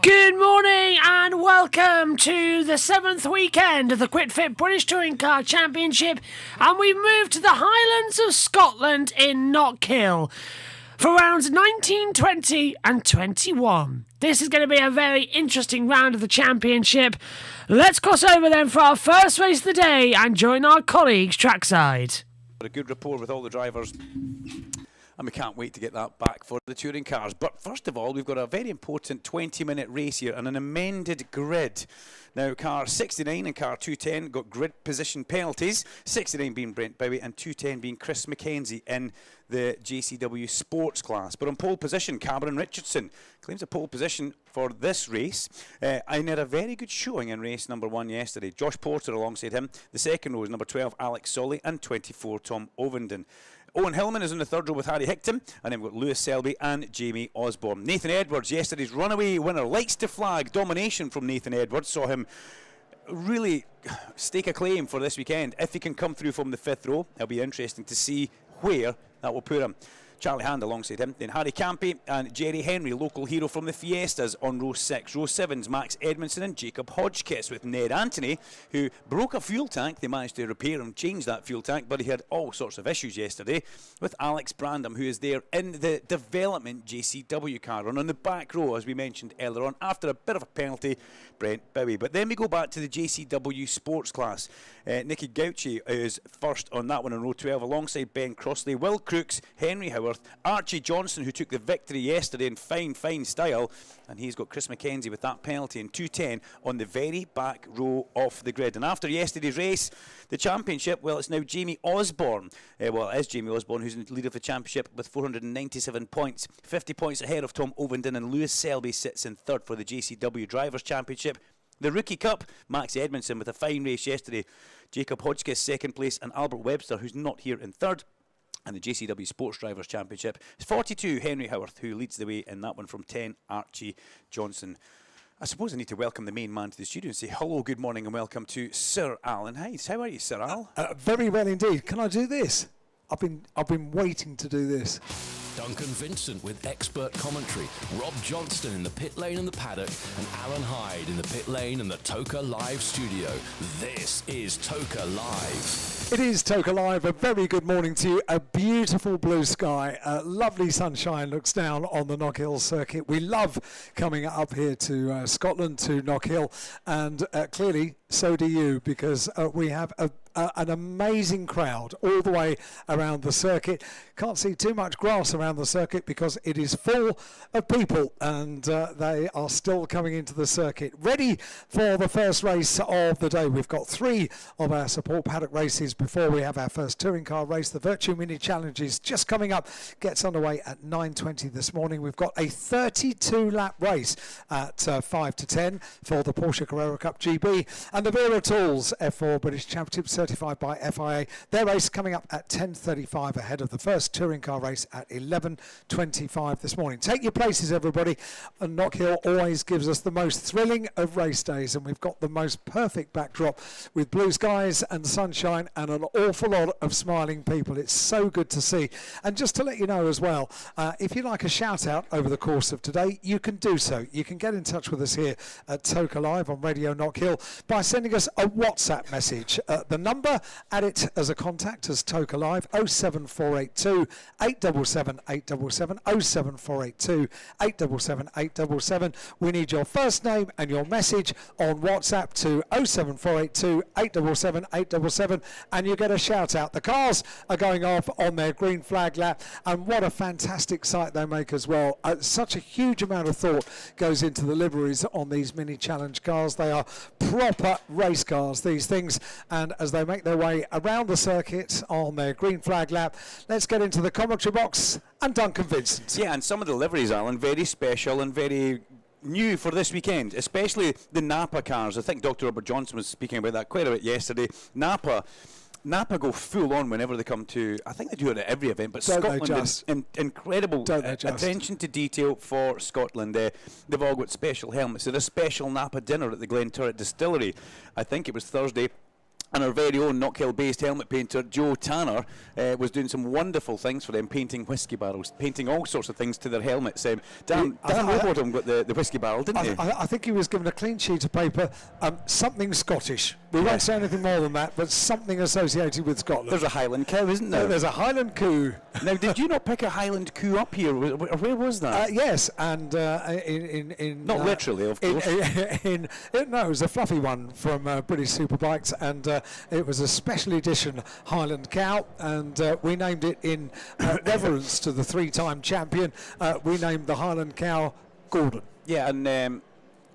Good morning and welcome to the 7th weekend of the QuitFit British Touring Car Championship, and we've moved to the Highlands of Scotland in Knockhill for rounds 19, 20 and 21. This is going to be a very interesting round of the championship. Let's cross over then for our first race of the day and join our colleagues trackside. A good rapport with all the drivers, and we can't wait to get that back for the touring cars. But first of all, we've got a very important 20-minute race here and an amended grid. Now, car 69 and car 210 got grid position penalties, 69 being Brent Bowie and 210 being Chris McKenzie in the JCW Sports class. But on pole position, Cameron Richardson claims a pole position for this race. I had a very good showing in race number 1 yesterday. Josh Porter alongside him. The second row is number 12, Alex Solly, and 24, Tom Ovenden. Owen Hillman is in the third row with Harry Hickton, and then we've got Lewis Selby and Jamie Osborne. Nathan Edwards, yesterday's runaway winner, likes to flag. Domination from Nathan Edwards. Saw him really stake a claim for this weekend. If he can come through from the fifth row, it'll be interesting to see where that will put him. Charlie Hand alongside him, then Harry Campy and Jerry Henry, local hero from the Fiestas, on row 6. Row 7's Max Edmondson and Jacob Hodgkiss, with Ned Anthony, who broke a fuel tank. They managed to repair and change that fuel tank, but he had all sorts of issues yesterday, with Alex Brandham, who is there in the development JCW car. And on the back row, as we mentioned earlier on, after a bit of a penalty, Brent Bowie. But then we go back to the JCW Sports class. Nicky Gauci is first on that one in row 12, alongside Ben Crossley, Will Crooks, Henry Howarth, Archie Johnson, who took the victory yesterday in fine style, and he's got Chris McKenzie with that penalty in 210 on the very back row of the grid. And after yesterday's race, the championship, well, it's now Jamie Osborne. Well, it is Jamie Osborne who's in the lead of the championship with 497 points, 50 points ahead of Tom Ovenden, and Lewis Selby sits in third for the JCW Drivers' Championship. The Rookie Cup, Max Edmondson with a fine race yesterday, Jacob Hodgkiss second place, and Albert Webster, who's not here, in third. And the JCW Sports Drivers' Championship is 42, Henry Howarth, who leads the way in that one from 10, Archie Johnson. I suppose I need to welcome the main man to the studio and say hello, good morning, and welcome to Sir Alan Hayes. How are you, Sir Al? Very well indeed. Can I do this? I've been waiting to do this. Duncan Vincent with expert commentary, Rob Johnston in the pit lane and the paddock, and Alan Hyde in the pit lane and the Toka Live studio. This is Toka Live. It is Toka Live. A very good morning to you. A beautiful blue sky, lovely sunshine looks down on the Knockhill circuit. We love coming up here to Scotland, to Knockhill, and clearly so do you, because we have an amazing crowd all the way around the circuit. Can't see too much grass around the circuit because it is full of people, and they are still coming into the circuit. Ready for the first race of the day. We've got 3 of our support paddock races before we have our first touring car race. The Virtue Mini Challenge is just coming up, gets underway at 9:20 this morning. We've got a 32-lap race at 5 to 10 for the Porsche Carrera Cup GB, and the Vera Tools F4 British Championship certified by FIA. Their race coming up at 10:35 ahead of the first touring car race at 11:25 this morning. Take your places, everybody. And Knockhill always gives us the most thrilling of race days, and we've got the most perfect backdrop with blue skies and sunshine and an awful lot of smiling people. It's so good to see. And just to let you know as well, if you'd like a shout out over the course of today, you can do so. You can get in touch with us here at Toka Live on Radio Knockhill by sending us a WhatsApp message. The number, add it as a contact as Toka Live, 07482 877 877, 07482 877 877. We need your first name and your message on WhatsApp to 07482 877 877, and you get a shout out. The cars are going off on their green flag lap, and what a fantastic sight they make as well. Such a huge amount of thought goes into the liveries on these mini challenge cars. They are proper race cars, these things, and as they make their way around the circuit on their green flag lap, let's get into the commentary box and Duncan Vincent. Yeah, and some of the liveries, Alan, very special and very new for this weekend, especially the Napa cars. I think Dr. Robert Johnson was speaking about that quite a bit yesterday. Napa go full on whenever they come to, I think they do it at every event, but Scotland, incredible attention to detail for Scotland. They've all got special helmets. They had a special Napa dinner at the Glenturret Distillery, I think it was Thursday. And our very own Knockhill-based helmet painter, Joe Tanner, was doing some wonderful things for them, painting whiskey barrels, painting all sorts of things to their helmets. Dan Rowbottom got the whiskey barrel, didn't he? I think he was given a clean sheet of paper, something Scottish. We won't say anything more than that, but something associated with Scotland. There's a Highland cow, isn't there? There's a Highland coo. Now, did you not pick a Highland coo up here? Where was that? Yes, and in not literally, of course. No, it was a fluffy one from British Superbikes, and it was a special edition Highland cow, and we named it in reverence to the three-time champion. We named the Highland cow Gordon. Yeah, and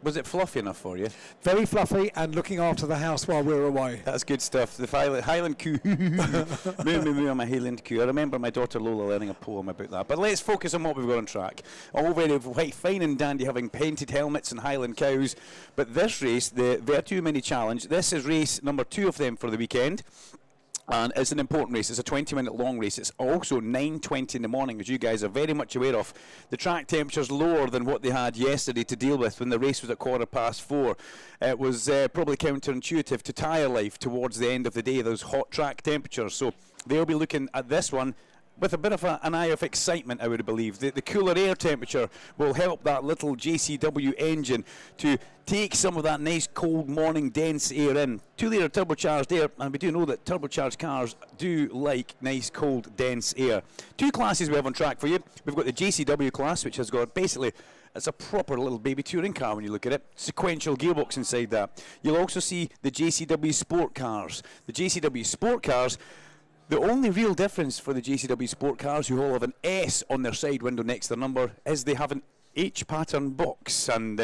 was it fluffy enough for you? Very fluffy, and looking after the house while we were away. That's good stuff. The Highland coo. Moo, I'm a Highland coo. I remember my daughter Lola learning a poem about that. But let's focus on what we've got on track. All very fine and dandy, having painted helmets and Highland cows. But this race, the Vertu Mini Challenge, this is race number 2 of them for the weekend. And it's an important race. It's a 20-minute long race. It's also 9:20 in the morning, as you guys are very much aware of. The track temperature's lower than what they had yesterday to deal with when the race was at 4:15. It was probably counterintuitive to tyre life towards the end of the day, those hot track temperatures. So they'll be looking at this one with a bit of an eye of excitement, I would believe. The cooler air temperature will help that little JCW engine to take some of that nice cold morning dense air in. 2-litre turbocharged air, and we do know that turbocharged cars do like nice cold dense air. 2 classes we have on track for you. We've got the JCW class, which has got basically, it's a proper little baby touring car when you look at it. Sequential gearbox inside that. You'll also see the JCW Sport cars. The JCW Sport cars, the only real difference for the JCW Sport cars, who all have an S on their side window next to their number, is they have an H-pattern box. And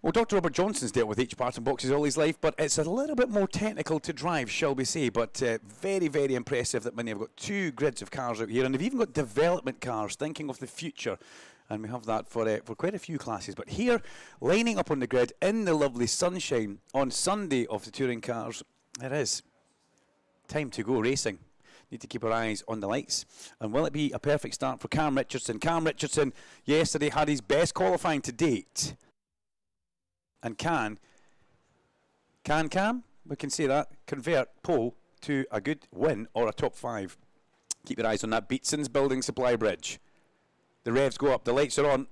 well, Dr. Robert Johnson's dealt with H-pattern boxes all his life, but it's a little bit more technical to drive, shall we say. But very, very impressive that Mini have got 2 grids of cars out here, and they've even got development cars, thinking of the future. And we have that for quite a few classes. But here, lining up on the grid in the lovely sunshine on Sunday of the touring cars, it is time to go racing. Need to keep our eyes on the lights. And will it be a perfect start for Cam Richardson? Cam Richardson yesterday had his best qualifying to date. And Cam, we can see that, convert pole to a good win or a top 5. Keep your eyes on that Beatson's Building Supply Bridge. The revs go up, the lights are on.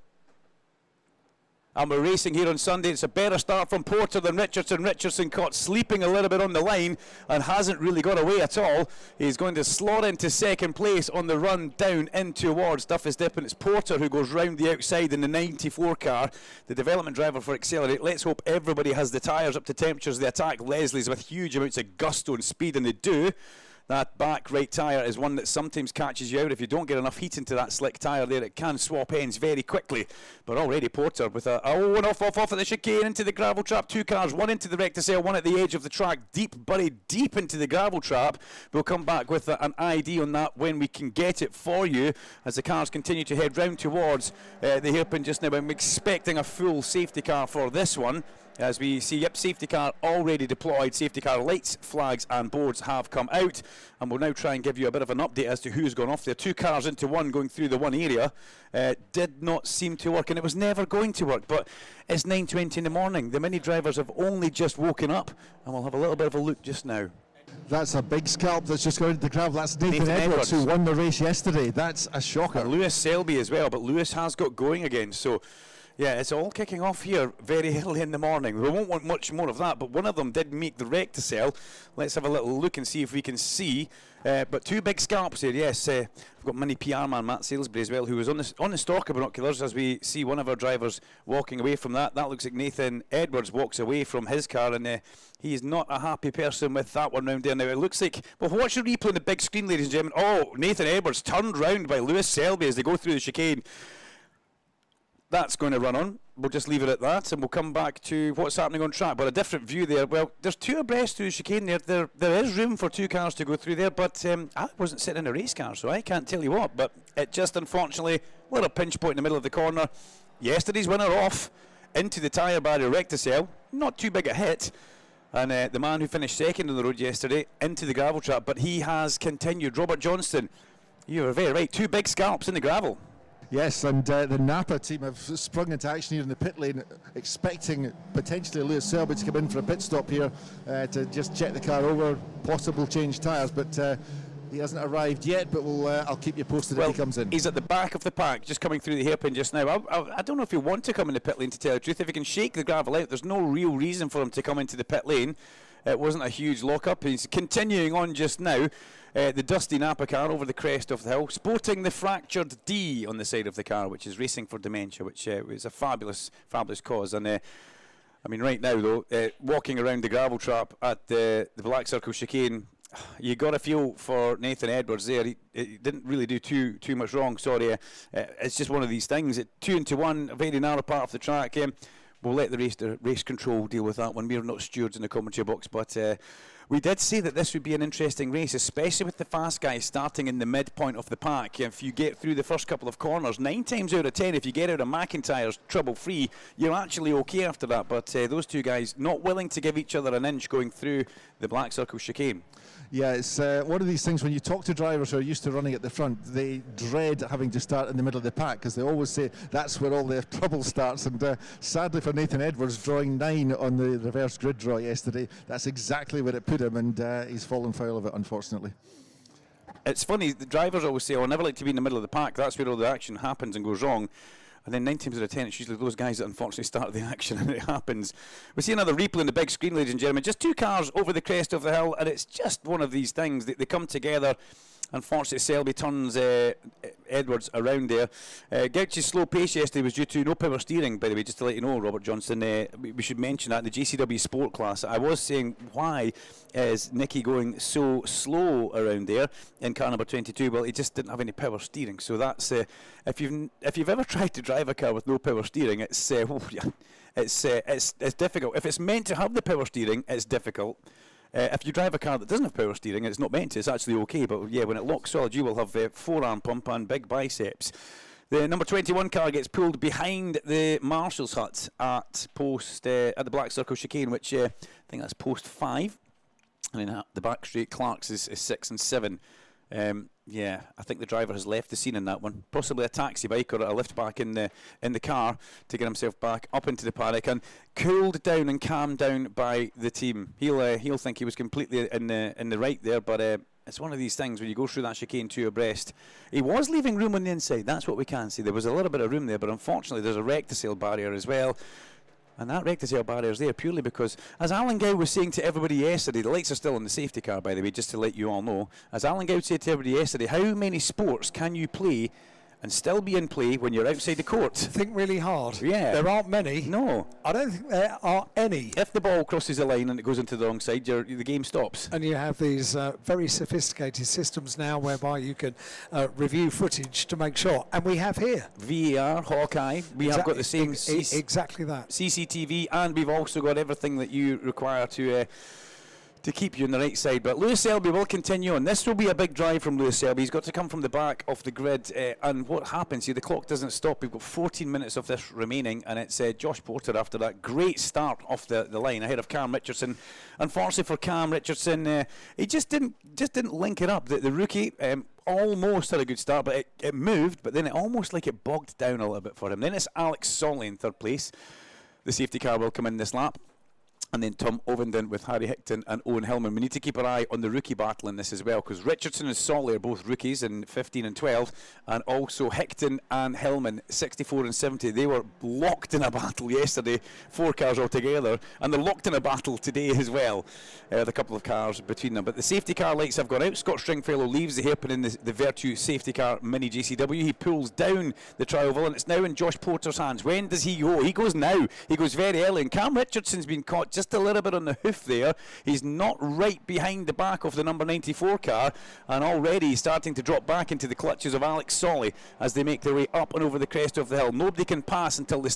And we're racing here on Sunday. It's a better start from Porter than Richardson. Richardson caught sleeping a little bit on the line and hasn't really got away at all. He's going to slot into second place on the run down in towards Duffus Dip, and it's Porter who goes round the outside in the 94 car, the development driver for Accelerate. Let's hope everybody has the tyres up to temperatures. They attack Leslie's with huge amounts of gusto and speed, and they do. That back right tyre is one that sometimes catches you out. If you don't get enough heat into that slick tyre there, it can swap ends very quickly. But already Porter with one off at the chicane into the gravel trap. 2 cars, one into the rector, one at the edge of the track, buried deep into the gravel trap. We'll come back with an ID on that when we can get it for you, as the cars continue to head round towards the hairpin just now. I'm expecting a full safety car for this one. As we see, yep, safety car already deployed. Safety car lights, flags and boards have come out, and we'll now try and give you a bit of an update as to who's gone off there. 2 cars into one going through the one area. Did not seem to work, and it was never going to work, but it's 9:20 in the morning. The Mini drivers have only just woken up, and we'll have a little bit of a look just now. That's a big scalp that's just going into the gravel. That's Nathan Edwards, who won the race yesterday. That's a shocker. Lewis Selby as well, but Lewis has got going again, so Yeah, it's all kicking off here very early in the morning. We won't want much more of that, but one of them did make the wreck to sell. Let's have a little look and see if we can see. But two big scalps here, yes. We've got mini PR man Matt Salisbury as well, who was on the stalker binoculars as we see one of our drivers walking away from that. That looks like Nathan Edwards walks away from his car, and he is not a happy person with that one round there. Now, it looks like, well, watch the replay on the big screen, ladies and gentlemen. Oh, Nathan Edwards turned round by Lewis Selby as they go through the chicane. That's going to run on. We'll just leave it at that, and we'll come back to what's happening on track. But a different view there. Well, there's two abreast through the chicane there. There is room for two cars to go through there, but I wasn't sitting in a race car, so I can't tell you what. But it just, unfortunately, a little pinch point in the middle of the corner. Yesterday's winner off into the tyre barrier, wreck to sell. Not too big a hit. And the man who finished second on the road yesterday into the gravel trap, but he has continued. Robert Johnston, you were very right. Two big scalps in the gravel. Yes, and the Napa team have sprung into action here in the pit lane, expecting potentially Lewis Selby to come in for a pit stop here to just check the car over, possible change tyres, but he hasn't arrived yet, but I'll keep you posted if he comes in. He's at the back of the pack, just coming through the hairpin just now. I don't know if he wants to come in the pit lane, to tell the truth. If he can shake the gravel out, there's no real reason for him to come into the pit lane. It wasn't a huge lock-up. He's continuing on just now. The dusty Napa car over the crest of the hill, sporting the fractured D on the side of the car, which is Racing for Dementia, which was a fabulous cause. And I mean, right now though, walking around the gravel trap at the Black Circle chicane, you got a feel for Nathan Edwards there. He didn't really do too much wrong. Sorry, it's just one of these things. 2 into 1, a very narrow part of the track. We'll let the race control deal with that one. We're not stewards in the commentary box, but we did say that this would be an interesting race, especially with the fast guys starting in the midpoint of the pack. If you get through the first couple of corners, 9 times out of 10, if you get out of McIntyre's trouble-free, you're actually okay after that. But those two guys not willing to give each other an inch going through the Black Circle chicane. Yeah, it's one of these things when you talk to drivers who are used to running at the front, they dread having to start in the middle of the pack because they always say that's where all their trouble starts. And sadly for Nathan Edwards, drawing 9 on the reverse grid draw yesterday, that's exactly where it put him, and he's fallen foul of it, unfortunately. It's funny, the drivers always say, oh, I never like to be in the middle of the pack. That's where all the action happens and goes wrong. And then 9 times out of 10, it's usually those guys that unfortunately start the action and it happens. We see another replay on the big screen, ladies and gentlemen. Just two cars over the crest of the hill, and it's just one of these things. They come together. Unfortunately, Selby turns Edwards around there. Gouch's slow pace yesterday was due to no power steering, by the way, just to let you know, Robert Johnson. We should mention that in the JCW Sport class. I was saying, why is Nicky going so slow around there in car number 22? Well, he just didn't have any power steering. So that's if you've ever tried to drive a car with no power steering, it's difficult. If it's meant to have the power steering, it's difficult. If you drive a car that doesn't have power steering, it's not meant to, it's actually okay. But yeah, when it locks solid, you will have forearm pump and big biceps. The number 21 car gets pulled behind the Marshalls hut at the Black Circle chicane, which I think that's post 5. And then the back straight, Clark's is 6 and 7. Yeah, I think the driver has left the scene in that one. Possibly a taxi bike or a lift back in the car to get himself back up into the paddock, and cooled down and calmed down by the team. He'll think he was completely in the right there, but it's one of these things when you go through that chicane 2 abreast. He was leaving room on the inside. That's what we can see. There was a little bit of room there, but unfortunately there's a wreck to sail barrier as well. And that wreck to sail barrier is there purely because, as Alan Gow was saying to everybody yesterday, the lights are still on the safety car, by the way, just to let you all know. As Alan Gow said to everybody yesterday, how many sports can you play and still be in play when you're outside the court? Think really hard. Yeah. There aren't many. No. I don't think there are any. If the ball crosses the line and it goes into the wrong side, the game stops. And you have these very sophisticated systems now whereby you can review footage to make sure. And we have here VAR, Hawkeye. We have got the same exactly that. CCTV, and we've also got everything that you require to keep you on the right side. But Lewis Selby will continue on. This will be a big drive from Lewis Selby. He's got to come from the back of the grid, and what happens here, the clock doesn't stop. We've got 14 minutes of this remaining, and it's Josh Porter after that great start off the line ahead of Cam Richardson. Unfortunately for Cam Richardson, he just didn't link it up. The rookie almost had a good start, but it moved, but then it almost like it bogged down a little bit for him. Then it's Alex Solly in third place. The safety car will come in this lap. And then Tom Ovenden with Harry Hickton and Owen Hillman. We need to keep our eye on the rookie battle in this as well, because Richardson and Solly are both rookies in 15 and 12, and also Hickton and Hillman, 64 and 70. They were locked in a battle yesterday, 4 cars altogether, and they're locked in a battle today as well, with a couple of cars between them. But the safety car lights have gone out. Scott Stringfellow leaves the hairpin in the Virtue safety car Mini JCW. He pulls down the Trioval, and it's now in Josh Porter's hands. When does he go? He goes now. He goes very early, and Cam Richardson's been caught just a little bit on the hoof there. He's not right behind the back of the number 94 car, and already he's starting to drop back into the clutches of Alex Solly as they make their way up and over the crest of the hill. Nobody can pass until they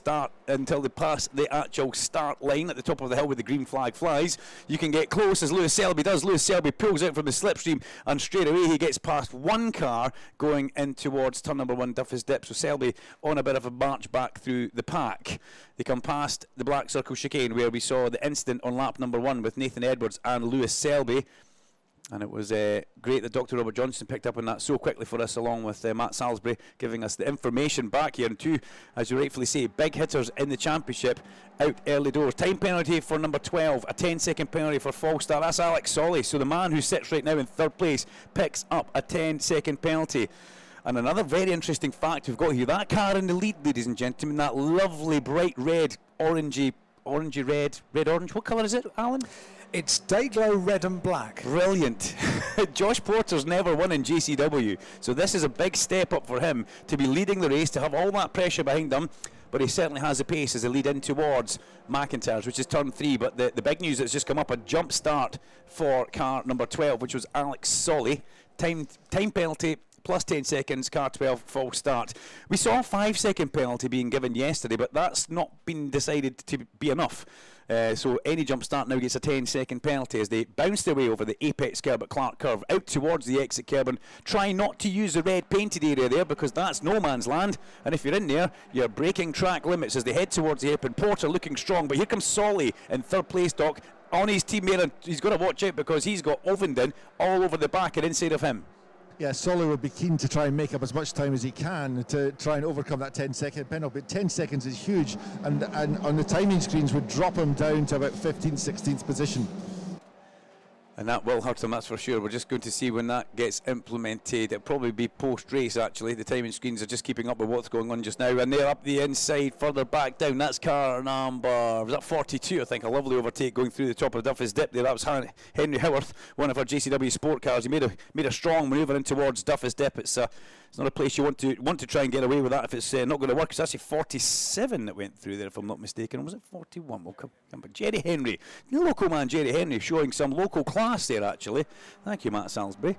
pass the actual start line at the top of the hill where the green flag flies. You can get close as Lewis Selby does. Lewis Selby pulls out from the slipstream, and straight away he gets past one car going in towards turn number 1, Duffy's Dip. So Selby on a bit of a march back through the pack. They come past the Black Circle chicane where we saw the incident on lap number 1 with Nathan Edwards and Lewis Selby. And it was great that Dr. Robert Johnson picked up on that so quickly for us, along with Matt Salisbury, giving us the information back here. And 2, as you rightfully say, big hitters in the championship out early doors. Time penalty for number 12, a 10-second penalty for false start. That's Alex Solly. So the man who sits right now in 3rd place picks up a 10-second penalty. And another very interesting fact we've got here, that car in the lead, ladies and gentlemen, that lovely bright red, orangey red, orange. What colour is it, Alan? It's Dayglow red and black. Brilliant. Josh Porter's never won in JCW, so this is a big step up for him to be leading the race, to have all that pressure behind him. But he certainly has the pace as they lead in towards McIntyre's, which is turn 3. But the big news that's just come up, a jump start for car number 12, which was Alex Solly. Time penalty plus 10 seconds, car 12, false start. We saw a 5-second penalty being given yesterday, but that's not been decided to be enough. So any jump start now gets a 10-second penalty as they bounce their way over the apex curb at Clark Curve, out towards the exit curb, and try not to use the red painted area there, because that's no man's land, and if you're in there, you're breaking track limits as they head towards the hairpin. Porter looking strong, but here comes Solly in 3rd place, Doc, on his teammate, and he's got to watch out because he's got Ovenden all over the back and inside of him. Yeah, Solly would be keen to try and make up as much time as he can to try and overcome that 10-second penalty. But 10 seconds is huge, and on the timing screens would drop him down to about 15th, 16th position. And that will hurt him, that's for sure. We're just going to see when that gets implemented. It'll probably be post-race, actually. The timing screens are just keeping up with what's going on just now. And they're up the inside, further back down. That's car number, was that 42, I think? A lovely overtake going through the top of Duffy's Dip there. That was Henry Howarth, one of our JCW sport cars. He made a strong manoeuvre in towards Duffy's Dip. It's not a place you want to try and get away with that if it's not going to work. It's actually 47 that went through there, if I'm not mistaken. Was it 41? We'll come back. Jerry Henry, the local man Jerry Henry, showing some local class there, actually. Thank you, Matt Salisbury.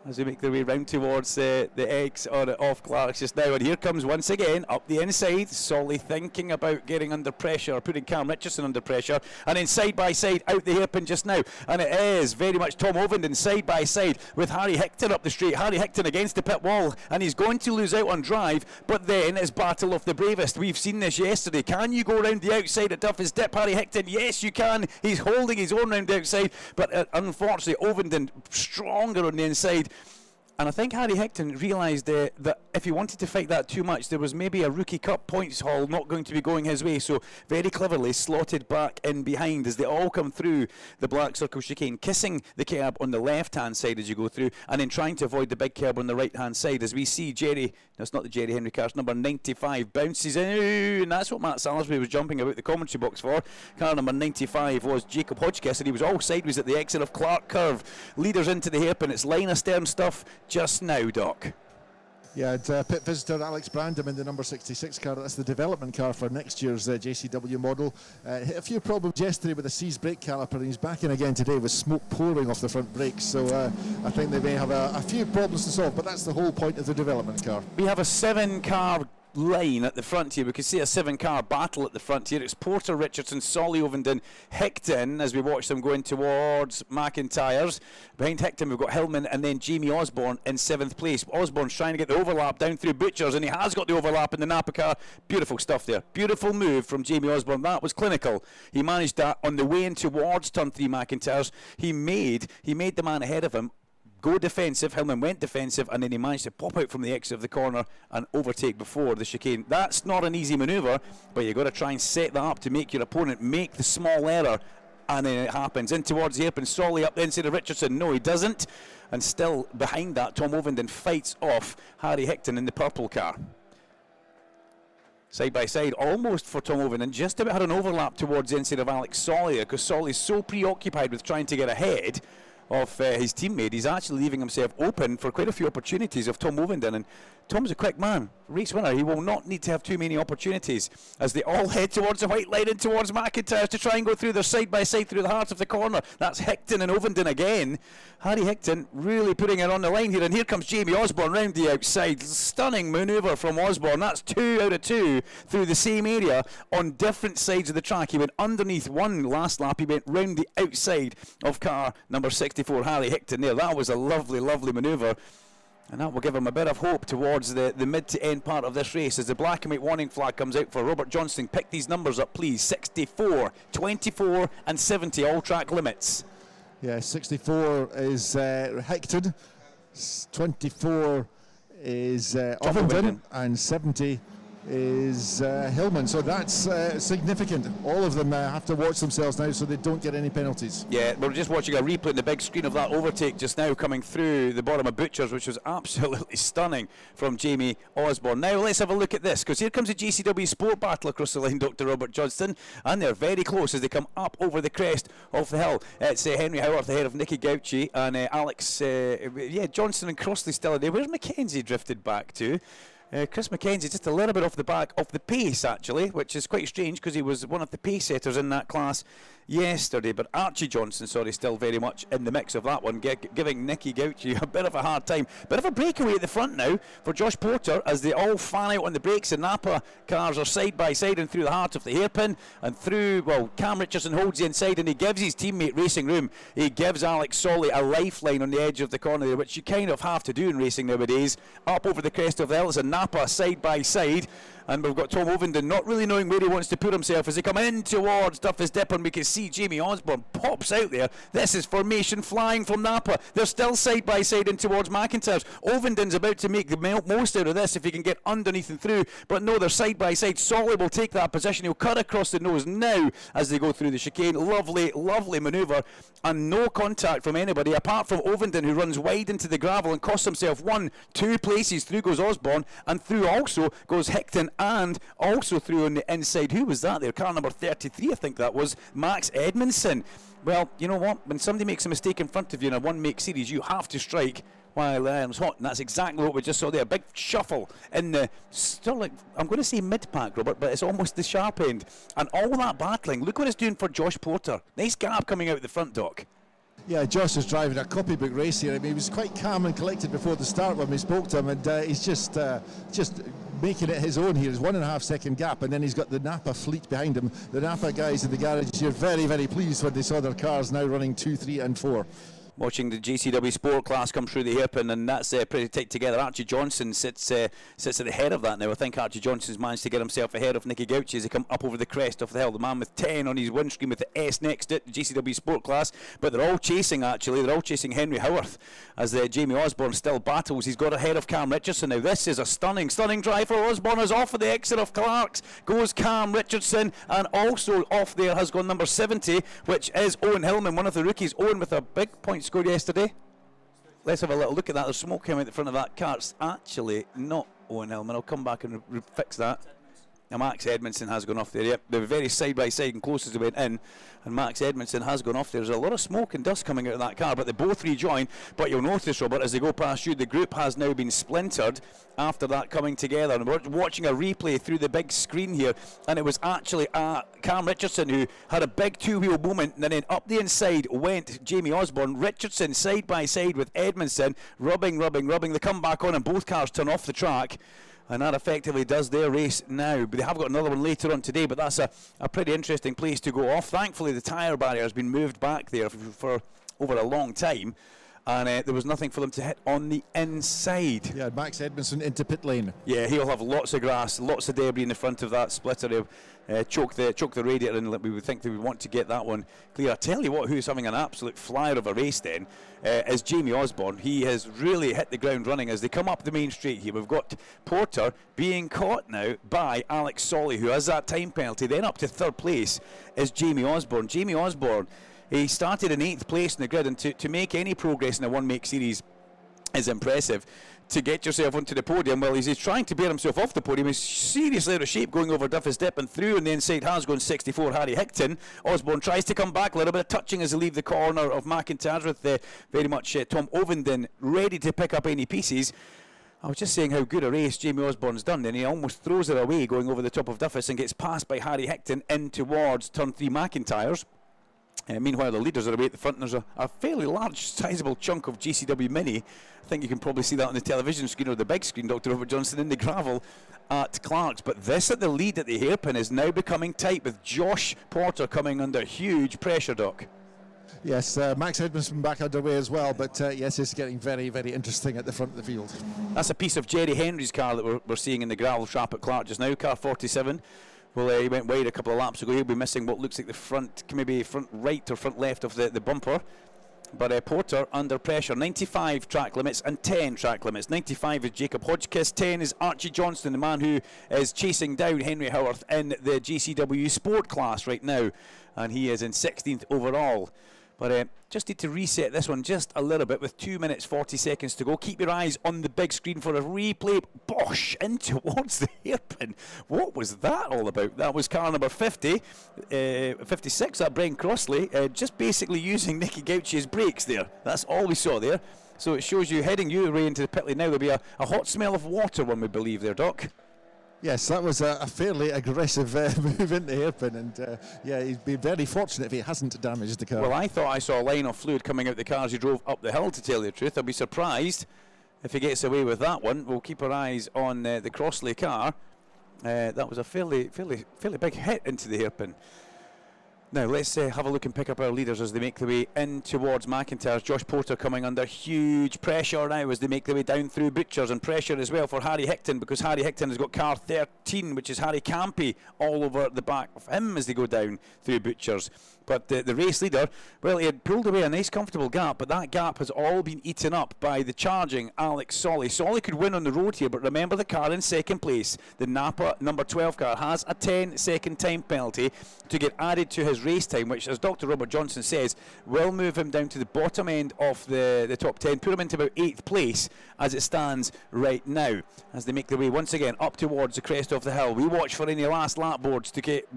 As they make their way round towards the X or off Clark's just now. And here comes once again up the inside Solly, thinking about getting under pressure, putting Cam Richardson under pressure, and then side by side out the hairpin just now, and it is very much Tom Ovenden side by side with Harry Hickton up the straight. Harry Hickton against the pit wall, and he's going to lose out on drive, but then it's battle of the bravest. We've seen this yesterday. Can you go round the outside at Duffy's Dip, Harry Hickton? Yes, you can. He's holding his own round the outside, but unfortunately Ovenden stronger on the inside. And I think Harry Hickton realised that if he wanted to fight that too much, there was maybe a Rookie Cup points haul not going to be going his way. So very cleverly slotted back in behind as they all come through the Black Circle chicane, kissing the curb on the left-hand side as you go through, and then trying to avoid the big curb on the right-hand side. As we see Jerry, no, it's not the Jerry Henry car, it's number 95, bounces in, and that's what Matt Salisbury was jumping about the commentary box for. Car number 95 was Jacob Hodgkiss, and he was all sideways at the exit of Clark Curve. Leaders into the hairpin. It's line astern stuff just now, Doc. Yeah, pit visitor Alex Brandham in the number 66 car. That's the development car for next year's JCW model. Hit a few problems yesterday with a seized brake caliper, and he's back in again today with smoke pouring off the front brakes. So I think they may have a few problems to solve, but that's the whole point of the development car. We have a 7-car line at the front here. We can see a 7-car battle at the front here. It's Porter, Richardson, Solly, Ovenden, Hickton as we watch them going towards McIntyre's. Behind Hickton we've got Hillman and then Jamie Osborne in 7th place. Osborne's trying to get the overlap down through Butchers, and he has got the overlap in the Napa car. Beautiful stuff there. Beautiful move from Jamie Osborne. That was clinical. He managed that on the way in towards turn 3 McIntyre's. He made the man ahead of him go defensive. Hillman went defensive, and then he managed to pop out from the exit of the corner and overtake before the chicane. That's not an easy manoeuvre, but you've got to try and set that up to make your opponent make the small error, and then it happens. In towards the hairpin, Solly up the inside of Richardson. No, he doesn't. And still behind that, Tom Ovenden fights off Harry Hickton in the purple car. Side by side, almost for Tom Ovenden, just about had an overlap towards the inside of Alex Solly, because Solly's so preoccupied with trying to get ahead of his teammate, he's actually leaving himself open for quite a few opportunities of Tom Ovenden. And Tom's a quick man, race winner. He will not need to have too many opportunities as they all head towards the white line and towards McIntyre to try and go through their side by side through the heart of the corner. That's Hickton and Ovenden again. Harry Hickton really putting it on the line here, and here comes Jamie Osborne round the outside. Stunning manoeuvre from Osborne. That's 2 out of 2 through the same area on different sides of the track. He went underneath one last lap. He went round the outside of car number 64, Harry Hickton there. That was a lovely, lovely manoeuvre. And that will give him a bit of hope towards the mid to end part of this race as the black and white warning flag comes out for Robert Johnston. Pick these numbers up, please. 64, 24 and 70, all track limits. Yeah, 64 is Hickton, 24 is Ovenden, and 70 is Hillman. So that's significant. All of them have to watch themselves now so they don't get any penalties. Yeah, we're just watching a replay on the big screen of that overtake just now coming through the bottom of Butchers, which was absolutely stunning from Jamie Osborne. Now let's have a look at this, because here comes a JCW Sport battle across the line, Dr. Robert Johnston, and they're very close as they come up over the crest of the hill. It's Henry Howarth ahead of Nicky Gauchi and Alex, Johnston and Crossley still in there. Where's Mackenzie drifted back to? Chris Mackenzie just a little bit off the back of the pace, actually, which is quite strange because he was one of the pace setters in that class yesterday. But Archie Johnson, still very much in the mix of that one, giving Nicky Gauchi a bit of a hard time. Bit of a breakaway at the front now for Josh Porter as they all fan out on the brakes. The Napa cars are side by side and through the heart of the hairpin and through, well, Cam Richardson holds the inside and he gives his teammate racing room. He gives Alex Solly a lifeline on the edge of the corner there, which you kind of have to do in racing nowadays. Up over the crest of the hill, it's a Napa side by side. And we've got Tom Ovenden not really knowing where he wants to put himself as they come in towards Duffus Dip, and we can see Jamie Osborne pops out there. This is formation flying from Napa. They're still side by side in towards McIntyre's. Ovenden's about to make the most out of this if he can get underneath and through, but no, they're side by side. Solly will take that position. He'll cut across the nose now as they go through the chicane. Lovely, lovely manoeuvre, and no contact from anybody apart from Ovenden, who runs wide into the gravel and costs himself 2 places. Through goes Osborne, and through also goes Hickton, and also through on the inside. Who was that there? Car number 33, I think that was Max Edmondson. Well, you know what? When somebody makes a mistake in front of you in a one-make series, you have to strike while the iron's hot, and that's exactly what we just saw there. Big shuffle in the, still like, I'm going to say mid-pack, Robert, but it's almost the sharp end. And all that battling, look what it's doing for Josh Porter. Nice gap coming out the front, Doc. Yeah, Josh is driving a copybook race here. I mean, he was quite calm and collected before the start when we spoke to him, and he's just making it his own here. There's 1.5 second gap, and then he's got the Napa fleet behind him. The Napa guys in the garage here very, very pleased when they saw their cars now running 2, 3 and 4. Watching the JCW Sport class come through the hairpin, and that's pretty tight together. Archie Johnson sits at the head of that now. I think Archie Johnson's managed to get himself ahead of Nicky Gauchi as they come up over the crest of the hill. The man with 10 on his windscreen with the S next to it, the JCW Sport class. But they're all chasing, actually. They're all chasing Henry Howarth as Jamie Osborne still battles. He's got ahead of Cam Richardson now. This is a stunning, stunning drive for Osborne. Is off of the exit of Clark's. Goes Cam Richardson, and also off there has gone number 70, which is Owen Hillman, one of the rookies. Owen with a big point score yesterday. Let's have a little look at that. There's smoke coming out the front of that car. It's actually not Owen Hillman. I'll come back and fix that. Now Max Edmondson has gone off there. Yep, they're very side by side and close as they went in, and Max Edmondson has gone off there. There's a lot of smoke and dust coming out of that car, but they both rejoin. But you'll notice, Robert, as they go past you, the group has now been splintered after that coming together, and we're watching a replay through the big screen here, and it was actually Cam Richardson who had a big two-wheel moment, and then up the inside went Jamie Osborne. Richardson side by side with Edmondson, rubbing. They come back on and both cars turn off the track, and that effectively does their race now. But they have got another one later on today, but that's a pretty interesting place to go off. Thankfully the tyre barrier has been moved back there for over a long time, and there was nothing for them to hit on the inside. Yeah, Max Edmondson into pit lane. Yeah, he'll have lots of grass, lots of debris in the front of that splitter. He'll choke the radiator, and we would think they would want to get that one clear. I tell you what, who's having an absolute flyer of a race then is Jamie Osborne. He has really hit the ground running as they come up the main straight here. We've got Porter being caught now by Alex Solly, who has that time penalty. Then up to third place is Jamie Osborne. Jamie Osborne, he started in 8th place in the grid, and to make any progress in a one-make series is impressive. To get yourself onto the podium, well, he's trying to bear himself off the podium. He's seriously out of shape going over Duffy's Dip and through, and the inside has gone 64, Harry Hickton. Osborne tries to come back, a little bit of touching as they leave the corner of McIntyre with very much Tom Ovenden ready to pick up any pieces. I was just saying how good a race Jamie Osborne's done, and he almost throws it away going over the top of Duffus and gets passed by Harry Hickton in towards turn 3 McIntyre's. Meanwhile, the leaders are away at the front, and there's a fairly large, sizable chunk of GCW Mini. I think you can probably see that on the television screen or the big screen, Dr. Robert Johnson, in the gravel at Clark's. But this at the lead at the hairpin is now becoming tight, with Josh Porter coming under huge pressure, Doc. Yes, Max Edmondson back underway as well, but yes, it's getting very, very interesting at the front of the field. That's a piece of Jerry Henry's car that we're seeing in the gravel trap at Clark just now, car 47. Well, he went wide a couple of laps ago. He'll be missing what looks like the front, maybe front right or front left of the bumper. But Porter under pressure. 95 track limits and 10 track limits. 95 is Jacob Hodgkiss. 10 is Archie Johnston, the man who is chasing down Henry Howarth in the GCW Sport class right now. And he is in 16th overall. But just need to reset this one just a little bit with 2 minutes 40 seconds to go. Keep your eyes on the big screen for a replay. Bosh! In towards the hairpin. What was that all about? That was car number 50, 56, that Brian Crossley, just basically using Nicky Gauchi's brakes there. That's all we saw there. So it shows you heading your way into the pit lane now. There'll be a hot smell of water, one we believe there, Doc. Yes, that was a fairly aggressive move into the hairpin, and yeah, he'd be very fortunate if he hasn't damaged the car. Well, I thought I saw a line of fluid coming out the car as he drove up the hill, to tell you the truth. I'll be surprised if he gets away with that one. We'll keep our eyes on the Crossley car. That was a fairly big hit into the hairpin. Now let's have a look and pick up our leaders as they make their way in towards McIntyre's. Josh Porter coming under huge pressure now as they make their way down through Butchers, and pressure as well for Harry Hickton, because Harry Hickton has got car 13, which is Harry Campy, all over the back of him as they go down through Butchers. But the race leader, well, he had pulled away a nice comfortable gap, but that gap has all been eaten up by the charging Alex Solly. Solly could win on the road here, but remember the car in second place, the Napa number 12 car, has a 10-second time penalty to get added to his race time, which, as Dr. Robert Johnson says, will move him down to the bottom end of the top 10, put him into about 8th place as it stands right now, as they make their way once again up towards the crest of the hill. We watch for any last lap boards to get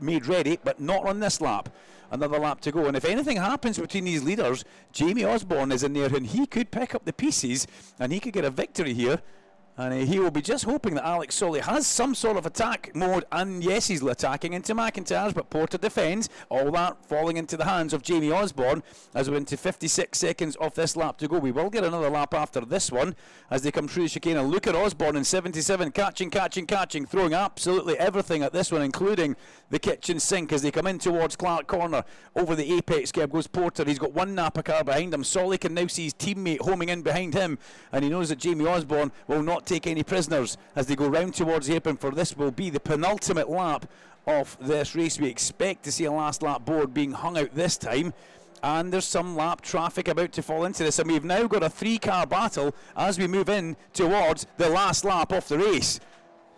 made ready, but not on this lap. Another lap to go, and if anything happens between these leaders, Jamie Osborne is in there, and he could pick up the pieces and he could get a victory here. And he will be just hoping that Alex Solly has some sort of attack mode, and yes, he's attacking into McIntyre's, but Porter defends. All that falling into the hands of Jamie Osborne as we're into 56 seconds of this lap to go. We will get another lap after this one as they come through the chicane. And look at Osborne in 77, catching, throwing absolutely everything at this one, including the kitchen sink as they come in towards Clark Corner. Over the apex curb goes Porter. He's got one Napa car behind him. Solly can now see his teammate homing in behind him, and he knows that Jamie Osborne will not take any prisoners as they go round towards the hairpin, for this will be the penultimate lap of this race. We expect to see a last lap board being hung out this time, and there's some lap traffic about to fall into this, and we've now got a 3-car battle as we move in towards the last lap of the race.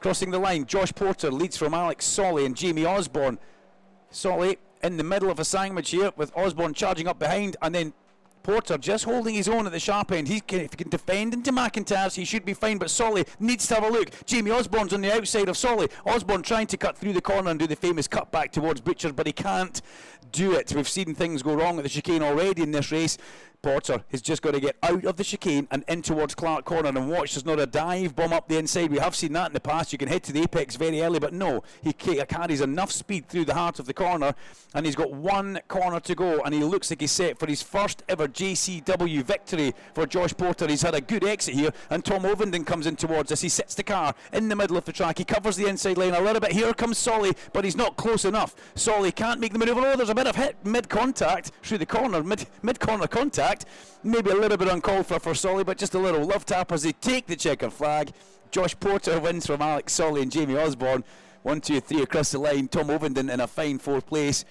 Crossing the line, Josh Porter leads from Alex Solly and Jamie Osborne. Solly in the middle of a sandwich here with Osborne charging up behind, and then Porter just holding his own at the sharp end. If he can defend into McIntyre's, he should be fine, but Solly needs to have a look. Jamie Osborne's on the outside of Solly. Osborne trying to cut through the corner and do the famous cut back towards Butchers, but he can't do it. We've seen things go wrong at the chicane already in this race. Porter has just got to get out of the chicane and in towards Clark Corner, and watch, there's not a dive bomb up the inside. We have seen that in the past. You can head to the apex very early, but no, he carries enough speed through the heart of the corner, and he's got one corner to go, and he looks like he's set for his first ever JCW victory for Josh Porter. He's had a good exit here, and Tom Ovenden comes in towards us. He sets the car in the middle of the track. He covers the inside line a little bit. Here comes Solly, but he's not close enough. Solly can't make the manoeuvre. Oh, there's a bit of hit mid-contact through the corner, mid-corner contact. contact. Maybe a little bit uncalled for Solly, but just a little love tap as they take the checkered flag. Josh Porter wins from Alex Solly and Jamie Osborne. 1, 2, 3 across the line. Tom Ovenden in a fine 4th place.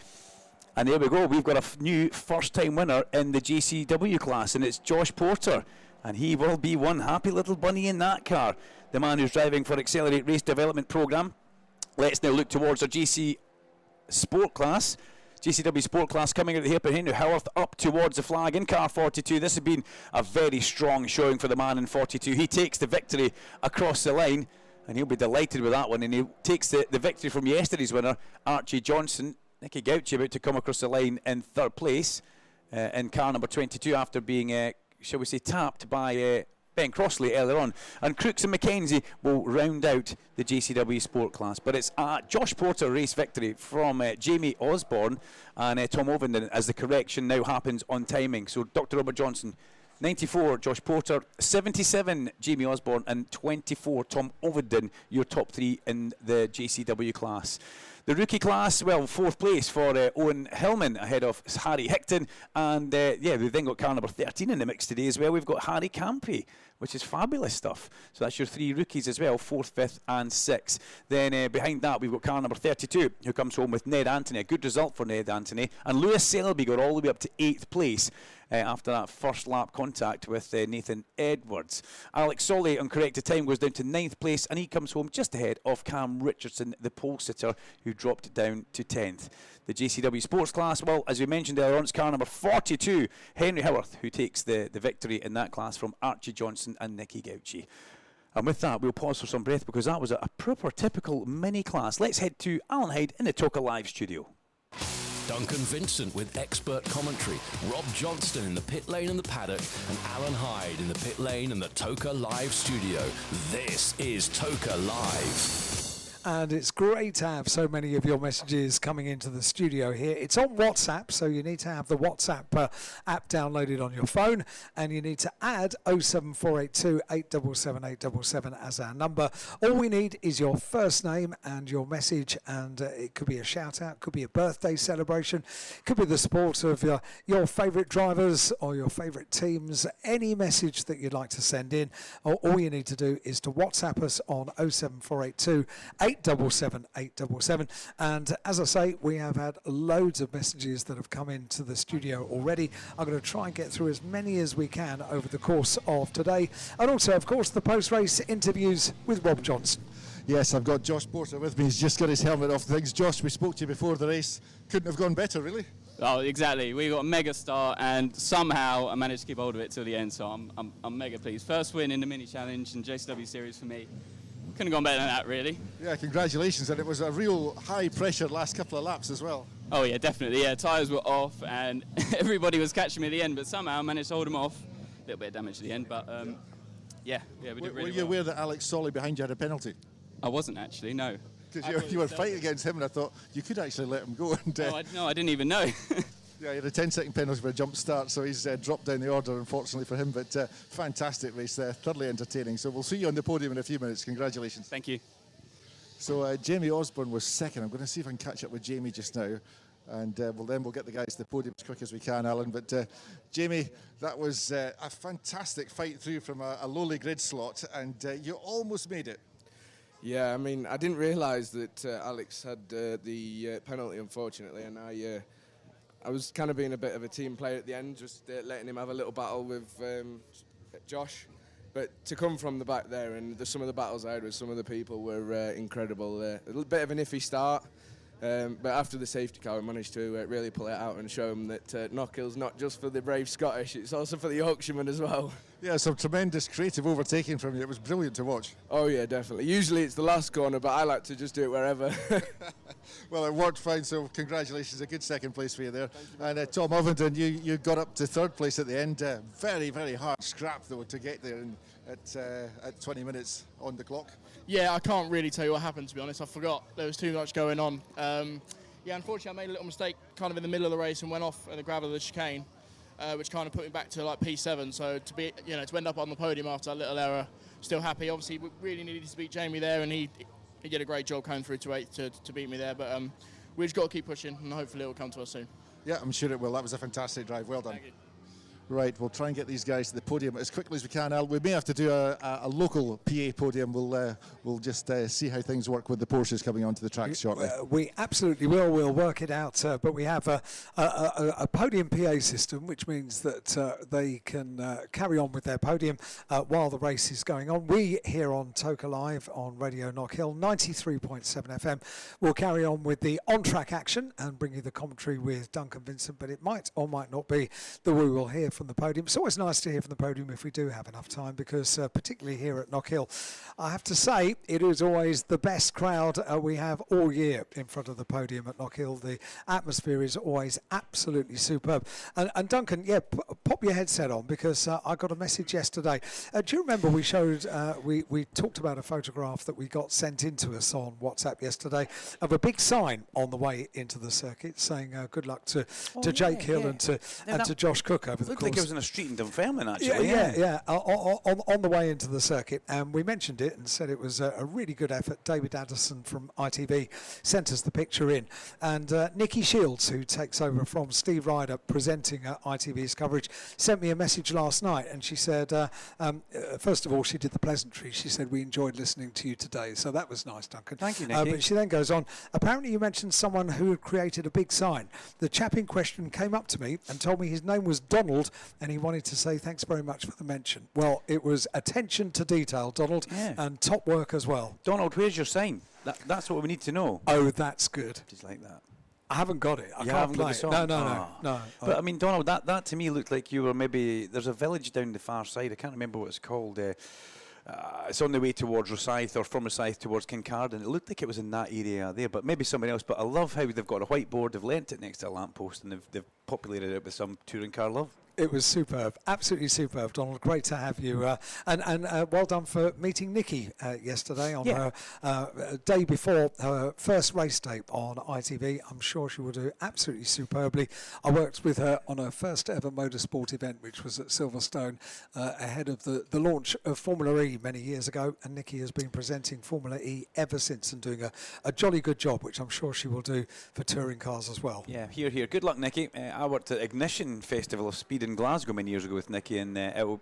And there we go, we've got a new first-time winner in the GCW class, and it's Josh Porter. And he will be one happy little bunny in that car. The man who's driving for Accelerate Race Development Programme. Let's now look towards our GC Sport class. GCW Sport class coming out of the hairpin. Henry Howarth up towards the flag in car 42. This has been a very strong showing for the man in 42. He takes the victory across the line, and he'll be delighted with that one. And he takes the victory from yesterday's winner, Archie Johnson. Nicky Gauchi about to come across the line in 3rd place in car number 22 after being, shall we say, tapped by Ben Crossley earlier on. And Crooks and Mackenzie will round out the GCW Sport class. But it's a Josh Porter race victory from Jamie Osborne and Tom Ovenden as the correction now happens on timing. So Dr. Robert Johnson, 94 Josh Porter, 77 Jamie Osborne and 24 Tom Ovenden, your top 3 in the GCW class. The rookie class, well, 4th place for Owen Hillman ahead of Harry Hickton. And yeah, we've then got car number 13 in the mix today as well. We've got Harry Campy, which is fabulous stuff. So that's your 3 rookies as well, 4th, 5th and 6th. Then behind that, we've got car number 32, who comes home with Ned Anthony. A good result for Ned Anthony. And Lewis Selby got all the way up to 8th place after that first lap contact with Nathan Edwards. Alex Solly, on corrected time, goes down to 9th place, and he comes home just ahead of Cam Richardson, the pole sitter, who dropped down to 10th. The GCW Sports class, well, as we mentioned earlier on, it's car number 42, Henry Howarth, who takes the victory in that class from Archie Johnson and Nicky Gauchi. And with that, we'll pause for some breath because that was a proper, typical mini class. Let's head to Alan Hyde in the Toka Live studio. Duncan Vincent with expert commentary, Rob Johnston in the pit lane and the paddock, and Alan Hyde in the pit lane and the Toka Live studio. This is Toka Live. And it's great to have so many of your messages coming into the studio here. It's on WhatsApp, so you need to have the WhatsApp app downloaded on your phone, and you need to add 07482 877 877 as our number. All we need is your first name and your message, and it could be a shout out, could be a birthday celebration, could be the support of your favourite drivers or your favourite teams. Any message that you'd like to send in, all you need to do is to WhatsApp us on 07482 877 877. And as I say, we have had loads of messages that have come into the studio already. I'm going to try and get through as many as we can over the course of today, and also of course the post-race interviews with Rob Johnson. Yes, I've got Josh Porter with me. He's just got his helmet off. Thanks, Josh. We spoke to you before the race. Couldn't have gone better, really. Oh, exactly. We got a mega start, and somehow I managed to keep hold of it till the end. So I'm mega pleased. First win in the mini challenge and JCW series for me. Couldn't have gone better than that, really. Yeah, congratulations. And it was a real high pressure last couple of laps as well. Oh yeah, definitely. Yeah, tyres were off, and everybody was catching me at the end, but somehow I managed to hold them off. A little bit of damage at the end, but yeah, we did really well. Were you aware that Alex Solly behind you had a penalty? I wasn't actually, no. Because you were fighting against him, and I thought you could actually let him go. And, no, I didn't even know. Yeah, he had a 10-second penalty for a jump start, so he's dropped down the order, unfortunately for him. But fantastic race there, thoroughly entertaining. So we'll see you on the podium in a few minutes. Congratulations. Thank you. So Jamie Osborne was second. I'm going to see if I can catch up with Jamie just now. And we'll get the guys to the podium as quick as we can, Alan. But Jamie, that was a fantastic fight through from a lowly grid slot, and you almost made it. Yeah, I mean, I didn't realise that Alex had the penalty, unfortunately, and I was kind of being a bit of a team player at the end, just letting him have a little battle with Josh. But to come from the back there, and some of the battles I had with some of the people were incredible. A little bit of an iffy start, but after the safety car, we managed to really pull it out and show them that Knockhill's not just for the brave Scottish, it's also for the Yorkshiremen as well. Yeah, some tremendous creative overtaking from you. It was brilliant to watch. Oh yeah, definitely. Usually it's the last corner, but I like to just do it wherever. Well, it worked fine, so congratulations. A good second place for you there. And Tom Ovenden, you got up to third place at the end. Very, very hard scrap, though, to get there at 20 minutes on the clock. Yeah, I can't really tell you what happened, to be honest. I forgot. There was too much going on. Yeah, unfortunately, I made a little mistake kind of in the middle of the race and went off in the gravel of the chicane, which kind of put me back to like P7. So to end up on the podium after that little error, still happy. Obviously, we really needed to beat Jamie there, and he did a great job coming through to 8th to beat me there. But we just got to keep pushing, and hopefully it will come to us soon. Yeah, I'm sure it will. That was a fantastic drive. Well done. Thank you. Right, we'll try and get these guys to the podium as quickly as we can. Al, we may have to do a local PA podium. We'll just see how things work with the Porsches coming onto the track shortly. We absolutely will. We'll work it out. But we have a podium PA system, which means that they can carry on with their podium while the race is going on. We here on Toka Live on Radio Knockhill 93.7 FM will carry on with the on-track action and bring you the commentary with Duncan Vincent. But it might or might not be that we will hear from the podium. It's always nice to hear from the podium if we do have enough time, because particularly here at Knockhill, I have to say it is always the best crowd we have all year in front of the podium at Knockhill. The atmosphere is always absolutely superb. And Duncan, yeah, pop your headset on, because I got a message yesterday. Do you remember we showed, we talked about a photograph that we got sent into us on WhatsApp yesterday of a big sign on the way into the circuit saying good luck to Jake Hill and to Josh Cook over the course. Looked like it was in a street in Dunfermline, actually. Yeah. On the way into the circuit, and we mentioned it and said it was a really good effort. David Addison from ITV sent us the picture in, and Nikki Shields, who takes over from Steve Ryder presenting ITV's coverage, sent me a message last night, and she said, first of all, she did the pleasantry. She said, we enjoyed listening to you today, so that was nice, Duncan. Thank you, Nikki. But she then goes on, apparently you mentioned someone who had created a big sign. The chap in question came up to me and told me his name was Donald, and he wanted to say thanks very much for the mention. Well, it was attention to detail, Donald, and top work as well. Donald, where's your sign? That's what we need to know. Oh, that's good. Just like that. I haven't got it. I You can't haven't play got the it. song? No. But I mean, Donald, that to me looked like you were maybe, there's a village down the far side, I can't remember what it's called. It's on the way towards Rosyth, or from Rosyth towards Kincardine. It looked like it was in that area there, but maybe somewhere else. But I love how they've got a whiteboard, they've lent it next to a lamppost, and they've populated it with some touring car love. It was superb, absolutely superb, Donald. Great to have you, and well done for meeting Nikki yesterday on her day before her first race day on ITV. I'm sure she will do absolutely superbly. I worked with her on her first ever motorsport event, which was at Silverstone, ahead of the launch of Formula E many years ago, and Nikki has been presenting Formula E ever since and doing a jolly good job, which I'm sure she will do for touring cars as well. Yeah, here. Good luck, Nikki. I worked at Ignition Festival of Speed in Glasgow many years ago with Nikki, and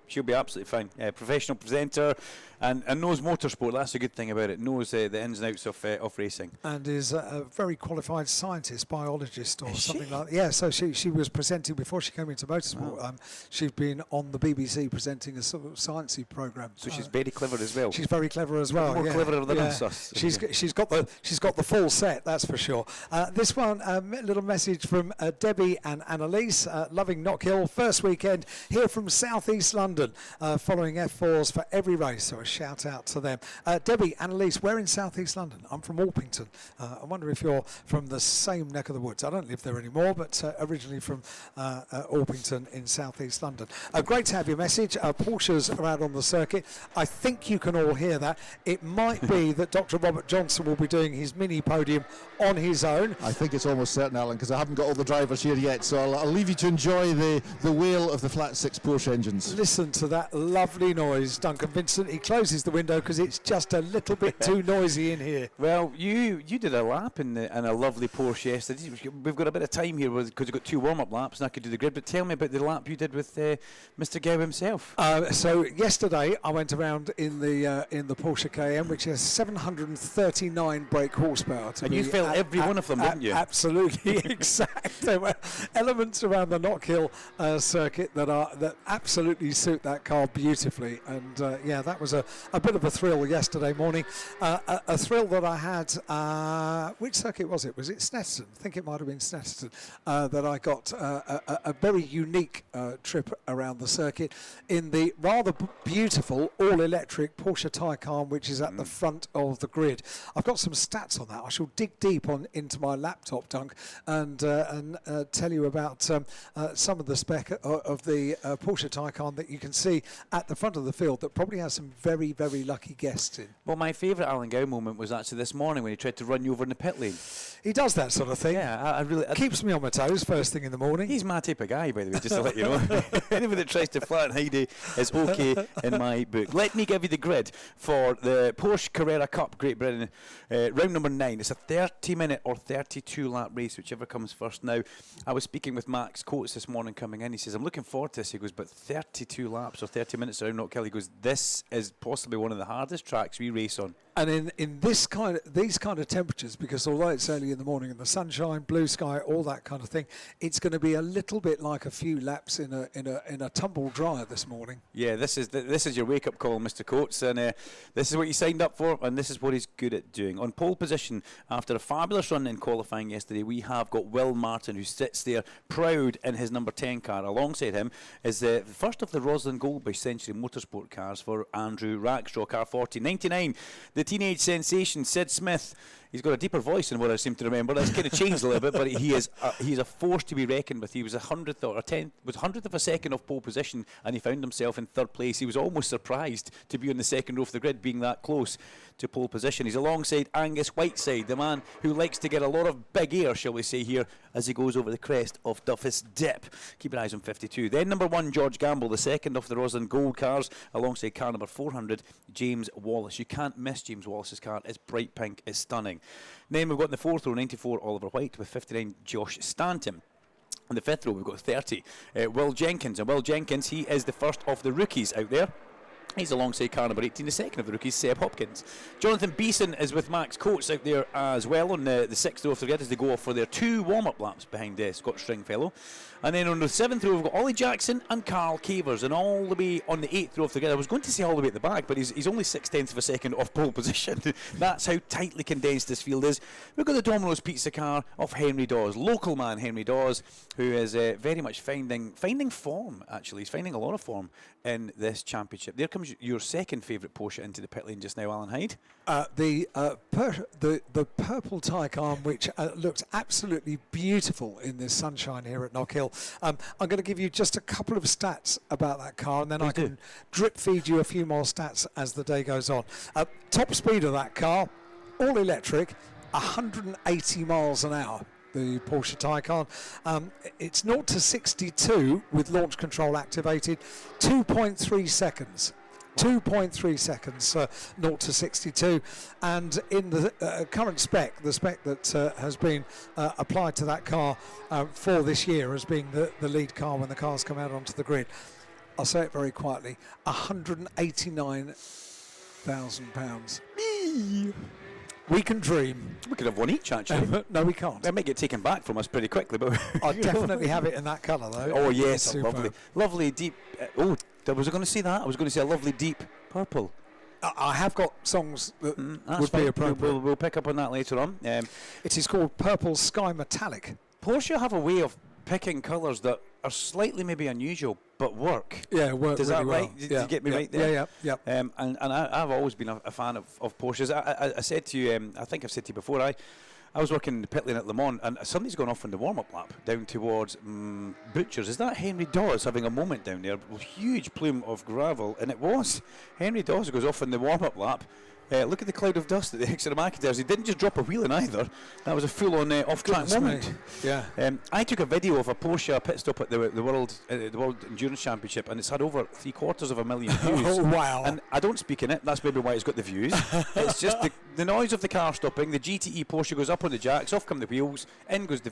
she'll be absolutely fine. Professional presenter and knows motorsport. That's a good thing about it. Knows the ins and outs of racing. And is a very qualified scientist, biologist, or something like that. Yeah, so she was presenting before she came into motorsport. Wow. She's been on the BBC presenting a sort of sciencey programme. So she's very clever as well. She's very clever as well. More cleverer than us. She's got the full set, that's for sure. This one, a little message from Debbie and Annalise, loving Knockhill. First weekend here from South East London, following F4s for every race, so a shout out to them. Debbie, Annalise, where in South East London? I'm from Orpington. I wonder if you're from the same neck of the woods. I don't live there anymore, but originally from Orpington in South East London. Great to have your message. Porsches are out on the circuit. I think you can all hear that. It might be that Dr. Robert Johnson will be doing his mini podium on his own. I think it's almost certain, Alan, because I haven't got all the drivers here yet, so I'll leave you to enjoy the wail of the flat six Porsche engines. Listen to that lovely noise, Duncan Vincent. He closes the window because it's just a little bit too noisy in here. Well, you did a lap in a lovely Porsche yesterday. We've got a bit of time here because you've got 2 warm-up laps and I could do the grid, but tell me about the lap you did with Mr. Gow himself. So yesterday I went around in the Porsche Cayenne, which has 739 brake horsepower. And you felt every one of them, didn't you? Absolutely, exactly. There were elements around the Knockhill circuit that absolutely suit that car beautifully, and yeah, that was a bit of a thrill yesterday morning. A thrill that I had. Which circuit was it? Was it Snetterton? I think it might have been Snetterton. That I got a very unique trip around the circuit in the rather beautiful all-electric Porsche Taycan, which is at the front of the grid. I've got some stats on that. I shall dig deep into my laptop, Dunk, and tell you about some of the spec of the Porsche Taycan that you can see at the front of the field that probably has some very, very lucky guests in. Well, my favourite Alan Gow moment was actually this morning when he tried to run you over in the pit lane. He does that sort of thing. Yeah, I really... Keeps me on my toes first thing in the morning. He's my type of guy, by the way, just to let you know. Anyone that tries to flatten Heidi is okay in my book. Let me give you the grid for the Porsche Carrera Cup, Great Britain, round number 9. It's a 30-minute or 32-lap race, whichever comes first. Now, I was speaking with Max Coates this morning coming in. He says, I'm looking forward to this. He goes, but 32 laps or 30 minutes around Knockhill. He goes, this is possibly one of the hardest tracks we race on. And in these kind of temperatures, because although it's early in the morning and the sunshine, blue sky, all that kind of thing, it's going to be a little bit like a few laps in a tumble dryer this morning. Yeah, this is your wake-up call, Mr. Coates, and this is what you signed up for, and this is what he's good at doing. On pole position, after a fabulous run in qualifying yesterday, we have got Will Martin, who sits there proud in his number 10 car. Alongside him is the first of the Rosalind Goldbush Century Motorsport cars for Andrew Rackstraw, car 4099. The teenage sensation, Sid Smith. He's got a deeper voice than what I seem to remember. That's kind of changed a little bit, but he's a force to be reckoned with. He was 100th of a second off pole position, and he found himself in 3rd place. He was almost surprised to be on the 2nd row of the grid, being that close to pole position. He's alongside Angus Whiteside, the man who likes to get a lot of big air, shall we say, here as he goes over the crest of Duffus Dip. Keep your eyes on 52. Then number 1, George Gamble, the second of the Rosalind Gold cars, alongside car number 400, James Wallace. You can't miss James Wallace's car. It's bright pink, it's stunning. Then we've got in the 4th row, 94, Oliver White, with 59, Josh Stanton. In the 5th row, we've got 30, Will Jenkins. And Will Jenkins, he is the first of the rookies out there. He's alongside car number 18, the second of the rookies, Seb Hopkins. Jonathan Beeson is with Max Coates out there as well on the 6th row of the grid as they go off for their 2 warm-up laps behind Scott Stringfellow. And then on the 7th row, we've got Ollie Jackson and Carl Cavers. And all the way on the 8th row of the grid, I was going to say all the way at the back, but he's only 6/10 of a second off pole position. That's how tightly condensed this field is. We've got the Domino's Pizza car of Henry Dawes, local man Henry Dawes, who is very much finding form, actually. He's finding a lot of form in this championship. There comes your second favourite Porsche into the pit lane just now, Alan Hyde. The purple Taycan, which looks absolutely beautiful in this sunshine here at Knockhill. I'm going to give you just a couple of stats about that car, and then I can drip feed you a few more stats as the day goes on. Top speed of that car, all electric, 180 miles an hour. The Porsche Taycan. It's 0 to 62 with launch control activated, 2.3 seconds. 2.3 seconds, 0 to 62, and in the current spec, the spec that has been applied to that car for this year as being the lead car when the cars come out onto the grid, I'll say it very quietly, £189,000. We can dream. We could have one each, actually. No, we can't. They might get taken back from us pretty quickly, but I definitely have it in that colour, though. Oh yes, lovely deep. Was I going to say that? I was going to say a lovely deep purple. I have got songs that would fine. be appropriate. We'll pick up on that later on. It is called Purple Sky Metallic. Porsche have a way of picking colours that are slightly maybe unusual but work. Yeah, work. Does really that well. right? Did you get me right there? Yeah. And I've always been a fan of Porsches. I said to you, I think I've said to you before, I was working in the pit lane at Le Mans, and somebody's gone off on the warm-up lap down towards Butchers. Is that Henry Dawes having a moment down there? A huge plume of gravel, and it was. Henry Dawes goes off on the warm-up lap. Look at the cloud of dust at the exit of McIntyre's. He didn't just drop a wheel in either. That was a full-on off-track moment. Yeah. I took a video of a Porsche pit stop at the World Endurance Championship, and it's had over 750,000 views. Oh, wow. And I don't speak in it. That's maybe why it's got the views. It's just the noise of the car stopping. The GTE Porsche goes up on the jacks, off come the wheels, in goes the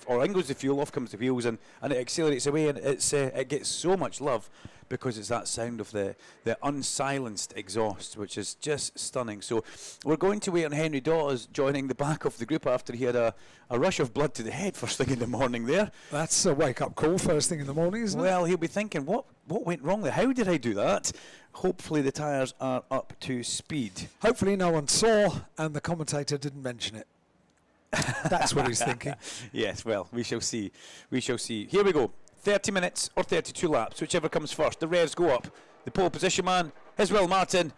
fuel, off comes the wheels, and it accelerates away, and it gets so much love, because it's that sound of the unsilenced exhaust, which is just stunning. So we're going to wait on Henry Dawes joining the back of the group after he had a rush of blood to the head first thing in the morning there. That's a wake-up call first thing in the morning, isn't it? Well, he'll be thinking, what went wrong there? How did I do that? Hopefully the tyres are up to speed. Hopefully no one saw and the commentator didn't mention it. That's what he's thinking. Yes, well, we shall see. We shall see. Here we go. 30 minutes or 32 laps, whichever comes first. The revs go up. The pole position man is Will Martin.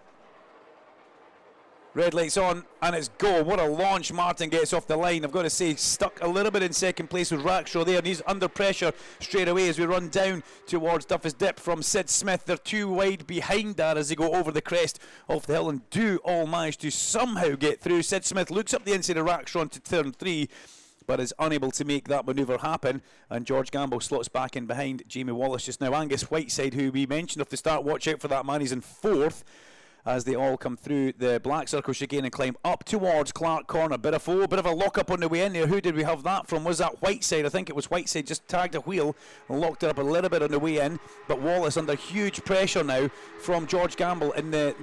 Red lights on, and it's go. What a launch Martin gets off the line. I've got to say, stuck a little bit in second place with Rackstraw there, and he's under pressure straight away as we run down towards Duffus Dip from Sid Smith. They're too wide behind that as they go over the crest of the hill and do all manage to somehow get through. Sid Smith looks up the inside of Rackstraw into turn 3. but is unable to make that manoeuvre happen, and George Gamble slots back in behind Jamie Wallace just now. Angus Whiteside, who we mentioned off the start, watch out for that man, he's in 4th as they all come through the black circle chicane and climb up towards Clark Corner. Bit of a lock-up on the way in there. Who did we have that from? Was that Whiteside? I think it was Whiteside, just tagged a wheel and locked it up a little bit on the way in, but Wallace under huge pressure now from George Gamble in the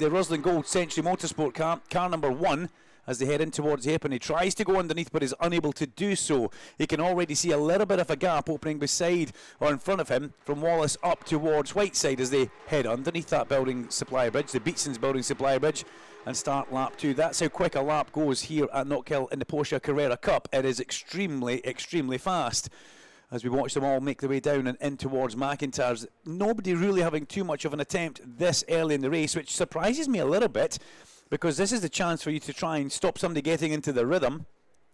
Ruslan Gold Century Motorsport car number 1, as they head in towards the hip, and he tries to go underneath but is unable to do so. He can already see a little bit of a gap opening beside or in front of him from Wallace up towards Whiteside as they head underneath that building supply bridge, the Beatson's building supply bridge, and start lap 2. That's how quick a lap goes here at Knockhill in the Porsche Carrera Cup. It is extremely, extremely fast as we watch them all make their way down and in towards McIntyre's. Nobody really having too much of an attempt this early in the race, which surprises me a little bit, because this is the chance for you to try and stop somebody getting into the rhythm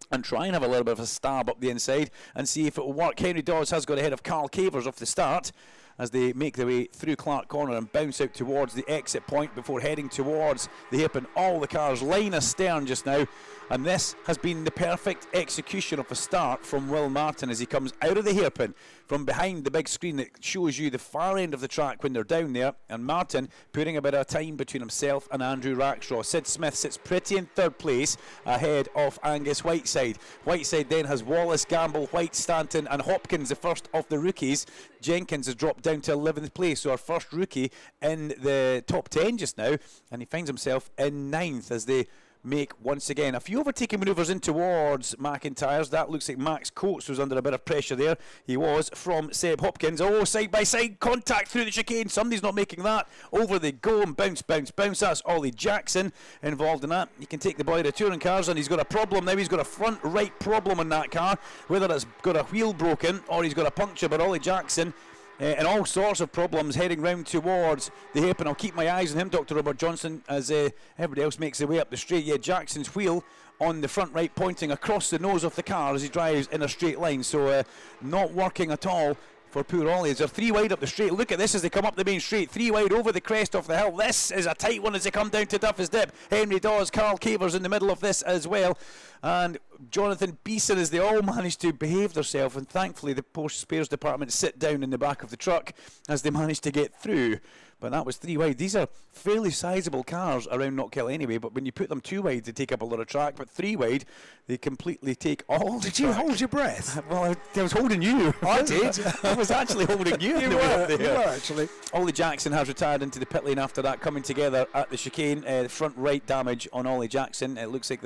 and try and have a little bit of a stab up the inside and see if it will work. Henry Dawes has got ahead of Carl Cavers off the start as they make their way through Clark Corner and bounce out towards the exit point before heading towards the hip, and all the cars line astern just now. And this has been the perfect execution of a start from Will Martin as he comes out of the hairpin from behind the big screen that shows you the far end of the track when they're down there, and Martin putting a bit of time between himself and Andrew Rackstraw. Sid Smith sits pretty in 3rd place ahead of Angus Whiteside. Whiteside then has Wallace, Gamble, White, Stanton and Hopkins, the first of the rookies. Jenkins has dropped down to 11th place, so our first rookie in the top 10 just now, and he finds himself in 9th as they make once again a few overtaking manoeuvres in towards McIntyre's. That looks like Max Coates was under a bit of pressure there. He was from Seb Hopkins. Oh, side by side contact through the chicane. Somebody's not making that. Over they go and bounce. That's Ollie Jackson involved in that. You can take the boy to touring cars, and he's got a problem now. He's got a front right problem in that car, whether it's got a wheel broken or he's got a puncture. But Ollie Jackson and all sorts of problems heading round towards the hip, and I'll keep my eyes on him, Dr. Robert Johnson, as everybody else makes their way up the straight. Yeah, Jackson's wheel on the front right pointing across the nose of the car as he drives in a straight line, so not working at all for poor Ollie. They're 3 wide up the straight. Look at this as they come up the main straight. 3 wide over the crest of the hill. This is a tight one as they come down to Duffus Dip. Henry Dawes, Carl Cavers in the middle of this as well. And Jonathan Beeson, as they all manage to behave themselves, and thankfully the Porsche Spares department sit down in the back of the truck as they manage to get through. But that was 3 wide. These are fairly sizable cars around Knockhill anyway, but when you put them 2 wide, they take up a lot of track, but 3 wide, they completely take all the Did track. you hold your breath? Well, I was holding you. I did. I was actually holding you. You were actually. Ollie Jackson has retired into the pit lane after that, coming together at the chicane. The front right damage on Ollie Jackson. It looks like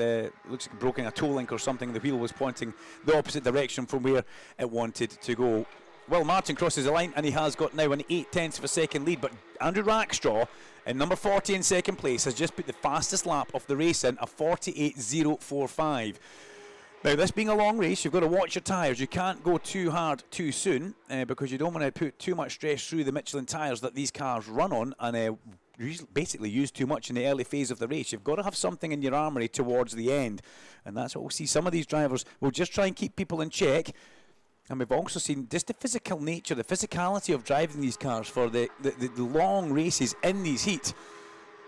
broken a toe link or something. The wheel was pointing the opposite direction from where it wanted to go. Will Martin crosses the line, and he has got now an 0.8 of a second lead, but Andrew Rackstraw in number 40 in 2nd place has just put the fastest lap of the race in, a 48.045. Now, this being a long race, you've got to watch your tyres. You can't go too hard too soon because you don't want to put too much stress through the Michelin tyres that these cars run on and basically use too much in the early phase of the race. You've got to have something in your armoury towards the end, and that's what we'll see. Some of these drivers will just try and keep people in check. And we've also seen just the physical nature, the physicality of driving these cars for the long races in these heats.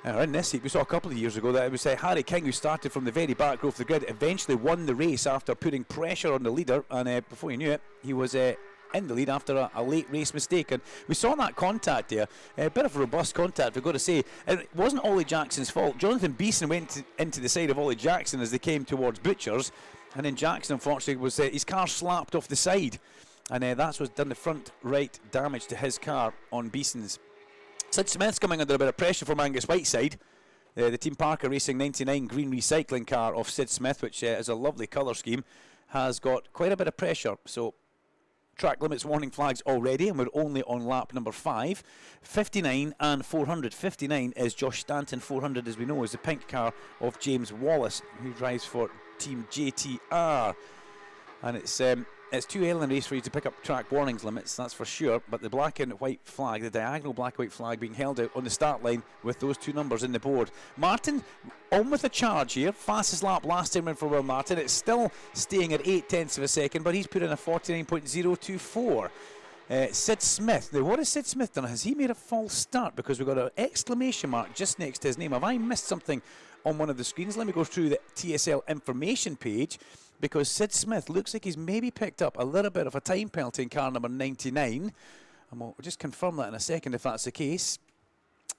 In this heat, we saw a couple of years ago that it was Harry King, who started from the very back row of the grid, eventually won the race after putting pressure on the leader, and before you knew it, he was in the lead after a late race mistake. And we saw that contact there, a bit of robust contact, we've got to say. And it wasn't Ollie Jackson's fault. Jonathan Beeson went into the side of Ollie Jackson as they came towards Butchers. And then Jackson, unfortunately, was his car slapped off the side. And that's what's done the front right damage to his car on Beeson's. Sid Smith's coming under a bit of pressure from Angus Whiteside. The Team Parker Racing 99 green recycling car of Sid Smith, which is a lovely colour scheme, has got quite a bit of pressure. So track limits warning flags already, and we're only on lap number 5. 59 and 400. 59 is Josh Stanton. 400, as we know, is the pink car of James Wallace, who drives for Team JTR. And it's too early in the race for you to pick up track warnings limits, that's for sure, but the black and white flag, the diagonal black and white flag being held out on the start line with those 2 numbers in the board. Martin on with a charge here, fastest lap last time in for Will Martin. It's still staying at 0.8 of a second, but he's put in a 49.024. Sid Smith, now what has Sid Smith done? Has he made a false start? Because we've got an exclamation mark just next to his name. Have I missed something on one of the screens? Let me go through the TSL information page because Sid Smith looks like he's maybe picked up a little bit of a time penalty in car number 99. And we'll just confirm that in a second if that's the case.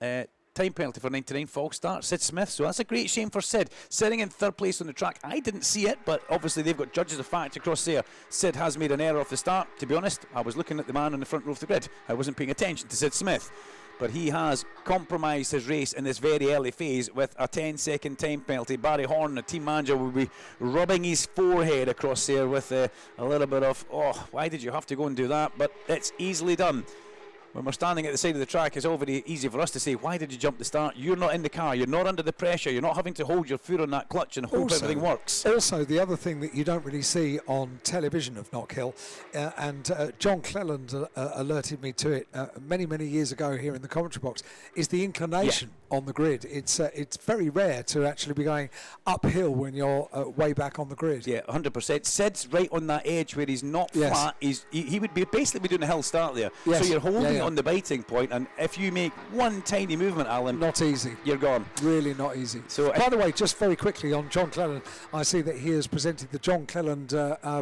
Time penalty for 99, false start, Sid Smith. So that's a great shame for Sid. Sitting in third place on the track. I didn't see it, but obviously they've got judges of fact across there. Sid has made an error off the start. To be honest, I was looking at the man on the front row of the grid. I wasn't paying attention to Sid Smith. But he has compromised his race in this very early phase with a 10-second time penalty. Barry Horn, the team manager, will be rubbing his forehead across there with a little bit of, oh, why did you have to go and do that? But it's easily done. When we're standing at the side of the track, it's all very easy for us to say, why did you jump the start? You're not in the car. You're not under the pressure. You're not having to hold your foot on that clutch and hope everything works. Also, the other thing that you don't really see on television of Knockhill, and John Cleland alerted me to it many, many years ago here in the commentary box, is the inclination on the grid. It's very rare to actually be going uphill when you're way back on the grid. Yeah, 100%. Sid's right on that edge where he's not flat. He would basically be doing a hill start there. Yes. So you're holding on the biting point, and if you make one tiny movement, Alan, not easy. You're gone. Really not easy. So, by the way, just very quickly on John Cleland, I see that he has presented the John Cleland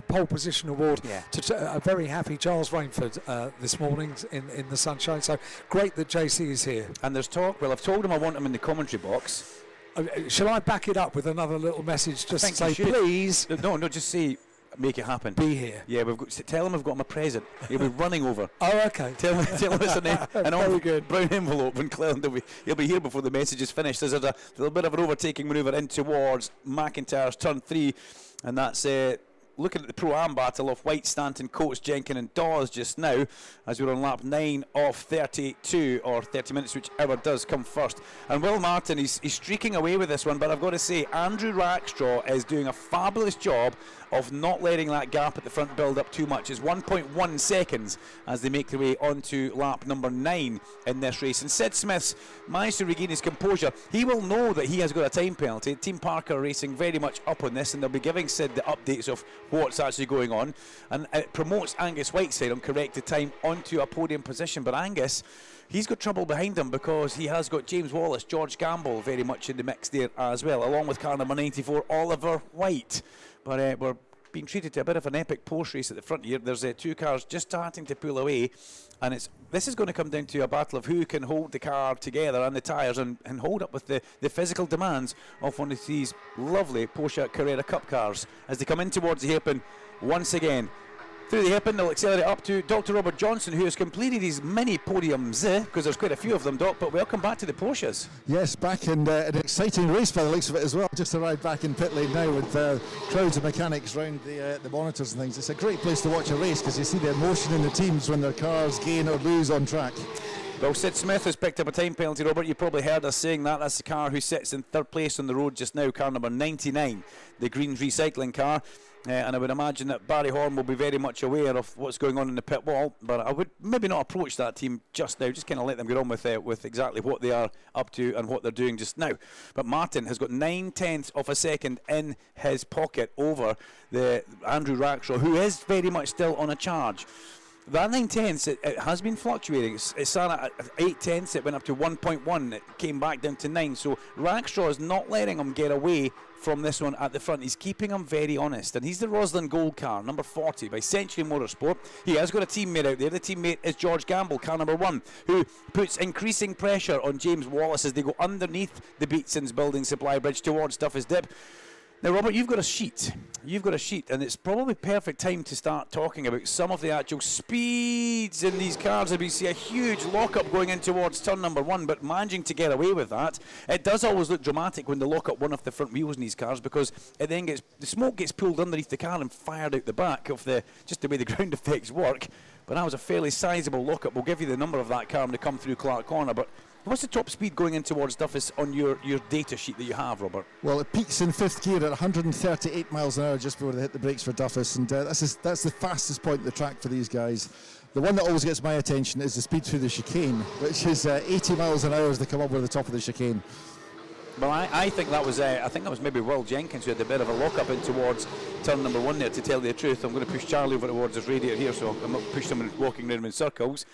pole position award to a very happy Charles Rainford this morning in the sunshine. So great that JC is here. And there's talk. Well, I've told him I want him in the commentary box. Shall I back it up with another little message? Just to say, please. No, just say. Make it happen. Be here. Yeah, tell him I've got him a present. He'll be running over. Oh, okay. Tell him it's an brown envelope, and Cleland he'll be here before the message is finished. There's a little bit of an overtaking manoeuvre in towards McIntyre's turn 3, and that's looking at the Pro-Am battle of White, Stanton, Coates, Jenkin and Dawes just now, as we're on lap 9 of 32, or 30 minutes, whichever does come first. And Will Martin, he's streaking away with this one, but I've got to say, Andrew Rackstraw is doing a fabulous job of not letting that gap at the front build up too much. It's 1.1 seconds as they make their way onto lap number 9 in this race. And Sid Smith's managed to regain his composure. He will know that he has got a time penalty. Team Parker Racing very much up on this, and they'll be giving Sid the updates of what's actually going on. And it promotes Angus Whiteside on corrected time onto a podium position. But Angus, he's got trouble behind him because he has got James Wallace, George Gamble very much in the mix there as well, along with car number 94, Oliver White. But we're being treated to a bit of an epic Porsche race at the front here. There's 2 cars just starting to pull away, and this is going to come down to a battle of who can hold the car together and the tyres and hold up with the physical demands of one of these lovely Porsche Carrera Cup cars as they come in towards the hairpin once again. Through the hairpin, they'll accelerate up to Dr. Robert Johnson, who has completed his mini podiums, because there's quite a few of them, Doc, but welcome back to the Porsches. Yes, back in an exciting race by the looks of it as well. Just arrived back in pit lane now with crowds of mechanics round the monitors and things. It's a great place to watch a race because you see the emotion in the teams when their cars gain or lose on track. Well, Sid Smith has picked up a time penalty, Robert. You probably heard us saying that. That's the car who sits in third place on the road just now, car number 99, the Greens recycling car. And I would imagine that Barry Horn will be very much aware of what's going on in the pit wall, but I would maybe not approach that team just now, just kind of let them get on with exactly what they are up to and what they're doing just now. But Martin has got 9/10 of a second in his pocket over the Andrew Rackstraw, who is very much still on a charge. That 9/10, it has been fluctuating. It started at 8/10, it went up to 1.1, it came back down to 9. So Rackstraw is not letting him get away from this one at the front. He's keeping him very honest, and he's the Roslyn Gold car, number 40 by Century Motorsport. He has got a teammate out there. The teammate is George Gamble, car number 1, who puts increasing pressure on James Wallace as they go underneath the Beatson's building supply bridge towards Duffus Dip. Now, Robert, you've got a sheet. And it's probably perfect time to start talking about some of the actual speeds in these cars. We see a huge lockup going in towards turn number 1, but managing to get away with that. It does always look dramatic when they lock up one of the front wheels in these cars, because it then the smoke gets pulled underneath the car and fired out the back of just the way the ground effects work. But that was a fairly sizable lockup. We'll give you the number of that car when they come through Clark Corner. But what's the top speed going in towards Duffus on your data sheet that you have, Robert? Well, it peaks in 5th gear at 138 miles an hour just before they hit the brakes for Duffus, and that's the fastest point of the track for these guys. The one that always gets my attention is the speed through the chicane, which is 80 miles an hour as they come over the top of the chicane. Well, I think that was maybe Will Jenkins who had a bit of a lock-up in towards turn number 1 there, to tell you the truth. I'm going to push Charlie over towards his radiator here, so I'm not pushing him walking around him in circles.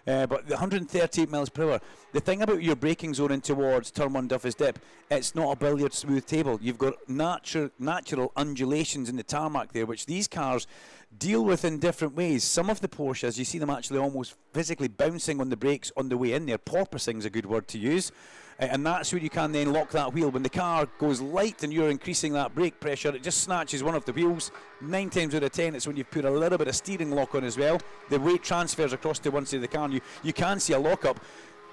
But the 138 miles per hour, the thing about your braking zone in towards turn 1 Duffus Dip, it's not a billiard smooth table. You've got natural undulations in the tarmac there, which these cars deal with in different ways. Some of the Porsches, you see them actually almost physically bouncing on the brakes on the way in there. Porpoising is a good word to use. And that's where you can then lock that wheel. When the car goes light and you're increasing that brake pressure, it just snatches one of the wheels. 9 times out of 10, it's when you've put a little bit of steering lock on as well. The weight transfers across to one side of the car, and you can see a lock-up.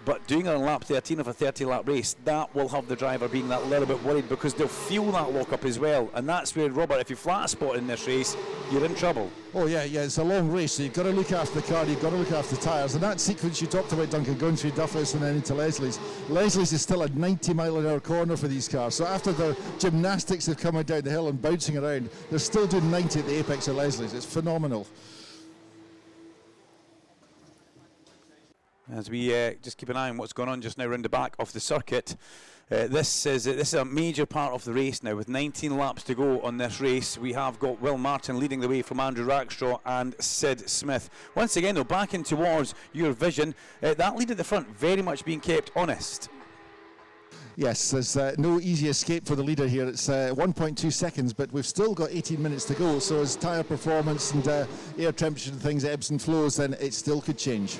But doing it on lap 13 of a 30-lap race, that will have the driver being that little bit worried, because they'll feel that lock-up as well. And that's where, Robert, if you flat spot in this race, you're in trouble. Oh, yeah, it's a long race, so you've got to look after the car, you've got to look after the tyres. And that sequence you talked about, Duncan, going through Duffus and then into Leslie's. Leslie's is still a 90-mile-an-hour corner for these cars. So after the gymnastics of coming down the hill and bouncing around, they're still doing 90 at the apex of Leslie's. It's phenomenal. As we just keep an eye on what's going on just now round the back of the circuit. This is a major part of the race now. With 19 laps to go on this race, we have got Will Martin leading the way from Andrew Rackstraw and Sid Smith. Once again, though, back in towards your vision, that lead at the front very much being kept honest. Yes, there's no easy escape for the leader here. It's 1.2 seconds, but we've still got 18 minutes to go. So as tyre performance and air temperature and things ebbs and flows, then it still could change.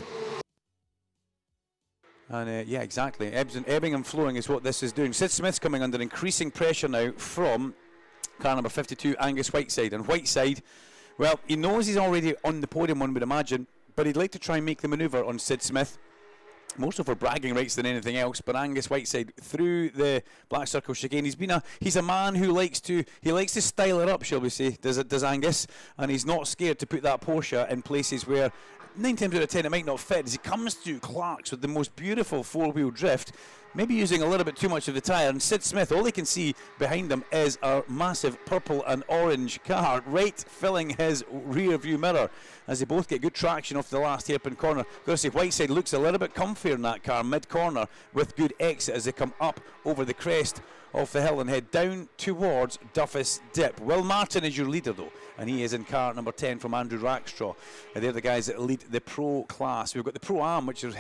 And yeah, exactly. Ebbing and flowing is what this is doing. Sid Smith's coming under increasing pressure now from car number 52, Angus Whiteside. And Whiteside, well, he knows he's already on the podium, one would imagine, but he'd like to try and make the manoeuvre on Sid Smith. More so for bragging rights than anything else. But Angus Whiteside through the Black Circle chicane, he's a man who likes to style it up, shall we say, does Angus, and he's not scared to put that Porsche in places where 9 times out of 10 it might not fit, as he comes through Clark's with the most beautiful 4-wheel drift, maybe using a little bit too much of the tyre. And Sid Smith, all he can see behind him is a massive purple and orange car right filling his rear view mirror, as they both get good traction off the last hairpin corner. Got to say, Whiteside looks a little bit comfier in that car mid-corner, with good exit as they come up over the crest of the hill and head down towards Duffus Dip. Will Martin is your leader though, and he is in car number 10 from Andrew Rackstraw. They're the guys that lead the Pro class. We've got the Pro-Am, which is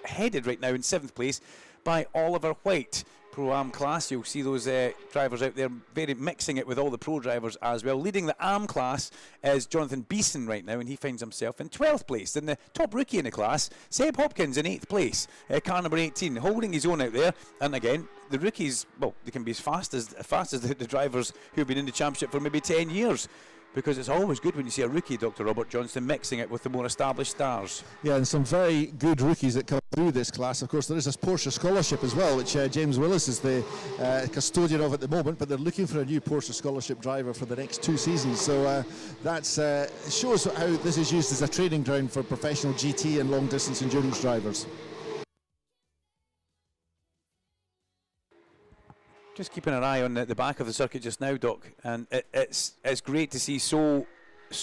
headed right now in 7th place by Oliver White. Pro-Am class, you'll see those drivers out there very mixing it with all the Pro drivers as well. Leading the Am class is Jonathan Beeson right now, and he finds himself in 12th place. Then the top rookie in the class, Seb Hopkins, in 8th place. Car number 18, holding his own out there. And again, the rookies, well, they can be as fast as the drivers who've been in the championship for maybe 10 years. Because it's always good when you see a rookie, Dr. Robert Johnston, mixing it with the more established stars. Yeah, and some very good rookies that come through this class. Of course, there is this Porsche Scholarship as well, which James Willis is the custodian of at the moment, but they're looking for a new Porsche Scholarship driver for the next 2 seasons. So that shows how this is used as a training ground for professional GT and long-distance endurance drivers. Just keeping an eye on the back of the circuit just now, Doc, and it's great to see so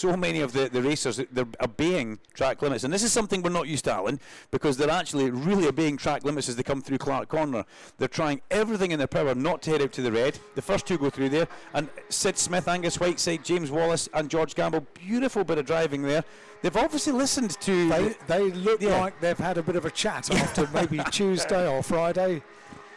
many of the racers, they're obeying track limits. And this is something we're not used to, Alan, because they're actually really obeying track limits as they come through Clark Corner. They're trying everything in their power not to head out to the red. The first 2 go through there, and Sid Smith, Angus Whiteside, James Wallace and George Gamble, beautiful bit of driving there. They've obviously listened to... They look like they've had a bit of a chat after maybe Tuesday or Friday.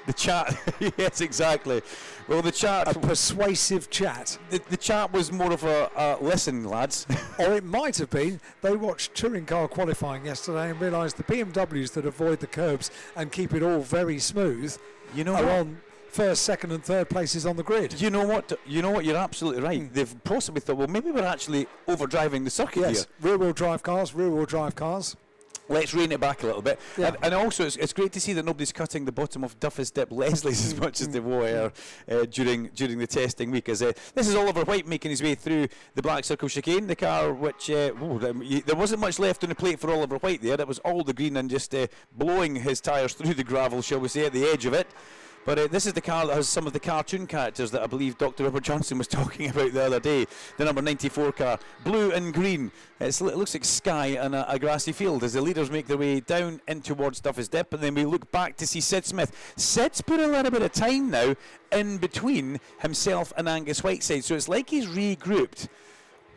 The chat, yes, exactly. Well, the chat... A persuasive chat. The chat was more of a listen, lads. Or it might have been, they watched touring car qualifying yesterday and realised the BMWs that avoid the curbs and keep it all very smooth are on first, second and third places on the grid. You know what, you're absolutely right. They've possibly thought, well, maybe we're actually overdriving the circuit here. Rear-wheel drive cars. Let's rein it back a little bit. Yeah. And also, it's great to see that nobody's cutting the bottom of Duffus Dip Leslie's as much as they were during the testing week. As this is Oliver White making his way through the Black Circle chicane, the car which, there wasn't much left on the plate for Oliver White there. That was all the green and just blowing his tyres through the gravel, shall we say, at the edge of it. But this is the car that has some of the cartoon characters that I believe Dr. Robert Johnson was talking about the other day. The number 94 car, blue and green. It looks like sky and a grassy field as the leaders make their way down in towards Duffus Dip, and then we look back to see Sid Smith. Sid's put a little bit of time now in between himself and Angus Whiteside, so it's like he's regrouped,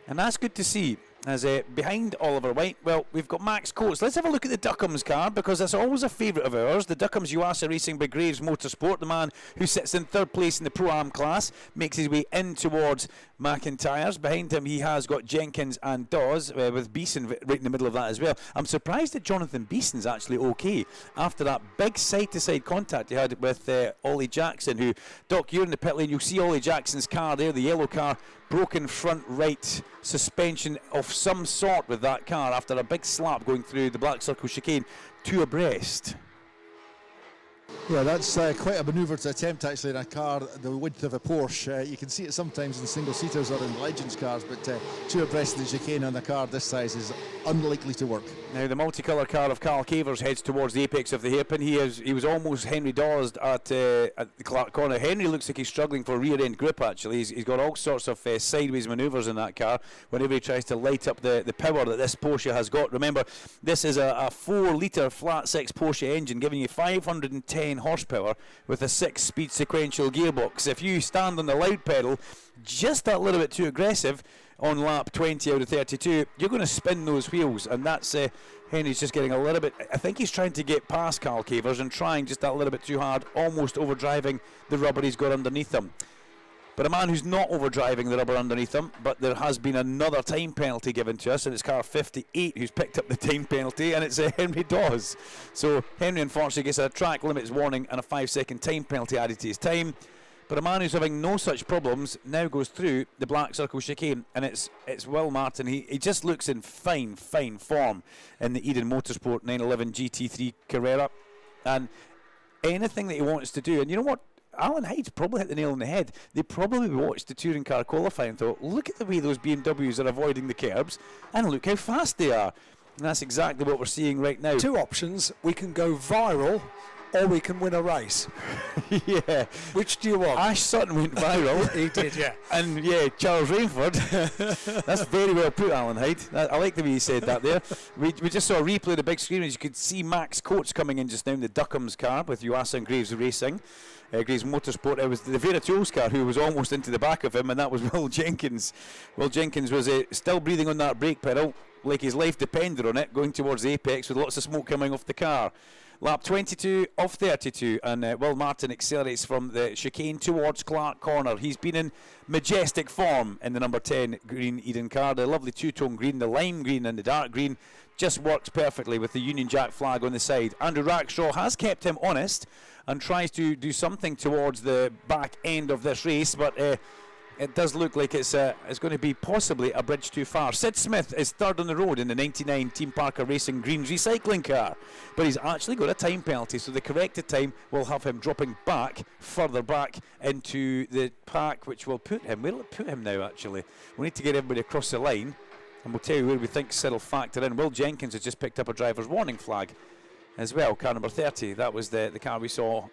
and that's good to see. as behind Oliver White, well, we've got Max Coates. Let's have a look at the Duckham's car, because that's always a favourite of ours. The Duckham's Yuasa Racing by Graves Motorsport, the man who sits in 3rd place in the Pro-Am class, makes his way in towards McIntyre's. Behind him, he has got Jenkins and Dawes, with Beeson right in the middle of that as well. I'm surprised that Jonathan Beeson's actually okay after that big side-to-side contact he had with Ollie Jackson, who, Doc, you're in the pit lane, you'll see Ollie Jackson's car there, the yellow car, broken front right suspension of some sort with that car after a big slap going through the Black Circle chicane, 2 abreast. Yeah, that's quite a manoeuvre to attempt actually in a car the width of a Porsche. You can see it sometimes in single-seaters or in Legends cars, but 2 abreast of the chicane on a car this size is unlikely to work. Now the multicolour car of Carl Cavers heads towards the apex of the hairpin. He was almost Henry Dawes at the Clark corner. Henry looks like he's struggling for rear end grip actually. He's got all sorts of sideways manoeuvres in that car whenever he tries to light up the power that this Porsche has got. Remember, this is a 4-litre flat 6 Porsche engine giving you 510 horsepower with a 6-speed sequential gearbox. If you stand on the loud pedal just that little bit too aggressive on lap 20 out of 32, you're going to spin those wheels, and that's Henry's just getting a little bit, I think he's trying to get past Carl Cavers and trying just that little bit too hard, almost overdriving the rubber he's got underneath him. But a man who's not overdriving the rubber underneath him, but there has been another time penalty given to us, and it's car 58 who's picked up the time penalty, and it's Henry Dawes. So Henry unfortunately gets a track limits warning and a 5-second time penalty added to his time. But a man who's having no such problems now goes through the Black Circle chicane, and it's Will Martin. He just looks in fine form in the Eden Motorsport 911 GT3 Carrera, and anything that he wants to do, and you know what? Alan Hyde's probably hit the nail on the head. They probably watched the touring car qualifying and thought, look at the way those BMWs are avoiding the curbs, and look how fast they are. And that's exactly what we're seeing right now. 2 options: we can go viral, or we can win a race. Yeah. Which do you want? Ash Sutton went viral. He did, yeah. And yeah, Charles Rainford. That's very well put, Alan Hyde. I like the way you said that there. We just saw a replay of the big screen, as you could see Max Coates coming in just now in the Duckham's car with Yuasa and Graves Racing. Graves Motorsport. It was the Vera Tools car who was almost into the back of him, and that was Will Jenkins. Will Jenkins was still breathing on that brake pedal like his life depended on it, going towards the apex with lots of smoke coming off the car. Lap 22 of 32, and Will Martin accelerates from the chicane towards Clark Corner. He's been in majestic form in the number 10 green Eden car. The lovely two-tone green, the lime green and the dark green, just works perfectly with the Union Jack flag on the side. Andrew Rackstraw has kept him honest and tries to do something towards the back end of this race, but it does look like it's going to be possibly a bridge too far. Sid Smith is 3rd on the road in the 99 Team Parker Racing Green recycling car, but he's actually got a time penalty, so the corrected time will have him dropping further back into the pack, which will put him, where will it put him now actually? We need to get everybody across the line, and we'll tell you where we think Sid will factor in. Will Jenkins has just picked up a driver's warning flag as well, car number 30. That was the car we saw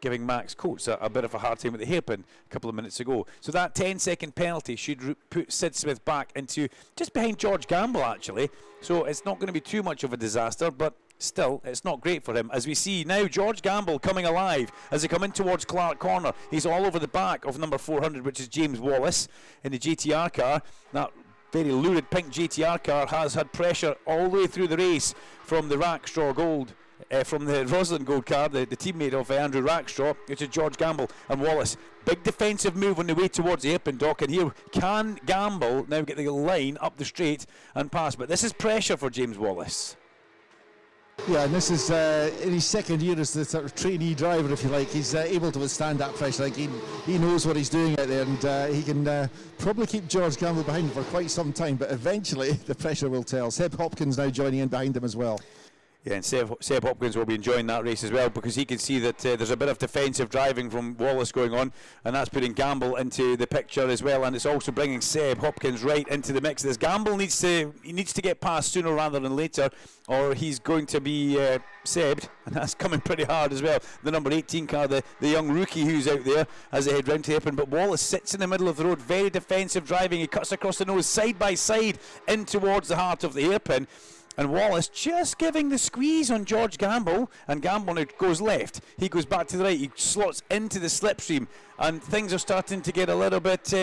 giving Max Coates a bit of a hard time at the hairpin a couple of minutes ago. So that 10-second penalty should put Sid Smith back into just behind George Gamble actually. So it's not going to be too much of a disaster, but still it's not great for him. As we see now, George Gamble coming alive as they come in towards Clark Corner. He's all over the back of number 400, which is James Wallace in the GTR car. That very lurid pink GTR car has had pressure all the way through the race from the Rackstraw Gold. From the Roslyn Gold car, the teammate of Andrew Rackstraw, which is George Gamble and Wallace. Big defensive move on the way towards the hairpin, Dock, and here can Gamble now get the line up the straight and pass, but this is pressure for James Wallace. Yeah, and this is in his 2nd year as the sort of trainee driver, if you like. He's able to withstand that pressure. Like he knows what he's doing out there, and he can probably keep George Gamble behind him for quite some time, but eventually the pressure will tell. Seb Hopkins now joining in behind him as well. Yeah, and Seb Hopkins will be enjoying that race as well, because he can see that there's a bit of defensive driving from Wallace going on, and that's putting Gamble into the picture as well, and it's also bringing Seb Hopkins right into the mix. This Gamble needs to get past sooner rather than later, or he's going to be sebbed, and that's coming pretty hard as well. The number 18 car, the young rookie who's out there as they head round to hairpin, but Wallace sits in the middle of the road, very defensive driving. He cuts across the nose side by side in towards the heart of the hairpin. And Wallace just giving the squeeze on George Gamble, and Gamble now goes left. He goes back to the right. He slots into the slipstream, and things are starting to get a little bit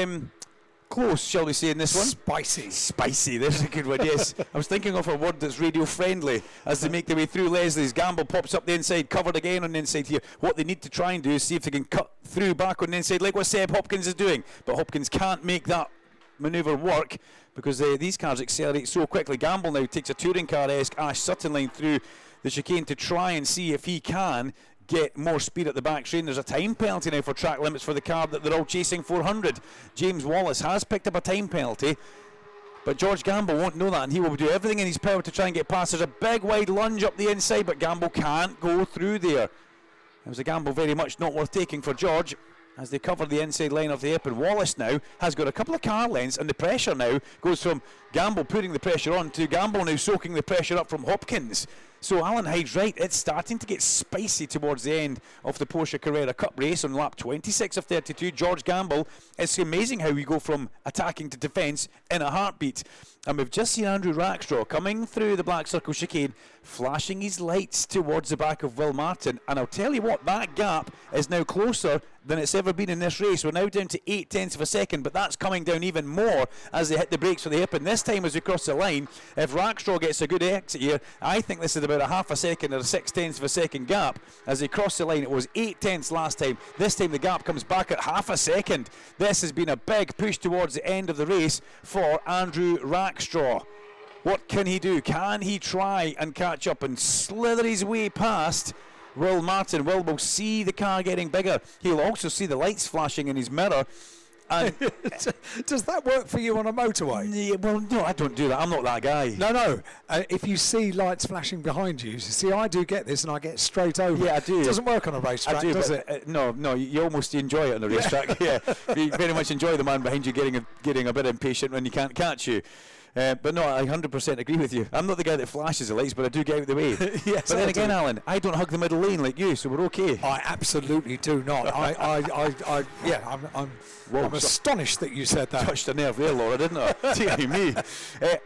close, shall we say, in this one? Spicy. There's a good one, yes. I was thinking of a word that's radio friendly as they make their way through Leslie's. Gamble pops up the inside, covered again on the inside here. What they need to try and do is see if they can cut through back on the inside like what Seb Hopkins is doing. But Hopkins can't make that manoeuvre work because these cars accelerate so quickly. Gamble now takes a touring car-esque Ash Sutton line through the chicane to try and see if he can get more speed at the back straight. There's a time penalty now for track limits for the car that they're all chasing 400. James Wallace has picked up a time penalty, but George Gamble won't know that, and he will do everything in his power to try and get past. There's a big wide lunge up the inside, but Gamble can't go through there. It was a gamble very much not worth taking for George as they cover the inside line of the hairpin. Wallace now has got a couple of car lengths, and the pressure now goes from Gamble putting the pressure on to Gamble now soaking the pressure up from Hopkins. So Alan Hyde's right, it's starting to get spicy towards the end of the Porsche Carrera Cup race on lap 26 of 32. George Gamble, it's amazing how we go from attacking to defence in a heartbeat. And we've just seen Andrew Rackstraw coming through the black circle chicane, flashing his lights towards the back of Will Martin. And I'll tell you what, that gap is now closer than it's ever been in this race. We're now down to 0.8 of a second, but that's coming down even more as they hit the brakes for the hairpin. This time as we cross the line, if Rackstraw gets a good exit here, I think this is about a half a second or a 0.6 of a second gap. As they cross the line, it was 0.8 last time. This time the gap comes back at half a second. This has been a big push towards the end of the race for Andrew Rackstraw. What can he do? Can he try and catch up and slither his way past Will Martin? Will will see the car getting bigger. He'll also see the lights flashing in his mirror. And does that work for you on a motorway? Yeah, well, no, I don't do that. I'm not that guy. No. If you see lights flashing behind you, see, I do get this, and I get straight over. Yeah, I do. It doesn't work on a racetrack, does it? No, you almost enjoy it on the racetrack. Yeah, you very much enjoy the man behind you getting a bit impatient when he can't catch you. But no, I 100% agree with you. I'm not the guy that flashes the lights, but I do get out of the way. Yes, but then again, Alan, I don't hug the middle lane like you, so we're okay. I absolutely do not. I'm astonished that you said that. Touched a nerve there, Laura, didn't I? Dear me.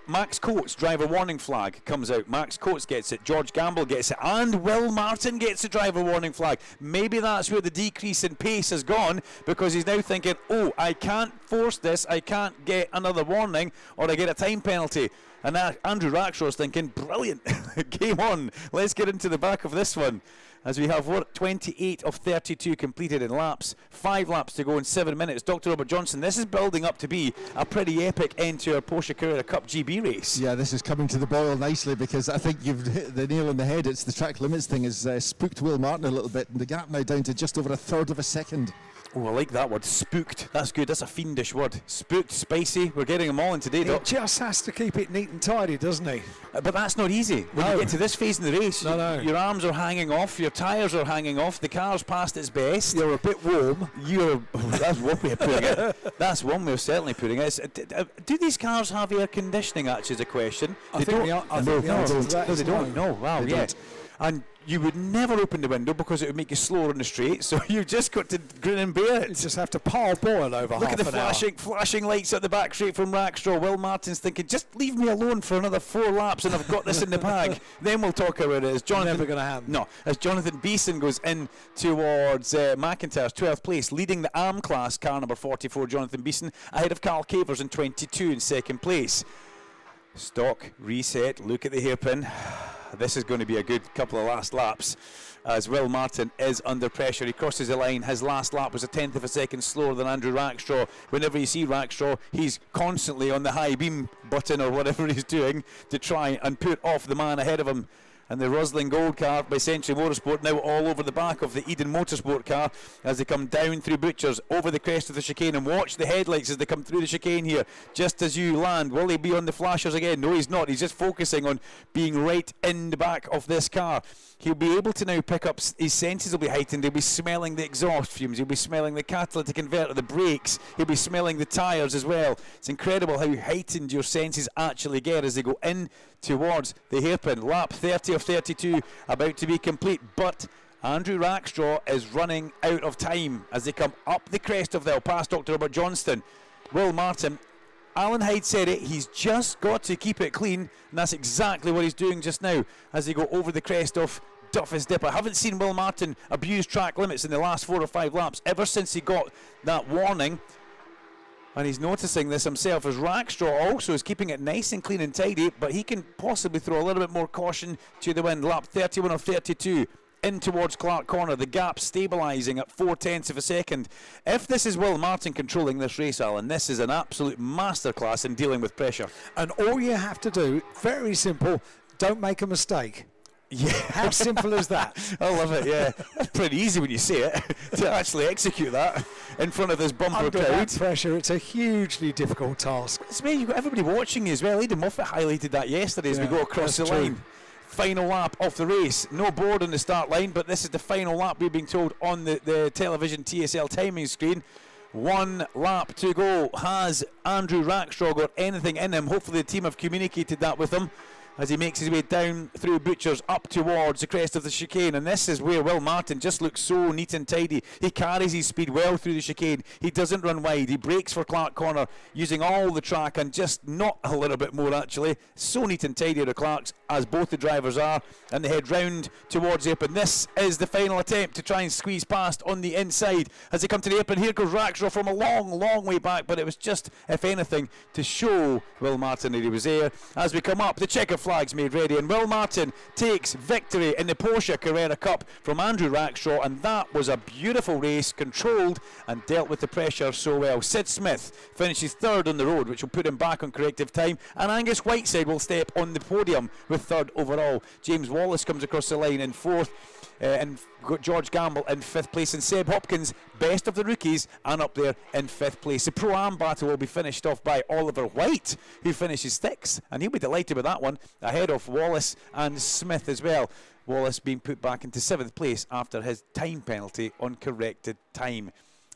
Max Coates, driver warning flag comes out. Max Coates gets it, George Gamble gets it, and Will Martin gets the driver warning flag. Maybe that's where the decrease in pace has gone, because he's now thinking, oh, I can't force this, I can't get another warning, or I get a time penalty. And Andrew Rackstraw's thinking, brilliant, game on, let's get into the back of this one. As we have 28 of 32 completed in laps, 5 laps to go in 7 minutes. Dr. Robert Johnson, this is building up to be a pretty epic end to our Porsche Carrera Cup GB race. Yeah, this is coming to the boil nicely, because I think you've hit the nail on the head. It's the track limits thing has spooked Will Martin a little bit, and the gap now down to just over 1/3 of a second. Oh, I like that word, spooked. That's good, that's a fiendish word. Spooked, spicy, we're getting them all in today, Doc. He just has to keep it neat and tidy, doesn't he? But that's not easy. When you get to this phase in the race, your arms are hanging off, your tyres are hanging off, the car's past its best. You're a bit warm. That's one way of putting it. That's one way of certainly putting it. Do these cars have air conditioning, actually, is a question. I think the answer to that is they don't. No, wow, They don't. And you would never open the window because it would make you slower on the straight, so you've just got to grin and bear it. You just have to boil over Look half at the flashing lights at the back straight from Rackstraw. Will Martin's thinking, just leave me alone for another 4 laps and I've got this in the bag. Then we'll talk about it. As Jonathan, never going to happen. No, as Jonathan Beeson goes in towards McIntyre's 12th place, leading the ARM class, car number 44, Jonathan Beeson, ahead of Carl Cavers in 22 in 2nd place. Stock, reset, look at the hairpin. This is going to be a good couple of last laps as Will Martin is under pressure. He crosses the line. His last lap was 1/10 of a second slower than Andrew Rackstraw. Whenever you see Rackstraw, he's constantly on the high beam button or whatever he's doing to try and put off the man ahead of him. And the Rosling Gold car by Century Motorsport now all over the back of the Eden Motorsport car as they come down through Butchers over the crest of the chicane. And watch the headlights as they come through the chicane here just as you land. Will he be on the flashers again? No, he's not. He's just focusing on being right in the back of this car. He'll be able to now pick up, his senses will be heightened. He'll be smelling the exhaust fumes. He'll be smelling the catalytic converter, the brakes. He'll be smelling the tyres as well. It's incredible how heightened your senses actually get as they go in towards the hairpin. Lap 30 of 32 about to be complete, but Andrew Rackstraw is running out of time as they come up the crest of the hill past Dr. Robert Johnston. Will Martin, Alan Hyde said it, he's just got to keep it clean, and that's exactly what he's doing just now as they go over the crest of Duffus Dip. I haven't seen Will Martin abuse track limits in the last 4 or 5 laps ever since he got that warning. And he's noticing this himself as Rackstraw also is keeping it nice and clean and tidy, but he can possibly throw a little bit more caution to the wind. Lap 31 of 32 in towards Clark Corner. The gap stabilising at 0.4 of a second. If this is Will Martin controlling this race, Alan, this is an absolute masterclass in dealing with pressure. And all you have to do, very simple, don't make a mistake. Yeah. How simple is that? I love it, yeah. It's pretty easy when you see it, to actually execute that in front of this bumper Under crowd. that pressure, it's a hugely difficult task. It's me, you've got everybody watching you as well. Aidan Moffat highlighted that yesterday as we Yeah, go across the that's true. line. Final lap of the race. No board on the start line, but this is the final lap, we're being told on the television TSL timing screen. 1 lap to go. Has Andrew Rackstraw got anything in him? Hopefully the team have communicated that with him as he makes his way down through Butchers up towards the crest of the chicane. And this is where Will Martin just looks so neat and tidy. He carries his speed well through the chicane. He doesn't run wide. He breaks for Clark Corner using all the track and just not a little bit more actually. So neat and tidy the Clarks, as both the drivers are, and they head round towards the apron. This is the final attempt to try and squeeze past on the inside as they come to the apron. Here goes Rackstraw from a long way back, but it was just, if anything, to show Will Martin that he was there. As we come up, the checker flags made ready, and Will Martin takes victory in the Porsche Carrera Cup from Andrew Rackstraw, and that was a beautiful race, controlled and dealt with the pressure so well. Sid Smith finishes third on the road, which will put him back on corrective time, and Angus Whiteside will step on the podium with third overall. James Wallace comes across the line in fourth, and George Gamble in fifth place, and Seb Hopkins, best of the rookies, and up there in fifth place. The Pro-Am battle will be finished off by Oliver White, who finishes sixth, and he'll be delighted with that one, ahead of Wallace and Smith as well. Wallace being put back into seventh place after his time penalty on corrected time.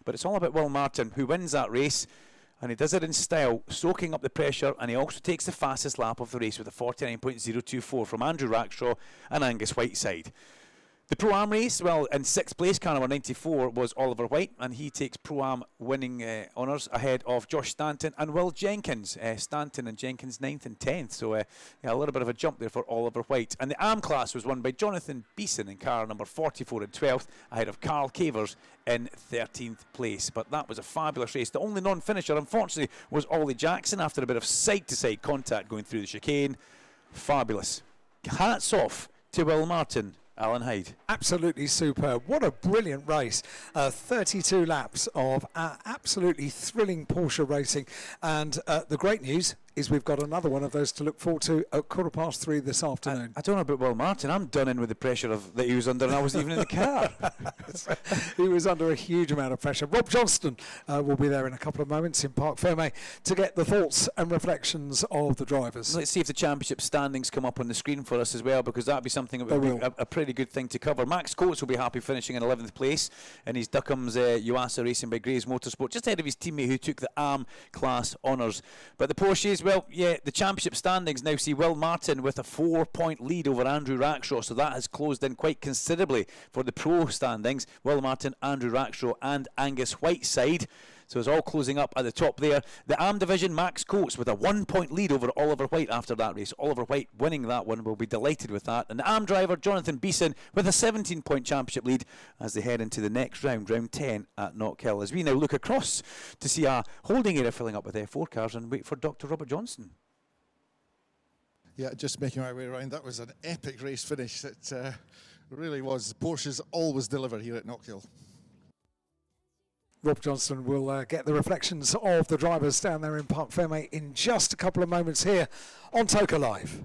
But it's all about Will Martin, who wins that race, and he does it in style, soaking up the pressure, and he also takes the fastest lap of the race with a 49.024 from Andrew Rackstraw and Angus Whiteside. The Pro-Am race, well, in sixth place, car number 94, was Oliver White, and he takes Pro-Am winning honours ahead of Josh Stanton and Will Jenkins. Stanton and Jenkins 9th and 10th, so yeah, a little bit of a jump there for Oliver White. And the Am class was won by Jonathan Beeson in car number 44 and 12th, ahead of Carl Cavers in 13th place. But that was a fabulous race. The only non-finisher, unfortunately, was Ollie Jackson after a bit of side-to-side contact going through the chicane. Fabulous. Hats off to Will Martin. Alan Hyde. Absolutely superb. What a brilliant race. 32 laps of absolutely thrilling Porsche racing. And the great news is we've got another one of those to look forward to at 3:15 this afternoon. I don't know about Will Martin. I'm done in with the pressure that he was under, and I wasn't even in the car. He was under a huge amount of pressure. Rob Johnston will be there in a couple of moments in Parc Fermé to get the thoughts and reflections of the drivers. Let's see if the championship standings come up on the screen for us as well, because that'd be something that would be a pretty good thing to cover. Max Coates will be happy finishing in 11th place in his Duckham's Yuasa Racing by Grays Motorsport, just ahead of his teammate who took the AM class honours. But the Porsches, well, yeah, the championship standings now see Will Martin with a 4-point lead over Andrew Rackstraw, so that has closed in quite considerably for the pro standings. Will Martin, Andrew Rackstraw and Angus Whiteside. So it's all closing up at the top there. The AM division, Max Coates with a 1-point lead over Oliver White after that race. Oliver White winning that one, will be delighted with that. And the AM driver, Jonathan Beeson, with a 17-point championship lead as they head into the next round, round 10 at Knockhill. As we now look across to see our holding area filling up with F4 cars and wait for Dr. Robert Johnson. Yeah, just making my way around. That was an epic race finish. It really was. Porsches always deliver here at Knockhill. Rob Johnston will get the reflections of the drivers down there in Parc Fermé in just a couple of moments here on Toka Live.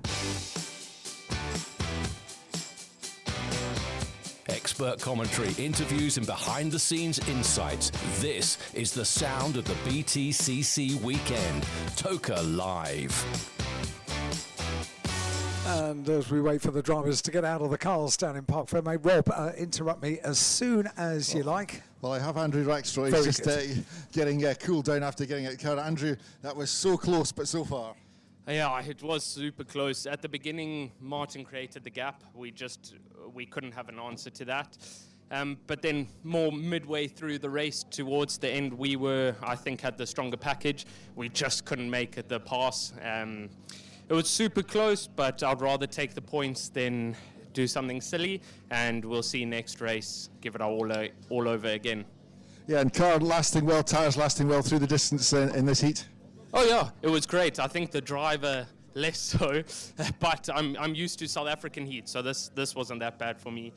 Expert commentary, interviews and behind-the-scenes insights. This is the sound of the BTCC weekend. Toka Live. And as we wait for the drivers to get out of the cars down in Parc Fermé, Rob, interrupt me as soon as you like. Well, I have Andrew Rackstraw. He's just getting cooled down after getting out of the car. Andrew, that was so close, but so far. Yeah, it was super close. At the beginning, Martin created the gap. We couldn't have an answer to that. But then more midway through the race towards the end, we were, I think, had the stronger package. We just couldn't make it the pass. It was super close, but I'd rather take the points than do something silly, and we'll see next race, give it all over again. Yeah, and car lasting well, tyres lasting well through the distance in this heat. Oh yeah, it was great. I think the driver less so, but I'm used to South African heat, so this wasn't that bad for me.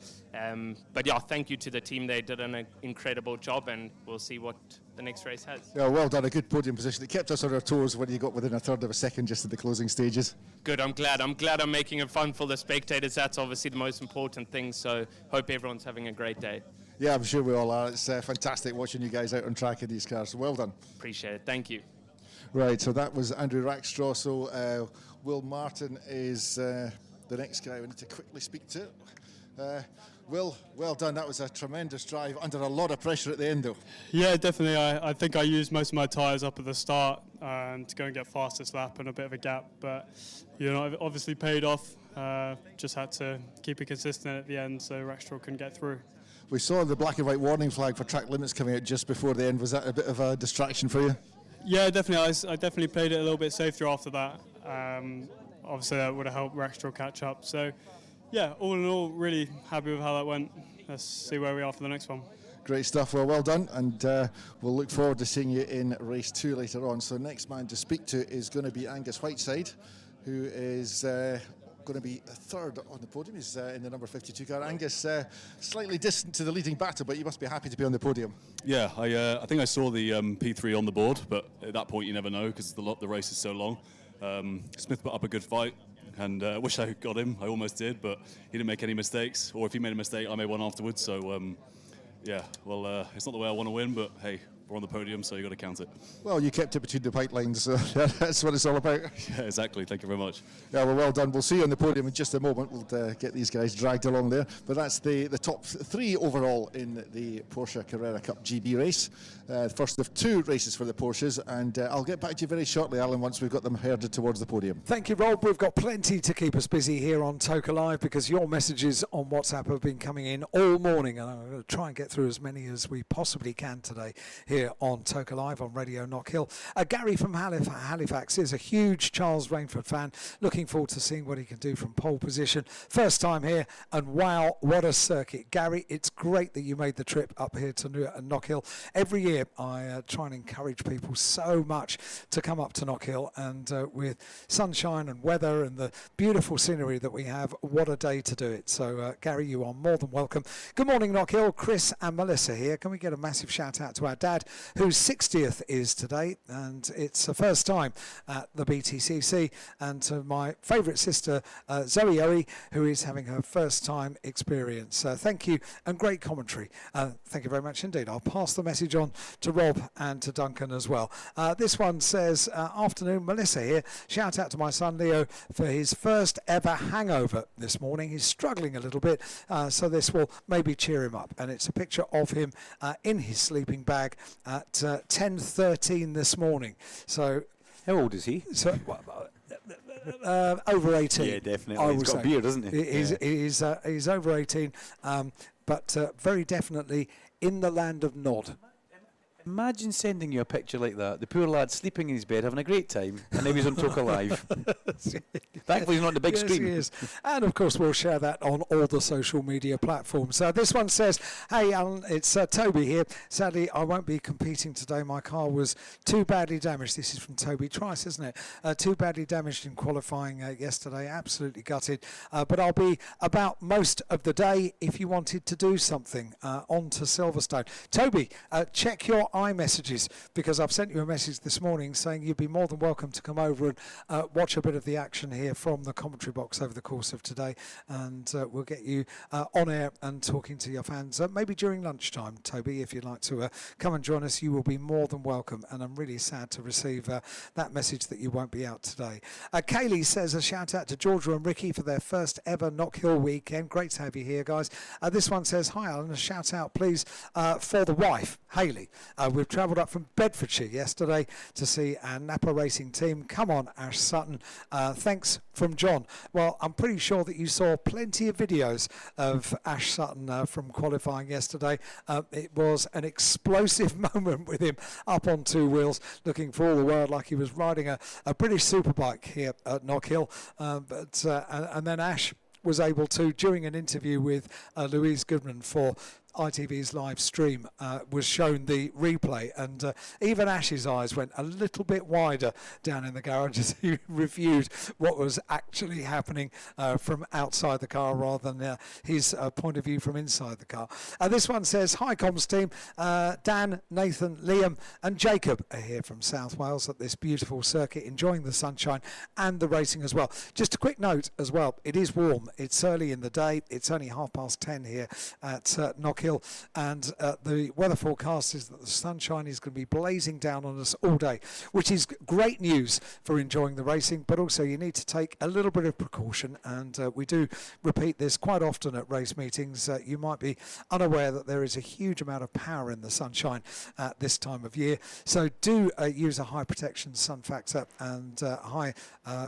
But yeah, thank you to the team. They did an incredible job, and we'll see what the next race has. Yeah, well done. A good podium position. It kept us on our toes when you got within a third of a second just at the closing stages. Good. I'm glad I'm making it fun for the spectators. That's obviously the most important thing. So hope everyone's having a great day. Yeah, I'm sure we all are. It's fantastic watching you guys out on track in these cars. Well done. Appreciate it. Thank you. Right, so that was Andrew Rackstraw. So Will Martin is the next guy we need to quickly speak to. Will, well done. That was a tremendous drive under a lot of pressure at the end, though. Yeah, definitely. I think I used most of my tyres up at the start to go and get fastest lap and a bit of a gap. But, you know, it obviously paid off. Just had to keep it consistent at the end so Rackstraw couldn't get through. We saw the black and white warning flag for track limits coming out just before the end. Was that a bit of a distraction for you? Yeah, definitely. I definitely played it a little bit safer after that. Obviously, that would have helped Rackstraw catch up. So, yeah, all in all, really happy with how that went. Let's see where we are for the next one. Great stuff. Well done. And we'll look forward to seeing you in race 2 later on. So next man to speak to is going to be Angus Whiteside, who is going to be third on the podium. He's in the number 52 car. Angus, slightly distant to the leading battle, but you must be happy to be on the podium. Yeah, I think I saw the P3 on the board, but at that point you never know because the race is so long. Smith put up a good fight, and I wish I got him. I almost did, but he didn't make any mistakes. Or if he made a mistake, I made one afterwards. So, yeah, well, it's not the way I want to win, but hey, we're on the podium, so you got to count it. Well, you kept it between the pipelines, so that's what it's all about. Yeah, exactly. Thank you very much. Yeah, well done. We'll see you on the podium in just a moment. We'll get these guys dragged along there. But that's the top 3 overall in the Porsche Carrera Cup GB race. First of 2 races for the Porsches, and I'll get back to you very shortly, Alan, once we've got them herded towards the podium. Thank you, Rob. We've got plenty to keep us busy here on Toka Live because your messages on WhatsApp have been coming in all morning, and I'm going to try and get through as many as we possibly can today here on Toka Live on Radio Knockhill. Gary from Halifax is a huge Charles Rainford fan. Looking forward to seeing what he can do from pole position. First time here, and wow, what a circuit. Gary, it's great that you made the trip up here to Knockhill. Every year I try and encourage people so much to come up to Knockhill, and with sunshine and weather and the beautiful scenery that we have, what a day to do it. So Gary, you are more than welcome. Good morning, Knockhill. Chris and Melissa here. Can we get a massive shout out to our dad, whose 60th is today, and it's the first time at the BTCC, and to my favourite sister Zoe Owie, who is having her first time experience. Thank you, and great commentary. Thank you very much indeed. I'll pass the message on to Rob and to Duncan as well. This one says, afternoon, Melissa here. Shout out to my son Leo for his first ever hangover this morning. He's struggling a little bit, so this will maybe cheer him up. And it's a picture of him in his sleeping bag at 10:13 this morning. So, how old is he? So, over 18. Yeah, definitely. He's got a beard, doesn't he? He's over 18, but very definitely in the land of Nod. Imagine sending you a picture like that. The poor lad sleeping in his bed, having a great time, and now he's on Toka Live. Thankfully he's not on the big screen. He is. And of course we'll share that on all the social media platforms. This one says, hey Alan, it's Toby here. Sadly I won't be competing today. My car was too badly damaged. This is from Toby Trice, isn't it? Too badly damaged in qualifying yesterday. Absolutely gutted. But I'll be about most of the day if you wanted to do something on to Silverstone. Toby, check your iMessages, because I've sent you a message this morning saying you'd be more than welcome to come over and watch a bit of the action here from the commentary box over the course of today, and we'll get you on air and talking to your fans maybe during lunchtime. Toby, if you'd like to come and join us, you will be more than welcome, and I'm really sad to receive that message that you won't be out today. Kaylee says a shout out to Georgia and Ricky for their first ever Knockhill weekend. Great to have you here, guys. This one says, hi Alan, a shout out please for the wife, Hayley. We've travelled up from Bedfordshire yesterday to see our Napa racing team. Come on, Ash Sutton. Thanks from John. Well, I'm pretty sure that you saw plenty of videos of Ash Sutton from qualifying yesterday. It was an explosive moment with him up on 2 wheels, looking for all the world like he was riding a British superbike here at Knockhill. And then Ash was able to, during an interview with Louise Goodman for ITV's live stream was shown the replay, and even Ash's eyes went a little bit wider down in the garage as he reviewed what was actually happening from outside the car rather than his point of view from inside the car. This one says, hi comms team, Dan, Nathan, Liam and Jacob are here from South Wales at this beautiful circuit, enjoying the sunshine and the racing as well. Just a quick note as well, it is warm, it's early in the day, it's only 10:30 here at Knockhill, and the weather forecast is that the sunshine is going to be blazing down on us all day, which is great news for enjoying the racing, but also you need to take a little bit of precaution, and we do repeat this quite often at race meetings. You might be unaware that there is a huge amount of power in the sunshine at this time of year, so do use a high protection sun factor, and high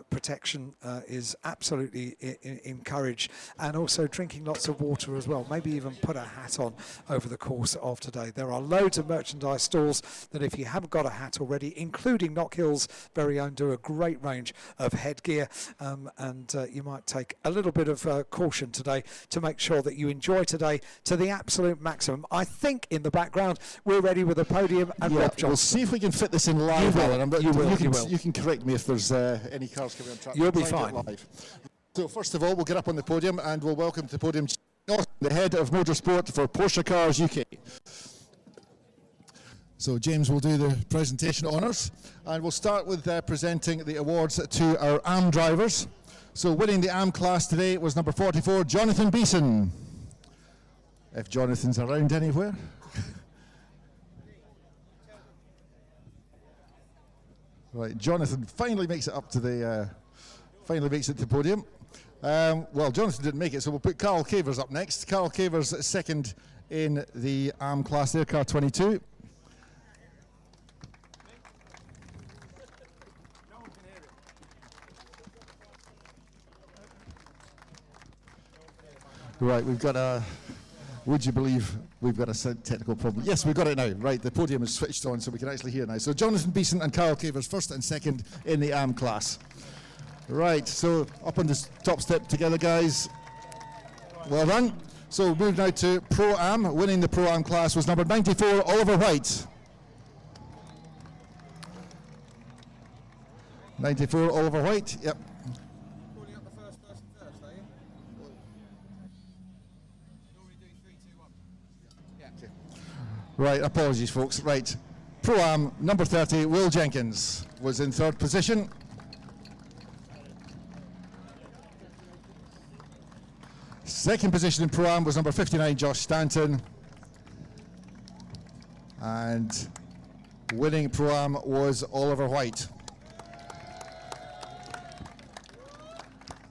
protection is absolutely encouraged, and also drinking lots of water as well. Maybe even put a hat on over the course of today. There are loads of merchandise stores that, if you haven't got a hat already, including Knockhill's very own, do a great range of headgear, and you might take a little bit of caution today to make sure that you enjoy today to the absolute maximum. I think in the background we're ready with a podium and Rob Johnson. We'll see if we can fit this in live, Alan. You can correct me if there's any cars coming on track. You'll be fine. Live. So first of all, we'll get up on the podium and we'll welcome to the podium the head of motorsport for Porsche Cars UK. So James will do the presentation honours, and we'll start with presenting the awards to our AM drivers. So winning the AM class today was number 44, Jonathan Beeson. If Jonathan's around anywhere. Right, Jonathan finally makes it up to the podium. Well, Jonathan didn't make it, so we'll put Carl Cavers up next. Carl Cavers second in the AM class there, car 22. Right, we've got a, would you believe we've got a technical problem? Yes, we've got it now. Right, the podium is switched on so we can actually hear now. So Jonathan Beeson and Carl Cavers first and second in the AM class. Right, so up on the top step together, guys. Well done. So we'll move now to Pro-Am. Winning the Pro-Am class was number 94, Oliver White. 94, Oliver White, yep. Right, apologies folks. Right, Pro-Am, number 30, Will Jenkins was in third position. Second position in Pro-Am was number 59, Josh Stanton. And winning Pro-Am was Oliver White.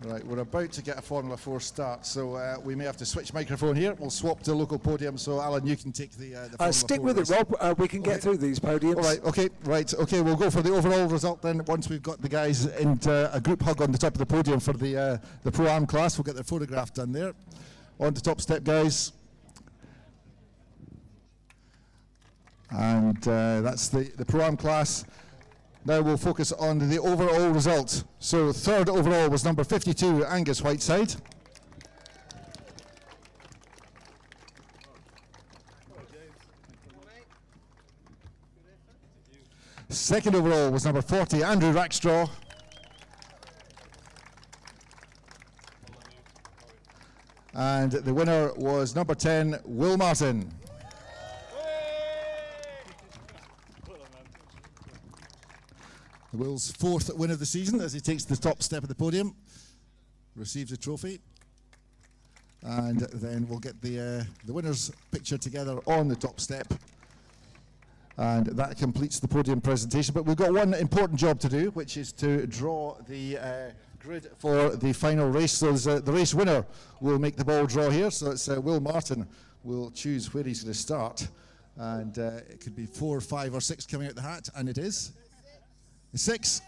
Right, we're about to get a Formula 4 start, so we may have to switch microphone here. We'll swap to the local podium, so Alan, you can take the Formula stick 4 with race. it, Rob. We can get through these podiums. All right, okay, we'll go for the overall result then. Once we've got the guys into a group hug on the top of the podium for the Pro-Am class, we'll get their photograph done there. On the top step, guys. And that's the Pro-Am class. Now we'll focus on the overall result. So third overall was number 52, Angus Whiteside. Second overall was number 40, Andrew Rackstraw. And the winner was number 10, Will Martin. Will's fourth win of the season as he takes the top step of the podium, receives a trophy, and then we'll get the winners picture together on the top step, and that completes the podium presentation. But we've got one important job to do, which is to draw the grid for the final race. So the race winner will make the ball draw here. So it's Will Martin will choose where he's going to start, and it could be 4, 5 or 6 coming out the hat, and it is 6.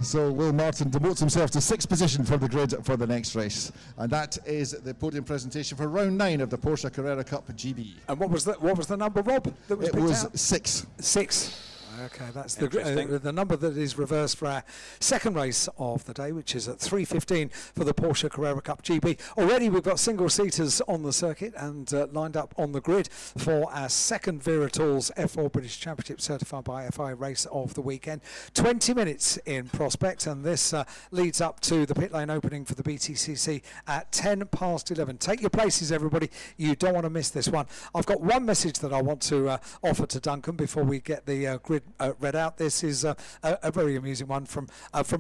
So Will Martin demotes himself to 6th position for the grid for the next race, and that is the podium presentation for round 9 of the Porsche Carrera Cup GB. And what was the number, Rob? That was it was 6. 6. Okay, that's the number that is reversed for our second race of the day, which is at 3:15 for the Porsche Carrera Cup GB. Already we've got single-seaters on the circuit and lined up on the grid for our second Vera Tools F4 British Championship certified by FIA race of the weekend. 20 minutes in prospect, and this leads up to the pit lane opening for the BTCC at 11:10. Take your places, everybody. You don't want to miss this one. I've got one message that I want to offer to Duncan before we get the grid read out. This is a very amusing one from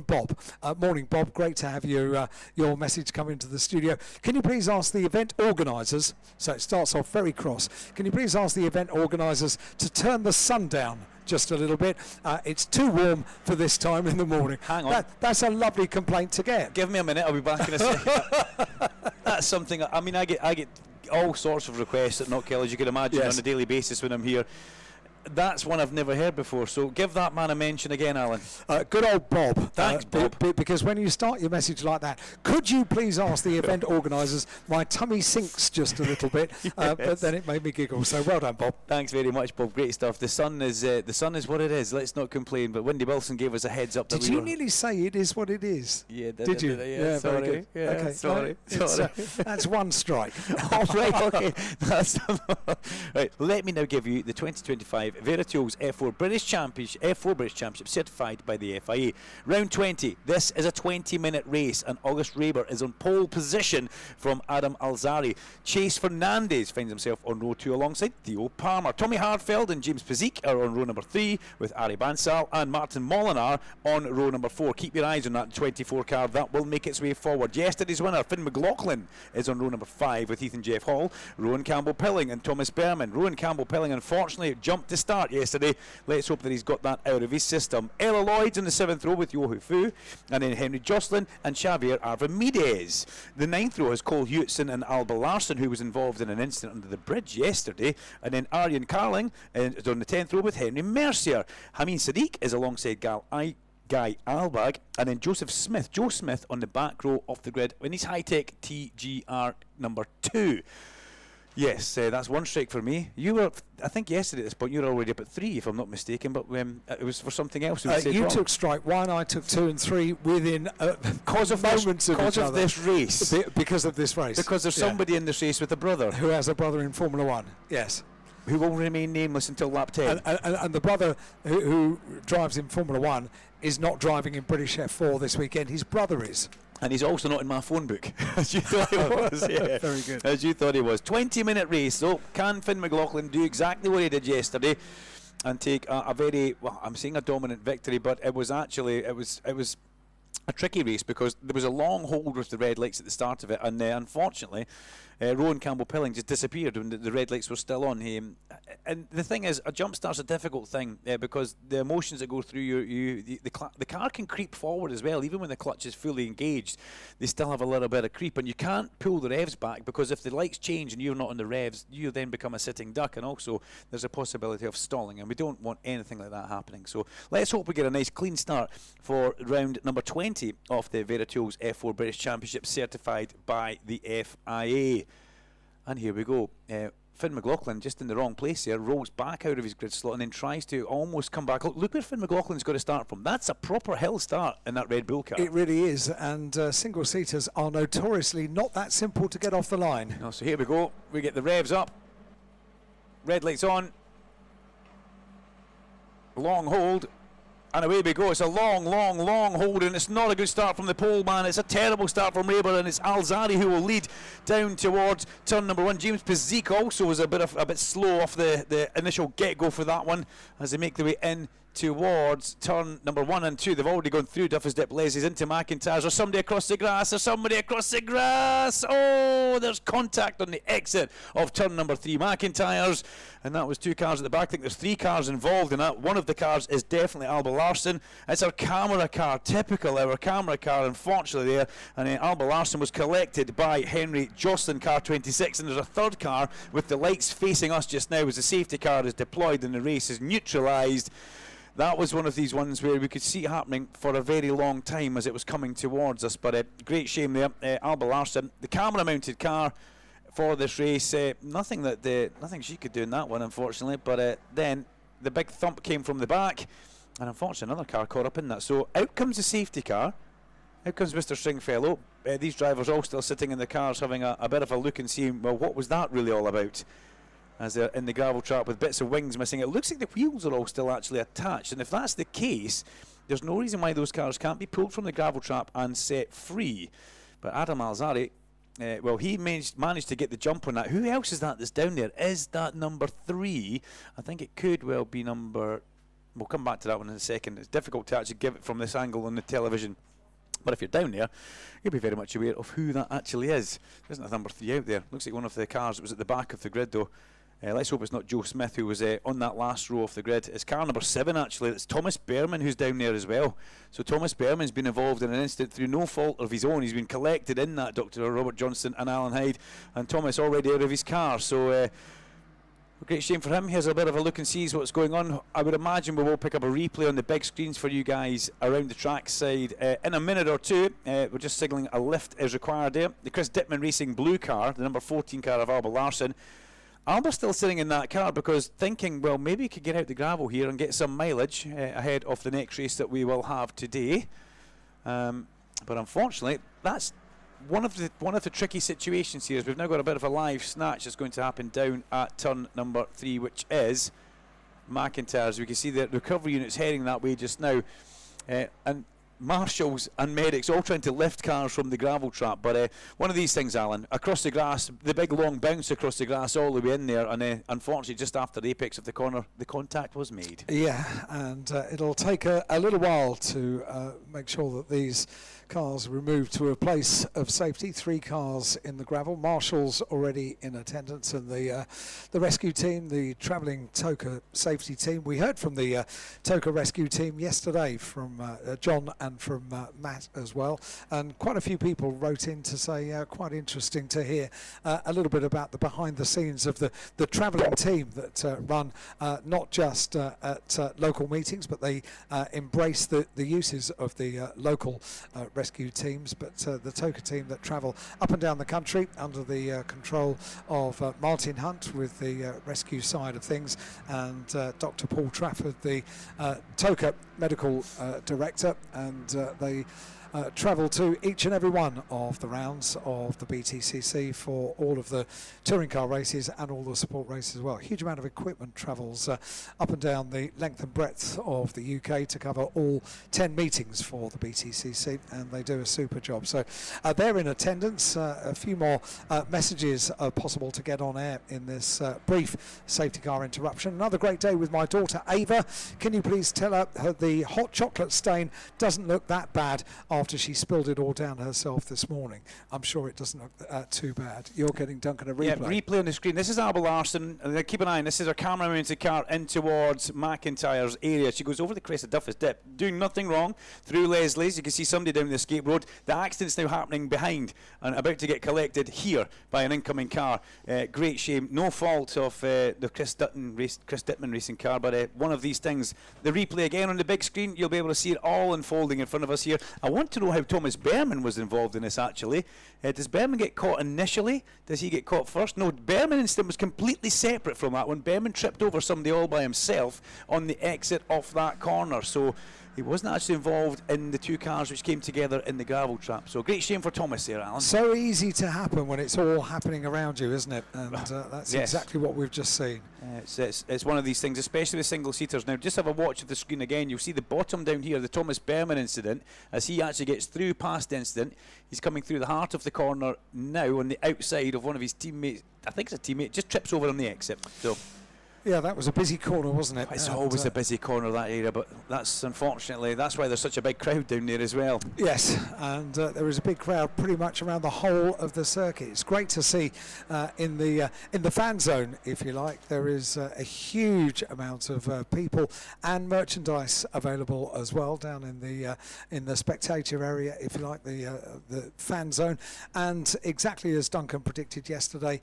Bob. Morning, Bob. Great to have your message come into the studio. Can you please ask the event organisers, so it starts off very cross, can you please ask the event organisers to turn the sun down just a little bit? It's too warm for this time in the morning. Hang on. That's a lovely complaint to get. Give me a minute, I'll be back in a second. That's something, I mean, I get all sorts of requests at Knockhill, as you can imagine, on a daily basis when I'm here. That's one I've never heard before, so give that man a mention again, Alan. Good old Bob. Thanks, Bob. Because when you start your message like that, could you please ask the event organisers? My tummy sinks just a little bit, but then it made me giggle. So well done, Bob. Thanks very much, Bob. Great stuff. The sun is what it is. Let's not complain. But Wendy Wilson gave us a heads up. Did you nearly say it is what it is? Yeah. Did you? Yeah. Very Sorry. good. Yeah, okay. Sorry. That's one strike. All right. Okay. That's right. Let me now give you the 2025 Vera Tools F4 British Championship certified by the FIA. Round 20. This is a 20-minute race, and August Raber is on pole position from Adam Alzari. Chase Fernandez finds himself on row 2 alongside Theo Palmer. Tommy Hardfeld and James Pizik are on row number 3 with Ari Bansal and Martin Molinar on row number 4. Keep your eyes on that 24 car. That will make its way forward. Yesterday's winner, Finn McLaughlin, is on row number 5 with Ethan Jeff Hall, Rowan Campbell-Pilling and Thomas Berman. Rowan Campbell-Pilling unfortunately jumped to start yesterday. Let's hope that he's got that out of his system. Ella Lloyd's in the 7th row with Yohu Fu, and then Henry Jocelyn and Xavier Arvamides. The 9th row has Cole Hewitson and Alba Larson, who was involved in an incident under the bridge yesterday, and then Arjen Carling is on the 10th row with Henry Mercier. Hameen Sadiq is alongside Guy Albag, and then Joe Smith on the back row off the grid in his high-tech TGR number 2. Yes, that's one strike for me. You were, I think yesterday at this point, you were already up at 3, if I'm not mistaken, but it was for something else. You took strike 1, I took 2 and 3 within because of moments of each other. this race. Because of this race. Because there's somebody in this race with a brother. Who has a brother in Formula 1, yes. Who will remain nameless until lap 10. And the brother who drives in Formula 1 is not driving in British F4 this weekend. His brother is. And he's also not in my phone book, as you thought he was. Yeah. Very good. As you thought he was. 20-minute race, so can Finn McLaughlin do exactly what he did yesterday and take a very, well, I'm saying a dominant victory, but it was actually, it was a tricky race because there was a long hold with the red lights at the start of it, and unfortunately Rowan Campbell-Pilling just disappeared when the red lights were still on. And the thing is, a jump start's a difficult thing because the emotions that go through the car can creep forward as well. Even when the clutch is fully engaged, they still have a little bit of creep, and you can't pull the revs back because if the lights change and you're not on the revs, you then become a sitting duck, and also there's a possibility of stalling, and we don't want anything like that happening. So let's hope we get a nice clean start for round number 20 of the Vera Tools F4 British Championship certified by the FIA. And here we go. Finn McLaughlin just in the wrong place here, rolls back out of his grid slot and then tries to almost come back. Look where Finn McLaughlin's got to start from. That's a proper hill start in that Red Bull car. It really is, and single-seaters are notoriously not that simple to get off the line. Oh, so here we go. We get the revs up. Red lights on. Long hold. And away we go. It's a long hold, and it's not a good start from the pole man. It's a terrible start from Raber, and it's Alzari who will lead down towards turn number 1. James Pizik also was a bit slow off the initial get-go for that one as they make their way in towards turn number 1 and 2. They've already gone through Duffus Dip Leslie's into McIntyre's. There's somebody across the grass. Oh, there's contact on the exit of turn number 3, McIntyre's. And that was 2 cars at the back. I think there's 3 cars involved in that. One of the cars is definitely Alba Larson. It's our camera car, typical our camera car, unfortunately there. And then Alba Larson was collected by Henry Jocelyn, car 26. And there's a 3rd car with the lights facing us just now as the safety car is deployed and the race is neutralised. That was one of these ones where we could see it happening for a very long time as it was coming towards us, but great shame there. Alba Larson, the camera-mounted car for this race, nothing she could do in that one, unfortunately, but then the big thump came from the back, and unfortunately another car caught up in that. So out comes the safety car, out comes Mr. Stringfellow. These drivers all still sitting in the cars having a bit of a look and seeing, well, what was that really all about? As they're in the gravel trap with bits of wings missing. It looks like the wheels are all still actually attached, and if that's the case, there's no reason why those cars can't be pulled from the gravel trap and set free. But Adam Alzari, well, he managed to get the jump on that. Who else is that that's down there? Is that number 3? I think it could well be number... We'll come back to that one in a second. It's difficult to actually give it from this angle on the television. But if you're down there, you'll be very much aware of who that actually is. Isn't a number 3 out there? Looks like one of the cars that was at the back of the grid, though. Let's hope it's not Joe Smith who was on that last row of the grid. It's car number 7 actually. It's Thomas Behrman who's down there as well. So Thomas Behrman's been involved in an incident through no fault of his own. He's been collected in that, Dr. Robert Johnston and Alan Hyde, and Thomas already out of his car. So great shame for him. Here's a bit of a look and sees what's going on. I would imagine we will pick up a replay on the big screens for you guys around the track side in a minute or two. We're just signalling a lift is required there. The Chris Dittman Racing blue car, the number 14 car of Alba Larson. Alba's still sitting in that car because thinking, well, maybe he could get out the gravel here and get some mileage ahead of the next race that we will have today. But unfortunately, that's one of the tricky situations here. Is we've now got a bit of a live snatch that's going to happen down at turn number 3, which is McIntyre's. We can see the recovery units heading that way just now, and marshals and medics all trying to lift cars from the gravel trap. But one of these things, Alan, across the grass, the big long bounce across the grass all the way in there, and unfortunately just after the apex of the corner the contact was made. Yeah, and it'll take a little while to make sure that these cars removed to a place of safety. 3 cars in the gravel, marshals already in attendance, and the rescue team, the travelling Toka safety team. We heard from the Toka rescue team yesterday from John and from Matt as well, and quite a few people wrote in to say quite interesting to hear a little bit about the behind the scenes of the travelling team that run not just at local meetings, but they embrace the uses of the local rescue teams, but the Toka team that travel up and down the country under the control of Martin Hunt with the rescue side of things, and Dr. Paul Trafford, the Toka medical director, and they travel to each and every one of the rounds of the BTCC for all of the touring car races and all the support races as well. Huge amount of equipment travels up and down the length and breadth of the UK to cover all 10 meetings for the BTCC, and they do a super job. So they're in attendance. A few more messages are possible to get on air in this brief safety car interruption. Another great day with my daughter Ava. Can you please tell her the hot chocolate stain doesn't look that bad after she spilled it all down herself this morning? I'm sure it doesn't look too bad. You're getting Duncan a replay. Yeah, replay on the screen. This is Alba Larson. Keep an eye on this. Is her camera mounted car in towards McIntyre's area. She goes over the crest of Duffus Dip, doing nothing wrong, through Leslie's. You can see somebody down the escape road. The accident's now happening behind and about to get collected here by an incoming car. Great shame. No fault of the Chris Dittman racing car, but one of these things. The replay again on the big screen. You'll be able to see it all unfolding in front of us here. I want to know how Thomas Behrman was involved in this actually. Does Behrman get caught initially? Does he get caught first? No, Behrman incident was completely separate from that one. Behrman tripped over somebody all by himself on the exit off that corner, so he wasn't actually involved in the 2 cars which came together in the gravel trap. So great shame for Thomas there, Alan. So easy to happen when it's all happening around you, isn't it? And that's exactly what we've just seen. It's one of these things, especially with single-seaters. Now, just have a watch of the screen again. You'll see the bottom down here, the Thomas Behrman incident, as he actually gets through past the incident. He's coming through the heart of the corner now on the outside of one of his teammates. I think it's a teammate, just trips over on the exit. So. Yeah, that was a busy corner, wasn't it? It's always a busy corner, that area, but that's unfortunately, that's why there's such a big crowd down there as well. Yes, and there is a big crowd pretty much around the whole of the circuit. It's great to see in the fan zone, if you like. There is a huge amount of people and merchandise available as well down in the spectator area, if you like, the fan zone. And exactly as Duncan predicted yesterday,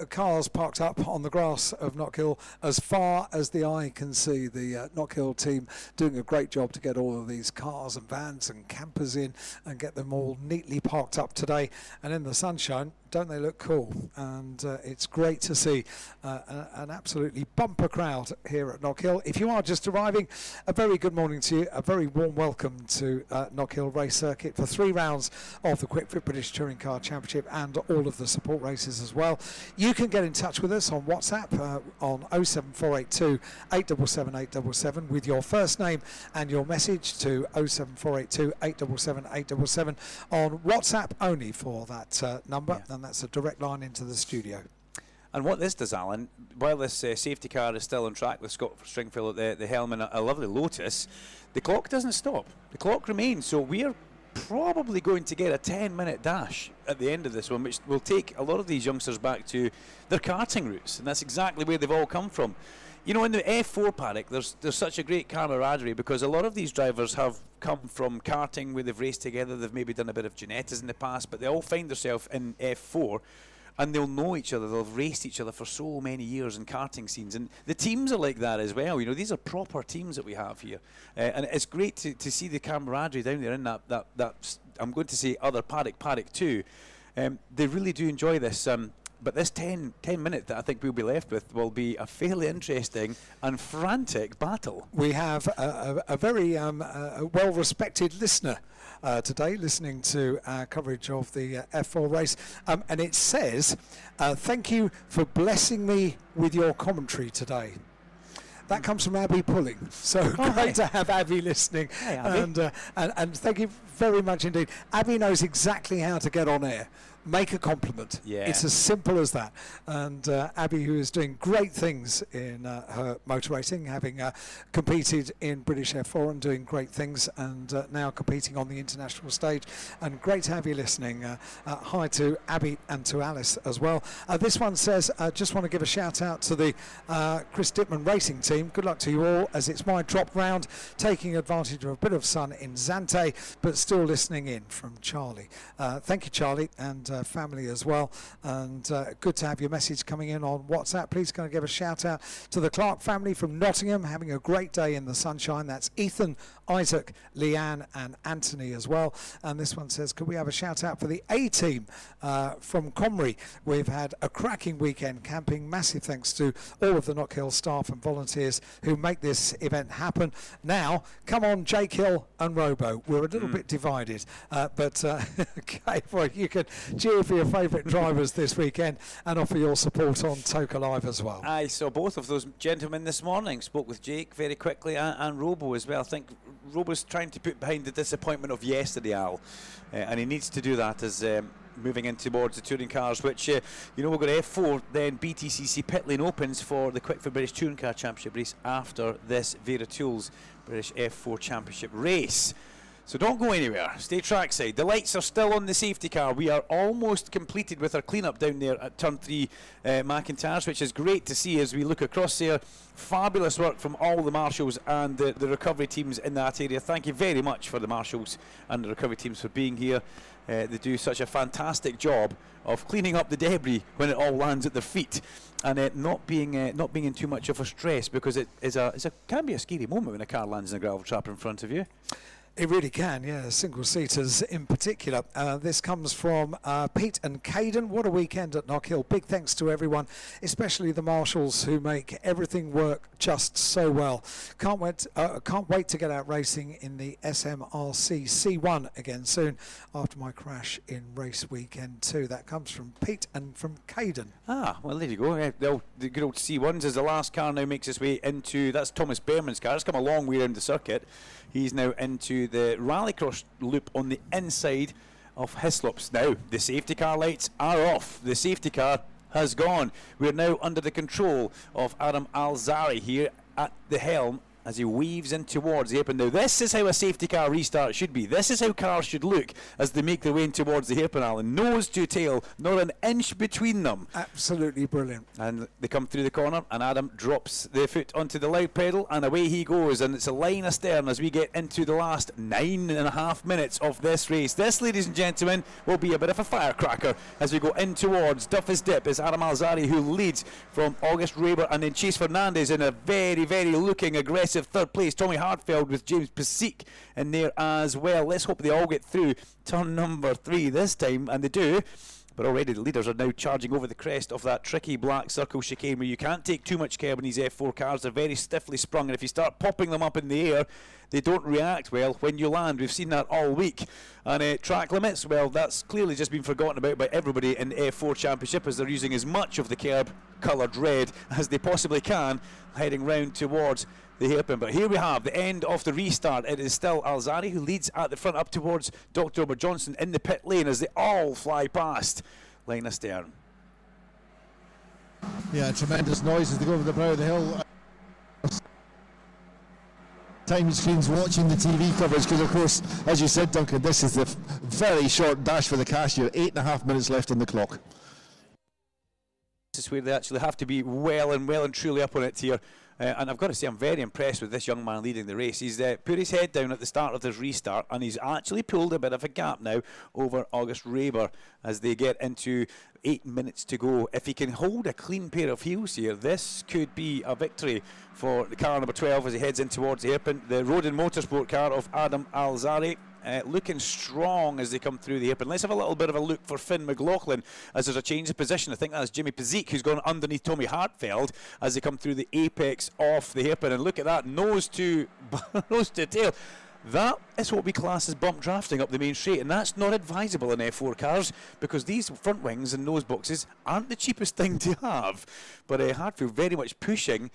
cars parked up on the grass of Knockhill as far as the eye can see. The Knockhill team doing a great job to get all of these cars and vans and campers in and get them all neatly parked up today. And in the sunshine, don't they look cool? And it's great to see an absolutely bumper crowd here at Knockhill. If you are just arriving, a very good morning to you, a very warm welcome to Knockhill Race Circuit for 3 rounds of the Quick Fit British Touring Car Championship and all of the support races as well. You can get in touch with us on WhatsApp on 07482 877 877 with your first name and your message to 07482 877 877 on WhatsApp only for that number, and that's a direct line into the studio. And what this does, Alan, while this safety car is still on track with Scott Stringfield at the helm and a lovely Lotus, the clock doesn't stop. The clock remains, so we're probably going to get a 10-minute dash at the end of this one, which will take a lot of these youngsters back to their karting roots, and that's exactly where they've all come from. You know, in the F4 paddock, there's such a great camaraderie because a lot of these drivers have come from karting where they've raced together. They've maybe done a bit of Genettas in the past, but they all find themselves in F4 and they'll know each other. They'll have raced each other for so many years in karting scenes. And the teams are like that as well. You know, these are proper teams that we have here. And it's great to see the camaraderie down there in that I'm going to say other paddock 2. They really do enjoy this. But this 10 minutes that I think we'll be left with will be a fairly interesting and frantic battle. We have a very well-respected listener today listening to our coverage of the F4 race. And it says, thank you for blessing me with your commentary today. That comes from Abby Pulling. So great to have Abby listening. Hey, Abby. And thank you very much indeed. Abby knows exactly how to get on air. Make a compliment. Yeah. It's as simple as that. And Abby, who is doing great things in her motor racing, having competed in British F4 and doing great things, and now competing on the international stage. And great to have you listening. Hi to Abby and to Alice as well. This one says, just want to give a shout out to the Chris Dittman racing team. Good luck to you all, as it's my drop round, taking advantage of a bit of sun in Zante, but still listening in, from Charlie. Thank you, Charlie, and family as well, and good to have your message coming in on WhatsApp. Please can I give a shout out to the Clark family from Nottingham, having a great day in the sunshine. That's Ethan, Isaac, Leanne and Anthony as well. And this one says, could we have a shout out for the A team from Comrie? We've had a cracking weekend camping. Massive thanks to all of the Knockhill staff and volunteers who make this event happen. Now come on, Jake Hill and Robo, we're a little bit divided, but okay, well, you can cheer for your favourite drivers this weekend and offer your support on Toka Live as well. I saw both of those gentlemen this morning. Spoke with Jake very quickly and Robo as well. I think Robo's trying to put behind the disappointment of yesterday, Al, and he needs to do that as moving in towards the touring cars, which you know, we've got F4, then BTCC pit lane opens for the Quick for British Touring Car Championship race after this Vera Tools British F4 Championship race. So don't go anywhere, stay trackside. The lights are still on the safety car. We are almost completed with our clean-up down there at turn 3 McIntyre's, which is great to see as we look across there. Fabulous work from all the marshals and the recovery teams in that area. Thank you very much for the marshals and the recovery teams for being here. They do such a fantastic job of cleaning up the debris when it all lands at their feet, and not being in too much of a stress, because it can be a scary moment when a car lands in a gravel trap in front of you. It really can, yeah, single-seaters in particular. This comes from Pete and Caden. What a weekend at Knockhill. Big thanks to everyone, especially the marshals who make everything work just so well. Can't wait to get out racing in the SMRC C1 again soon after my crash in race weekend 2. That comes from Pete and from Caden. Ah, well, there you go. The good old C1s as the last car now makes its way into, that's Thomas Behrman's car. It's come a long way around the circuit. He's now into the rallycross loop on the inside of Hislops. Now, the safety car lights are off. The safety car has gone. We're now under the control of Adam Alzari here at the helm as he weaves in towards the hairpin. Now, this is how a safety car restart should be. This is how cars should look as they make their way in towards the hairpin, Alan. Nose to tail, not an inch between them. Absolutely brilliant. And they come through the corner, and Adam drops the foot onto the loud pedal, and away he goes. And it's a line astern as we get into the last 9.5 minutes of this race. This, ladies and gentlemen, will be a bit of a firecracker as we go in towards Duffy's Dip. It's Adam Alzari who leads from August Raber, and then Chase Fernandez in a very, very looking aggressive third place. Tommy Hartfeld with James Pasique in there as well. Let's hope they all get through turn number 3 this time, and they do. But already the leaders are now charging over the crest of that tricky black circle chicane where you can't take too much curb in these F4 cars. They're very stiffly sprung, and if you start popping them up in the air, they don't react well when you land. We've seen that all week. And track limits, well, that's clearly just been forgotten about by everybody in the F4 Championship, as they're using as much of the curb coloured red as they possibly can, heading round towards the hairpin. But here we have the end of the restart. It is still Alzari who leads at the front up towards Dr. Robert Johnson in the pit lane as they all fly past line astern. Yeah, tremendous noise as they go over the brow of the hill. Time screens watching the TV coverage, because of course, as you said, Duncan, this is the very short dash for the cashier. 8.5 minutes left on the clock. This is where they actually have to be well and truly up on it here. And I've got to say, I'm very impressed with this young man leading the race. He's put his head down at the start of this restart, and he's actually pulled a bit of a gap now over August Raber as they get into 8 minutes to go. If he can hold a clean pair of heels here, this could be a victory for the car number 12 as he heads in towards the hairpin. The Rodin Motorsport car of Adam Alzari. Looking strong as they come through the hairpin. Let's have a little bit of a look for Finn McLaughlin as there's a change of position. I think that's Jimmy Pezik who's gone underneath Tommy Hartfeld as they come through the apex of the hairpin. And look at that, nose to tail. That is what we class as bump drafting up the main straight, and that's not advisable in F4 cars because these front wings and nose boxes aren't the cheapest thing to have. But Hartfield very much pushing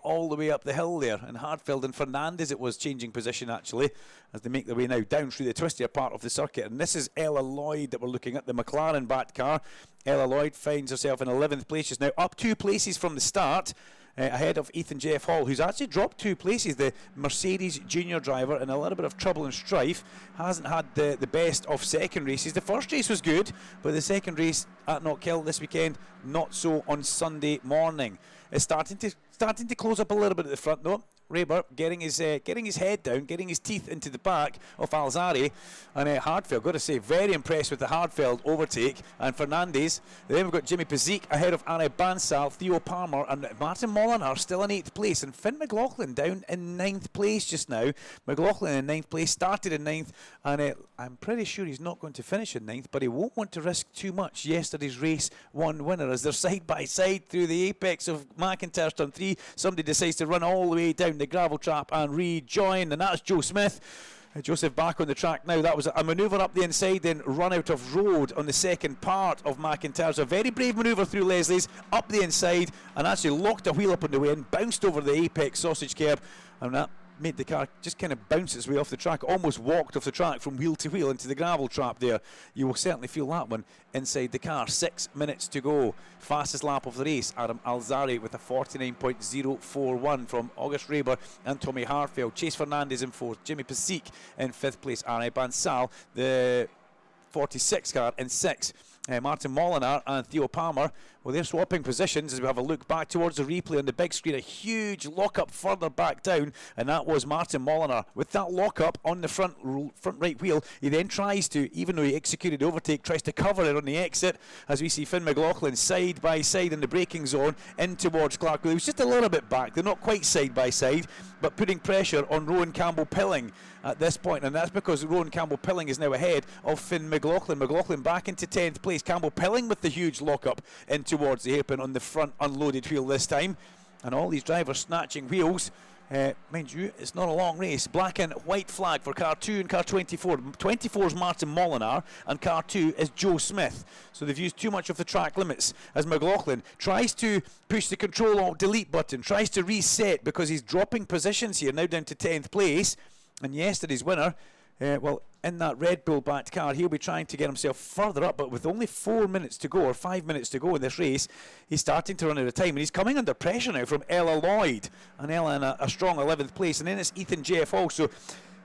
all the way up the hill there, and Hartfield and Fernandez it was changing position actually as they make their way now down through the twistier part of the circuit. And this is Ella Lloyd that we're looking at, the McLaren backed car. Ella Lloyd finds herself in 11th place just now, up 2 places from the start. Ahead of Ethan Jeff Hall, who's actually dropped 2 places. The Mercedes junior driver in a little bit of trouble and strife, hasn't had the best of second races. The first race was good, but the second race at Knockhill this weekend, not so on Sunday morning. It's starting to close up a little bit at the front though. Raber getting his head down, getting his teeth into the back of Alzari, and Hardfield, got to say, very impressed with the Hardfield overtake, and Fernandez. Then we've got Jimmy Pezik ahead of Arne Bansal, Theo Palmer, and Martin Molinar still in 8th place, and Finn McLaughlin down in 9th place just now. McLaughlin in 9th place, started in 9th, and I'm pretty sure he's not going to finish in 9th, but he won't want to risk too much. Yesterday's race one winner as they're side by side through the apex of McIntyre's turn 3. Somebody decides to run all the way down the gravel trap and rejoin, and that's Joe Smith. Joseph back on the track now. That was a manoeuvre up the inside, then run out of road on the second part of McIntyre's. A very brave manoeuvre through Leslie's, up the inside, and actually locked a wheel up on the way in, bounced over the apex sausage curb, and that made the car just kind of bounce its way off the track, almost walked off the track from wheel to wheel into the gravel trap there. You will certainly feel that one inside the car. 6 minutes to go. Fastest lap of the race, Adam Alzari with a 49.041 from August Raber and Tommy Hartfield. Chase Fernandez in 4th, Jimmy Pezik in 5th place, Arne Bansal, the 46 car in 6th. Martin Molinar and Theo Palmer, well, they're swapping positions as we have a look back towards the replay on the big screen. A huge lock-up further back down, and that was Martin Molinar. With that lock-up on the front right wheel, he then tries to, even though he executed the overtake, tries to cover it on the exit, as we see Finn McLaughlin side by side in the braking zone in towards Clark. He was just a little bit back. They're not quite side by side, but putting pressure on Rowan Campbell-Pilling at this point, and that's because Rowan Campbell-Pilling is now ahead of Finn McLaughlin. McLaughlin back into 10th place. Campbell-Pilling with the huge lock-up in towards the hairpin on the front unloaded wheel this time, and all these drivers snatching wheels. Mind you, it's not a long race. Black and white flag for car 2 and car 24. 24 is Martin Molinar, and car 2 is Joe Smith. So they've used too much of the track limits as McLaughlin tries to push the Control-Alt-Delete button, tries to reset because he's dropping positions here, now down to 10th place. And yesterday's winner, well, in that Red Bull backed car, he'll be trying to get himself further up, but with only 4 minutes to go, or 5 minutes to go in this race, he's starting to run out of time, and he's coming under pressure now from Ella Lloyd, and Ella in a strong 11th place, and then it's Ethan Jeff also.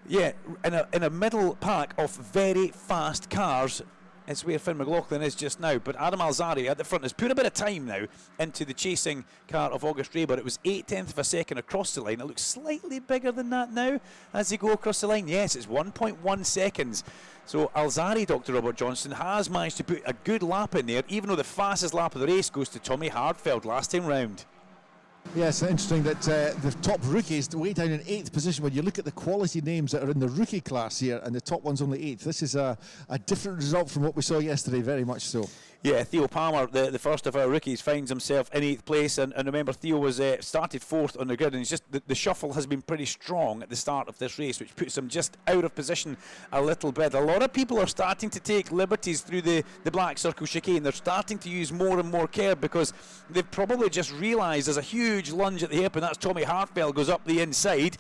Yeah, in a middle pack of very fast cars, it's where Finn McLaughlin is just now. But Adam Alzari at the front has put a bit of time now into the chasing car of August Raber. It was 0.8 of a second across the line. It looks slightly bigger than that now as they go across the line. Yes, it's 1.1 seconds. So Alzari, Dr. Robert Johnson, has managed to put a good lap in there, even though the fastest lap of the race goes to Tommy Hartfeld last time round. Yes, interesting that the top rookies way down in 8th position. When you look at the quality names that are in the rookie class here, and the top one's only 8th, this is a different result from what we saw yesterday, very much so. Yeah, Theo Palmer, the first of our rookies, finds himself in 8th place, and remember Theo was started 4th on the grid, and he's just the shuffle has been pretty strong at the start of this race, which puts him just out of position a little bit. A lot of people are starting to take liberties through the black circle chicane. They're starting to use more and more curb because they've probably just realised there's a huge lunge at the hairpin. That's Tommy Hartwell goes up the inside.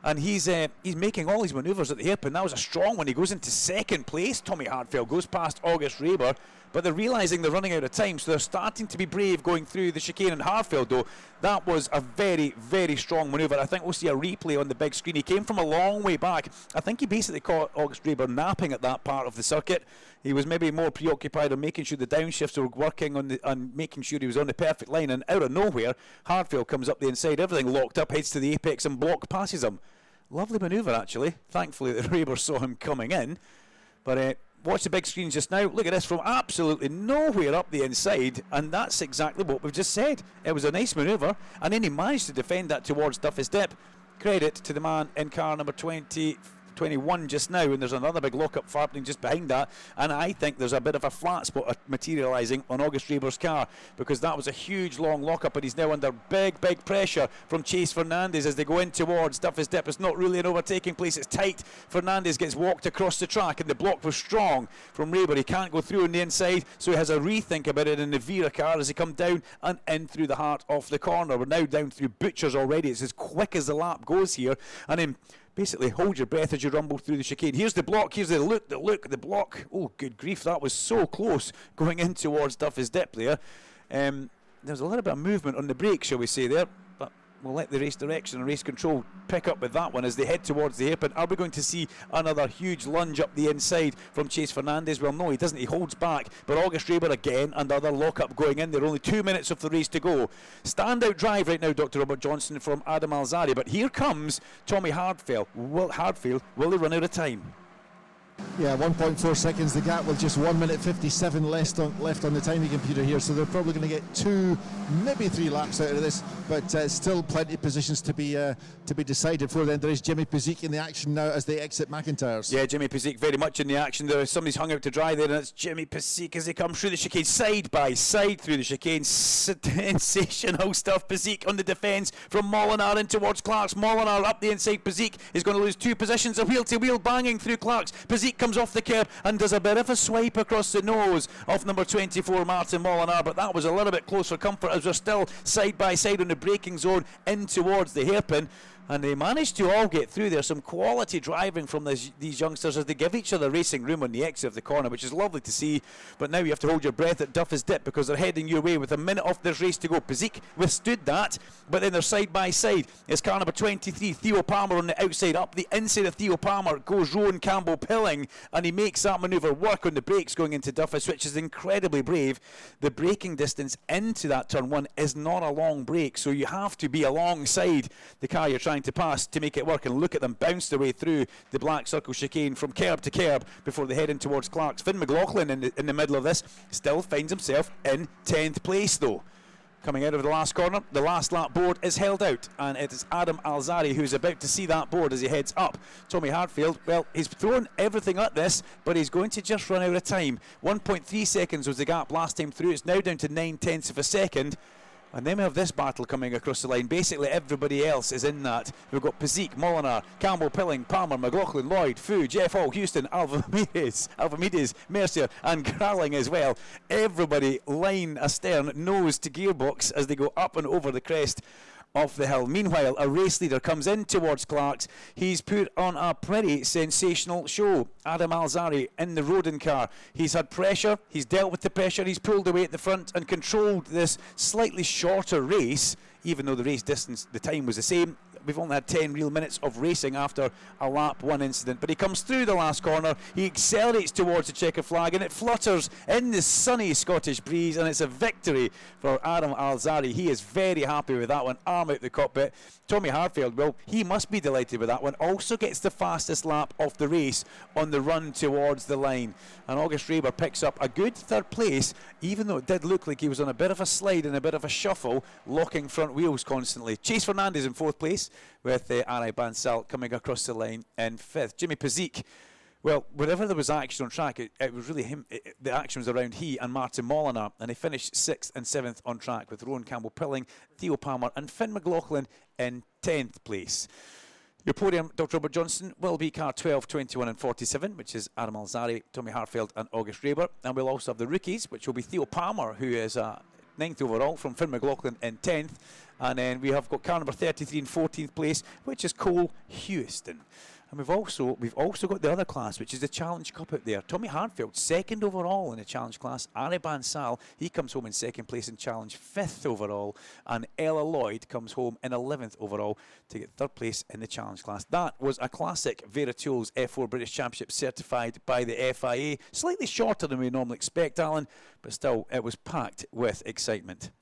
And he's making all his manoeuvres at the hairpin. That was a strong one. He goes into 2nd place. Tommy Hartwell goes past August Raber, but they're realising they're running out of time, so they're starting to be brave going through the chicane. And Hartwell, though, that was a very, very strong manoeuvre. I think we'll see a replay on the big screen. He came from a long way back. I think he basically caught August Raber napping at that part of the circuit. He was maybe more preoccupied on making sure the downshifts were working on making sure he was on the perfect line. And out of nowhere, Hartwell comes up the inside, everything locked up, heads to the apex and block passes him. Lovely manoeuvre, actually. Thankfully, the Raber saw him coming in. But watch the big screen just now. Look at this from absolutely nowhere up the inside. And that's exactly what we've just said. It was a nice manoeuvre. And then he managed to defend that towards Duffy's Dip. Credit to the man in car number 21 just now, and there's another big lock-up happening just behind that, and I think there's a bit of a flat spot materialising on August Raber's car, because that was a huge long lock-up, and he's now under big pressure from Chase Fernandez as they go in towards Duffy's Dip. It's not really an overtaking place, it's tight. Fernandez gets walked across the track, and the block was strong from Raber. He can't go through on the inside, so he has a rethink about it in the Vera car as he come down and in through the heart of the corner. We're now down through Butchers already. It's as quick as the lap goes here, and then basically hold your breath as you rumble through the chicane. Here's the block, here's the block. Oh, good grief, that was so close going in towards Duffy's Dip there. There's a little bit of movement on the brake, shall we say, there. But we'll let the race direction and race control pick up with that one as they head towards the hairpin. Are we going to see another huge lunge up the inside from Chase Fernandez? Well, no, he doesn't. He holds back. But August Raber again, another lock-up going in. There are only 2 minutes of the race to go. Standout drive right now, Dr. Robert Johnson, from Adam Alzari. But here comes Tommy Hartfield. Will he run out of time? Yeah, 1.4 seconds the gap with just 1 minute 57 left on the timing computer here, so they're probably going to get 2, maybe 3 laps out of this, but still plenty of positions to be decided for. Then there is Jimmy Puzik in the action now as they exit McIntyre's. Yeah, Jimmy Puzik very much in the action there. Somebody's hung out to dry there, and it's Jimmy Puzik as they come through the chicane, side by side through the chicane. Sensational stuff. Puzik on the defence from Molinar in towards Clark's. Molinar up the inside. Puzik is going to lose 2 positions. A wheel-to-wheel banging through Clark's. Puzik comes off the curb and does a bit of a swipe across the nose of number 24 Martin Molinar, but that was a little bit close for comfort as we're still side by side on the braking zone in towards the hairpin. And they managed to all get through there. Some quality driving from these youngsters as they give each other racing room on the exit of the corner, which is lovely to see. But now you have to hold your breath at Duffy's Dip because they're heading your way with a minute off this race to go. Puzik withstood that, but then they're side by side. It's car number 23, Theo Palmer on the outside. Up the inside of Theo Palmer goes Rowan Campbell Pilling, and he makes that manoeuvre work on the brakes going into Duffy's, which is incredibly brave. The braking distance into that turn 1 is not a long brake, so you have to be alongside the car you're trying to pass to make it work. And look at them bounce their way through the black circle chicane from curb to curb before they head in towards Clark's. Finn McLaughlin in the middle of this still finds himself in 10th place though. Coming out of the last corner, the last lap board is held out, and it is Adam Alzari who's about to see that board as he heads up. Tommy Hartfield, well, he's thrown everything at this, but he's going to just run out of time. 1.3 seconds was the gap last time through. It's now down to 9/10 of a second. And then we have this battle coming across the line. Basically everybody else is in that. We've got Puzik, Molinar, Campbell Pilling, Palmer, McLaughlin, Lloyd, Fu, Jeff Hall, Houston, Alvamides, Mercier and Growling as well. Everybody line astern, nose to gearbox as they go up and over the crest off the hill. Meanwhile, a race leader comes in towards Clark's. He's put on a pretty sensational show. Adam Alzari in the Rodin car. He's had pressure, he's dealt with the pressure, he's pulled away at the front and controlled this slightly shorter race, even though the race distance, the time was the same. we've only had 10 real minutes of racing after a lap 1 incident. But he comes through the last corner, he accelerates towards the checker flag, and it flutters in the sunny Scottish breeze, and it's a victory for Adam Alzari. He is very happy with that one, arm out the cockpit. Tommy Harfield, well, he must be delighted with that one. Also gets the fastest lap of the race on the run towards the line. And August Raber picks up a good 3rd place, even though it did look like he was on a bit of a slide and a bit of a shuffle, locking front wheels constantly. Chase Fernandez in 4th place, with Arai Bansal coming across the line in 5th. Jimmy Pazik, well, wherever there was action on track, it was really him. The action was around he and Martin Molnar, and he finished 6th and 7th on track, with Rowan Campbell-Pilling, Theo Palmer and Finn McLaughlin in 10th place. Your podium, Dr. Robert Johnston, will be car 12, 21 and 47, which is Adam Alzari, Tommy Harfield and August Raber. And we'll also have the rookies, which will be Theo Palmer, who is 9th overall, from Finn McLaughlin in 10th. And then we have got car number 33 in 14th place, which is Cole Houston. And we've also got the other class, which is the Challenge Cup out there. Tommy Harfield, 2nd overall in the Challenge class. Ari Bansal, he comes home in 2nd place in Challenge, 5th overall. And Ella Lloyd comes home in 11th overall to get 3rd place in the Challenge class. That was a classic Vera Tools F4 British Championship certified by the FIA. Slightly shorter than we normally expect, Alan, but still, it was packed with excitement.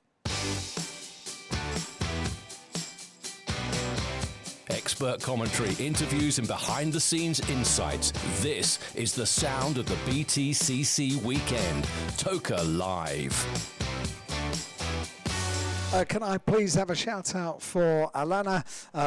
Expert commentary, interviews and behind-the-scenes insights. This is the sound of the BTCC weekend. Toka Live. Can I please have a shout out for Alana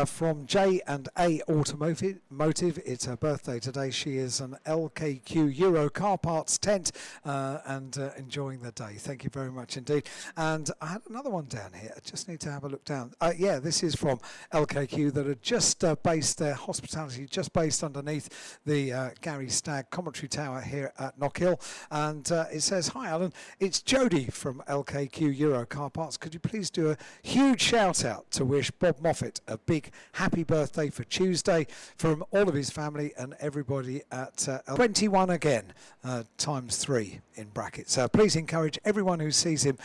from J&A Automotive. It's her birthday today. She is an LKQ Euro car parts tent and enjoying the day. Thank you very much indeed. And I had another one down here. I just need to have a look down. Yeah, this is from LKQ that are just based their hospitality, just based underneath the Gary Stagg commentary tower here at Knockhill. And it says, "Hi Alan, it's Jody from LKQ Euro car parts. Could you please do a huge shout out to wish Bob Moffat a big happy birthday for Tuesday from all of his family and everybody at 21 again, times 3 in brackets. Please encourage everyone who sees him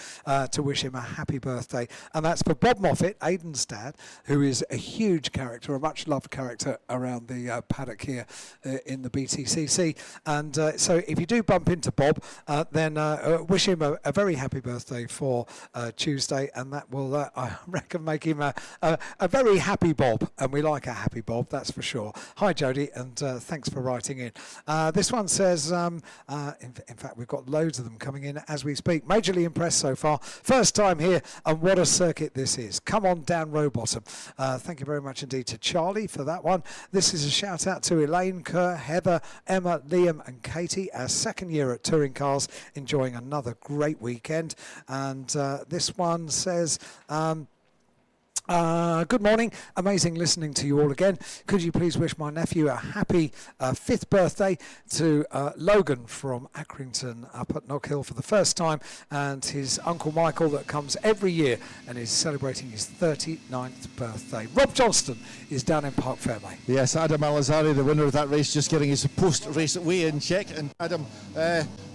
to wish him a happy birthday. And that's for Bob Moffat, Aidan's dad, who is a huge character, a much loved character around the paddock here in the BTCC. And so if you do bump into Bob, then wish him a very happy birthday for Tuesday, and that will, I reckon, make him a very happy Bob, and we like a happy Bob, that's for sure. Hi Jody, and thanks for writing in. This one says, in fact we've got loads of them coming in as we speak. Majorly impressed so far. First time here, and what a circuit this is. Come on down Rowbottom. Thank you very much indeed to Charlie for that one. This is a shout out to Elaine, Kerr, Heather, Emma, Liam and Katie, our 2nd year at Touring Cars, enjoying another great weekend. And this one says, good morning, amazing listening to you all again. Could you please wish my nephew a happy 5th birthday to Logan from Accrington up at Knockhill for the first time, and his uncle Michael that comes every year and is celebrating his 39th birthday. Rob Johnston is down in Park Fairway. Yes, Adam Alazari, the winner of that race, just getting his post-race weigh-in check. And Adam,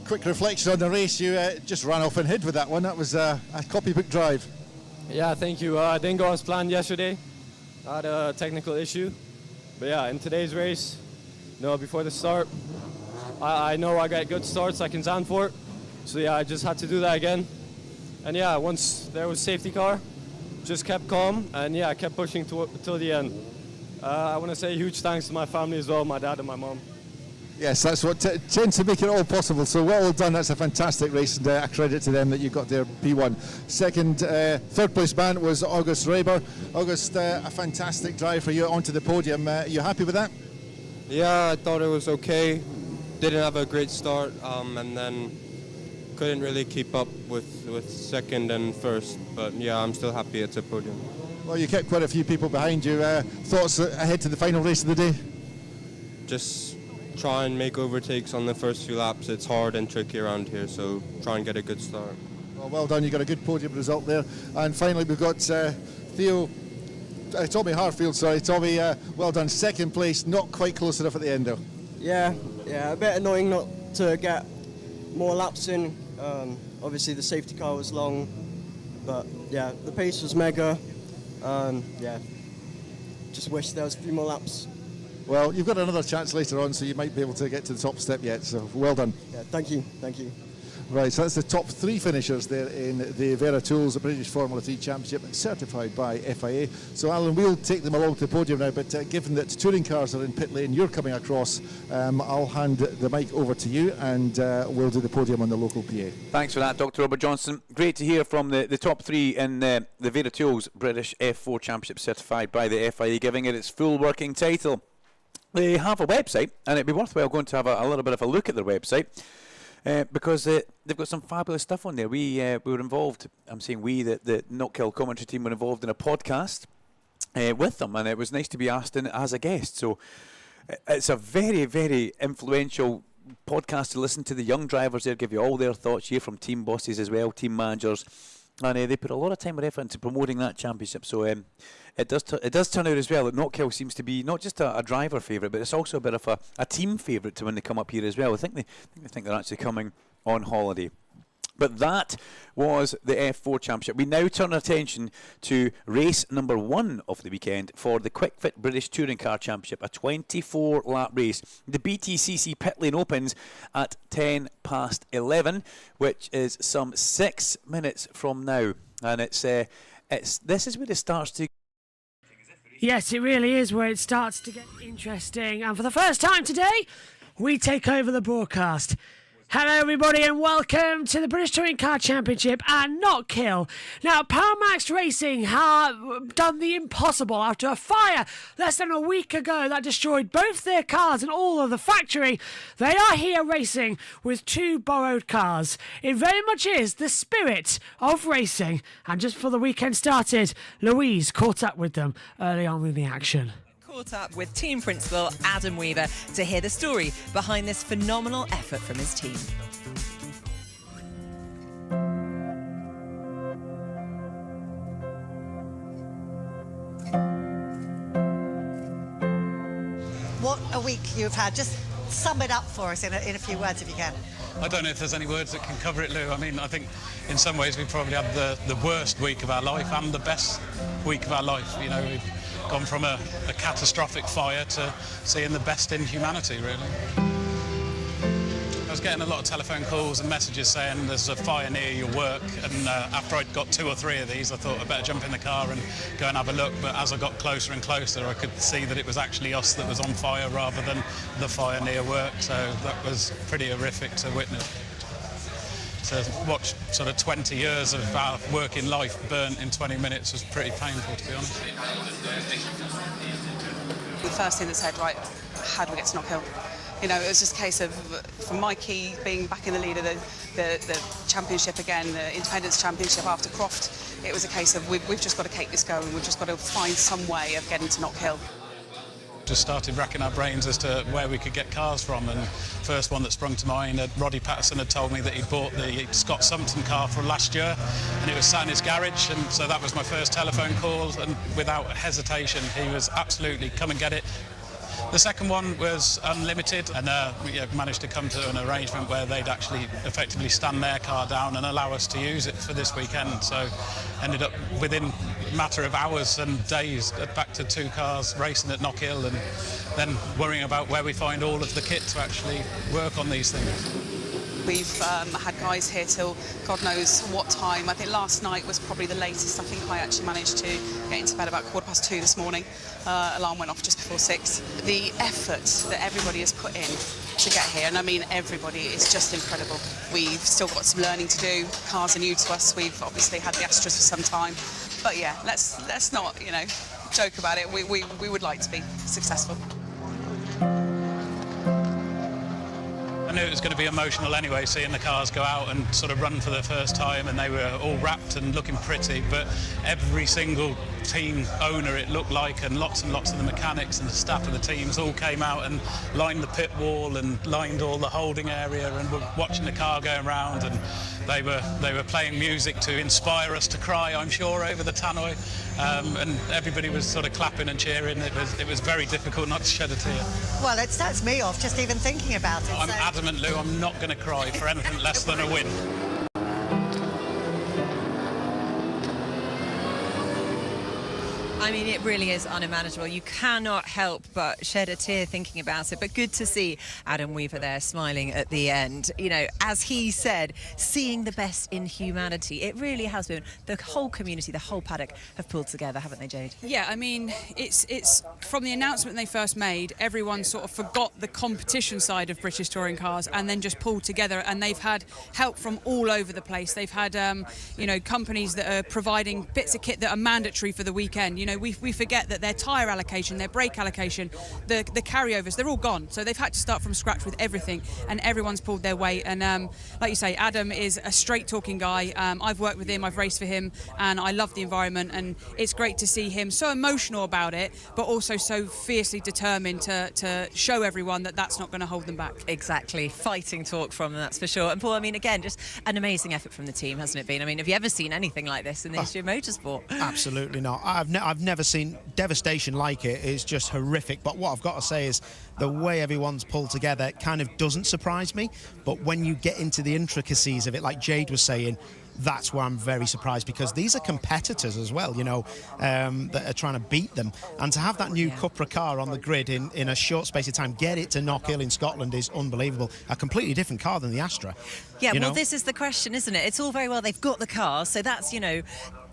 quick reflection on the race. You just ran off and hid with that one. That was a copybook drive. Yeah, thank you. I didn't go as planned yesterday. I had a technical issue. But yeah, in today's race, before the start, I know I got good starts I can stand for. So yeah, I just had to do that again. And yeah, once there was safety car, just kept calm and yeah, I kept pushing till the end. I want to say huge thanks to my family as well, my dad and my mom. Yes, that's what tends to make it all possible. So well done. That's a fantastic race, and a credit to them that you got their P1. Third place man was August Raber. August, a fantastic drive for you onto the podium. You happy with that? Yeah, I thought it was okay. Didn't have a great start, and then couldn't really keep up with second and first. But yeah, I'm still happy it's a podium. Well, you kept quite a few people behind you. Thoughts ahead to the final race of the day? Just try and make overtakes on the first few laps. It's hard and tricky around here, so try and get a good start. Well done, you got a good podium result there. And finally we've got Tommy Harfield, sorry. Tommy, well done, 2nd place, not quite close enough at the end though. Yeah, a bit annoying not to get more laps in. Obviously the safety car was long, but yeah, the pace was mega. just wish there was a few more laps. Well, you've got another chance later on, so you might be able to get to the top step yet, so well done. Yeah, thank you. Right, so that's the top 3 finishers there in the Vera Tools, the British Formula 3 Championship, certified by FIA. So, Alan, we'll take them along to the podium now, but given that touring cars are in pit lane, you're coming across, I'll hand the mic over to you, and we'll do the podium on the local PA. Thanks for that, Dr. Robert Johnson. Great to hear from the top 3 in the Vera Tools British F4 Championship, certified by the FIA, giving it its full working title. They have a website, and it'd be worthwhile going to have a little bit of a look at their website. Because they've got some fabulous stuff on there. We were involved, I'm saying we, the Knockhill commentary team were involved in a podcast with them, and it was nice to be asked in as a guest. So it's a very, very influential podcast to listen to. The young drivers there give you all their thoughts, hear from team bosses as well, team managers, and they put a lot of time and effort into promoting that championship. So it does turn out as well that Knockhill seems to be not just a driver favourite, but it's also a bit of a team favourite to when they come up here as well. I think they think they're actually coming on holiday. But that was the F4 Championship. We now turn our attention to race number 1 of the weekend for the Quick Fit British Touring Car Championship, a 24-lap race. The BTCC pit lane opens at 11:10, which is some 6 minutes from now, and this is where it starts to. Yes, it really is where it starts to get interesting. And for the first time today, we take over the broadcast. Hello everybody and welcome to the British Touring Car Championship at Knockhill. Now, Powermax Racing have done the impossible after a fire less than a week ago that destroyed both their cars and all of the factory. They are here racing with 2 borrowed cars. It very much is the spirit of racing. And just before the weekend started, Louise caught up with them early on in the action. Caught up with team principal Adam Weaver to hear the story behind this phenomenal effort from his team. What a week you've had. Just sum it up for us in a few words if you can. I don't know if there's any words that can cover it, Lou. I mean, I think in some ways we probably had the worst week of our life and the best week of our life. You know, we've gone from a catastrophic fire to seeing the best in humanity, really. I was getting a lot of telephone calls and messages saying there's a fire near your work, and after I'd got 2 or 3 of these, I thought I'd better jump in the car and go and have a look. But as I got closer and closer, I could see that it was actually us that was on fire rather than the fire near work, so that was pretty horrific to witness. To watch sort of 20 years of our working life burnt in 20 minutes was pretty painful, to be honest. The first thing that said, right, how do we get to Knockhill? You know, it was just a case of, for Mikey being back in the lead of the championship again, the Independence Championship after Croft, it was a case of we've just got to keep this going, we've just got to find some way of getting to Knockhill. Just started racking our brains as to where we could get cars from, and first one that sprung to mind, Roddy Patterson had told me that he'd bought the Scott Sumpton car from last year, and it was sat in his garage, and so that was my first telephone call, and without hesitation he was absolutely come and get it. The second one was Unlimited, and we managed to come to an arrangement where they'd actually effectively stand their car down and allow us to use it for this weekend. So ended up within a matter of hours and days back to 2 cars racing at Knockhill, and then worrying about where we find all of the kit to actually work on these things. We've had guys here till God knows what time. I think last night was probably the latest. I think I actually managed to get into bed about 2:15 this morning. Alarm went off just before 6. The effort that everybody has put in to get here, and I mean everybody, is just incredible. We've still got some learning to do. Cars are new to us. We've obviously had the Astras for some time. But yeah, let's not, you know, joke about it. We would like to be successful. I knew it was going to be emotional anyway, seeing the cars go out and sort of run for the first time, and they were all wrapped and looking pretty, but every single team owner, it looked like, and lots of the mechanics and the staff of the teams all came out and lined the pit wall and lined all the holding area, and were watching the car going round, and they were playing music to inspire us to cry, I'm sure, over the tannoy, and everybody was sort of clapping and cheering. It was very difficult not to shed a tear. Well, it starts me off just even thinking about it. I'm adamant, Lou, I'm not going to cry for anything less than a win. I mean, it really is unmanageable. You cannot help but shed a tear thinking about it. But good to see Adam Weaver there smiling at the end. You know, as he said, seeing the best in humanity. It really has been. The whole community, the whole paddock have pulled together, haven't they, Jade? Yeah, I mean, it's from the announcement they first made, everyone sort of forgot the competition side of British touring cars and then just pulled together, and they've had help from all over the place. They've had, you know, companies that are providing bits of kit that are mandatory for the weekend. You know, we forget that their tyre allocation, their brake allocation, the carryovers, they're all gone. So they've had to start from scratch with everything, and everyone's pulled their weight. And like you say, Adam is a straight-talking guy. I've worked with him, I've raced for him, and I love the environment, and it's great to see him so emotional about it, but also so fiercely determined to show everyone that that's not going to hold them back. Exactly. Fighting talk from them, that's for sure. And Paul, I mean, again, just an amazing effort from the team, hasn't it been? I mean, have you ever seen anything like this in the history of motorsport? Absolutely not. I've never seen devastation like it. It's just horrific. But what I've got to say is the way everyone's pulled together kind of doesn't surprise me. But when you get into the intricacies of it, like Jade was saying, that's where I'm very surprised, because these are competitors as well, you know, that are trying to beat them. And to have that new Cupra car on the grid in a short space of time, get it to Knockhill in Scotland is unbelievable. A completely different car than the Astra. Yeah, well, this is the question, isn't it? It's all very well, they've got the car, so that's, you know,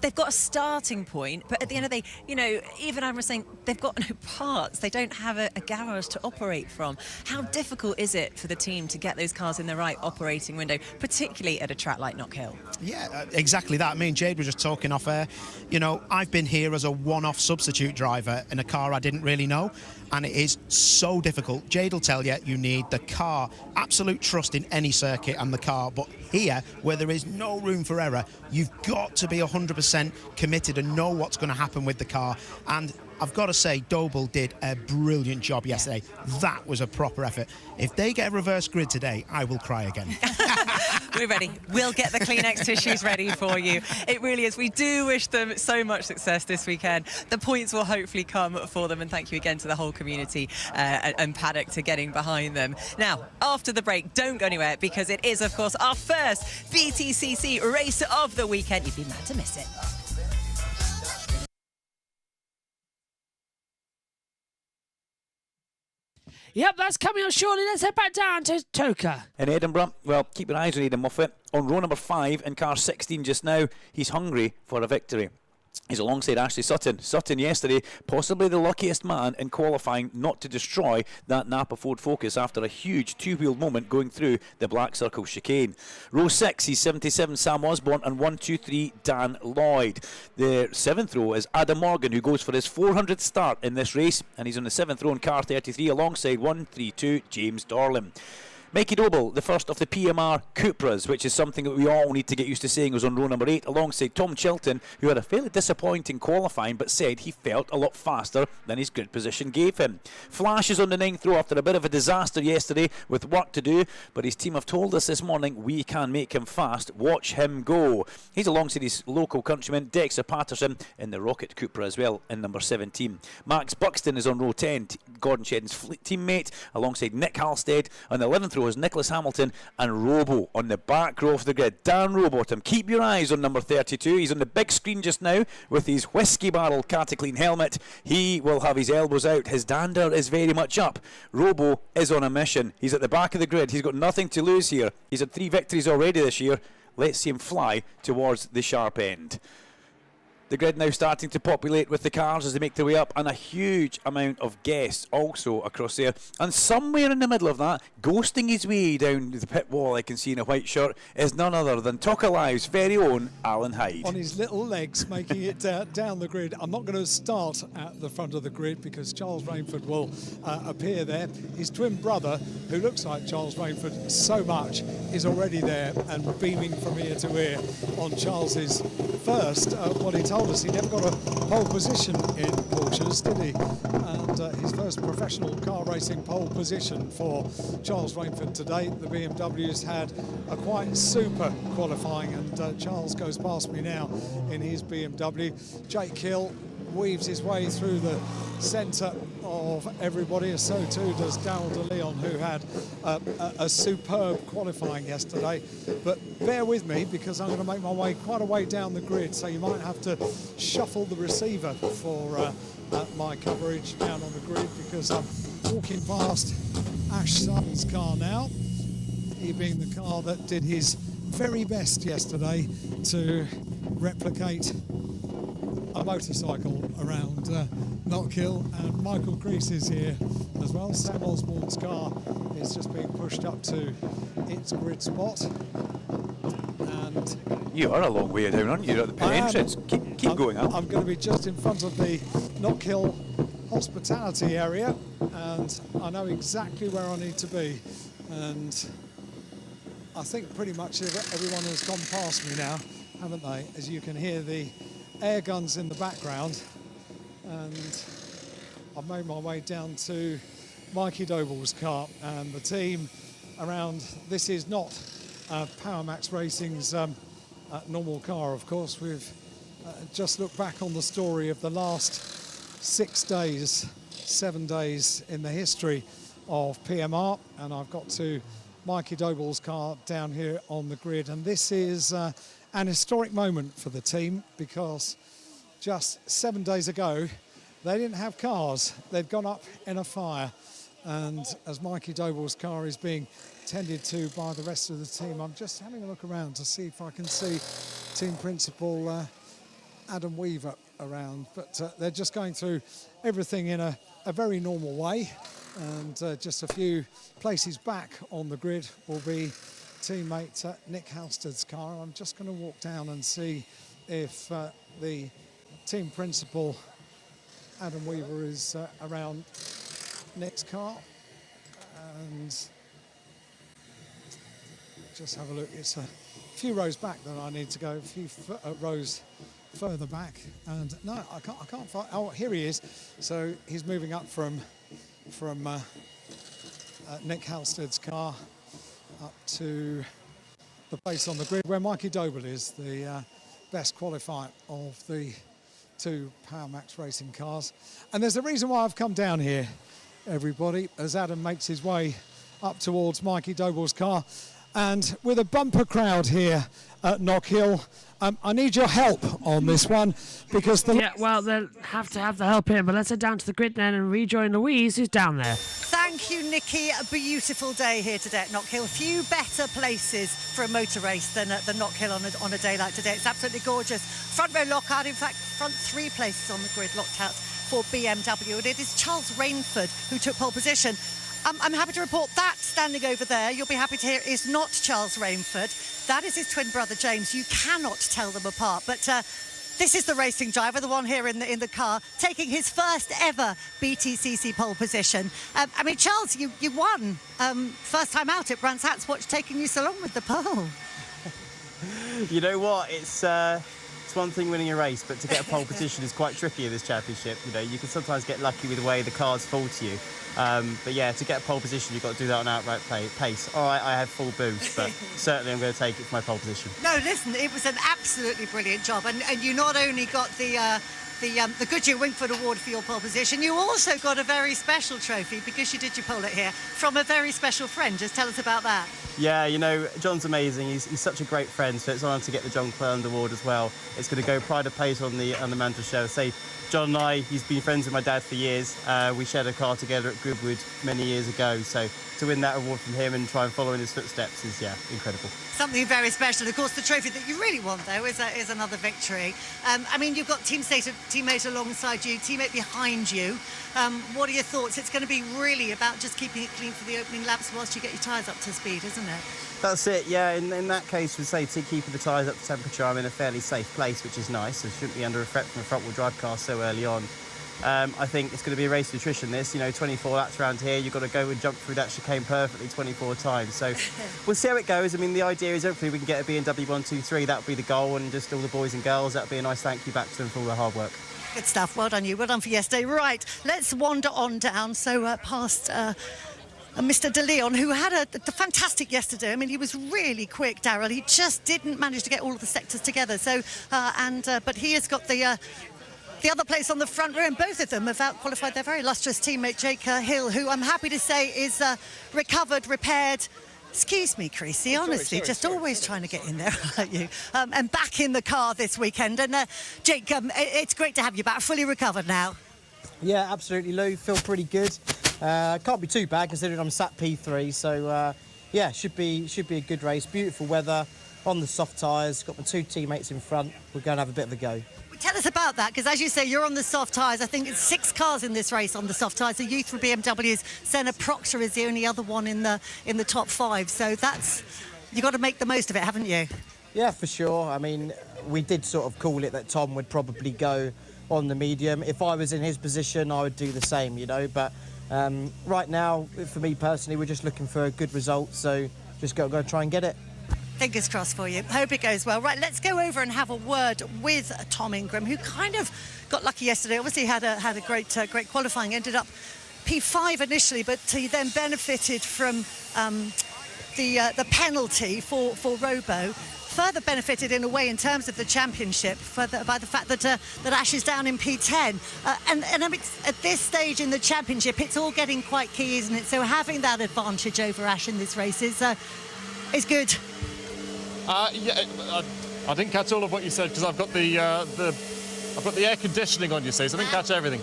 they've got a starting point, but at the end of the day, you know, even I was saying they've got no parts. They don't have a garage to operate from. How difficult is it for the team to get those cars in the right operating window, particularly at a track like Knockhill? Yeah, exactly that. Me and Jade were just talking off air. You know, I've been here as a one-off substitute driver in a car I didn't really know, and it is so difficult. Jade will tell you, you need the car, absolute trust in any circuit and the car, but here, where there is no room for error, you've got to be 100% committed and know what's going to happen with the car. And I've got to say, Doble did a brilliant job yesterday. That was a proper effort. If they get a reverse grid today, I will cry again. We're ready. We'll get the Kleenex tissues ready for you. It really is. We do wish them so much success this weekend. The points will hopefully come for them, and thank you again to the whole community and Paddock to getting behind them. Now, after the break, don't go anywhere, because it is, of course, our first BTCC race of the weekend. You'd be mad to miss it. Yep, that's coming up shortly. Let's head back down to Toka. In Edinburgh, well, keep your eyes on Aidan Moffat. On row number 5 in car 16 just now, he's hungry for a victory. He's alongside Ashley Sutton. Sutton yesterday, possibly the luckiest man in qualifying not to destroy that Napa Ford Focus after a huge two-wheeled moment going through the Black Circle chicane. Row 6, he's 77 Sam Osborne, and 1, 2, 3 Dan Lloyd. The 7th row is Adam Morgan, who goes for his 400th start in this race, and he's on the 7th row in car 33 alongside 1, 3, 2 James Dorlin. Mikey Doble, the first of the PMR Cupras, which is something that we all need to get used to saying, was on row number 8 alongside Tom Chilton, who had a fairly disappointing qualifying but said he felt a lot faster than his grid position gave him. Flash is on the 9th row after a bit of a disaster yesterday with work to do, but his team have told us this morning we can make him fast. Watch him go. He's alongside his local countryman Dexter Patterson in the Rocket Cupra as well in number 17. Max Buxton is on row 10, Gordon Shedden's teammate, alongside Nick Halstead. On the 11th row is Nicholas Hamilton and Robo on the back row of the grid. Dan Rowbottom, keep your eyes on number 32. He's on the big screen just now with his whiskey barrel Cataclean helmet. He will have his elbows out. His dander is very much up. Robo is on a mission. He's at the back of the grid. He's got nothing to lose here. He's had 3 victories already this year. Let's see him fly towards the sharp end. The grid now starting to populate with the cars as they make their way up, and a huge amount of guests also across there. And somewhere in the middle of that, ghosting his way down the pit wall, I can see in a white shirt, is none other than Toka Live's very own Alan Hyde. On his little legs, making it down the grid. I'm not going to start at the front of the grid because Charles Rainford will appear there. His twin brother, who looks like Charles Rainford so much, is already there and beaming from ear to ear on Charles's first. What he told us, he never got a pole position in Porsches, did he? And his first professional car racing pole position for Charles Rainford today. The BMW's had a quite super qualifying, and Charles goes past me now in his BMW. Jake Hill weaves his way through the centre of everybody, and so too does Darryl De Leon, who had a superb qualifying yesterday. But bear with me, because I'm going to make my way quite a way down the grid, so you might have to shuffle the receiver for my coverage down on the grid, because I'm walking past Ash Sutton's car now, he being the car that did his very best yesterday to replicate a motorcycle around Knockhill, and Michael Crease is here as well. Sam Osborne's car is just being pushed up to its grid spot. And you are a long way down, aren't you? You're at the pit entrance. Keep going up. I'm going to be just in front of the Knockhill hospitality area, and I know exactly where I need to be. And I think pretty much everyone has gone past me now, haven't they? As you can hear the air guns in the background, and I've made my way down to Mikey Doble's car and the team around. This is not PowerMax Racing's normal car, of course. We've just looked back on the story of the last 7 days in the history of PMR, and I've got to Mikey Doble's car down here on the grid, and this is an historic moment for the team, because just 7 days ago they didn't have cars. They'd gone up in a fire, and as Mikey Doble's car is being tended to by the rest of the team, I'm just having a look around to see if I can see team principal Adam Weaver around, but they're just going through everything in a very normal way, and just a few places back on the grid will be teammate Nick Halstead's car. I'm just going to walk down and see if the team principal Adam Weaver is around Nick's car, and just have a look. It's a few rows back that I need to go, a few rows further back, and no, I can't find. Oh, here he is. So he's moving up from Nick Halstead's car up to the place on the grid where Mikey Doble is, the best qualifier of the two PowerMax Racing cars. And there's a reason why I've come down here, everybody, as Adam makes his way up towards Mikey Doble's car. And with a bumper crowd here at Knockhill, I need your help on this one, because yeah, well, they'll have to have the help here, but let's head down to the grid then and rejoin Louise, who's down there. Thank you, Nikki. A beautiful day here today at Knockhill. A few better places for a motor race than Knockhill on a day like today. It's absolutely gorgeous. Front row lockout, in fact, front three places on the grid locked out for BMW. And it is Charles Rainford who took pole position. I'm happy to report that standing over there, you'll be happy to hear, is not Charles Rainford. That is his twin brother, James. You cannot tell them apart. But this is the racing driver, the one here in the car, taking his first ever BTCC pole position. I mean, Charles, you won. First time out at Brands Hatch. What's taking you so long with the pole? You know what? It's one thing winning a race, but to get a pole position is quite tricky in this championship. You know, you can sometimes get lucky with the way the cars fall to you. But yeah, to get a pole position, you've got to do that on outright pace. All right, I have full boost, but certainly I'm going to take it for my pole position. No, listen, it was an absolutely brilliant job, and you not only got the Goodyear Wingfoot Award for your pole position, you also got a very special trophy because you did your pole here from a very special friend. Just tell us about that. Yeah, you know, John's amazing. He's such a great friend, so it's an honour to get the John Cleland Award as well. It's going to go pride of place on the Mantle show. Say, John and I, he's been friends with my dad for years. We shared a car together at Goodwood many years ago, so to win that award from him and try and follow in his footsteps is, yeah, incredible. Something very special. Of course, the trophy that you really want, though, is another victory. I mean, you've got teammate alongside you, teammate behind you. What are your thoughts? It's going to be really about just keeping it clean for the opening laps whilst you get your tyres up to speed, isn't it? That's it, yeah. In that case, we'd say to keeping the tyres up to temperature, I'm in a fairly safe place, which is nice. I shouldn't be under a threat from a front-wheel drive car so early on. I think it's going to be a race of attrition, this. You know, 24 laps around here, you've got to go and jump through that chicane perfectly 24 times. So we'll see how it goes. I mean, the idea is hopefully we can get a BMW 1-2-3. That would be the goal, and just all the boys and girls, that would be a nice thank you back to them for all their hard work. Good stuff. Well done you. Well done for yesterday. Right, let's wander on down. So past Mr. De Leon, who had a fantastic yesterday. I mean, he was really quick, Darryl. He just didn't manage to get all of the sectors together. So, but he has got the The other place on the front row, and both of them have out-qualified their very illustrious teammate Jake Hill, who I'm happy to say is recovered, repaired. Excuse me, Creasy, honestly, just always trying to get in there, aren't you? And back in the car this weekend. And Jake, it's great to have you back, fully recovered now. Yeah, absolutely, Lou. Feel pretty good. Can't be too bad considering I'm sat P3. So yeah, should be a good race. Beautiful weather on the soft tyres. Got my 2 teammates in front. We're going to have a bit of a go. Tell us about that, because as you say, you're on the soft tyres. I think it's 6 cars in this race on the soft tyres. The youth from BMW's Senna Proctor is the only other one in the top 5. So that's, you've got to make the most of it, haven't you? Yeah, for sure. I mean, we did sort of call it that Tom would probably go on the medium. If I was in his position, I would do the same, you know. But right now, for me personally, we're just looking for a good result. So just got to go try and get it. Fingers crossed for you. Hope it goes well. Right, let's go over and have a word with Tom Ingram, who kind of got lucky yesterday. Obviously had a great qualifying. Ended up P5 initially, but he then benefited from the penalty for Robo. Further benefited in a way in terms of the championship by the fact that Ash is down in P10. And I mean, at this stage in the championship, it's all getting quite key, isn't it? So having that advantage over Ash in this race is good. Yeah, I didn't catch all of what you said because I've got the air conditioning on, you see, so I didn't catch everything.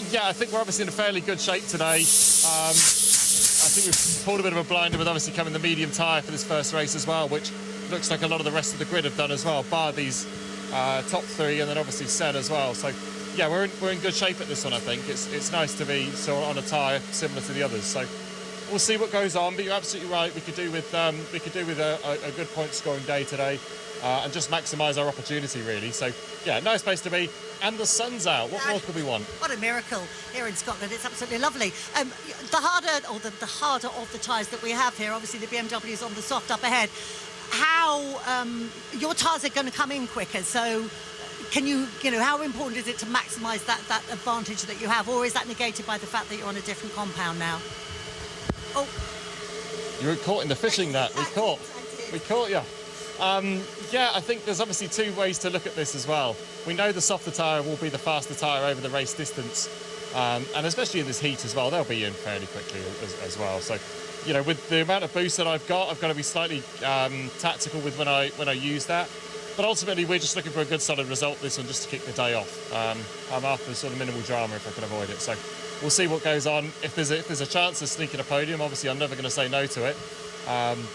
Yeah, I think we're obviously in a fairly good shape today. I think we've pulled a bit of a blinder with obviously coming the medium tyre for this first race as well, which looks like a lot of the rest of the grid have done as well, bar these top 3 and then obviously Sen as well. So yeah, we're in good shape at this one. I think it's nice to be sort of on a tyre similar to the others. So we'll see what goes on, but you're absolutely right. We could do with a good point scoring day today, and just maximise our opportunity really. So yeah, nice place to be, and the sun's out. What more could we want? What a miracle here in Scotland! It's absolutely lovely. The harder of the tyres that we have here, obviously the BMW is on the soft up ahead. How your tyres are going to come in quicker, so. Can you know, how important is it to maximise that advantage that you have, or is that negated by the fact that you're on a different compound now? Oh. You were caught in the fishing net. We caught you. Yeah, I think there's obviously 2 ways to look at this as well. We know the softer tyre will be the faster tyre over the race distance, and especially in this heat as well, they'll be in fairly quickly as well. So, you know, with the amount of boost that I've got to be slightly tactical with when I use that. But ultimately, we're just looking for a good, solid result this one, just to kick the day off. I'm after sort of minimal drama if I can avoid it. So we'll see what goes on. If there's a chance of sneaking a podium, obviously I'm never going to say no to it.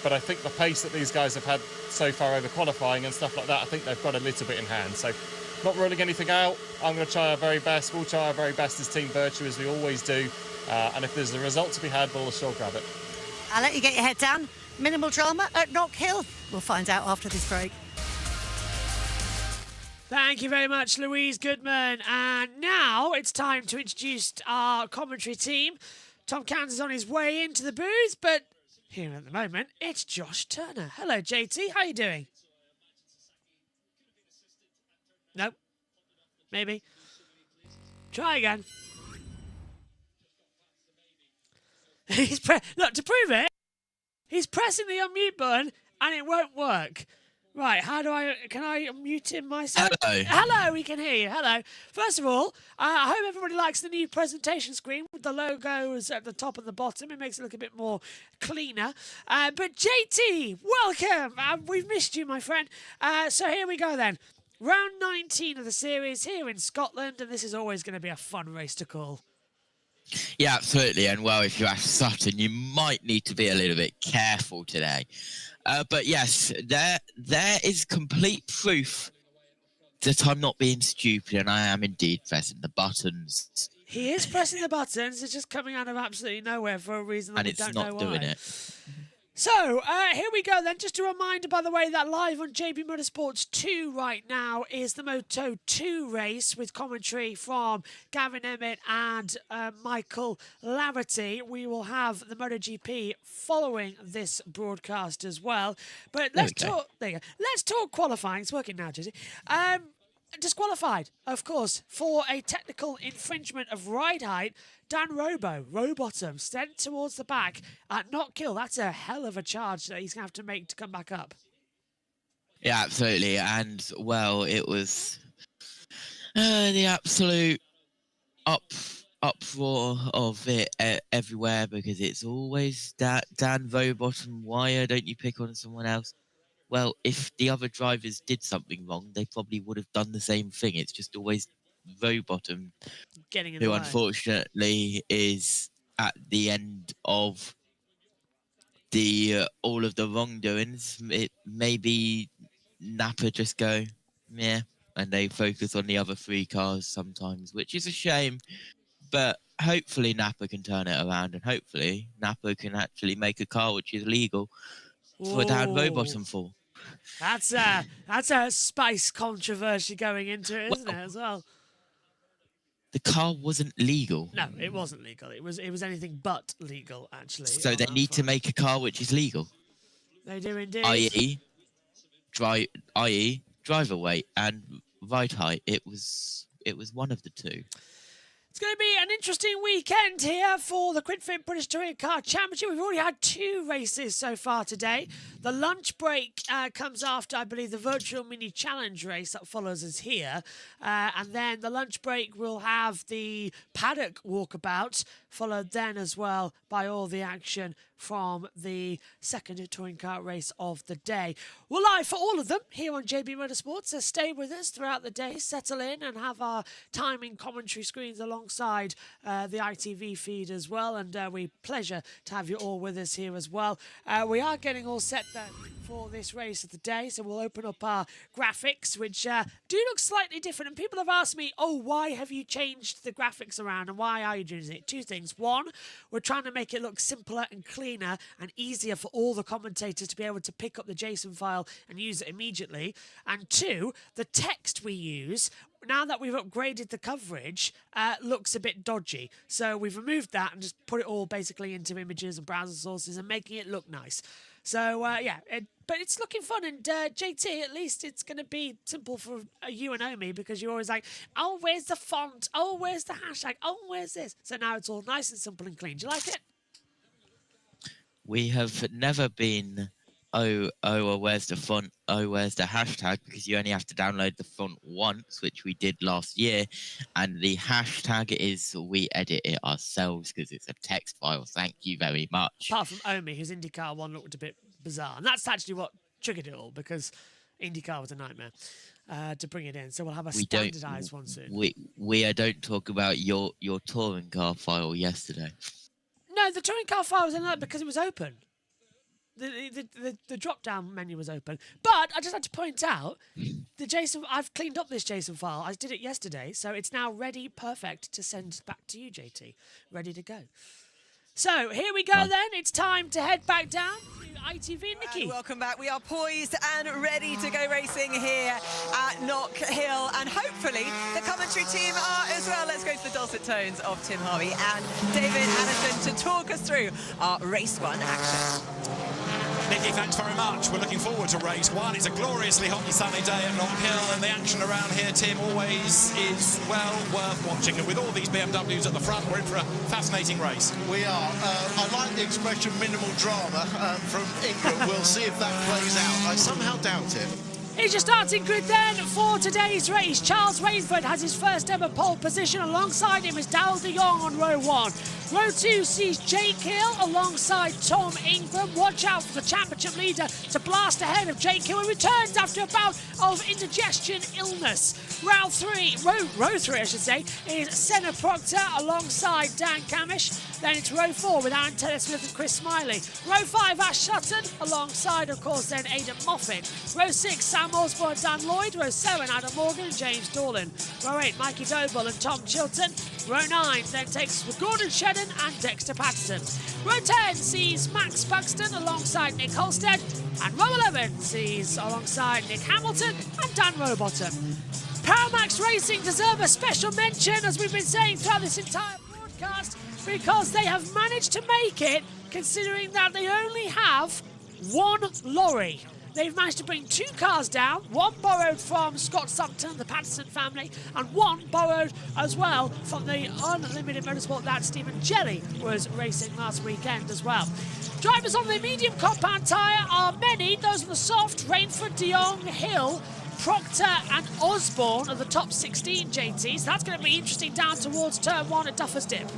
But I think the pace that these guys have had so far over qualifying and stuff like that, I think they've got a little bit in hand. So not ruling anything out. I'm going to try our very best. We'll try our very best as Team Virtue, as we always do. And if there's a result to be had, we'll sure grab it. I'll let you get your head down. Minimal drama at Knockhill. We'll find out after this break. Thank you very much, Louise Goodman. And now it's time to introduce our commentary team. Tom Cairns is on his way into the booth, but here at the moment, it's Josh Turner. Hello, JT. How are you doing? Nope. Maybe. Try again. Look, to prove it, he's pressing the unmute button and it won't work. Right, can I unmute him myself? Hello, we can hear you. Hello. First of all, I hope everybody likes the new presentation screen with the logos at the top and the bottom. It makes it look a bit more cleaner. But JT, welcome. We've missed you, my friend. So here we go then. Round 19 of the series here in Scotland, and this is always going to be a fun race to call. Yeah, absolutely. And well, if you ask Sutton, you might need to be a little bit careful today. But yes, there is complete proof that I'm not being stupid, and I am indeed pressing the buttons. He is pressing the buttons. It's just coming out of absolutely nowhere for a reason that we don't know why. And it's not doing it. So, here we go then. Just a reminder, by the way, that live on JB Motorsports 2 right now is the Moto 2 race with commentary from Gavin Emmett and Michael Laverty. We will have the MotoGP following this broadcast as well. But let's talk. There you go. Let's talk qualifying. It's working now, Jesse. Disqualified, of course, for a technical infringement of ride height. Dan Rowbottom, sent towards the back at Knockhill. That's a hell of a charge that he's going to have to make to come back up. Yeah, absolutely. And, well, it was The absolute uproar of it everywhere, because it's always that Dan Vobottom. Why don't you pick on someone else? Well, if the other drivers did something wrong, they probably would have done the same thing. It's just always Vobottom Getting in who the way. unfortunately is at the end of the all of the wrongdoings. It maybe Napa just go, yeah, and they focus on the other 3 cars sometimes, which is a shame. But hopefully Napa can turn it around, and hopefully Napa can actually make a car which is legal for Dan Vobottom for. That's a spice controversy going into it, isn't it, as well? The car wasn't legal. No, it wasn't legal. It was anything but legal, actually. So they need to make a car which is legal. They do indeed. i.e. driver weight and ride height. It was one of the two. It's going to be an interesting weekend here for the QuidFit British Touring Car Championship. We've already had 2 races so far today. The lunch break comes after, I believe, the Virtual Mini Challenge race that follows us here. And then the lunch break will have the Paddock walkabout, followed then as well by all the action from the second touring car race of the day. We're live for all of them here on JB Motorsports, so stay with us throughout the day, settle in and have our timing commentary screens alongside the ITV feed as well, and we pleasure to have you all with us here as well. We are getting all set then for this race of the day, so we'll open up our graphics, which do look slightly different, and people have asked me, oh, why have you changed the graphics around and why are you doing it? 2 things. 1, we're trying to make it look simpler and cleaner and easier for all the commentators to be able to pick up the JSON file and use it immediately. And 2, the text we use, now that we've upgraded the coverage, looks a bit dodgy. So we've removed that and just put it all basically into images and browser sources and making it look nice. So, yeah, but it's looking fun. And JT, at least it's going to be simple for you and Omi, because you're always like, oh, where's the font? Oh, where's the hashtag? Oh, where's this? So now it's all nice and simple and clean. Do you like it? We have never been, oh, where's the font? Oh, where's the hashtag? Because you only have to download the font once, which we did last year. And the hashtag is we edit it ourselves because it's a text file. Thank you very much. Apart from Omi, whose IndyCar one looked a bit bizarre. And that's actually what triggered it all, because IndyCar was a nightmare to bring it in. So we'll have a standardised one soon. We don't talk about your touring car file yesterday. No, the touring car file was in there because it was open. The drop-down menu was open. But I just had to point out, I've cleaned up this JSON file. I did it yesterday, so it's now ready, perfect, to send back to you, JT. Ready to go. So, here we go then. It's time to head back down to ITV and Nikki. And welcome back. We are poised and ready to go racing here at Knockhill. And hopefully the commentary team are as well. Let's go to the dulcet tones of Tim Harvey and David Addison to talk us through our race 1 action. Nikki, thanks very much. We're looking forward to race 1. It's a gloriously hot and sunny day at Knockhill, and the action around here, Tim, always is well worth watching. And with all these BMWs at the front, we're in for a fascinating race. We are. I like the expression minimal drama from England. We'll see if that plays out. I somehow doubt it. Here's your starting grid then for today's race. Charles Rainsford has his first ever pole position. Alongside him is Dal de Jong on row 1. Row 2 sees Jake Hill alongside Tom Ingram. Watch out for the championship leader to blast ahead of Jake Hill, who returns after a bout of indigestion illness. Row 3 is Senna Proctor alongside Dan Camish. Then it's row 4 with Aaron Taylor-Smith and Chris Smiley. Row 5, Ash Sutton alongside, of course, then Aidan Moffat. Row 6, Sam Osborne and Dan Lloyd. Row 7, Adam Morgan and James Dorlin. Row 8, Mikey Doble and Tom Chilton. Row 9 then takes us with Gordon Shedden and Dexter Patterson. Row 10 sees Max Buxton alongside Nick Holstead. And row 11 sees alongside Nick Hamilton and Dan Rowbottom. Paramax Racing deserve a special mention, as we've been saying throughout this entire broadcast, because they have managed to make it, considering that they only have 1 lorry. They've managed to bring 2 cars down, 1 borrowed from Scott Sumton, the Patterson family, and 1 borrowed as well from the Unlimited Motorsport that Stephen Jelly was racing last weekend as well. Drivers on the medium compound tyre are many. Those are the soft, Rainford, De Jong, Hill, Proctor and Osborne are the top 16, JT, so that's going to be interesting down towards turn 1 at Duffer's Dip.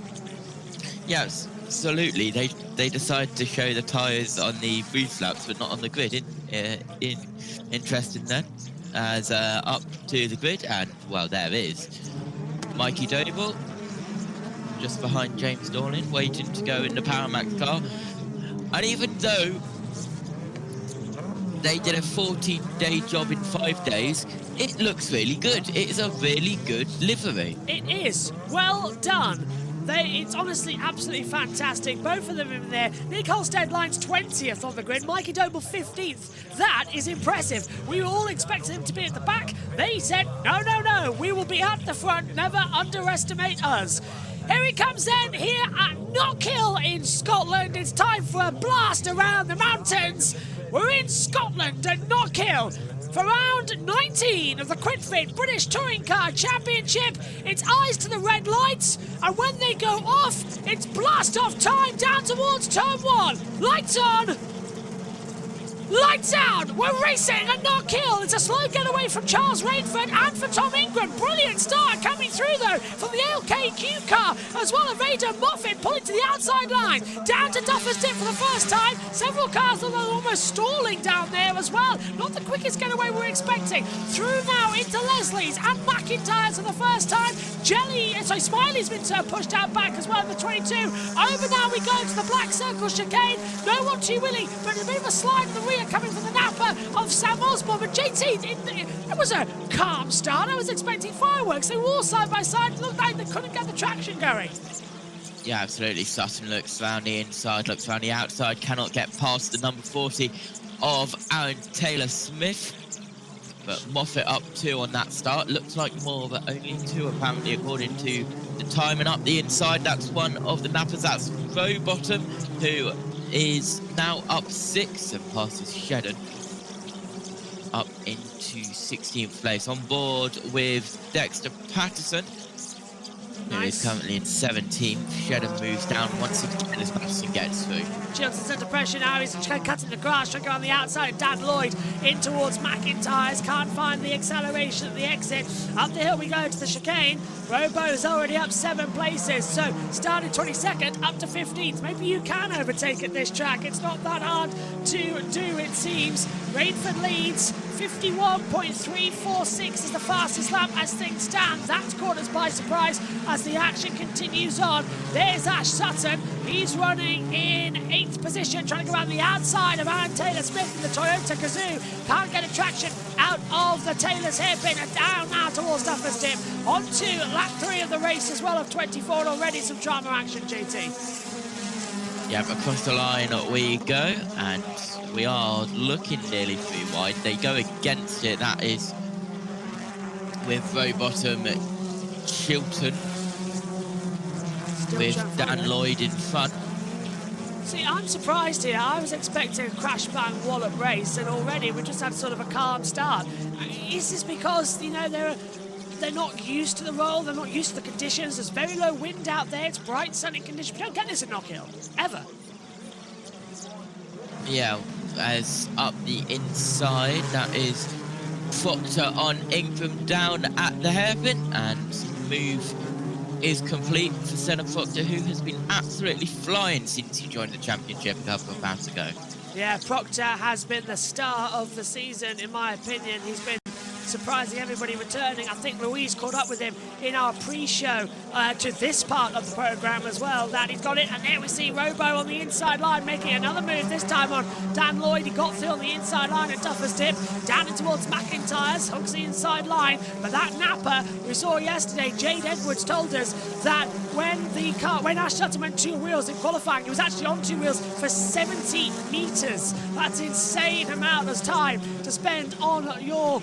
Yes, absolutely. They decided to show the tyres on the boost laps, but not on the grid. Interesting then. As up to the grid, and well, there is Mikey Doble just behind James Dorlin, waiting to go in the Paramax car. And even though they did a 14-day job in 5 days, it looks really good. It is a really good livery. It is. Well done. It's honestly absolutely fantastic. Both of them in there. Nick Holstead lines 20th on the grid. Mikey Doble 15th. That is impressive. We were all expecting him to be at the back. They said, no, no, no. We will be at the front. Never underestimate us. Here he comes then, here at Knockhill in Scotland. It's time for a blast around the mountains. We're in Scotland at Knockhill for round 19 of the QuitFit British Touring Car Championship. It's eyes to the red lights, and when they go off, it's blast off time down towards turn 1. Lights on. Lights out! We're racing at Knockhill. It's a slow getaway from Charles Rainford and for Tom Ingram. Brilliant start coming through though from the LKQ car, as well as Vader Moffat pulling to the outside line. Down to Duffer's Dip for the first time. Several cars are almost stalling down there as well. Not the quickest getaway we're expecting. Through now into Leslie's and McIntyre's for the first time. Smiley's been pushed out back as well in the 22. Over now we go to the Black Circle chicane. No one too willing, but a bit of a slide in the rear coming from the napper of Sam Osborne. But JT, it was a calm start. I was expecting fireworks. They were all side by side. It looked like they couldn't get the traction going. Yeah, absolutely. Sutton looks around the inside, looks around the outside, cannot get past the number 40 of Aaron Taylor-Smith. But Moffat up 2 on that start. Looks like more, but only 2 apparently according to the time. And up the inside, that's one of the nappers. That's Rowbottom, who is now up 6 and passes Shedden up into 16th place. On board with Dexter Patterson, who is currently in 17th. Shedden moves down once again as Patterson gets through. Chilton's under pressure now. He's cutting the grass, trying to go on the outside. Dan Lloyd in towards McIntyre's. Can't find the acceleration at the exit. Up the hill we go to the chicane. Robo's already up 7 places. So started 22nd up to 15th. Maybe you can overtake at this track. It's not that hard to do, it seems. Rainford leads. 51.346 is the fastest lap as things stand. That's caught us by surprise as the action continues on. There's Ash Sutton. He's running in 8th position, trying to go around the outside of Aaron Taylor-Smith in the Toyota Gazoo. Can't get a traction out of the Taylor's hairpin, and down now towards Duffer's Dip. On to lap 3 of the race as well of 24. Already some drama action, JT. Yeah, across the line we go, and we are looking nearly 3 wide. They go against it. That is with Rowbottom, Chilton, with Dan Lloyd in front. See, I'm surprised here. I was expecting a crash bang wallop race, and already we just had sort of a calm start. Is this because, you know, they're not used to the roll, they're not used to the conditions? There's very low wind out there, it's bright sunny conditions. We don't get this at Knockhill, ever. Yeah, as up the inside, that is Proctor on Ingram down at the hairpin, and move is complete for Senna Proctor, who has been absolutely flying since he joined the championship a couple of rounds ago. Yeah, Proctor has been the star of the season, in my opinion. He's been surprising everybody returning. I think Louise caught up with him in our pre-show to this part of the programme as well, that he's got it. And there we see Robo on the inside line making another move, this time on Dan Lloyd. He got through on the inside line at Duffer's Dip, down in towards McIntyre's, hooks the inside line. But that napper we saw yesterday, Jade Edwards told us that when Ash Sutton went 2 wheels in qualifying, he was actually on 2 wheels for 70 metres. That's an insane amount of time to spend on your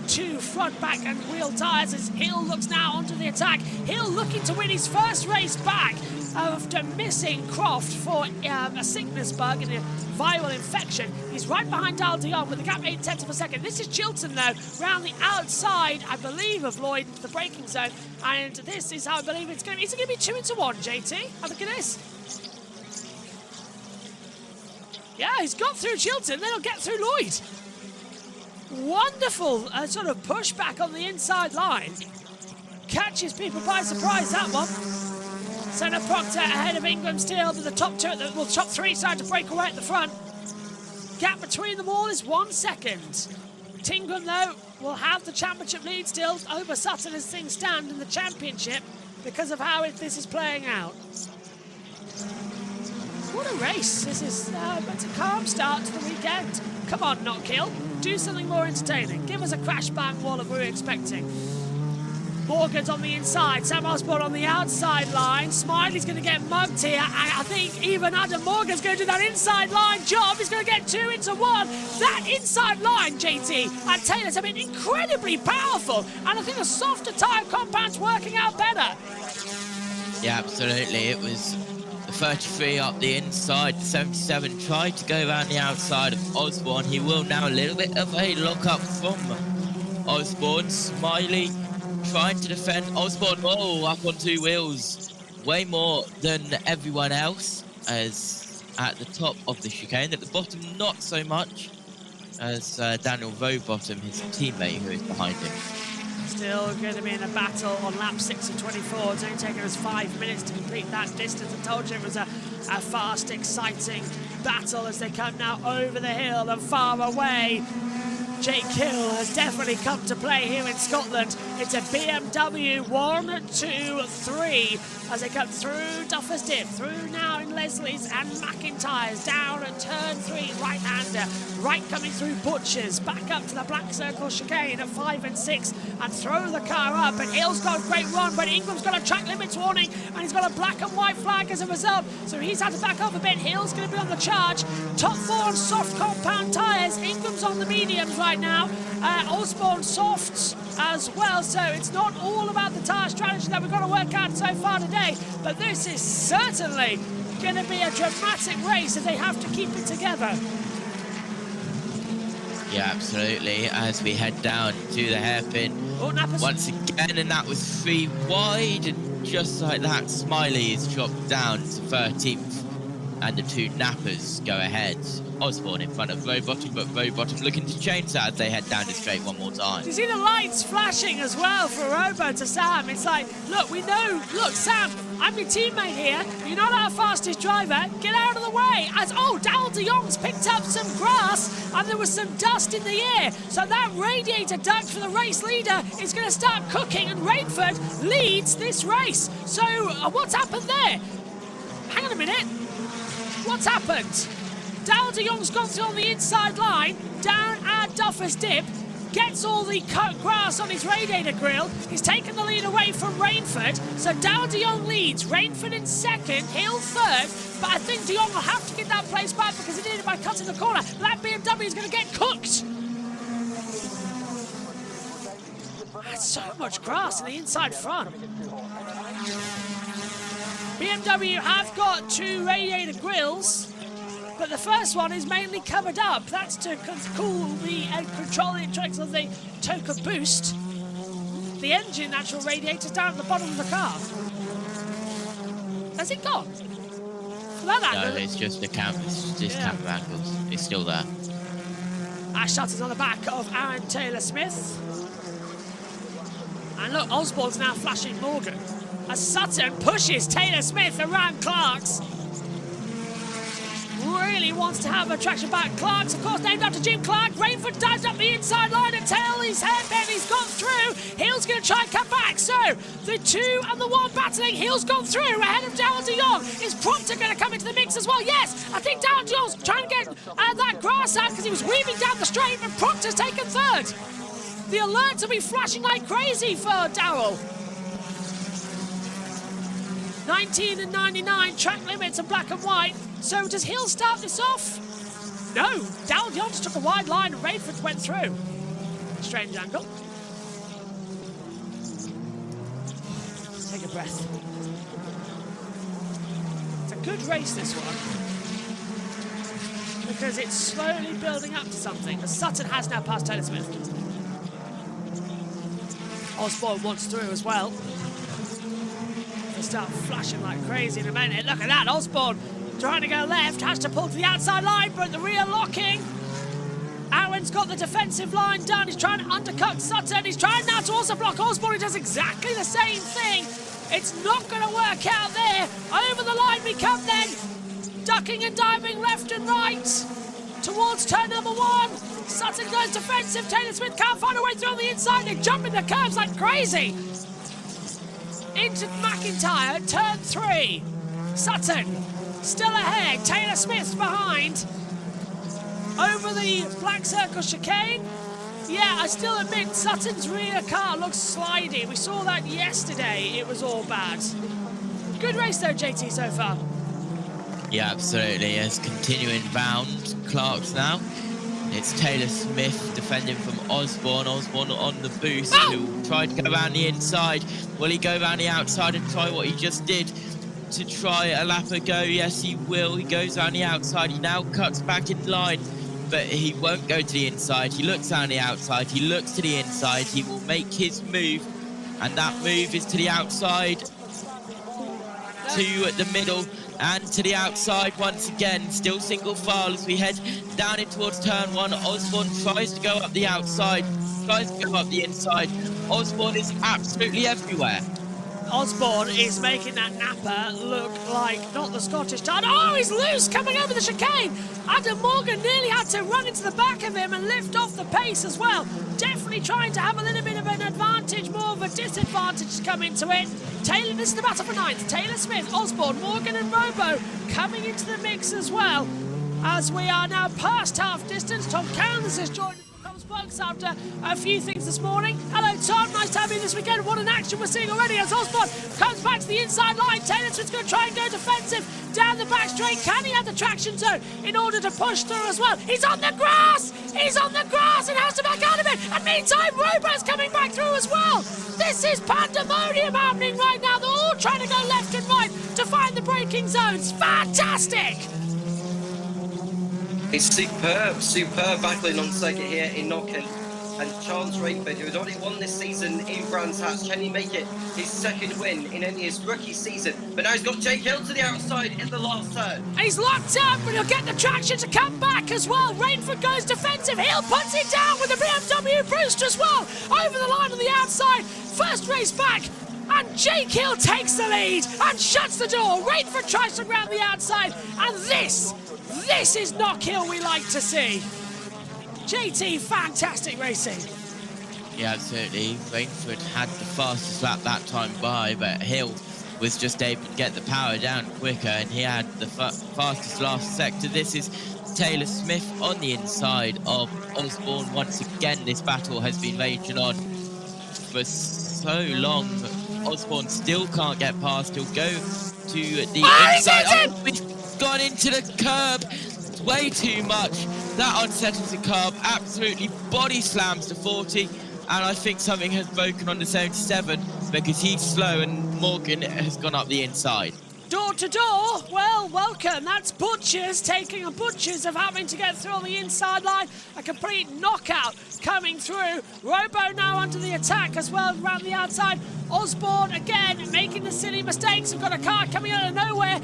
2 front, back and wheel tyres as Hill looks now onto the attack. Hill looking to win his first race back after missing Croft for a sickness bug and a viral infection. He's right behind Dal Dion with a gap 8/10 of a second. This is Chilton though, round the outside, I believe, of Lloyd into the braking zone. And this is how I believe it's going to be. Is it going to be 2 into 1, JT? Have a look at this. Yeah, he's got through Chilton, then he'll get through Lloyd. Wonderful sort of pushback on the inside line. Catches people by surprise, that one. Senna Proctor ahead of Ingram still, but the top two, top three starting to break away at the front. Gap between them all is 1 second. Tingram, though, will have the championship lead still over Sutton as things stand in the championship because of how this is playing out. What a race. This is it's a calm start to the weekend. Come on, Knockhill. Do something more entertaining. Give us a crash bang wall that we were expecting. Morgan's on the inside, Sam Osborne on the outside line. Smiley's going to get mugged here. I think even Adam Morgan's going to do that inside line job. He's going to get 2 into 1. That inside line, JT, and Taylor's have been incredibly powerful. And I think the softer tyre compound's working out better. Yeah, absolutely. It was the 33 up the inside. The 77 tried to go around the outside of Osborne. He will now a little bit of a lock up from Osborne. Smiley trying to defend Osborne. Oh, up on 2 wheels. Way more than everyone else, as at the top of the chicane. At the bottom, not so much, as Daniel Rowbottom, his teammate, who is behind him. Still going to be in a battle on lap 6 of 24. It's only taken us 5 minutes to complete that distance. I told you it was a fast, exciting battle as they come now over the hill and far away. Jake Hill has definitely come to play here in Scotland. It's a BMW 1, 2, 3 as they come through Duffers Dip, through now in Leslie's and McIntyre's, down at turn 3, right-hander, right coming through Butcher's, back up to the Black Circle chicane at 5 and 6 and throw the car up. And Hill's got a great run, but Ingram's got a track limits warning and he's got a black and white flag as a result. So he's had to back off a bit. Hill's going to be on the charge. Top 4 on soft compound tyres. Ingram's on the mediums right now. Osborne softs as well, so it's not all about the tyre strategy that we've got to work out so far today, but this is certainly going to be a dramatic race if they have to keep it together. Yeah, absolutely, as we head down to the hairpin once again, and that was 3 wide, and just like that, Smiley is dropped down to 13th, and the 2 nappers go ahead. Osborne in front of Rowbottom, but Rowbottom looking to change that as they head down the straight one more time. Do you see the lights flashing as well for Robo to Sam? It's like, look, we know, look, Sam, I'm your teammate here. You're not our fastest driver. Get out of the way. As, oh, Dal de Jong's picked up some grass and there was some dust in the air. So that radiator duct for the race leader is going to start cooking, and Rainford leads this race. So what's happened there? Hang on a minute. What's happened? Dal de Jong's gone through on the inside line, down at Duffers Dip, gets all the cut grass on his radiator grill. He's taken the lead away from Rainford, so Dal de Jong leads. Rainford in second, Hill third, but I think de Jong will have to get that place back because he did it by cutting the corner. That BMW is going to get cooked. That's so much grass in the inside front. BMW have got 2 radiator grills, but the first one is mainly covered up. That's to cool the and control the electronics of the Toka Boost. The engine actual radiator's down at the bottom of the car. Has it gone? No, it's just the camera. It's just camera angles. It's still there. Ash Sutton's on the back of Aaron Taylor-Smith. And look, Osborne's now flashing Morgan as Sutton pushes Taylor-Smith around Clark's. Really wants to have a traction back. Clark's, of course, named after Jim Clark. Rainford dives up the inside line until his hairpin. He's gone through. Hill's going to try and come back. So the 2 and the 1 battling. Hill's gone through ahead of Dal de Jong. Is Proctor going to come into the mix as well? Yes, I think Dal de Jong's trying to get that grass out because he was weaving down the straight, but Proctor's taken third. The alerts will be flashing like crazy for Darrell. 19 and 99 track limits and black and white. So does Hill start this off? No, Dal de Jong took a wide line and Rainford went through. Strange angle. Take a breath. It's a good race, this one, because it's slowly building up to something. As Sutton has now passed Taylor-Smith. Osborne wants through as well. They start flashing like crazy in a minute. Look at that, Osborne trying to go left, has to pull to the outside line, but the rear locking. Aaron Aaron's got the defensive line done. He's trying to undercut Sutton. He's trying now to also block Osborne. He does exactly the same thing. It's not going to work out there. Over the line we come then. Ducking and diving left and right towards turn number 1. Sutton goes defensive. Taylor Smith can't find a way through on the inside. They jump in the curves like crazy. Into McIntyre, turn 3. Sutton still ahead. Taylor Smith's behind. Over the black circle chicane. Yeah, I still admit Sutton's rear car looks slidey. We saw that yesterday. It was all bad. Good race though, JT, so far. Yeah, absolutely. It's continuing bound. Clark's now. It's Taylor Smith defending from Osborne. Osborne on the boost, who tried to go around the inside. Will he go around the outside and try what he just did to try a lap ago? Yes, he will. He goes around the outside. He now cuts back in line, but he won't go to the inside. He looks down the outside. He looks to the inside. He will make his move, and that move is to the outside, to the middle, and to the outside once again. Still single file as we head down in towards turn 1. Osborne tries to go up the outside, tries to go up the inside. Osborne is absolutely everywhere. Osborne is making that Napa look like not the Scottish Tide. Oh, he's loose coming over the chicane. Adam Morgan nearly had to run into the back of him and lift off the pace as well. Definitely trying to have a little bit of an advantage, more of a disadvantage to come into it. Taylor, this is the battle for 9th. Taylor Smith, Osborne, Morgan and Robo coming into the mix as well. As we are now past half distance, Tom Cairns has joined Spokes after a few things this morning. Hello Tom, nice to have you this weekend. What an action we're seeing already as Osborne comes back to the inside line. Taylor Smith's going to try and go defensive down the back straight. Can he have the traction zone in order to push through as well? He's on the grass! He's on the grass and has to back out of it. And meantime, Robo's coming back through as well. This is pandemonium happening right now. They're all trying to go left and right to find the braking zones. Fantastic! It's superb battling on circuit here in Knockhill. And Charles Rainford, who has already won this season in Brands Hatch, can he make it his second win in only his rookie season? But now he's got Jake Hill to the outside in the last turn. And he's locked up, but he'll get the traction to come back as well. Rainford goes defensive. Hill puts it down with a BMW boost as well. Over the line on the outside. First race back. And Jake Hill takes the lead and shuts the door. Rainford tries to ground the outside. And this is Knockhill we like to see. JT, fantastic racing. Yeah, absolutely. Rainford had the fastest lap that time by, but Hill was just able to get the power down quicker, and he had the fastest last sector. This is Taylor Smith on the inside of Osborne. Once again, this battle has been raging on for so long. Osborne still can't get past. He'll go to the inside. Oh, he's gone into the curb. Way too much. That unsettles the curb. Absolutely body slams to 40. And I think something has broken on the 77 because he's slow and Morgan has gone up the inside. Door to door, well, welcome. That's Butchers taking a Butchers of having to get through on the inside line. A complete knockout coming through. Robo now under the attack as well around the outside. Osborne again making the silly mistakes. We've got a car coming out of nowhere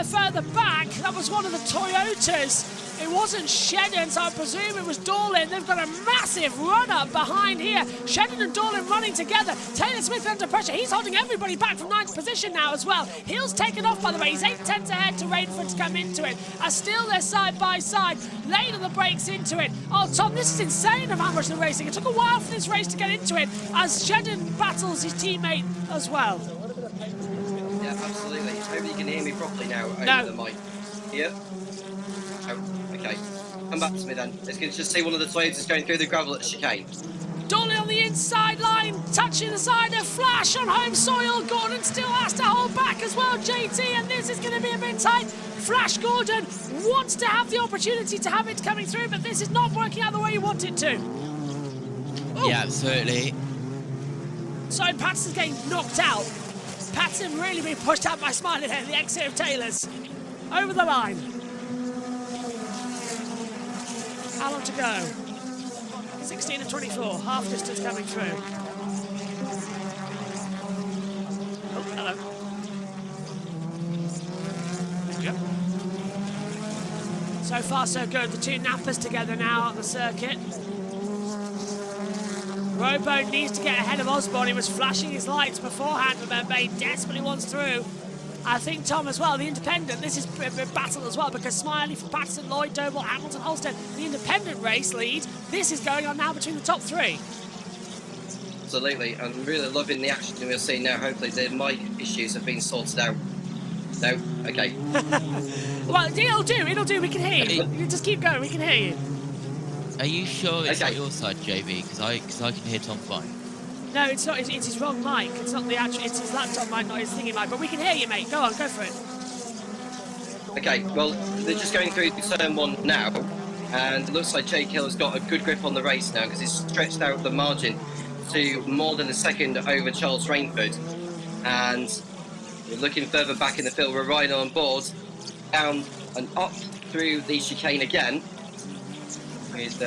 further back. That was one of the Toyotas. It wasn't Shedden, so I presume it was Dorlin. They've got a massive run-up behind here. Shedden and Dorlin running together. Taylor Smith under pressure. He's holding everybody back from 9th position now as well. Hill's taken off, by the way. He's 8 tenths ahead to Rainford to come into it. As still they're side by side. Late on the brakes into it. Oh, Tom, this is insane of how much they're racing. It took a while for this race to get into it as Shedden battles his teammate as well. Yeah, absolutely. Hopefully you can hear me properly now over the mic. Yeah? Oh, okay. Come back to me then. Let's just see one of the Toyotas going through the gravel at the chicane. Dolly on the inside line, touching the side of Flash on home soil. Gordon still has to hold back as well, JT, and this is going to be a bit tight. Flash Gordon wants to have the opportunity to have it coming through, but this is not working out the way you want it to. Ooh. Yeah, absolutely. So Patson's getting knocked out. Patson really being pushed out by Smiley there, the exit of Taylor's. Over the line. How long to go? 16 and 24, half distance coming through. Oh, hello. There we go. So So far, so good. The two nappers together now on the circuit. Robo needs to get ahead of Osborne. He was flashing his lights beforehand, remember. He desperately wants through. I think Tom as well, the independent, this is a battle as well, because Smiley for Patterson, Lloyd, Doble, Hamilton, Holstead, the independent race lead. This is going on now between the top three. Absolutely, I'm really loving the action we're seeing now. Hopefully the mic issues have been sorted out. No? Okay. Well, it'll do, we can hear you. You just keep going, we can hear you. Are you sure it's not your side, JB? Because I can hear Tom fine. No, it's not. It's his wrong mic. It's not the actual. It's his laptop mic, not his thingy mic. But we can hear you, mate. Go on, go for it. Okay, well, they're just going through turn 1 now, and it looks like Jake Hill has got a good grip on the race now because he's stretched out the margin to more than a second over Charles Rainford. And we're looking further back in the field. We're riding on board, down and up through the chicane again. With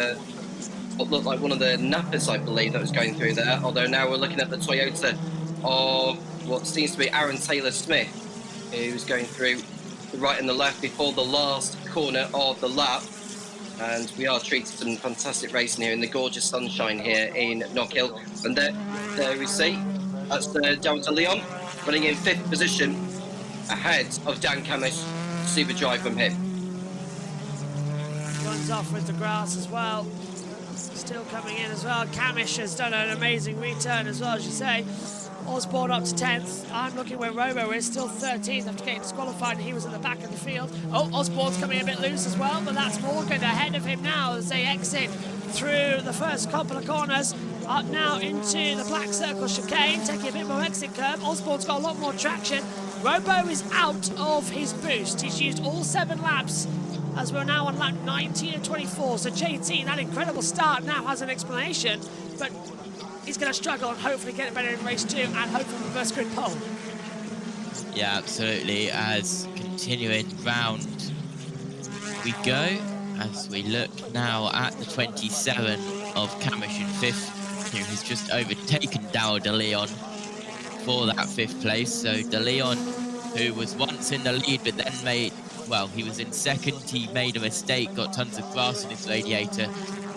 what looked like one of the nappers, I believe, that was going through there. Although now we're looking at the Toyota of what seems to be Aaron Taylor-Smith, who's going through the right and the left before the last corner of the lap. And we are treating some fantastic racing here in the gorgeous sunshine here in Knockhill. And there we see, that's down to Leon, running in 5th position, ahead of Dan Camish. Super drive from him. Runs off with the grass as well. Still coming in as well. Camish has done an amazing return as well, as you say. Osborne up to 10th. I'm looking where Robo is, still 13th after getting disqualified, and he was at the back of the field. Oh, Osborne's coming a bit loose as well, but that's Morgan ahead of him now as they exit through the first couple of corners. Up now into the black circle chicane, taking a bit more exit curve. Osborne's got a lot more traction. Robo is out of his boost. He's used all 7 laps as we're now on lap 19 and 24. So JT, that incredible start now has an explanation, but he's going to struggle and hopefully get it better in race 2 and hopefully reverse grid pole. Yeah, absolutely. As continuing round we go, as we look now at the 27 of Camish in 5th, who has just overtaken Dow De Leon for that 5th place. So De Leon, who was once in the lead but then he was in 2nd, he made a mistake, got tons of grass in his radiator,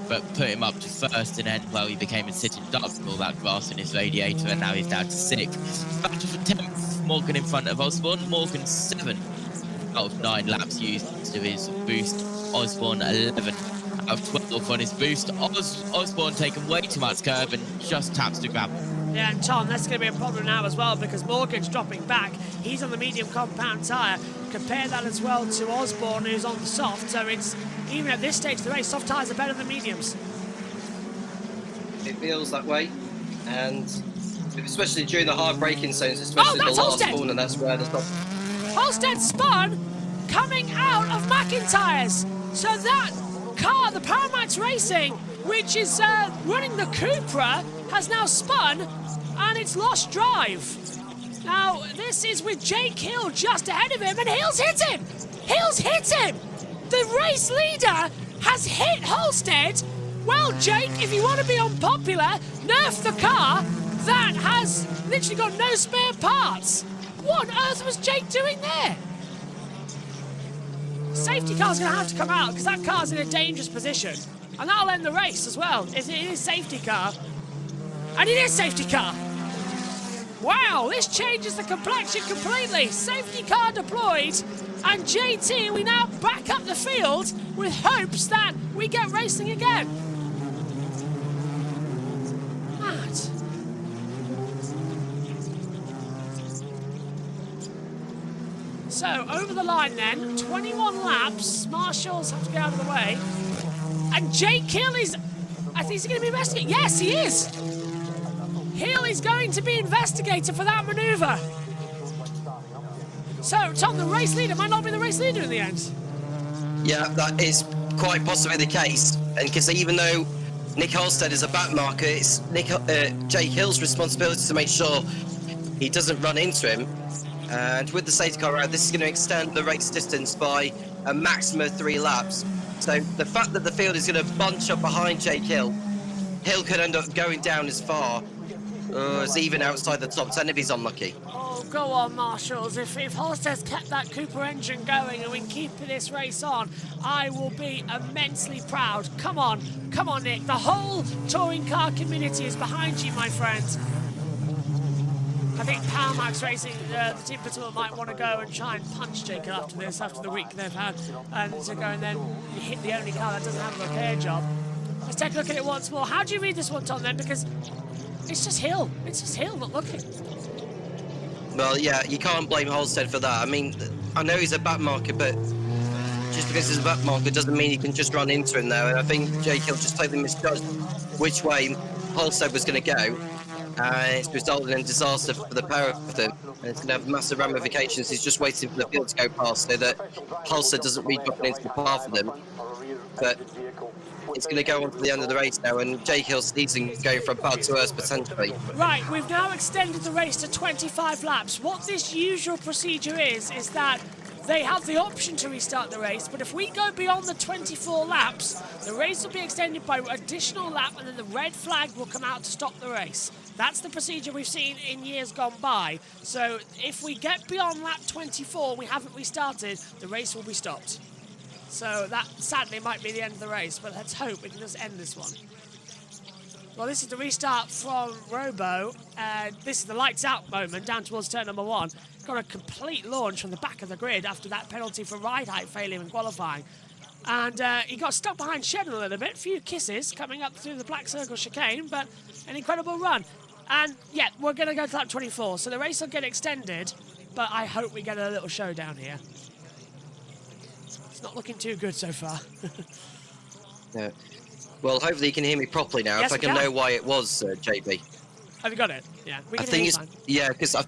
but put him up to 1st, and then, he became a sitting duck with all that grass in his radiator, and now he's down to 6th. Battle for 10th, Morgan in front of Osborne. Morgan 7 out of 9 laps used of his boost. Osborne 11 out of 12 on his boost. Osborne taking way too much curve and just taps the gravel. Yeah, and Tom, that's going to be a problem now as well because Morgan's dropping back. He's on the medium compound tyre. Compare that as well to Osborne, who's on the soft. So it's, even at this stage of the race, soft tyres are better than mediums. It feels that way, and especially during the hard braking zones, especially the last Holstead. corner, that's where the stop. Holstead spun coming out of McIntyre's. So that car, the Paramax Racing, which is running the Cupra, has now spun and it's lost drive. Now, this is with Jake Hill just ahead of him, and Hill's hit him! Hill's hit him! The race leader has hit Holstead. Well, Jake, if you want to be unpopular, nerf the car that has literally got no spare parts. What on earth was Jake doing there? Safety car's going to have to come out because that car's in a dangerous position. And that'll end the race as well. It is safety car. And it is safety car. Wow, this changes the complexion completely. Safety car deployed. And JT, we now back up the field with hopes that we get racing again. Mad. So, over the line then, 21 laps. Marshals have to get out of the way. And Jake Hill is... I think he's going to be investigating. Yes, he is. Hill is going to be investigator for that manoeuvre. So, Tom, the race leader might not be the race leader in the end. Yeah, that is quite possibly the case. And because even though Nick Holstead is a back marker, it's Jake Hill's responsibility to make sure he doesn't run into him. And with the safety car out, this is going to extend the race distance by a maximum of 3 laps. So the fact that the field is going to bunch up behind Jake Hill, Hill could end up going down as far It's even outside the top 10 if he's unlucky. Oh, go on, Marshals. If Halstead's kept that Cooper engine going and we keep this race on, I will be immensely proud. Come on, Nick. The whole touring car community is behind you, my friend. I think Powermax Racing, the team principal, might want to go and try and punch Jacob after this, after the week they've had, and to go and then hit the only car that doesn't have a repair job. Let's take a look at it once more. How do you read this one, Tom, then? Because it's just Hill. It's just Hill not looking. Well, yeah, you can't blame Halstead for that. I mean, I know he's a back marker, but just because he's a back marker doesn't mean you can just run into him there. And I think Jake Hill just totally misjudged which way Halstead was going to go. It's resulted in disaster for the pair of them. And it's going to have massive ramifications. He's just waiting for the field to go past so that Halstead doesn't read up into the path of them. But it's going to go on to the end of the race now, and Jake Hill's season is going from bad to worse potentially. Right, we've now extended the race to 25 laps. What this usual procedure is that they have the option to restart the race, but if we go beyond the 24 laps, the race will be extended by additional lap, and then the red flag will come out to stop the race. That's the procedure we've seen in years gone by. So if we get beyond lap 24, we haven't restarted, the race will be stopped. So that, sadly, might be the end of the race, but let's hope we can just end this one. Well, this is the restart from Robo. This is the lights out moment down towards turn number 1. Got a complete launch from the back of the grid after that penalty for ride height failure in qualifying. And he got stuck behind Shed a little bit. Few kisses coming up through the Black Circle chicane, but an incredible run. And yeah, we're going to go to lap 24. So the race will get extended, but I hope we get a little showdown here. It's not looking too good so far. Yeah. Well, hopefully you can hear me properly now. Yes, if I can know why it was, JB. Have you got it? Yeah, we can I think hear it's fine.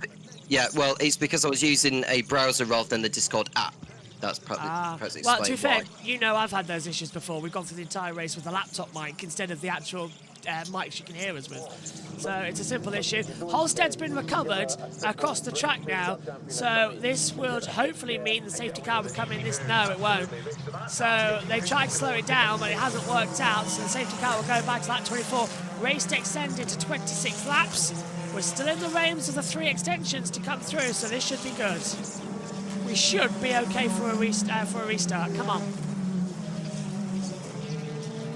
yeah, well, it's because I was using a browser rather than the Discord app. That's probably Well, to be fair, why. you know I've had those issues before. We've gone through the entire race with a laptop mic instead of the actual mics you can hear us with. So it's a simple issue. Halstead's been recovered across the track now, so this would hopefully mean the safety car will come in this. No, it won't. So they tried to slow it down, but it hasn't worked out, so the safety car will go back to lap 24. Race extended to 26 laps. We're still in the realms of the 3 extensions to come through, so this should be good. We should be okay for a restart. Come on.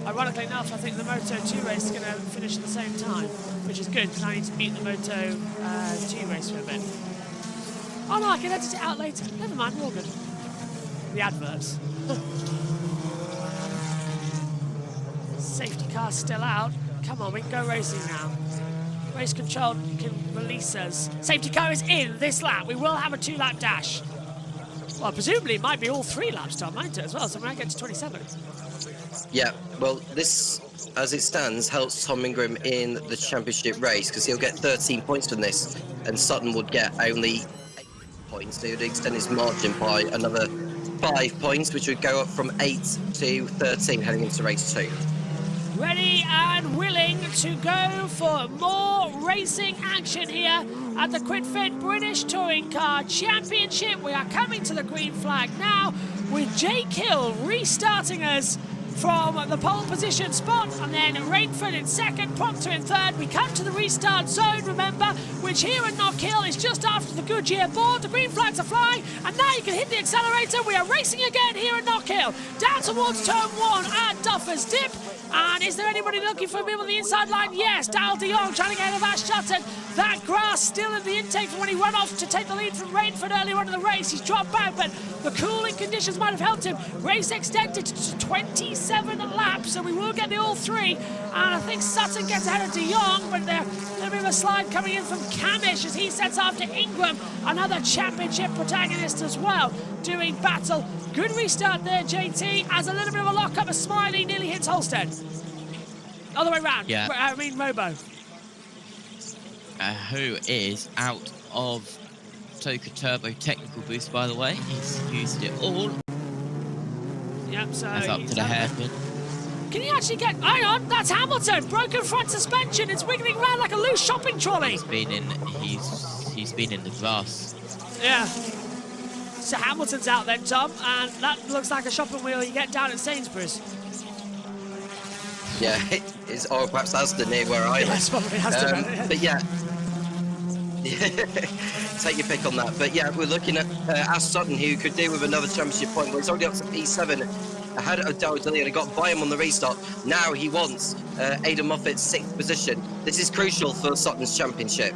Ironically enough, I think the Moto 2 race is going to finish at the same time, which is good because I need to mute the Moto 2 race for a bit. Oh no, I can edit it out later. Never mind, we're all good. The adverts. Safety car still out. Come on, we can go racing now. Race control can release us. Safety car is in this lap. We will have a 2-lap dash. Well, presumably it might be all 3 laps, Tom, might it, as well, so when I get to 27. Yeah, well, this, as it stands, helps Tom Ingram in the championship race because he'll get 13 points from this, and Sutton would get only 8 points. So he would extend his margin by another 5 points, which would go up from 8 to 13 heading into race 2. Ready and willing to go for more racing action here at the QuidFit British Touring Car Championship. We are coming to the green flag now with Jake Hill restarting us from the pole position spot, and then Rainford in second, Proctor in third. We come to the restart zone, remember, which here at Knockhill is just after the Goodyear board. The green flags are flying, and now you can hit the accelerator. We are racing again here at Knockhill, down towards turn 1 at Duffer's Dip. And is there anybody looking for me on the inside line? Yes, Dal de Jong trying to get ahead of Ash Sutton. That grass still in the intake from when he ran off to take the lead from Rainford earlier on in the race. He's dropped back, but the cooling conditions might have helped him. Race extended to 27 laps, so we will get the all 3. And I think Sutton gets ahead of de Jong, but there's a little bit of a slide coming in from Camish as he sets after Ingram, another championship protagonist as well, doing battle. Good restart there, JT, as a little bit of a lock-up as Smiley nearly hits Halstead. Other way round. Yeah. I mean, Robo. Who is out of Toka Turbo technical boost, by the way. He's used it all. Yep, so That's up to the hairpin. Can he actually get... Hang on, that's Hamilton! Broken front suspension, it's wiggling around like a loose shopping trolley! He's been in the grass. Yeah. So Hamilton's out then, Tom, and that looks like a shopping wheel you get down at Sainsbury's. Yeah, or perhaps Aston near where I live. Yes, probably Aston. But yeah, take your pick on that. But yeah, we're looking at Ash Sutton, who could do with another championship point. Well, he's already up to P7 ahead of Daryl Dilly, and he got by him on the restart. Now he wants Aidan Moffat's 6th position. This is crucial for Sutton's championship.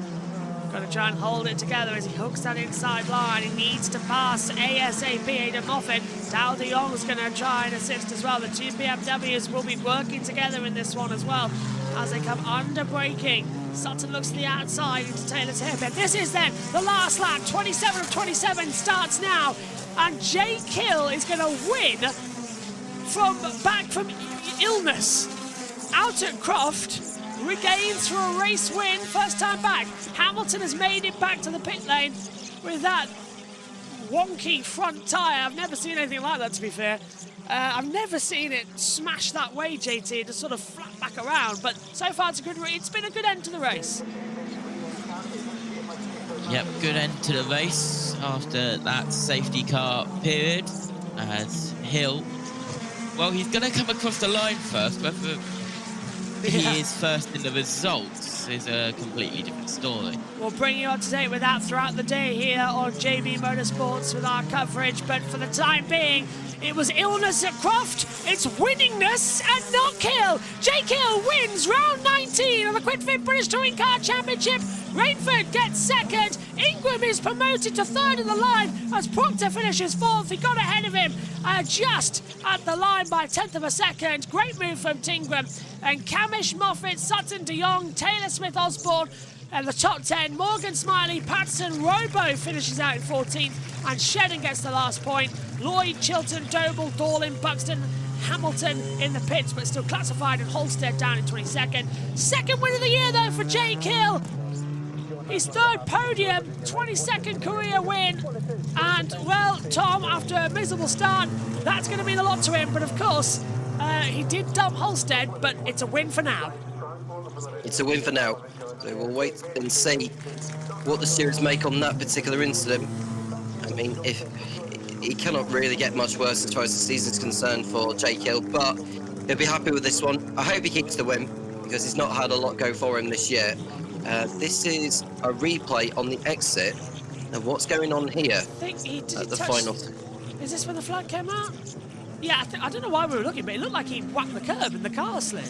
Got to try and hold it together as he hooks that inside line. He needs to pass ASAP Aidan Moffat. Dal de Jong's going to try and assist as well. The two BMWs will be working together in this one as well as they come under braking. Sutton looks to the outside into Taylor's hairpin. This is then the last lap. 27 of 27 starts now. And Jake Hill is going to win back from illness. Out at Croft. Regains for a race win, first time back. Hamilton has made it back to the pit lane with that wonky front tyre. I've never seen anything like that, to be fair. I've never seen it smash that way, JT, to sort of flat back around. But so far, it's been a good end to the race. Yep, good end to the race after that safety car period. As Hill, well, he's going to come across the line first. Whether he is first in the results is a completely different story. We'll bring you up to date with that throughout the day here on JB Motorsports with our coverage, but for the time being, it was illness at Croft, it's winningness at Knockhill. Jake Hill wins round 19 of the QuidFit British Touring Car Championship. Rainford gets second. Ingram is promoted to third in the line as Proctor finishes fourth. He got ahead of him just at the line by 1/10 of a second. Great move from Tingram. And Camish, Moffat, Sutton, de Jong, Taylor, Smith, Osborne, and the top 10. Morgan, Smiley, Patterson, Robo finishes out in 14th. And Shedden gets the last point. Lloyd, Chilton, Doble, Dorlin, Buxton, Hamilton in the pits, but still classified, and Holstead down in 22nd. Second win of the year, though, for Jake Hill. His third podium, 22nd career win. And, well, Tom, after a miserable start, that's going to mean a lot to him. But, of course, he did dump Holstead, but it's a win for now. It's a win for now. So we'll wait and see what the stewards make on that particular incident. I mean, if he cannot really get much worse as far as the season's concerned for Jake Hill, but he'll be happy with this one. I hope he keeps the win because he's not had a lot go for him this year. This is a replay on the exit. Now, what's going on here at the final? Is this when the flag came out? Yeah, I don't know why we were looking, but it looked like he whacked the curb and the car slid. I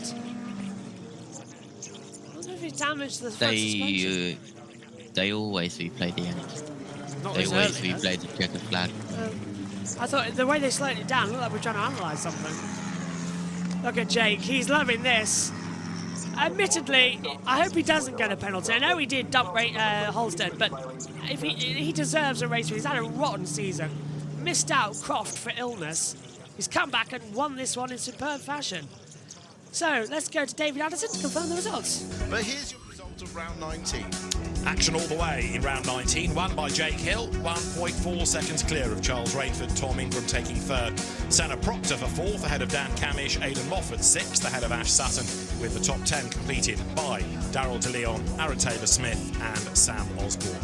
don't know if he damaged the front suspension. They always replay the end. They always replay the checkered flag. I thought the way they slowed it down looked like we're trying to analyse something. Look at Jake, he's loving this. Admittedly, I hope he doesn't get a penalty. I know he did dump Holstead, but if he deserves a race win. He's had a rotten season. Missed out Croft for illness. He's come back and won this one in superb fashion. So let's go to David Addison to confirm the results. But here's your result of round 19. Action all the way in round 19, won by Jake Hill, 1.4 seconds clear of Charles Rainford. Tom Ingram taking third. Senna Proctor for fourth, ahead of Dan Camish. Aidan Moffat sixth, ahead of Ash Sutton, with the top 10 completed by Daryl DeLeon, Aaron Taylor-Smith and Sam Osborne.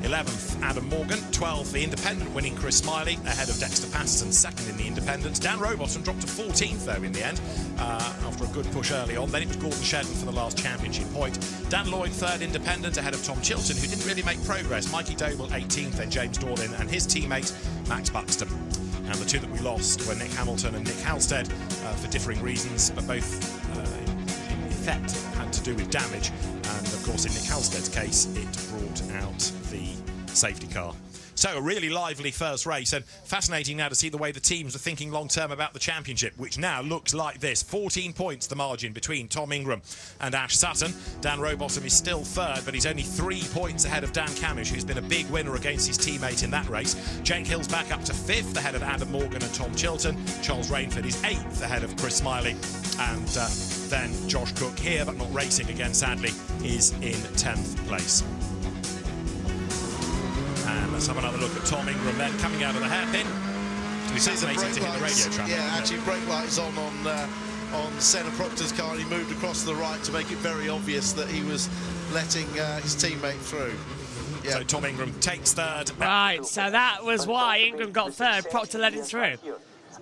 11th, Adam Morgan. 12th, the independent winning Chris Smiley, ahead of Dexter Patterson, second in the independent. Dan Rowbottom dropped to 14th, though, in the end, after a good push early on. Then it was Gordon Shedden for the last championship point. Dan Lloyd, third independent, ahead of Tom Chilton, who didn't really make progress. Mikey Doble, 18th, then James Dorlin and his teammate, Max Buxton. And the two that we lost were Nick Hamilton and Nick Halstead for differing reasons, but both in effect had to do with damage. And of course, in Nick Halstead's case, it brought out the safety car. So a really lively first race, and fascinating now to see the way the teams are thinking long-term about the championship, which now looks like this. 14 points the margin between Tom Ingram and Ash Sutton. Dan Rowbottom is still third, but he's only 3 points ahead of Dan Camish, who's been a big winner against his teammate in that race. Jake Hill's back up to 5th, ahead of Adam Morgan and Tom Chilton. Charles Rainford is 8th, ahead of Chris Smiley. And then Josh Cook here, but not racing again, sadly, is in 10th place. And let's have another look at Tom Ingram then, coming out of the hairpin. To be fascinating to hit the radio traffic. Yeah, actually brake lights on Senna Proctor's car, and he moved across to the right to make it very obvious that he was letting his teammate through. Yeah. So Tom Ingram takes third. Right, so that was why Ingram got third. Proctor let him through.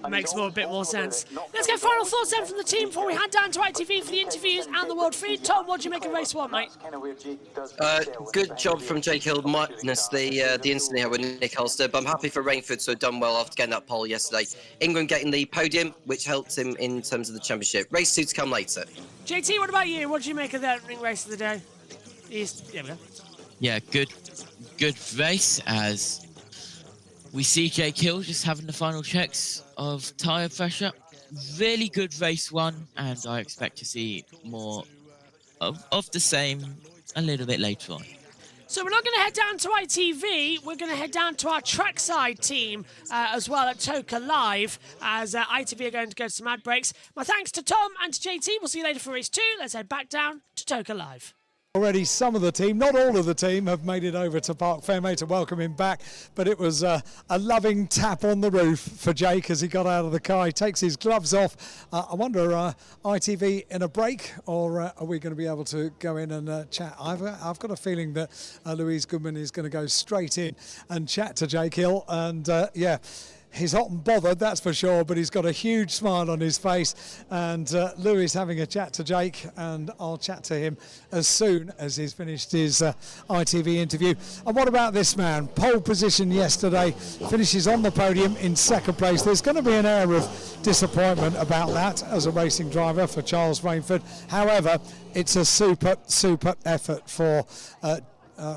Makes a bit more sense. Let's get final thoughts then from the team before we head down to ITV for the interviews and the World Feed. Tom, what do you make of race 1, mate? Good job from Jake Hill, minus the incident here with Nick Holster, but I'm happy for Rainford to have done well after getting that pole yesterday. Ingram getting the podium, which helped him in terms of the championship. Race 2 to come later. JT, what about you? What do you make of that ring race of the day? There we go. Yeah, good race, as we see Jake Hill just having the final checks of tyre pressure. Really good race 1, and I expect to see more of the same a little bit later on. So we're not going to head down to ITV, we're going to head down to our trackside team as well at Toka Live, as ITV are going to go to some ad breaks. My thanks to Tom and to JT. We'll see you later for race 2. Let's head back down to Toka Live. Already some of the team, not all of the team, have made it over to Parc Fermé to welcome him back, but it was a loving tap on the roof for Jake as he got out of the car. He takes his gloves off. I wonder, ITV in a break, or are we going to be able to go in and chat? I've got a feeling that Louise Goodman is going to go straight in and chat to Jake Hill, and yeah, he's hot and bothered, that's for sure, but he's got a huge smile on his face. And Louis having a chat to Jake, and I'll chat to him as soon as he's finished his ITV interview. And what about this man? Pole position yesterday, finishes on the podium in second place. There's going to be an air of disappointment about that as a racing driver for Charles Rainford. However, it's a super effort for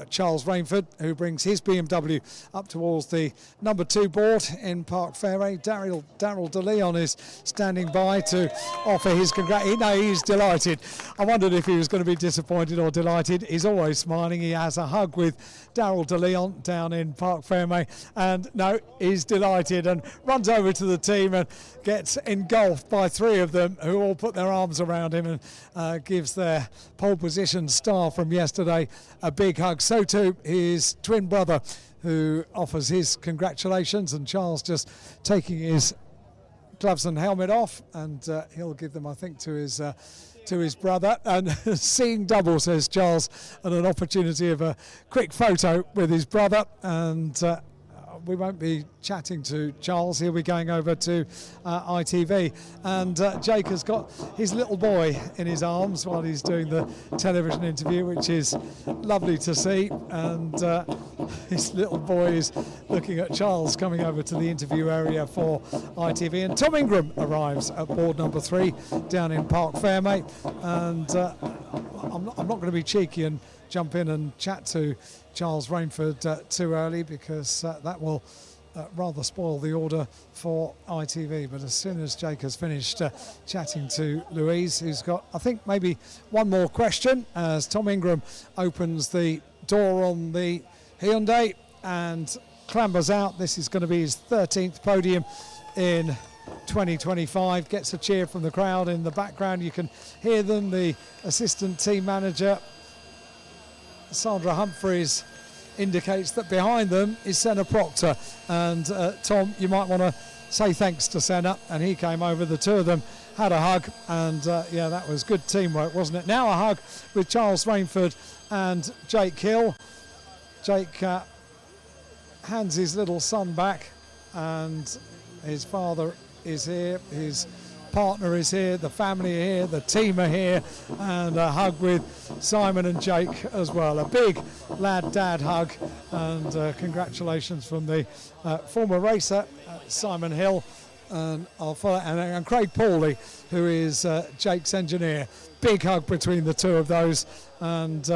Charles Rainford, who brings his BMW up towards the number 2 board in Parc Fermé. Daryl De Leon is standing by to offer his he's delighted. I wondered if he was going to be disappointed or delighted. He's always smiling. He has a hug with Daryl De Leon down in Parc Fermé, and no, he's delighted and runs over to the team and gets engulfed by 3 of them, who all put their arms around him and gives their pole position star from yesterday a big hug. So too his twin brother, who offers his congratulations, and Charles just taking his gloves and helmet off, and he'll give them, I think, to his brother. And seeing double, says Charles, and an opportunity of a quick photo with his brother. And we won't be chatting to Charles. He'll be going over to ITV. And Jake has got his little boy in his arms while he's doing the television interview, which is lovely to see. And his little boy is looking at Charles coming over to the interview area for ITV. And Tom Ingram arrives at board number 3 down in Parc Fermé. And I'm not going to be cheeky and jump in and chat to Charles Rainford too early, because that will rather spoil the order for ITV. But as soon as Jake has finished chatting to Louise, who's got, I think, maybe one more question, as Tom Ingram opens the door on the Hyundai and clambers out. This is going to be his 13th podium in 2025. Gets a cheer from the crowd in the background. You can hear them. The assistant team manager, Sandra Humphreys, indicates that behind them is Senna Proctor. And Tom, you might want to say thanks to Senna, and he came over. The 2 of them had a hug, and yeah, that was good teamwork, wasn't it? Now a hug with Charles Rainford and Jake Hill. Jake hands his little son back, and his father is here, his partner is here, the family are here, the team are here, and a hug with Simon and Jake as well. A big lad-dad hug, and congratulations from the former racer, Simon Hill, and Craig Paulley, who is Jake's engineer. Big hug between the 2 of those, and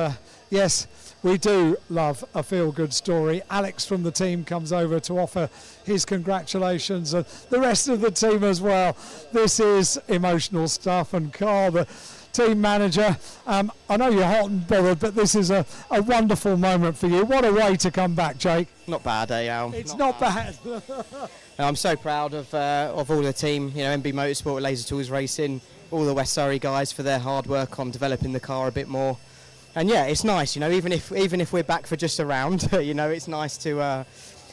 yes, we do love a feel-good story. Alex from the team comes over to offer his congratulations, and the rest of the team as well. This is emotional stuff, and Carl, the team manager, I know you're hot and bothered, but this is a wonderful moment for you. What a way to come back, Jake. Not bad, Al? It's not bad. I'm so proud of all the team, MB Motorsport, Laser Tools Racing, all the West Surrey guys for their hard work on developing the car a bit more. And yeah, it's nice, even if we're back for just a round, it's nice to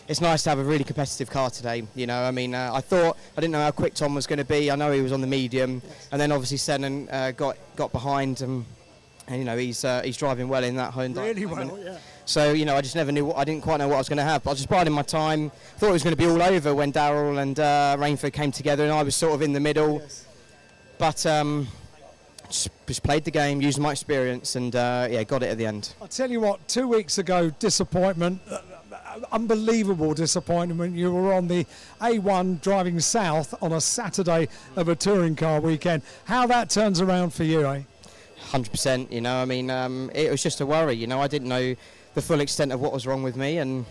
have a really competitive car today. I didn't know how quick Tom was going to be. I know he was on the medium, and then obviously Senan got behind, and he's driving well in that Hyundai. Really well, yeah. So, you know, I just never knew I didn't quite know what I was going to have. But I was just biding my time. Thought it was going to be all over when Darrell and Rainford came together, and I was sort of in the middle. But just played the game, used my experience, and yeah, got it at the end. I'll tell you what, 2 weeks ago, disappointment, unbelievable disappointment. You were on the A1 driving south on a Saturday of a touring car weekend. How that turns around for you, eh? 100%, you know, I mean, it was just a worry, you know, I didn't know the full extent of what was wrong with me, and,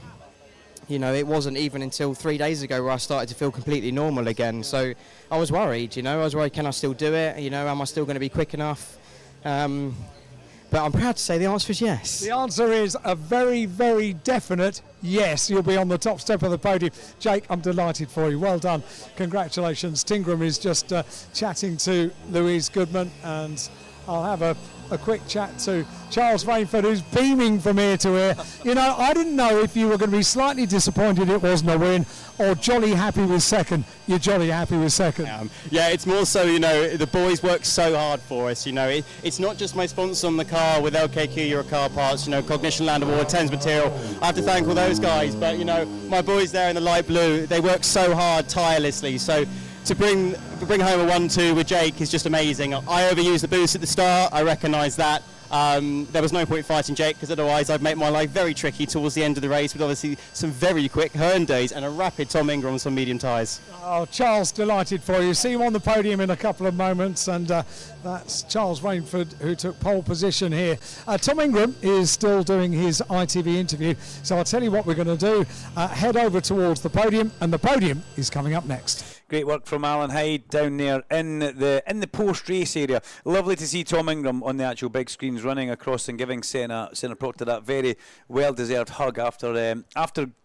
you know, it wasn't even until 3 days ago where I started to feel completely normal again, so I was worried, you know, I was worried, can I still do it, you know, am I still going to be quick enough, but I'm proud to say the answer is yes. The answer is a very, very definite yes. You'll be on the top step of the podium. Jake, I'm delighted for you. Well done. Congratulations. Tingram is just chatting to Louise Goodman, and I'll have a quick chat to Charles Rainford, who's beaming from ear to ear. You know, I didn't know if you were going to be slightly disappointed it wasn't a win or jolly happy with second. You're jolly happy with second. Yeah, it's more so, you know, the boys work so hard for us, you know. It's not just my sponsors on the car with LKQ Euro Car Parts, you know, Cognition Land Award, Thames Material. I have to thank all those guys, but, you know, my boys there in the light blue, they work so hard, tirelessly, so to bring home a 1-2 with Jake is just amazing. I overused the boost at the start, I recognise that. There was no point fighting Jake, because otherwise I'd make my life very tricky towards the end of the race with obviously some very quick Hearn days and a rapid Tom Ingram on some medium tyres. Oh, Charles, delighted for you. See you on the podium in a couple of moments, and that's Charles Rainford, who took pole position here. Tom Ingram is still doing his ITV interview, so I'll tell you what we're going to do. Head over towards the podium, and the podium is coming up next. Great work from Alan Hyde down there in the post-race area. Lovely to see Tom Ingram on the actual big screens running across and giving Senna Proctor that very well-deserved hug after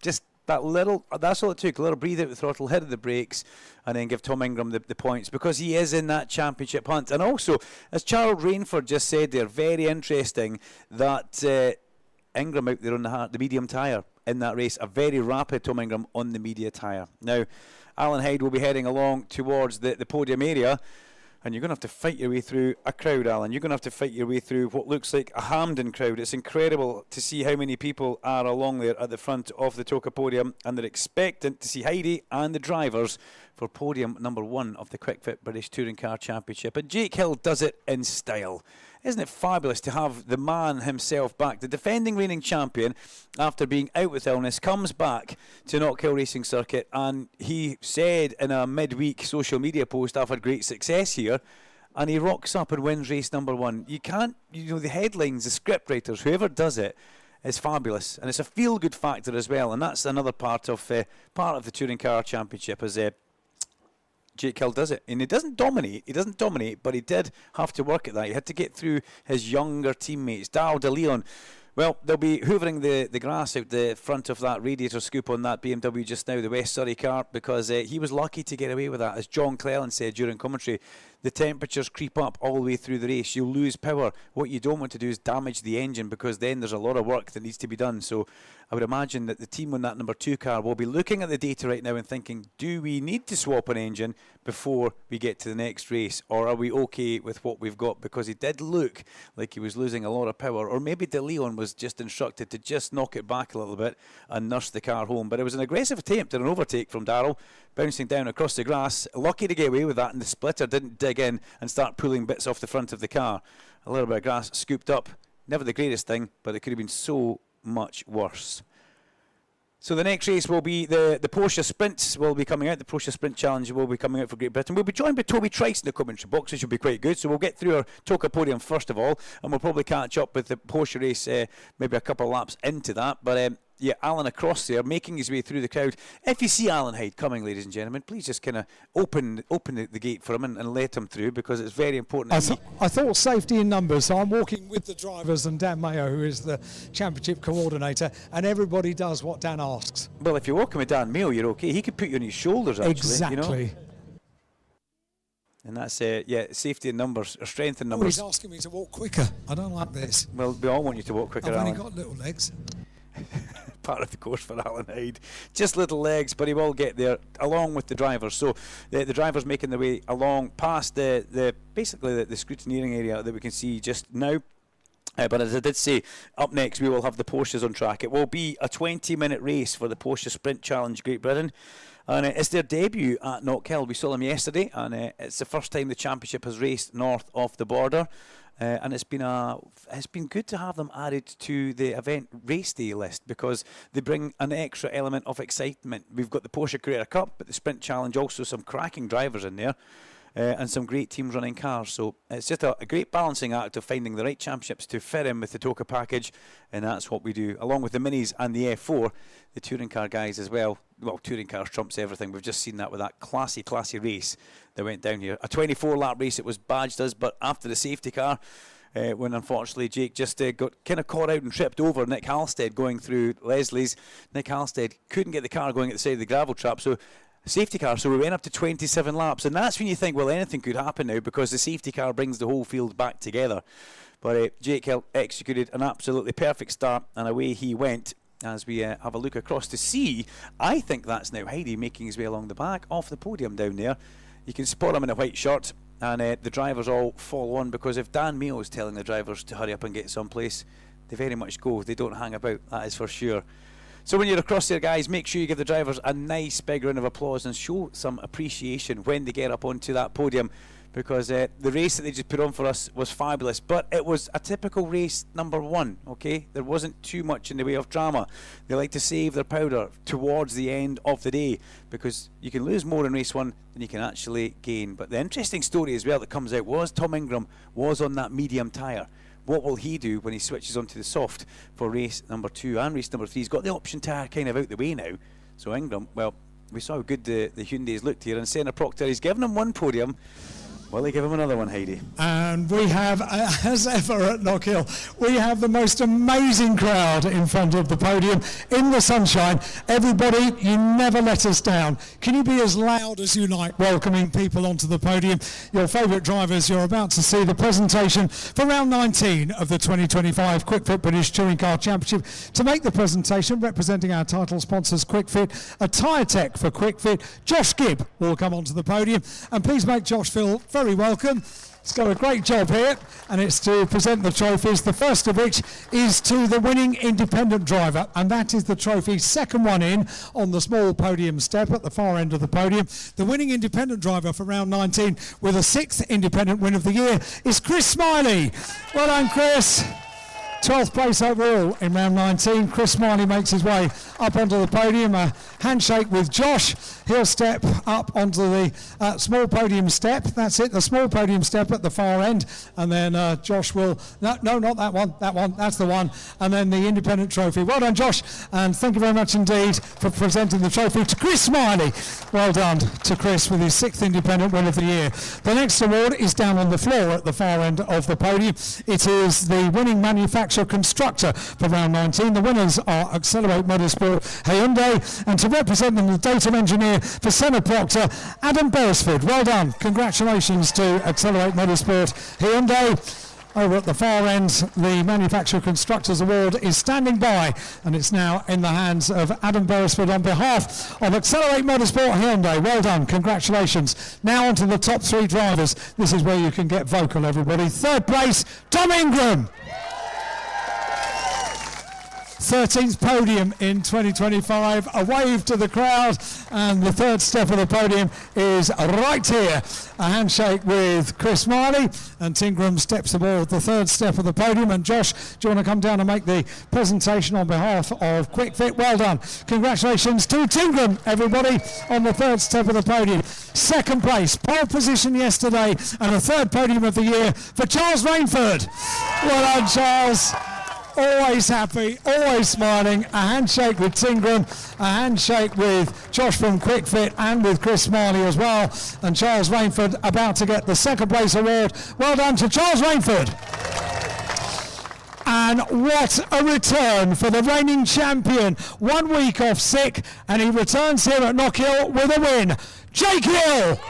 just that's all it took, a little breathe out the throttle, hit the brakes, and then give Tom Ingram the points, because he is in that championship hunt. And also, as Charles Rainford just said there, very interesting that Ingram out there on the medium tyre in that race, a very rapid Tom Ingram on the media tyre. Now, Alan Hyde will be heading along towards the podium area, and you're going to have to fight your way through a crowd, Alan. You're going to have to fight your way through what looks like a Hampden crowd. It's incredible to see how many people are along there at the front of the TOCA podium, and they're expectant to see Heidi and the drivers for podium number 1 of the Quick Fit British Touring Car Championship. And Jake Hill does it in style. Isn't it fabulous to have the man himself back? The defending reigning champion, after being out with illness, comes back to Knockhill Racing Circuit, and he said in a midweek social media post, I've had great success here, and he rocks up and wins race number 1. You can't, you know, the headlines, the script writers, whoever does it, is fabulous, and it's a feel-good factor as well, and that's another part of the Touring Car Championship, as Jake Hill does it, and he doesn't dominate, but he did have to work at that. He had to get through his younger teammates. Darrell De Leon, well, they'll be hoovering the grass out the front of that radiator scoop on that BMW just now, the West Surrey car, because he was lucky to get away with that. As John Cleland said during commentary, the temperatures creep up all the way through the race. You'll lose power. What you don't want to do is damage the engine, because then there's a lot of work that needs to be done. So I would imagine that the team on that number 2 car will be looking at the data right now and thinking, do we need to swap an engine before we get to the next race, or are we okay with what we've got? Because he did look like he was losing a lot of power, or maybe De Leon was just instructed to just knock it back a little bit and nurse the car home. But it was an aggressive attempt at an overtake from Darrell, bouncing down across the grass. Lucky to get away with that, and the splitter didn't dig in and start pulling bits off the front of the car. A little bit of grass scooped up. Never the greatest thing, but it could have been so much worse. So the next race will be the Porsche Sprint will be coming out. The Porsche Sprint Challenge will be coming out for Great Britain. We'll be joined by Toby Trice in the commentary box, which will be quite good. So we'll get through our TOCA podium first of all, and we'll probably catch up with the Porsche race maybe a couple of laps into that. But yeah, Alan across there, making his way through the crowd. If you see Alan Hyde coming, ladies and gentlemen, please just kind of open the gate for him and let him through, because it's very important. I thought safety in numbers, so I'm walking with the drivers and Dan Mayo, who is the championship coordinator, and everybody does what Dan asks. Well, if you're walking with Dan Mayo, you're okay. He could put you on his shoulders, actually. Exactly. You know? And that's, yeah, safety in numbers, or strength in Oh, numbers. he's asking me to walk quicker. I don't like this. Well, we all want you to walk quicker, I've only Alan. got little legs. Part of the course for Alan Hyde. Just little legs, but he will get there along with the drivers. So the drivers making their way along past basically the scrutineering area that we can see just now. But as I did say, up next we will have the Porsches on track. It will be a 20-minute race for the Porsche Sprint Challenge Great Britain. And it's their debut at Knockhill. We saw them yesterday, and it's the first time the championship has raced north of the border. And it's been good to have them added to the event race day list, because they bring an extra element of excitement. We've got the Porsche Carrera Cup, but the Sprint Challenge, also some cracking drivers in there. And some great teams running cars. So it's just a great balancing act of finding the right championships to fit in with the TOCA package, and that's what we do, along with the Minis and the F4, the touring car guys as well. Well, touring cars trumps everything. We've just seen that with that classy race that went down here. A 24-lap race it was badged as, but after the safety car, when unfortunately Jake just got kind of caught out and tripped over Nick Halstead going through Leslie's. Nick Halstead couldn't get the car going at the side of the gravel trap, so safety car, so we went up to 27 laps, and that's when you think, well, anything could happen now, because the safety car brings the whole field back together. But Jake Hill executed an absolutely perfect start, and away he went as we have a look across to see. I think that's now Heidi making his way along the back off the podium down there. You can spot him in a white shirt, and the drivers all follow on, because if Dan Mayo is telling the drivers to hurry up and get someplace, they very much go. They don't hang about, that is for sure. So when you're across there, guys, make sure you give the drivers a nice big round of applause and show some appreciation when they get up onto that podium, because the race that they just put on for us was fabulous. But it was a typical race number one, okay? There wasn't too much in the way of drama. They like to save their powder towards the end of the day, because you can lose more in race one than you can actually gain. But the interesting story as well that comes out was Tom Ingram was on that medium tyre. What will he do when he switches onto the soft for race number 2 and race number 3? He's got the option tyre kind of out the way now. So Ingram, well, we saw how good the Hyundais looked here. And Senna Proctor, he's given him one podium. Will he give him another one, Heidi? And we have, as ever at Knockhill, we have the most amazing crowd in front of the podium in the sunshine. Everybody, you never let us down. Can you be as loud as you like, welcoming people onto the podium? Your favourite drivers, you're about to see the presentation for round 19 of the 2025 Quick Fit British Touring Car Championship. To make the presentation, representing our title sponsors Quick Fit, a tyre tech for Quick Fit, Josh Gibb will come onto the podium. And please make Josh feel very welcome. He's got a great job here, and it's to present the trophies, the first of which is to the winning independent driver, and that is the trophy, second one in on the small podium step at the far end of the podium. The winning independent driver for round 19 with a 6th independent win of the year is Chris Smiley. Well done, Chris. 12th place overall in round 19. Chris Smiley makes his way up onto the podium. A handshake with Josh. He'll step up onto the small podium step. That's it, the small podium step at the far end. And then Josh will... No, not that one. That one. That's the one. And then the independent trophy. Well done, Josh. And thank you very much indeed for presenting the trophy to Chris Smiley. Well done to Chris with his 6th independent win of the year. The next award is down on the floor at the far end of the podium. It is the winning manufacturer constructor for round 19. The winners are Accelerate Motorsport Hyundai, and to represent them, the datum engineer for Senna Proctor, Adam Beresford. Well done. Congratulations to Accelerate Motorsport Hyundai. Over at the far end, the Manufacturer Constructors Award is standing by, and it's now in the hands of Adam Beresford on behalf of Accelerate Motorsport Hyundai. Well done, congratulations. Now on to the top 3 drivers. This is where you can get vocal, everybody. 3rd place, Tom Ingram. 13th podium in 2025. A wave to the crowd, and the 3rd step of the podium is right here. A handshake with Chris Smiley, and Tingram steps aboard the 3rd step of the podium. And Josh, do you want to come down and make the presentation on behalf of Quick Fit? Well done. Congratulations to Tingram, everybody, on the 3rd step of the podium. 2nd place, pole position yesterday, and a 3rd podium of the year for Charles Rainford. Well done, Charles. Always happy, always smiling. A handshake with Tingram, a handshake with Josh from Quick Fit, and with Chris Smiley as well. And Charles Rainford about to get the 2nd place award. Well done to Charles Rainford. And what a return for the reigning champion. 1 week off sick, and he returns here at Knockhill with a win. Jake Hill!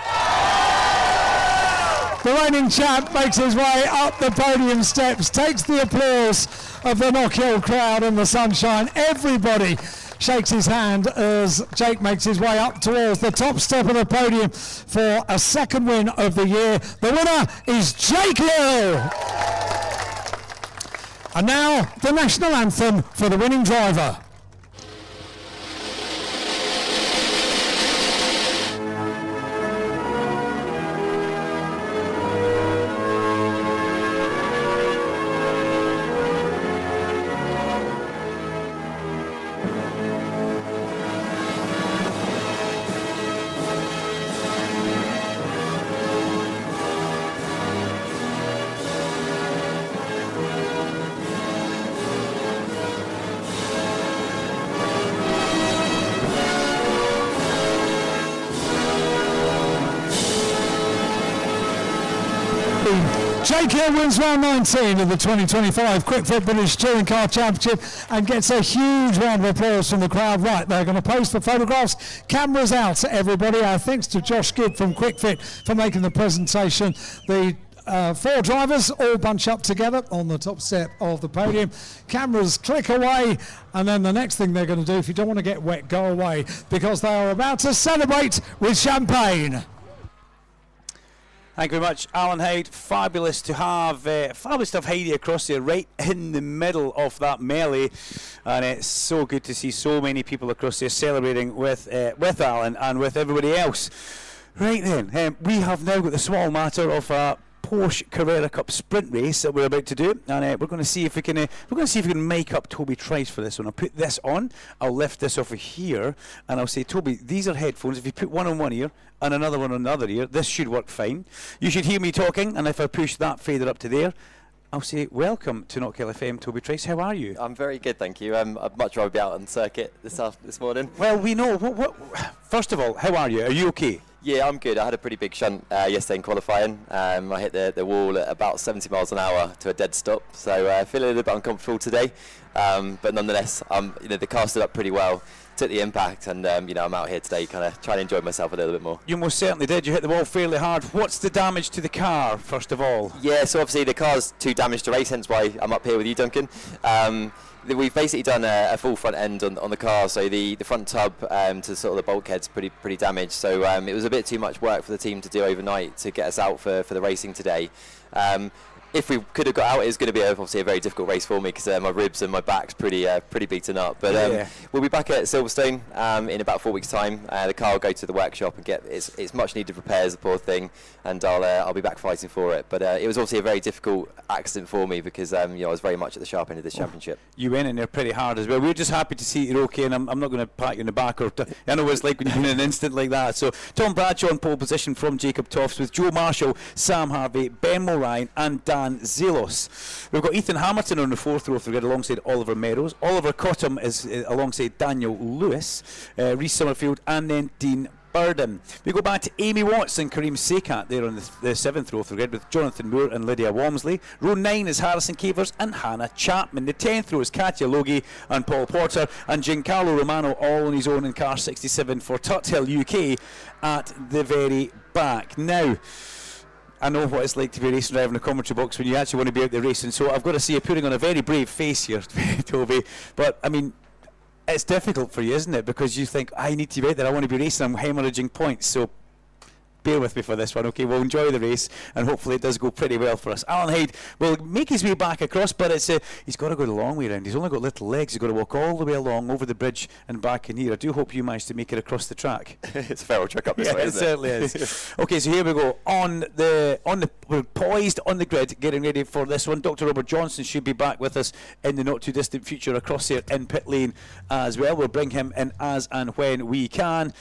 The reigning champ makes his way up the podium steps, takes the applause of the Knockhill crowd in the sunshine. Everybody shakes his hand as Jake makes his way up towards the top step of the podium for a 2nd win of the year. The winner is Jake Hill. And now, the national anthem for the winning driver. Jake Hill wins round 19 of the 2025 Quick Fit British Touring Car Championship and gets a huge round of applause from the crowd. Right, they're going to post for photographs. Cameras out, everybody. Our thanks to Josh Gibb from Quick Fit for making the presentation. The 4 drivers all bunch up together on the top step of the podium. Cameras click away, and then the next thing they're going to do, if you don't want to get wet, go away, because they are about to celebrate with champagne. Thank you very much, Alan Hyde. Fabulous to have Heidi across there, right in the middle of that melee, and it's so good to see so many people across there celebrating with Alan and with everybody else. Right then, we have now got the small matter of Porsche Carrera Cup sprint race that we're about to do, and we're going to see if we can make up Toby Trice for this one. I'll put this on, I'll lift this over here, and I'll say, Toby, these are headphones. If you put one on one ear and another one on the other ear, this should work fine. You should hear me talking, and if I push that fader up to there, I'll say, welcome to Knockhill FM, Toby Trice. How are you? I'm very good, thank you. I'd much rather be out on the circuit this morning. Well, we know. First of all, how are you? Are you okay? Yeah, I'm good. I had a pretty big shunt yesterday in qualifying. I hit the wall at about 70 miles an hour to a dead stop, so I feel a little bit uncomfortable today. But nonetheless, the car stood up pretty well, took the impact, and I'm out here today kind of trying to enjoy myself a little bit more. You most certainly did. You hit the wall fairly hard. What's the damage to the car, first of all? Yeah, so obviously the car's too damaged to race, hence why I'm up here with you, Duncan. We've basically done a full front end on the car, so the front tub to sort of the bulkhead's pretty damaged. So it was a bit too much work for the team to do overnight to get us out for the racing today. If we could have got out, it was going to be obviously a very difficult race for me because my ribs and my back's pretty beaten up. But we'll be back at Silverstone in about 4 weeks' time. The car will go to the workshop and get its much needed repairs, the poor thing, and I'll be back fighting for it. But it was obviously a very difficult accident for me because I was very much at the sharp end of this championship. You went in there pretty hard as well. We're just happy to see you're okay, and I'm not going to pat you in the back I know what it's like when you're in an instant like that. So Tom Bradshaw in pole position from Jacob Toffs with Joe Marshall, Sam Harvey, Ben Mulrine and Dan Zelos. We've got Ethan Hamilton on the 4th row of the grid alongside Oliver Meadows. Oliver Cottam is alongside Daniel Lewis, Rhys Summerfield and then Dean Burden. We go back to Amy Watts and Kareem Sekat there on the 7th row of the grid with Jonathan Moore and Lydia Walmsley. Row 9 is Harrison Cavers and Hannah Chapman. The 10th row is Katya Logie and Paul Porter, and Giancarlo Romano all on his own in car 67 for Tuthill UK at the very back. Now, I know what it's like to be racing driver in the commentary box when you actually want to be out there racing, so I've got to say you're putting on a very brave face here, Toby, but I mean, it's difficult for you, isn't it? Because you think, I need to be out there, I want to be racing, I'm hemorrhaging points, so bear with me for this one, okay? We'll enjoy the race, and hopefully it does go pretty well for us. Alan Hyde will make his way back across, but he's got to go the long way around. He's only got little legs. He's got to walk all the way along over the bridge and back in here. I do hope you manage to make it across the track. It's a feral trick up this way, isn't it? Certainly is. Okay, so here we go. We're poised on the grid, getting ready for this one. Dr. Robert Johnson should be back with us in the not too distant future across here in pit lane as well. We'll bring him in as and when we can.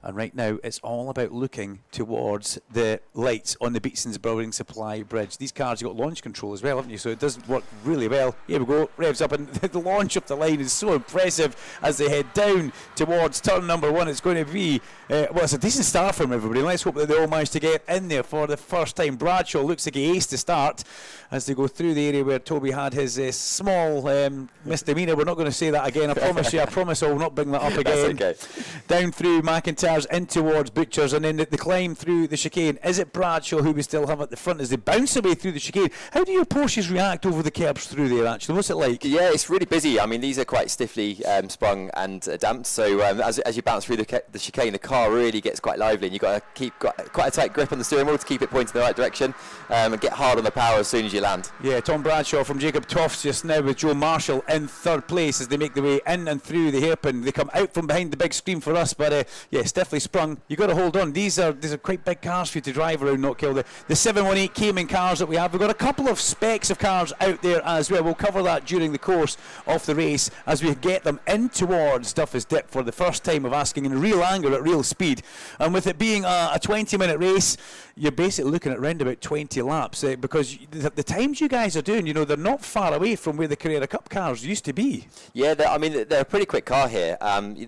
And right now, it's all about looking towards the lights on the Beatson's Brewing Supply Bridge. These cars have got launch control as well, haven't you? So it does work really well. Here we go, revs up, and the launch of the line is so impressive as they head down towards turn number 1. It's going to be, it's a decent start from everybody. Let's hope that they all manage to get in there for the first time. Bradshaw looks like he aced to start as they go through the area where Toby had his small misdemeanour. We're not going to say that again. I promise you. I promise I will not bring that up again. That's okay. Down through McIntyre cars in towards Butchers, and then the climb through the chicane. Is it Bradshaw who we still have at the front as they bounce away through the chicane? How do your Porsches react over the curbs through there, actually? What's it like? Yeah, it's really busy. I mean, these are quite stiffly sprung and damped, so as you bounce through the chicane, the car really gets quite lively, and you've got to keep quite a tight grip on the steering wheel to keep it pointing in the right direction, and get hard on the power as soon as you land. Yeah, Tom Bradshaw from Jacob Toft's just now with Joe Marshall in third place as they make their way in and through the hairpin. They come out from behind the big screen for us, but yeah, stiffly sprung. You've got to hold on. These are quite big cars for you to drive around Knockhill. The 718 Cayman cars that we have. We've got a couple of specs of cars out there as well. We'll cover that during the course of the race as we get them in towards Duffus Dip for the first time of asking in real anger at real speed. And with it being a 20-minute race, you're basically looking at round about 20 laps because the times you guys are doing, they're not far away from where the Carrera Cup cars used to be. Yeah, they're a pretty quick car here.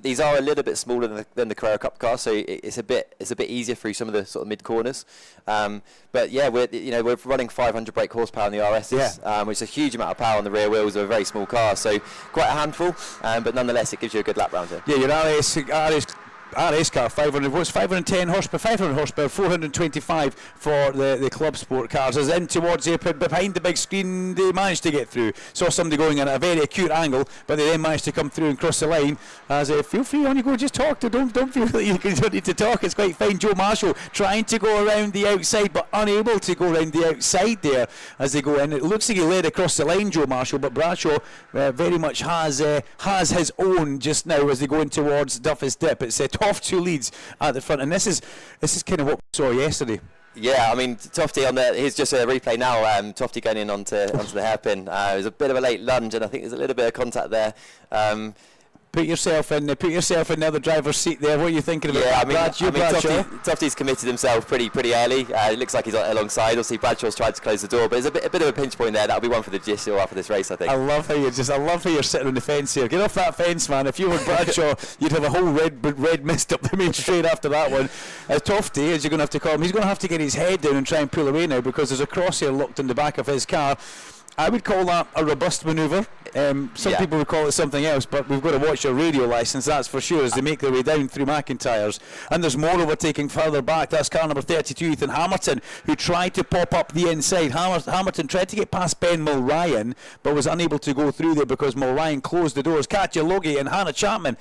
These are a little bit smaller than the Carrera Cup car, so it's a bit easier through some of the sort of mid corners. But yeah, we're running 500 brake horsepower on the RSs, which is a huge amount of power on the rear wheels of a very small car. So quite a handful, but nonetheless, it gives you a good lap round here. Yeah, your RS car 510 horsepower, 500 horsepower, 425 for the club sport cars. As in towards there, behind the big screen, they managed to get through. Saw somebody going in at a very acute angle, but they then managed to come through and cross the line. As feel free on you go, just talk. Don't feel that you don't need to talk. It's quite fine. Joe Marshall trying to go around the outside, but unable to go around the outside there as they go in. It looks like he led across the line, Joe Marshall, but Bradshaw very much has his own just now as they go in towards Duffus Dip. It's Toft who leads at the front, and this is kind of what we saw yesterday. Yeah, I mean, Tofty here's just a replay now. Tofty going in onto the hairpin. It was a bit of a late lunge, and I think there's a little bit of contact there. Put yourself in the other driver's seat there. What are you thinking about? Yeah, I mean Tofty's committed himself pretty early. It looks like he's alongside. Obviously, Bradshaw's tried to close the door, but there's a bit of a pinch point there. That'll be one for the GSO after this race, I think. I love how you're sitting on the fence here. Get off that fence, man. If you were Bradshaw, you'd have a whole red mist up the main straight after that one. Tofty, as you're going to have to call him, he's going to have to get his head down and try and pull away now because there's a crosshair locked in the back of his car. I would call that a robust manoeuvre. Some people would call it something else, but we've got to watch our radio licence, that's for sure, as they make their way down through McIntyre's. And there's more overtaking further back. That's car number 32, Ethan Hamilton, who tried to pop up the inside. Hamilton tried to get past Ben Mulryan, but was unable to go through there because Mulryan closed the doors. Katja Logie and Hannah Chapman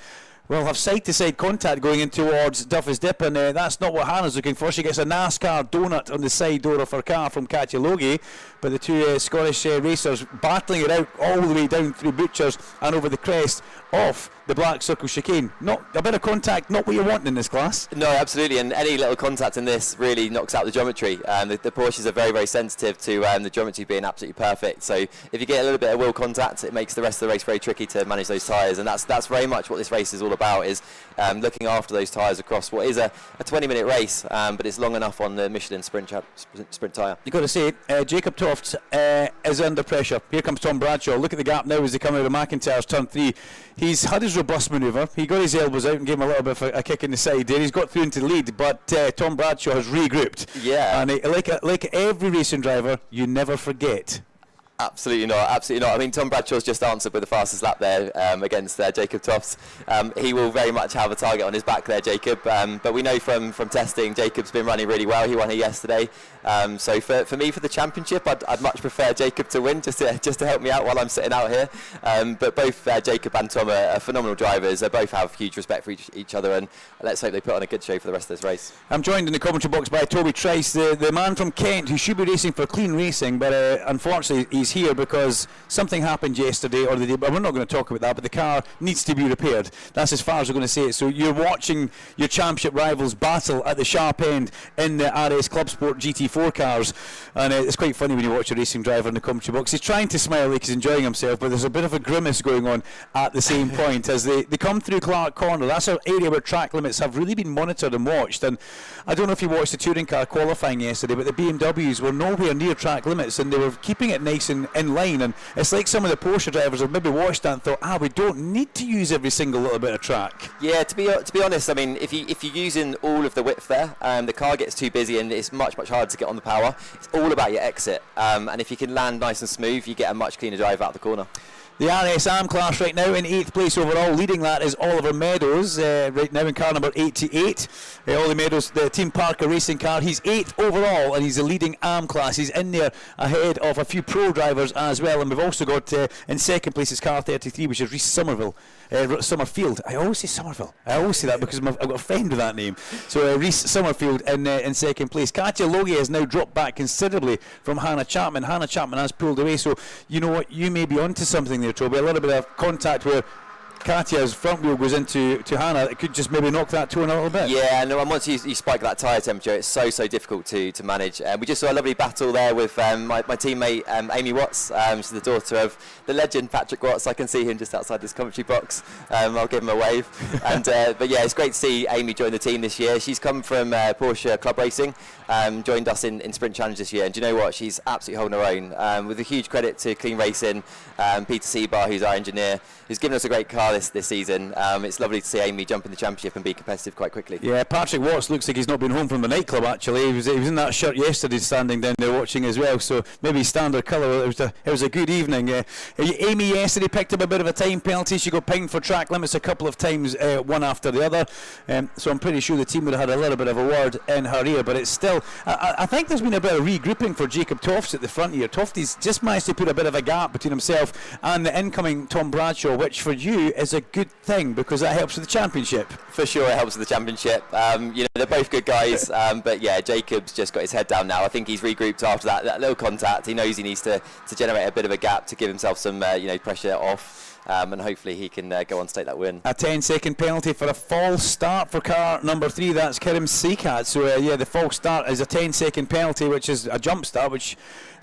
will have side-to-side contact going in towards Duffus Dip, and that's not what Hannah's looking for. She gets a NASCAR donut on the side door of her car from Katja Logie, but the two Scottish racers battling it out all the way down through Butchers and over the crest off the Black Circle chicane. Not a bit of contact, not what you want in this class. No, absolutely, and any little contact in this really knocks out the geometry. The Porsches are very, very sensitive to the geometry being absolutely perfect. So if you get a little bit of wheel contact, it makes the rest of the race very tricky to manage those tyres, and that's very much what this race is all about, is looking after those tyres across what is a 20-minute race, but it's long enough on the Michelin Sprint tyre. You've got to say, Jacob Toft is under pressure. Here comes Tom Bradshaw. Look at the gap now as they come out of McIntyre's turn 3. He's had his robust manoeuvre. He got his elbows out and gave him a little bit of a kick in the side there. He's got through into the lead, but Tom Bradshaw has regrouped. Yeah. And like every racing driver, you never forget. Absolutely not. I mean, Tom Bradshaw's just answered with the fastest lap there against Jacob Tofts. He will very much have a target on his back there, Jacob. But we know from testing, Jacob's been running really well. He won here yesterday. So for me, for the championship, I'd much prefer Jacob to win, just to help me out while I'm sitting out here. But both Jacob and Tom are phenomenal drivers. They both have huge respect for each other, and let's hope they put on a good show for the rest of this race. I'm joined in the commentary box by Toby Trice, the man from Kent who should be racing for Clean Racing, but unfortunately he's here because something happened yesterday or the day. But we're not going to talk about that. But the car needs to be repaired. That's as far as we're going to say it. So you're watching your championship rivals battle at the sharp end in the RS Club Sport GT4 cars, and it's quite funny when you watch a racing driver in the commentary box. He's trying to smile like he's enjoying himself, but there's a bit of a grimace going on at the same point as they come through Clark Corner. That's an area where track limits have really been monitored and watched. And I don't know if you watched the touring car qualifying yesterday, but the BMWs were nowhere near track limits, and they were keeping it nice and in line. And it's like some of the Porsche drivers have maybe watched that and thought, we don't need to use every single little bit of track. Yeah, to be honest, I mean, if you're using all of the width there, the car gets too busy and it's much harder to get on the power. It's all about your exit, and if you can land nice and smooth, you get a much cleaner drive out of the corner. The RS Am class right now in 8th place overall. Leading that is Oliver Meadows right now in car number 88. Oliver Meadows, the Team Parker racing car. He's 8th overall and he's the leading Am class. He's in there ahead of a few pro drivers as well. And we've also got in 2nd place is car 33, which is Rhys Summerfield. I always say Somerville. I always say that because I've got a friend with that name. So Rhys Summerfield in 2nd place. Katja Logie has now dropped back considerably from Hannah Chapman. Hannah Chapman has pulled away. So you know what? You may be onto something there, Toby. A little bit of contact where Katja's front wheel goes into Hannah. It could just maybe knock that tone a little bit. Yeah, no, and once you spike that tyre temperature, it's so difficult to manage. We just saw a lovely battle there with my teammate Amy Watts. She's the daughter of the legend Patrick Watts. I can see him just outside this commentary box. I'll give him a wave. And but yeah, it's great to see Amy join the team this year. She's come from Porsche Club Racing, joined us in Sprint Challenge this year. And do you know what? She's absolutely holding her own. With a huge credit to Clean Racing, Peter Seabar, who's our engineer, who's given us a great car this season. It's lovely to see Amy jump in the championship and be competitive quite quickly. Yeah, Patrick Watts looks like he's not been home from the nightclub actually. He was in that shirt yesterday standing down there watching as well, so maybe standard colour. It was a good evening. Amy yesterday picked up a bit of a time penalty. She got pinged for track limits a couple of times, one after the other, so I'm pretty sure the team would have had a little bit of a word in her ear, but it's still, I think there's been a bit of regrouping for Jacob Tofts at the front here. Tofty's just managed to put a bit of a gap between himself and the incoming Tom Bradshaw, which for you is a good thing because that helps with the championship. For sure, it helps with the championship. You know, they're both good guys, but yeah, Jacob's just got his head down now. I think he's regrouped after that little contact. He knows he needs to generate a bit of a gap to give himself some pressure off, and hopefully he can go on to take that win. A 10-second penalty for a false start for car number 3. That's Kirim Sekat. So yeah, the false start is a 10-second penalty, which is a jump start, which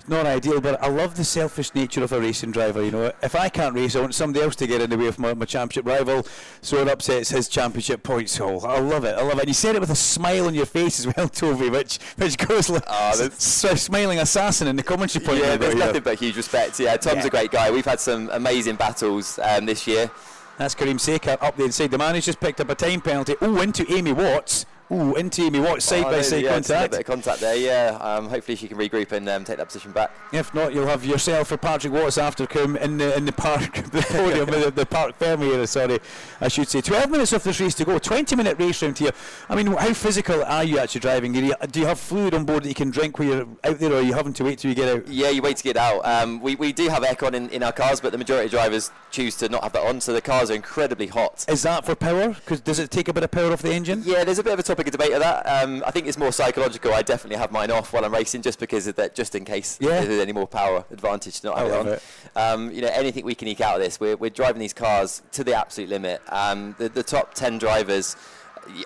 not ideal, but I love the selfish nature of a racing driver. You know, if I can't race, I want somebody else to get in the way of my championship rival, so it upsets his championship points. So I love it. And you said it with a smile on your face as well, Toby, which goes like smiling assassin in the commentary point. Yeah, there's nothing but huge respect. Yeah, Tom's a great guy. We've had some amazing battles this year. That's Kirim Sekat up the inside. The man has just picked up a time penalty. Into Amy Watts. Into Amy Watts, side-by-side contact. A bit of contact there, yeah. Hopefully she can regroup and take that position back. If not, you'll have yourself or Patrick Watts after him in the park, the podium, the park Fermier, sorry, I should say. 12 minutes of this race to go, 20-minute race round here. I mean, how physical are you actually driving? Do you have fluid on board that you can drink when you're out there, or are you having to wait till you get out? Yeah, you wait to get out. We do have aircon in our cars, but the majority of drivers choose to not have that on, so the cars are incredibly hot. Is that for power? Because does it take a bit of power off the engine? Yeah, there's a bit of a topic of debate of that. I think it's more psychological. I definitely have mine off while I'm racing, just because of that, just in case there's any more power advantage to not have it on. You know, anything we can eke out of this, we're driving these cars to the absolute limit. The top 10 drivers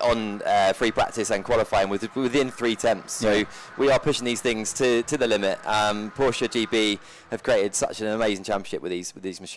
on free practice and qualifying within 3 temps, so we are pushing these things to the limit. Porsche GB have created such an amazing championship with these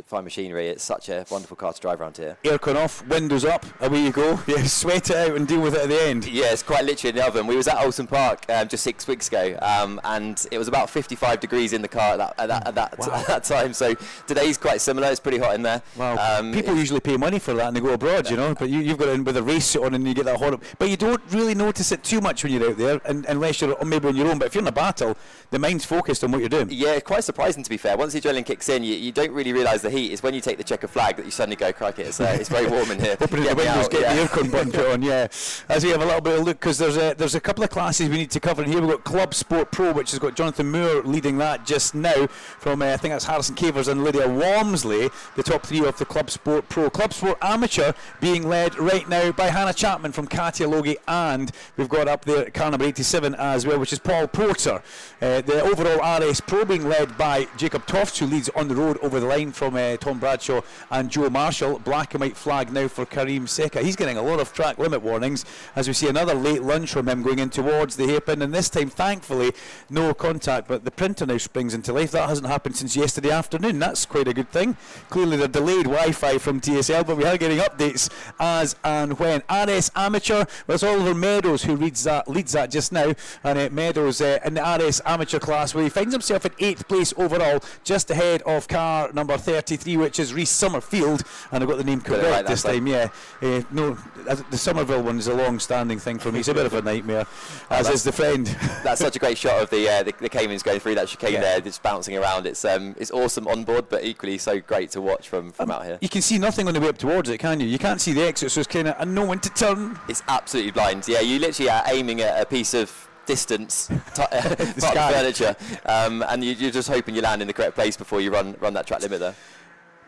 fine machinery. It's such a wonderful car to drive around here. Aircon off, windows up, away you go. Yeah, sweat it out and deal with it at the end. Yeah, it's quite literally in the oven. We was at Oulton Park just 6 weeks ago, and it was about 55 degrees in the car at that time. So today's quite similar. It's pretty hot in there. Wow. People usually pay money for that and they go abroad, you know. But you've got it in with a race suit on and you get that hot. But you don't really notice it too much when you're out there, unless you're maybe on your own. But if you're in a battle, the mind's focused on what you're doing. Yeah, quite surprising to be fair. Once the adrenaline kicks in, you don't really realise the heat. It's when you take the checker flag that you suddenly go, crikey, it's very warm in here. Open the windows, get the aircon button put on. Yeah. As we have a little bit of a look, because there's a couple of classes we need to cover in here. We've got Club Sport Pro, which has got Jonathan Moore leading that just now from I think that's Harrison Cavers and Lydia Walmsley, the top 3 of the Club Sport Pro. Club Sport Amateur being led right now by Hannah Chapman from Katja Logie, and we've got up there car number 87 as well, which is Paul Porter. The overall RS Pro being led by Jacob Tofts, who leads on the road over the line from Tom Bradshaw and Joe Marshall. Black and white flag now for Kirim Sekat. He's getting a lot of track limit warnings as we see another late lunge from him going in towards the hairpin, and this time thankfully no contact, but the printer now springs into life. That hasn't happened since yesterday afternoon. That's quite a good thing. Clearly they're delayed Wi-Fi from TSL, but we are getting updates as and when. RS RS Amateur. Well, it's Oliver Meadows who leads that just now, and Meadows in the RS Amateur class, where he finds himself in 8th place overall, just ahead of car number 33, which is Rhys Summerfield, and I got the name correct this time. No, the Somerville one is a long-standing thing for me. It's a bit of a nightmare, as is the friend. That's such a great shot of the Caymans going through that chicane there, just bouncing around. It's awesome on board, but equally so great to watch from out here. You can see nothing on the way up towards it, can you? You can't see the exit, so it's kind of no one to turn. It's absolutely blind. Yeah, you literally are aiming at a piece of distance, part of furniture, and you're just hoping you land in the correct place before you run that track limit there.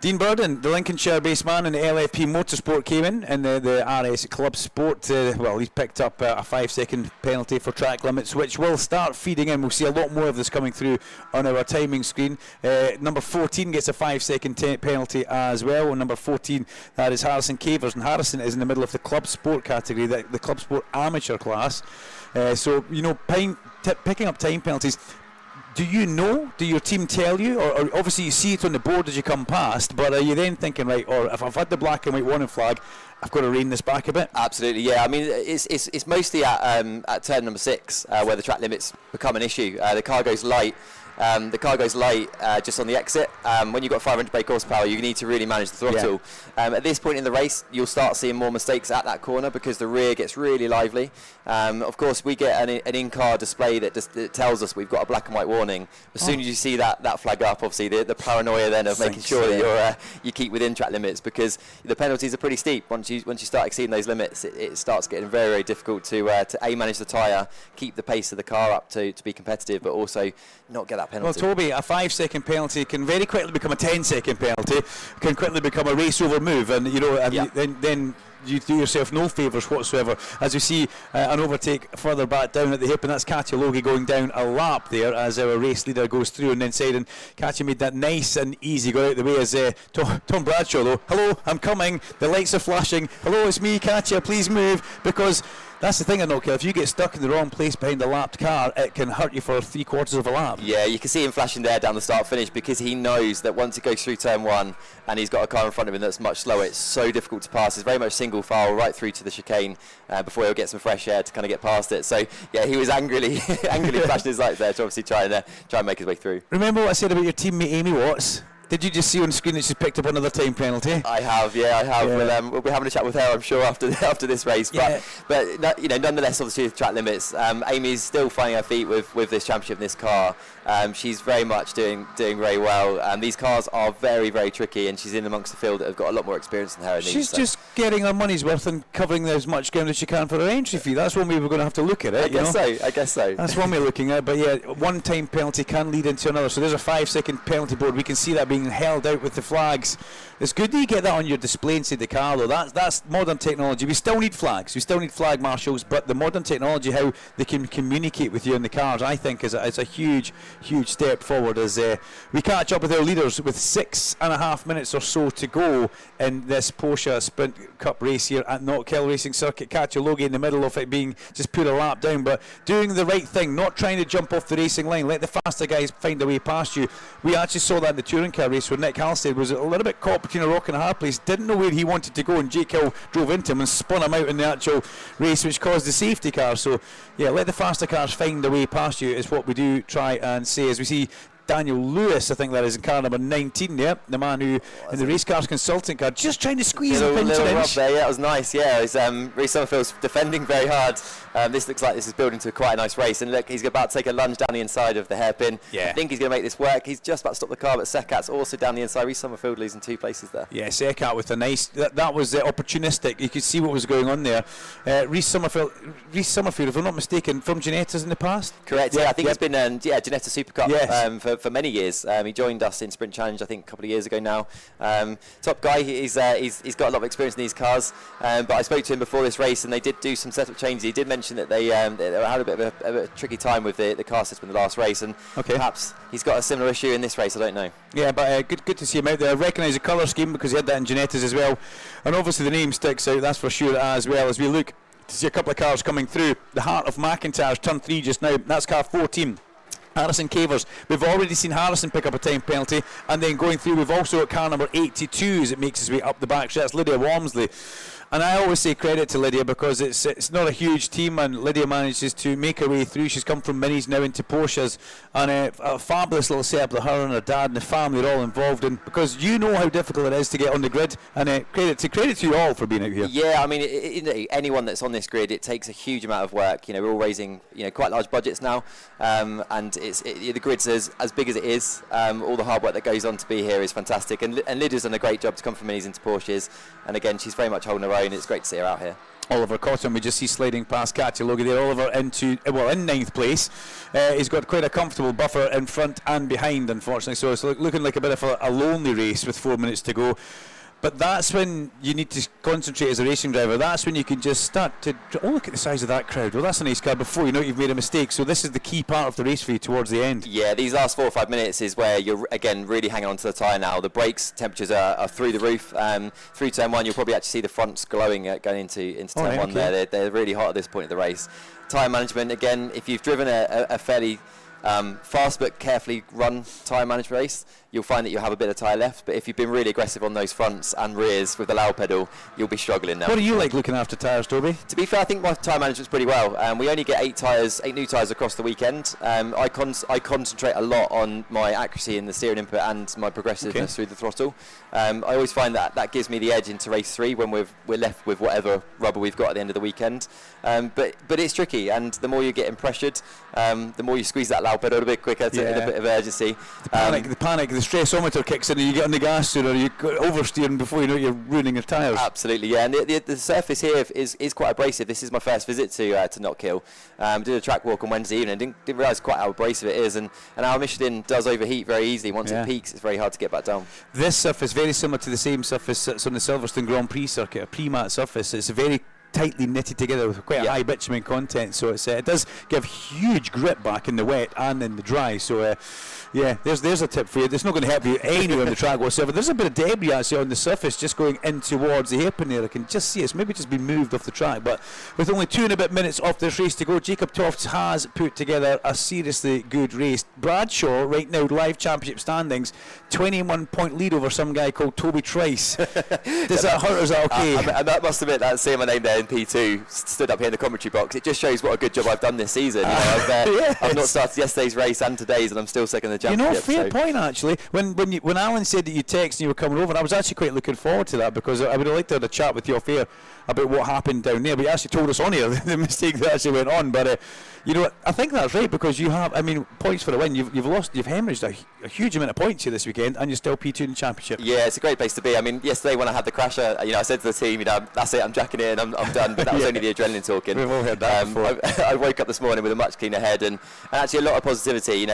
Dean Burden, the Lincolnshire-based man in the LFP Motorsport, came in the RS Club Sport. Well, he's picked up a 5-second penalty for track limits, which will start feeding in. We'll see a lot more of this coming through on our timing screen. Number 14 gets a 5-second penalty as well. And number 14, that is Harrison Cavers. And Harrison is in the middle of the Club Sport category, the Club Sport Amateur class. So, you know, picking up time penalties. Do you know? Do your team tell you? Or obviously you see it on the board as you come past, but are you then thinking, right, or if I've had the black and white warning flag, I've got to rein this back a bit? Absolutely, yeah. I mean, it's mostly at turn number 6 where the track limits become an issue. The car goes light. Just on the exit. When you've got 500 brake horsepower, you need to really manage the throttle. At this point in the race, you'll start seeing more mistakes at that corner because the rear gets really lively. Of course, we get an in-car display that tells us we've got a black and white warning. As soon as you see that flag up, obviously the paranoia then of making sure that you keep within track limits, because the penalties are pretty steep. Once you start exceeding those limits, it starts getting very, very difficult to manage the tyre, keep the pace of the car up to be competitive, but also not get that penalty. Well, Toby, a 5-second penalty can very quickly become a 10-second penalty, can quickly become a race over move, and you know, then you do yourself no favours whatsoever. As you see an overtake further back down at the hip, and that's Katja Logie going down a lap there as our race leader goes through and inside, and Katja made that nice and easy, got out of the way as Tom Bradshaw though, hello, I'm coming, the lights are flashing, hello, it's me, Katja, please move, because that's the thing at Knockhill, if you get stuck in the wrong place behind a lapped car, it can hurt you for 3/4 of a lap. Yeah, you can see him flashing there down the start finish, because he knows that once it goes through turn 1 and he's got a car in front of him that's much slower, it's so difficult to pass. It's very much single file right through to the chicane before he'll get some fresh air to kind of get past it. So yeah, he was angrily flashing his lights there to obviously try and make his way through. Remember what I said about your teammate Amy Watts? Did you just see on the screen that she's picked up another time penalty? I have. Yeah. We'll be having a chat with her, I'm sure, after this race. But you know, nonetheless, obviously, with track limits, Amy's still finding her feet with this championship in this car. She's very much doing very well. These cars are very, very tricky, and she's in amongst the field that have got a lot more experience than her. She's just getting her money's worth and covering as much ground as she can for her entry fee. That's one way we're going to have to look at it. I guess so. That's one way of looking at it. But yeah, one time penalty can lead into another. So there's a 5-second penalty board. We can see that being held out with the flags. It's good that you get that on your display inside the car, though. That's modern technology. We still need flags. We still need flag marshals, but the modern technology, how they can communicate with you in the cars, I think is a huge step forward as we catch up with our leaders with 6.5 minutes or so to go in this Porsche Sprint Cup race here at Knockhill Racing Circuit. Katja Logie in the middle of it being just put a lap down, but doing the right thing, not trying to jump off the racing line. Let the faster guys find a way past you. We actually saw that in the touring car race where Nick Halstead was a little bit caught between a rock and a hard place, didn't know where he wanted to go, and Jake Hill drove into him and spun him out in the actual race, which caused the safety car. So yeah, let the faster cars find a way past you is what we do try and say, as we see Daniel Lewis, I think that is, in car number 19, the man who, in the race cars consultant car, just trying to squeeze up into the inch. There, yeah, it was nice, yeah. It was, Rhys Summerfield's defending very hard. This looks like this is building to quite a nice race, and look, he's about to take a lunge down the inside of the hairpin. Yeah. I think he's going to make this work. He's just about to stop the car, but Sekat's also down the inside. Rhys Summerfield losing 2 places there. Yeah, Sekat with a nice, that was opportunistic. You could see what was going on there. Rhys Summerfield, if I'm not mistaken, from Ginettas in the past? Correct, yeah. I think he's been Ginetta Super Cup for many years. He joined us in Sprint Challenge, I think, a couple of years ago now. Top guy. He's got a lot of experience in these cars. But I spoke to him before this race, and they did do some setup changes. He did mention that they had a bit of a tricky time with the car system in the last race, and perhaps he's got a similar issue in this race. I don't know. Yeah, but good to see him out there. I recognise the colour scheme because he had that in Ginettas as well, and obviously the name sticks out. That's for sure. As well as we look to see a couple of cars coming through. The heart of McIntyre's turn 3 just now. That's car 14. Harrison Cavers. We've already seen Harrison pick up a time penalty, and then going through we've also got car number 82 as it makes its way up the back. So that's Lydia Walmsley. And I always say credit to Lydia, because it's not a huge team, and Lydia manages to make her way through. She's come from Minis now into Porsches, and a fabulous little setup that her and her dad and the family are all involved in, because you know how difficult it is to get on the grid, and credit to you all for being out here. Yeah, I mean, anyone that's on this grid, it takes a huge amount of work. You know, we're all raising quite large budgets now, and the grid's as big as it is. All the hard work that goes on to be here is fantastic, and Lydia's done a great job to come from Minis into Porsches, and again, she's very much holding her own. It's great to see her out here. Oliver Cotton, we just see sliding past Katja Logie there. Oliver in 9th place. He's got quite a comfortable buffer in front and behind, unfortunately, so it's looking like a bit of a lonely race with 4 minutes to go. But that's when you need to concentrate as a racing driver. That's when you can just start to, look at the size of that crowd. Well, that's a nice car. Before you know it, you've made a mistake. So this is the key part of the race for you towards the end. Yeah, these last 4 or 5 minutes is where you're, again, really hanging on to the tyre now. The brakes temperatures are through the roof. Through turn 1, you'll probably actually see the fronts glowing going into turn 1 there. They're really hot at this point of the race. Tyre management, again, if you've driven a fairly fast but carefully run tyre management race, you'll find that you'll have a bit of tyre left, but if you've been really aggressive on those fronts and rears with the loud pedal, you'll be struggling now. What do you like looking after tyres, Toby? To be fair, I think my tyre management's pretty well. We only get 8 new tyres across the weekend. I concentrate a lot on my accuracy in the steering input and my progressiveness through the throttle. I always find that gives me the edge into race 3 when we're left with whatever rubber we've got at the end of the weekend. But it's tricky, and the more you're getting pressured, the more you squeeze that loud pedal a bit quicker to a bit of urgency. The panic, the stressometer kicks in and you get on the gas sooner, you go oversteering before you know it, you're ruining your tyres. Absolutely, yeah, and the surface here is quite abrasive. This is my first visit to Knockhill. Did a track walk on Wednesday evening, didn't realise quite how abrasive it is, and our Michelin does overheat very easily. Once it peaks, it's very hard to get back down. This surface, very similar to the same surface that's on the Silverstone Grand Prix circuit, a pre-mat surface. It's a very tightly knitted together with quite a high bitumen content, so it does give huge grip back in the wet and in the dry. So there's a tip for you. It's not going to help you anywhere on the track whatsoever. There's a bit of debris actually on the surface just going in towards the hairpin there. I can just see it's maybe just been moved off the track, but with only 2 and a bit minutes off this race to go, Jacob Tofts has put together a seriously good race. Bradshaw right now, live championship standings, 21-point lead over some guy called Toby Trice. Does that hurt or is that okay? I must admit that seeing my name there in P2 stood up here in the commentary box, it just shows what a good job I've done this season. I've not started yesterday's race and today's, and I'm still second in the championship. Fair point actually. When Alan said that you texted and you were coming over, I was actually quite looking forward to that, because I would have liked to have a chat with you off air about what happened down there, but you actually told us on here the mistake that actually went on. But I think that's right, because you have, points for the win. You've hemorrhaged a huge amount of points here this weekend, and you're still P2 in the championship. Yeah, it's a great place to be. Yesterday when I had the crasher, I said to the team, that's it, I'm jacking in, I'm done. But that was only the adrenaline talking. We've all heard that before. I woke up this morning with a much cleaner head, and actually a lot of positivity.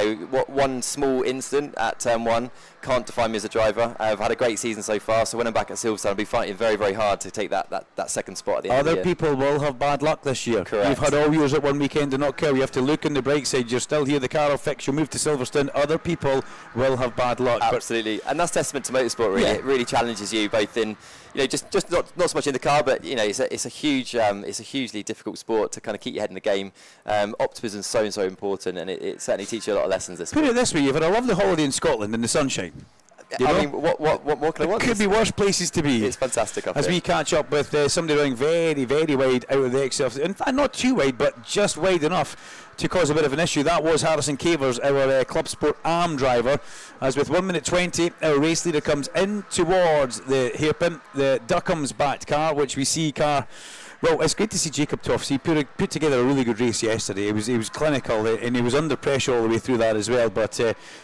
One small incident at turn 1 can't define me as a driver. I've had a great season so far, so when I'm back at Silverstone, I'll be fighting very, very hard to take that second spot at the end of the year. Other people will have bad luck this year. Correct. You've had all yours at one weekend and not kill. You have to look on the bright side. You're still here, the car will fix, you'll move to Silverstone. Other people will have bad luck. Absolutely, and that's testament to motorsport, really. It really challenges you both in, just not so much in the car, but it's a hugely difficult sport to kind of keep your head in the game. Optimism is so important, and it certainly teaches you a lot of lessons this Put it this way, you've had a lovely holiday in Scotland in the sunshine. What more can I want? Could be worse places to be. It's fantastic up As here. we catch up with somebody running very, very wide out of the XL. In fact, not too wide, but just wide enough to cause a bit of an issue. That was Harrison Cavers, our Club Sport arm driver. As with 1 minute 20, our race leader comes in towards the hairpin, the Duckham's backed car, which we see Well, it's great to see Jacob Tofts. He put together a really good race yesterday. He was clinical, and he was under pressure all the way through that as well. But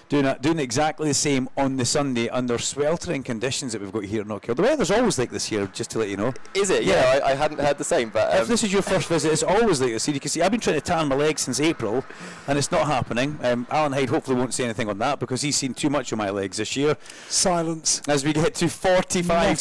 doing exactly the same on the Sunday under sweltering conditions that we've got here at Knockhill. The weather's always like this here, just to let you know. Is it? Yeah, I hadn't heard the same. But if this is your first visit, it's always like this. You can see I've been trying to tan my legs since April, and it's not happening. Alan Hyde hopefully won't say anything on that, because he's seen too much of my legs this year. Silence. As we get to 45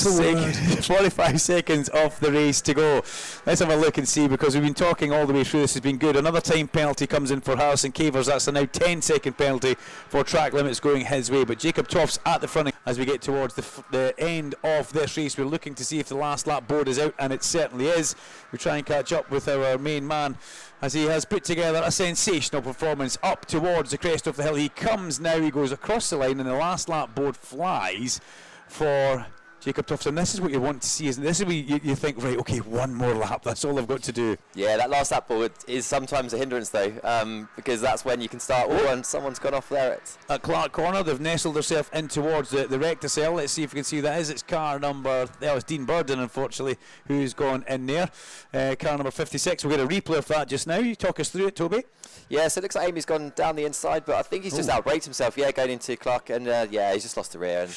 seconds off the race to go. Let's have a look and see, because we've been talking all the way through. This has been good. Another time penalty comes in for Harrison Cavers. That's a now 10-second penalty for track limits going his way. But Jacob Tofts at the front as we get towards the end of this race. We're looking to see if the last lap board is out, and it certainly is. We try and catch up with our main man as he has put together a sensational performance up towards the crest of the hill. He comes now, he goes across the line, and the last lap board flies for Jacob Tufts, and this is what you want to see, isn't it? This is where you think, right, okay, one more lap, that's all I've got to do. Yeah, that last lap ball is sometimes a hindrance though, because that's when you can start, and someone's gone off there. At Clark Corner, they've nestled themselves in towards the recticel. Let's see if we can see who that is. It's car number, it's Dean Burden, unfortunately, who's gone in there. Car number 56, we'll get a replay of that just now. You talk us through it, Toby. Yeah, so it looks like Amy's gone down the inside, but I think he's just outbraked himself, going into Clark, and he's just lost the rear, and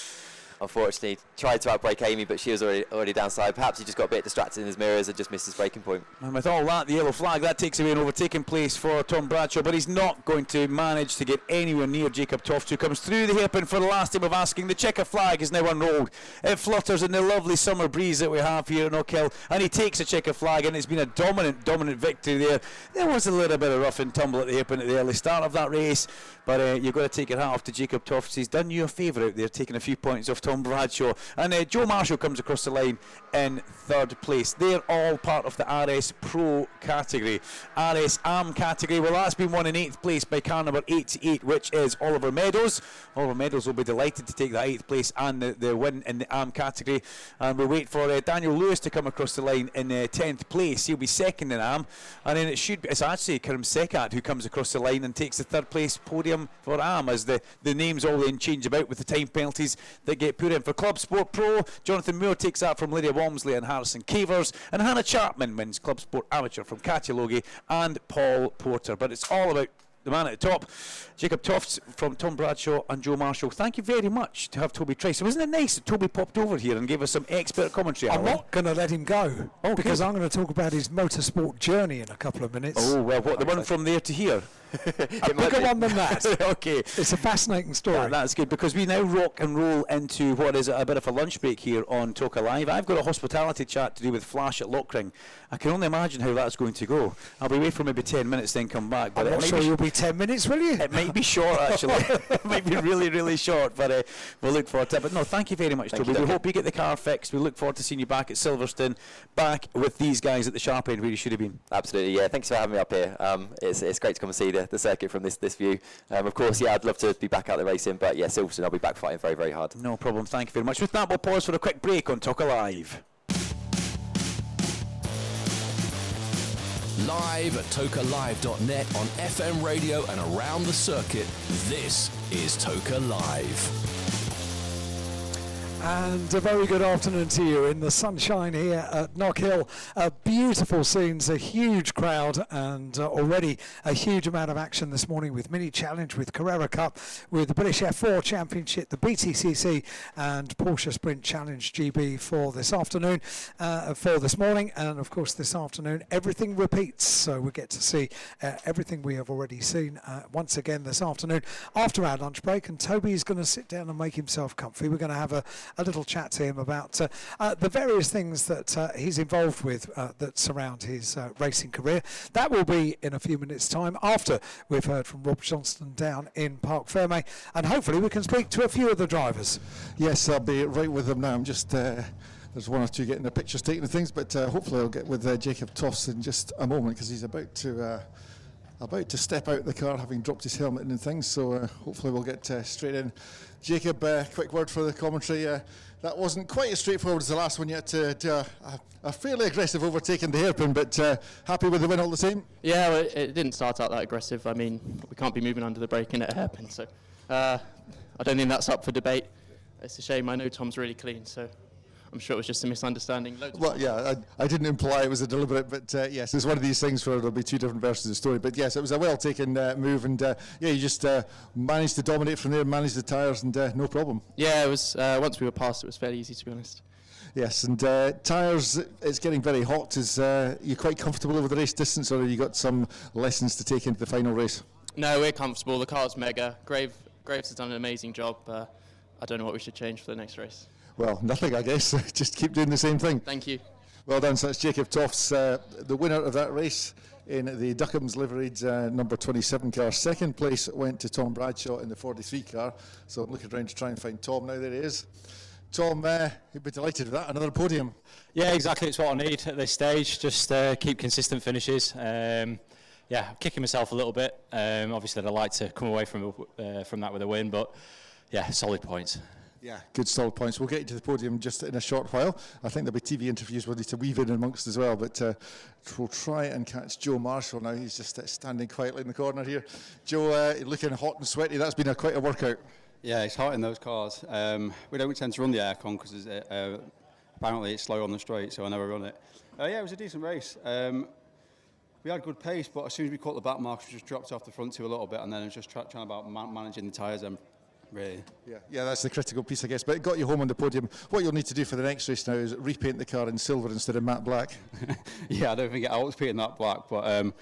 unfortunately tried to outbrake Amy, but she was already downside. Perhaps he just got a bit distracted in his mirrors and just missed his braking point. And with all that, the yellow flag, that takes away an overtaking place for Tom Bradshaw, but he's not going to manage to get anywhere near Jacob Tufts, who comes through the hairpin for the last time of asking. The checker flag is now unrolled. It flutters in the lovely summer breeze that we have here at Knockhill, and he takes a checker flag, and it's been a dominant victory there. There was a little bit of rough and tumble at the hairpin at the early start of that race, but you've got to take your hat off to Jacob Tufts. He's done you a favour out there, taking a few points off Tom Bradshaw. And Joe Marshall comes across the line in third place. They're all part of the RS Pro category. RS AM category, well, that's been won in 8th place by car number 88, which is Oliver Meadows. Oliver Meadows will be delighted to take that 8th place and the win in the AM category. And we'll wait for Daniel Lewis to come across the line in 10th place. He'll be second in AM. And then it's actually Karim Sekat who comes across the line and takes the 3rd place podium for AM, as the names all then change about with the time penalties that get put in. For Club Sport Pro, Jonathan Moore takes that from Lydia Walmsley and Harrison Cavers, and Hannah Chapman wins Club Sport Amateur from Katia Logie and Paul Porter. But it's all about the man at the top, Jacob Tufts from Tom Bradshaw and Joe Marshall. Thank you very much to have Toby Trice. Wasn't it nice that Toby popped over here and gave us some expert commentary? I'm not going to let him go, because I'm going to talk about his motorsport journey in a couple of minutes. Oh, well, what, the one from there to here? A bigger one than that. Okay. It's a fascinating story. Yeah, that's good, because we now rock and roll into what is a bit of a lunch break here on Toka Live. I've got a hospitality chat to do with Flash at Lockring. I can only imagine how that's going to go. I'll be away for maybe 10 minutes, then come back. But I'm not sure you'll be 10 minutes, will you? It might be short, actually. It might be really, really short, but we'll look forward to it. But no, thank you very much, Toby. We hope you get the car fixed. We look forward to seeing you back at Silverstone, back with these guys at the sharp end where you should have been. Absolutely, yeah. Thanks for having me up here. It's great to come and see the circuit from this view. Of course, yeah, I'd love to be back out there racing, but yeah, Silverstone, I'll be back fighting very, very hard. No problem. Thank you very much. With that, we'll pause for a quick break on Toka Live. Live at tokalive.net on FM radio and around the circuit, this is Toka Live. And a very good afternoon to you in the sunshine here at Knockhill. Beautiful scenes, a huge crowd, and already a huge amount of action this morning with Mini Challenge, with Carrera Cup, with the British F4 Championship, the BTCC, and Porsche Sprint Challenge GB for this afternoon, for this morning, and of course this afternoon everything repeats. So we get to see everything we have already seen once again this afternoon after our lunch break. And Toby's going to sit down and make himself comfy. We're going to have a little chat to him about the various things that he's involved with that surround his racing career. That will be in a few minutes' time after we've heard from Rob Johnston down in Parc Ferme, and hopefully we can speak to a few of the drivers. Yes, I'll be right with them now. I'm just there's one or two getting their pictures taken and things, but hopefully I'll get with Jacob Tufts in just a moment, because he's about to step out the car, having dropped his helmet and things. So hopefully we'll get straight in. Jacob, quick word for the commentary. That wasn't quite as straightforward as the last one yet. A fairly aggressive overtaking the hairpin, but happy with the win all the same? Yeah, well, it didn't start out that aggressive. I mean, we can't be moving under the brake in at a hairpin, so I don't think that's up for debate. It's a shame. I know Tom's really clean, so I'm sure it was just a misunderstanding. Well, yeah, I didn't imply it was a deliberate, but yes, it's one of these things where there'll be two different versions of the story. But yes, it was a well-taken move, and yeah, you just managed to dominate from there, managed the tyres, and no problem. Yeah, it was. Once we were past, it was fairly easy, to be honest. Yes, and tyres, it's getting very hot. Is you quite comfortable over the race distance, or have you got some lessons to take into the final race? No, we're comfortable. The car's mega. Graves has done an amazing job. I don't know what we should change for the next race. Well, nothing, I guess. Just keep doing the same thing. Thank you. Well done. So that's Jacob Tufts, the winner of that race in the Duckham's liveried number 27 car. Second place went to Tom Bradshaw in the 43 car. So I'm looking around to try and find Tom now. There he is. Tom, you'd be delighted with that. Another podium. Yeah, exactly. It's what I need at this stage. Just keep consistent finishes. Yeah, kicking myself a little bit. Obviously, I'd like to come away from that with a win, but yeah, solid points. Yeah, good solid points. We'll get you to the podium just in a short while. I think there'll be TV interviews we'll need to weave in amongst as well, but we'll try and catch Joe Marshall now. He's just standing quietly in the corner here. Joe, looking hot and sweaty. That's been quite a workout. Yeah, it's hot in those cars. We don't tend to run the aircon because apparently it's slow on the straight, so I never run it. Yeah, it was a decent race. We had good pace, but as soon as we caught the back marks, we just dropped off the front two a little bit, and then it was just trying about managing the tyres. Really. Yeah, that's the critical piece, I guess. But it got you home on the podium. What you'll need to do for the next race now is repaint the car in silver instead of matte black. Yeah, I don't think I was painting that black, but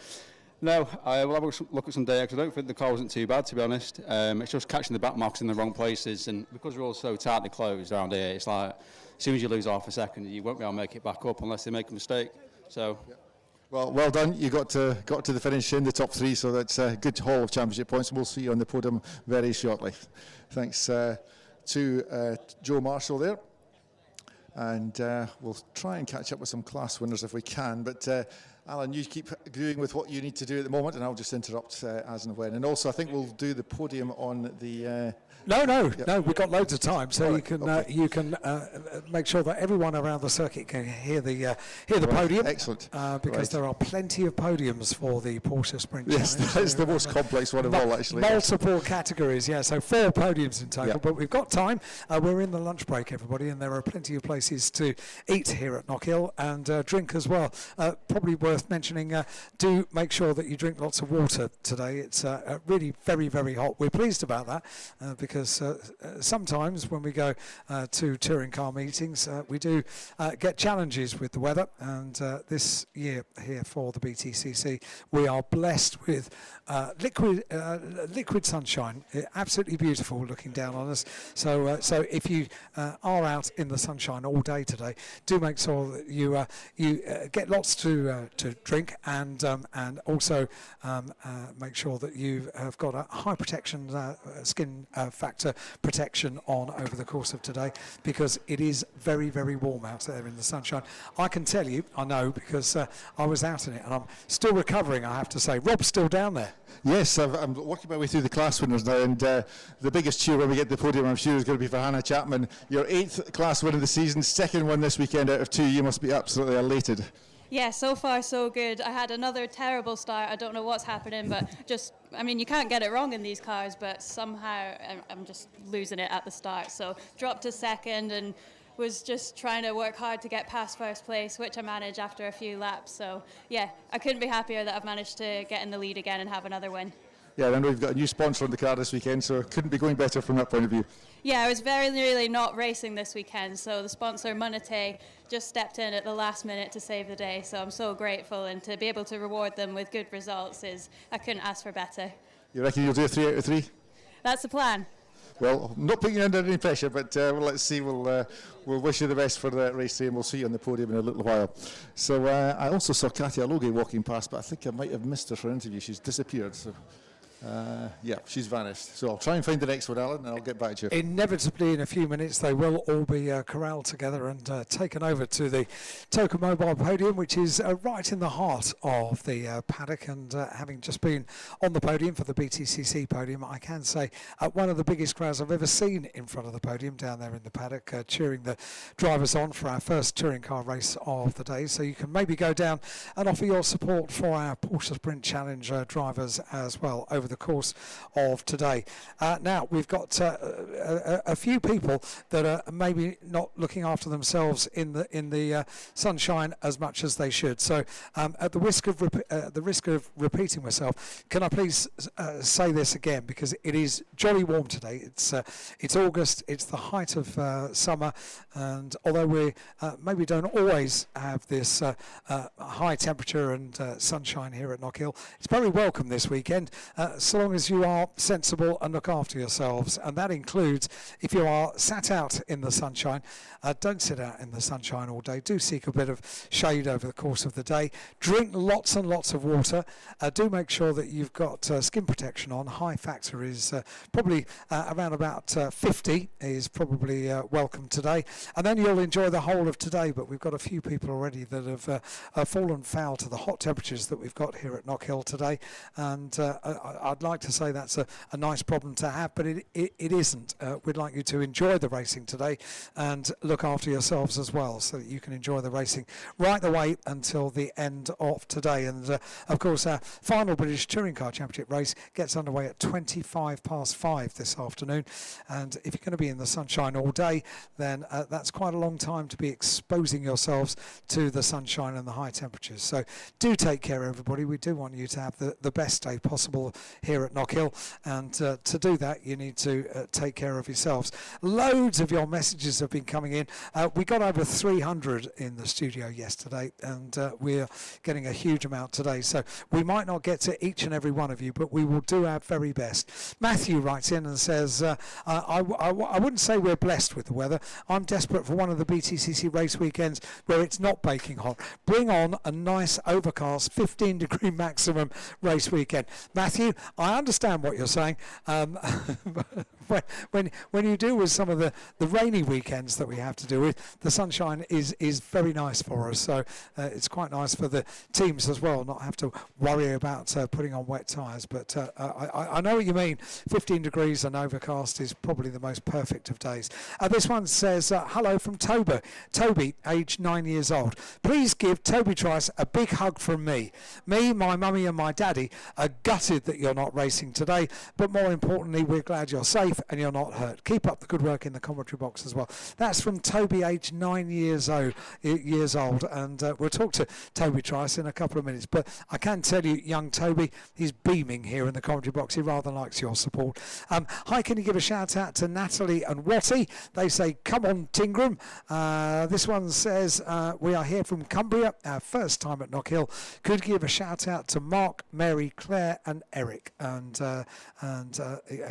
no, I will have a look at some data because I don't think the car wasn't too bad, to be honest. It's just catching the back marks in the wrong places, and because we're all so tightly closed around here, it's like as soon as you lose half a second, you won't be able to make it back up unless they make a mistake. So. Yeah. Well done. You got to the finish in the top three, so that's a good haul of championship points. We'll see you on the podium very shortly. Thanks to Joe Marshall there. And we'll try and catch up with some class winners if we can. But Alan, you keep doing with what you need to do at the moment, and I'll just interrupt as and when. And also, I think we'll do the podium on the... No, we've got loads of time, so you can make sure that everyone around the circuit can hear the podium. Excellent. Because there are plenty of podiums for the Porsche Sprint. Yes, Challenge. that's the most complex one of all, actually. Multiple categories, yeah. So 4 podiums in total, Yeah. but we've got time. We're in the lunch break, everybody, and there are plenty of places to eat here at Knockhill and drink as well. Probably worth mentioning. Do make sure that you drink lots of water today. It's really very, very hot. We're pleased about that because sometimes when we go to touring car meetings, we do get challenges with the weather, and this year here for the BTCC, we are blessed with liquid sunshine. Absolutely beautiful looking down on us. So if you are out in the sunshine all day today, do make sure that you get lots to drink, and also make sure that you have got a high protection skin factor protection on over the course of today, because it is very, very warm out there in the sunshine. I can tell you, I know, because I was out in it, and I'm still recovering, I have to say. Rob's still down there. Yes, I'm working my way through the class winners now, and the biggest cheer when we get to the podium, I'm sure, is going to be for Hannah Chapman. Your 8th class win of the season, 2nd one this weekend out of 2. You must be absolutely elated. Yeah, so far so good. I had another terrible start. I don't know what's happening, but you can't get it wrong in these cars, but somehow I'm just losing it at the start. So dropped to 2nd and was just trying to work hard to get past 1st place, which I managed after a few laps. So yeah, I couldn't be happier that I've managed to get in the lead again and have another win. Yeah, I know we've got a new sponsor on the car this weekend, so it couldn't be going better from that point of view. Yeah, I was very nearly not racing this weekend, so the sponsor, Monete, just stepped in at the last minute to save the day, so I'm so grateful, and to be able to reward them with good results I couldn't ask for better. You reckon you'll do a 3 out of 3? That's the plan. Well, not putting you under any pressure, but let's see. We'll wish you the best for the race day, and we'll see you on the podium in a little while. So I also saw Katia Logie walking past, but I think I might have missed her for an interview. She's disappeared. So. Yeah, she's vanished. So I'll try and find the next one, Alan, and I'll get back to you. Inevitably, in a few minutes, they will all be corralled together and taken over to the Toka Mobile podium, which is right in the heart of the paddock. And having just been on the podium for the BTCC podium, I can say one of the biggest crowds I've ever seen in front of the podium down there in the paddock, cheering the drivers on for our first touring car race of the day. So you can maybe go down and offer your support for our Porsche Sprint Challenge drivers as well over the course of today. Now we've got a few people that are maybe not looking after themselves in the sunshine as much as they should. So at the risk of repeating myself, can I please say this again, because it is jolly warm today. It's August, it's the height of summer, and although we maybe don't always have this high temperature and sunshine here at Knockhill, it's very welcome this weekend, so long as you are sensible and look after yourselves, and that includes if you are sat out in the sunshine. Don't sit out in the sunshine all day. Do seek a bit of shade over the course of the day. Drink lots and lots of water. Do make sure that you've got skin protection on. High factor is probably around about 50 is probably welcome today, and then you'll enjoy the whole of today. But we've got a few people already that have fallen foul to the hot temperatures that we've got here at Knockhill today, and I'd like to say that's a nice problem to have, but it isn't. We'd like you to enjoy the racing today and look after yourselves as well, so that you can enjoy the racing right the way until the end of today. And of course, our final British Touring Car Championship race gets underway at 5:25 this afternoon. And if you're going to be in the sunshine all day, then that's quite a long time to be exposing yourselves to the sunshine and the high temperatures. So do take care, everybody. We do want you to have the best day possible here at Knockhill, and to do that you need to take care of yourselves. Loads of your messages have been coming in. We got over 300 in the studio yesterday, and we're getting a huge amount today, so we might not get to each and every one of you, but we will do our very best. Matthew writes in and says, I wouldn't say we're blessed with the weather. I'm desperate for one of the BTCC race weekends where it's not baking hot. Bring on a nice overcast 15 degree maximum race weekend. Matthew, I understand what you're saying. When you deal with some of the rainy weekends that we have to deal with, the sunshine is very nice for us. So it's quite nice for the teams as well, not have to worry about putting on wet tyres. But I know what you mean. 15 degrees and overcast is probably the most perfect of days. This one says, hello from Toby, aged 9 years old. Please give Toby Trice a big hug from me. Me, my mummy and my daddy are gutted that you're not racing today, but more importantly, we're glad you're safe and you're not hurt. Keep up the good work in the commentary box as well. That's from Toby, aged 9 years old, and we'll talk to Toby Trice in a couple of minutes, but I can tell you, young Toby, he's beaming here in the commentary box. He rather likes your support. Hi, can you give a shout out to Natalie and Watty? They say, come on, Tingram. This one says, we are here from Cumbria, our first time at Knockhill. Could you give a shout out to Mark, Mary, Claire and Eric? And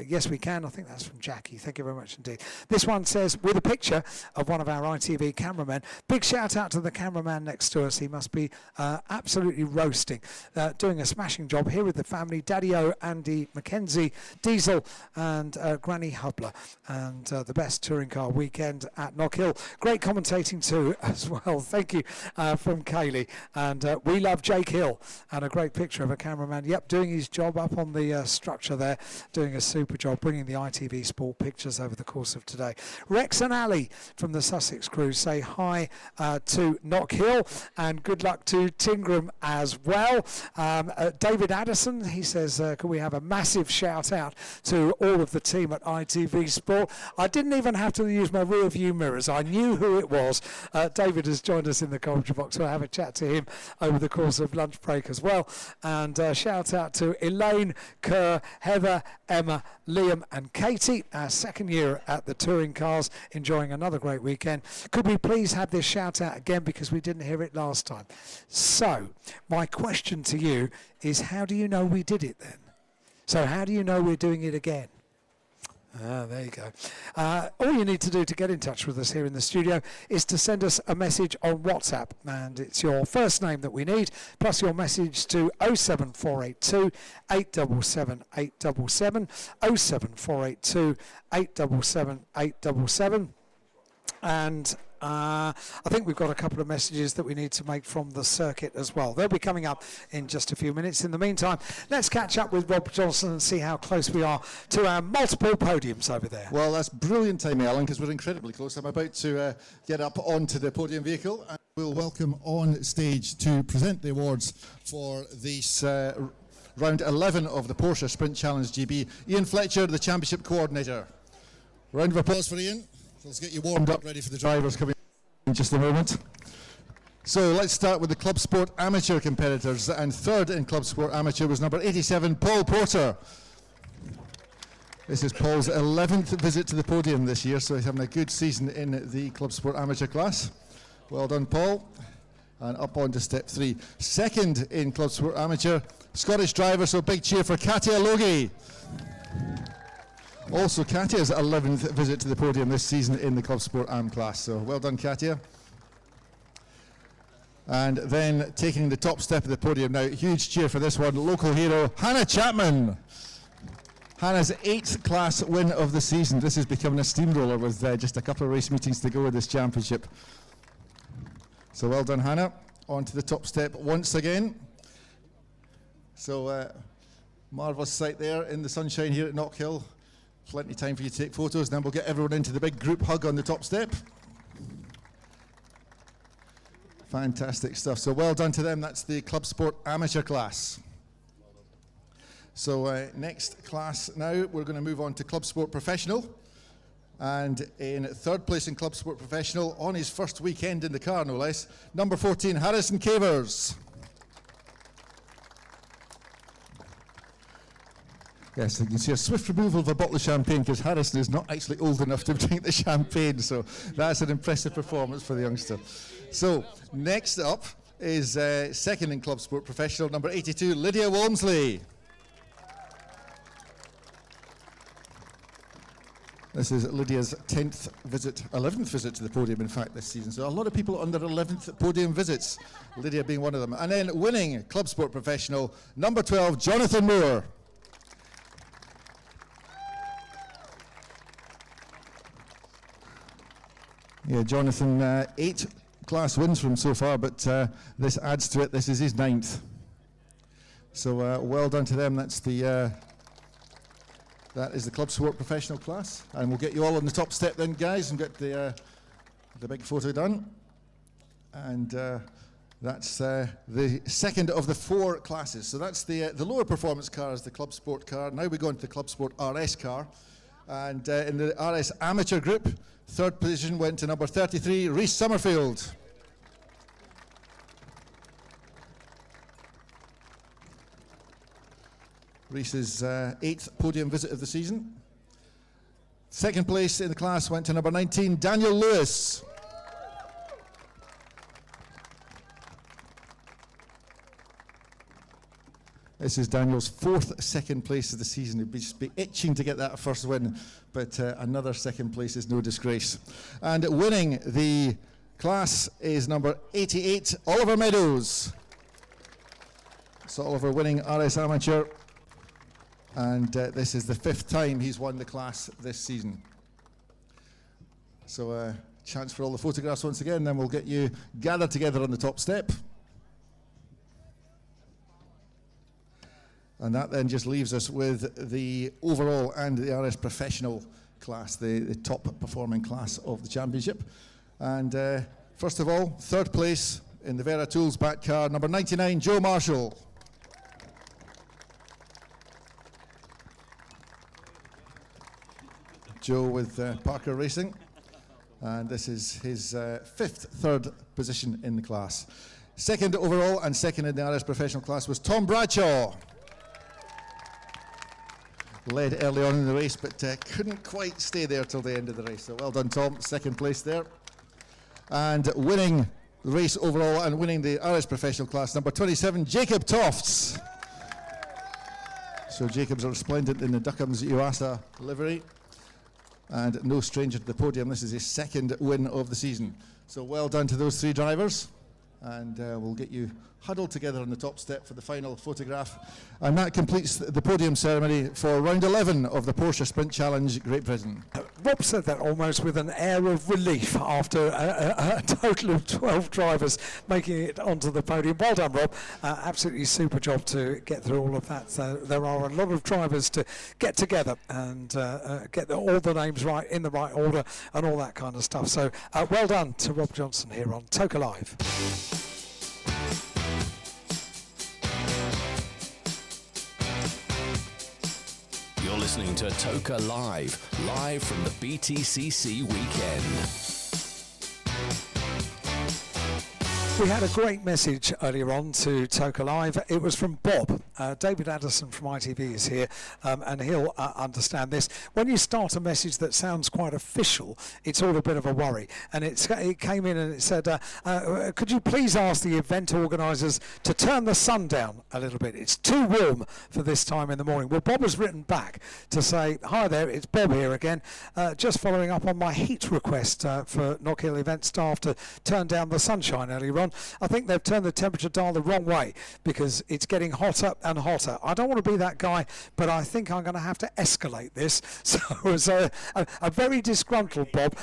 yes, we can. I think that's from Jackie. Thank you very much indeed. This one says, with a picture of one of our ITV cameramen, big shout out to the cameraman next to us. He must be absolutely roasting, doing a smashing job here with the family, Daddy-O, Andy, Mackenzie, Diesel and Granny Hubler. And the best touring car weekend at Knockhill. Great commentating too as well. Thank you from Kaylee. And we love Jake Hill. And a great picture of a cameraman, yep, doing his job up on the structure there, doing a super job, bringing the ITV Sport pictures over the course of today. Rex and Ali from the Sussex crew say hi to Knockhill and good luck to Tingram as well. David Addison, he says, can we have a massive shout out to all of the team at ITV Sport? I didn't even have to use my rear view mirrors. I knew who it was. David has joined us in the commentary box. We'll have a chat to him over the course of lunch break as well. And shout out to Elaine, Kerr, Heather, Emma, Liam and Katie, our second year at the touring cars, enjoying another great weekend. Could we please have this shout out again, because we didn't hear it last time? So my question to you is, how do you know we did it then? So how do you know we're doing it again? There you go. All you need to do to get in touch with us here in the studio is to send us a message on WhatsApp, and it's your first name that we need, plus your message to 07482 877 877, 07482 877 877. And I think we've got a couple of messages that we need to make from the circuit as well. They'll be coming up in just a few minutes. In the meantime, let's catch up with Rob Johnson and see how close we are to our multiple podiums over there. Well, that's brilliant timing, Alan, because we're incredibly close. I'm about to get up onto the podium vehicle, and we'll welcome on stage to present the awards for this round 11 of the Porsche Sprint Challenge GB, Ian Fletcher, the championship coordinator. Round of applause for Ian. Let's get you warmed up, ready for the drivers coming in just a moment. So let's start with the Club Sport Amateur competitors, and third in Club Sport Amateur was number 87, Paul Porter. This is Paul's 11th visit to the podium this year, so he's having a good season in the Club Sport Amateur class. Well done, Paul. And up on to step 3. Second in Club Sport Amateur, Scottish driver, so big cheer for Katia Logie. Also, Katia's 11th visit to the podium this season in the Club Sport Am class, so well done, Katia. And then taking the top step of the podium now, huge cheer for this one, local hero, Hannah Chapman. Hannah's 8th class win of the season. This is becoming a steamroller with just a couple of race meetings to go with this championship. So well done, Hannah. On to the top step once again. So Marvellous sight there in the sunshine here at Knockhill. Plenty of time for you to take photos, and then we'll get everyone into the big group hug on the top step. Fantastic stuff. So well done to them. That's the Club Sport Amateur class. So next class now, we're going to move on to Club Sport Professional. And in third place in Club Sport Professional, on his first weekend in the car, no less, number 14, Harrison Cavers. Yes, you can see a swift removal of a bottle of champagne because Harrison is not actually old enough to drink the champagne, so that's an impressive performance for the youngster. So, next up is second in Club Sport Professional, number 82, Lydia Walmsley. This is Lydia's 11th visit to the podium, in fact, this season. So a lot of people on their 11th podium visits, Lydia being one of them. And then winning Club Sport Professional, number 12, Jonathan Moore. Yeah, Jonathan, 8 class wins from so far, but this adds to it. This is his 9th. So well done to them. That's the that is the Club Sport Professional class, and we'll get you all on the top step then, guys, and get the big photo done. And that's the second of the 4 classes. So that's the lower performance car is the Club Sport car. Now we go into the Club Sport RS car, and in the RS Amateur group, third position went to number 33, Rhys Summerfield. Rhys's 8th podium visit of the season. Second place in the class went to number 19, Daniel Lewis. This is Daniel's 4th second place of the season. He'd just be itching to get that first win, but another second place is no disgrace. And winning the class is number 88, Oliver Meadows. So Oliver winning RS Amateur, and this is the 5th time he's won the class this season. So chance for all the photographs once again, then we'll get you gathered together on the top step. And that then just leaves us with the overall and the RS Professional class, the top performing class of the championship. And first of all, third place in the Vera Tools back car, number 99, Joe Marshall. Joe with Parker Racing, and this is his 5th third position in the class. Second overall and second in the RS Professional class was Tom Bradshaw. Led early on in the race, but couldn't quite stay there till the end of the race. So well done, Tom, second place there. And winning the race overall and winning the RS Professional class, number 27, Jacob Tofts. So Jacob's are resplendent in the Duckham's Iwasa livery, and no stranger to the podium. This is his 2nd win of the season. So well done to those 3 drivers, and we'll get you huddled together on the top step for the final photograph. And that completes the podium ceremony for round 11 of the Porsche Sprint Challenge Great Britain. Rob said that almost with an air of relief after a total of 12 drivers making it onto the podium. Well done, Rob. Absolutely super job to get through all of that. So there are a lot of drivers to get together and get all the names right in the right order and all that kind of stuff. So well done to Rob Johnson here on Toka Live. You're listening to Toka live from the BTCC weekend. We had a great message earlier on to Toka Live. It was from Bob. David Addison from ITV is here, and he'll understand this. When you start a message that sounds quite official, it's all a bit of a worry. And it came in and it said, could you please ask the event organisers to turn the sun down a little bit? It's too warm for this time in the morning. Well, Bob has written back to say, hi there, it's Bob here again. Just following up on my heat request for Knockhill event staff to turn down the sunshine earlier on. I think they've turned the temperature dial the wrong way because it's getting hotter and hotter. I don't want to be that guy, but I think I'm going to have to escalate this. So as a very disgruntled Bob,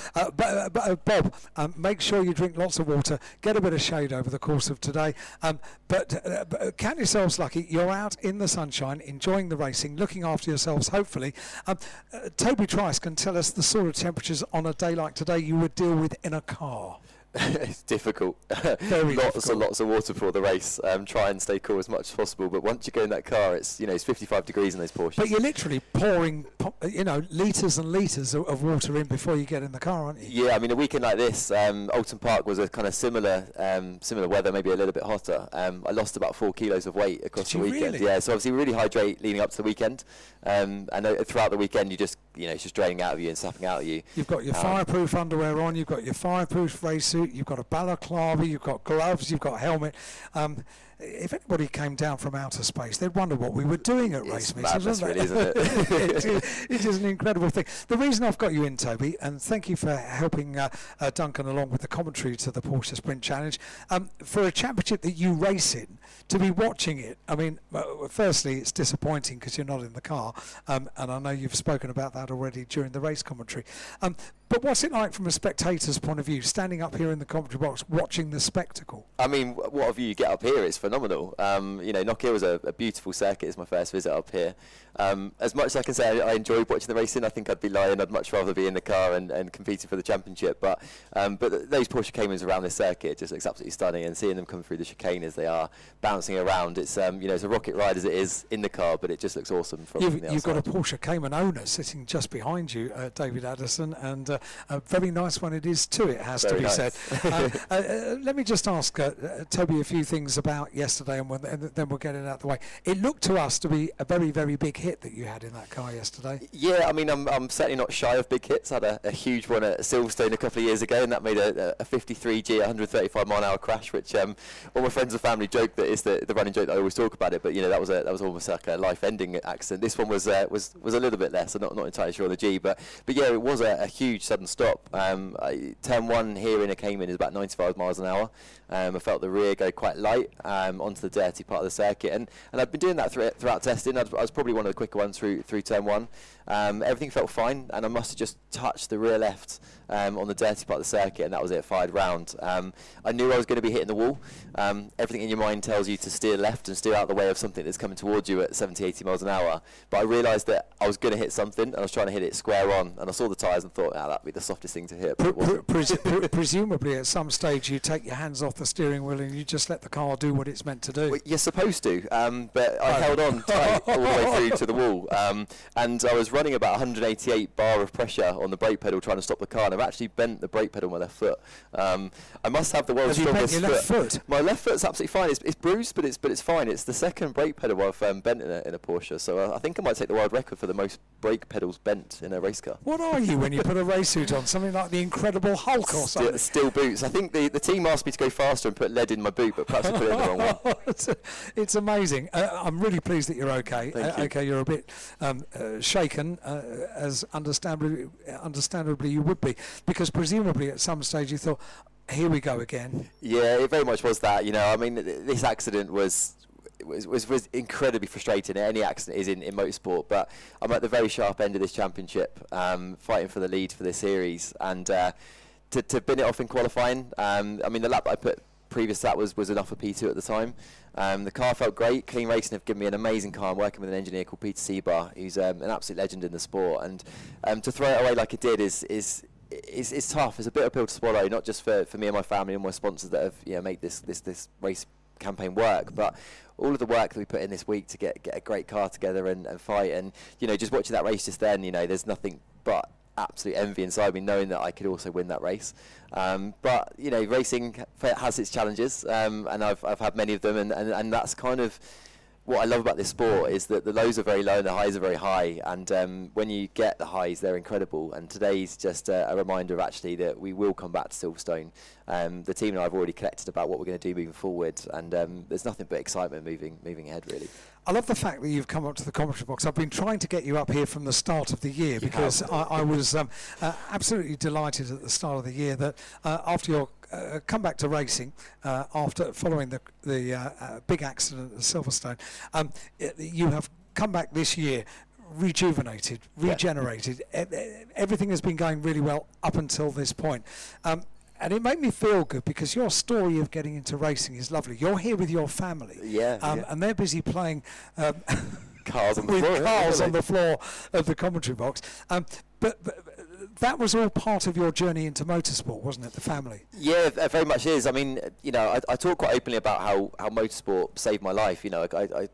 Bob, make sure you drink lots of water, get a bit of shade over the course of today, but count yourselves lucky. You're out in the sunshine, enjoying the racing, looking after yourselves, hopefully. Toby Trice can tell us the sort of temperatures on a day like today you would deal with in a car. It's difficult. Very lots and lots of water before the race. Try and stay cool as much as possible. But once you go in that car, it's it's 55 degrees in those Porsches. But you're literally pouring litres and litres of water in before you get in the car, aren't you? Yeah, I mean a weekend like this, Alton Park was a kind of similar weather, maybe a little bit hotter. I lost about 4 kilos of weight across the weekend. Really? Yeah, so obviously really hydrate leading up to the weekend. And throughout the weekend, you just it's just draining out of you and sapping out of you. You've got your fireproof underwear on, you've got your fireproof race suit, you've got a balaclava, you've got gloves, you've got a helmet. If anybody came down from outer space, they'd wonder what we were doing at race meetings, madness, wouldn't really, they? isn't it? It is an incredible thing. The reason I've got you in, Toby, and thank you for helping Duncan along with the commentary to the Porsche Sprint Challenge, for a championship that you race in, to be watching it, I mean, firstly, it's disappointing because you're not in the car, and I know you've spoken about that already during the race commentary. But what's it like from a spectator's point of view, standing up here in the commentary box, watching the spectacle? I mean, what a view you get up here is phenomenal. Knockhill was a beautiful circuit. It's my first visit up here. As much as I can say I enjoyed watching the racing, I think I'd be lying. I'd much rather be in the car and competing for the championship. But those Porsche Caymans around this circuit just looks absolutely stunning, and seeing them come through the chicane as they are bouncing around, it's it's a rocket ride as it is in the car, but it just looks awesome from the outside. You've got a Porsche Cayman owner sitting just behind you, David Addison, and a very nice one it is too, it has to be said. Let me just ask Toby a few things about yesterday, and then we'll get it out of the way. It looked to us to be a very, very big hit that you had in that car yesterday. Yeah, I mean, I'm certainly not shy of big hits. I had a huge one at Silverstone a couple of years ago, and that made a 53G 135 mile an hour crash, which all my friends and family joke that is the running joke that I always talk about it. But that was almost like a life-ending accident. This one was a little bit less. I'm not entirely sure on the G, but yeah, it was a huge sudden stop. Turn 1 here in a Cayman is about 95 miles an hour. I felt the rear go quite light onto the dirty part of the circuit, and I've been doing that throughout testing. I was probably one of the quicker ones through turn 1. Everything felt fine, and I must have just touched the rear left on the dirty part of the circuit, and that was it, fired round. I knew I was going to be hitting the wall. Everything in your mind tells you to steer left and steer out the way of something that's coming towards you at 70, 80 miles an hour. But I realised that I was going to hit something, and I was trying to hit it square on, and I saw the tyres and thought, that'd be the softest thing to hit. But it wasn't. Presumably at some stage you take your hands off the steering wheel and you just let the car do what it's meant to do. Well, you're supposed to, but I held on tight all the way through to the wall, and I was running about 188 bar of pressure on the brake pedal trying to stop the car, and I've actually bent the brake pedal on my left foot. I must have the world's strongest foot. Left foot. My left foot's absolutely fine. It's bruised, but it's fine. It's the second brake pedal I've bent in a Porsche, so I think I might take the world record for the most brake pedals bent in a race car. What are you when you put a race suit on? Something like the Incredible Hulk or something? Still boots. I think the team asked me to go faster and put lead in my boot, but perhaps I put it in the wrong one. It's amazing. I'm really pleased that you're okay. Thank you. Okay, you're a bit shaken, as understandably you would be, because presumably at some stage you thought, here we go again. Yeah, it very much was that. I mean, this accident was incredibly frustrating. Any accident is in motorsport, but I'm at the very sharp end of this championship, fighting for the lead for this series, and to bin it off in qualifying. I mean, the lap I put previous to that was enough for P2 at the time. The car felt great. Clean Racing have given me an amazing car. I'm working with an engineer called Peter Seabar, who's an absolute legend in the sport, and to throw it away like it did is tough. It's a bitter pill to swallow, not just for me and my family and my sponsors that have made this race campaign work, but all of the work that we put in this week to get a great car together and fight, and just watching that race just then, there's nothing but absolute envy inside me knowing that I could also win that race. But racing has its challenges, and I've had many of them, and that's kind of what I love about this sport, is that the lows are very low and the highs are very high, and when you get the highs, they're incredible. And today's just a reminder of actually that we will come back to Silverstone. The team and I have already collected about what we're going to do moving forward, and there's nothing but excitement moving ahead, really. I love the fact that you've come up to the commentary box. I've been trying to get you up here from the start of the year because I was absolutely delighted at the start of the year that after your come back to racing after following the big accident at Silverstone, you have come back this year rejuvenated, regenerated. Everything has been going really well up until this point. And it made me feel good because your story of getting into racing is lovely. You're here with your family, and they're busy playing cars on the with floor, cars on the floor of the commentary box. But that was all part of your journey into motorsport, wasn't it? The family. Yeah, it very much is. I mean, you know, I talk quite openly about how motorsport saved my life. You know, I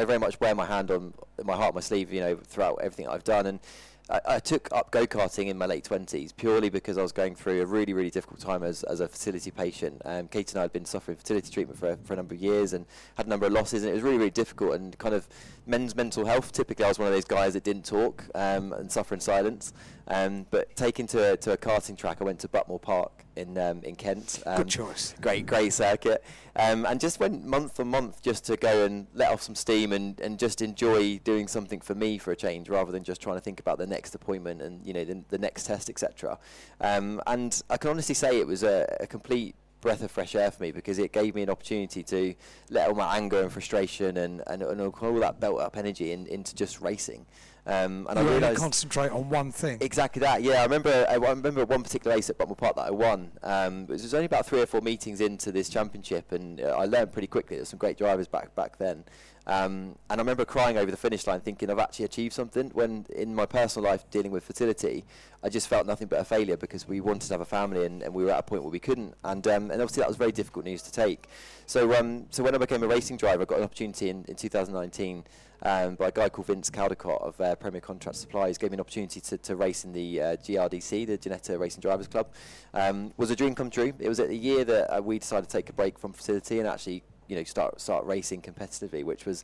very much wear my hand on my heart, my sleeve. You know, throughout everything I've done, and I took up go-karting in my late 20s purely because I was going through a really, really difficult time as a fertility patient. Katie and I had been suffering fertility treatment for a number of years and had a number of losses, and it was really, really difficult. And kind of men's mental health, typically I was one of those guys that didn't talk and suffer in silence. But taken to a karting track, I went to Butmore Park in Kent. Good choice. Great circuit. And just went month on month just to go and let off some steam and just enjoy doing something for me for a change, rather than just trying to think about the next appointment and, you know, the next test, etc. And I can honestly say it was a complete breath of fresh air for me, because it gave me an opportunity to let all my anger and frustration and all that built up energy into just racing. And I realised, concentrate on one thing. Exactly that. Yeah, I remember one particular race at Butmore Park that I won. It was only about 3 or 4 meetings into this championship, and I learned pretty quickly. There's some great drivers back then. And I remember crying over the finish line, thinking I've actually achieved something. When in my personal life, dealing with fertility, I just felt nothing but a failure, because we wanted to have a family and we were at a point where we couldn't. And obviously that was very difficult news to take. So when I became a racing driver, I got an opportunity in 2019 by a guy called Vince Caldecott of Premier Contract Supplies. Gave me an opportunity to race in the GRDC, the Ginetta Racing Drivers Club. Was a dream come true. It was at the year that we decided to take a break from fertility and actually, you know, start racing competitively, which was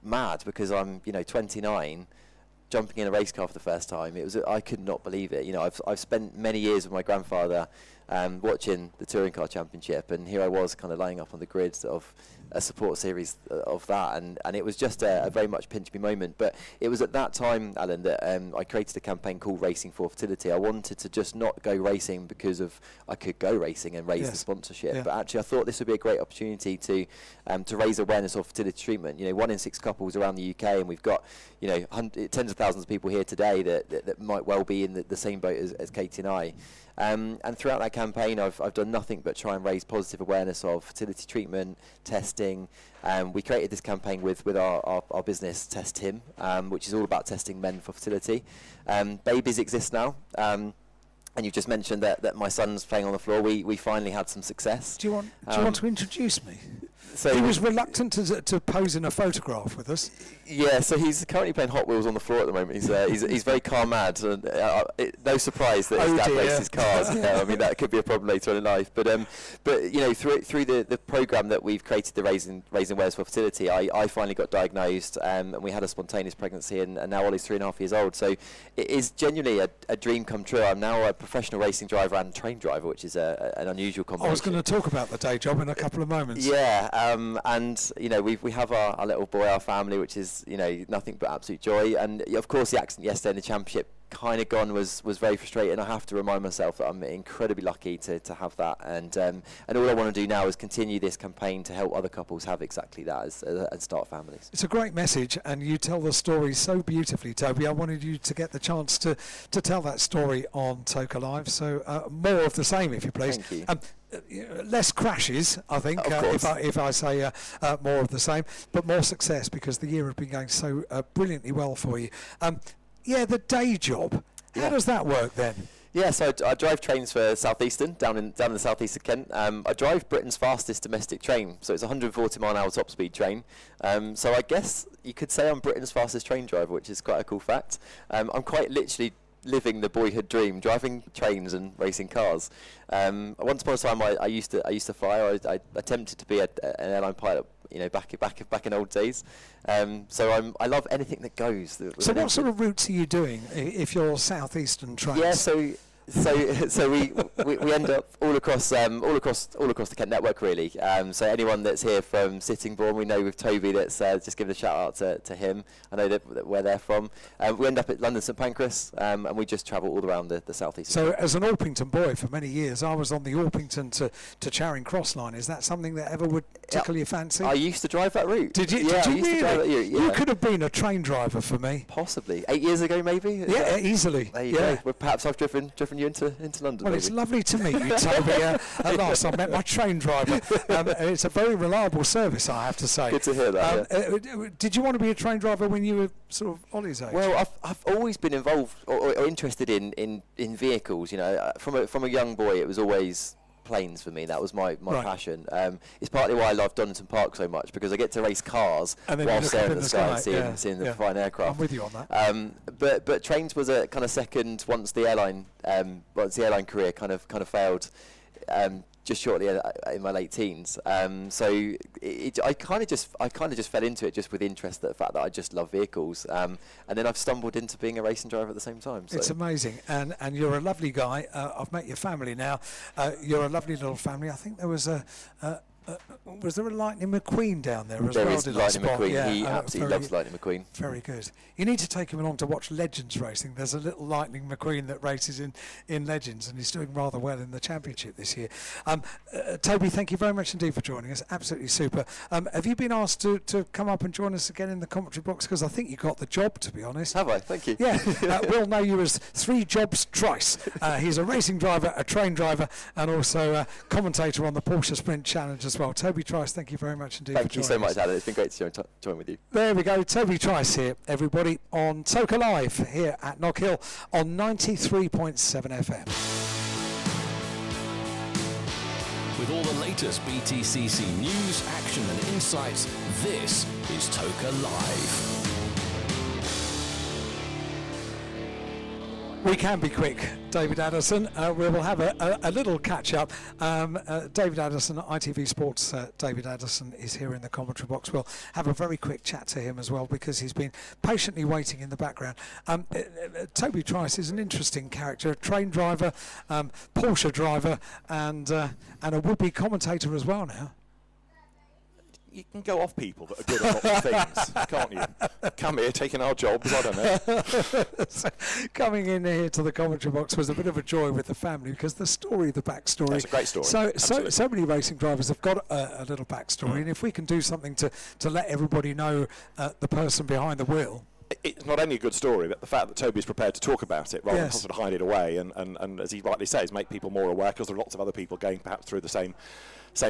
mad, because I'm, you know, 29, jumping in a race car for the first time. I could not believe it. You know, I've spent many years with my grandfather watching the Touring Car Championship, and here I was kind of lining up on the grid of a support series of that, and it was just a very much pinch me moment. But it was at that time, Alan, that I created a campaign called Racing for Fertility. I wanted to just not go racing because of I could go racing and raise the sponsorship, but actually I thought this would be a great opportunity to raise awareness of fertility treatment. You know, 1 in 6 couples around the UK, and we've got, you know, tens of thousands of people here today that might well be in the same boat as Katie and I. And throughout that campaign, I've done nothing but try and raise positive awareness of fertility treatment, testing. We created this campaign with our business, Test Him, which is all about testing men for fertility. Babies exist now. And you just mentioned that my son's playing on the floor. We finally had some success. Do you want to introduce me? So he was reluctant to pose in a photograph with us. Yeah, so he's currently playing Hot Wheels on the floor at the moment. He's very car mad, and no surprise that his dad races cars. I mean, that could be a problem later on in life. But you know, through the program that we've created, the Raising Awareness for Fertility, I finally got diagnosed, and we had a spontaneous pregnancy, and now Ollie's 3.5 years old. So it is genuinely a dream come true. I'm now a professional racing driver and train driver, which is an unusual combination. I was going to talk about the day job in a couple of moments. Yeah. And you know, we have our little boy, our family, which is, you know, nothing but absolute joy. And of course the accident yesterday in the championship kind of gone was very frustrating. I have to remind myself that I'm incredibly lucky to have that, and all I want to do now is continue this campaign to help other couples have exactly that and start families. It's a great message, and you tell the story so beautifully, Toby. I wanted you to get the chance to tell that story on Toka Live, so more of the same, if you please. Thank you. Less crashes, I think, if I say more of the same, but more success, because the year has been going so brilliantly well for you. Yeah, the day job. How does that work then? Yeah, so I drive trains for Southeastern, down in the southeast of Kent. I drive Britain's fastest domestic train, so it's a 140-mile-an-hour top-speed train. So I guess you could say I'm Britain's fastest train driver, which is quite a cool fact. I'm quite literally living the boyhood dream, driving trains and racing cars. Once upon a time, I used to fly. I attempted to be an airline pilot, you know, back in old days. So I love anything that goes. So what sort of routes are you doing if you're southeastern trains? Yeah, so So we end up all across the Kent network really. So anyone that's here from Sittingbourne, we know with Toby that's just give a shout out to him. I know that where they're from. We end up at London St Pancras, and we just travel all around the southeast. So as an Orpington boy for many years, I was on the Orpington to Charing Cross line. Is that something that ever would tickle your fancy? I used to drive that route. Did you? Yeah, Did you I used really? to drive that route, yeah. You could have been a train driver for me. Possibly 8 years ago, maybe. Yeah, easily. There you go. Well, perhaps I've driven you into London. Well, maybe. it's lovely to meet you, Toby. At last, I met my train driver. It's a very reliable service, I have to say. Good to hear that. Did you want to be a train driver when you were sort of Ollie's age? Well, I've always been involved or interested in vehicles. You know, from a young boy, it was always planes for me. That was my Right. passion. It's partly why I love Donington Park so much, because I get to race cars And then while you look staring up at in the sky and yeah, seeing the yeah. fine aircraft. I'm with you on that. But trains was a kind of second once the airline career kind of failed. Just shortly in my late teens, so I kind of just fell into it just with interest, the fact that I just love vehicles, and then I've stumbled into being a racing driver at the same time. So. It's amazing, and you're a lovely guy. I've met your family now. You're a lovely little family. I think there was was there a Lightning McQueen down there as well? There is did I Lightning spot? McQueen. Yeah, He absolutely loves Lightning McQueen. Very good. You need to take him along to watch Legends racing. There's a little Lightning McQueen that races in Legends, and he's doing rather well in the championship this year. Toby, thank you very much indeed for joining us. Absolutely super. Have you been asked to come up and join us again in the commentary box? Because I think you got the job, to be honest. Have I? Thank you. Yeah. We'll know you as 3 Jobs Trice. He's a racing driver, a train driver, and also a commentator on the Porsche Sprint Challenge as well. Toby Trice, thank you very much indeed for Thank you joining so much, us. Alan. It's been great to join with you. There we go, Toby Trice here, everybody, on Toka Live here at Knockhill on 93.7 FM. With all the latest BTCC news, action and insights, this is Toka Live. We can be quick, David Addison. We will have a little catch-up. David Addison, ITV Sports, David Addison is here in the commentary box. We'll have a very quick chat to him as well, because he's been patiently waiting in the background. Toby Trice is an interesting character, a train driver, Porsche driver, and a would-be commentator as well now. You can go off people that are good at lots of things, can't you? Come here, taking our jobs, I don't know. So, coming in here to the commentary box was a bit of a joy with the family, because the story, the backstory. That's a great story. So many racing drivers have got a little backstory, and if we can do something to let everybody know the person behind the wheel. It's not only a good story, but the fact that Toby's prepared to talk about it rather than sort of hide it away, and as he rightly says, make people more aware, because there are lots of other people going perhaps through the same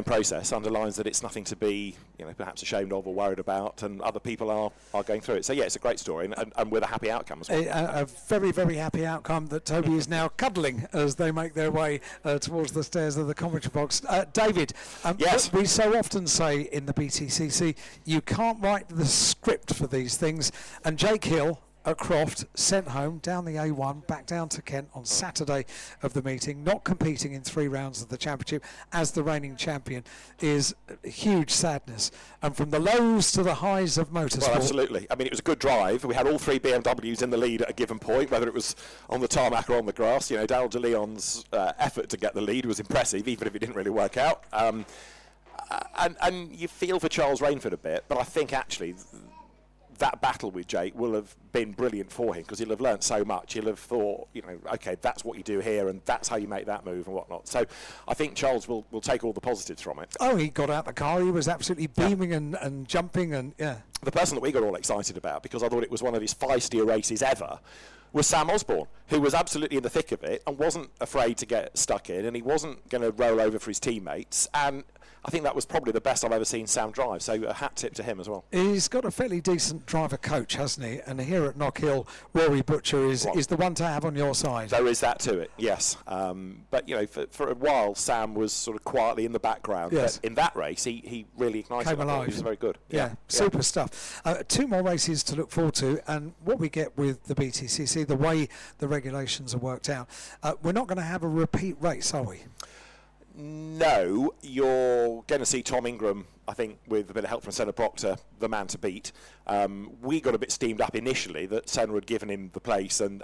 process, underlines that it's nothing to be, perhaps ashamed of or worried about, and other people are going through it. So yeah, it's a great story, and with a happy outcome as well. A very, very happy outcome that Toby is now cuddling as they make their way towards the stairs of the commentary box. David, yes. We so often say in the BTCC, you can't write the script for these things, and Jake Hill at Croft, sent home down the A1, back down to Kent on Saturday of the meeting, not competing in 3 rounds of the championship as the reigning champion, is huge sadness. And from the lows to the highs of motorsport. Well, absolutely. I mean, it was a good drive. We had all 3 BMWs in the lead at a given point, whether it was on the tarmac or on the grass. Daryl de Leon's effort to get the lead was impressive, even if it didn't really work out. And you feel for Charles Rainford a bit, but I think actually that battle with Jake will have been brilliant for him, because he'll have learnt so much. He'll have thought, okay, that's what you do here, and that's how you make that move and whatnot. So I think Charles will take all the positives from it. Oh, he got out the car. He was absolutely beaming and jumping, and yeah. The person that we got all excited about, because I thought it was one of his feistier races ever, was Sam Osborne, who was absolutely in the thick of it and wasn't afraid to get stuck in, and he wasn't going to roll over for his teammates. And I think that was probably the best I've ever seen Sam drive, so a hat tip to him as well. He's got a fairly decent driver coach, hasn't he? And here at Knockhill, Rory Butcher is the one to have on your side. There is that to it, yes. But, for a while, Sam was sort of quietly in the background. Yes. But in that race, he really ignited. Came alive. He was very good. Yeah, super stuff. 2 more races to look forward to, and what we get with the BTCC, the way the regulations are worked out, we're not going to have a repeat race, are we? No, you're going to see Tom Ingram I think, with a bit of help from Senna Proctor, the man to beat. We got a bit steamed up initially that Senna had given him the place and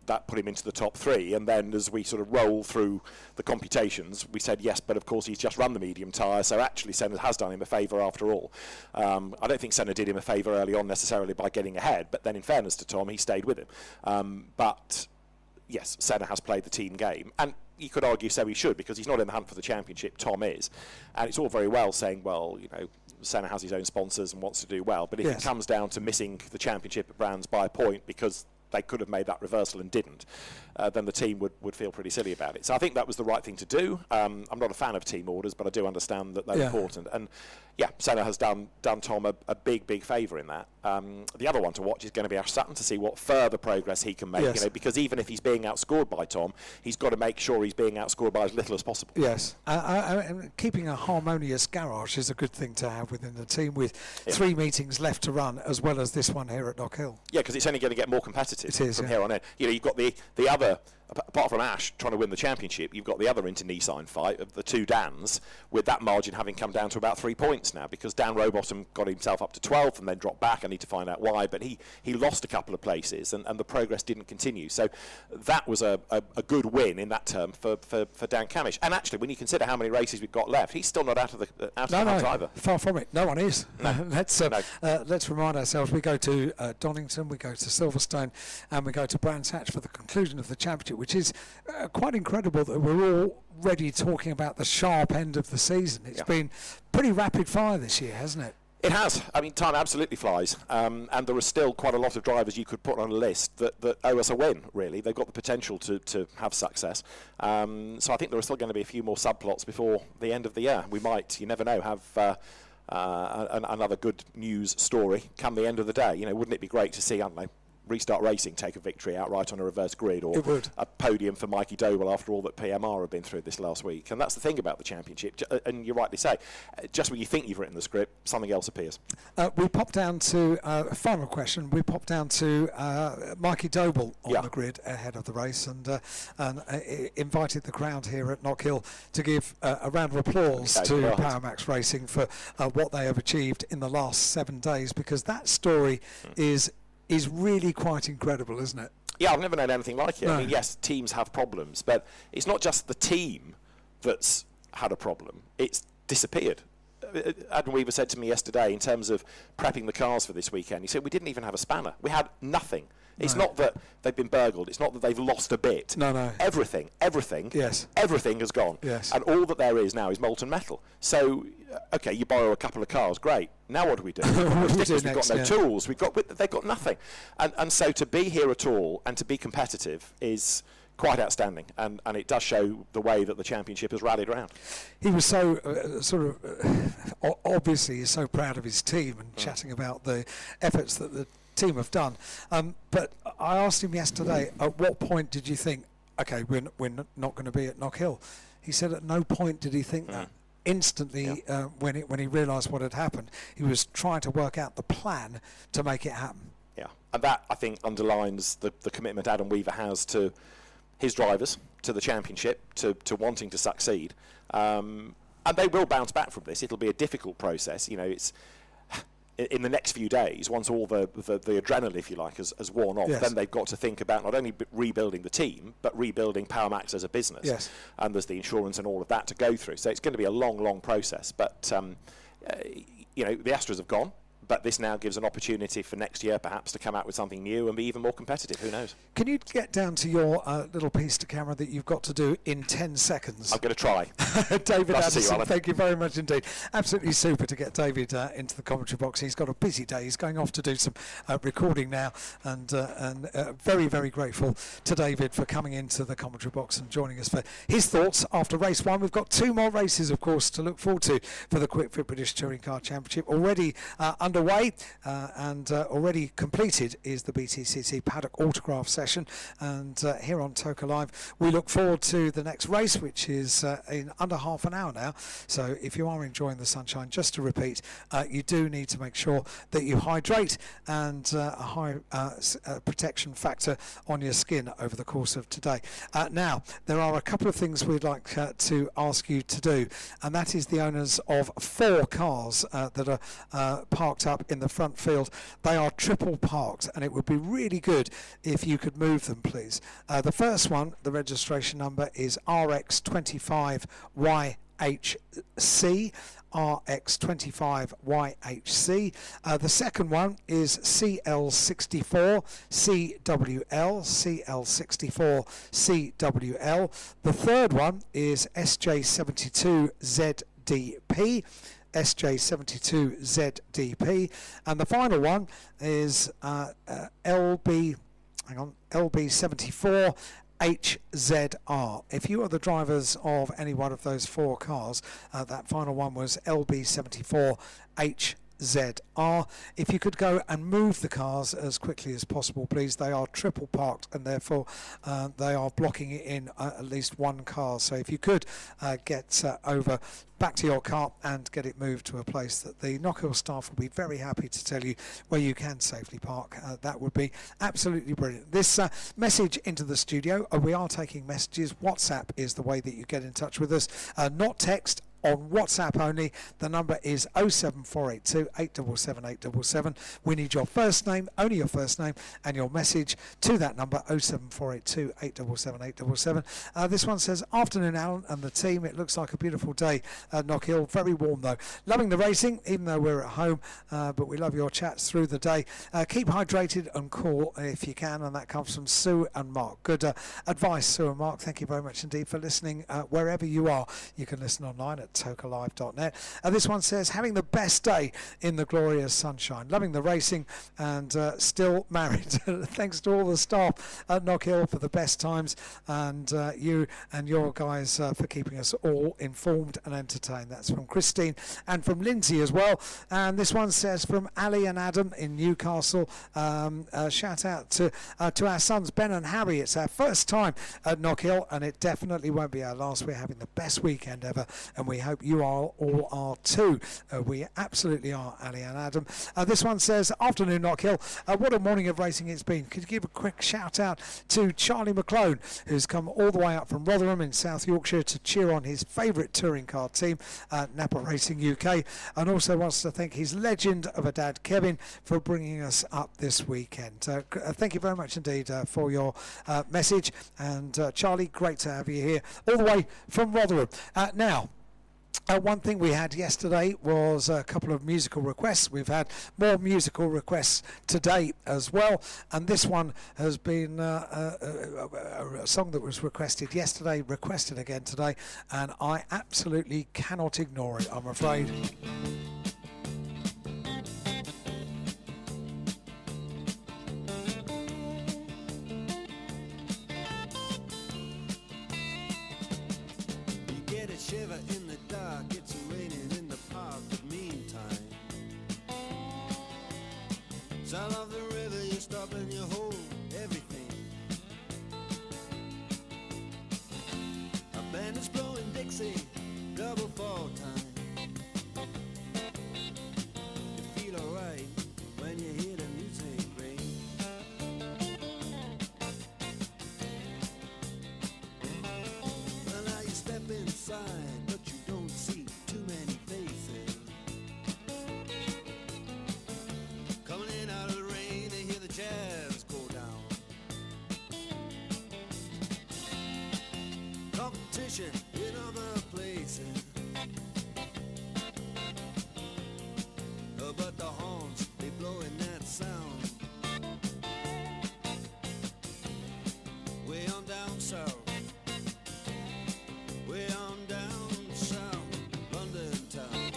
that put him into the top 3. And then as we sort of roll through the computations, we said yes, but of course he's just run the medium tyre, so actually Senna has done him a favour after all. I don't think Senna did him a favour early on necessarily by getting ahead, but then in fairness to Tom, he stayed with him. But yes, Senna has played the team game. And you could argue so he should, because he's not in the hunt for the championship, Tom is. And it's all very well saying, well, you know, Senna has his own sponsors and wants to do well, but if it comes down to missing the championship at Brands by a point because they could have made that reversal and didn't, then the team would feel pretty silly about it. So I think that was the right thing to do. I'm not a fan of team orders, but I do understand that they're important. And yeah, Senna has done Tom a big favour in that. The other one to watch is going to be Ash Sutton, to see what further progress he can make. You know, because even if he's being outscored by Tom, he's got to make sure he's being outscored by as little as possible. Yes, keeping a harmonious garage is a good thing to have within the team, with 3 meetings left to run, as well as this one here at Knockhill. Yeah, because it's only going to get more competitive from here on in. You know, you've got the other, apart from Ash trying to win the championship, you've got the other inter-Nissan fight of the 2 Dans, with that margin having come down to about 3 points now, because Dan Rowbottom got himself up to 12th and then dropped back. I need to find out why, but he lost a couple of places and the progress didn't continue. So that was a good win in that term for Dan Camish. And actually, when you consider how many races we've got left, he's still not out of the hunt either. Far from it. No one is. Let's remind ourselves, we go to Donington, we go to Silverstone, and we go to Brands Hatch for the conclusion of the championship, which is quite incredible that we're already talking about the sharp end of the season. It's been pretty rapid fire this year, hasn't it? It has. I mean, time absolutely flies, and there are still quite a lot of drivers you could put on a list that owe us a win, really. They've got the potential to have success. So I think there are still going to be a few more subplots before the end of the year. We might, you never know, have another good news story come the end of the day. You know, wouldn't it be great to see, I don't know, Restart Racing take a victory outright on a reverse grid, or a podium for Mikey Doble after all that PMR have been through this last week. And that's the thing about the championship, and you rightly say, just when you think you've written the script, something else appears. We pop down to final question. We pop down to Mikey Doble on the grid ahead of the race, and invited the crowd here at Knockhill to give a round of applause to Powermax Racing for what they have achieved in the last 7 days, because that story is really quite incredible, isn't it? Yeah, I've never known anything like it. No. I mean, yes, teams have problems, but it's not just the team that's had a problem. It's disappeared. Adam Weaver said to me yesterday, in terms of prepping the cars for this weekend, he said we didn't even have a spanner. We had nothing. It's not that they've been burgled. It's not that they've lost a bit. No. Everything has gone. Yes. And all that there is now is molten metal. So, okay, you borrow a couple of cars, great. Now what do we do? We've got no tools. They've got nothing. And so to be here at all and to be competitive is quite outstanding, and it does show the way that the championship has rallied around. He was so obviously he's so proud of his team and chatting about the efforts that the team have done. But I asked him yesterday, at what point did you think, okay, we're not going to be at Knockhill? He said at no point did he think that. Instantly, when he realised what had happened, he was trying to work out the plan to make it happen. Yeah, and that, I think, underlines the commitment Adam Weaver has to his drivers, to the championship, to wanting to succeed. And they will bounce back from this. It'll be a difficult process. You know, it's in the next few days, once all the adrenaline, if you like, has worn off, then they've got to think about not only rebuilding the team, but rebuilding Powermax as a business. Yes. And there's the insurance and all of that to go through. So it's going to be a long process. But, you know, the Astros have gone. But this now gives an opportunity for next year, perhaps, to come out with something new and be even more competitive. Who knows? Can you get down to your little piece to camera that you've got to do in 10 seconds? I'm going to try. David Anderson, thank you very much indeed. Absolutely super to get David into the commentary box. He's got a busy day. He's going off to do some recording now, and very, very grateful to David for coming into the commentary box and joining us for his thoughts after race 1. We've got 2 more races, of course, to look forward to for the Quick Fit British Touring Car Championship. Already underway, and already completed is the BTCC Paddock autograph session. And here on Toka Live, we look forward to the next race, which is in under half an hour now. So if you are enjoying the sunshine, just to repeat, you do need to make sure that you hydrate and a high protection factor on your skin over the course of today. Now, there are a couple of things we'd like to ask you to do, and that is the owners of 4 cars that are parked up in the front field. They are triple parked, and it would be really good if you could move them, please. The first one, the registration number is RX25YHC. RX25YHC. The second one is CL64CWL. CL64CWL. The third one is SJ72ZDP. SJ72ZDP. And the final one is LB74 HZR. If you are the drivers of any one of those 4 cars, that final one was LB74 HZR. If you could go and move the cars as quickly as possible, please. They are triple parked, and therefore they are blocking it in at least one car. So if you could get over back to your car and get it moved to a place that the Knockhill staff will be very happy to tell you where you can safely park. That would be absolutely brilliant. This message into the studio, we are taking messages. WhatsApp is the way that you get in touch with us, not text. On WhatsApp only. The number is 07482 877 877. We need your first name, only your first name, and your message to that number, 07482 877 877. This one says, afternoon Alan and the team. It looks like a beautiful day at Knockhill. Very warm though. Loving the racing, even though we're at home, but we love your chats through the day. Keep hydrated and cool if you can, and that comes from Sue and Mark. Good advice, Sue and Mark. Thank you very much indeed for listening. Wherever you are, you can listen online at tokalive.net. This one says, having the best day in the glorious sunshine, loving the racing, and still married. Thanks to all the staff at Knockhill for the best times, and you and your guys for keeping us all informed and entertained. That's from Christine and from Lindsay as well. And this one says, from Ali and Adam in Newcastle, shout out to our sons Ben and Harry. It's our first time at Knockhill, and it definitely won't be our last. We're having the best weekend ever, and we hope you all are too. We absolutely are, Ali and Adam. This one says, afternoon Knockhill, what a morning of racing it's been. Could you give a quick shout out to Charlie McClone, who's come all the way up from Rotherham in South Yorkshire to cheer on his favourite touring car team, Napa Racing UK, and also wants to thank his legend of a dad, Kevin, for bringing us up this weekend. Thank you very much indeed for your message, and Charlie, great to have you here all the way from Rotherham. Now, one thing we had yesterday was a couple of musical requests. We've had more musical requests today as well, and this one has been a song that was requested yesterday, requested again today, and I absolutely cannot ignore it, I'm afraid. Shiver in the dark, it's raining in the park, but meantime, sound of the river, you stop and you hold everything. A band is blowing Dixie, double fall time. You feel alright when you hear the music ring. Well, now you step inside, but you don't see too many faces. Coming in out of the rain, they hear the jazz go down. Competition in other places, but the horns, they blow in that sound. Way on down south, way on down south, London town.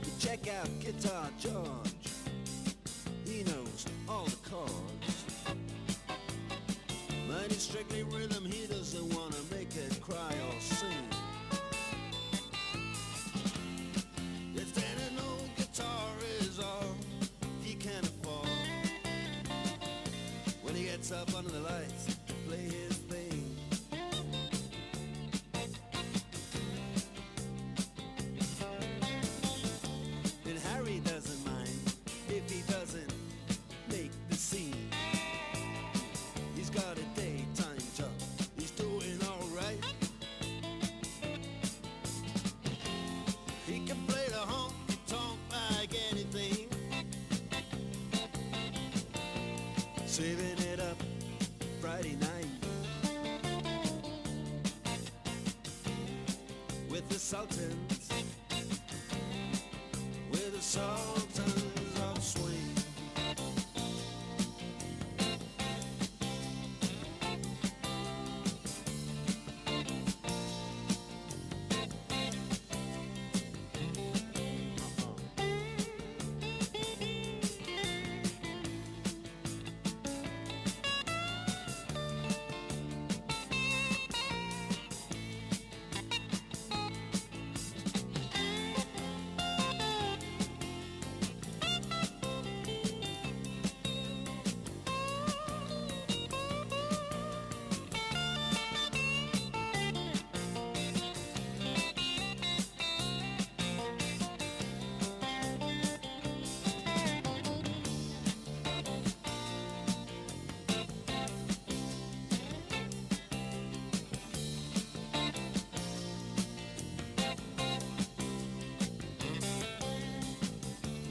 You check out Guitar George, he knows all the chords. When it's strictly rhythm, he doesn't want to make it cry or sing. If then an old guitar is all he can afford, when he gets up under the lights to play his thing. And Harry doesn't mind if he doesn't make the scene. He's got a daytime job, he's doing alright. He can play the honky-tonk like anything, saving it up Friday night with the Sultans, with the Sultans of Swing.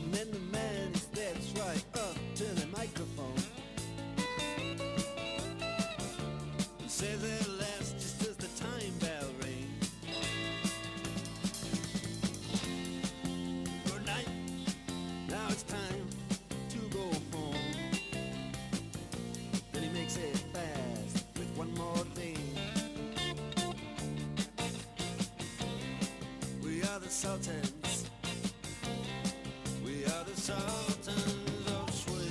And then the man steps right up to the microphone and says at last, just as the time bell rings, good night, now it's time to go home. Then he makes it fast with one more thing. We are the Sultans, we are the Sultans of Swing.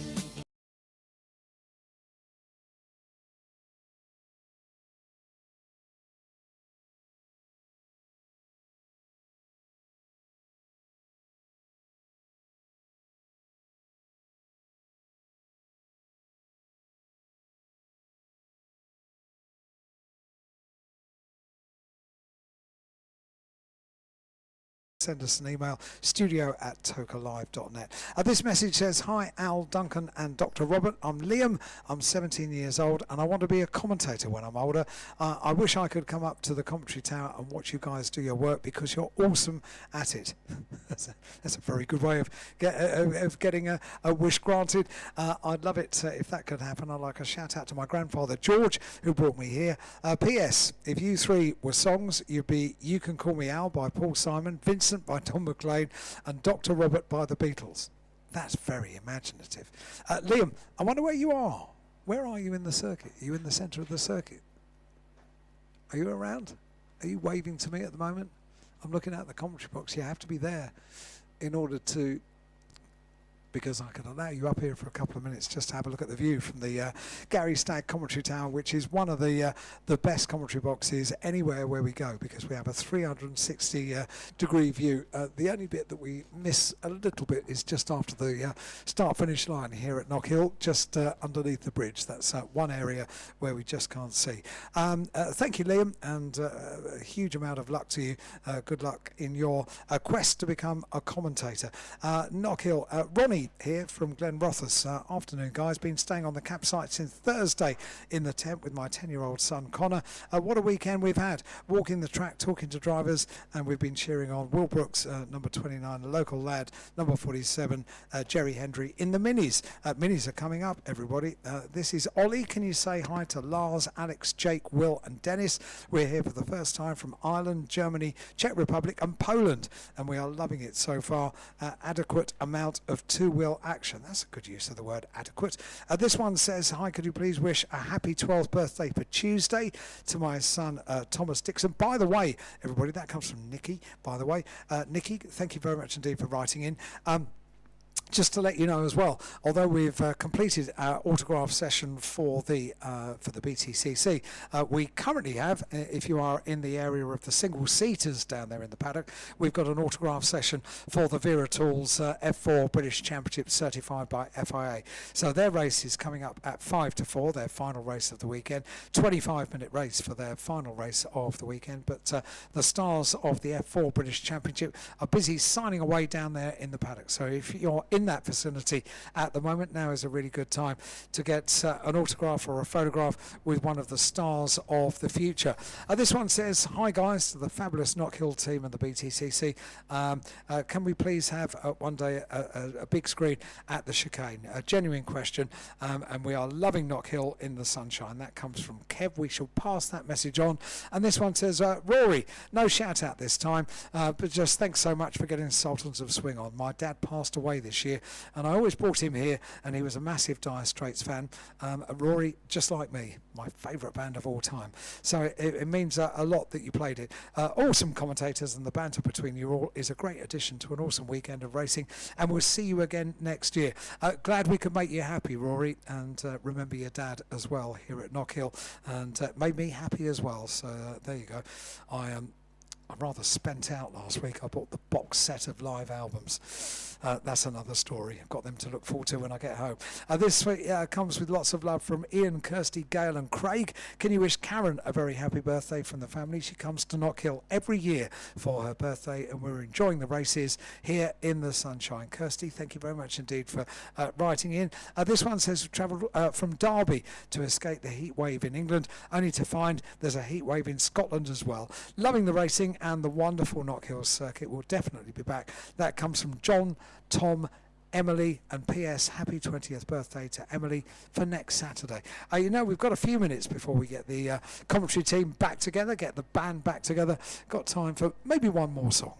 Send us an email, studio@tokalive.net. This message says, hi Al, Duncan and Dr. Robert, I'm Liam, I'm 17 years old and I want to be a commentator when I'm older. I wish I could come up to the commentary tower and watch you guys do your work because you're awesome at it. That's a very good way of getting a wish granted. I'd love it if that could happen. I'd like a shout out to my grandfather George who brought me here. P.S. If you three were songs, you'd be You Can Call Me Al by Paul Simon, Vincent by Tom McLean and Dr. Robert by the Beatles. That's very imaginative. Liam, I wonder where you are. Where are you in the circuit? Are you in the centre of the circuit? Are you around? Are you waving to me at the moment? I'm looking at the commentary box. You have to be there in order to, because I can allow you up here for a couple of minutes just to have a look at the view from the Gary Stagg commentary tower, which is one of the best commentary boxes anywhere where we go because we have a 360 degree view. The only bit that we miss a little bit is just after the start-finish line here at Knockhill, just underneath the bridge. That's one area where we just can't see. Thank you, Liam, and a huge amount of luck to you. Good luck in your quest to become a commentator. Knockhill, Ronnie here from Glen Rothes. Afternoon, guys. Been staying on the campsite since Thursday in the tent with my 10-year-old son Connor. What a weekend we've had. Walking the track, talking to drivers, and we've been cheering on Will Brooks, number 29, a local lad, number 47, Jerry Hendry in the minis. Minis are coming up, everybody. This is Ollie. Can you say hi to Lars, Alex, Jake, Will and Dennis? We're here for the first time from Ireland, Germany, Czech Republic and Poland, and we are loving it so far. Adequate amount of two-wheel action. That's a good use of the word adequate. This one says, hi, could you please wish a happy 12th birthday for Tuesday to my son Thomas Dixon. By the way, everybody, that comes from Nikki, by the way. Nikki, thank you very much indeed for writing in. just to let you know as well, although we've completed our autograph session for the BTCC, we currently have, if you are in the area of the single seaters down there in the paddock, we've got an autograph session for the Vera Tools F4 British Championship certified by FIA. So their race is coming up at 5 to 4, their final race of the weekend. 25-minute race for their final race of the weekend. But the stars of the F4 British Championship are busy signing away down there in the paddock. So if you're in that vicinity at the moment, now is a really good time to get an autograph or a photograph with one of the stars of the future. This one says, hi guys, to the fabulous Knockhill team and the BTCC. Can we please have one day a big screen at the chicane? A genuine question, and we are loving Knockhill in the sunshine. That comes from Kev. We shall pass that message on. And this one says, Rory, no shout out this time, but just thanks so much for getting Sultans of Swing on. My dad passed away this year, and I always brought him here, and he was a massive Dire Straits fan. Rory, just like me, my favourite band of all time. So it means a lot that you played it. Awesome commentators, and the banter between you all is a great addition to an awesome weekend of racing, and we'll see you again next year. Glad we could make you happy, Rory, and remember your dad as well here at Knockhill, and made me happy as well. So there you go. I'm rather spent out last week. I bought the box set of live albums. That's another story. I've got them to look forward to when I get home. This week comes with lots of love from Ian, Kirsty, Gail and Craig. Can you wish Karen a very happy birthday from the family? She comes to Knockhill every year for her birthday, and we're enjoying the races here in the sunshine. Kirsty, thank you very much indeed for writing in. This one says we travelled from Derby to escape the heat wave in England, only to find there's a heat wave in Scotland as well. Loving the racing and the wonderful Knockhill circuit. Will definitely be back. That comes from John, Tom, Emily, and P.S. happy 20th birthday to Emily for next Saturday. You know, we've got a few minutes before we get the commentary team back together, get the band back together. Got time for maybe one more song.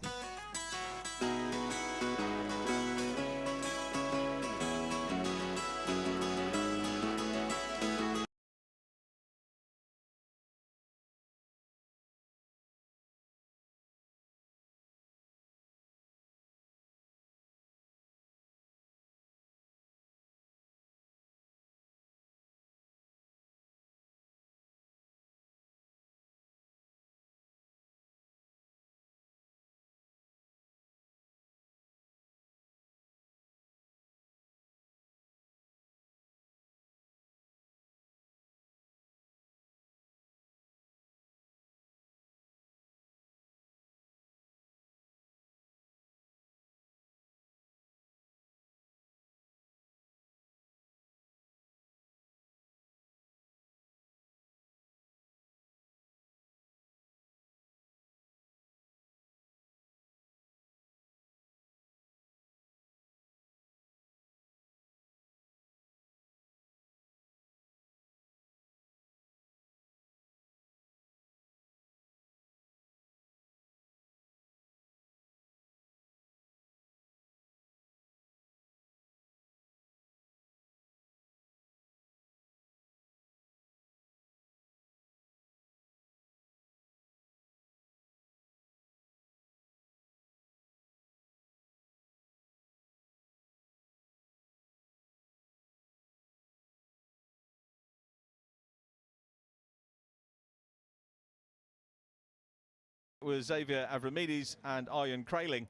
Was Xavier Avramidis and Arjen Kraling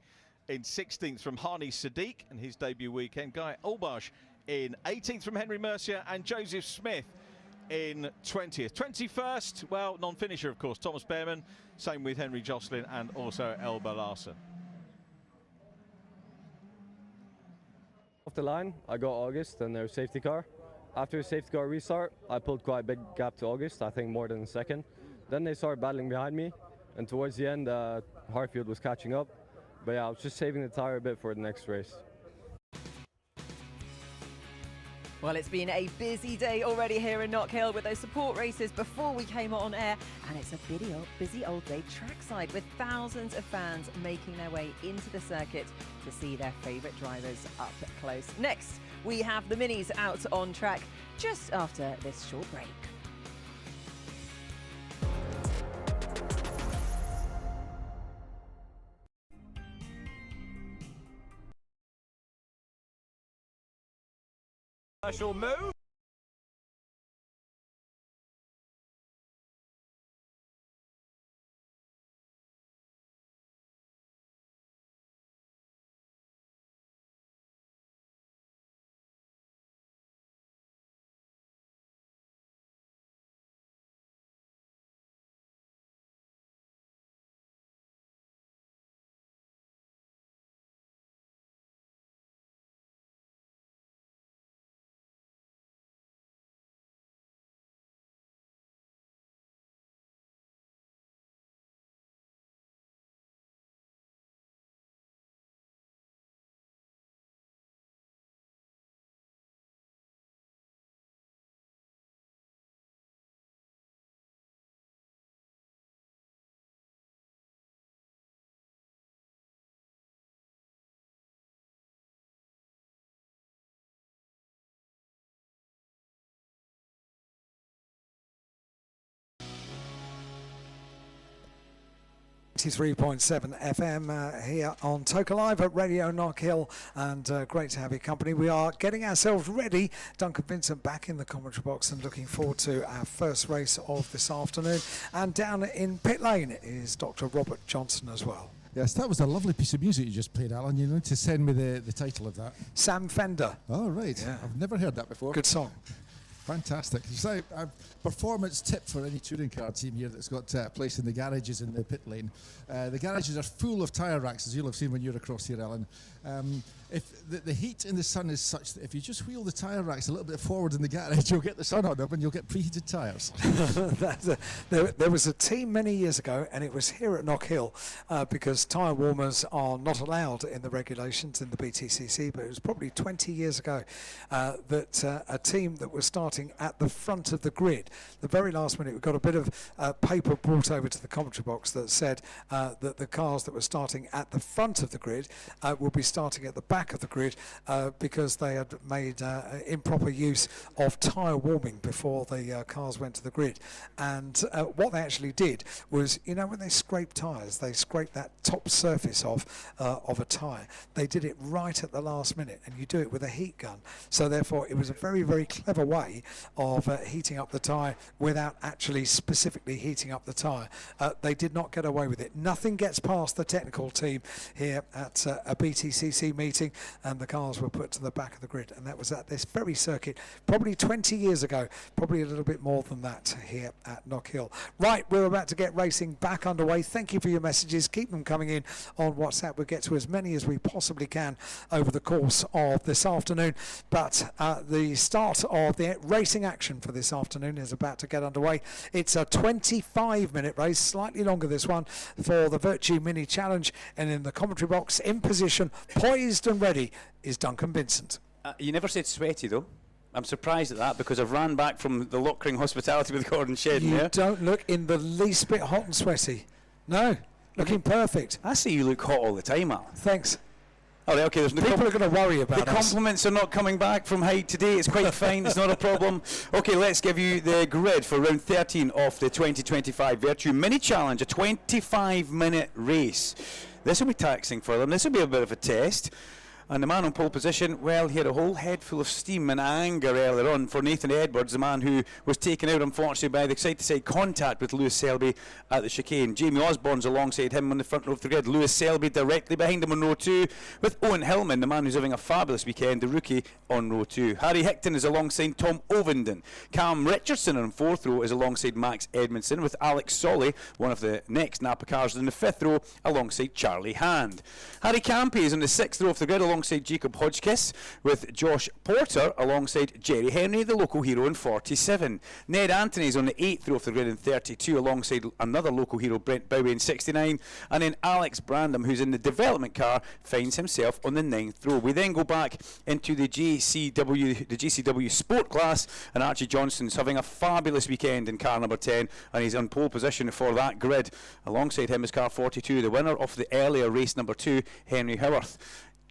in 16th from Hani Sadiq and his debut weekend. Guy Olbosch in 18th from Henry Mercier, and Joseph Smith in 20th. 21st, well, non-finisher, of course, Thomas Behrman. Same with Henry Jocelyn and also Elba Larsen. Off the line, I got August and their safety car. After a safety car restart, I pulled quite a big gap to August, I think more than a second. Then they started battling behind me, and towards the end, Hartfield was catching up. But yeah, I was just saving the tire a bit for the next race. Well, it's been a busy day already here in Knockhill with those support races before we came on air, and it's a busy old day trackside with thousands of fans making their way into the circuit to see their favourite drivers up close. Next, we have the Minis out on track just after this short break. Special move. .7 FM here on Toka Live at Radio Knockhill, and great to have your company. We are getting ourselves ready. Duncan Vincent back in the commentary box and looking forward to our first race of this afternoon. And down in pit lane is Dr. Robert Johnson as well. Yes, that was a lovely piece of music you just played, Alan. You need to send me the title of that. Sam Fender. Oh, right. Yeah. I've never heard that before. Good song. Fantastic. So, a performance tip for any touring car team here that's got a place in the garages in the pit lane. The garages are full of tyre racks, as you'll have seen when you're across here, Alan. If the heat in the sun is such that if you just wheel the tyre racks a little bit forward in the garage, you'll get the sun on them and you'll get preheated tyres. There was a team many years ago, and it was here at Knockhill, because tyre warmers are not allowed in the regulations in the BTCC, but it was probably 20 years ago that a team that was starting at the front of the grid, the very last minute, we got a bit of paper brought over to the commentary box that said that the cars that were starting at the front of the grid will be starting at the back of the grid because they had made improper use of tyre warming before the cars went to the grid. And what they actually did was, you know, when they scrape tyres, they scrape that top surface of a tyre. They did it right at the last minute, and you do it with a heat gun. So therefore, it was a very, very clever way of heating up the tyre without actually specifically heating up the tyre. They did not get away with it. Nothing gets past the technical team here at a BTCC meeting, and the cars were put to the back of the grid, and that was at this very circuit probably 20 years ago, probably a little bit more than that here at Knockhill. Right, we're about to get racing back underway. Thank you for your messages. Keep them coming in on WhatsApp. We'll get to as many as we possibly can over the course of this afternoon, but the start of the racing action for this afternoon is about to get underway. It's a 25-minute race, slightly longer this one, for the Virtue Mini Challenge, and in the commentary box, in position, poised and ready, is Duncan Vincent. You never said sweaty, though. I'm surprised at that, because I've ran back from the Lockring hospitality with Gordon Shedden. You don't look in the least bit hot and sweaty. No, looking perfect. I see you look hot all the time, Al. Thanks. Oh, okay, there's no people are going to worry about the compliments are not coming back from Hyde today. It's quite fine. It's not a problem. Okay, let's give you the grid for round 13 of the 2025 Virtue Mini Challenge, a 25-minute race. This will be taxing for them. This will be a bit of a test. And the man on pole position, well, he had a whole head full of steam and anger earlier on for Nathan Edwards, the man who was taken out, unfortunately, by the side-to-side contact with Lewis Selby at the chicane. Jamie Osborne's alongside him on the front row of the grid. Lewis Selby directly behind him on row 2, with Owen Hillman, the man who's having a fabulous weekend, the rookie, on row 2. Harry Hickton is alongside Tom Ovenden. Cam Richardson on 4th row is alongside Max Edmondson, with Alex Solly, one of the next Napa cars, in the 5th row alongside Charlie Hand. Harry Campy is on the 6th row of the grid alongside Jacob Hodgkiss, with Josh Porter alongside Jerry Henry, the local hero, in 47. Ned Anthony is on the 8th row of the grid in 32 alongside another local hero, Brent Bowie, in 69. And then Alex Brandham, who's in the development car, finds himself on the 9th row. We then go back into the GCW Sport class, and Archie Johnson's having a fabulous weekend in car number 10, and he's on pole position for that grid. Alongside him is car 42, the winner of the earlier race number 2, Henry Howarth.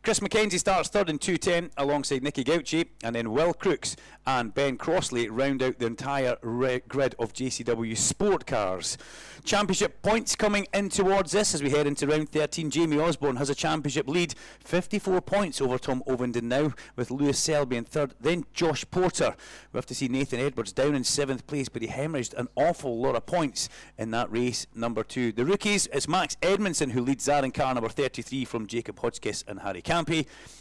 Chris Mackenzie starts third in 2:10 alongside Nicky Gauchi, and then Will Crooks and Ben Crossley round out the entire grid of JCW sport cars. Championship points coming in towards this as we head into round 13. Jamie Osborne has a championship lead, 54 points over Tom Ovenden now, with Lewis Selby in third, then Josh Porter. We have to see Nathan Edwards down in 7th place, but he hemorrhaged an awful lot of points in that race number 2. The rookies, it's Max Edmondson who leads that in car number 33 from Jacob Hodgkiss and Harry Campy.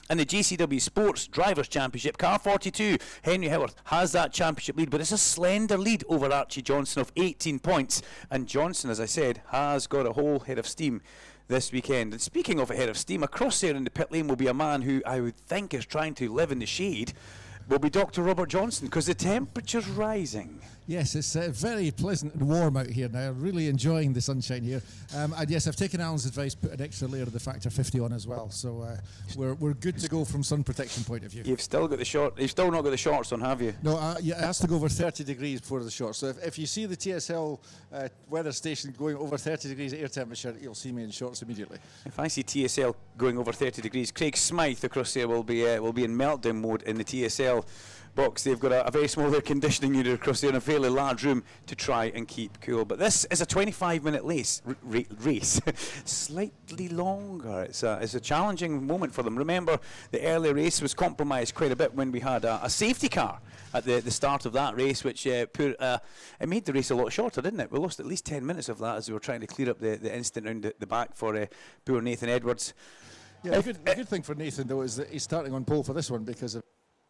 And the JCW Sports Drivers' Championship, car 42, Henry Howarth has that championship lead, but it's a slender lead over Archie Johnson of 18 points. And Johnson, as I said, has got a whole head of steam this weekend. And speaking of a head of steam, across there in the pit lane will be a man who I would think is trying to live in the shade, will be Dr. Robert Johnson, because the temperature's rising. Yes, it's very pleasant and warm out here now. Really enjoying the sunshine here. And yes, I've taken Alan's advice, put an extra layer of the Factor 50 on as well. So we're good to go from sun protection point of view. You've still got the short. You've still not got the shorts on, have you? No, yeah, it has to go over 30 degrees before the shorts. So if you see the TSL weather station going over 30 degrees air temperature, you'll see me in shorts immediately. If I see TSL going over 30 degrees, Craig Smythe across there will be in meltdown mode in the TSL box. They've got a very small air conditioning unit across there in a fairly large room to try and keep cool. But this is a 25-minute race, slightly longer. It's a challenging moment for them. Remember, the earlier race was compromised quite a bit when we had a safety car at the start of that race, which it made the race a lot shorter, didn't it? We lost at least 10 minutes of that as we were trying to clear up the incident around the back for poor Nathan Edwards. Yeah, the good thing for Nathan, though, is that he's starting on pole for this one because of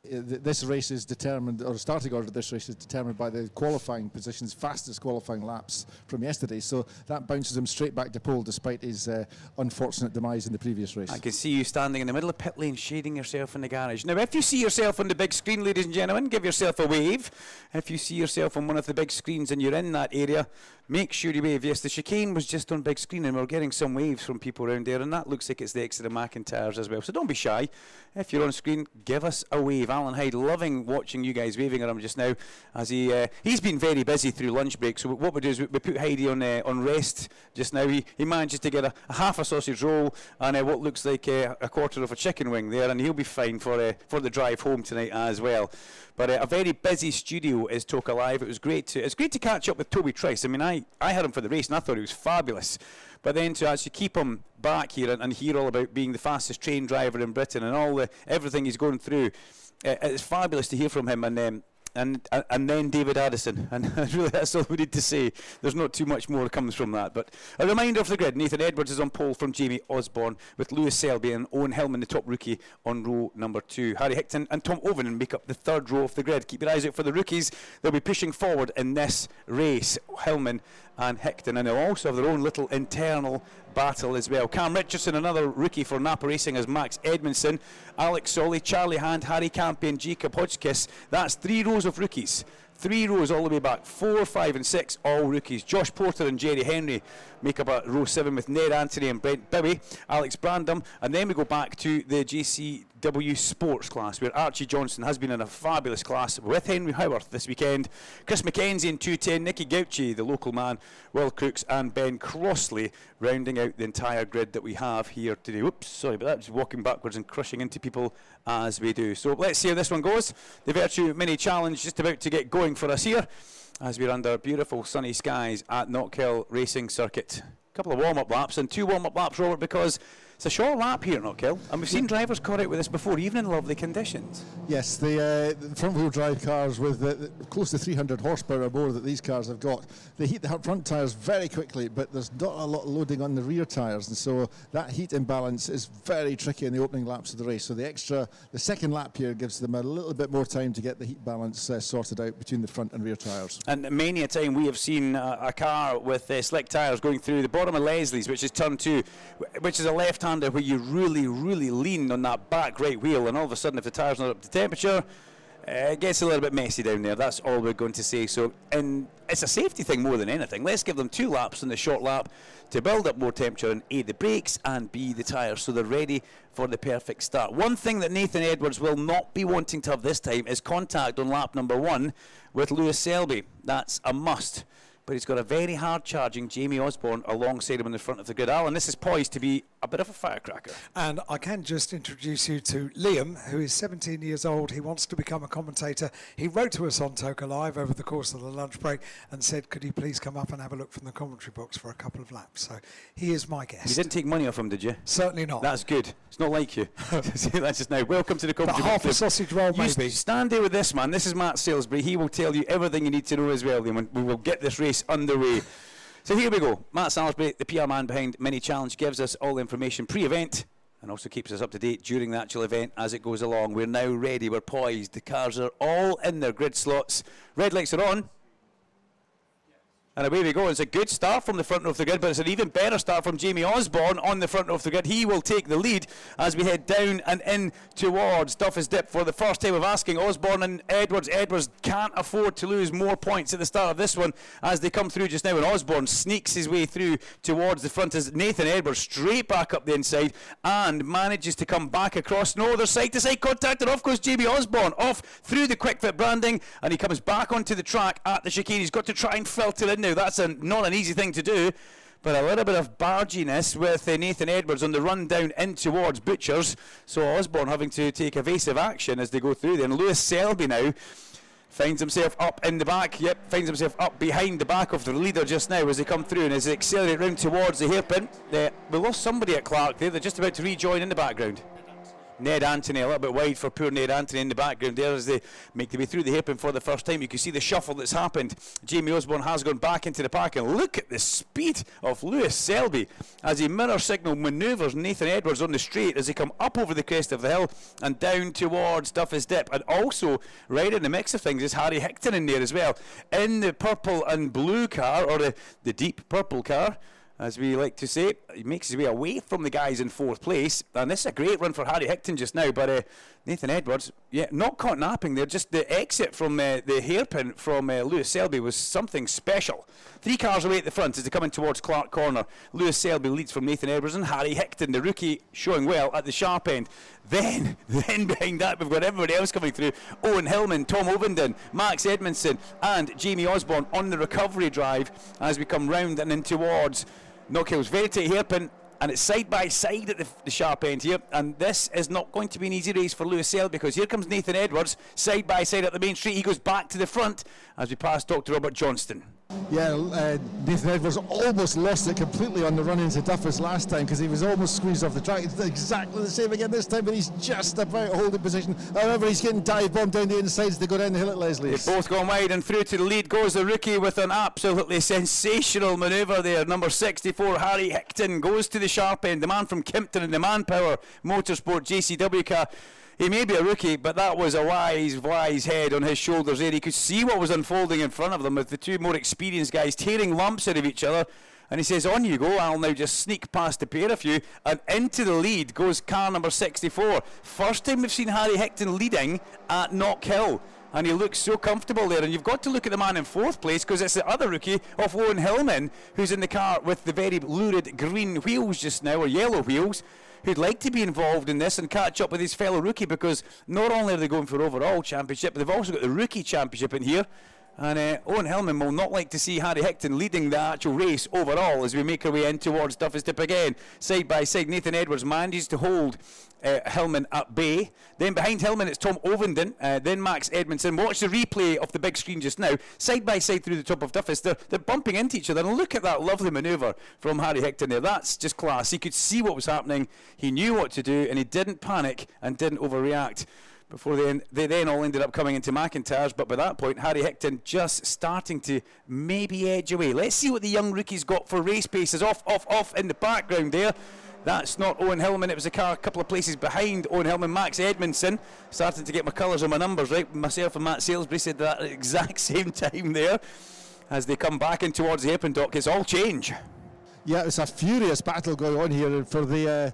this race is determined, or the starting order of this race is determined by the qualifying positions, fastest qualifying laps from yesterday. So that bounces him straight back to pole despite his unfortunate demise in the previous race. I can see you standing in the middle of pit lane, shading yourself in the garage. Now, if you see yourself on the big screen, ladies and gentlemen, give yourself a wave. If you see yourself on one of the big screens and you're in that area, make sure you wave. Yes, the chicane was just on big screen and we're getting some waves from people around there, and that looks like it's the exit of McIntyre's as well. So don't be shy. If you're on screen, give us a wave. Alan Hyde, loving watching you guys waving at him just now, as he's been very busy through lunch break. So what we do is we put Heidi on rest just now. He manages to get a half a sausage roll and what looks like a quarter of a chicken wing there, and he'll be fine for the drive home tonight as well. But a very busy studio is Toka Live. It's great to catch up with Toby Trice. I mean, I had him for the race and I thought he was fabulous. But then to actually keep him back here and hear all about being the fastest train driver in Britain and everything he's going through, it's fabulous to hear from him. And then David Addison, and really that's all we need to say. There's not too much more that comes from that. But a reminder of the grid: Nathan Edwards is on pole from Jamie Osborne, with Lewis Selby and Owen Hillman, the top rookie, on row number 2. Harry Hickton and Tom Ovenden make up the third row of the grid. Keep your eyes out for the rookies. They'll be pushing forward in this race, Hillman and Hickton, and they'll also have their own little internal battle as well. Cam Richardson, another rookie for Napa Racing, as Max Edmondson, Alex Solly, Charlie Hand, Harry Campy and Jacob Hodgkiss. That's 3 rows of rookies. 3 rows all the way back, 4, 5 and 6, all rookies. Josh Porter and Jerry Henry make up a row 7 with Ned Anthony and Brent Bowie, Alex Brandom, and then we go back to the JCW Sports class, where Archie Johnson has been in a fabulous class with Henry Howarth this weekend. Chris Mackenzie in 210, Nicky Gauchi, the local man, Will Crooks and Ben Crossley rounding out the entire grid that we have here today. Whoops, sorry, but that's walking backwards and crushing into people as we do. So let's see how this one goes. The Virtue Mini Challenge just about to get going for us here, as we're under beautiful sunny skies at Knockhill Racing Circuit. A couple of warm-up laps, and 2 warm-up laps, Robert, because it's a short lap here at Knockhill, and we've seen drivers caught out with this before, even in lovely conditions. Yes, the front-wheel drive cars with close to 300 horsepower or more that these cars have got, they heat the front tyres very quickly, but there's not a lot of loading on the rear tyres, and so that heat imbalance is very tricky in the opening laps of the race. So the second lap here gives them a little bit more time to get the heat balance sorted out between the front and rear tyres. And many a time we have seen a car with slick tyres going through the bottom of Leslie's, which is turn 2, which is a left-hander where you really lean on that back right wheel, and all of a sudden if the tyre's not up to temperature, it gets a little bit messy down there. That's all we're going to say. So, and it's a safety thing more than anything. Let's give them 2 laps in the short lap to build up more temperature and A, the brakes, and B, the tyres, so they're ready for the perfect start. One thing that Nathan Edwards will not be wanting to have this time is contact on lap number 1 with Lewis Selby. That's a must. but he's got a very hard-charging Jamie Osborne alongside him in the front of the grid. Alan, this is poised to be a bit of a firecracker. And I can just introduce you to Liam, who is 17 years old. He wants to become a commentator. He wrote to us on Toka Live over the course of the lunch break and said, could you please come up and have a look from the commentary box for a couple of laps. So he is my guest. You didn't take money off him, did you? Certainly not. That's good. It's not like you. That's just now. Welcome to the commentary box. Half a sausage roll, maybe. Stand there with this man. This is Matt Salisbury. He will tell you everything you need to know as well. Liam. We will get this race underway. So here we go. Matt Salisbury, the PR man behind Mini Challenge, gives us all the information pre-event and also keeps us up to date during the actual event as it goes along. We're now ready. We're poised. The cars are all in their grid slots. Red lights are on. And away we go. It's a good start from the front row of the grid, but it's an even better start from Jamie Osborne on the front row of the grid. He will take the lead as we head down and in towards Duffus Dip for the first time of asking. Osborne and Edwards. Edwards can't afford to lose more points at the start of this one as they come through just now. And Osborne sneaks his way through towards the front as Nathan Edwards straight back up the inside and manages to come back across. No, there's side-to-side contact, and off goes Jamie Osborne off through the quick fit branding, and he comes back onto the track at the chicane. He's got to try and filter in now. That's not an easy thing to do, but a little bit of barginess with Nathan Edwards on the run down in towards Butchers. So Osborne having to take evasive action as they go through there. And Lewis Selby now finds himself up in the back. Yep, finds himself up behind the back of the leader just now as they come through. And as they accelerate round towards the hairpin, we lost somebody at Clark there. They're just about to rejoin in the background. Ned Anthony, a little bit wide for poor Ned Anthony in the background there as they make their way through the hairpin for the first time. You can see the shuffle that's happened. Jamie Osborne has gone back into the pack, and look at the speed of Lewis Selby as he mirror signal manoeuvres Nathan Edwards on the straight as they come up over the crest of the hill and down towards Duffus Dip. And also right in the mix of things is Harry Hickton in there as well, in the purple and blue car, or the deep purple car, as we like to say. He makes his way away from the guys in fourth place, and this is a great run for Harry Hickton just now, but Nathan Edwards, not caught napping there. Just the exit from the hairpin from Lewis Selby was something special. 3 cars away at the front as they come in towards Clark Corner. Lewis Selby leads from Nathan Edwards, and Harry Hickton, the rookie, showing well at the sharp end. Then behind that we've got everybody else coming through. Owen Hillman, Tom Ovenden, Max Edmondson and Jamie Osborne on the recovery drive as we come round and in towards Knockhill's very tight hairpin, and it's side by side at the sharp end here, and this is not going to be an easy race for Lewis Selby because here comes Nathan Edwards side by side at the main street. He goes back to the front as we pass Dr. Robert Johnston. Yeah, Nathan Edwards almost lost it completely on the run into Duffus last time because he was almost squeezed off the track. It's exactly the same again this time, but he's just about holding position. However, he's getting dive bombed down the inside as they go down the hill at Leslie's. They've both gone wide, and through to the lead goes the rookie with an absolutely sensational manoeuvre there. Number 64, Harry Hickton, goes to the sharp end. The man from Kimpton in the Manpower Motorsport JCW car. He may be a rookie, but that was a wise head on his shoulders there. He could see what was unfolding in front of them with the two more experienced guys tearing lumps out of each other. And he says, on you go, I'll now just sneak past the pair of you. And into the lead goes car number 64. First time we've seen Harry Hickton leading at Knockhill. And he looks so comfortable there. And you've got to look at the man in fourth place because it's the other rookie of Owen Hillman who's in the car with the very lurid green wheels just now, or yellow wheels, who'd like to be involved in this and catch up with his fellow rookie because not only are they going for overall championship, but they've also got the rookie championship in here. And Owen Hillman will not like to see Harry Hickton leading the actual race overall as we make our way in towards Duffus Dip again. Side by side, Nathan Edwards manages to hold Hillman at bay. Then behind Hillman it's Tom Ovenden, then Max Edmondson. Watch the replay of the big screen just now. Side by side through the top of Duffus. They're bumping into each other. And look at that lovely manoeuvre from Harry Hickton there. That's just class. He could see what was happening. He knew what to do and he didn't panic and didn't overreact. Before they then all ended up coming into McIntyre's, but by that point, Harry Hickton just starting to maybe edge away. Let's see what the young rookie's got for race paces. Off in the background there. That's not Owen Hillman. It was a car a couple of places behind Owen Hillman. Max Edmondson, starting to get my colours and my numbers right. Myself and Matt Salisbury said that at the exact same time there. As they come back in towards the hairpin dock, it's all change. Yeah, it's a furious battle going on here for the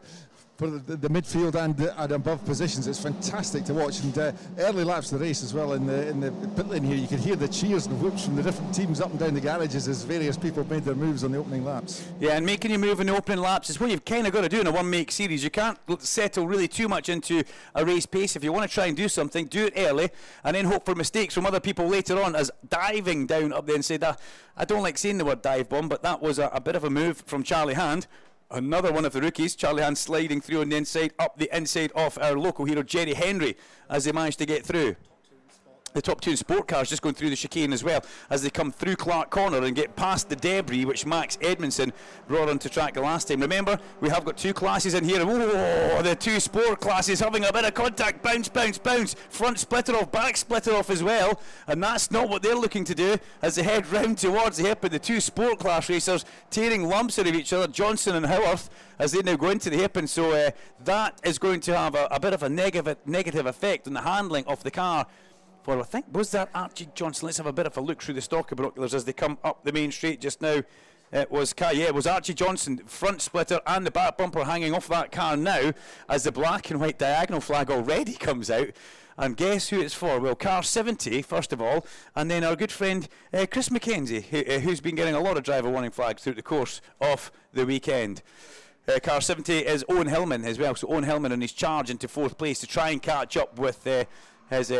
for the midfield and above positions. It's fantastic to watch, and early laps of the race as well. In the pit lane here, you could hear the cheers and whoops from the different teams up and down the garages as various people made their moves on the opening laps. Yeah, and making your move in the opening laps is what you've kind of got to do in a one-make series. You can't settle really too much into a race pace. If you want to try and do something, do it early, and then hope for mistakes from other people later on, as diving down up the inside. I don't like saying the word dive bomb, but that was a bit of a move from Charlie Hand. Another one of the rookies, Charlie Hand, sliding through on the inside, up the inside of our local hero Jerry Henry, as they managed to get through. The top two in sport cars just going through the chicane as well, as they come through Clark Corner and get past the debris which Max Edmondson brought onto track the last time. Remember, we have got two classes in here. Oh, the two sport classes having a bit of contact. Bounce, bounce, bounce. Front splitter off, back splitter off as well. And that's not what they're looking to do as they head round towards the hip. But the two sport class racers tearing lumps out of each other, Johnson and Howarth, as they now go into the hip. And so that is going to have a bit of a negative effect on the handling of the car. For, I think, was that Archie Johnson? Let's have a bit of a look through the stalker binoculars as they come up the main straight just now. It was Archie Johnson, front splitter and the back bumper hanging off that car now, as the black and white diagonal flag already comes out. And guess who it's for? Well, car 70, first of all, and then our good friend Chris McKenzie, who's been getting a lot of driver warning flags through the course of the weekend. Car 70 is Owen Hillman as well, so Owen Hillman on his charge into fourth place to try and catch up with his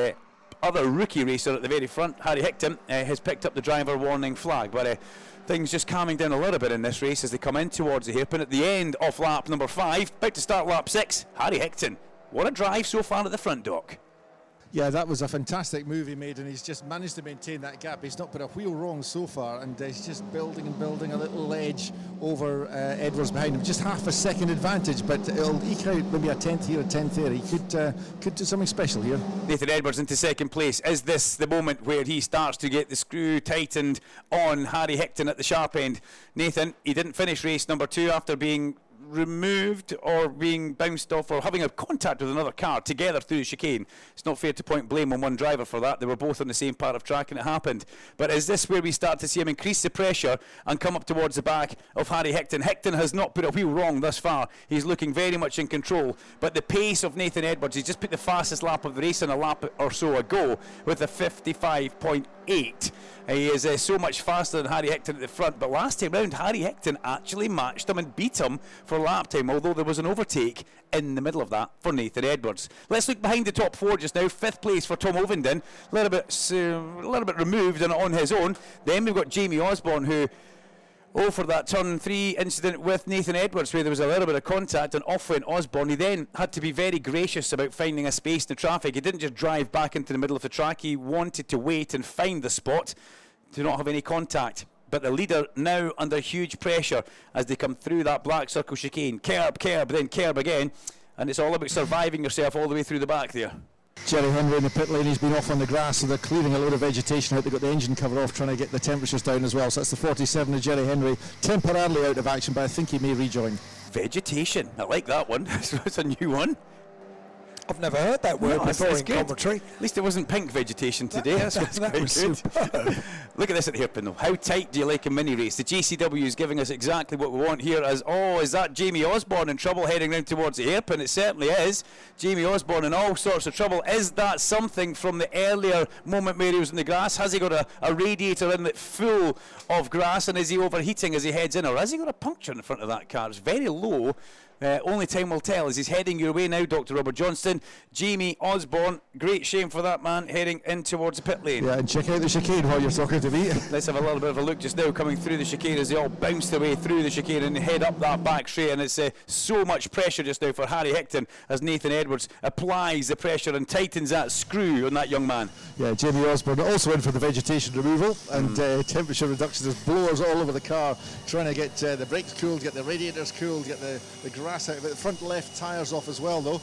other rookie racer at the very front. Harry Hickton has picked up the driver warning flag, but things just calming down a little bit in this race as they come in towards the hairpin at the end of lap number 5, about to start lap 6. Harry Hickton, what a drive so far at the front, Doc. Yeah, that was a fantastic move he made, and he's just managed to maintain that gap. He's not put a wheel wrong so far, and he's just building and building a little edge over Edwards behind him. Just half a second advantage, but it'll eke out maybe a 10th here, a 10th there. He could do something special here. Nathan Edwards into second place. Is this the moment where he starts to get the screw tightened on Harry Hickton at the sharp end? Nathan, he didn't finish race number 2 after being removed or being bounced off or having a contact with another car together through the chicane. It's not fair to point blame on one driver for that. They were both on the same part of track and it happened. But is this where we start to see him increase the pressure and come up towards the back of Harry Hickton? Hickton has not put a wheel wrong thus far. He's looking very much in control. But the pace of Nathan Edwards, he just put the fastest lap of the race in a lap or so ago with a 55.8. He is so much faster than Harry Hickton at the front, but last time round Harry Hickton actually matched him and beat him for lap time, although there was an overtake in the middle of that for Nathan Edwards. Let's look behind the top 4 just now. 5th place for Tom Ovenden, a little bit removed and on his own. Then we've got Jamie Osborne, who for that turn 3 incident with Nathan Edwards, where there was a little bit of contact and off went Osborne. He then had to be very gracious about finding a space in the traffic. He didn't just drive back into the middle of the track. He wanted to wait and find the spot to not have any contact. But the leader now under huge pressure as they come through that black circle chicane. Kerb, then kerb again. And it's all about surviving yourself all the way through the back there. Jerry Henry in the pit lane, he's been off on the grass, so they're clearing a load of vegetation out. They've got the engine cover off, trying to get the temperatures down as well. So that's the 47 of Jerry Henry, temporarily out of action, but I think he may rejoin. Vegetation, I like that one. It's a new one. I've never heard that word before in commentary. At least it wasn't pink vegetation today. That's that was good. superb. Look at this at the hairpin though. How tight do you like a mini race? The JCW is giving us exactly what we want here. As is that Jamie Osborne in trouble heading round towards the hairpin? It certainly is. Jamie Osborne in all sorts of trouble. Is that something from the earlier moment where he was in the grass? Has he got a radiator inlet full of grass, and is he overheating as he heads in, or has he got a puncture in front of that car? It's very low. Only time will tell as he's heading your way now, Dr. Robert Johnston. Jamie Osborne, great shame for that man, heading in towards the pit lane. Yeah, and check out the chicane while you're talking to me. Let's have a little bit of a look just now coming through the chicane as they all bounce their way through the chicane and head up that back straight, and it's so much pressure just now for Harry Hickton as Nathan Edwards applies the pressure and tightens that screw on that young man. Yeah, Jamie Osborne also in for the vegetation removal and temperature reduction. There's blowers all over the car trying to get the brakes cooled, get the radiators cooled, get the grass out of it. The front left tyres off as well though,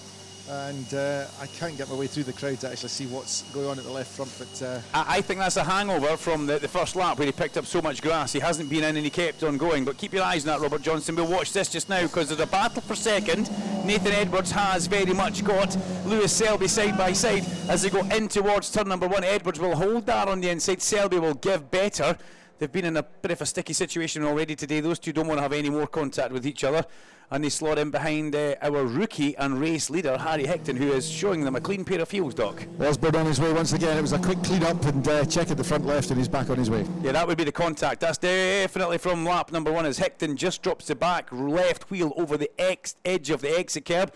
and I can't get my way through the crowd to actually see what's going on at the left front, but I think that's a hangover from the first lap where he picked up so much grass. He hasn't been in and he kept on going, but keep your eyes on that, Robert Johnson. We'll watch this just now because there's a battle for second. Nathan Edwards has very much got Lewis Selby side by side as they go in towards turn number 1. Edwards will hold that on the inside. Selby will give better. They've been in a bit of a sticky situation already today. Those two don't want to have any more contact with each other. and they slot in behind our rookie and race leader, Harry Hickton, who is showing them a clean pair of heels, Doc. Osborne on his way once again. It was a quick clean up and check at the front left, and he's back on his way. Yeah, that would be the contact. That's definitely from lap number 1, as Hickton just drops the back left wheel over the edge of the exit curb.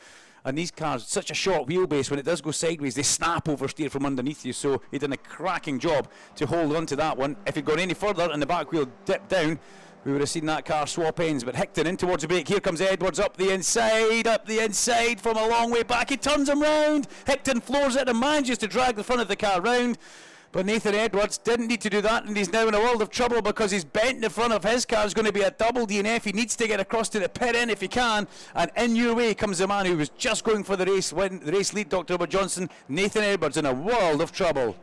And these cars, such a short wheelbase, when it does go sideways, they snap oversteer from underneath you. So he did a cracking job to hold on to that one. If he'd gone any further and the back wheel dipped down, we would have seen that car swap ends. But Hickton in towards the break. Here comes Edwards up the inside from a long way back. He turns him round. Hickton floors it and manages to drag the front of the car round. But Nathan Edwards didn't need to do that, and he's now in a world of trouble because he's bent the front of his car. It's going to be a double DNF. He needs to get across to the pit end if he can. And in your way comes the man who was just going for the race lead, Dr. Robert Johnson. Nathan Edwards in a world of trouble.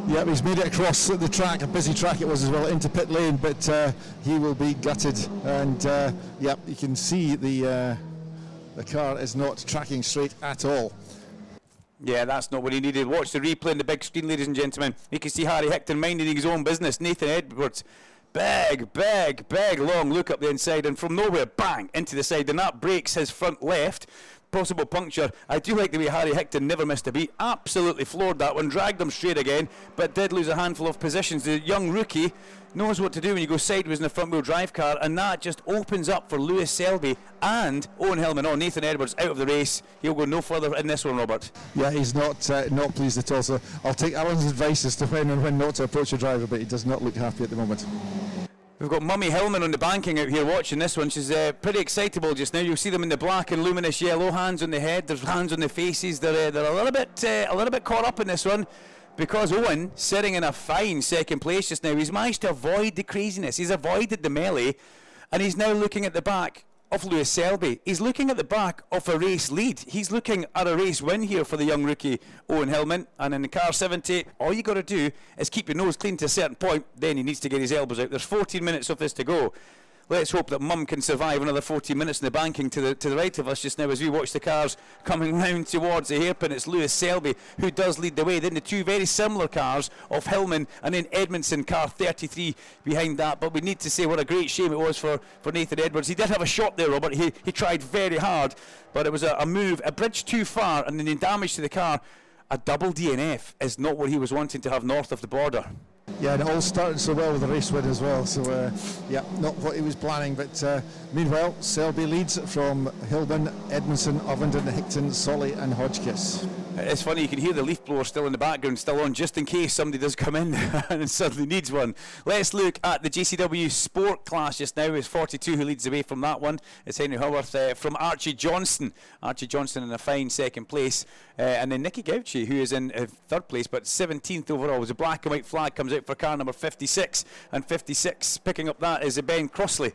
Yep, he's made it across the track, a busy track it was as well, into pit lane, but he will be gutted. And yep, you can see the car is not tracking straight at all. Yeah, that's not what he needed. Watch the replay on the big screen, ladies and gentlemen. You can see Harry Hickton minding his own business. Nathan Edwards, big long look up the inside, and from nowhere, bang, into the side, and that breaks his front left. Possible puncture. I do like the way Harry Hickton never missed a beat. Absolutely floored that one, dragged him straight again, but did lose a handful of positions. The young rookie knows what to do when you go sideways in a front wheel drive car, and that just opens up for Lewis Selby and Owen Hillman. Nathan Edwards out of the race. He'll go no further in this one, Robert. Yeah, he's not pleased at all. So I'll take Alan's advice as to when and when not to approach a driver, but he does not look happy at the moment. We've got Mummy Hillman on the banking out here watching this one. She's pretty excitable just now. You'll see them in the black and luminous yellow, hands on the head, there's hands on the faces. They're a little bit caught up in this one, because Owen, sitting in a fine second place just now, he's managed to avoid the craziness. He's avoided the melee, and he's now looking at the back of Lewis Selby. He's looking at the back of a race lead. He's looking at a race win here for the young rookie Owen Hillman. And in the car 70, all you got to do is keep your nose clean to a certain point. Then he needs to get his elbows out. There's 14 minutes of this to go. Let's hope that Mum can survive another 14 minutes in the banking to the right of us just now as we watch the cars coming round towards the hairpin. It's Lewis Selby who does lead the way. Then the two very similar cars of Hillman and then Edmondson, car 33 behind that. But we need to say what a great shame it was for Nathan Edwards. He did have a shot there, Robert. He tried very hard, but it was a move, a bridge too far, and then the damage to the car. A double DNF is not what he was wanting to have north of the border. Yeah, and it all started so well with the race win as well. So, yeah, not what he was planning. But meanwhile, Selby leads from Hillman, Edmondson, Ovenden, Hickton, Solly and Hodgkiss. It's funny, you can hear the leaf blower still in the background, still on, just in case somebody does come in and suddenly needs one. Let's look at the JCW Sport class just now. It's 42 who leads the way from that one. It's Henry Howarth from Archie Johnston. Archie Johnston in a fine second place. And then Nicky Gauci, who is in third place, but 17th overall. As a black and white flag comes out for car number 56. And 56 picking up that is Ben Crossley.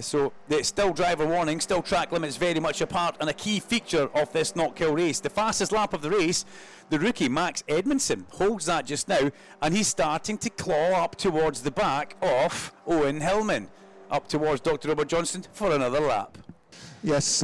So it's still driver warning, still track limits very much a part and a key feature of this Knockhill race. The fastest lap of the race, the rookie Max Edmondson holds that just now, and he's starting to claw up towards the back of Owen Hillman, up towards Dr. Robert Johnson for another lap. Yes,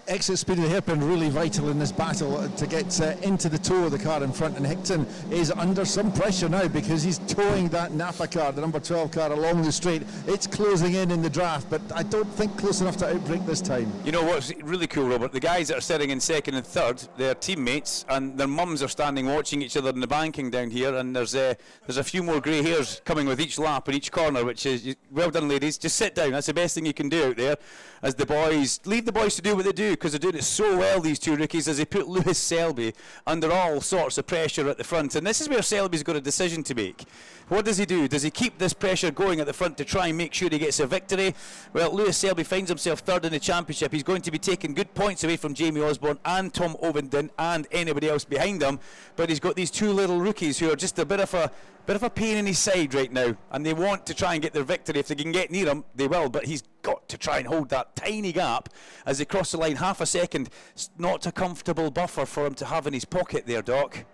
exit speed of the hairpin really vital in this battle to get into the toe of the car in front, and Hickton is under some pressure now because he's towing that Napa car, the number 12 car, along the straight. It's closing in the draft, but I don't think close enough to outbreak this time. You know what's really cool, Robert? The guys that are sitting in second and third, they're teammates, and their mums are standing watching each other in the banking down here, and there's a few more grey hairs coming with each lap in each corner, which is, well done ladies, just sit down. That's the best thing you can do out there as the boys leave the boys to do what they do, because they're doing it so well, these two rookies, as they put Lewis Selby under all sorts of pressure at the front. And this is where Selby's got a decision to make. What does he do? Does he keep this pressure going at the front to try and make sure he gets a victory? Well, Lewis Selby finds himself third in the championship. He's going to be taking good points away from Jamie Osborne and Tom Ovenden and anybody else behind him, but he's got these two little rookies who are just a bit of a pain in his side right now, and they want to try and get their victory. If they can get near him, they will, but he's got to try and hold that tiny gap as they cross the line. Half a second, not a comfortable buffer for him to have in his pocket there, Doc.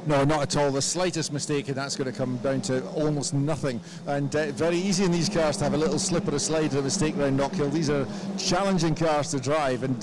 No, not at all. The slightest mistake and that's going to come down to almost nothing. And very easy in these cars to have a little slip or a slide or a mistake around Knockhill. These are challenging cars to drive, and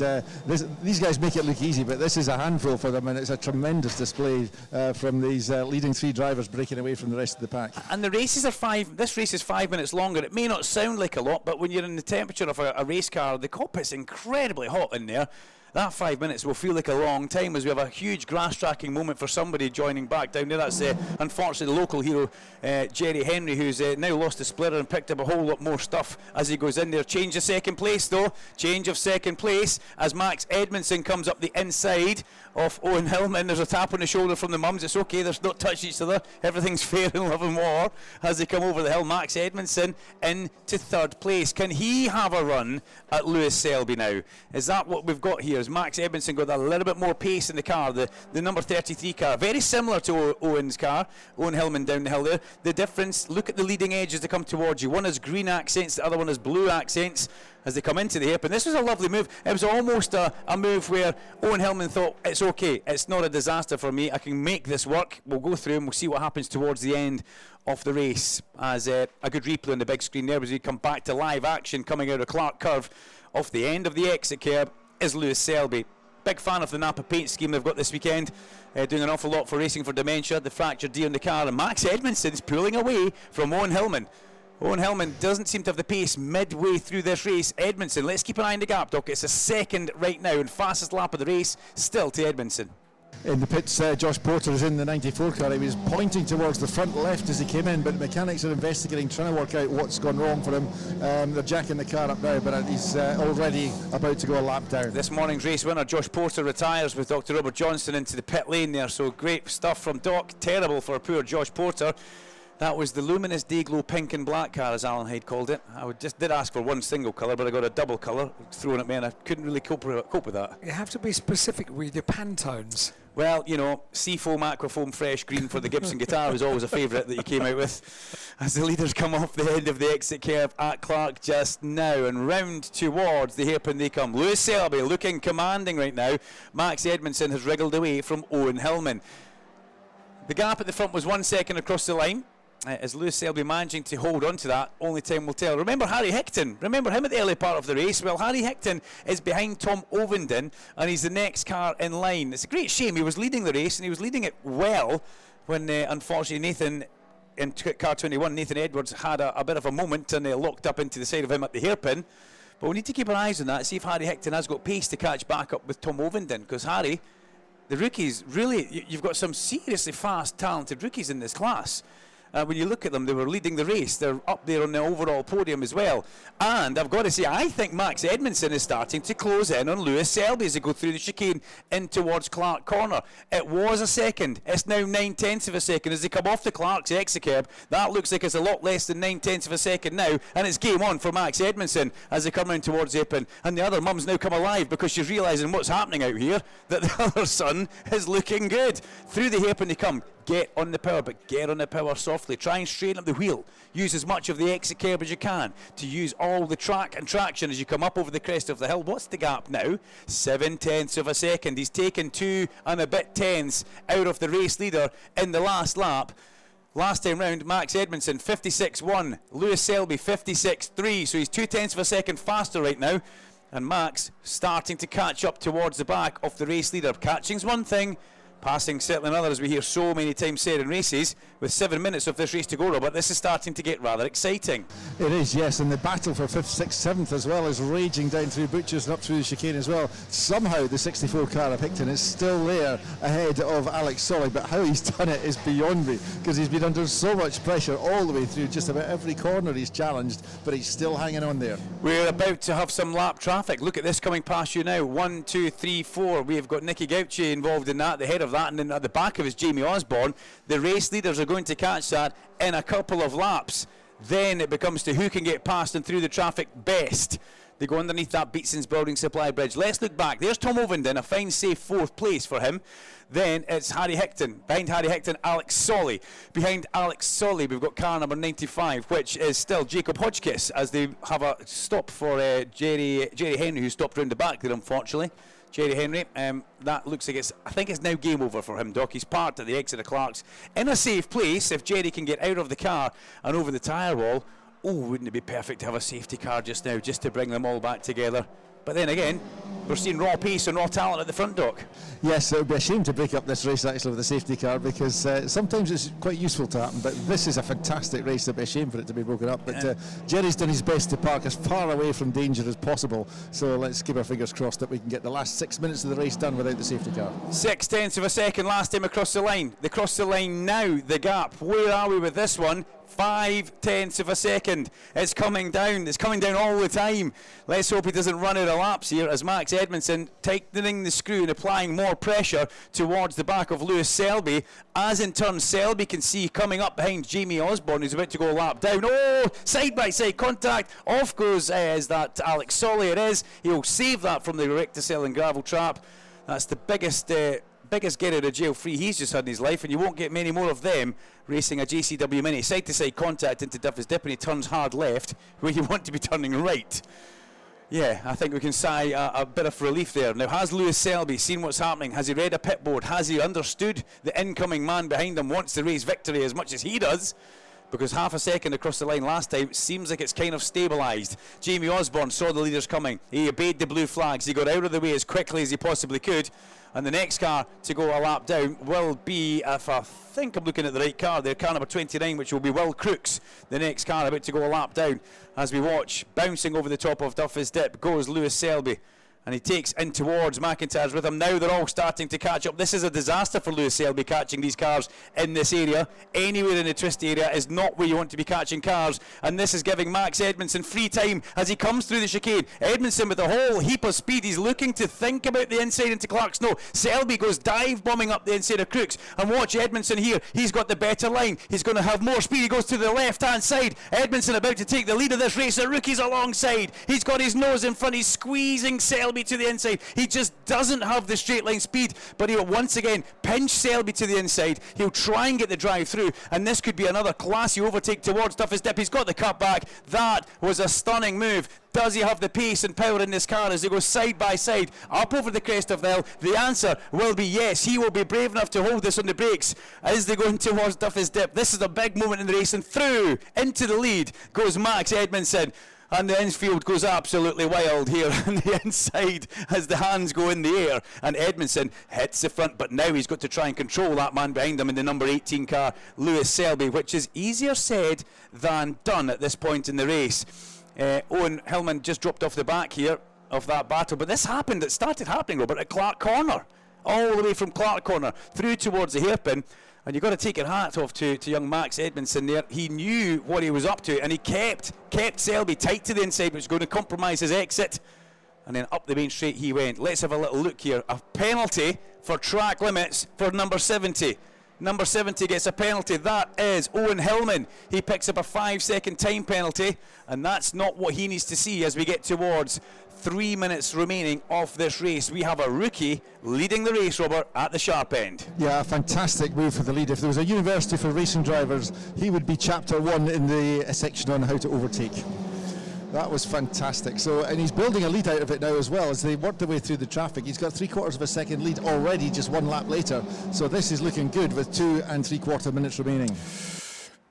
these guys make it look easy, but this is a handful for them, and it's a tremendous display from these leading 3 drivers breaking away from the rest of the pack. And the races are this race is 5 minutes longer. It may not sound like a lot, but when you're in the temperature of a race car, the cockpit's incredibly hot in there. That 5 minutes will feel like a long time as we have a huge grass tracking moment for somebody joining back down there. That's unfortunately the local hero, Jerry Henry, who's now lost a splitter and picked up a whole lot more stuff as he goes in there. Change of second place though. Change of second place as Max Edmondson comes up the inside of Owen Hillman. There's a tap on the shoulder from the mums. It's okay, they're not touching each other. Everything's fair in love and war as they come over the hill. Max Edmondson into 3rd place. Can he have a run at Lewis Selby now? Is that what we've got here? Is Max Edmondson got a little bit more pace in the car, the number 33 car, very similar to Owen's car, Owen Hillman down the hill there. The difference, look at the leading edge as they come towards you. One has green accents, the other one has blue accents as they come into the hairpin. This was a lovely move. It was almost a move where Owen Hillman thought, it's okay, it's not a disaster for me, I can make this work. We'll go through and we'll see what happens towards the end of the race, as a good replay on the big screen there as we come back to live action coming out of Clark Curve. Off the end of the exit curb is Lewis Selby. Big fan of the Napa paint scheme they've got this weekend, doing an awful lot for Racing for Dementia, the fractured D on the car, and Max Edmondson's pulling away from Owen Hillman. Owen Hillman doesn't seem to have the pace midway through this race. Edmondson, let's keep an eye on the gap, Doc. It's a second right now, and fastest lap of the race still to Edmondson. In the pits, Josh Porter is in the 94 car. He was pointing towards the front left as he came in, but the mechanics are investigating, trying to work out what's gone wrong for him. They're jacking the car up now, but he's already about to go a lap down. This morning's race winner, Josh Porter, retires with Dr. Robert Johnson into the pit lane there, so great stuff from Doc. Terrible for poor Josh Porter. That was the luminous Dayglow pink and black car, as Alan Hyde called it. I did ask for one single colour, but I got a double colour thrown at me, and I couldn't really cope with that. You have to be specific with your Pantones. Well, you know, Seafoam, Aquafoam, Fresh Green for the Gibson guitar was always a favourite that you came out with. As the leaders come off the end of the exit curve at Clark just now, and round towards the hairpin they come. Lewis Selby looking commanding right now. Max Edmondson has wriggled away from Owen Hillman. The gap at the front was 1 second across the line. As Lewis Selby managing to hold on to that, only time will tell. Remember Harry Hickton? Remember him at the early part of the race? Well, Harry Hickton is behind Tom Ovenden, and he's the next car in line. It's a great shame. He was leading the race, and he was leading it well when, unfortunately, Nathan, in car 21, Nathan Edwards, had a bit of a moment and locked up into the side of him at the hairpin. But we need to keep our eyes on that, see if Harry Hickton has got pace to catch back up with Tom Ovenden, because Harry, the rookies, really, you've got some seriously fast, talented rookies in this class. When you look at them, they were leading the race. They're up there on the overall podium as well. And I've got to say, I think Max Edmondson is starting to close in on Lewis Selby as they go through the chicane in towards Clark Corner. It was a second. It's now 9/10 of a second as they come off the Clark's exit curb. That looks like it's a lot less than 9/10 of a second now. And it's game on for Max Edmondson as they come round towards the hairpin. And the other mum's now come alive because she's realising what's happening out here, that the other son is looking good. Through the hairpin they come. Get on the power, but get on the power softly. Try and straighten up the wheel. Use as much of the exit curb as you can to use all the track and traction as you come up over the crest of the hill. What's the gap now? 7/10 of a second. He's taken 2 and a bit tenths out of the race leader in the last lap. Last time round, Max Edmondson 56.1, Lewis Selby 56.3, so he's 2/10 of a second faster right now. And Max starting to catch up towards the back of the race leader. Catching's one thing. Passing certainly another, as we hear so many times said in races. With 7 minutes of this race to go, Robert, this is starting to get rather exciting. It is, yes, and the battle for 5th, 6th, 7th as well is raging down through Butchers and up through the chicane as well. Somehow the 64 car of Hickton is still there ahead of Alex Solly, but how he's done it is beyond me, because he's been under so much pressure all the way through just about every corner he's challenged, but he's still hanging on there. We're about to have some lap traffic. Look at this coming past you now. 1, 2, 3, 4. We've got Nicky Gauchi involved in that, the head of that, and then at the back of is Jamie Osborne. The race leaders are going to catch that in a couple of laps. Then it becomes to who can get past and through the traffic best. They go underneath that Beatson's Building Supply Bridge. Let's look back. There's Tom Ovenden, a fine, safe 4th place for him. Then it's Harry Hickton. Behind Harry Hickton, Alex Solly. Behind Alex Solly, we've got car number 95, which is still Jacob Hodgkiss, as they have a stop for Jerry Henry, who stopped round the back there, unfortunately. Jerry Henry. That looks like I think it's now game over for him, Doc. He's parked at the exit of Clark's in a safe place. If Jerry can get out of the car and over the tyre wall, wouldn't it be perfect to have a safety car just now, just to bring them all back together? But then again, we're seeing raw pace and raw talent at the front, Doc. Yes, it would be a shame to break up this race actually with a safety car, because sometimes it's quite useful to happen, but this is a fantastic race. It would be a shame for it to be broken up. But Jerry's done his best to park as far away from danger as possible, so let's keep our fingers crossed that we can get the last 6 minutes of the race done without the safety car. 0.6 of a second last time across the line. They cross the line now, the gap. Where are we with this one? 0.5 of a second. It's coming down. It's coming down all the time. Let's hope he doesn't run out of laps here as Max Edmondson tightening the screw and applying more pressure towards the back of Lewis Selby, as in turn Selby can see coming up behind Jamie Osborne, who's about to go a lap down. Side by side contact. Off goes is that Alex Solly. It is. He'll save that from the rectacell and gravel trap. That's the biggest get out of jail free he's just had in his life, and you won't get many more of them racing a JCW Mini. Side to side contact into Duffy's Dip, and he turns hard left where you want to be turning right. Yeah, I think we can sigh a bit of relief there. Now, has Lewis Selby seen what's happening? Has he read a pit board? Has he understood the incoming man behind him wants to race victory as much as he does? Because half a second across the line last time seems like it's kind of stabilised. Jamie Osborne saw the leaders coming. He obeyed the blue flags. He got out of the way as quickly as he possibly could. And the next car to go a lap down will be, if I think I'm looking at the right car there, car number 29, which will be Will Crooks. The next car about to go a lap down. As we watch, bouncing over the top of Duffy's Dip goes Lewis Selby. And he takes in towards McIntyre's with him. Now they're all starting to catch up. This is a disaster for Lewis Selby catching these cars in this area. Anywhere in the twist area is not where you want to be catching cars. And this is giving Max Edmondson free time as he comes through the chicane. Edmondson with a whole heap of speed. He's looking to think about the inside into Clark's. No, Selby goes dive bombing up the inside of Crooks. And watch Edmondson here. He's got the better line. He's going to have more speed. He goes to the left-hand side. Edmondson about to take the lead of this race. The rookie's alongside. He's got his nose in front. He's squeezing Selby to the inside. He just doesn't have the straight line speed, but he'll once again pinch Selby to the inside. He'll try and get the drive through, and this could be another classy overtake towards Duffy's Dip. He's got the cut back. That was a stunning move. Does he have the pace and power in this car as they go side by side up over the crest of the hill? The answer will be yes. He will be brave enough to hold this on the brakes as they go in towards Duffy's Dip. This is a big moment in the race, and through into the lead goes Max Edmondson. And the infield goes absolutely wild here on the inside as the hands go in the air. And Edmondson hits the front, but now he's got to try and control that man behind him in the number 18 car, Lewis Selby, which is easier said than done at this point in the race. Owen Hillman just dropped off the back here of that battle, but this happened, it started happening, Robert, at Clark Corner. All the way from Clark Corner through towards the hairpin. And you've got to take your hat off to young Max Edmondson there. He knew what he was up to, and he kept Selby tight to the inside, which was going to compromise his exit. And then up the main straight he went. Let's have a little look here. A penalty for track limits for number 70. Number 70 gets a penalty. That is Owen Hillman. He picks up a 5-second time penalty, and that's not what he needs to see as we get towards 3 minutes remaining of this race. We have a rookie leading the race, Robert, at the sharp end. Yeah, a fantastic move for the lead. If there was a university for racing drivers, he would be chapter 1 in the section on how to overtake. That was fantastic. So, and he's building a lead out of it now as well as they work their way through the traffic. He's got 3/4 of a second lead already, just one lap later. So this is looking good with 2 3/4 minutes remaining.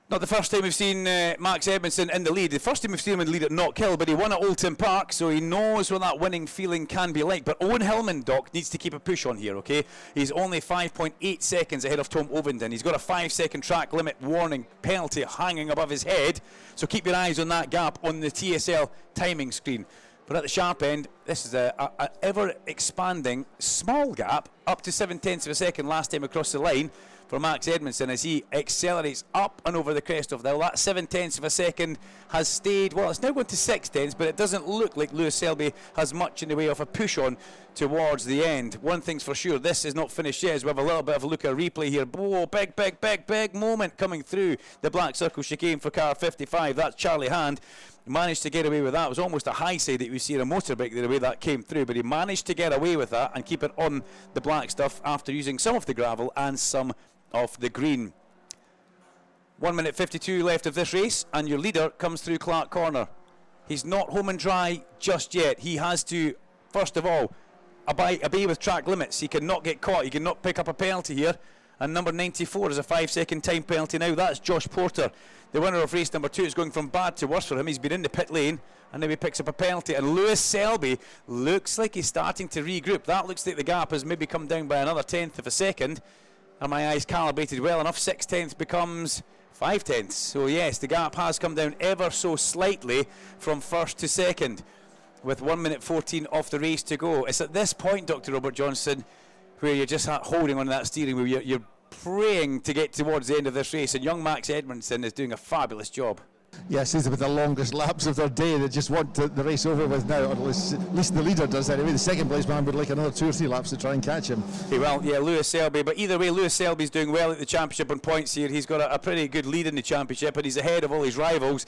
Not the first time we've seen Max Edmondson in the lead. The first time we've seen him in the lead at Knockhill, but he won at Oulton Park, so he knows what that winning feeling can be like. But Owen Hillman, Doc, needs to keep a push on here, okay? He's only 5.8 seconds ahead of Tom Ovenden. He's got a 5-second track limit warning penalty hanging above his head, so keep your eyes on that gap on the TSL timing screen. But at the sharp end, this is a ever-expanding small gap, up to 0.7 of a second last time across the line for Max Edmondson as he accelerates up and over the crest of the hill. That 0.7 of a second has stayed, well, it's now going to 0.6, but it doesn't look like Lewis Selby has much in the way of a push on towards the end. One thing's for sure, this is not finished yet, as we have a little bit of a look at a replay here. Oh, big moment coming through the black circle chicane for car 55. That's Charlie Hand. Managed to get away with that. It was almost a high side that you see in a motorbike the way that came through, but he managed to get away with that and keep it on the black stuff after using some of the gravel and some of the green. 1 minute 52 left of this race, and your leader comes through Clark Corner. He's not home and dry just yet. He has to, first of all, obey with track limits. He cannot get caught. He cannot pick up a penalty here. And number 94 is a 5-second time penalty now. That's Josh Porter, the winner of race number 2. It's going from bad to worse for him. He's been in the pit lane, and now he picks up a penalty. And Lewis Selby looks like he's starting to regroup. That looks like the gap has maybe come down by another 1/10 of a second. Are my eyes calibrated well enough? 6/10 becomes 5/10. So yes, the gap has come down ever so slightly from first to second, with 1 minute 14 of the race to go. It's at this point, Dr. Robert Johnson, where you're just holding on that steering wheel. You're praying to get towards the end of this race, and young Max Edmondson is doing a fabulous job. Yes, these are the longest laps of their day. They just want the race over with now, or at least the leader does anyway. The second place man would like another 2 or 3 laps to try and catch him. Well, yeah, Lewis Selby. But either way, Lewis Selby's doing well at the championship on points here. He's got a pretty good lead in the championship, and he's ahead of all his rivals.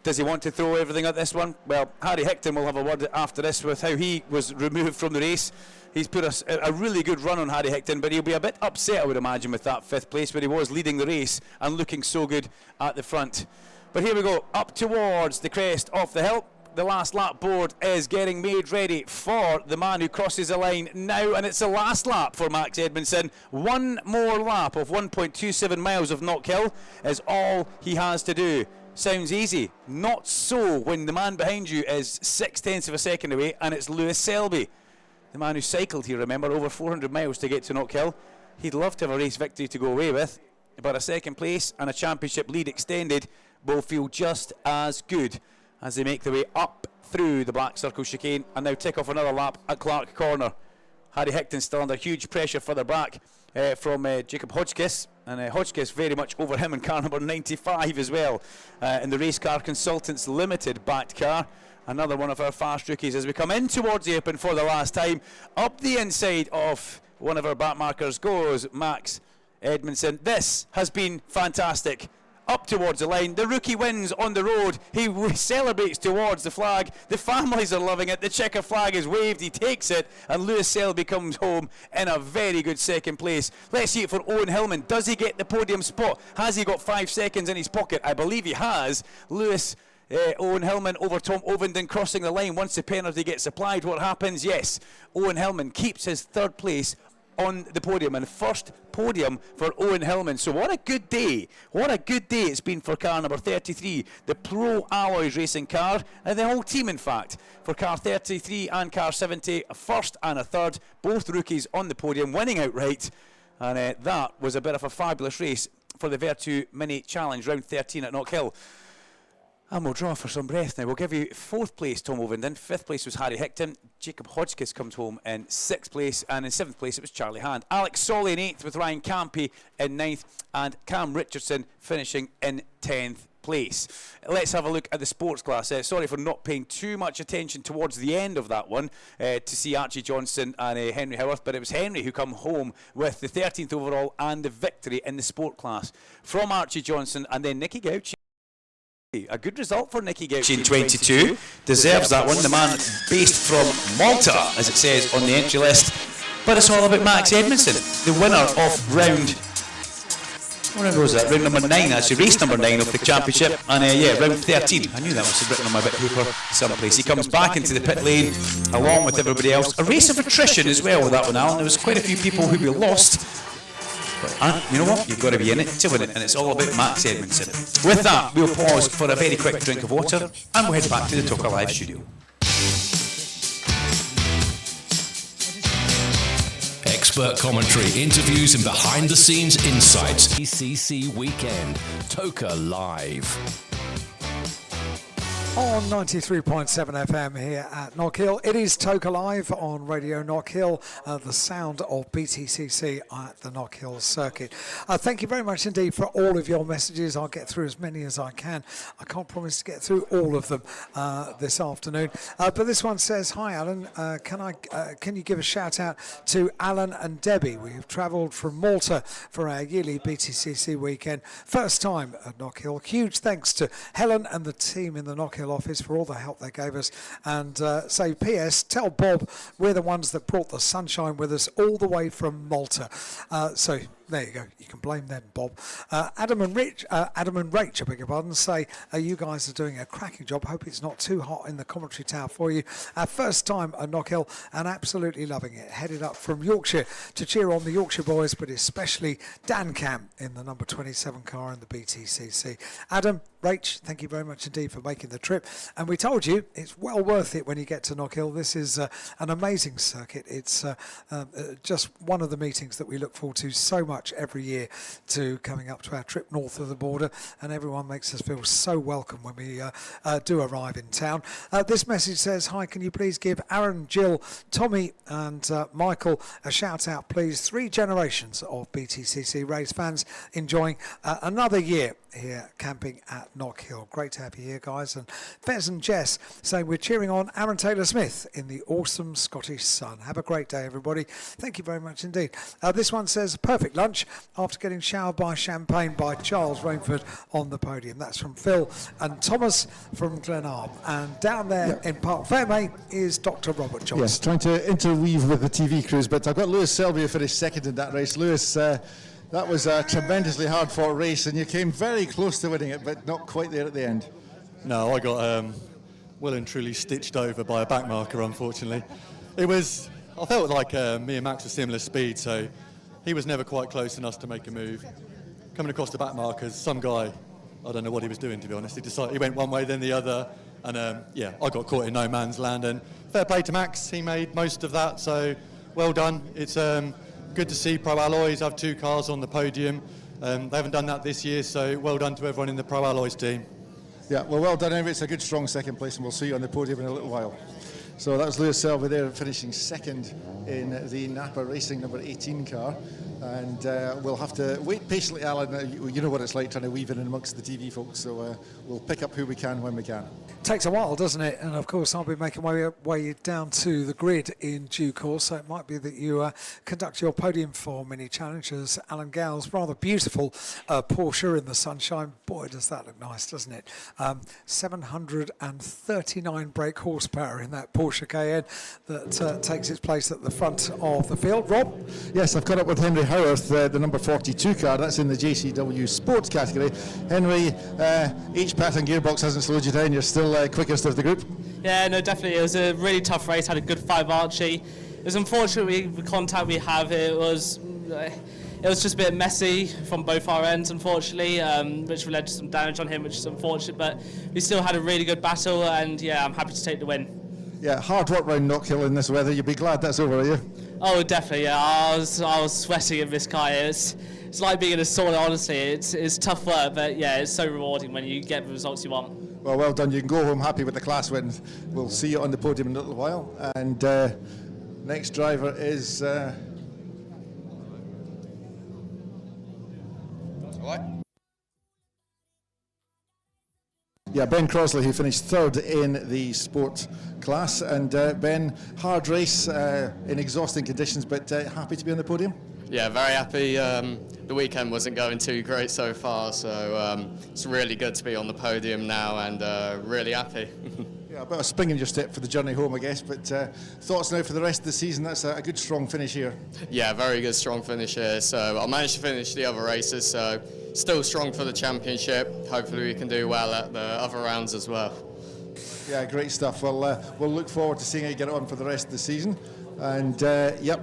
Does he want to throw everything at this one? Well, Harry Hickton will have a word after this with how he was removed from the race. He's put a really good run on Harry Hickton, but he'll be a bit upset, I would imagine, with that 5th place, where he was leading the race and looking so good at the front. But here we go, up towards the crest of the hill. The last lap board is getting made ready for the man who crosses the line now, and it's the last lap for Max Edmondson. One more lap of 1.27 miles of Knockhill is all he has to do. Sounds easy. Not so when the man behind you is 6/10 of a second away, and it's Lewis Selby, the man who cycled here, remember, over 400 miles to get to Knockhill. He'd love to have a race victory to go away with, but a second place and a championship lead extended will feel just as good as they make their way up through the Black Circle chicane and now tick off another lap at Clark Corner. Harry Hickton still under huge pressure further back from Jacob Hodgkiss, and Hodgkiss very much over him in car number 95 as well, in the Race Car Consultants Limited backed car. Another one of our fast rookies as we come in towards the open for the last time. Up the inside of one of our back markers goes Max Edmondson. This has been fantastic. Up towards the line, the rookie wins on the road. He celebrates towards the flag. The families are loving it. The checker flag is waved. He takes it, and Lewis Selby comes home in a very good second place. Let's see it for Owen Hillman. Does he get the podium spot? Has he got 5 seconds in his pocket? I believe he has. Owen Hillman over Tom Ovenden crossing the line. Once the penalty gets applied, what happens? Yes, Owen Hillman keeps his 3rd place on the podium, and first podium for Owen Hillman. So what a good day. What a good day it's been for car number 33, the Pro Alloys racing car, and the whole team in fact, for car 33 and car 70, a 1st and a 3rd, both rookies on the podium, winning outright. And that was a bit of a fabulous race for the Vertu Mini Challenge, round 13 at Knockhill. And we'll draw for some breath now. We'll give you 4th place, Tom Ovenden. 5th place was Harry Hickton. Jacob Hodgkiss comes home in 6th place. And in 7th place, it was Charlie Hand. Alex Solly in 8th with Ryan Campy in 9th. And Cam Richardson finishing in 10th place. Let's have a look at the sports class. Sorry for not paying too much attention towards the end of that one to see Archie Johnson and Henry Howarth, but it was Henry who come home with the 13th overall and the victory in the sport class from Archie Johnson, and then Nicky Gauchi. A good result for Nicky Gauchi in 22. Deserves that one. The man based from Malta, as it says on the entry list. But it's all about Max Edmondson, the winner of round... What round was that? Round number 9, actually. Race number 9 of the championship. And yeah, round 13. I knew that was written on my bit of paper someplace. He comes back into the pit lane along with everybody else. A race of attrition as well with that one, Alan. There was quite a few people who we lost. And you know what? You've got to be in it to win it, and it's all about Max Edmondson. With that, we'll pause for a very quick drink of water, and we'll head back to the Toka Live studio. Expert commentary, interviews, and behind-the-scenes insights. BTCC Weekend, Toka Live. On 93.7 FM here at Knockhill. It is Toka Live on Radio Knockhill, the sound of BTCC at the Knockhill circuit. Thank you very much indeed for all of your messages. I'll get through as many as I can. I can't promise to get through all of them this afternoon. But this one says, hi Alan, can you give a shout out to Alan and Debbie? We've travelled from Malta for our yearly BTCC weekend. First time at Knockhill. Huge thanks to Helen and the team in the Knockhill office for all the help they gave us, and say PS, tell Bob we're the ones that brought the sunshine with us all the way from Malta. So There you go. You can blame them, Bob. Adam and Rach, I beg your pardon, say you guys are doing a cracking job. Hope it's not too hot in the commentary tower for you. Our first time at Knockhill and absolutely loving it. Headed up from Yorkshire to cheer on the Yorkshire boys, but especially Dan Camp in the number 27 car in the BTCC. Adam, Rach, thank you very much indeed for making the trip. And we told you it's well worth it when you get to Knockhill. This is an amazing circuit. It's just one of the meetings that we look forward to so much every year, to coming up to our trip north of the border, and everyone makes us feel so welcome when we do arrive in town. This message says, hi, can you please give Aaron, Jill, Tommy and Michael a shout out, please. 3 generations of BTCC race fans enjoying another year here camping at Knockhill. Great to have you here, guys. And Fez and Jess saying we're cheering on Aaron Taylor-Smith in the awesome Scottish sun. Have a great day, everybody. Thank you very much indeed. This one says, perfect lunch after getting showered by champagne by Charles Rainford on the podium. That's from Phil and Thomas from Glenarm. And down there in Park Fairmay is Dr. Robert Johnson. Yes, trying to interweave with the TV crews, but I've got Lewis Selby who finished second in that race. Lewis, that was a tremendously hard-fought race, and you came very close to winning it, but not quite there at the end. No, I got well and truly stitched over by a back marker, unfortunately. I felt like me and Max were similar speed, so he was never quite close enough to make a move. Coming across the back markers, some guy, I don't know what he was doing, to be honest. He went one way, then the other, and I got caught in no man's land. And fair play to Max, he made most of that, so well done. It's good to see Pro Alloys have 2 cars on the podium. They haven't done that this year, so well done to everyone in the Pro Alloys team. Yeah, well done, everybody. It's a good, strong second place, and we'll see you on the podium in a little while. So that was Lewis Selby there, finishing second in the Napa Racing number 18 car. And we'll have to wait patiently, Alan. You know what it's like trying to weave in amongst the TV folks, so we'll pick up who we can when we can. Takes a while, doesn't it? And of course I'll be making my way down to the grid in due course, so it might be that you conduct your podium for mini challenge as Alan Gow's rather beautiful Porsche in the sunshine. Boy, does that look nice, doesn't it? 739 brake horsepower in that Porsche Cayenne that takes its place at the front of the field. Rob? Yes, I've caught up with Henry Howarth, the number 42 car. That's in the JCW Sports category. Henry, H-Pat and gearbox hasn't slowed you down. You're still quickest of the group. Yeah, no, definitely. It was a really tough race. Had a good 5 Archie. It was unfortunate the contact we have. It was just a bit messy from both our ends, unfortunately, which led to some damage on him, which is unfortunate. But we still had a really good battle, and yeah, I'm happy to take the win. Yeah, hard work round Knockhill in this weather. You'll be glad that's over, are you? Oh, definitely. Yeah, I was sweating in this car. It's like being in a sauna. Honestly, it's tough work, but yeah, it's so rewarding when you get the results you want. Well done. You can go home happy with the class win. We'll see you on the podium in a little while. And next driver is. Yeah, Ben Crosley, who finished 3rd in the sport class. And Ben, hard race in exhausting conditions, but happy to be on the podium? Yeah, very happy. The weekend wasn't going too great so far, so it's really good to be on the podium now, and really happy. Yeah, a bit of a spring in your step for the journey home, I guess, but thoughts now for the rest of the season? That's a good, strong finish here. Yeah, very good, strong finish here. So I managed to finish the other races, so still strong for the championship. Hopefully we can do well at the other rounds as well. Yeah, great stuff. Well, we'll look forward to seeing how you get on for the rest of the season. And, yep,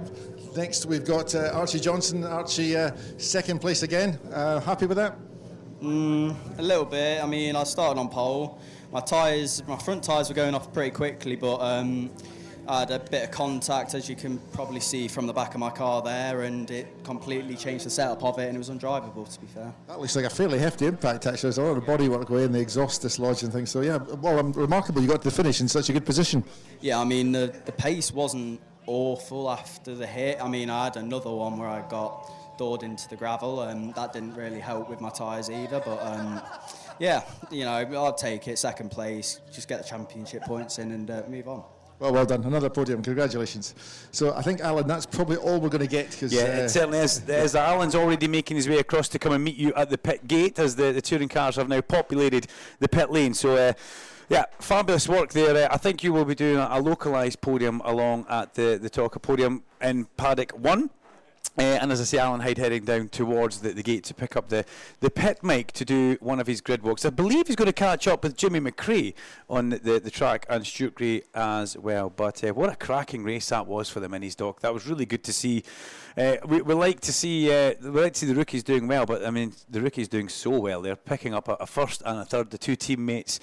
next we've got Archie Johnson. Archie, second place again. Happy with that? A little bit. I mean, I started on pole. My front tyres were going off pretty quickly, but I had a bit of contact, as you can probably see from the back of my car there, and it completely changed the setup of it, and it was undrivable, to be fair. That looks like a fairly hefty impact, actually. There's a lot of bodywork away and the exhaust dislodged and things. So, yeah, well, remarkable you got to the finish in such a good position. Yeah, I mean, the pace wasn't awful after the hit. I mean, I had another one where I got doored into the gravel, and that didn't really help with my tyres either, but yeah, you know, I'll take it, second place, just get the championship points in and move on. Well done. Another podium. Congratulations. So I think, Alan, that's probably all we're going to get. Cause, yeah, it certainly is. As Alan's already making his way across to come and meet you at the pit gate, as the touring cars have now populated the pit lane. So, yeah, fabulous work there. I think you will be doing a localised podium along at the Talker podium in Paddock 1. And as I say, Alan Hyde heading down towards the gate to pick up the pit mic to do one of his grid walks. I believe he's going to catch up with Jimmy McRae on the track, and Stuart Gray as well. But what a cracking race that was for the Minis, Doc. That was really good to see. We like to see the rookies doing well, but I mean the rookies doing so well. They're picking up a first and a third. The two teammates,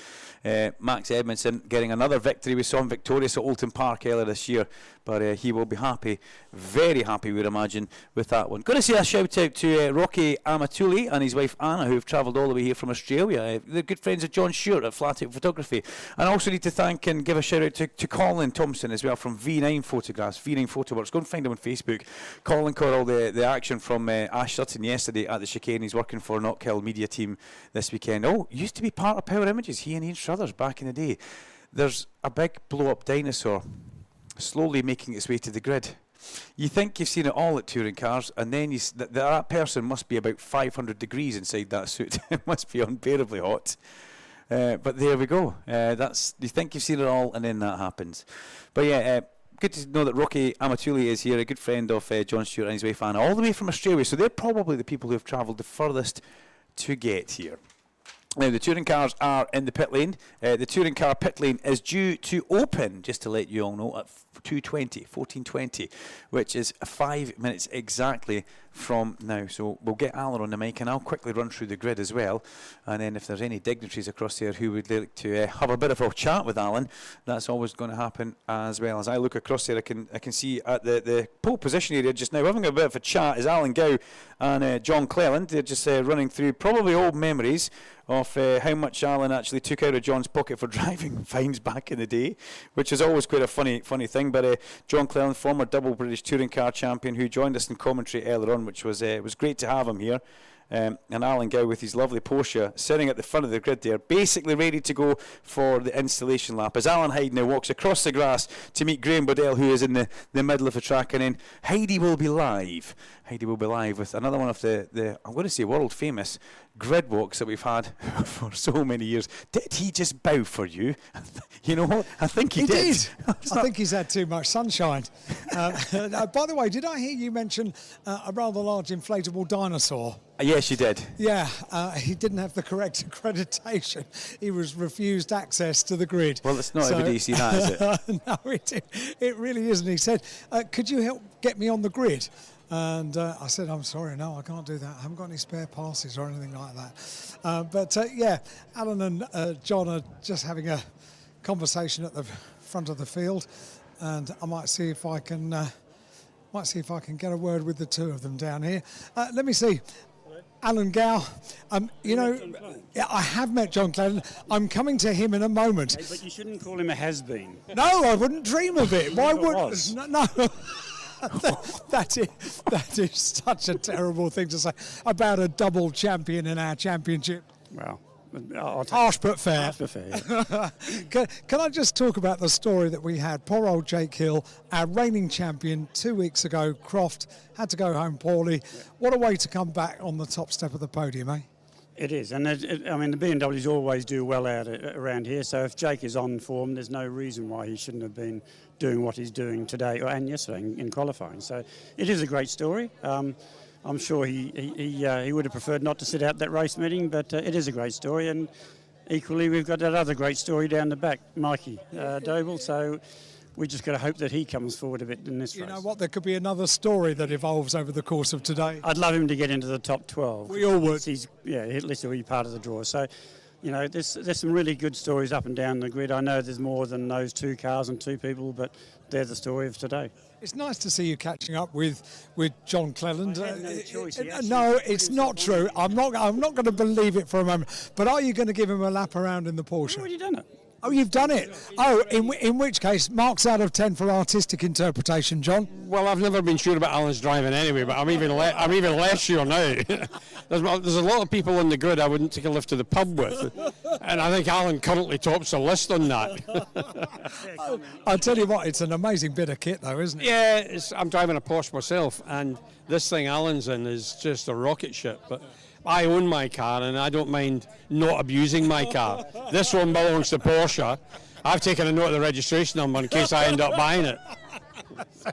Max Edmondson getting another victory. We saw him victorious at Oulton Park earlier this year, but he will be happy, very happy, we'd imagine, with that one. Going to say a shout out to Rocky Amatuli and his wife Anna, who have travelled all the way here from Australia. They're good friends of John Stewart at Flat Out Photography. And I also need to thank and give a shout out to Colin Thompson as well from V9 Photographs, V9 Photoworks. Go and find him on Facebook. Colin caught all the action from Ash Sutton yesterday at the chicane. He's working for Knockhill Media Team this weekend. Oh, used to be part of Power Images, he and Ian Struthers back in the day. There's a big blow-up dinosaur slowly making its way to the grid. You think you've seen it all at touring cars, and then that person must be about 500 degrees inside that suit. It must be unbearably hot. But there we go. You think you've seen it all, and then that happens. But yeah, good to know that Rocky Amatuli is here, a good friend of John Stewart and his wife Anna, all the way from Australia. So they're probably the people who have travelled the furthest to get here. Now, the touring cars are in the pit lane. The touring car pit lane is due to open, just to let you all know, at 14:20, which is 5 minutes exactly from now. So we'll get Alan on the mic, and I'll quickly run through the grid as well. And then if there's any dignitaries across there who would like to have a bit of a chat with Alan, that's always going to happen as well. As I look across there, I can see at the pole position area just now, having a bit of a chat, is Alan Gow and John Cleland. They're just running through probably old memories of how much Alan actually took out of John's pocket for driving fines back in the day, which is always quite a funny thing. But John Cleland, former double British touring car champion, who joined us in commentary earlier on, which was great to have him here. And Alan Gow with his lovely Porsche sitting at the front of the grid there, basically ready to go for the installation lap, as Alan Hyde now walks across the grass to meet Graham Bodell, who is in the middle of the track. And then Heidi will be live with another one of the I'm going to say world famous grid walks that we've had for so many years. Did he just bow for you? You know what? I think he did. I think he's had too much sunshine. By the way, did I hear you mention a rather large inflatable dinosaur? Yes, you did. Yeah, he didn't have the correct accreditation. He was refused access to the grid. Well, it's not every day you see that, is it? No, it really isn't. He said, could you help get me on the grid? And I said, I'm sorry, no, I can't do that. I haven't got any spare passes or anything like that. But yeah, Alan and John are just having a conversation at the front of the field, and I might see if I can get a word with the two of them down here. Let me see. Alan Gow, I have met John Cleland. I'm coming to him in a moment. Hey, but you shouldn't call him a has-been. No, I wouldn't dream of it. Why would? No. That is such a terrible thing to say about a double champion in our championship. Well, harsh but fair. Harsh but fair, yeah. Can I just talk about the story that we had? Poor old Jake Hill, our reigning champion 2 weeks ago. Croft had to go home poorly. Yeah. What a way to come back on the top step of the podium, eh? It is, and the BMWs always do well around here, so if Jake is on form, there's no reason why he shouldn't have been doing what he's doing today and yesterday in qualifying. So it is a great story. I'm sure he would have preferred not to sit out that race meeting, but it is a great story, and equally we've got that other great story down the back, Mikey Doble, so we just got to hope that he comes forward a bit in this race. You know what, there could be another story that evolves over the course of today. I'd love him to get into the top 12. We all would. At least he'll be part of the draw. So, you know, there's some really good stories up and down the grid. I know there's more than those two cars and two people, but they're the story of today. It's nice to see you catching up with John Cleland. No choice. No, it's not true. I'm not going to believe it for a moment. But are you going to give him a lap around in the Porsche? I've already done it. Oh, you've done it. Oh, in which case, marks out of 10 for artistic interpretation, John. Well, I've never been sure about Alan's driving anyway, but I'm even less sure now. There's a lot of people on the grid I wouldn't take a lift to the pub with, and I think Alan currently tops the list on that. I'll tell you what, it's an amazing bit of kit, though, isn't it? Yeah, I'm driving a Porsche myself, and this thing Alan's in is just a rocket ship. But I own my car, and I don't mind not abusing my car. This one belongs to Porsche. I've taken a note of the registration number in case I end up buying it.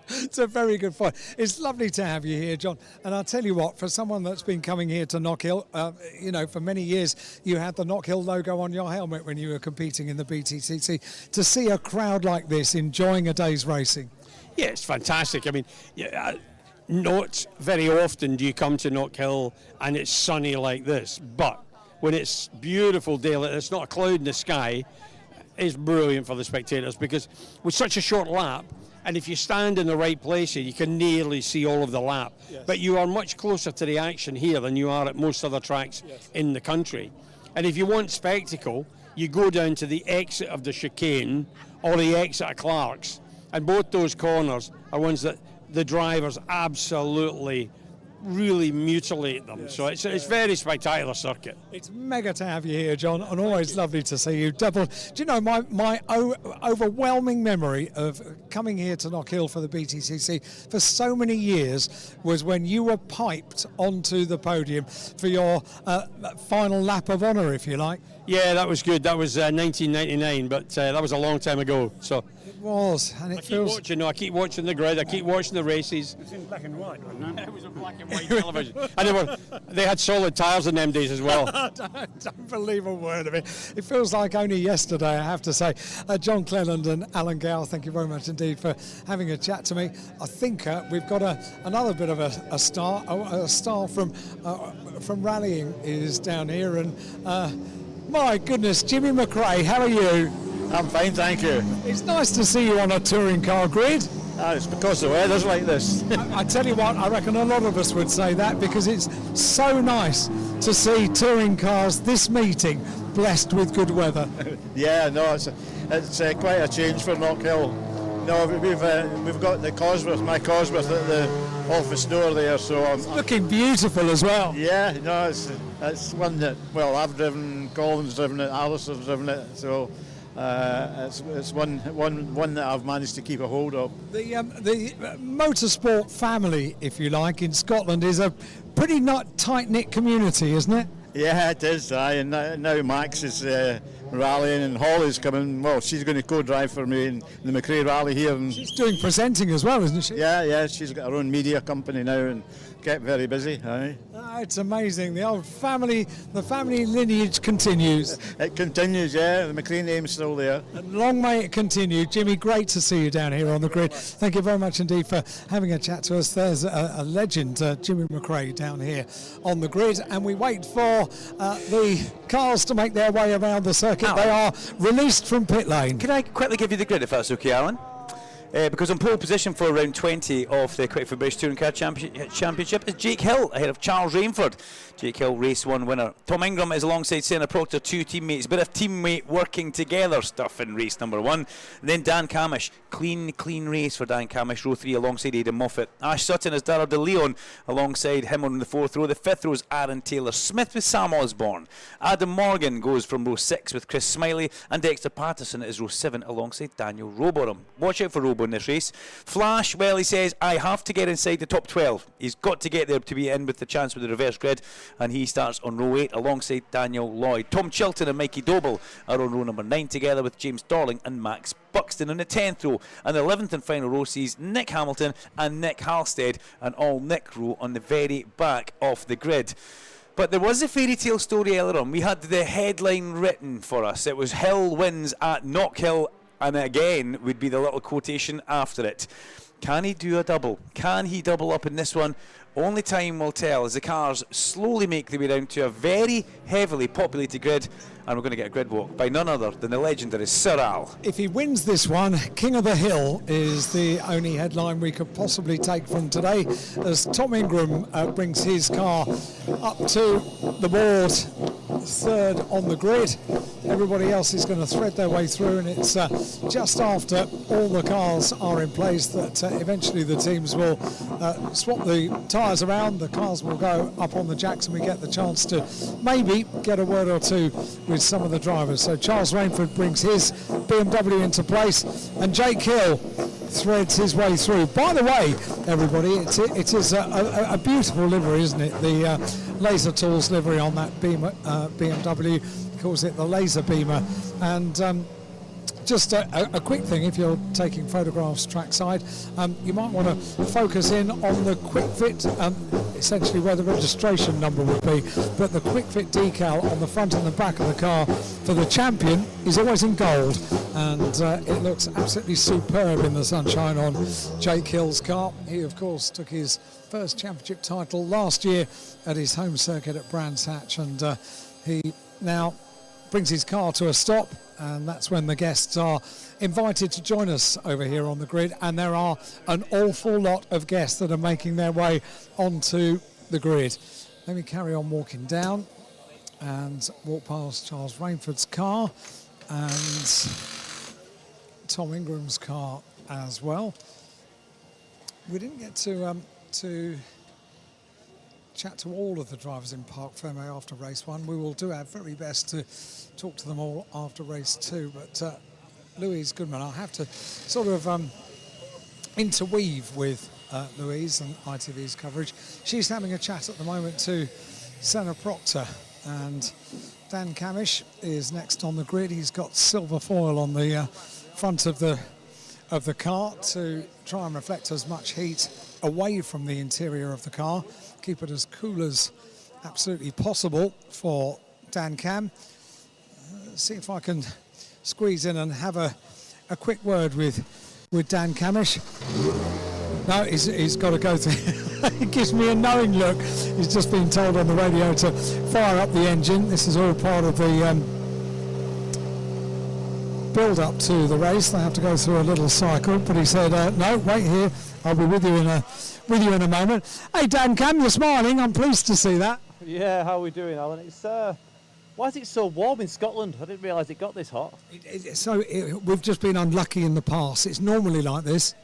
It's a very good point. It's lovely to have you here, John. And I'll tell you what, for someone that's been coming here to Knockhill, you know, for many years, you had the Knockhill logo on your helmet when you were competing in the BTCC. To see a crowd like this enjoying a day's racing. Yeah, it's fantastic. I mean, not very often do you come to Knockhill and it's sunny like this, but when it's beautiful day, it's not a cloud in the sky, it's brilliant for the spectators, because with such a short lap, and if you stand in the right place here, you can nearly see all of the lap. Yes. But you are much closer to the action here than you are at most other tracks in the country. And if you want spectacle, you go down to the exit of the chicane or the exit of Clark's. And both those corners are ones that the drivers absolutely really mutilate them. So it's very spectacular circuit. It's mega to have you here, John, and always lovely to see you. Do you know, my overwhelming memory of coming here to Knockhill for the BTCC for so many years was when you were piped onto the podium for your final lap of honour, if you like. Yeah, that was good. That was 1999, but that was a long time ago. So it was, and it feels. I keep watching the grid. I keep watching the races. It's in black and white, wasn't it? It was in black and white television, and they had solid tyres in them days as well. Don't believe a word of it. It feels like only yesterday, I have to say. John Cleland and Alan Gow, thank you very much indeed for having a chat to me. I think we've got another bit of a star. A star from rallying is down here, and. My goodness, Jimmy McRae, how are you? I'm fine, thank you. It's nice to see you on a touring car grid. It's because the weather's like this. I tell you what, I reckon a lot of us would say that, because it's so nice to see touring cars this meeting blessed with good weather. Yeah, no, it's quite a change for Knockhill. No, we've got the Cosworth, my Cosworth at the office door there, so it's looking beautiful as well. Yeah, no, it's one that, well, I've driven, Colin's driven it, Alice has driven it, so it's one that I've managed to keep a hold of. The motorsport family, if you like, in Scotland is a pretty tight-knit community, isn't it? Yeah, it is. And now Max is rallying, and Holly's coming. Well, she's going to co-drive for me in the McRae Rally here. And she's doing presenting as well, isn't she? Yeah. She's got her own media company now and kept very busy. Aye. It's amazing. The family lineage continues. It continues, yeah. The McRae name's still there. And long may it continue. Jimmy, great to see you down here on the grid. Thank you very much indeed for having a chat to us. There's a legend, Jimmy McRae, down here on the grid, and we wait for the cars to make their way around the circuit. Alan, they are released from pit lane. Can I quickly give you the grid if that's okay, Alan? Because on pole position for round 20 of the Quick for British Touring Car Championship is Jake Hill ahead of Charles Rainford. Jake Hill, race 1 winner. Tom Ingram is alongside Senna Proctor, 2 teammates. Bit of teammate working together stuff in race number 1. And then Dan Camish, clean race for Dan Camish, row 3 alongside Aidan Moffat. Ash Sutton is Dara De Leon alongside him on the 4th row. The 5th row is Aaron Taylor Smith with Sam Osborne. Adam Morgan goes from row 6 with Chris Smiley, and Dexter Patterson is row 7 alongside Daniel Robotham. Watch out for Robo in this race. Flash, well, he says, I have to get inside the top 12. He's got to get there to be in with the chance with the reverse grid, and he starts on row 8 alongside Daniel Lloyd. Tom Chilton and Mikey Doble are on row number 9 together with James Darling and Max Buxton in the 10th row, and the 11th and final row sees Nick Hamilton and Nick Halstead, and all Nick row on the very back of the grid. But there was a fairy tale story earlier on. We had the headline written for us. It was Hill wins at Knockhill, and again would be the little quotation after it. Can he do a double? Can he double up in this one? Only time will tell as the cars slowly make their way down to a very heavily populated grid, and we're going to get a grid walk by none other than the legendary Sir Al. If he wins this one, King of the Hill is the only headline we could possibly take from today, as Tom Ingram brings his car up to the board, 3rd on the grid. Everybody else is going to thread their way through, and it's just after all the cars are in place that eventually the teams will swap the tyres around. The cars will go up on the jacks, and we get the chance to maybe get a word or two with some of the drivers. So Charles Rainford brings his BMW into place, and Jake Hill threads his way through. By the way, everybody, it is a beautiful livery, isn't it? The Laser Tools livery on that BMW, calls it the Laser Beamer, and just a quick thing, if you're taking photographs trackside, you might want to focus in on the quick fit, essentially where the registration number would be, but the quick fit decal on the front and the back of the car for the champion is always in gold, and it looks absolutely superb in the sunshine on Jake Hill's car. He of course took his first championship title last year at his home circuit at Brands Hatch, and he now brings his car to a stop, and that's when the guests are invited to join us over here on the grid, and there are an awful lot of guests that are making their way onto the grid. Let me carry on walking down and walk past Charles Rainford's car and Tom Ingram's car as well. We didn't get to chat to all of the drivers in Parc Ferme after race 1. We will do our very best to talk to them all after race 2, but Louise Goodman, I'll have to sort of interweave with Louise and ITV's coverage. She's having a chat at the moment to Senna Proctor, and Dan Camish is next on the grid. He's got silver foil on the front of the car to try and reflect as much heat away from the interior of the car, keep it as cool as absolutely possible for Dan Cam. See if I can squeeze in and have a quick word with Dan Camish. No, he's got to go to. He gives me a knowing look. He's just been told on the radio to fire up the engine. This is all part of the build up to the race. They have to go through a little cycle, but he said, no, wait here. I'll be with you in a moment. Hey Dan Cam, you're smiling. I'm pleased to see that. Yeah, how are we doing, Alan? It's why is it so warm in Scotland? I didn't realise it got this hot. We've just been unlucky in the past. It's normally like this.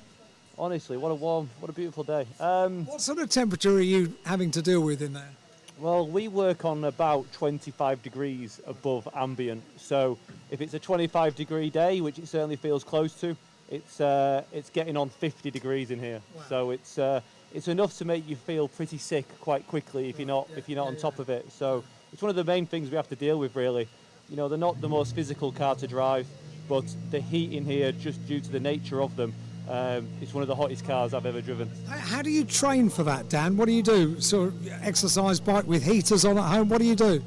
Honestly, what a beautiful day. What sort of temperature are you having to deal with in there? Well, we work on about 25 degrees above ambient. So if it's a 25 degree day, which it certainly feels close to, it's getting on 50 degrees in here. Wow. So it's enough to make you feel pretty sick quite quickly if you're not on top of it. So it's one of the main things we have to deal with, really. You know, they're not the most physical car to drive, but the heat in here, just due to the nature of them, it's one of the hottest cars I've ever driven. How do you train for that, Dan? What do you do? Sort of exercise bike with heaters on at home? What do you do?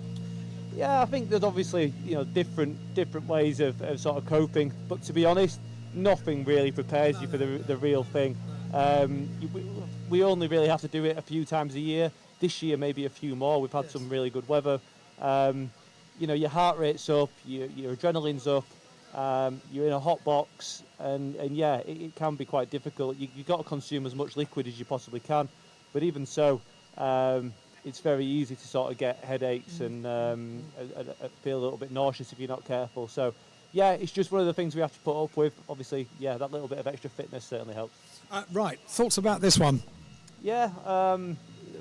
Yeah, I think there's obviously different ways of sort of coping, but to be honest, nothing really prepares you for the real thing. We only really have to do it a few times a year. This year maybe a few more. We've had some really good weather. Your heart rate's up, your adrenaline's up, you're in a hot box, and yeah, it can be quite difficult. You've got to consume as much liquid as you possibly can, but even so, it's very easy to sort of get headaches and feel a little bit nauseous if you're not careful. So yeah, it's just one of the things we have to put up with. Obviously, yeah, that little bit of extra fitness certainly helps. Right, thoughts about this one? Yeah,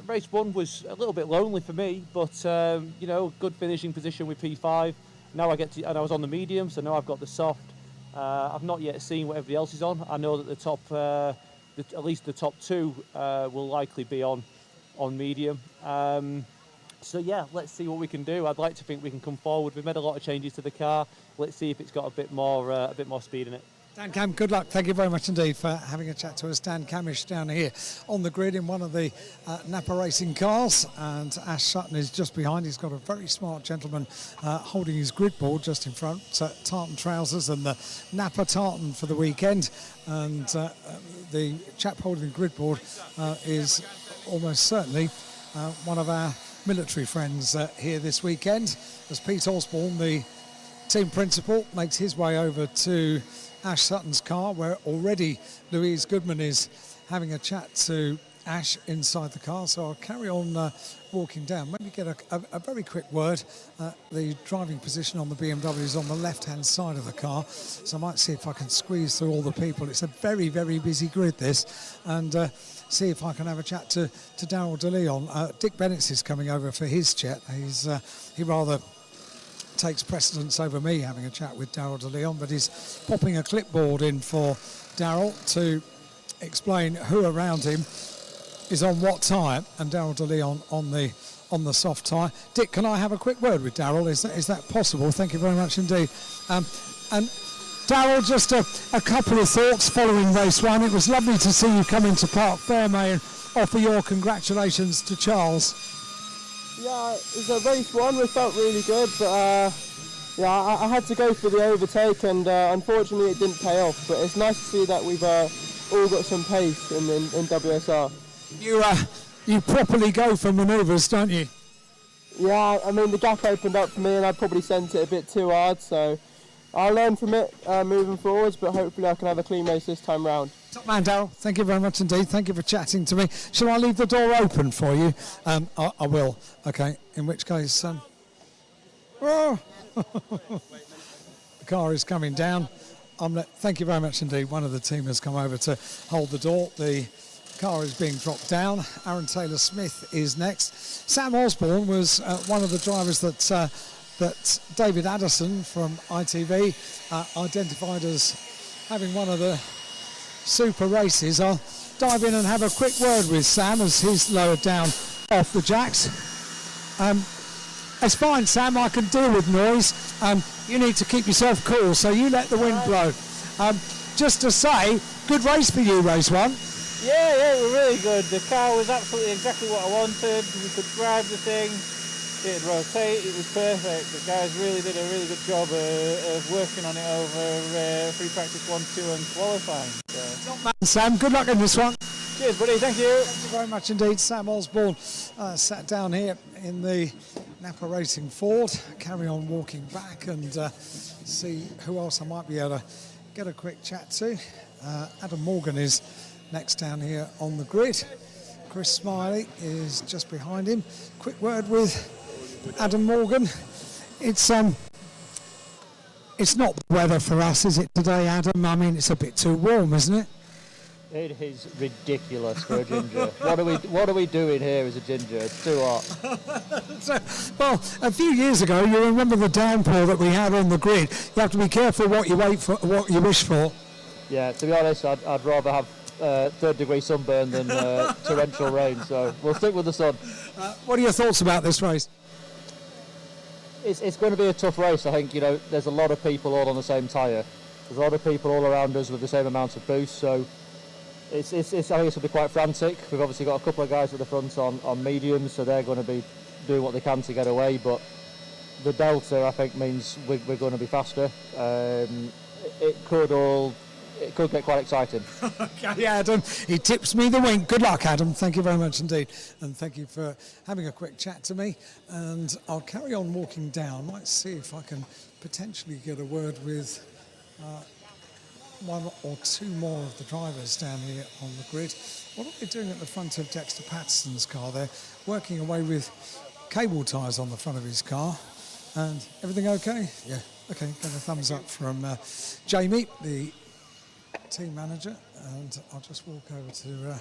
race 1 was a little bit lonely for me, but good finishing position with P5. Now and I was on the medium, so now I've got the soft. I've not yet seen what everybody else is on. I know that the top, at least the top 2, will likely be on medium. So yeah, let's see what we can do. I'd like to think we can come forward. We've made a lot of changes to the car. Let's see if it's got a bit more speed in it. Dan Cam, good luck. Thank you very much indeed for having a chat to us. Dan Camish down here on the grid in one of the Napa racing cars, and Ash Sutton is just behind. He's got a very smart gentleman holding his grid board just in front. Tartan trousers and the Napa tartan for the weekend, and the chap holding the grid board is almost certainly one of our military friends here this weekend, as Pete Osborne, the team principal, makes his way over to Ash Sutton's car, where already Louise Goodman is having a chat to Ash inside the car. So I'll carry on walking down, maybe get a very quick word. The driving position on the BMW is on the left-hand side of the car, so I might see if I can squeeze through all the people. It's a very, very busy grid, this, and see if I can have a chat to Darryl De Leon. Dick Bennett's is coming over for his chat. He rather takes precedence over me having a chat with Darryl De Leon, but he's popping a clipboard in for Darryl to explain who around him is on what tyre, and Darryl De Leon on the soft tyre. Dick, can I have a quick word with Darryl? Is that possible? Thank you very much indeed. And Darryl, just a couple of thoughts following race one. It was lovely to see you come into Park Fairmay and offer your congratulations to Charles. Yeah, it was race one. We felt really good, but yeah, I had to go for the overtake, and unfortunately it didn't pay off. But it's nice to see that we've all got some pace in WSR. You properly go for manoeuvres, don't you? Yeah, I mean the gap opened up for me, and I probably sent it a bit too hard. So I'll learn from it moving forwards, but hopefully I can have a clean race this time round. Top man, Darryl, thank you very much indeed. Thank you for chatting to me. Shall I leave the door open for you? I will. Okay, in which case... Oh. The car is coming down. Thank you very much indeed. One of the team has come over to hold the door. The car is being dropped down. Aaron Taylor-Smith is next. Sam Osborne was one of the drivers that David Addison from ITV identified as having one of the super races. I'll dive in and have a quick word with Sam as he's lowered down off the jacks. It's fine, Sam, I can deal with noise. You need to keep yourself cool, so you let the wind blow. Just to say, good race for you, race one. Yeah, it was really good. The car was absolutely exactly what I wanted. We could drive the thing, it'd rotate, it was perfect. The guys really did a really good job of working on it over free practice 1, 2 and qualifying. So. Top man, Sam, good luck in this one. Cheers, buddy, thank you. Thank you very much indeed. Sam Osborne sat down here in the Napa Racing Ford. Carry on walking back and see who else I might be able to get a quick chat to. Adam Morgan is next down here on the grid. Chris Smiley is just behind him. Quick word with Adam Morgan. It's not the weather for us, is it today, Adam? I mean, it's a bit too warm, isn't it? It is ridiculous for a ginger. What are we doing here as a ginger? It's too hot. Well, a few years ago, you remember the downpour that we had on the grid. You have to be careful what you wish for. Yeah, to be honest, I'd rather have third-degree sunburn than torrential rain. So we'll stick with the sun. What are your thoughts about this race? It's going to be a tough race. I think there's a lot of people all on the same tyre. There's a lot of people all around us with the same amount of boost. So. I think it's going to be quite frantic. We've obviously got a couple of guys at the front on mediums, so they're going to be doing what they can to get away. But the delta, I think, means we're going to be faster. It could get quite exciting. Okay, Adam, he tips me the wink. Good luck, Adam. Thank you very much indeed, and thank you for having a quick chat to me. And I'll carry on walking down. Let's see if I can potentially get a word with. One or two more of the drivers down here on the grid. What are they doing at the front of Dexter Patterson's car? They're working away with cable ties on the front of his car. And everything okay? Yeah, okay, get a thumbs up from Jamie, the team manager. And I'll just walk over to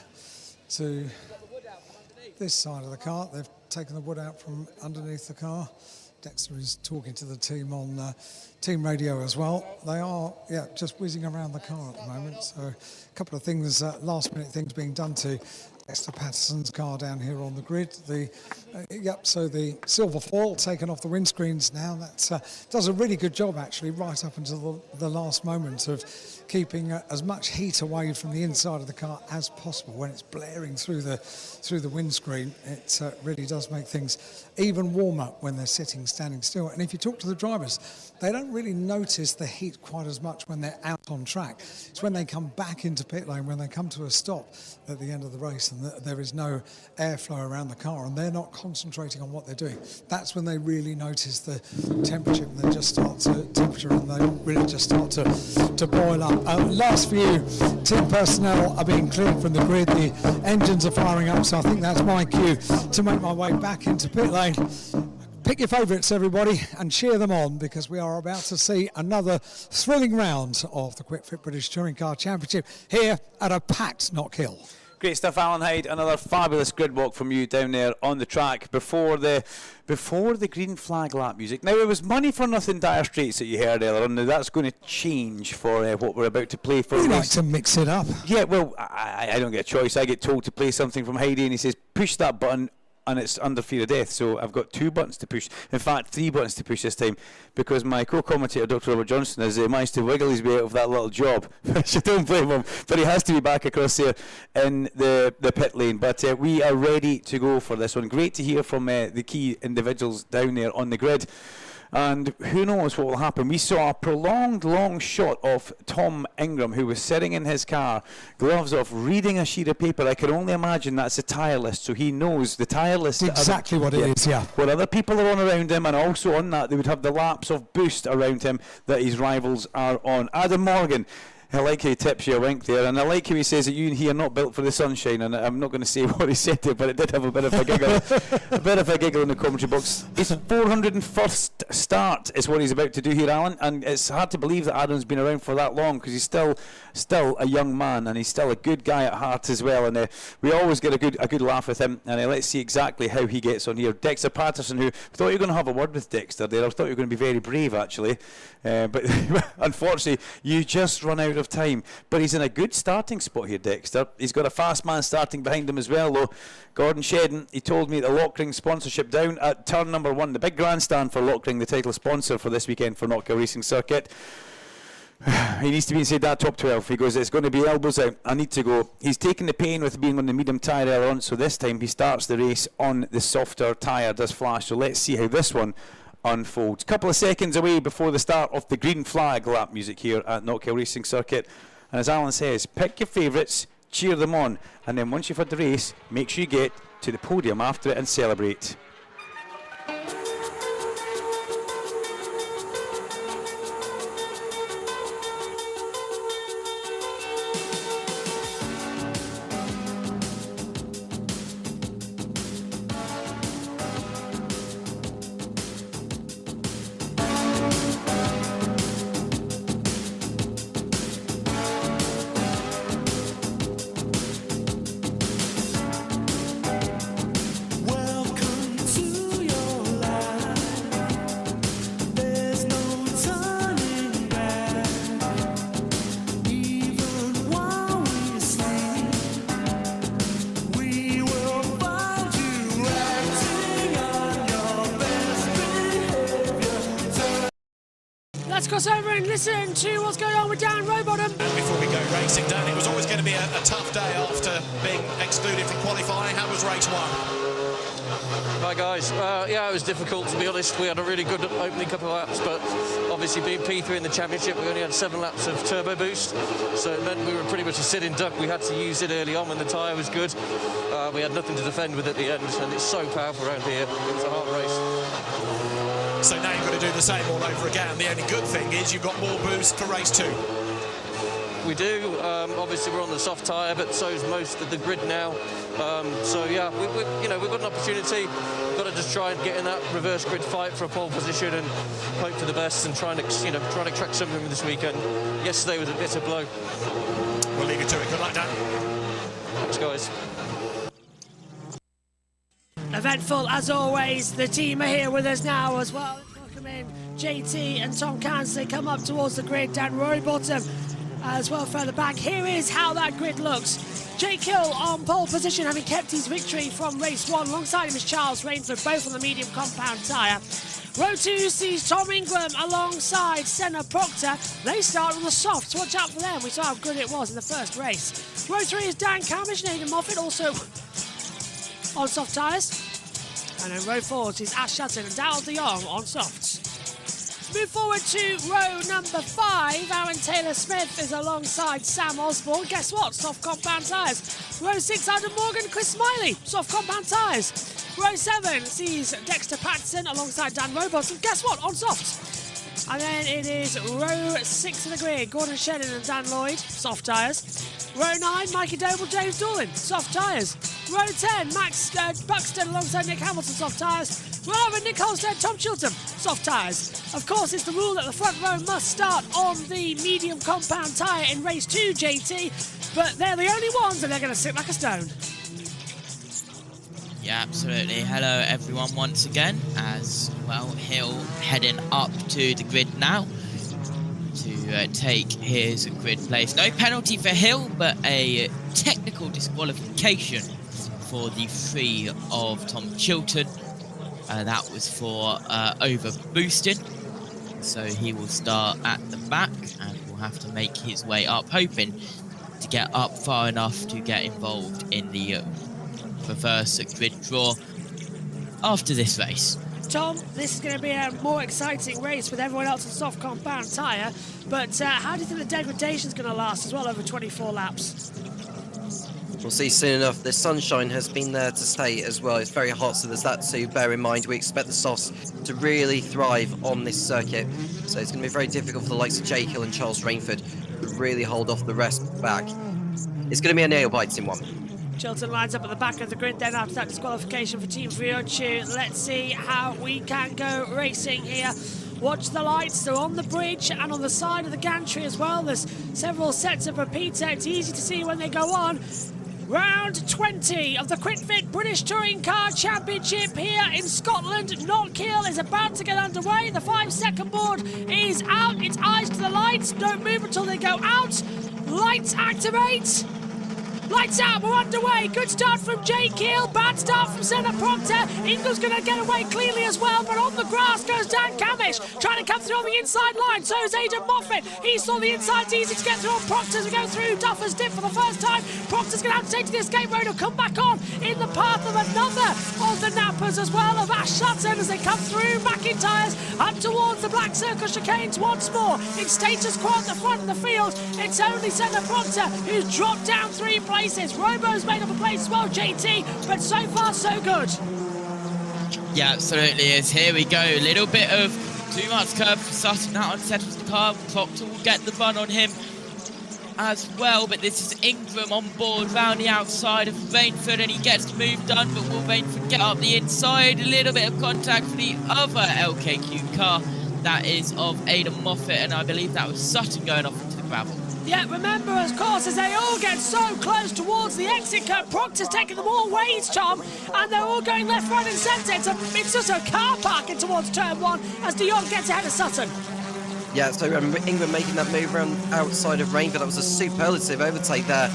this side of the car. They've taken the wood out from underneath the car. Dexter is talking to the team on team radio as well. They are, just whizzing around the car at the moment. So a couple of things, last-minute things being done to Dexter Patterson's car down here on the grid. So the silver foil taken off the windscreens now. That does a really good job, actually, right up until the last moment of keeping as much heat away from the inside of the car as possible. When it's blaring through the windscreen, it really does make things even warmer when they're standing still. And if you talk to the drivers, they don't really notice the heat quite as much when they're out on track. It's when they come back into pit lane, when they come to a stop at the end of the race and there is no airflow around the car and they're not concentrating on what they're doing. That's when they really notice the temperature and they really just start to boil up. Last few team personnel are being cleared from the grid. The engines are firing up, so I think that's my cue to make my way back into pit lane. Pick your favourites, everybody, and cheer them on, because we are about to see another thrilling round of the Quick Fit British Touring Car Championship here at a packed Knockhill. Great stuff, Alan Hyde. Another fabulous grid walk from you down there on the track before the green flag lap music. Now, it was Money for Nothing Dire Straits that you heard earlier on. Now, that's going to change for what we're about to play for. We like to mix it up. Yeah, well, I don't get a choice. I get told to play something from Heidi, and he says, push that button and it's under fear of death. So I've got 2 buttons to push. In fact, 3 buttons to push this time, because my co-commentator, Dr. Robert Johnson, has managed to wiggle his way out of that little job, which I don't blame him, but he has to be back across there in the pit lane. But we are ready to go for this one. Great to hear from the key individuals down there on the grid. And who knows what will happen. We saw a prolonged long shot of Tom Ingram, who was sitting in his car, gloves off, reading a sheet of paper. I can only imagine that's a tyre list, so he knows the tyre list. Exactly what it is, yeah. What other people are on around him, and also on that, they would have the laps of boost around him that his rivals are on. Adam Morgan, I like how he tips you a wink there, and I like how he says that you and he are not built for the sunshine, and I'm not going to say what he said there, but it did have a bit of a giggle. A bit of a giggle in the commentary box. His 401st start is what he's about to do here, Alan, and it's hard to believe that Adam's been around for that long, because he's still a young man, and he's still a good guy at heart as well, and we always get a good laugh with him, and let's see exactly how he gets on here. Dexter Patterson, who thought you were going to have a word with Dexter there. I thought you were going to be very brave, actually, but unfortunately you just run out of time. But he's in a good starting spot here, Dexter. He's got a fast man starting behind him as well, though. Gordon Shedden, he told me the Lockring sponsorship down at turn number 1, the big grandstand for Lockring, the title sponsor for this weekend for Knockhill Racing Circuit. He needs to be inside that top 12. He goes, it's going to be elbows out, I need to go. He's taken the pain with being on the medium tyre earlier on, so this time he starts the race on the softer tyre, does Flash. So let's see how this one unfolds. Couple of seconds away before the start of the green flag lap music here at Knockhill Racing Circuit. And as Alan says, pick your favourites, cheer them on, and then once you've had the race, make sure you get to the podium after it and celebrate. Cross over and listen to what's going on with Dan Rowbottom. And before we go racing, Dan, it was always going to be a tough day after being excluded from qualifying. How was race 1? Hi guys, yeah, it was difficult to be honest. We had a really good opening couple of laps, but obviously being P3 in the championship, we only had 7 laps of turbo boost, so it meant we were pretty much a sitting duck. We had to use it early on when the tyre was good. We had nothing to defend with at the end, and it's so powerful around here. It was a hard race. So now you've got to do the same all over again. The only good thing is you've got more boost for race 2. We do. Obviously we're on the soft tyre, but so is most of the grid now. So yeah, we've got an opportunity. We've got to just try and get in that reverse grid fight for a pole position and hope for the best and try and extract something this weekend. Yesterday was a bit of blow. We'll leave you to it. Good luck, Dan. Thanks, guys. Eventful as always. The team are here with us now as well. Welcome in JT and Tom Cairns. They come up towards the grid. Dan Rowbottom as well further back. Here is how that grid looks. Jake Hill on pole position, having kept his victory from race 1. Alongside him is Charles Rainsford, both on the medium compound tyre. Row 2 sees Tom Ingram alongside Senna Proctor. They start on the softs. Watch out for them. We saw how good it was in the first race. Row 3 is Dan Camish, Nathan Moffat, also on soft tyres. And then row 4 is Ash Sutton and Darryl de Jong on softs. Move forward to row number 5. Aaron Taylor-Smith is alongside Sam Osborne. Guess what? Soft compound tyres. Row 6, Adam Morgan, Chris Smiley. Soft compound tyres. Row 7 sees Dexter Patterson alongside Dan Rowbottom. Guess what? On softs. And then it is row 6 of the grid. Gordon Shedden and Dan Lloyd. Soft tyres. Row 9, Mikey Doble, James Doolin. Soft tyres. Row 10, Max Buxton alongside Nick Hamilton. Soft tyres. Row 11, Nick Holstead, Tom Chilton. Soft tyres. Of course, it's the rule that the front row must start on the medium compound tyre in race 2, JT. But they're the only ones and they're going to sit like a stone. Yeah, absolutely. Hello everyone once again, as well Hill heading up to the grid now to take his grid place. No penalty for Hill, but a technical disqualification for the 3 of Tom Chilton. That was for over boosting. So he will start at the back and will have to make his way up, hoping to get up far enough to get involved in the reverse grid draw after this race. Tom, this is going to be a more exciting race with everyone else in soft compound tyre, but how do you think the degradation is going to last as well over 24 laps? We'll see soon enough. The sunshine has been there to stay as well. It's very hot, so there's that to bear in mind. We expect the softs to really thrive on this circuit, so it's going to be very difficult for the likes of Jake Hill and Charles Rainford to really hold off the rest back. It's going to be a nail-biting one. Chilton lines up at the back of the grid then after that disqualification for Team Friochu. Let's see how we can go racing here. Watch the lights, they're on the bridge and on the side of the gantry as well. There's several sets of repeater. It's easy to see when they go on. Round 20 of the QuickFit British Touring Car Championship here in Scotland. Knockhill is about to get underway. The 5-second board is out. It's eyes to the lights. Don't move until they go out. Lights activate. Lights out, we're underway. Good start from Jake Hill. Bad start from Senna Proctor. Ingram's going to get away cleanly as well, but on the grass goes Dan Camish. Trying to come through on the inside line. So is Aidan Moffat. He saw the inside's easy to get through on Proctor as we go through Duffer's Dip for the first time. Proctor's going to have to take to the escape road. He'll come back on in the path of another of the nappers as well, of Ash Sutton, as they come through McIntyre's up towards the Black Circle chicanes once more. It's status quo at the front of the field. It's only Senna Proctor who's dropped down 3 places. Robo's made up a place as well, JT, but so far so good. Yeah, absolutely is. Here we go. A little bit of too much curb for Sutton. That unsettles the car. Proctor will get the run on him as well, but this is Ingram on board round the outside of Rainford, and he gets the move done, but will Rainford get up the inside? A little bit of contact for the other LKQ car. That is of Aidan Moffat, and I believe that was Sutton going off into the gravel. Yeah, remember, of course, as they all get so close towards the exit curve, Proctor's taking them all ways, Tom, and they're all going left, right and centre. It's just a car parking towards turn 1 as De Jong gets ahead of Sutton. Yeah, so Ingram making that move around outside of Rainford. That was a superlative overtake there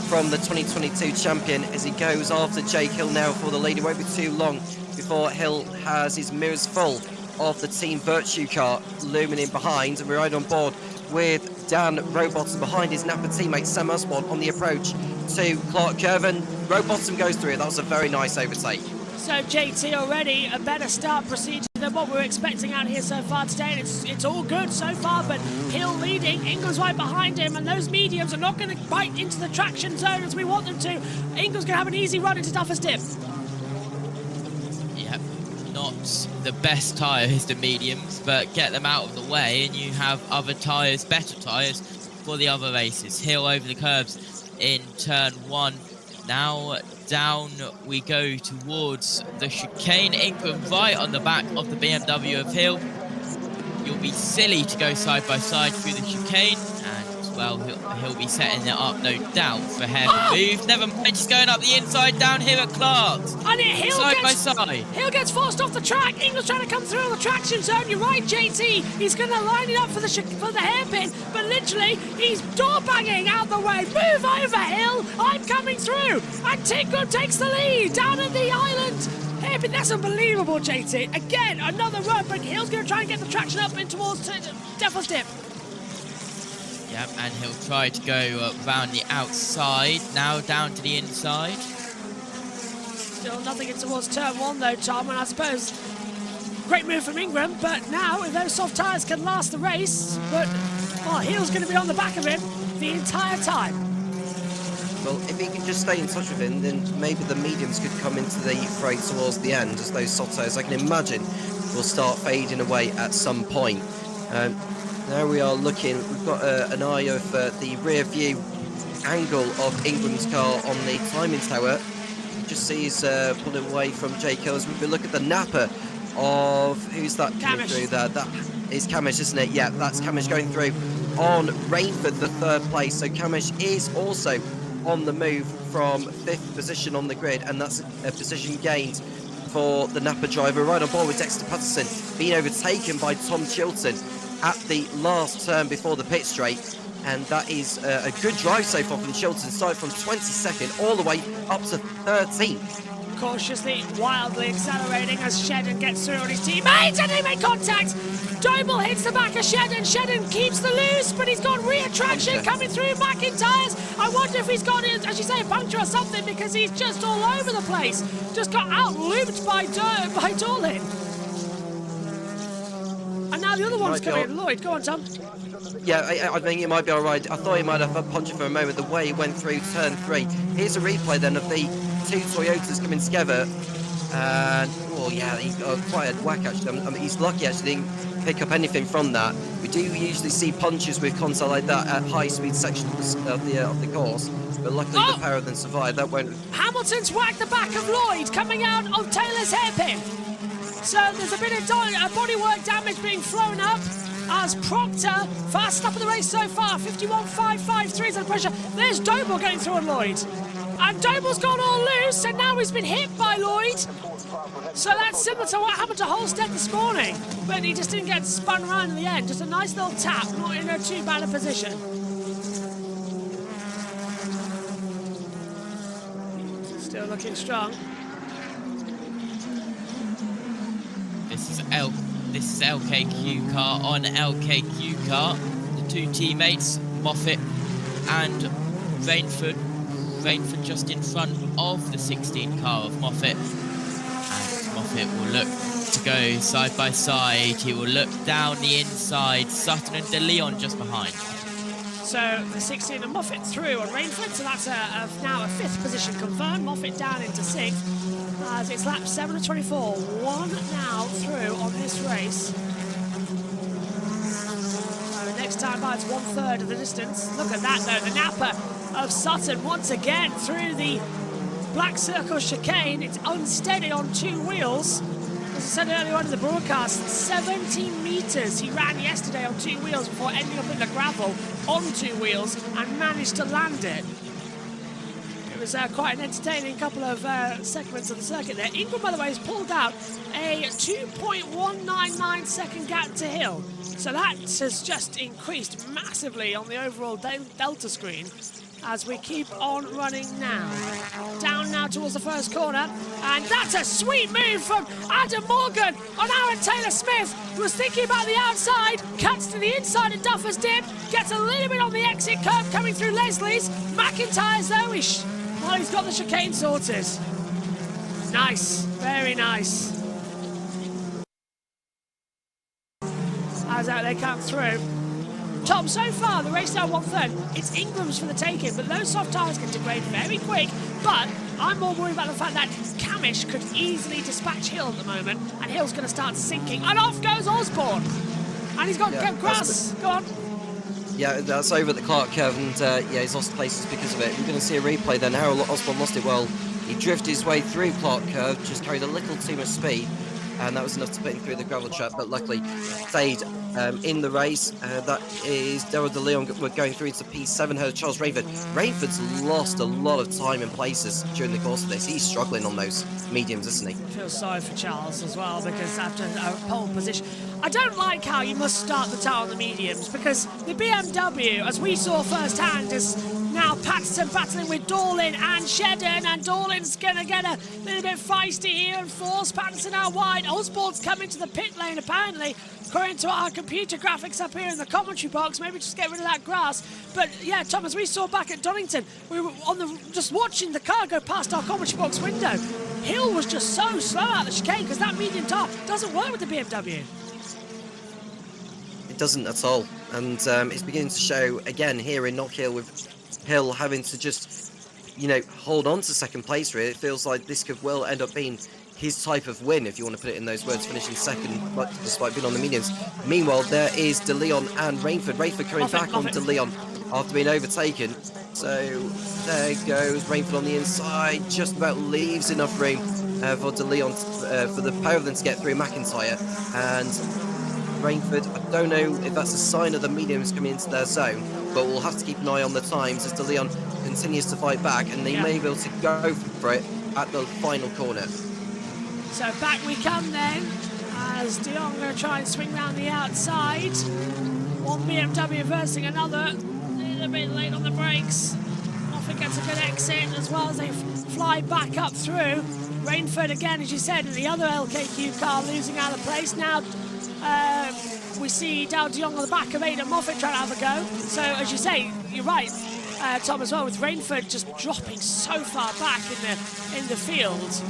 from the 2022 champion as he goes after Jake Hill now for the lead. It won't be too long before Hill has his mirrors full of the Team Virtue car looming in behind, and we're right on board with Dan Rowbottom behind his Napa teammate Sam Usborne on the approach to Clark Curvin. Rowbottom goes through it. That was a very nice overtake. So JT already a better start procedure than what we were expecting out here so far today, and it's all good so far, but Hill leading, Ingram's right behind him, and those mediums are not going to bite into the traction zone as we want them to. Ingram's going to have an easy run into Duffer's Dip. Yep, not the best tyres, the mediums, but get them out of the way and you have other tyres, better tyres for the other races. Hill over the curbs in turn 1. Now down we go towards the chicane. Ingram right on the back of the BMW of Hill. You'll be silly to go side by side through the chicane, and well, he'll be setting it up, no doubt, for haircut move. Never mind, just going up the inside down here at Clark's. And Hill side by side. Hill gets forced off the track. Ingram's trying to come through the traction zone. You're right, JT. He's going to line it up for the hairpin, but literally he's door banging out the way. Move over, Hill. I'm coming through. And Tingram takes the lead down at the island. Hairpin, that's unbelievable, JT. Again, another run, but Hill's going to try and get the traction up in towards Devil's Dip. Yep, and he'll try to go round the outside, now down to the inside. Still nothing in towards turn 1 though, Tom, and I suppose great move from Ingram, but now if those soft tyres can last the race, but Hill's going to be on the back of him the entire time. Well, if he can just stay in touch with him, then maybe the mediums could come into the fray towards the end, as those soft tyres, I can imagine, will start fading away at some point. Now we are looking, we've got an eye of the rear view angle of Ingram's car on the timing tower. You just see he's pulling away from Jake Hill. As we look at the Napa of, who's that coming through there? That is Camish, isn't it? Yeah, that's Camish going through on Rainford, the 3rd place. So Camish is also on the move from 5th position on the grid, and that's a position gained for the Napa driver. Right on board with Dexter Patterson, being overtaken by Tom Chilton at the last turn before the pit straight. and that is a good drive so far from Chilton, started from 22nd all the way up to 13th. Cautiously, wildly accelerating as Shedden gets through on his teammates, and they make contact. Doble hits the back of Shedden. Shedden keeps the loose, but he's got rear traction coming through McIntyre's. I wonder if he's got, as you say, a puncture or something, because he's just all over the place. Just got out-looped by Dorlin. And now the other one's coming in. Lloyd, go on, Tom. Yeah, I think it might be all right. I thought he might have a puncher for a moment, the way he went through turn 3. Here's a replay then of the two Toyotas coming together. And, oh yeah, he got quite a whack actually. I mean, he's lucky actually didn't pick up anything from that. We do usually see punches with contact like that at high speed sections of the course. But luckily the pair of them survived. That went. Hamilton's whacked the back of Lloyd coming out of Taylor's hairpin. So there's a bit of bodywork damage being flown up as Proctor, fast up of the race so far, 51.553 is under pressure. There's Doble getting through on Lloyd. And Doble's gone all loose, and now he's been hit by Lloyd. So that's similar to what happened to Holstead this morning. But he just didn't get spun around in the end. Just a nice little tap, not in a too bad a position. Still looking strong. This is LKQ car on LKQ car. The two teammates, Moffat and Rainford. Rainford just in front of the 16 car of Moffat. And Moffat will look to go side by side. He will look down the inside. Sutton and De Leon just behind. So the 16 and Moffat through on Rainford. So that's now a 5th position confirmed. Moffat down into 6th. As it's lap 7 of 24, one now through on this race. So next time by it's 1/3 of the distance. Look at that though, the napper of Sutton once again through the Black Circle chicane. It's unsteady on 2 wheels. As I said earlier on in the broadcast, 70 metres he ran yesterday on 2 wheels before ending up in the gravel on 2 wheels and managed to land it. It was quite an entertaining couple of segments of the circuit there. Ingram, by the way, has pulled out a 2.199 second gap to Hill. So that has just increased massively on the overall Delta screen as we keep on running now. Down now towards the first corner. And that's a sweet move from Adam Morgan on Aaron Taylor-Smith, who was thinking about the outside, cuts to the inside of Duffer's Dip, gets a little bit on the exit curve coming through Leslie's. McIntyre's though, well, he's got the chicane sorted. Nice, very nice. As they come through. Tom, so far the race now 1/3. It's Ingram's for the taking, but those soft tyres can degrade very quick. But I'm more worried about the fact that Camish could easily dispatch Hill at the moment, and Hill's going to start sinking. And off goes Osborne. And he's got grass. Go on. Yeah, that's over at the Clark curve, and yeah, he's lost places because of it. We're going to see a replay then. Harold Osborne lost it well. He drifted his way through Clark curve, just carried a little too much speed, and that was enough to put him through the gravel trap, but luckily stayed in the race. That is Daryl De Leon going through into P7, her Charles Rainford. Rainford's lost a lot of time and places during the course of this. He's struggling on those mediums, isn't he? I feel sorry for Charles as well, because after a pole position, I don't like how you must start the tow on the mediums, because the BMW, as we saw firsthand, is now Patterson battling with Dorlin and Shedden, and Dorlin's going to get a little bit feisty here and force Patterson out wide. Osborne's coming to the pit lane, apparently, according to our computer graphics up here in the commentary box. Maybe just get rid of that grass. But yeah, Thomas, we saw back at Donington, we were just watching the car go past our commentary box window. Hill was just so slow out the chicane because that medium tyre doesn't work with the BMW. It doesn't at all, and it's beginning to show again here in Knockhill, with Hill having to just, hold on to second place. Really, it feels like this could well end up being his type of win, if you want to put it in those words, finishing second, but despite being on the mediums. Meanwhile, there is De Leon and Rainford. Rainford coming back on De Leon after being overtaken. So there goes Rainford on the inside, just about leaves enough room for De Leon, for the pair of them to get through McIntyre. And Rainford, I don't know if that's a sign of the mediums coming into their zone, but we'll have to keep an eye on the times as De Leon continues to fight back, and they may be able to go for it at the final corner. So back we come then, as De Leon going to try and swing round the outside. One BMW versing another. little bit late on the brakes. Moffat gets a good exit as well as they fly back up through. Rainford again, as you said, in the other LKQ car losing out of place. Now we see Dal de Jong on the back of Aidan Moffat trying to have a go. So as you say, you're right, Tom, as well, with Rainford just dropping so far back in the field.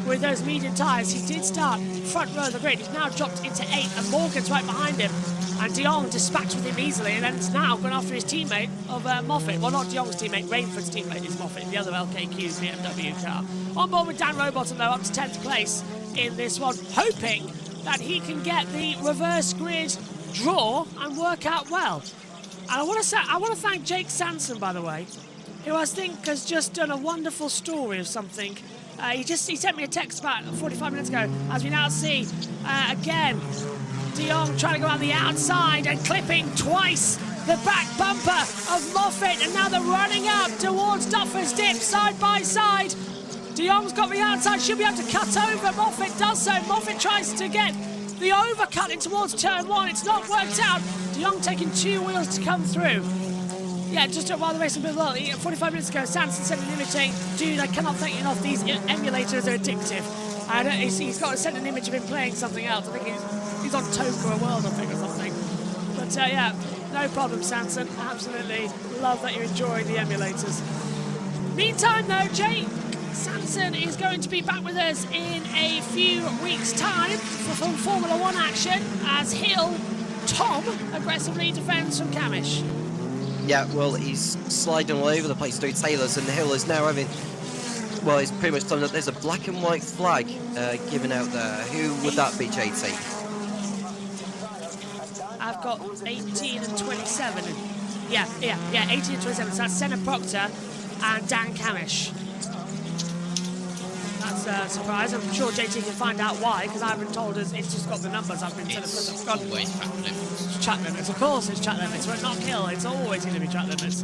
With those medium tyres, he did start front row of the grid. He's now dropped into 8th, and Morgan's right behind him. And de Jong dispatched with him easily, and then it's now gone after his teammate of Moffat. Well, not de Jong's teammate, Rainford's teammate is Moffat, the other LKQ BMW car. On board with Dan Rowbottom, though, up to 10th place in this one, hoping that he can get the reverse grid draw and work out well. And I want to thank Jake Sanson, by the way, who I think has just done a wonderful story of something. He sent me a text about 45 minutes ago, as we now see again de Jong trying to go on the outside and clipping twice the back bumper of Moffat, and now they're running up towards Duffer's Dip side by side. De Jong's got the outside, should be able to cut over. Moffat does so. Moffat tries to get the overcut in towards turn 1. It's not worked out. De Jong taking 2 wheels to come through. Yeah, just while the race a bit well, 45 minutes ago, Sanson sent an image saying, dude, I cannot thank you enough, these emulators are addictive. And he's got to send an image of him playing something else. I think he's on Toka World, I think, or something. But yeah, no problem, Sanson. Absolutely love that you're enjoying the emulators. Meantime, though, Jake Sanson is going to be back with us in a few weeks' time for Formula 1 action as Tom aggressively defends from Camish. Yeah, well, he's sliding all over the place through Taylor's, and Hill is now having... Well, he's pretty much done that. There's a black and white flag given out there. Who would that be, JT? I've got 18 and 27. Yeah, 18 and 27. So that's Senna Proctor and Dan Camish. That's a surprise. I'm sure JT can find out why, because I haven't told us. It's just got the numbers I've been telling us. It's always track limits. Of course it's track limits. We're at Knockhill. It's always going to be track limits.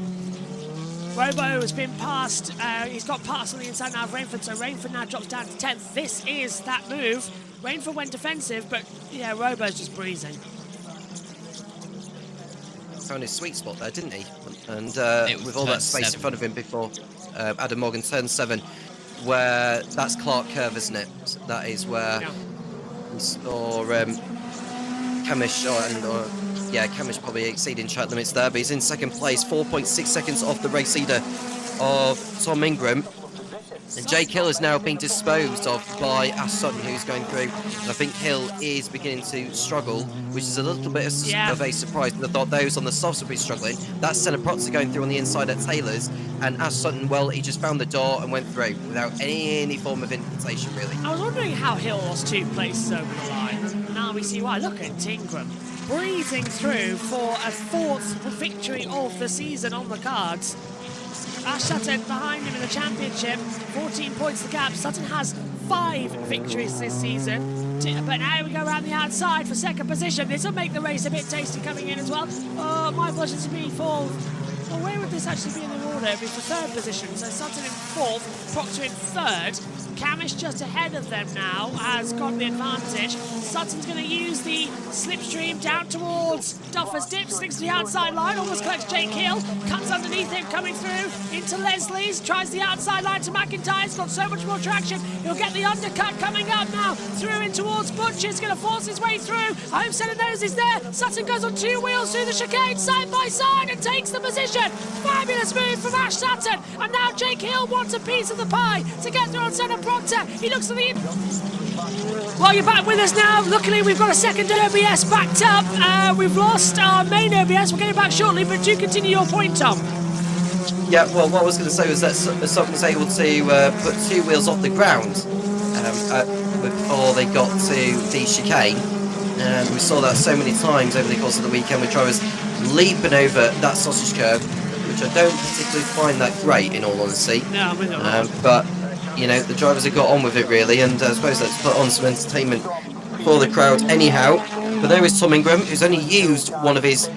Robo has been passed. He's got passed on the inside now of Rainford, so Rainford now drops down to 10th. This is that move. Rainford went defensive, but yeah, Robo's just breezing. Found his sweet spot there, didn't he? And with all that space in front of him before Adam Morgan turn 7, where that's Clark Curve, isn't it? So that is where we saw Camish, Camish probably exceeding track limits there, but he's in second place, 4.6 seconds off the race leader of Tom Ingram. And Jake Hill is now being disposed of by Ash Sutton, who's going through. And I think Hill is beginning to struggle, which is a little bit of a surprise. I thought those on the softs would be struggling. That's Senna Proctor going through on the inside at Taylor's, and Ash Sutton, well, he just found the door and went through without any form of invitation, really. I was wondering how Hill lost 2 places over the line. Now we see why. Look at Ingram breathing through for a 4th victory of the season on the cards. Ash Sutton behind him in the championship, 14 points the gap. Sutton has 5 victories this season, but now we go around the outside for second position. This will make the race a bit tasty coming in as well. Oh, my pleasure to be for... Well, where would this actually be in the order? It would be for 3rd position. So Sutton in 4th, Proctor in 3rd. Camish just ahead of them now has got the advantage. Sutton's going to use the slipstream down towards Duffer's Dip, sticks to the outside line, almost collects Jake Hill, cuts underneath him, coming through into Leslie's, tries the outside line to McIntyre's got so much more traction. He'll get the undercut coming up now, through in towards Butcher's, going to force his way through. I hope Senna knows he's there. Sutton goes on 2 wheels through the chicane, side by side, and takes the position. Fabulous move from Ash Sutton, and now Jake Hill wants a piece of the pie to get through on Senna Proctor. He looks to the... Well, you're back with us now. Luckily, we've got a second OBS backed up. We've lost our main OBS. We'll get it back shortly, but do continue your point, Tom. Yeah, well, what I was going to say was that Sutton was able to put 2 wheels off the ground before they got to the chicane. And we saw that so many times over the course of the weekend with drivers leaping over that sausage curve, which I don't particularly find that great, in all honesty. No, I'm with you. But, you know, the drivers have got on with it, really, and I suppose that's put on some entertainment for the crowd anyhow. But there is Tom Ingram, who's only used one of his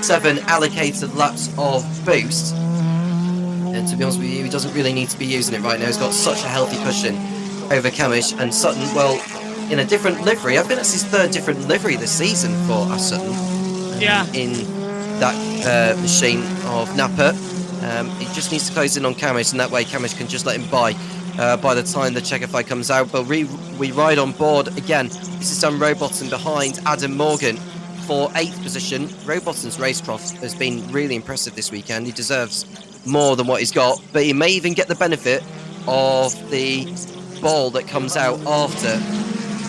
7 allocated laps of boost. And to be honest with you, he doesn't really need to be using it right now. He's got such a healthy cushion over Camish. And Sutton, well, in a different livery. I think that's his 3rd different livery this season for Ash Sutton. Yeah. In that machine of Napa. He just needs to close in on Kamish, and that way Kamish can just let him by the time the checkerfly comes out. But we ride on board again. This is Sam Rowbottom behind Adam Morgan for 8th position. Rowbottom's racecraft has been really impressive this weekend. He deserves more than what he's got, but he may even get the benefit of the ball that comes out after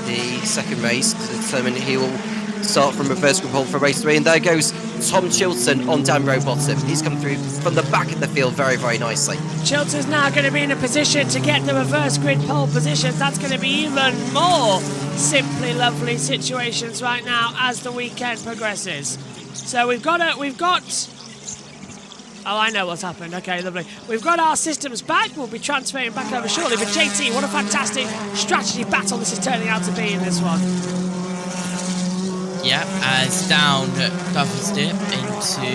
the second race to determine he will start from reverse group hold for race 3. And there goes Tom Chilton on Dan Rowbottom. He's come through from the back of the field very, very nicely. Chilton's now going to be in a position to get the reverse grid pole positions. That's going to be even more simply lovely situations right now as the weekend progresses. So we've got oh, I know what's happened. Okay, lovely. We've got our systems back. We'll be transferring back over shortly. But JT, what a fantastic strategy battle this is turning out to be in this one. Yeah, as down Duffers Dip into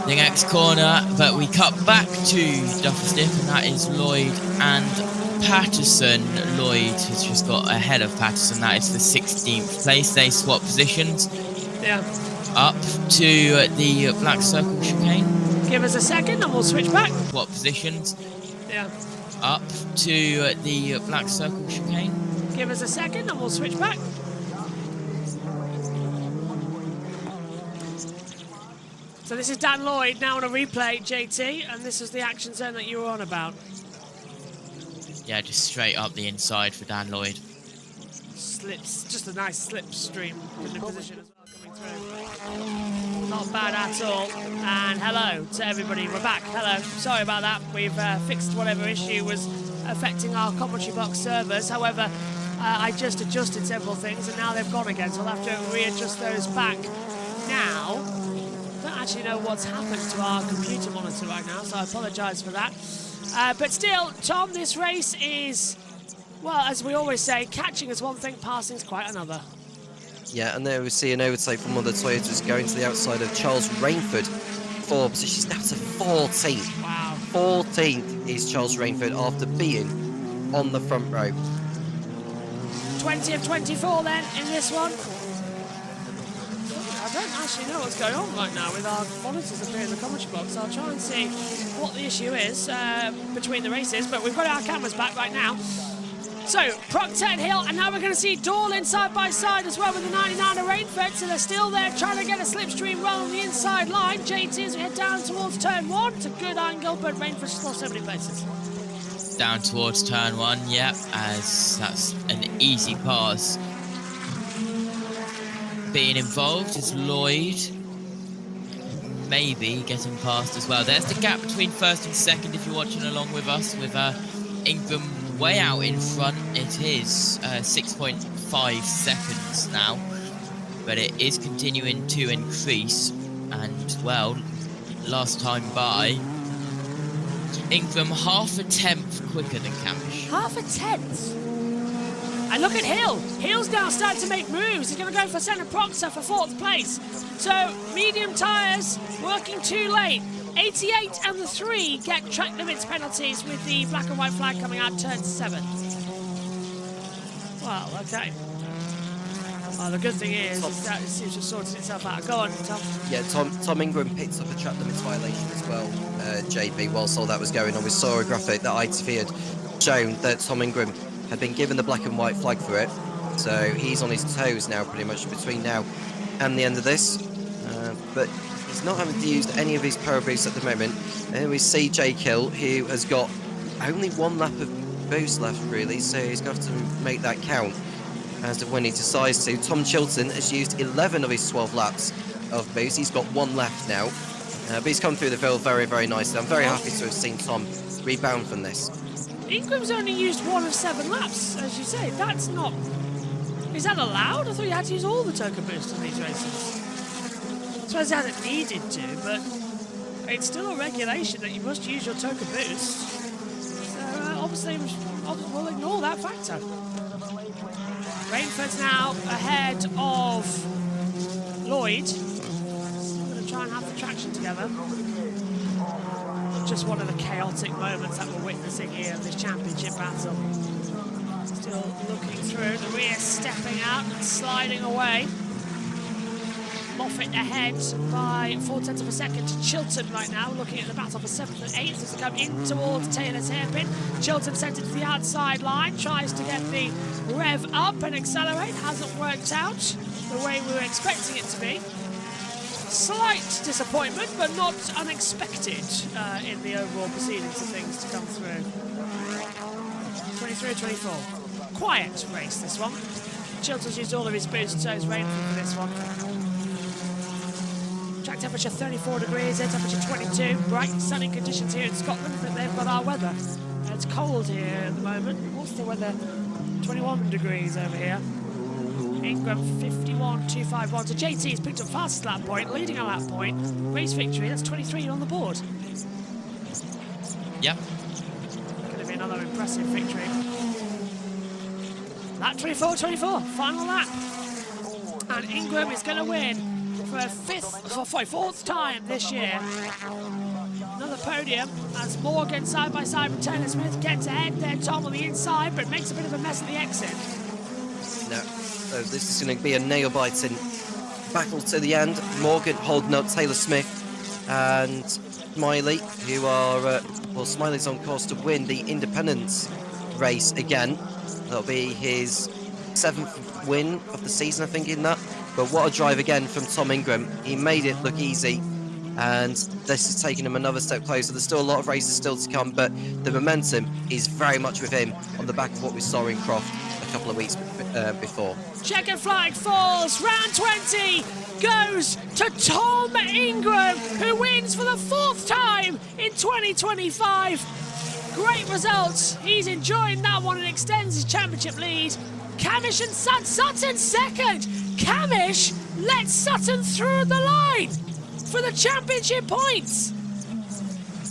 the next corner, but we cut back to Duffers Dip, and that is Lloyd and Patterson. Lloyd has just got ahead of Patterson. That is the 16th place. They swap positions. Yeah. Up to the black circle chicane. Give us a second and we'll switch back. Swap positions. Yeah. Up to the black circle chicane. Give us a second and we'll switch back. So this is Dan Lloyd now on a replay, JT, and this is the action zone that you were on about. Yeah, just straight up the inside for Dan Lloyd. Slips, just a nice slipstream in the position as well coming through. Not bad at all. And hello to everybody, we're back. Hello, sorry about that. We've fixed whatever issue was affecting our commentary box servers. However, I just adjusted several things and now they've gone again, so I'll have to readjust those back now. I don't actually know what's happened to our computer monitor right now, so I apologise for that. But still, Tom, this race is, well, as we always say, catching is one thing, passing is quite another. Yeah, and there we see an overtake from one of the Toyotas going to the outside of Charles Rainford for positions now to 14th. Wow. 14th is Charles Rainford after being on the front row. 20 of 24 then in this one. I don't actually know what's going on right now with our monitors appearing in the commentary box. I'll try and see what the issue is between the races, but we've got our cameras back right now. So, Proctor and Hill, and now we're going to see Dorlin side by side as well with the 99 of Rainford, so they're still there trying to get a slipstream run on the inside line. JT as we head down towards turn 1. It's a good angle, but Rainford's just lost so many places. Down towards turn 1, yep, as that's an easy pass. Being involved is Lloyd, maybe getting past as well. There's the gap between first and second if you're watching along with us, with Ingram way out in front. It is 6.5 seconds now, but it is continuing to increase, and well, last time by, Ingram half a tenth quicker than Camish. Half a tenth? And look at Hill. Hill's now starting to make moves. He's going to go for Senna Proctor for 4th place. So, medium tyres working too late. 88 and the 3 get track limits penalties with the black and white flag coming out turn 7. Well, okay. Well, the good thing is that it seems to have sorted itself out. Go on, Tom. Yeah, Tom Ingram picked up a track limits violation as well, JB, whilst all that was going on. We saw a graphic that ITV had shown that Tom Ingram had been given the black and white flag for it, so he's on his toes now pretty much between now and the end of this, but he's not having to use any of his power boosts at the moment. And we see Jake Hill, who has got only 1 lap of boost left really, so he's going to have to make that count as to when he decides to. Tom Chilton has used 11 of his 12 laps of boost. He's got 1 left now, but he's come through the field very, very nicely. I'm very happy to have seen Tom rebound from this. Ingram's only used 1 of 7 laps, as you say. That's not... Is that allowed? I thought you had to use all the Toka boost in these races. I suppose he hasn't needed to, but it's still a regulation that you must use your Toka boost. So obviously we'll ignore that factor. Rainford's now ahead of Lloyd. I'm going to try and have the traction together. Just one of the chaotic moments that we're witnessing here of this championship battle. Still looking through, the rear stepping out and sliding away. Moffat ahead by 0.4 of a second to Chilton right now, looking at the battle for 7th and 8th as they come in towards Taylor's hairpin. Chilton sent it to the outside line, tries to get the rev up and accelerate, hasn't worked out the way we were expecting it to be. Slight disappointment, but not unexpected in the overall proceedings of things to come through. 23-24. Quiet race, this one. Chilton's used all of his boost, so he's rainful for this one. Track temperature 34 degrees, air temperature 22. Bright sunny conditions here in Scotland, but they've got our weather. It's cold here at the moment. What's the weather? 21 degrees over here. Ingram 51.251. So JT's picked up fastest lap point, leading a lap point. Race victory, that's 23 on the board. Yeah. Going to be another impressive victory. Lap 24-24, final lap. And Ingram is going to win for a fourth time this year. Another podium as Morgan side by side with Taylor Smith gets ahead there. Tom on the inside, but makes a bit of a mess at the exit. No, so this is going to be a nail-biting battle to the end. Morgan holding up Taylor Smith and Smiley, who are, well, Smiley's on course to win the Independence race again. That'll be his 7th win of the season, I think, in that. But what a drive again from Tom Ingram. He made it look easy, and this is taking him another step closer. There's still a lot of races still to come, but the momentum is very much with him on the back of what we saw in Croft a couple of weeks before. Checkered flag falls, round 20 goes to Tom Ingram, who wins for the 4th time in 2025. Great results. He's enjoying that one and extends his championship lead. Camish and Sutton second. Camish lets Sutton through the line for the championship points.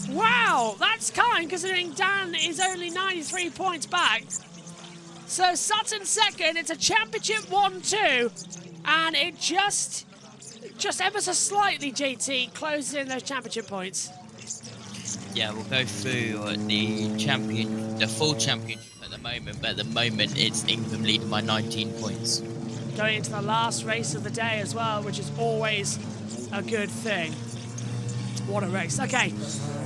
Wow, that's kind considering Dan is only 93 points back. So Sutton second, it's a championship 1-2, and it just ever so slightly, JT, closes in those championship points. Yeah, we'll go through the full championship at the moment, but at the moment it's Ingram leading by 19 points. Going into the last race of the day as well, which is always a good thing. What a race. Okay,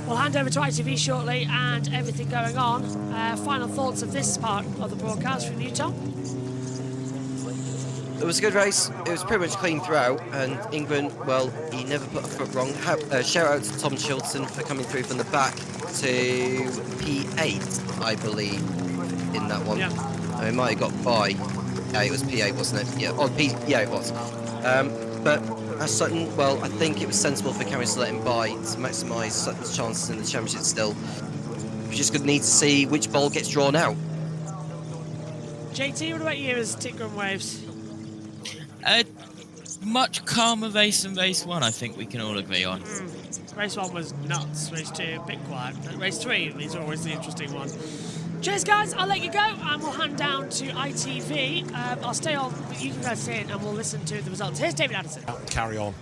we'll hand over to ITV shortly and everything going on. Final thoughts of this part of the broadcast from you, Tom? It was a good race. It was pretty much clean throughout, and Ingram, well, he never put a foot wrong. Shout out to Tom Chilton for coming through from the back to P8, I believe, in that one. Yeah. He might have got by. Yeah, it was P8, wasn't it? Yeah, yeah, it was. But as Sutton, well, I think it was sensible for Camish to let him by to maximise Sutton's chances in the championship still. We're just going to need to see which ball gets drawn out. JT, what about you as Tinker and Waves? Much calmer race than race 1, I think we can all agree on. Race 1 was nuts, race 2 a bit quiet, race 3 is always the interesting one. Cheers guys, I'll let you go and we'll hand down to ITV. I'll stay on, but you can guys stay in and we'll listen to the results. Here's David Addison. Carry on.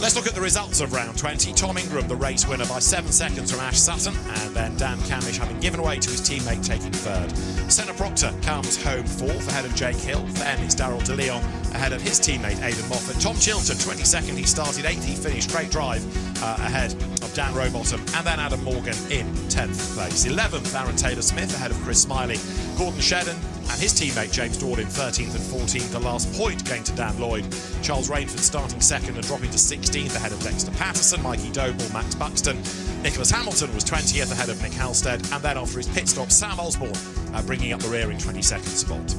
Let's look at the results of round 20. Tom Ingram, the race winner by 7 seconds from Ash Sutton, and then Dan Camish having given away to his teammate taking 3rd. Senna Proctor comes home 4th ahead of Jake Hill. Then it's Daryl De Leon ahead of his teammate Aidan Moffat. Tom Chilton, 22nd, he started 8th, he finished great drive ahead of Dan Rowbottom, and then Adam Morgan in 10th place. 11th, Aaron Taylor-Smith ahead of Chris Smiley. Gordon Shedden and his teammate James Dawlin 13th and 14th. The last point going to Dan Lloyd. Charles Rainford starting 2nd and dropping to 16th ahead of Dexter Patterson. Mikey Doble, Max Buxton. Nicholas Hamilton was 20th ahead of Nick Halstead, and then after his pit stop, Sam Osborne bringing up the rear in 22nd spot.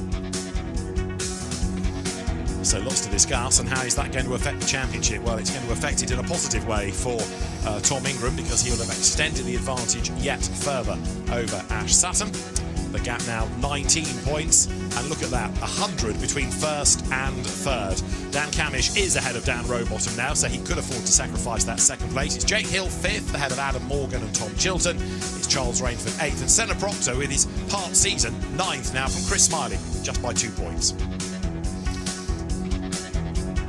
So lots to discuss, and how is that going to affect the championship? Well, it's going to affect it in a positive way for Tom Ingram, because he will have extended the advantage yet further over Ash Sutton. The gap now 19 points, and look at that, 100 between 1st and 3rd. Dan Camish is ahead of Dan Rowbottom now, so he could afford to sacrifice that 2nd place. It's Jake Hill 5th ahead of Adam Morgan and Tom Chilton. It's Charles Rainford 8th, and Senna Proctor with his part season 9th now from Chris Smiley, just by 2 points.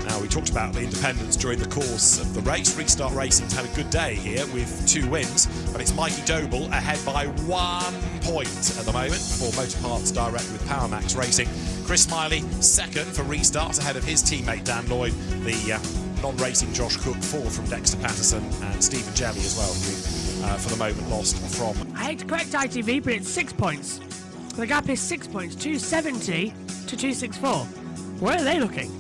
Now, we talked about the independents during the course of the race. Restart Racing's had a good day here with 2 wins, but it's Mikey Doble ahead by 1 point at the moment for Motor Parts Direct with Powermax Racing. Chris Smiley, second for restarts ahead of his teammate Dan Lloyd. The non-racing Josh Cook, fourth from Dexter Patterson, and Stephen Jelly as well, who for the moment lost from... I hate to correct ITV, but it's 6 points. The gap is 6 points, 270 to 264. Where are they looking?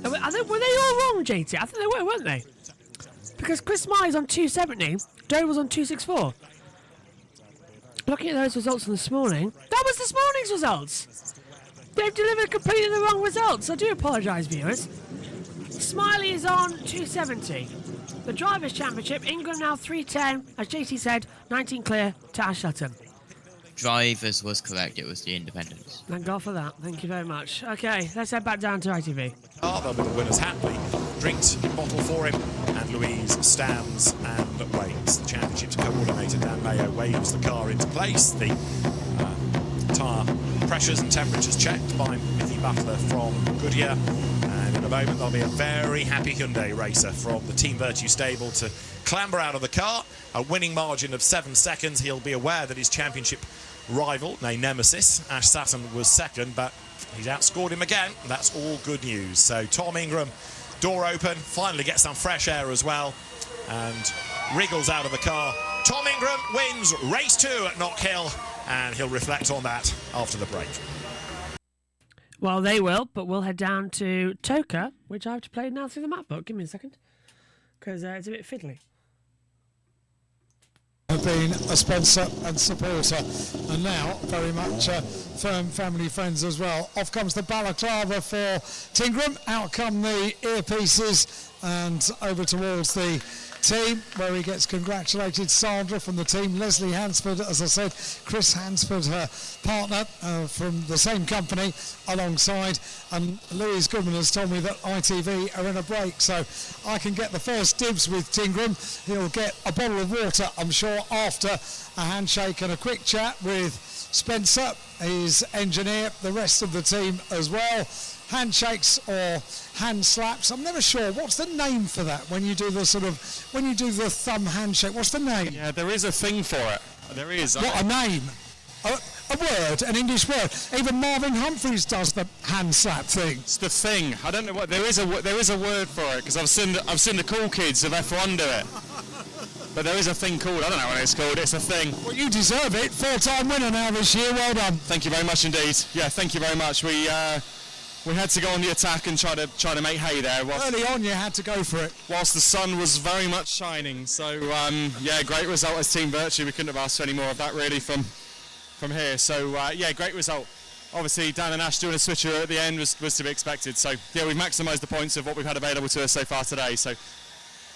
Were they all wrong, JT? I think they were, weren't they? Because Chris Smiley's on 270, Doe was on 264. Looking at those results from this morning, that was this morning's results. They've delivered completely the wrong results. I do apologise, viewers. Smiley is on 270. The Drivers' Championship, Ingram now 310, as JT said, 19 clear to Ash Sutton. Drivers was correct, it was the independents. Thank God for that. Thank you very much. Okay, let's head back down to ITV. They'll be the winners happily. Drinks in bottle for him, and Louise stands and waits. The championship's coordinator, Dan Mayo, waves the car into place. The tyre pressures and temperatures checked by Mickey Butler from Goodyear. And in a moment, there'll be a very happy Hyundai racer from the Team Virtue stable to clamber out of the car. A winning margin of 7 seconds. He'll be aware that his championship rival, nay nemesis, Ash Sutton, was second, but he's outscored him again. That's all good news. So Tom Ingram, door open, finally gets some fresh air as well, and wriggles out of the car. Tom Ingram wins race 2 at Knockhill, and he'll reflect on that after the break. Well, they will, but we'll head down to Toka, which I have to play now through the map book. Give me a second, because it's a bit fiddly. Have been a sponsor and supporter, and now very much firm family friends as well. Off comes the balaclava for Tingram, out come the earpieces, and over towards the team where he gets congratulated. Sandra from the team, Leslie Hansford, as I said, Chris Hansford, her partner from the same company alongside, and Louise Goodman has told me that ITV are in a break, so I can get the first dibs with Tingram. He'll get a bottle of water, I'm sure, after a handshake and a quick chat with Spencer, his engineer, the rest of the team as well. Handshakes or hand slaps, I'm never sure. What's the name for that when you do the thumb handshake? What's the name? Yeah, there is a thing for it. There is. What, a name? A word, an English word. Even Marvin Humphreys does the hand slap thing. It's the thing. I don't know what there is a word for it, because I've seen the cool kids of F1 do it. But there is a thing called, I don't know what it's called, it's a thing. Well, you deserve it. 4-time winner now this year, well done. Thank you very much indeed. Yeah, thank you very much. We had to go on the attack and try to make hay there. Early on you had to go for it. Whilst the sun was very much shining. So, yeah, great result as Team Virtue. We couldn't have asked for any more of that really from here. So, yeah, great result. Obviously, Dan and Ash doing a switcher at the end was to be expected. So, yeah, we've maximised the points of what we've had available to us so far today. So,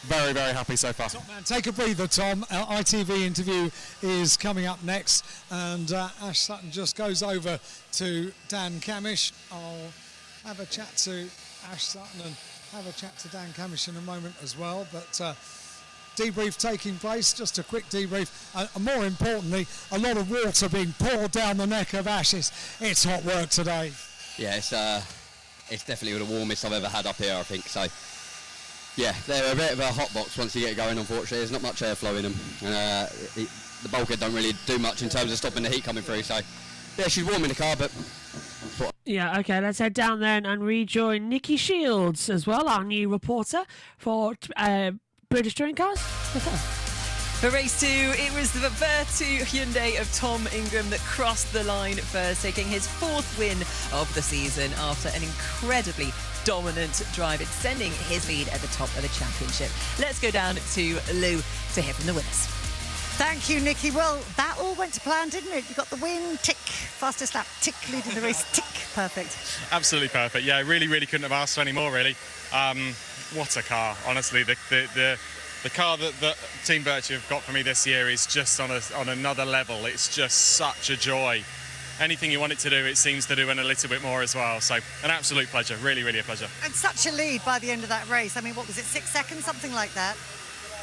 very, very happy so far. Top man, take a breather, Tom. Our ITV interview is coming up next. And Ash Sutton just goes over to Dan Camish. I'll have a chat to Ash Sutton and have a chat to Dan Camish in a moment as well, but debrief taking place, just a quick debrief, and more importantly, a lot of water being poured down the neck of Ash. It's hot work today. Yeah, it's definitely the warmest I've ever had up here, I think, so yeah, they're a bit of a hot box once you get going, unfortunately. There's not much airflow in them, and the bulkhead don't really do much in terms of stopping the heat coming through, so yeah, she's warm in the car, but yeah, okay, let's head down there and rejoin Nikki Shields as well, our new reporter for British Touring Cars. For race 2, it was the Virtue Hyundai of Tom Ingram that crossed the line first, taking his 4th win of the season after an incredibly dominant drive, extending his lead at the top of the championship. Let's go down to Lou to hear from the winners. Thank you, Nikki. Well, that all went to plan, didn't it? You got the win, tick. Fastest lap, tick. Leading the race, tick. Perfect. Absolutely perfect. Yeah, really couldn't have asked for any more, really. What a car, honestly. The car that Team Virtue have got for me this year is just on another level. It's just such a joy. Anything you want it to do, it seems to do, and a little bit more as well. So, an absolute pleasure. Really a pleasure. And such a lead by the end of that race. I mean, what was it, 6 seconds? Something like that.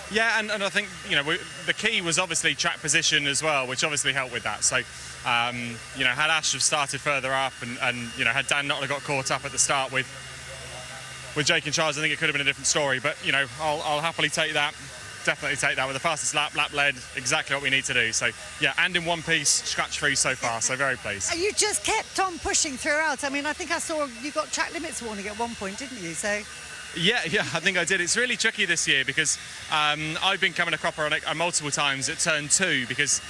Yeah, and I think, you know, the key was obviously track position as well, which obviously helped with that. So, you know, had Ash have started further up and you know, had Dan not have got caught up at the start with Jake and Charles, I think it could have been a different story. But, you know, I'll happily take that. definitely take that with the fastest lap led, exactly what we need to do. So yeah, and in one piece, scratch-free so far, so very pleased. You just kept on pushing throughout. I mean, I think I saw you got track limits warning at one point, didn't you? So. Yeah, I think I did. It's really tricky this year because I've been coming a cropper on it multiple times at turn 2 because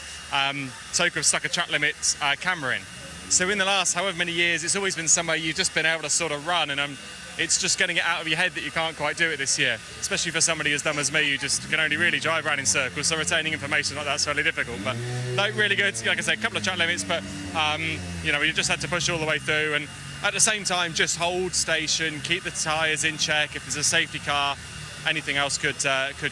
Toka stuck a track limit camera in. So in the last however many years, it's always been somewhere you've just been able to sort of run, and it's just getting it out of your head that you can't quite do it this year, especially for somebody as dumb as me who just can only really drive around in circles, so retaining information like that's really difficult. But no, really good. Like I say, a couple of track limits, but you know, we just had to push all the way through, and at the same time just hold station, keep the tyres in check. If there's a safety car, anything else could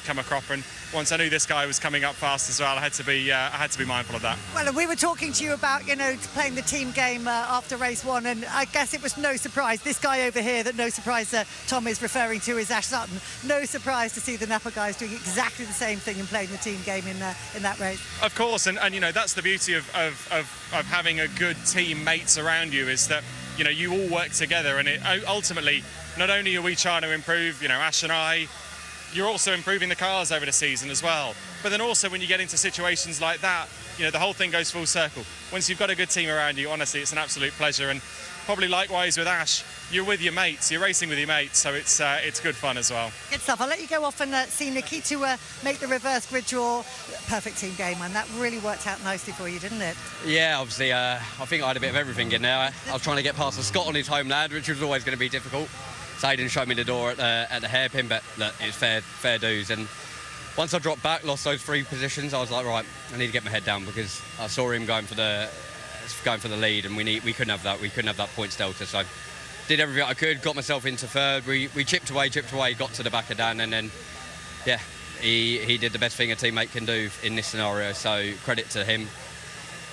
come a cropper. And once I knew this guy was coming up fast as well, I had to be mindful of that. Well, and we were talking to you about, you know, playing the team game after race 1, and I guess it was no surprise. This guy over here, that no surprise Tom is referring to, is Ash Sutton. No surprise to see the Napa guys doing exactly the same thing and playing the team game in that race. Of course, and you know, that's the beauty of having a good team mates around you, is that, you know, you all work together, and it ultimately, not only are we trying to improve, you know, Ash and I, you're also improving the cars over the season as well. But then also when you get into situations like that, you know, the whole thing goes full circle. Once you've got a good team around you, honestly, it's an absolute pleasure. And probably likewise with Ash, you're with your mates, you're racing with your mates, so it's good fun as well. Good stuff. I'll let you go off and see Nicky to make the reverse grid draw. Perfect team game, and that really worked out nicely for you, didn't it? Yeah, obviously, I think I had a bit of everything in there. I was trying to get past the Scott on his homeland, which was always going to be difficult. So he didn't show me the door at the hairpin, but look, it's fair dues. And once I dropped back, lost those 3 positions, I was like, right, I need to get my head down, because I saw him going for the lead, and we couldn't have that. We couldn't have that points delta. So did everything I could, got myself into 3rd. We chipped away, got to the back of Dan, and then yeah, he did the best thing a teammate can do in this scenario. So credit to him.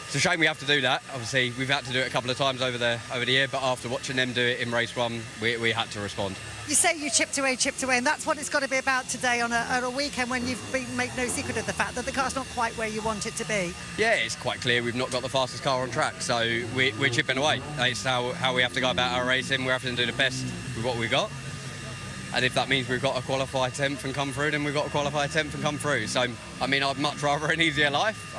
It's a shame we have to do that. Obviously, we've had to do it a couple of times over the year, but after watching them do it in race 1, we had to respond. You say you chipped away, and that's what it's got to be about today on a weekend when you've made no secret of the fact that the car's not quite where you want it to be. Yeah, it's quite clear we've not got the fastest car on track, so we're chipping away. It's how we have to go about our racing. We're having to do the best with what we got. And if that means we've got to qualify 10th and come through, then we've got to qualify 10th and come through. So, I mean, I'd much rather an easier life.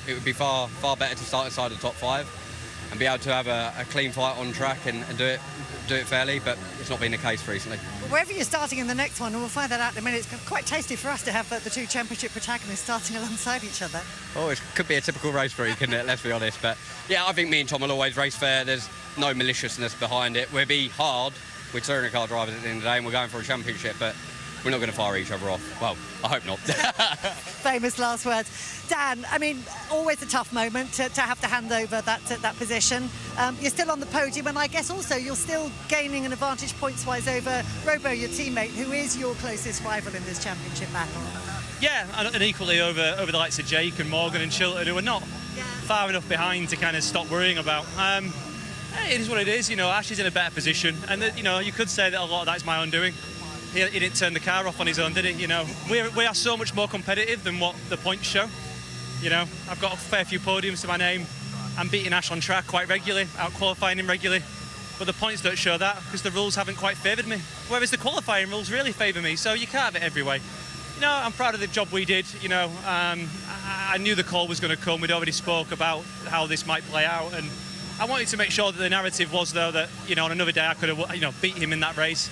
It would be far better to start inside the top 5 and be able to have a clean fight on track and do it fairly, but it's not been the case recently. Wherever you're starting in the next one, and we'll find that out in a minute, it's quite tasty for us to have the 2 championship protagonists starting alongside each other. Oh, it could be a typical race freak, couldn't it? Let's be honest. But yeah, I think me and Tom will always race fair. There's no maliciousness behind it. We'll be hard. We're touring car drivers at the end of the day, and we're going for a championship, but we're not going to fire each other off. Well, I hope not. Famous last words. Dan, I mean, always a tough moment to have to hand over that position. You're still on the podium, and I guess also you're still gaining an advantage points-wise over Robo, your teammate, who is your closest rival in this championship battle. Yeah, and equally over the likes of Jake and Morgan and Chilton, who are not far enough behind to kind of stop worrying about. It is what it is, you know. Ash is in a better position, and you know, you could say that a lot of that's my own doing. He didn't turn the car off on his own, did he? You know, we are so much more competitive than what the points show. You know, I've got a fair few podiums to my name. I'm beating Ash on track quite regularly, out qualifying him regularly, but the points don't show that because the rules haven't quite favoured me. Whereas the qualifying rules really favour me, so you can't have it every way. You know, I'm proud of the job we did. You know, I knew the call was going to come. We'd already spoke about how this might play out, and I wanted to make sure that the narrative was, though, that, you know, on another day I could have, you know, beat him in that race.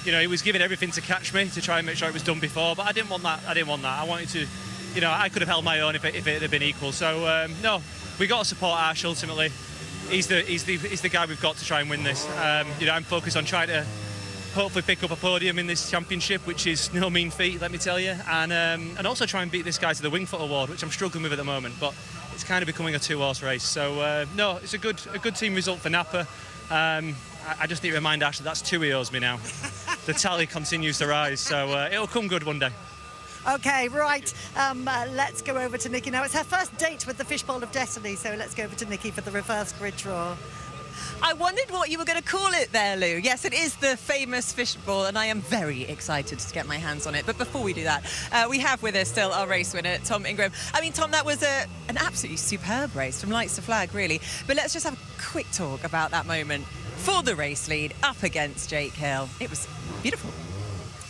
You know, he was giving everything to catch me to try and make sure it was done before, but I didn't want that. I wanted to, you know, I could have held my own if it had been equal. So no, we got to support Ash ultimately. He's the guy we've got to try and win this. You know, I'm focused on trying to hopefully pick up a podium in this championship, which is no mean feat, let me tell you, and also try and beat this guy to the Wingfoot Award, which I'm struggling with at the moment, but it's kind of becoming a 2-horse race. So no, it's a good team result for Napa. I just need to remind Ash that that's 2 he owes me now. The tally continues to rise, so it'll come good one day. Okay, right. Let's go over to Nicky now. It's her first date with the Fishbowl of Destiny, so let's go over to Nicky for the reverse grid draw. I wondered what you were going to call it there, Lou. Yes, it is the famous fishbowl, and I am very excited to get my hands on it. But before we do that, we have with us still our race winner, Tom Ingram. I mean, Tom, that was an absolutely superb race from lights to flag, really. But let's just have a quick talk about that moment for the race lead up against Jake Hill. It was beautiful.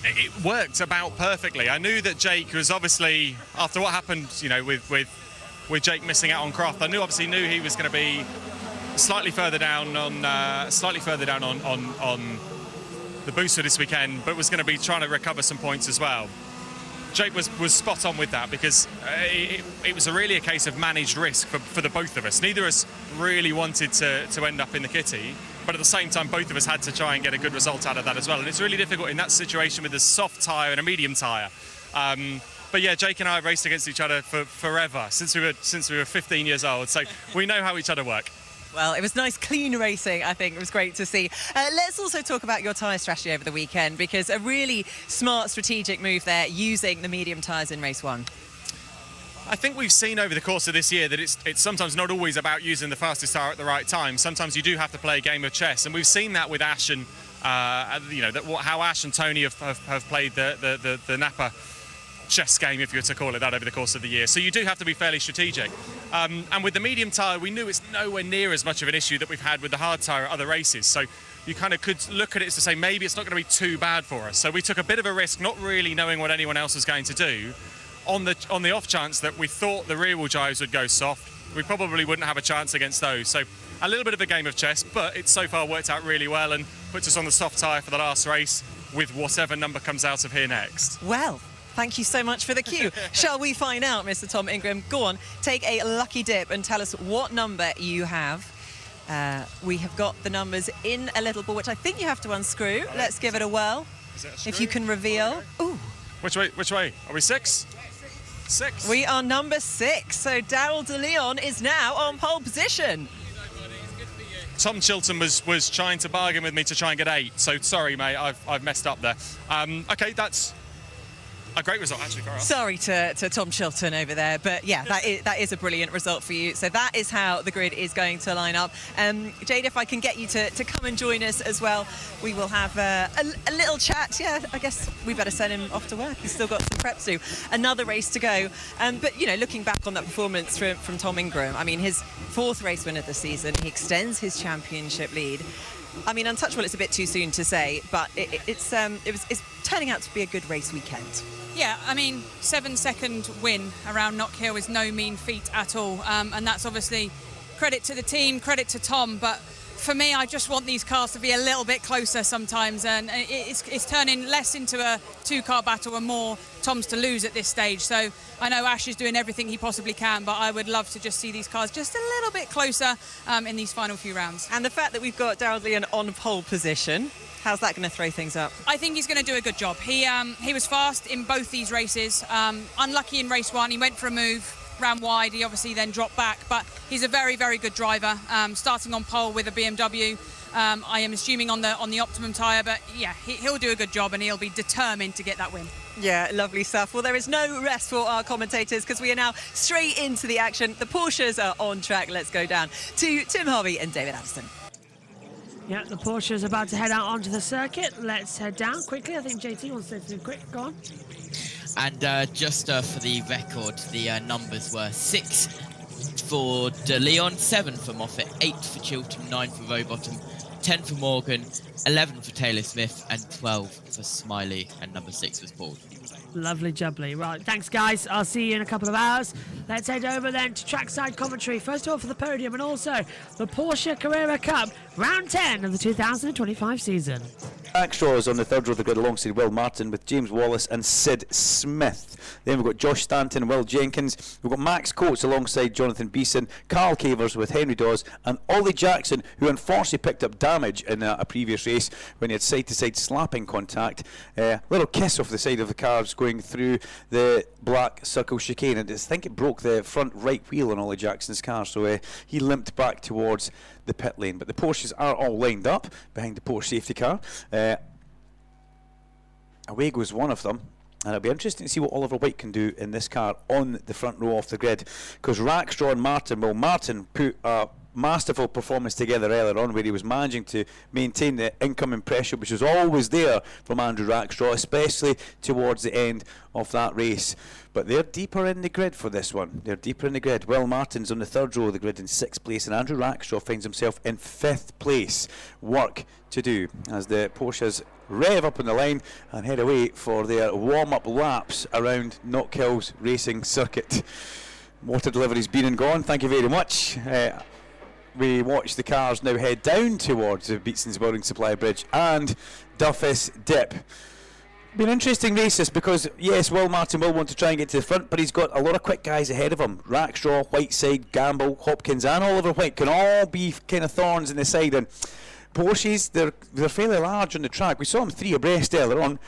it worked about perfectly. I knew that Jake was obviously, after what happened, you know, with Jake missing out on Croft, I knew he was going to be slightly further down on the booster this weekend, but was going to be trying to recover some points as well. Jake was spot on with that, because it was really a case of managed risk for the both of us. Neither of us really wanted to end up in the kitty, but at the same time both of us had to try and get a good result out of that as well. And it's really difficult in that situation with a soft tyre and a medium tyre. But yeah, Jake and I have raced against each other for forever, since we were 15 years old, so we know how each other work. Well, it was nice, clean racing, I think. It was great to see. Let's also talk about your tyre strategy over the weekend, because a really smart strategic move there, using the medium tyres in race 1. I think we've seen over the course of this year that it's sometimes not always about using the fastest tyre at the right time. Sometimes you do have to play a game of chess, and we've seen that with Ash and, you know, how Ash and Tony have played the Napa chess game, if you were to call it that, over the course of the year. So you do have to be fairly strategic. And with the medium tyre, we knew it's nowhere near as much of an issue that we've had with the hard tyre at other races. So you kind of could look at it to say maybe it's not going to be too bad for us. So we took a bit of a risk, not really knowing what anyone else was going to do, on the off chance that we thought the rear wheel drives would go soft. We probably wouldn't have a chance against those. So a little bit of a game of chess, but it's so far worked out really well and puts us on the soft tyre for the last race, with whatever number comes out of here next. Well, thank you so much for the cue. Shall we find out, Mr. Tom Ingram? Go on, take a lucky dip and tell us what number you have. We have got the numbers in a little ball, which I think you have to unscrew. Let's give it a whirl. If you can reveal. Ooh. Which way? Are we 6? 6. We are number 6. So Daryl De Leon is now on pole position. Tom Chilton was trying to bargain with me to try and get 8. So sorry, mate, I've messed up there. Okay, that's a great result, actually, for us. Sorry to Tom Chilton over there, but yeah, that is a brilliant result for you. So that is how the grid is going to line up. Jade, if I can get you to come and join us as well, we will have a little chat. Yeah, I guess we better send him off to work. He's still got some prep to do. Another race to go. But, you know, looking back on that performance from Tom Ingram, I mean, his 4th race win of the season, he extends his championship lead. I mean, untouchable, it's a bit too soon to say, but it's turning out to be a good race weekend. Yeah, I mean, 7-second win around Knockhill is no mean feat at all. And that's obviously credit to the team, credit to Tom. But for me, I just want these cars to be a little bit closer sometimes. And it's turning less into a 2-car battle and more Tom's to lose at this stage. So I know Ash is doing everything he possibly can, but I would love to just see these cars just a little bit closer in these final few rounds. And the fact that we've got Daryl Leon on pole position, how's that going to throw things up? I think he's going to do a good job. He was fast in both these races. Unlucky in race 1, he went for a move, ran wide. He obviously then dropped back, but he's a very, very good driver. Starting on pole with a BMW. I am assuming on the optimum tyre, but yeah, he'll do a good job and he'll be determined to get that win. Yeah, lovely stuff. Well, there is no rest for our commentators, because we are now straight into the action. The Porsches are on track. Let's go down to Tim Harvey and David Addison. Yeah, the Porsche is about to head out onto the circuit. Let's head down quickly. I think JT wants to do quick. Go on. And just for the record, the numbers were 6 for De Leon, 7 for Moffat, 8 for Chilton, 9 for Rowbottom, 10 for Morgan, 11 for Taylor Smith, and 12 for Smiley, and number 6 was Paul. Lovely jubbly. Right, thanks guys. I'll see you in a couple of hours. Let's head over then to trackside commentary. First of all for the podium, and also the Porsche Carrera Cup, round 10 of the 2025 season. Extra is on the 3rd row of the grid alongside Will Martin with James Wallace and Sid Smith. Then we've got Josh Stanton, Will Jenkins. We've got Max Coates alongside Jonathan Beeson, Carl Cavers with Henry Dawes, and Ollie Jackson, who unfortunately picked up damage in a previous race when he had side-to-side slapping contact. Little kiss off the side of the cars going through the black circle chicane, and I think it broke the front right wheel on Ollie Jackson's car, so he limped back towards the pit lane. But the Porsches are all lined up behind the Porsche safety car. Away goes one of them, and it'll be interesting to see what Oliver White can do in this car on the front row off the grid, because Rackstraw and Martin put a masterful performance together earlier on, where he was managing to maintain the incoming pressure, which was always there from Andrew Rackstraw, especially towards the end of that race. But they're deeper in the grid for this one. They're deeper in the grid. Will Martin's on the 3rd row of the grid in 6th place, and Andrew Rackstraw finds himself in 5th place. Work to do as the Porsches rev up on the line and head away for their warm-up laps around Knockhill's racing circuit. Water delivery's been and gone. Thank you very much. We watch the cars now head down towards the Beatson's Building Supply Bridge and Duffus Dip. Been interesting races because, yes, Will Martin will want to try and get to the front, but he's got a lot of quick guys ahead of him. Rackstraw, Whiteside, Gamble, Hopkins and Oliver White can all be kind of thorns in the side. And Porsches, they're fairly large on the track. We saw them 3 abreast earlier on.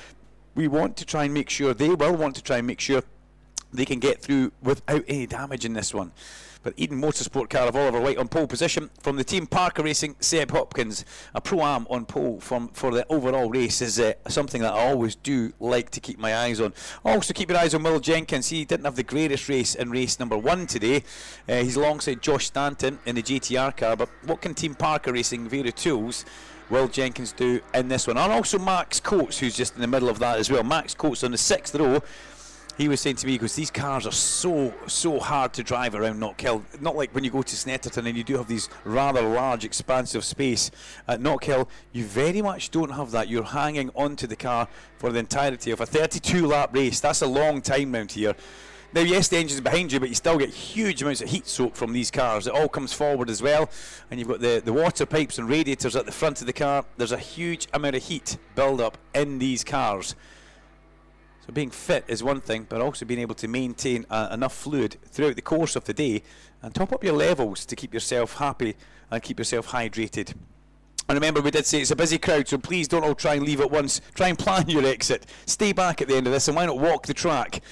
We want to try and make sure, they will want to try and make sure they can get through without any damage in this one. But Eden Motorsport car of Oliver White on pole position. From the team Parker Racing, Seb Hopkins, a Pro-Am on pole for the overall race is something that I always do like to keep my eyes on. Also keep your eyes on Will Jenkins. He didn't have the greatest race in race number 1 today. He's alongside Josh Stanton in the GTR car, but what can team Parker Racing, Vera Tools, Will Jenkins do in this one? And also Max Coates, who's just in the middle of that as well. Max Coates on the 6th row. He was saying to me, because these cars are so hard to drive around Knockhill. Not like when you go to Snetterton and you do have these rather large expansive space. At Knockhill, you very much don't have that. You're hanging onto the car for the entirety of a 32-lap race. That's a long time round here. Now, yes, the engine's behind you, but you still get huge amounts of heat soak from these cars. It all comes forward as well. And you've got the water pipes and radiators at the front of the car. There's a huge amount of heat build up in these cars. So being fit is one thing, but also being able to maintain enough fluid throughout the course of the day and top up your levels to keep yourself happy and keep yourself hydrated. And remember, we did say it's a busy crowd, so please don't all try and leave at once. Try and plan your exit. Stay back at the end of this, and why not walk the track?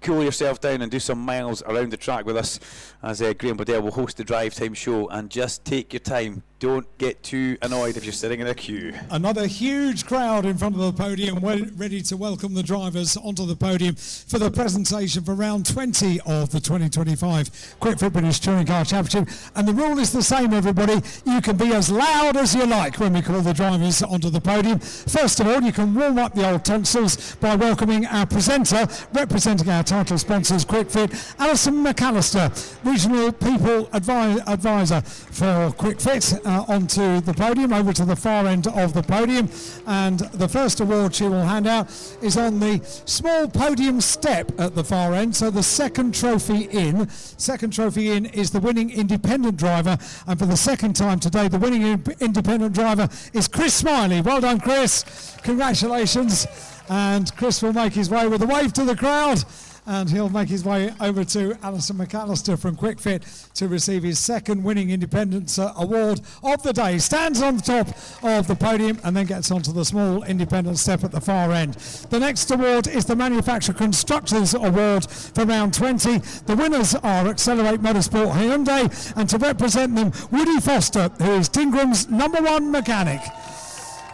Cool yourself down and do some miles around the track with us, as Graham Bodell will host the drive time show. And just take your time. Don't get too annoyed if you're sitting in a queue. Another huge crowd in front of the podium, ready to welcome the drivers onto the podium for the presentation for round 20 of the 2025 Quick Fit British Touring Car Championship. And the rule is the same, everybody. You can be as loud as you like when we call the drivers onto the podium. First of all, you can warm up the old tonsils by welcoming our presenter, representing our title sponsors, Quick Fit, Alison McAllister, Regional People Advisor for Quick Fit. Onto the podium, over to the far end of the podium, and the first award she will hand out is on the small podium step at the far end. So the second trophy in is the winning independent driver, and for the second time today the winning independent driver is Chris Smiley. Well done, Chris, congratulations. And Chris will make his way with a wave to the crowd, and he'll make his way over to Alison McAllister from Quick Fit to receive his second winning independence award of the day. Stands on the top of the podium and then gets onto the small independent step at the far end. The next award is the Manufacturer Constructors Award for round 20. The winners are Accelerate Motorsport Hyundai, and to represent them, Woody Foster, who is Tingram's #1 mechanic.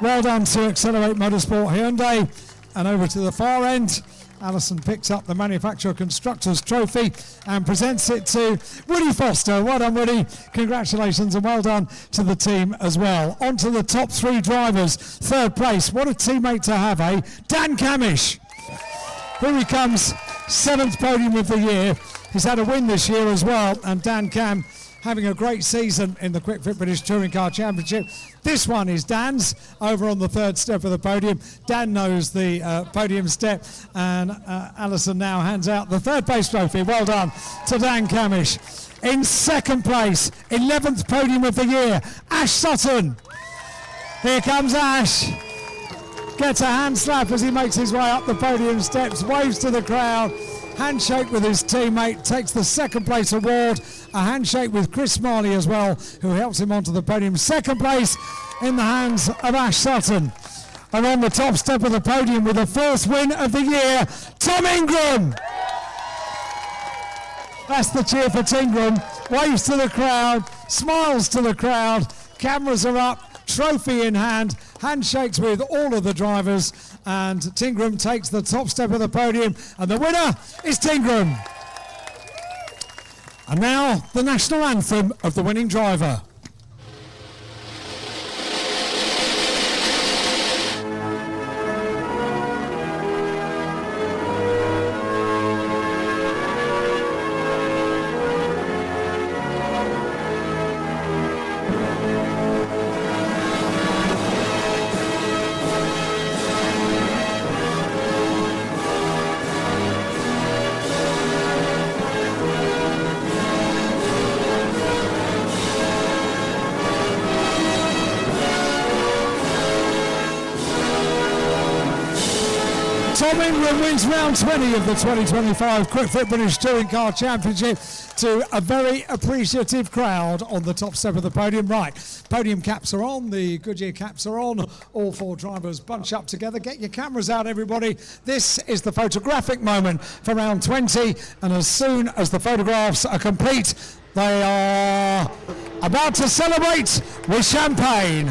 Well done to Accelerate Motorsport Hyundai. And over to the far end, Alison picks up the Manufacturer Constructors Trophy and presents it to Woody Foster. Well done, Woody. Congratulations, and well done to the team as well. On to the top 3 drivers. 3rd place. What a teammate to have, eh? Dan Camish. Here he comes. 7th podium of the year. He's had a win this year as well, and Dan Cam having a great season in the Quick Fit British Touring Car Championship. This one is Dan's over on the 3rd step of the podium. Dan knows the podium step, and Alison now hands out the 3rd place trophy. Well done to Dan Camish. In 2nd place, 11th podium of the year, Ash Sutton. Here comes Ash. Gets a hand slap as he makes his way up the podium steps, waves to the crowd. Handshake with his teammate, takes the 2nd place award. A handshake with Chris Smiley as well, who helps him onto the podium. 2nd place in the hands of Ash Sutton. And on the top step of the podium with the 1st win of the year, Tom Ingram. That's the cheer for Tingram. Waves to the crowd, smiles to the crowd. Cameras are up, trophy in hand, handshakes with all of the drivers, and Tingram takes the top step of the podium, and the winner is Tingram. And now the national anthem of the winning driver. Tom Ingram wins round 20 of the 2025 Quick Fit British Touring Car Championship to a very appreciative crowd on the top step of the podium. Right, podium caps are on, the Goodyear caps are on, all 4 drivers bunch up together. Get your cameras out, everybody. This is the photographic moment for round 20, and as soon as the photographs are complete, they are about to celebrate with champagne.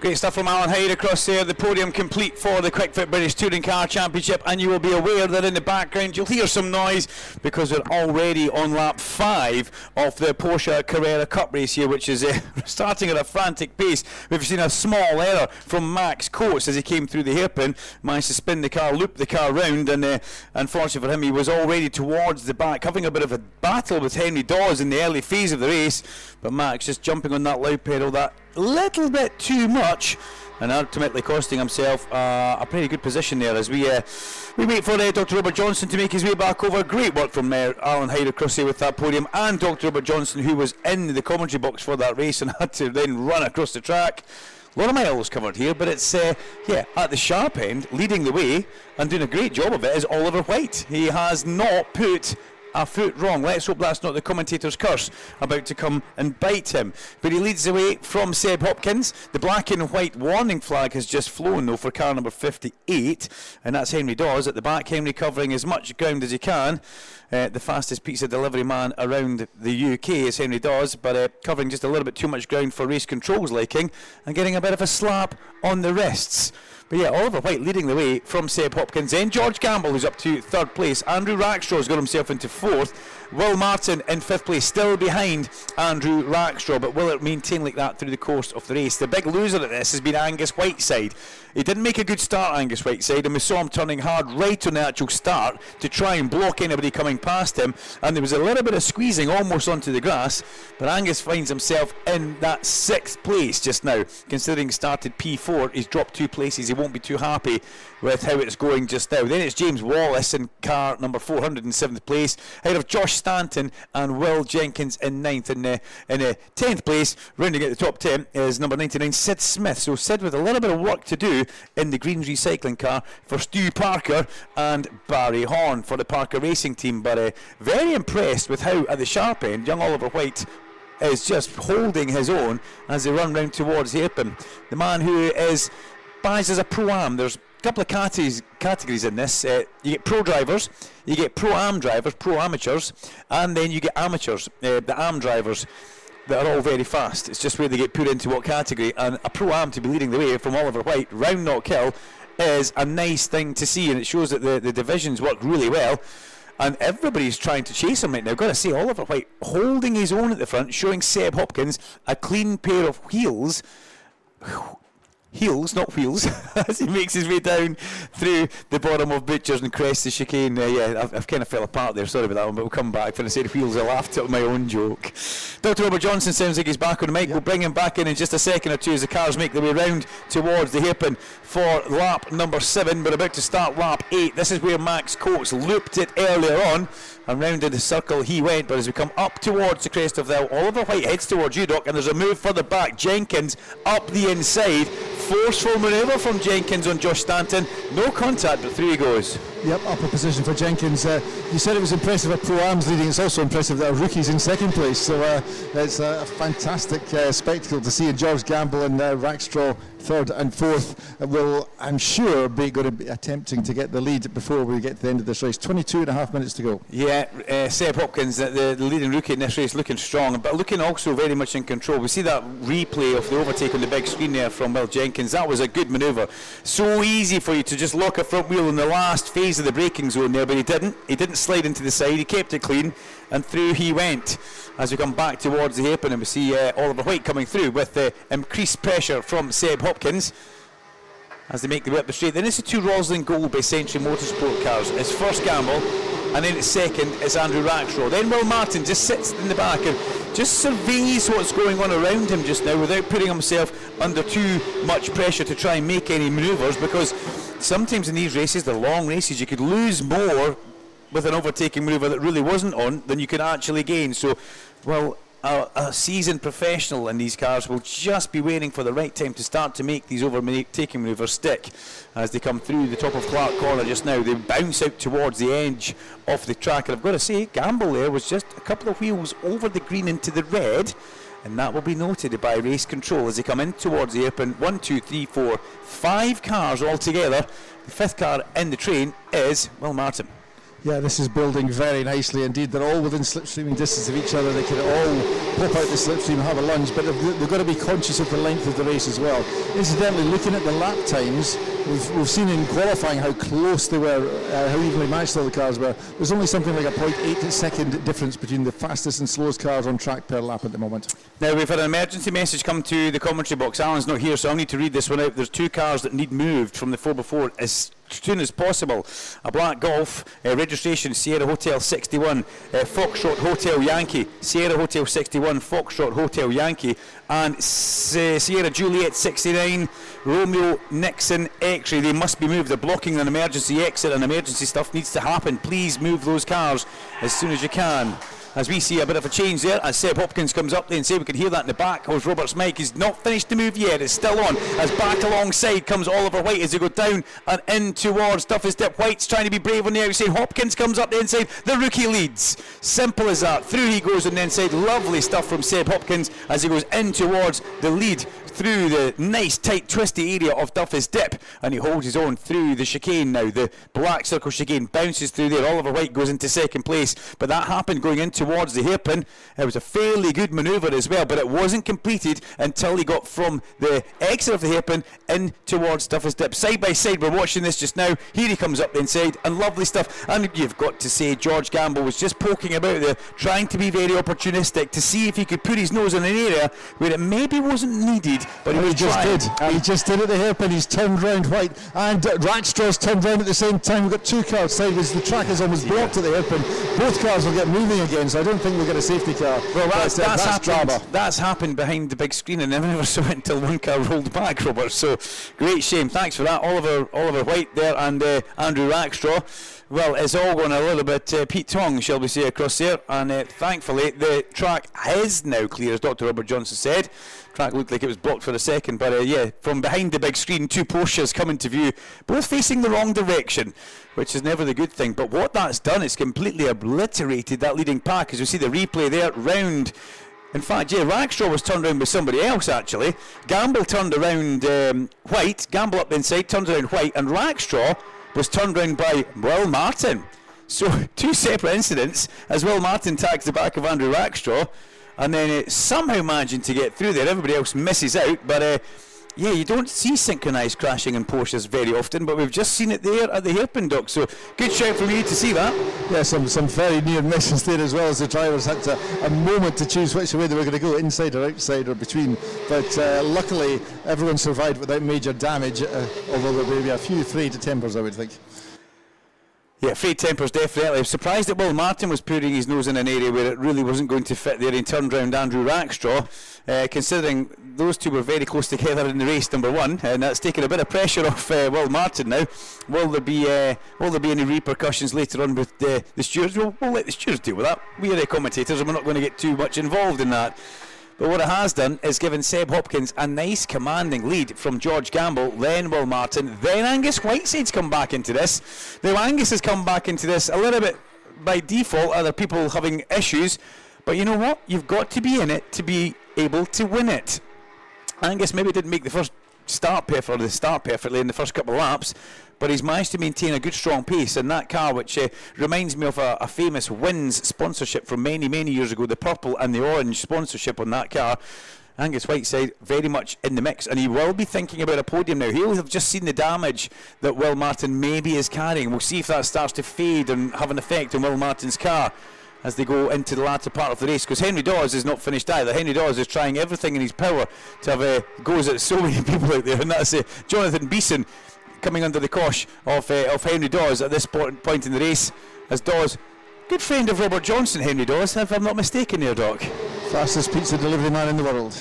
Great stuff from Alan Hyde across there. The podium complete for the Quick Fit British Touring Car Championship, and you will be aware that in the background you'll hear some noise because we're already on lap 5 of the Porsche Carrera Cup race here, which is starting at a frantic pace. We've seen a small error from Max Coates as he came through the hairpin, managed to spin the car, loop the car round, and unfortunately for him, he was already towards the back, having a bit of a battle with Henry Dawes in the early phase of the race, but Max just jumping on that loud pedal that little bit too much, and ultimately costing himself a pretty good position there as we wait for Dr. Robert Johnson to make his way back over. Great work from Alan Hyde across here with that podium, and Dr. Robert Johnson, who was in the commentary box for that race and had to then run across the track. A lot of miles covered here, but it's at the sharp end, leading the way and doing a great job of it is Oliver White. He has not put a foot wrong. Let's hope that's not the commentator's curse about to come and bite him. But he leads the way from Seb Hopkins. The black and white warning flag has just flown though for car number 58, and that's Henry Dawes at the back. Henry covering as much ground as he can. The fastest pizza delivery man around the UK is Henry Dawes, but covering just a little bit too much ground for race control's liking and getting a bit of a slap on the wrists. But yeah, Oliver White leading the way from Seb Hopkins. Then George Campbell, who's up to 3rd place. Andrew Rackstraw's got himself into 4th. Will Martin in 5th place, still behind Andrew Rackstraw, but will it maintain like that through the course of the race? The big loser at this has been Angus Whiteside. He didn't make a good start, Angus Whiteside, and we saw him turning hard right on the actual start to try and block anybody coming past him, and there was a little bit of squeezing almost onto the grass, but Angus finds himself in that 6th place just now. Considering he started P4, he's dropped 2 places. He won't be too happy with how it's going just now. Then it's James Wallace in car number 407th place, ahead of Josh Stanton and Will Jenkins in 9th. In 10th place, rounding out the top 10, is number 99, Sid Smith. So Sid with a little bit of work to do in the Greens recycling car for Stu Parker and Barry Horn for the Parker Racing team. But very impressed with how at the sharp end young Oliver White is just holding his own as they run round towards the hairpin. The man who is badged as a Pro-Am. There's a couple of categories in this. You get pro drivers, you get Pro-Am drivers, pro amateurs, and then you get amateurs, the Am drivers that are all very fast. It's just where they get put into what category, and a Pro-Am to be leading the way from Oliver White round Knockhill is a nice thing to see, and it shows that the divisions work really well, and everybody's trying to chase him right now. I've got to say, Oliver White holding his own at the front, showing Seb Hopkins a clean pair of heels, not wheels, as he makes his way down through the bottom of Butchers and crests the chicane. I've kind of fell apart there, sorry about that one, but we'll come back. When I said wheels, I laughed at my own joke. Dr. Robert Johnson sounds like he's back on the mic. We'll bring him back in just a second or two as the cars make their way round towards the hairpin for lap number 7. We're about to start lap 8. This is where Max Coates looped it earlier on, and round in the circle he went, but as we come up towards the crest of the hill, Oliver White heads towards you, Doc, and there's a move further back. Jenkins up the inside. Forceful manoeuvre from Jenkins on Josh Stanton. No contact, but through he goes. Yep, upper position for Jenkins. You said it was impressive that Pro-Am's leading. It's also impressive that our rookie's in second place. So it's a fantastic spectacle to see. George Gamble and Rackstraw third and fourth will, I'm sure, be going to be attempting to get the lead before we get to the end of this race. 22.5 minutes to go. Yeah, Seb Hopkins, the leading rookie in this race, looking strong, but looking also very much in control. We see that replay of the overtake on the big screen there from Will Jenkins. That was a good manoeuvre. So easy for you to just lock a front wheel in the last phase of the braking zone there, but he didn't. He didn't slide into the side. He kept it clean, and through he went. As we come back towards the hairpin, and we see Oliver White coming through with increased pressure from Seb Hopkins as they make the way up the straight. Then it's the two Roslyn Gold by Century Motorsport cars. It's first Gamble, and then it's second is Andrew Rackstraw. Then Will Martin just sits in the back and just surveys what's going on around him just now without putting himself under too much pressure to try and make any manoeuvres, because sometimes in these races, the long races, you could lose more with an overtaking manoeuvre that really wasn't on than you could actually gain. So, well, a seasoned professional in these cars will just be waiting for the right time to start to make these overtaking manoeuvres stick. As they come through the top of Clark Corner just now, they bounce out towards the edge of the track, and I've got to say, Gamble there was just a couple of wheels over the green into the red, and that will be noted by race control as they come in towards the hairpin. 1, 2, 3, 4, 5 cars all together. The fifth car in the train is Will Martin. Yeah, this is building very nicely indeed. They're all within slipstreaming distance of each other. They can all pop out the slipstream and have a lunge, but they've got to be conscious of the length of the race as well. Incidentally, looking at the lap times, we've seen in qualifying how close they were, how evenly matched all the cars were. There's only something like a 0.8 second difference between the fastest and slowest cars on track per lap at the moment. Now, we've had an emergency message come to the commentary box. Alan's not here, so I'll need to read this one out. There's 2 cars that need moved from the 4x4 as soon as possible. A black Golf, registration Sierra Hotel 61, Foxtrot Hotel Yankee, Sierra Hotel 61, Foxtrot Hotel Yankee, and Sierra Juliet 69, Romeo Nixon X-ray. They must be moved. They're blocking an emergency exit, and emergency stuff needs to happen. Please move those cars as soon as you can. As we see a bit of a change there, as Seb Hopkins comes up there and say we can hear that in the back. As Robert's mic is not finished the move yet, it's still on. As back alongside comes Oliver White as they go down and in towards Duffus Dip. White's trying to be brave on the outside. Hopkins comes up the inside. The rookie leads. Simple as that. Through he goes on the inside. Lovely stuff from Seb Hopkins as he goes in towards the lead through the nice tight twisty area of Duffus Dip, and he holds his own through the chicane now. The black circle chicane bounces through there. Oliver White goes into second place, but that happened going in towards the hairpin. It was a fairly good manoeuvre as well, but it wasn't completed until he got from the exit of the hairpin in towards Duffus Dip. Side by side, we're watching this just now. Here he comes up the inside, and lovely stuff. And you've got to say, George Gamble was just poking about there, trying to be very opportunistic to see if he could put his nose in an area where it maybe wasn't needed. But he just did. He just did at the hairpin. He's turned round White, and Rackstraw's turned round at the same time. We've got 2 cars sideways. The track is almost blocked at the hairpin. Both cars will get moving again, so I don't think we'll get a safety car. Well, that's happened behind the big screen, and I never saw it until one car rolled back, Robert. So great shame. Thanks for that, Oliver White there, and Andrew Rackstraw. Well, it's all going a little bit Pete Tong, shall we say, across there, and thankfully the track is now clear, as Dr. Robert Johnson said. Track looked like it was blocked for a second, but yeah, from behind the big screen, 2 Porsches come into view, both facing the wrong direction, which is never the good thing. But what that's done is completely obliterated that leading pack, as you see the replay there, round. In fact, yeah, Rackstraw was turned around by somebody else, actually. Gamble turned around White, Gamble up the inside, turned around White, and Rackstraw was turned around by Will Martin. So 2 separate incidents as Will Martin tags the back of Andrew Rackstraw, and then somehow managing to get through there. Everybody else misses out, but yeah, you don't see synchronised crashing in Porsches very often, but we've just seen it there at the hairpin, Doc. So good shout from you to see that. Yeah, some very near misses there as well, as the drivers had a moment to choose which way they were going to go, inside or outside or between. But luckily, everyone survived without major damage, although there may be a few frayed tempers, I would think. Yeah, frayed tempers, definitely. I'm surprised that Will Martin was putting his nose in an area where it really wasn't going to fit there. He turned round Andrew Rackstraw, considering those 2 were very close together in the race, number 1, and that's taken a bit of pressure off Will Martin now. Will there be any repercussions later on with the stewards? We'll let the stewards deal with that. We are the commentators, and we're not going to get too much involved in that. But what it has done is given Seb Hopkins a nice commanding lead from George Gamble, then Will Martin, then Angus Whiteside's come back into this. Now Angus has come back into this a little bit by default, other people having issues, but you know what? You've got to be in it to be able to win it. Angus maybe didn't make the first start perfectly in the first couple of laps, but he's managed to maintain a good strong pace in that car, which reminds me of a famous Wins sponsorship from many years ago, the purple and the orange sponsorship on that car. Angus Whiteside very much in the mix, and he will be thinking about a podium now. He'll have just seen the damage that Will Martin maybe is carrying. We'll see if that starts to fade and have an effect on Will Martin's car as they go into the latter part of the race, because Henry Dawes is not finished either. Henry Dawes is trying everything in his power to have goes at so many people out there, and that's Jonathan Beeson coming under the cosh of Henry Dawes at this point in the race, as Dawes, good friend of Robert Johnson, Henry Dawes, if I'm not mistaken there, Doc. Fastest pizza delivery man in the world.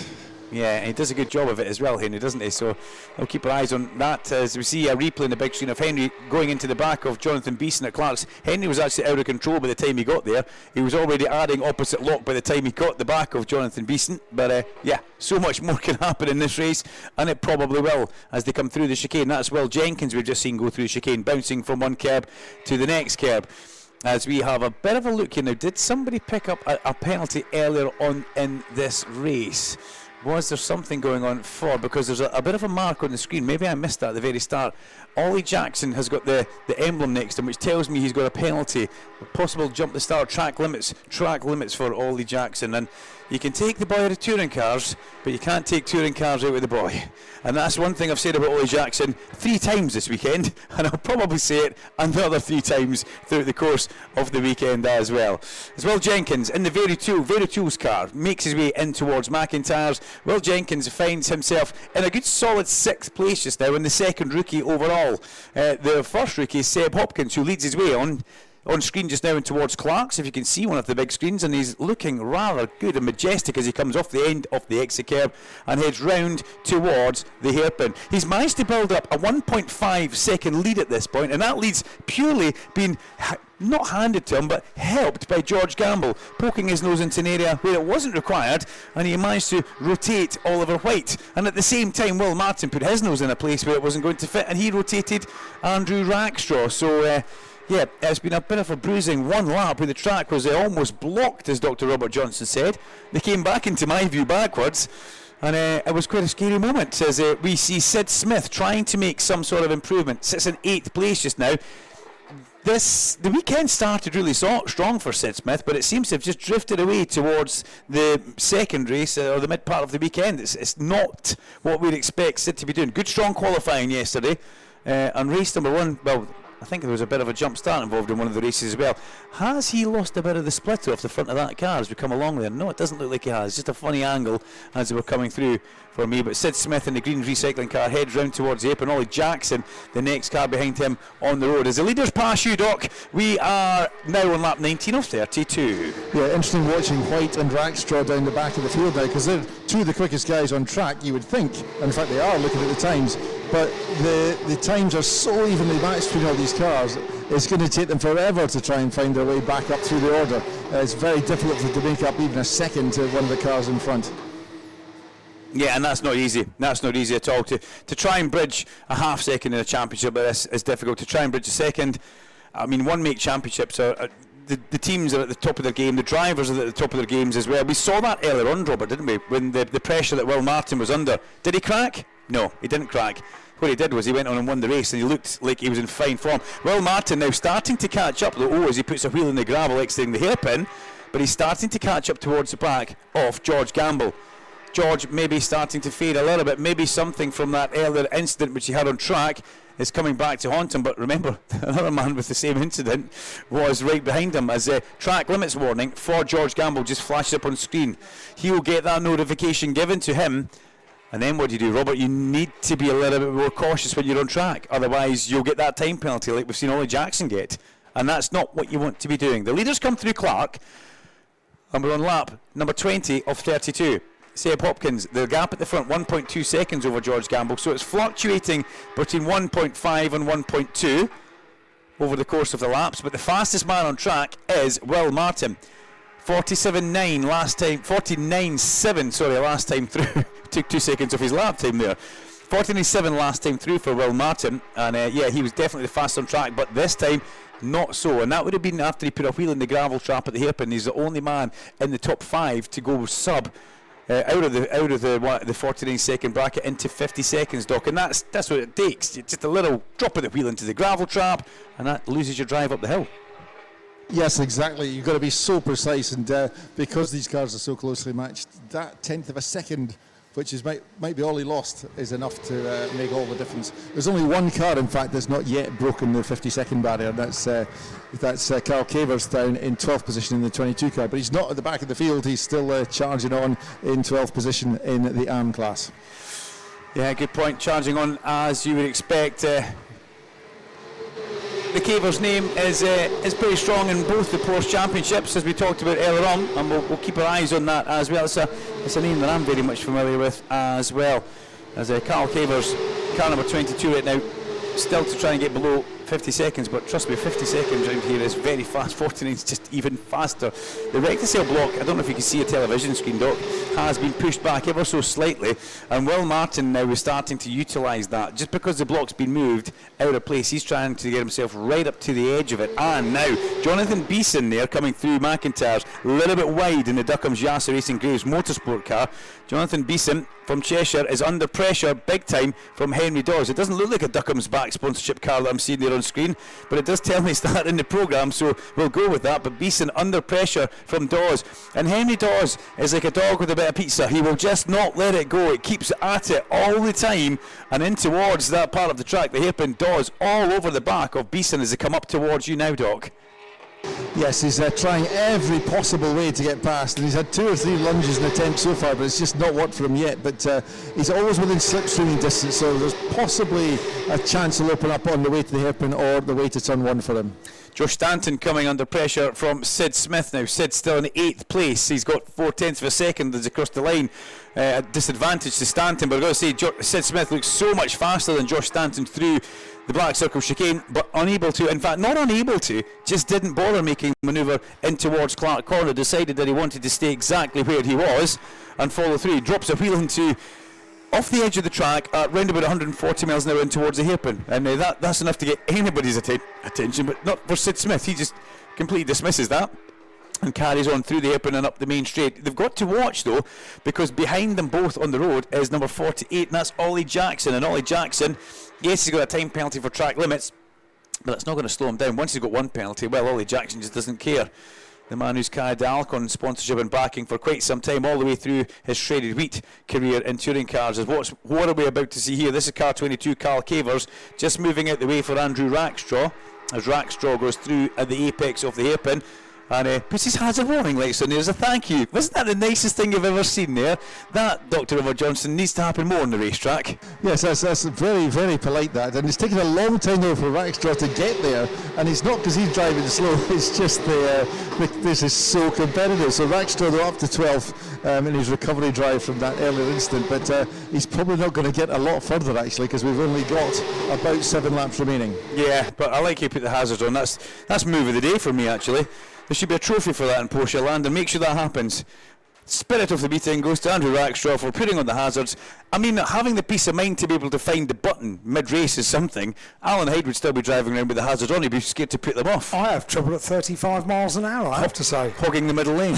Yeah, and he does a good job of it as well, Henry, doesn't he? So we'll keep our eyes on that as we see a replay in the big screen of Henry going into the back of Jonathan Beeson at Clark's. Henry was actually out of control by the time he got there. He was already adding opposite lock by the time he got the back of Jonathan Beeson. But yeah, so much more can happen in this race, and it probably will as they come through the chicane. That's Will Jenkins we've just seen go through the chicane, bouncing from one curb to the next curb. As we have a bit of a look here now, did somebody pick up a penalty earlier on in this race? Was there something going on for, because there's a bit of a mark on the screen, maybe I missed that at the very start. Ollie Jackson has got the emblem next to him, which tells me he's got a penalty, a possible jump the start, track limits for Ollie Jackson. And you can take the boy out of touring cars, but you can't take touring cars out with the boy. And that's one thing I've said about Ollie Jackson 3 times this weekend, and I'll probably say it another 3 times throughout the course of the weekend as well. As Will Jenkins in the Veritu's car makes his way in towards McIntyre's. Will Jenkins finds himself in a good solid 6th place just now, in the second rookie overall. The first rookie is Seb Hopkins, who leads his way on screen just now and towards Clark's, if you can see one of the big screens, and he's looking rather good and majestic as he comes off the end of the exit curb and heads round towards the hairpin. He's managed to build up a 1.5 second lead at this point, and that lead's purely been not handed to him but helped by George Gamble poking his nose into an area where it wasn't required, and he managed to rotate Oliver White, and at the same time Will Martin put his nose in a place where it wasn't going to fit, and he rotated Andrew Rackstraw. So yeah, it's been a bit of a bruising one lap where the track was almost blocked, as Dr. Robert Johnson said. They came back into my view backwards, and it was quite a scary moment as we see Sid Smith trying to make some sort of improvement. Sits in 8th place just now. The weekend started really strong for Sid Smith, but it seems to have just drifted away towards the second race or the mid part of the weekend. It's not what we'd expect Sid to be doing. Good strong qualifying yesterday, and race number 1, well, I think there was a bit of a jump start involved in one of the races as well. Has he lost a bit of the splitter off the front of that car as we come along there? No, it doesn't look like he has. Just a funny angle as they were coming through for me. But Sid Smith in the green recycling car heads round towards the apron. Ollie Jackson, the next car behind him on the road. As the leaders pass you, Doc, we are now on lap 19 of 32. Yeah, interesting watching White and Rackstraw down the back of the field now, because they're 2 of the quickest guys on track, you would think. And in fact, they are, looking at the times. But the times are so evenly matched between all these cars, it's going to take them forever to try and find their way back up through the order. It's very difficult to make up even a second to one of the cars in front. Yeah, and that's not easy. That's not easy at all. To try and bridge a half second in a championship is difficult. To try and bridge a second, I mean, one-make championships are... The teams are at the top of their game, the drivers are at the top of their games as well. We saw that earlier on, Robert, didn't we? When the pressure that Will Martin was under. Did he crack? No, he didn't crack. What he did was he went on and won the race, and he looked like he was in fine form. Will Martin now starting to catch up, though, as he puts a wheel in the gravel exiting the hairpin, but he's starting to catch up towards the back of George Gamble. George maybe starting to fade a little bit, maybe something from that earlier incident which he had on track is coming back to haunt him. But remember, another man with the same incident was right behind him as a track limits warning for George Gamble just flashes up on screen. He will get that notification given to him, and then what do you do, Robert? You need to be a little bit more cautious when you're on track, otherwise you'll get that time penalty like we've seen Ollie Jackson get, and that's not what you want to be doing. The leaders come through Clark, and we're on lap number 20 of 32. Seb Hopkins, the gap at the front, 1.2 seconds over George Gamble, so it's fluctuating between 1.5 and 1.2 over the course of the laps, but the fastest man on track is Will Martin. 47.9 last time, 49.7, sorry, last time through. Took 2 seconds off his lap time there. 49.7 last time through for Will Martin, and yeah, he was definitely the fastest on track, but this time not so, and that would have been after he put a wheel in the gravel trap at the hairpin. He's the only man in the top 5 to go sub out of the 49 second bracket into 50 seconds, Doc, and that's what it takes. It's just a little drop of the wheel into the gravel trap, and that loses your drive up the hill. Yes, exactly. You've got to be so precise, and because these cars are so closely matched, that 1/10 of a second, which is might be all he lost, is enough to make all the difference. There's only one car, in fact, that's not yet broken the 50-second barrier. That's Carl Cavers down in 12th position in the 22 car, but he's not at the back of the field. He's still charging on in 12th position in the ARM class. Yeah, good point. Charging on as you would expect. The Cavers name is pretty strong in both the Porsche Championships, as we talked about earlier on, and we'll keep our eyes on that as well. It's a name that I'm very much familiar with as well. As Carl Cavers, car number 22 right now, still to try and get below 50 seconds, but trust me, 50 seconds around here is very fast. 49 is just even faster. The rectisail block, I don't know if you can see a television screen, Doc, has been pushed back ever so slightly, and Will Martin now is starting to utilise that. Just because the block's been moved out of place, he's trying to get himself right up to the edge of it. And now Jonathan Beeson there coming through McIntyre's, a little bit wide in the Duckham's Yasa Racing Graves motorsport car. Jonathan Beeson from Cheshire is under pressure big time from Henry Dawes. It doesn't look like a Duckham's back sponsorship car that I'm seeing there on screen, but it does tell me it's that in the programme, so we'll go with that. But Beeson under pressure from Dawes, and Henry Dawes is like a dog with a bit of pizza. He will just not let it go. It keeps at it all the time and in towards that part of the track. The hairpin. Dawes all over the back of Beeson as they come up towards you now, Doc. Yes, he's trying every possible way to get past, and he's had 2 or 3 lunges and attempts so far, but it's just not worked for him yet. But he's always within slipstreaming distance, so there's possibly a chance he'll open up on the way to the hairpin or the way to turn 1 for him. Josh Stanton coming under pressure from Sid Smith now. Sid's still in 8th place. He's got 4/10 of a second as across the line. A disadvantage to Stanton, but I've got to say Sid Smith looks so much faster than Josh Stanton through the Black Circle chicane, but unable to, in fact not unable to, just didn't bother making the manoeuvre in towards Clark Corner. Decided that he wanted to stay exactly where he was and follow through. He drops a wheel into off the edge of the track at round about 140 miles an hour in towards the hairpin, and that's enough to get anybody's attention, but not for Sid Smith. He just completely dismisses that and carries on through the hairpin and up the main straight. They've got to watch though, because behind them both on the road is number 48, and that's Ollie Jackson. And Ollie Jackson, yes, he's got a time penalty for track limits, but it's not going to slow him down. Once he's got 1 penalty, well, Ollie Jackson just doesn't care. The man who's carried the Alcon sponsorship and backing for quite some time, all the way through his shredded wheat career in touring cars. What are we about to see here? This is car 22, Carl Cavers, just moving out the way for Andrew Rackstraw, as Rackstraw goes through at the apex of the hairpin and puts his hazard warning lights on there as a thank you. Wasn't that the nicest thing you've ever seen there? That, Dr. Robert Johnson, needs to happen more on the racetrack. Yes, that's very, very polite, that. And it's taken a long time though for Rackstraw to get there, and it's not because he's driving slow, it's just this is so competitive. So Rackstraw, though, up to 12th in his recovery drive from that earlier incident, but he's probably not going to get a lot further actually, because we've only got about 7 laps remaining. Yeah, but I like you put the hazards on. That's move of the day for me actually. There should be a trophy for that in Porsche land, and make sure that happens. Spirit of the meeting goes to Andrew Rackstraw for putting on the hazards. I mean, having the peace of mind to be able to find the button mid-race is something. Alan Hyde would still be driving around with the hazards on. He'd be scared to put them off. I have trouble at 35 miles an hour, I have to say. Hogging the middle lane.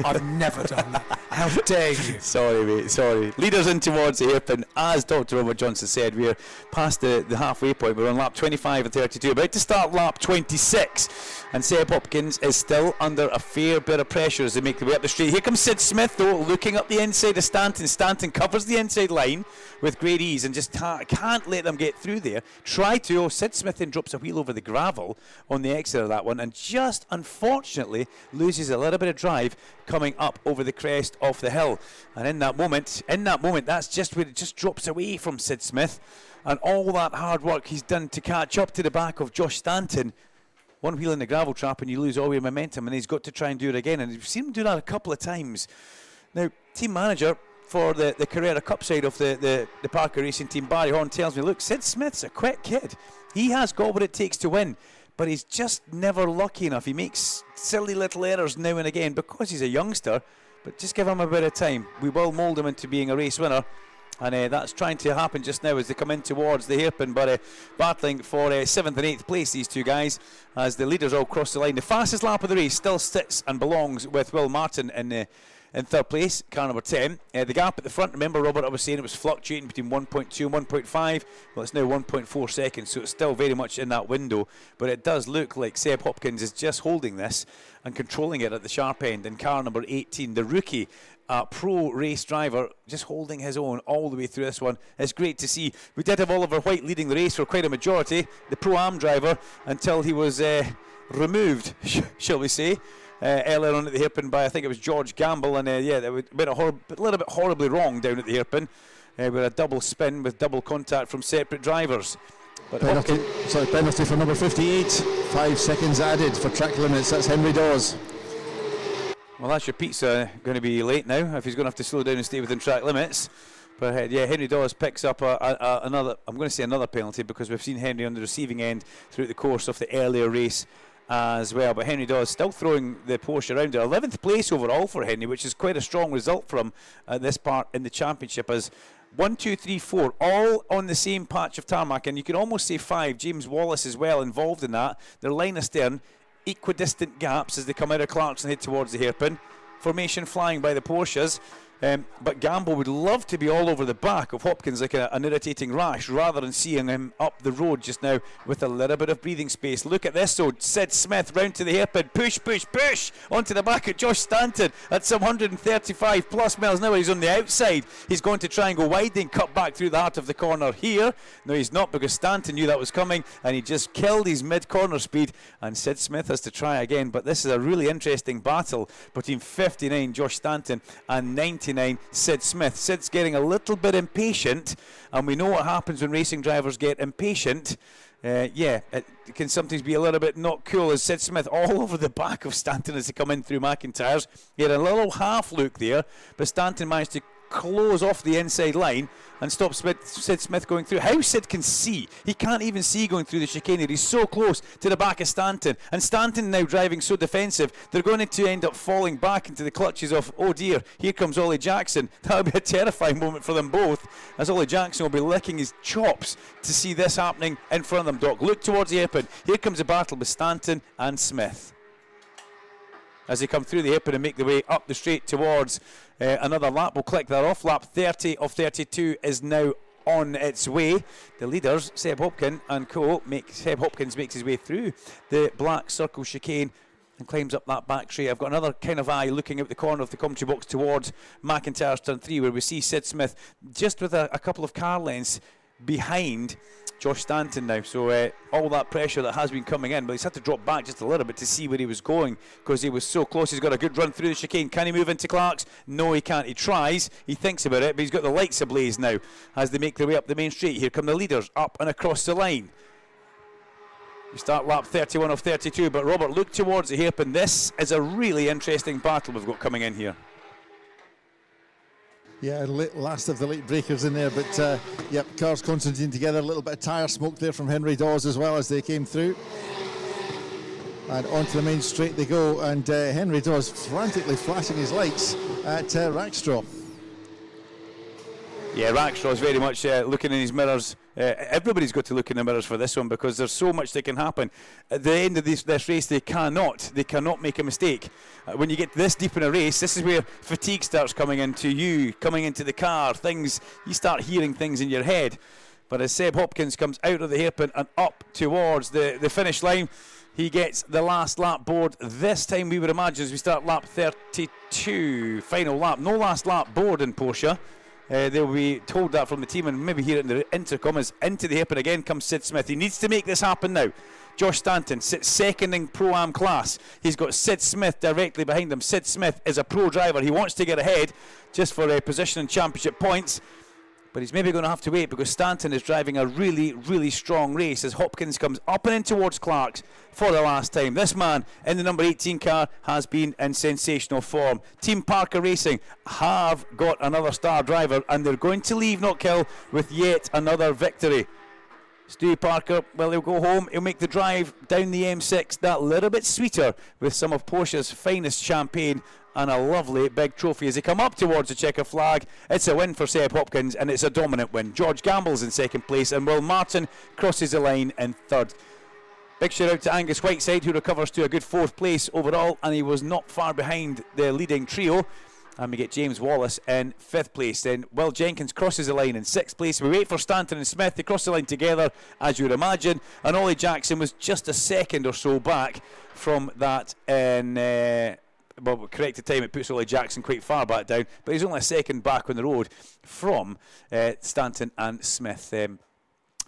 I've never done that. How dare you? Sorry, mate, sorry. Leaders in towards the hairpin. As Dr. Robert Johnson said, we're past the halfway point. We're on lap 25 and 32. About to start lap 26. And Seb Hopkins is still under a fair bit of pressure as they make their way up the straight. Here comes Sid Smith, though, looking up the inside of Stanton. Stanton covers the inside line with great ease and just can't let them get through there. Sid Smith then drops a wheel over the gravel on the exit of that one and just unfortunately loses a little bit of drive coming up over the crest of the hill. And in that moment, that's just where it just drops away from Sid Smith, and all that hard work he's done to catch up to the back of Josh Stanton. One wheel in the gravel trap and you lose all your momentum, and he's got to try and do it again, and you've seen him do that a couple of times. Now, team manager for the Carrera Cup side of the Parker Racing team, Barry Horn, tells me, look, Sid Smith's a quick kid. He has got what it takes to win, but he's just never lucky enough. He makes silly little errors now and again because he's a youngster, but just give him a bit of time. We will mould him into being a race winner. And that's trying to happen just now as they come in towards the hairpin, but battling for 7th and 8th place, these two guys, as the leaders all cross the line. The fastest lap of the race still sits and belongs with Will Martin in 3rd place, car number 10. The gap at the front, remember Robert, I was saying it was fluctuating between 1.2 and 1.5. Well, it's now 1.4 seconds, so it's still very much in that window. But it does look like Seb Hopkins is just holding this and controlling it at the sharp end. And car number 18, the rookie pro race driver, just holding his own all the way through this one. It's great to see. We did have Oliver White leading the race for quite a majority, the Pro-Am driver, until he was removed, shall we say, earlier on at the hairpin by, I think it was George Gamble, and yeah, that went a little bit horribly wrong down at the hairpin with a double spin with double contact from separate drivers. But penalty for number 58, 5 seconds added for track limits. That's Henry Dawes. Well, that's your pizza going to be late now if he's going to have to slow down and stay within track limits. But yeah, Henry Dawes picks up another, I'm going to say another penalty, because we've seen Henry on the receiving end throughout the course of the earlier race as well. But Henry Dawes still throwing the Porsche around there. 11th place overall for Henry, which is quite a strong result for him at this part in the championship, as 1, 2, 3, 4 all on the same patch of tarmac, and you can almost say 5. James Wallace as well involved in that. Their line astern, equidistant gaps as they come out of Clarkson head towards the hairpin. Formation flying by the Porsches. But Gamble would love to be all over the back of Hopkins like an irritating rash, rather than seeing him up the road just now with a little bit of breathing space. Look at this, so Sid Smith round to the hairpin, push, push, push onto the back of Josh Stanton at some 135 plus miles an hour. He's on the outside. He's going to try and go wide and cut back through the heart of the corner here. No, he's not, because Stanton knew that was coming and he just killed his mid-corner speed, and Sid Smith has to try again. But this is a really interesting battle between 59 Josh Stanton and 99 Sid Smith. Sid's getting a little bit impatient, and we know what happens when racing drivers get impatient. Yeah, it can sometimes be a little bit not cool, as Sid Smith all over the back of Stanton as they come in through McIntyre's. He had a little half look there, but Stanton managed to close off the inside line and stop Sid Smith going through. How Sid can see, he can't even see going through the chicane. He's so close to the back of Stanton, and Stanton now driving so defensive, they're going to end up falling back into the clutches of, oh dear, here comes Ollie Jackson. That'll be a terrifying moment for them both, as Ollie Jackson will be licking his chops to see this happening in front of them. Doc, look towards the hairpin. Here comes a battle with Stanton and Smith as they come through the hairpin and make their way up the straight towards another lap. We'll click that off. Lap 30 of 32 is now on its way. The leaders, Seb Hopkins and co, Seb Hopkins makes his way through the black circle chicane and climbs up that back straight. I've got another kind of eye looking out the corner of the commentary box towards McIntyre's turn 3, where we see Sid Smith just with a couple of car lengths behind Josh Stanton now. So all that pressure that has been coming in, but he's had to drop back just a little bit to see where he was going, because he was so close. He's got a good run through the chicane. Can he move into Clark's? No, he can't. He tries, he thinks about it, but he's got the lights ablaze now as they make their way up the main straight. Here come the leaders up and across the line. We start lap 31 of 32, but Robert, look towards the hairpin. This is a really interesting battle we've got coming in here. Yeah, last of the late breakers in there, but yep, cars concentrating together. A little bit of tyre smoke there from Henry Dawes as well as they came through. And onto the main straight they go, and Henry Dawes frantically flashing his lights at Rackstraw. Yeah, Rackstraw's very much looking in his mirrors. Everybody's got to look in the mirrors for this one, because there's so much that can happen. At the end of this race, they cannot make a mistake. When you get this deep in a race, this is where fatigue starts coming into you, coming into the car. You start hearing things in your head. But as Seb Hopkins comes out of the hairpin and up towards the finish line, he gets the last lap board. This time we would imagine as we start lap 32, final lap. No last lap board in Porsche. They'll be told that from the team, and maybe hear it in the intercom. As into the hairpin again comes Sid Smith. He needs to make this happen now. Josh Stanton sits second in Pro-Am class. He's got Sid Smith directly behind him. Sid Smith is a pro driver. He wants to get ahead just for a position in championship points. But he's maybe going to have to wait, because Stanton is driving a really, really strong race as Hopkins comes up and in towards Clark's for the last time. This man in the number 18 car has been in sensational form. Team Parker Racing have got another star driver, and they're going to leave Knockhill with yet another victory. Stewie Parker, well, he'll go home. He'll make the drive down the M6 that little bit sweeter with some of Porsche's finest champagne and a lovely big trophy as they come up towards the checker flag. It's a win for Seb Hopkins, and it's a dominant win. George Gamble's in second place, and Will Martin crosses the line in third. Big shout out to Angus Whiteside, who recovers to a good fourth place overall, and he was not far behind the leading trio. And we get James Wallace in fifth place. Then Will Jenkins crosses the line in sixth place. We wait for Stanton and Smith. They cross the line together, as you would imagine. And Ollie Jackson was just a second or so back from that in... well, corrected time, it puts Ollie Jackson quite far back down, but he's only a second back on the road from Stanton and Smith.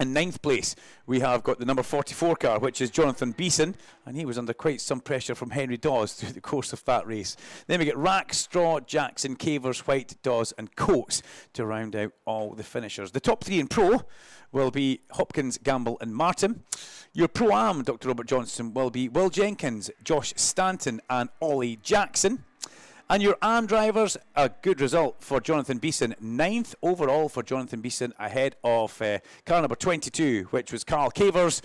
In ninth place, we have got the number 44 car, which is Jonathan Beeson, and he was under quite some pressure from Henry Dawes through the course of that race. Then we get Rack, Straw, Jackson, Cavers, White, Dawes and Coates to round out all the finishers. The top three in Pro will be Hopkins, Gamble and Martin. Your Pro-Am, Dr. Robert Johnson, will be Will Jenkins, Josh Stanton and Ollie Jackson. And your Am drivers, a good result for Jonathan Beeson. 9th overall for Jonathan Beeson, ahead of car number 22, which was Carl Cavers.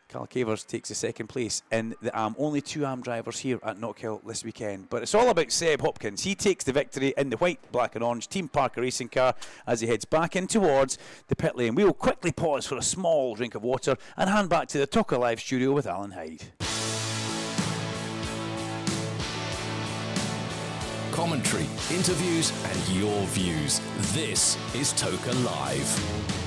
Carl Cavers takes the second place in the Am. Only 2 Am drivers here at Knockhill this weekend. But it's all about Seb Hopkins. He takes the victory in the white, black and orange Team Parker racing car as he heads back in towards the pit lane. We will quickly pause for a small drink of water and hand back to the Talk Alive studio with Alan Hyde. Commentary, interviews and your views. This is Toka Live.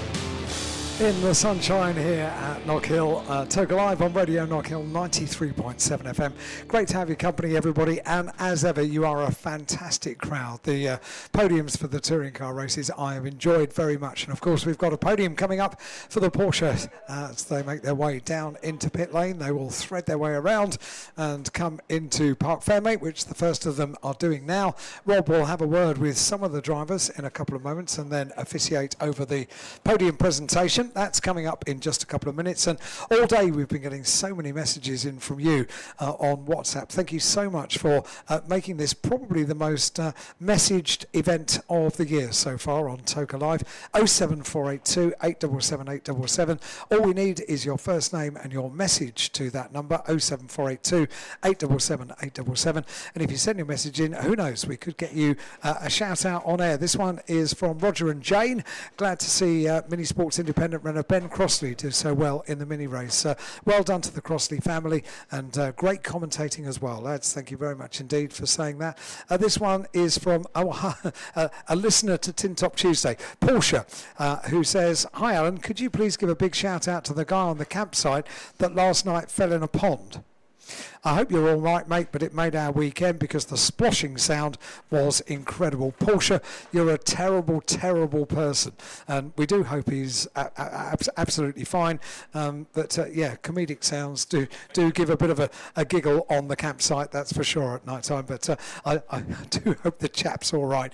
In the sunshine here at Knockhill, Toka Live on Radio Knockhill 93.7 FM. Great to have your company, everybody, and as ever, you are a fantastic crowd. The podiums for the touring car races I have enjoyed very much, and of course we've got a podium coming up for the Porsche as they make their way down into pit lane. They will thread their way around and come into Parc Fermé, which the first of them are doing now. Rob will have a word with some of the drivers in a couple of moments and then officiate over the podium presentation. That's coming up in just a couple of minutes, and all day we've been getting so many messages in from you on WhatsApp. Thank you so much for making this probably the most messaged event of the year so far on Toka Live. 07482 877 877. All we need is your first name and your message to that number, 07482 877 877. And if you send your message in, who knows, we could get you a shout out on air. This one is from Roger and Jane. Glad to see Mini Sports Independent runner Ben Crossley do so well in the mini race. Well done to the Crossley family, and great commentating as well, lads. Thank you very much indeed for saying that. This one is from a listener to Tin Top Tuesday, Porsche, who says, "Hi Alan, could you please give a big shout out to the guy on the campsite that last night fell in a pond? I hope you're all right, mate, but it made our weekend because the splashing sound was incredible. Porsche, you're a terrible, terrible person. And we do hope he's absolutely fine. But yeah, comedic sounds do give a bit of a giggle on the campsite, that's for sure, at night time. But I do hope the chap's all right.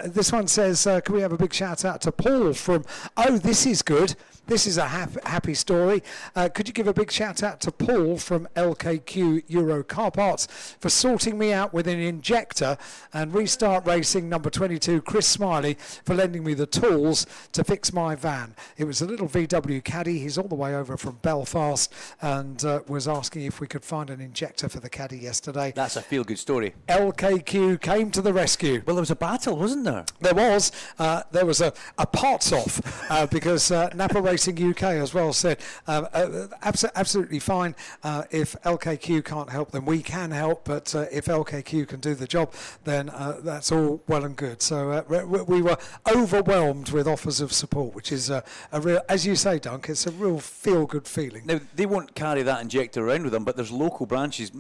This one says, can we have a big shout out to Paul from, oh, this is good. This is a happy story. Could you give a big shout out to Paul from LKQ Euro Car Parts for sorting me out with an injector, and Restart Racing number 22 Chris Smiley for lending me the tools to fix my van. It was a little VW Caddy. He's all the way over from Belfast and was asking if we could find an injector for the Caddy yesterday. That's a feel-good story. LKQ came to the rescue. Well, there was a battle, wasn't there? There was. There was a parts off because Napa Racing UK as well said absolutely fine. If LKQ can't help, then we can help, but if LKQ can do the job, then that's all well and good. So we were overwhelmed with offers of support, which is a real, as you say, Dunk, it's a real feel-good feeling. Now, they won't carry that injector around with them, but there's local branches,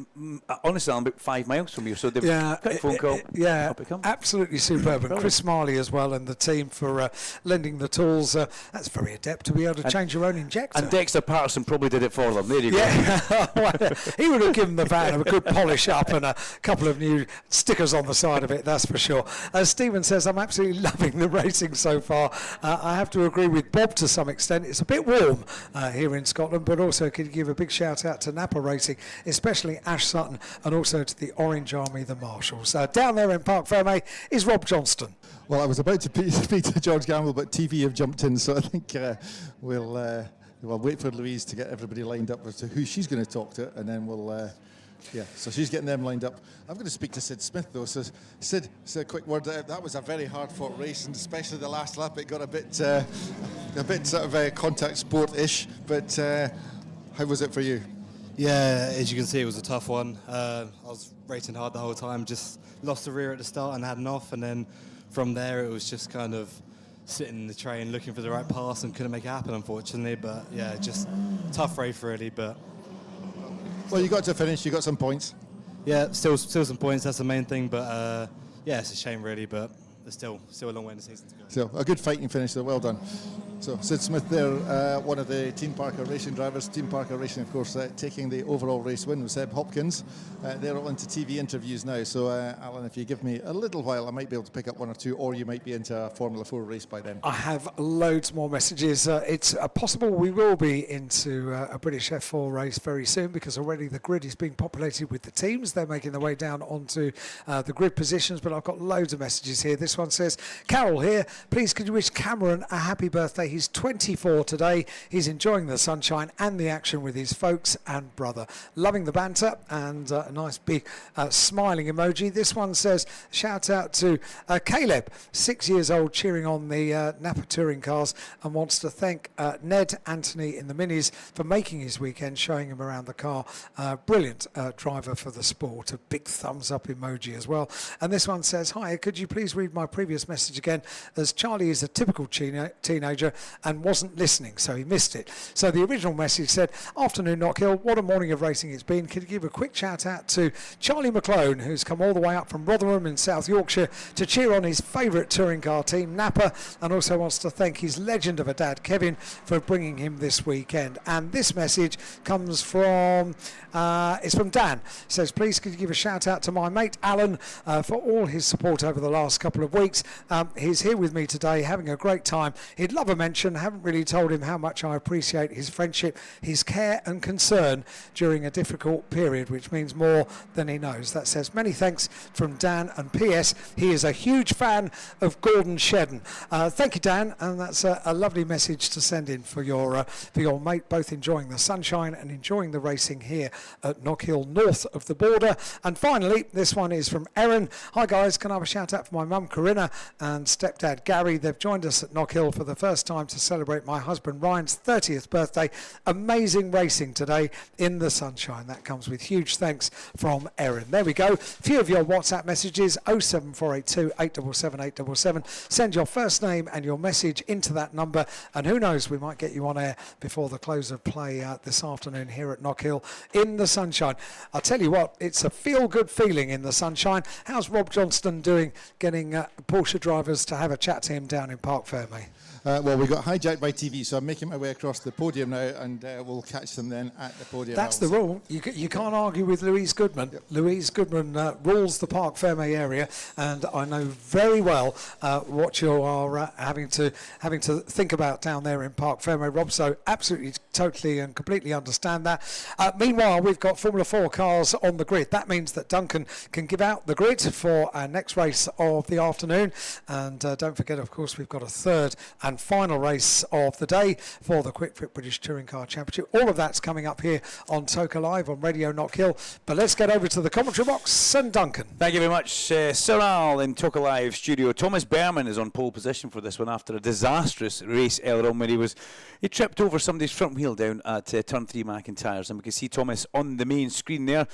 honestly, I'm about 5 miles from you, so they've got a phone call. Yeah, absolutely superb. And Chris Marley as well, and the team for lending the tools. That's very adept to be able to change your own injector. And Dexter Patterson probably did it for them. There you go. Well, he would have given the van a good polish up and a couple of new stickers on the side of it, that's for sure. Stephen says, I'm absolutely loving the racing so far. I have to agree with Bob to some extent. It's a bit warm here in Scotland, but also could you give a big shout out to Napa Racing, especially Ash Sutton, and also to the Orange Army, the Marshals. Down there in Parc Fermé is Rob Johnston. Well, I was about to speak to George Gamble, but TV have jumped in, so I think we'll We'll wait for Louise to get everybody lined up as to who she's going to talk to, and then we'll... yeah, so she's getting them lined up. I'm going to speak to Sid Smith, though. So, Sid, a quick word. That was a very hard-fought race, and especially the last lap, it got a bit sort of contact sport-ish. But how was it for you? Yeah, as you can see, it was a tough one. I was racing hard the whole time, just lost the rear at the start and had an off, and then from there it was just kind of sitting in the train looking for the right pass and couldn't make it happen, unfortunately. But yeah, just tough race really. But well, you got to finish. You got some points. Yeah, still some points. That's the main thing. But yeah, it's a shame really. But there's still a long way in the season to go. So a good fighting finish there. Well done. So Sid Smith there, one of the Team Parker Racing drivers. Team Parker Racing, of course, taking the overall race win with Seb Hopkins. They're all into TV interviews now. So Alan, if you give me a little while, I might be able to pick up one or two, or you might be into a Formula 4 race by then. I have loads more messages. It's possible we will be into a British F4 race very soon, because already the grid is being populated with the teams. They're making their way down onto the grid positions, but I've got loads of messages here. This one says, Carol here, please could you wish Cameron a happy birthday? He's 24 today. He's enjoying the sunshine and the action with his folks and brother. Loving the banter, and a nice big smiling emoji. This one says, shout out to Caleb, 6 years old, cheering on the Napa touring cars, and wants to thank Ned Anthony in the Minis for making his weekend, showing him around the car. Brilliant driver for the sport. A big thumbs up emoji as well. And this one says, hi, could you please read my previous message again, as Charlie is a typical teenager and wasn't listening, so he missed it. So the original message said, afternoon Knockhill, what a morning of racing it's been. Could you give a quick shout out to Charlie McClone, who's come all the way up from Rotherham in South Yorkshire to cheer on his favourite touring car team, Napa, and also wants to thank his legend of a dad, Kevin, for bringing him this weekend. And this message comes from, it's from Dan. It says, please could you give a shout out to my mate Alan for all his support over the last couple of weeks. He's here with me today, having a great time. He'd love a mention. Haven't really told him how much I appreciate his friendship, his care and concern during a difficult period, which means more than he knows. That says, many thanks from Dan, and P.S. he is a huge fan of Gordon Shedden. Thank you, Dan, and that's a lovely message to send in for your mate, both enjoying the sunshine and enjoying the racing here at Knockhill, north of the border. And finally, this one is from Erin. Hi guys, can I have a shout out for my mum Corinna and stepdad Gary? They've joined us at Knockhill for the first time to celebrate my husband Ryan's 30th birthday. Amazing racing today in the sunshine. That comes with huge thanks from Erin. There we go. A few of your WhatsApp messages, 07482 877 877. Send your first name and your message into that number, and who knows, we might get you on air before the close of play this afternoon here at Knockhill in the sunshine. I'll tell you what, it's a feel-good feeling in the sunshine. How's Rob Johnston doing getting Porsche drivers to have a chat to him down in Park Fair, mate? Well, we got hijacked by TV, so I'm making my way across the podium now, and we'll catch them then at the podium. That's the rule. You can't argue with Louise Goodman. Yep. Louise Goodman rules the Park Ferme area, and I know very well what you are having to think about down there in Park Ferme, Rob. So absolutely, totally, and completely understand that. Meanwhile, we've got Formula 4 cars on the grid. That means that Duncan can give out the grid for our next race of the afternoon, and don't forget, of course, we've got a third and final race of the day for the Quick Fit British Touring Car Championship. All of that's coming up here on Toka Live on Radio Knockhill. But let's get over to the commentary box and Duncan. Thank you very much, Sir Al in Toka Live studio. Thomas Berman is on pole position for this one after a disastrous race earlier on when he tripped over somebody's front wheel down at turn 3 McIntyre's, and we can see Thomas on the main screen there.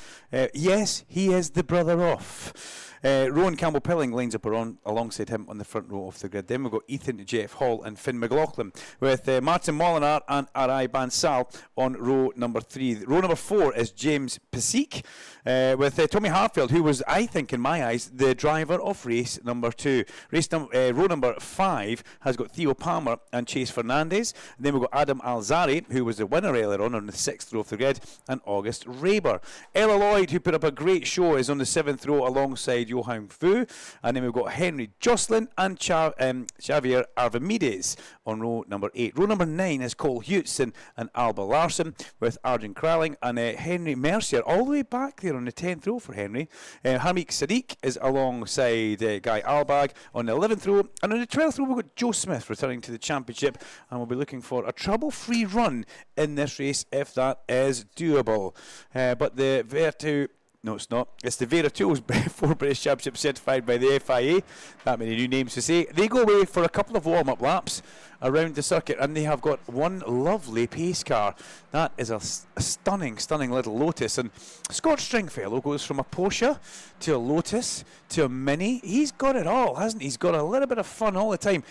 Yes, he is the brother off. Rowan Campbell-Pilling lines up alongside him on the front row of the grid. Then we've got Ethan Jeff Hall and Finn McLaughlin with Martin Molinar and Arai Bansal on row number 3. Row number 4 is James Pasique with Tommy Hartfield, who was, I think, in my eyes, the driver of race number 2. Row number 5 has got Theo Palmer and Chase Fernandez. And then we've got Adam Alzari, who was the winner earlier on the 6th row of the grid, and August Raber. Ella Lloyd, who put up a great show, is on the 7th row alongside Johan Fu. And then we've got Henry Jocelyn and Xavier Arvamides on row number 8. Row number 9 is Cole Hewson and Alba Larson with Arjun Kralling and Henry Mercier all the way back there on the 10th row for Henry. Hamik Sadiq is alongside Guy Albag on the 11th row. And on the 12th row, we've got Joe Smith returning to the championship, and we'll be looking for a trouble-free run in this race if that is doable. But the Vertu... No, it's not. It's the Vera Tools 4 British Championship certified by the FIA. That many new names to say. They go away for a couple of warm-up laps around the circuit, and they have got one lovely pace car. That is a stunning, stunning little Lotus. And Scott Stringfellow goes from a Porsche to a Lotus to a Mini. He's got it all, hasn't he? He's got a little bit of fun all the time.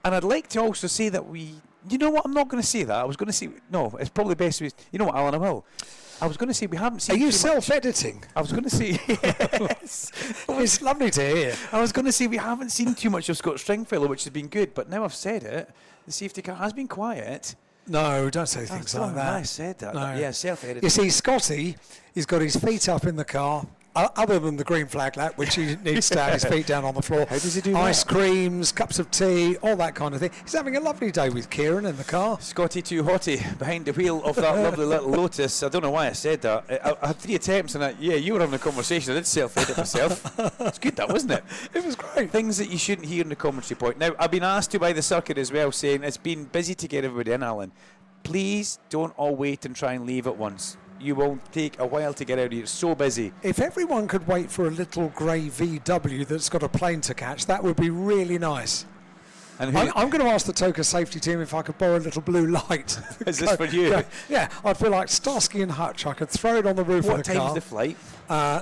And I'd like to also say that you know what, I'm not going to say that. I was going to say, no, it's probably best, you know what, Alan, I will. I was going to say we haven't seen. Are you self-editing? I was going to say yes. It's lovely to hear. I was going to say we haven't seen too much of Scott Stringfellow, which has been good. But now I've said it, the safety car has been quiet. No, don't say things like that. I said that. No. Yeah, self-editing. You see, Scotty, he's got his feet up in the car. Other than the green flag lap, which he needs to have his feet down on the floor. How does he do Ice that? creams, cups of tea, all that kind of thing. He's having a lovely day with Kieran in the car. Scotty too hotty behind the wheel of that lovely little Lotus. I don't know why I said that. I had 3 attempts and you were having a conversation. I did self-edit myself. It's good, that, wasn't it? It was great. Things that you shouldn't hear in the commentary point. Now, I've been asked to by the circuit as well, saying it's been busy to get everybody in, Alan. Please don't all wait and try and leave at once. You will take a while to get out of here. It's so busy. If everyone could wait for a little grey VW that's got a plane to catch, that would be really nice. And I'm going to ask the Toka safety team if I could borrow a little blue light. Is this for you? Yeah, I'd feel like Starsky and Hutch. I could throw it on the roof of the car. What time's the flight?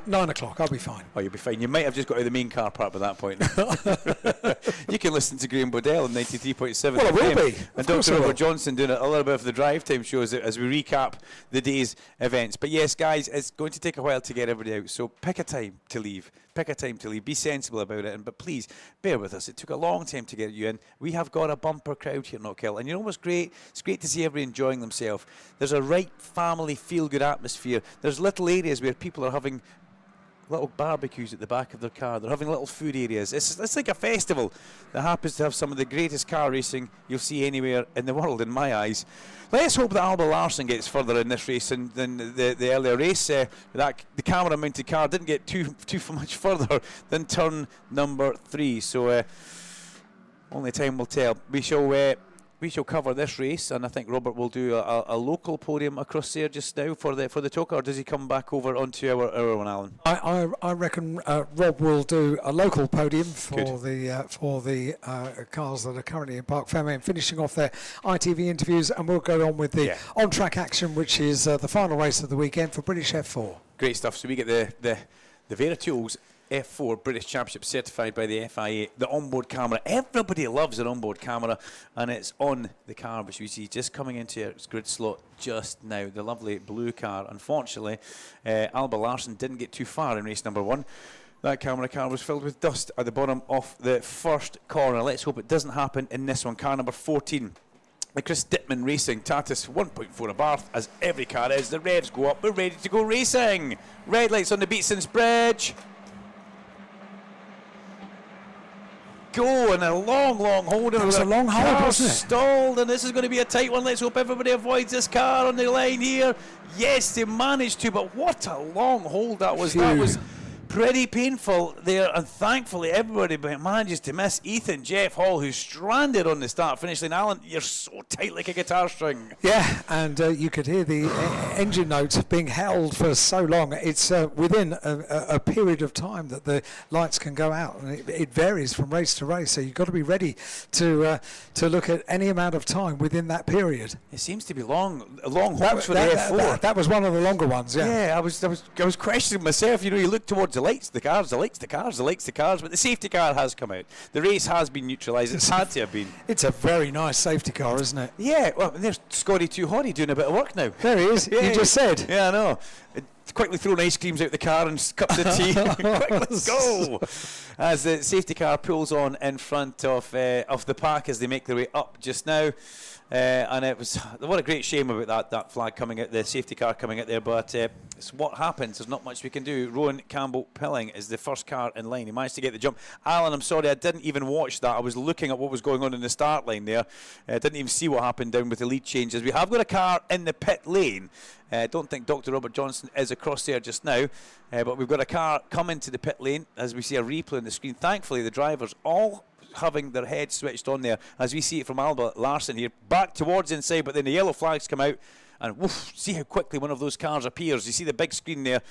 9 o'clock. I'll be fine. Oh, you'll be fine. You might have just got out of the main car park by that point. You can listen to Graham Bodell on 93.7. Well, I will be. And Dr. Robert Johnson doing a little bit of the drive time shows as we recap the day's events. But yes, guys, it's going to take a while to get everybody out. So pick a time to leave. Pick a time to leave. Be sensible about it. But please, bear with us. It took a long time to get you in. We have got a bumper crowd here at Knockhill. And you know what's great? It's great to see everybody enjoying themselves. There's a right family feel-good atmosphere. There's little areas where people are having little barbecues at the back of their car. They're having little food areas. It's like a festival that happens to have some of the greatest car racing you'll see anywhere in the world, in my eyes. Let's hope that Alba Larson gets further in this race than the earlier race. The camera-mounted car didn't get too much further than turn number 3. So only time will tell. We shall cover this race, and I think Robert will do a local podium across there just now for the Toka, or does he come back over onto our one, Alan? I reckon Rob will do a local podium for the cars that are currently in Parc Fermé and finishing off their ITV interviews, and we'll go on with the on-track action, which is the final race of the weekend for British F4. Great stuff. So we get the Vera Tools F4 British Championship certified by the FIA. The onboard camera, everybody loves an onboard camera, and it's on the car, which you see just coming into its grid slot just now. The lovely blue car. Unfortunately, Alba Larson didn't get too far in race number 1. That camera car was filled with dust at the bottom of the first corner. Let's hope it doesn't happen in this one. Car number 14. The Chris Dittman Racing Tatus 1.4 a Barth, as every car is. The revs go up. We're ready to go racing. Red lights on the Beatson's Bridge. Go, and a long hold. It was a long hold, wasn't it? Stalled, and this is going to be a tight one. Let's hope everybody avoids this car on the line here. Yes, they managed to, but what a long hold that was. That was pretty painful there, and thankfully everybody manages to miss Ethan Jeff Hall, who's stranded on the start-finish line. Alan, you're so tight like a guitar string. Yeah, and you could hear the engine notes being held for so long. It's within a period of time that the lights can go out, and it varies from race to race, so you've got to be ready to look at any amount of time within that period. It seems to be long holds for the F4. That was one of the longer ones, yeah. Yeah, I was questioning myself. You know, you look towards the lights, the cars, but the safety car has come out. The race has been neutralised. It's had to have been. It's a very nice safety car, isn't it? Yeah, well, there's Scotty Too Hotty doing a bit of work now. There he is. Yeah, you just said. Yeah, I know. Quickly throwing ice creams out the car and cups of tea. Quick, let's go. As the safety car pulls on in front of the pack as they make their way up just now. And it was, what a great shame about that flag coming out, the safety car coming out there, but it's what happens. There's not much we can do. Rowan Campbell-Pilling is the first car in line. He managed to get the jump. Alan, I'm sorry, I didn't even watch that. I was looking at what was going on in the start line there. I didn't even see what happened down with the lead changes. We have got a car in the pit lane. I don't think Dr. Robert Johnson is across there just now, but we've got a car coming to the pit lane as we see a replay on the screen. Thankfully, the drivers all having their heads switched on there as we see it from Alba Larson here, back towards inside, but then the yellow flags come out, and woof, see how quickly one of those cars appears. You see the big screen there.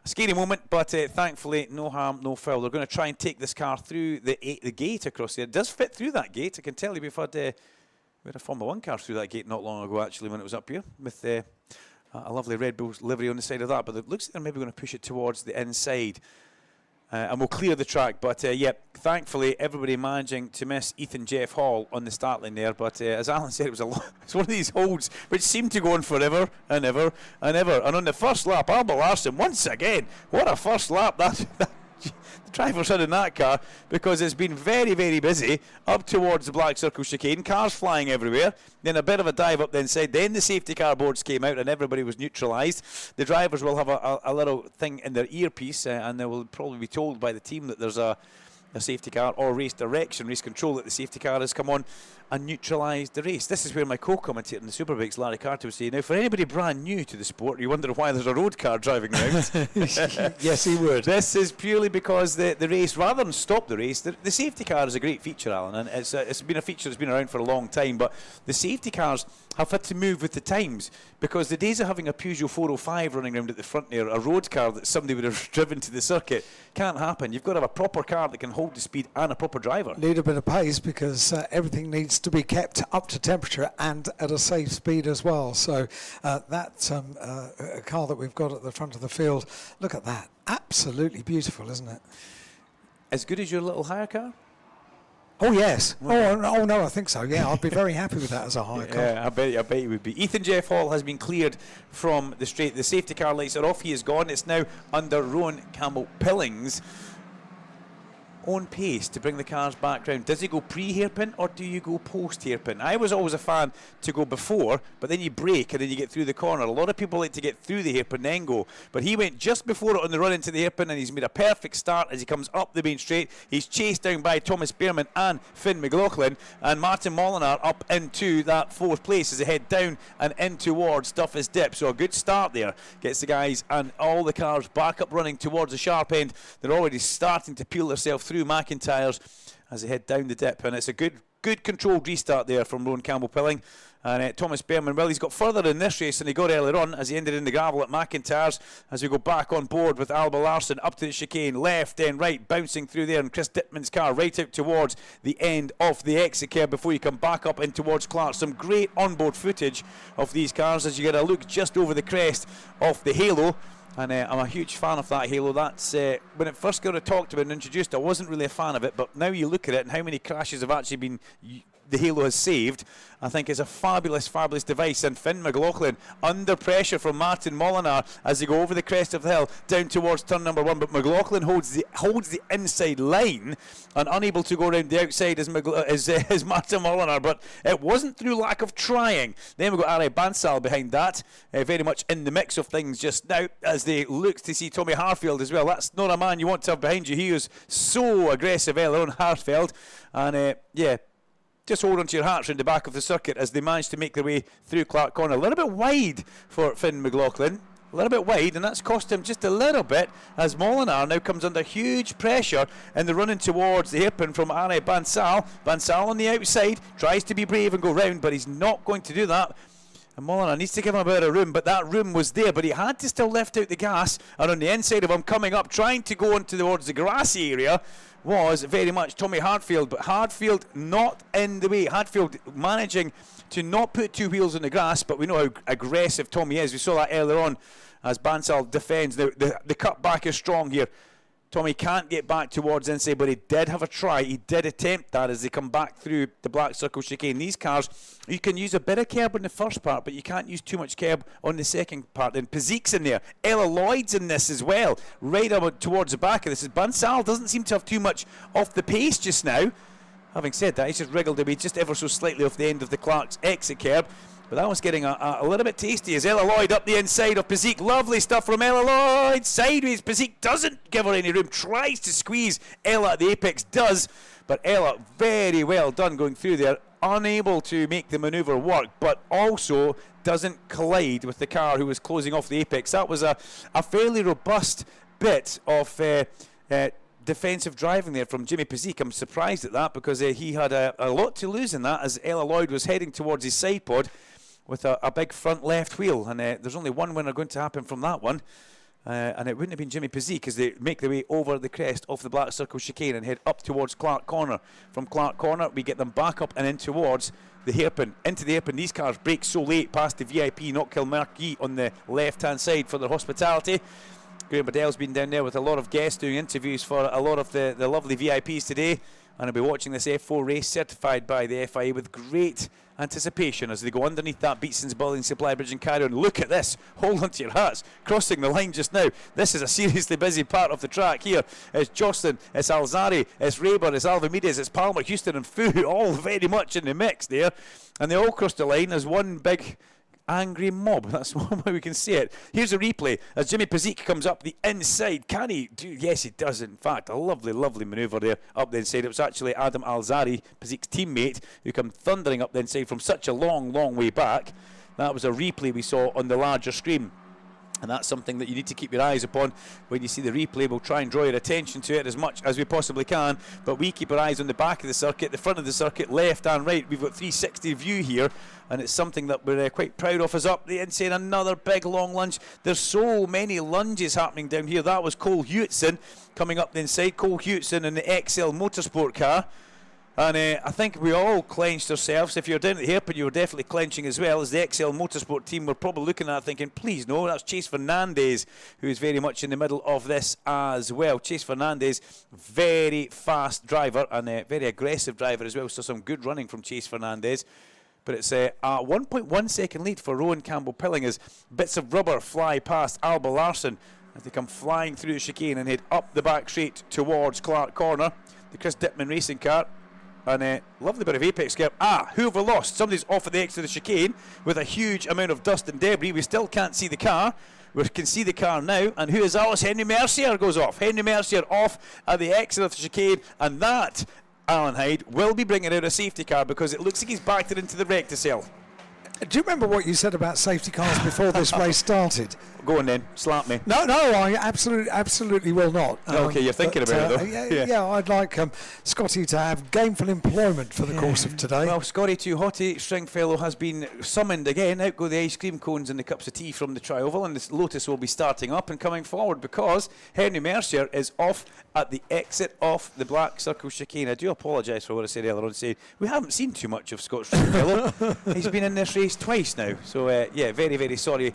A scary moment, but thankfully no harm, no foul. They're going to try and take this car through the gate across there. It does fit through that gate. I can tell you we've had a Formula 1 car through that gate not long ago, actually, when it was up here with a lovely Red Bull livery on the side of that, but it looks like they're maybe going to push it towards the inside. And we'll clear the track, but yeah, thankfully everybody managing to miss Ethan Jeff Hall on the start line there. But as Alan said, it's one of these holds which seem to go on forever and ever and ever. And on the first lap, Alba Larson once again, what a first lap that the drivers had in that car, because it's been very, very busy up towards the Black Circle chicane, cars flying everywhere, then a bit of a dive up the inside, then the safety car boards came out and everybody was neutralised. The drivers will have a little thing in their earpiece and they will probably be told by the team that there's a safety car or race direction, race control, that the safety car has come on and neutralised the race. This is where my co-commentator in the Superbikes, Larry Carter, would say, now for anybody brand new to the sport, you wonder why there's a road car driving around. Yes, he would. This is purely because the race, rather than stop the race, the safety car is a great feature, Alan, and it's been a feature that's been around for a long time, but the safety cars have had to move with the times, because the days of having a Peugeot 405 running around at the front there, a road car that somebody would have driven to the circuit, can't happen. You've got to have a proper car that can hold the speed and a proper driver. Need a bit of pace, because everything needs to be kept up to temperature and at a safe speed as well. So that car that we've got at the front of the field, look at that. Absolutely beautiful, isn't it? As good as your little hire car? Oh, yes. Oh, no, I think so. Yeah, I'd be very happy with that as a hire car. Yeah, I bet you would be. Ethan Jeff Hall has been cleared from the straight. The safety car lights are off. He is gone. It's now under Rowan Campbell-Pilling's own pace to bring the cars back round. Does he go pre-hairpin or do you go post-hairpin? I was always a fan to go before, but then you brake and then you get through the corner. A lot of people like to get through the hairpin then go, but he went just before it on the run into the hairpin, and he's made a perfect start as he comes up the main straight. He's chased down by Thomas Behrman and Finn McLaughlin, and Martin Molinar up into that fourth place as they head down and in towards Duffus Dip. So a good start there. Gets the guys and all the cars back up running towards the sharp end. They're already starting to peel themselves through McIntyre's as they head down the dip, and it's a good controlled restart there from Rowan Campbell-Pilling. And Thomas Behrman, well, he's got further in this race than he got earlier on as he ended in the gravel at McIntyre's, as we go back on board with Alba Larson up to the chicane, left then right, bouncing through there, and Chris Dittman's car right out towards the end of the exit curve before you come back up in towards Clark. Some great onboard footage of these cars as you get a look just over the crest of the halo. And I'm a huge fan of that halo. That's when it first got talked about and introduced, I wasn't really a fan of it, but now you look at it and how many crashes have actually been the halo has saved, I think it's a fabulous device. And Finn McLaughlin under pressure from Martin Molinar as they go over the crest of the hill down towards turn number 1, but McLaughlin holds the inside line and unable to go around the outside as Martin Molinar, but it wasn't through lack of trying. Then we've got Ari Bansal behind that, very much in the mix of things just now as they look to see Tommy Harfield as well. That's not a man you want to have behind you. He was so aggressive earlier on, Harfield, and yeah, just hold on to your hearts around the back of the circuit as they manage to make their way through Clark Corner. A little bit wide for Finn McLaughlin. A little bit wide, and that's cost him just a little bit as Molinar now comes under huge pressure in the running towards the hairpin from Ari Bansal. Bansal on the outside tries to be brave and go round, but he's not going to do that. And Molinar needs to give him a bit of room, but that room was there, but he had to still lift out the gas. And on the inside of him, coming up, trying to go on towards the grassy area, was very much Tommy Hartfield, but Hartfield not in the way. Hartfield managing to not put two wheels on the grass, but we know how aggressive Tommy is. We saw that earlier on as Bansal defends. Now, the cut back is strong here. Tommy can't get back towards inside, but he did have a try. He did attempt that as they come back through the Black Circle chicane. These cars, you can use a bit of kerb on the first part, but you can't use too much kerb on the second part. And Pazik's in there. Ella Lloyd's in this as well, right up towards the back of this. Bansal doesn't seem to have too much off the pace just now. Having said that, he's just wriggled away just ever so slightly off the end of the Clark's exit curb. But that was getting a little bit tasty as Ella Lloyd up the inside of Pazik. Lovely stuff from Ella Lloyd. Sideways. Pazik doesn't give her any room. Tries to squeeze Ella at the apex. Does. But Ella, very well done going through there. Unable to make the manoeuvre work. But also doesn't collide with the car who was closing off the apex. That was a fairly robust bit of defensive driving there from Jimmy Pazik. I'm surprised at that because he had a lot to lose in that as Ella Lloyd was heading towards his side pod with a big front left wheel, and there's only one winner going to happen from that one, and it wouldn't have been Jimmy Pazik as they make their way over the crest of the Black Circle chicane and head up towards Clark Corner. From Clark Corner we get them back up and in towards the hairpin. Into the hairpin, these cars brake so late past the VIP Knockhill Marquee on the left hand side for their hospitality. Graham Bedell's been down there with a lot of guests doing interviews for a lot of the lovely VIPs today, and I'll be watching this F4 race certified by the FIA with great anticipation as they go underneath that Beatson's Building Supply Bridge and carry on. Look at this, hold on to your hats, crossing the line just now. This is a seriously busy part of the track here. It's Jocelyn, it's Alzari, it's Rayburn, it's Alvamides, it's Palmer, Houston and Fu, all very much in the mix there, and they all cross the line as one big angry mob. That's one way we can see it. Here's a replay as Jimmy Pazik comes up the inside. Can he do? Yes, he does. In fact, a lovely manoeuvre there up the inside. It was actually Adam Alzari, Pazik's teammate, who come thundering up the inside from such a long way back. That was a replay we saw on the larger screen. And that's something that you need to keep your eyes upon when you see the replay. We'll try and draw your attention to it as much as we possibly can, but we keep our eyes on the back of the circuit, the front of the circuit, left and right. We've got 360 view here, and it's something that we're quite proud of. Is up the inside, another big long lunge. There's so many lunges happening down here. That was Cole Hewitson coming up the inside. Cole Hewitson in the XL Motorsport car. And I think we all clenched ourselves. If you're down at the hairpin, you were definitely clenching as well, as the XL Motorsport team were probably looking at it thinking, please no. That's Chase Fernandez, who is very much in the middle of this as well. Chase Fernandez, very fast driver and a very aggressive driver as well. So some good running from Chase Fernandez. But it's a 1.1 second lead for Rowan Campbell-Pilling as bits of rubber fly past Alba Larson as they come flying through the chicane and head up the back straight towards Clark Corner. The Chris Dittman racing car. And a lovely bit of apex curb. Whoever lost? Somebody's off at the exit of the chicane with a huge amount of dust and debris. We still can't see the car. We can see the car now. And who is ours? Henry Mercier goes off. Henry Mercier off at the exit of the chicane. And that, Alan Hyde, will be bringing out a safety car because it looks like he's backed it into the recticel. Do you remember what you said about safety cars before this race started? Go on then, slap me. No, I absolutely will not. Okay, you're thinking about it though. Yeah, I'd like Scotty to have gainful employment for the course of today. Well, Scotty Too Hotty, Stringfellow, has been summoned again. Out go the ice cream cones and the cups of tea from the tri-oval, and this Lotus will be starting up and coming forward because Henry Mercier is off at the exit of the Black Circle chicane. I do apologise for what I said earlier on, saying we haven't seen too much of Scott Stringfellow. He's been in this race twice now, so yeah, very sorry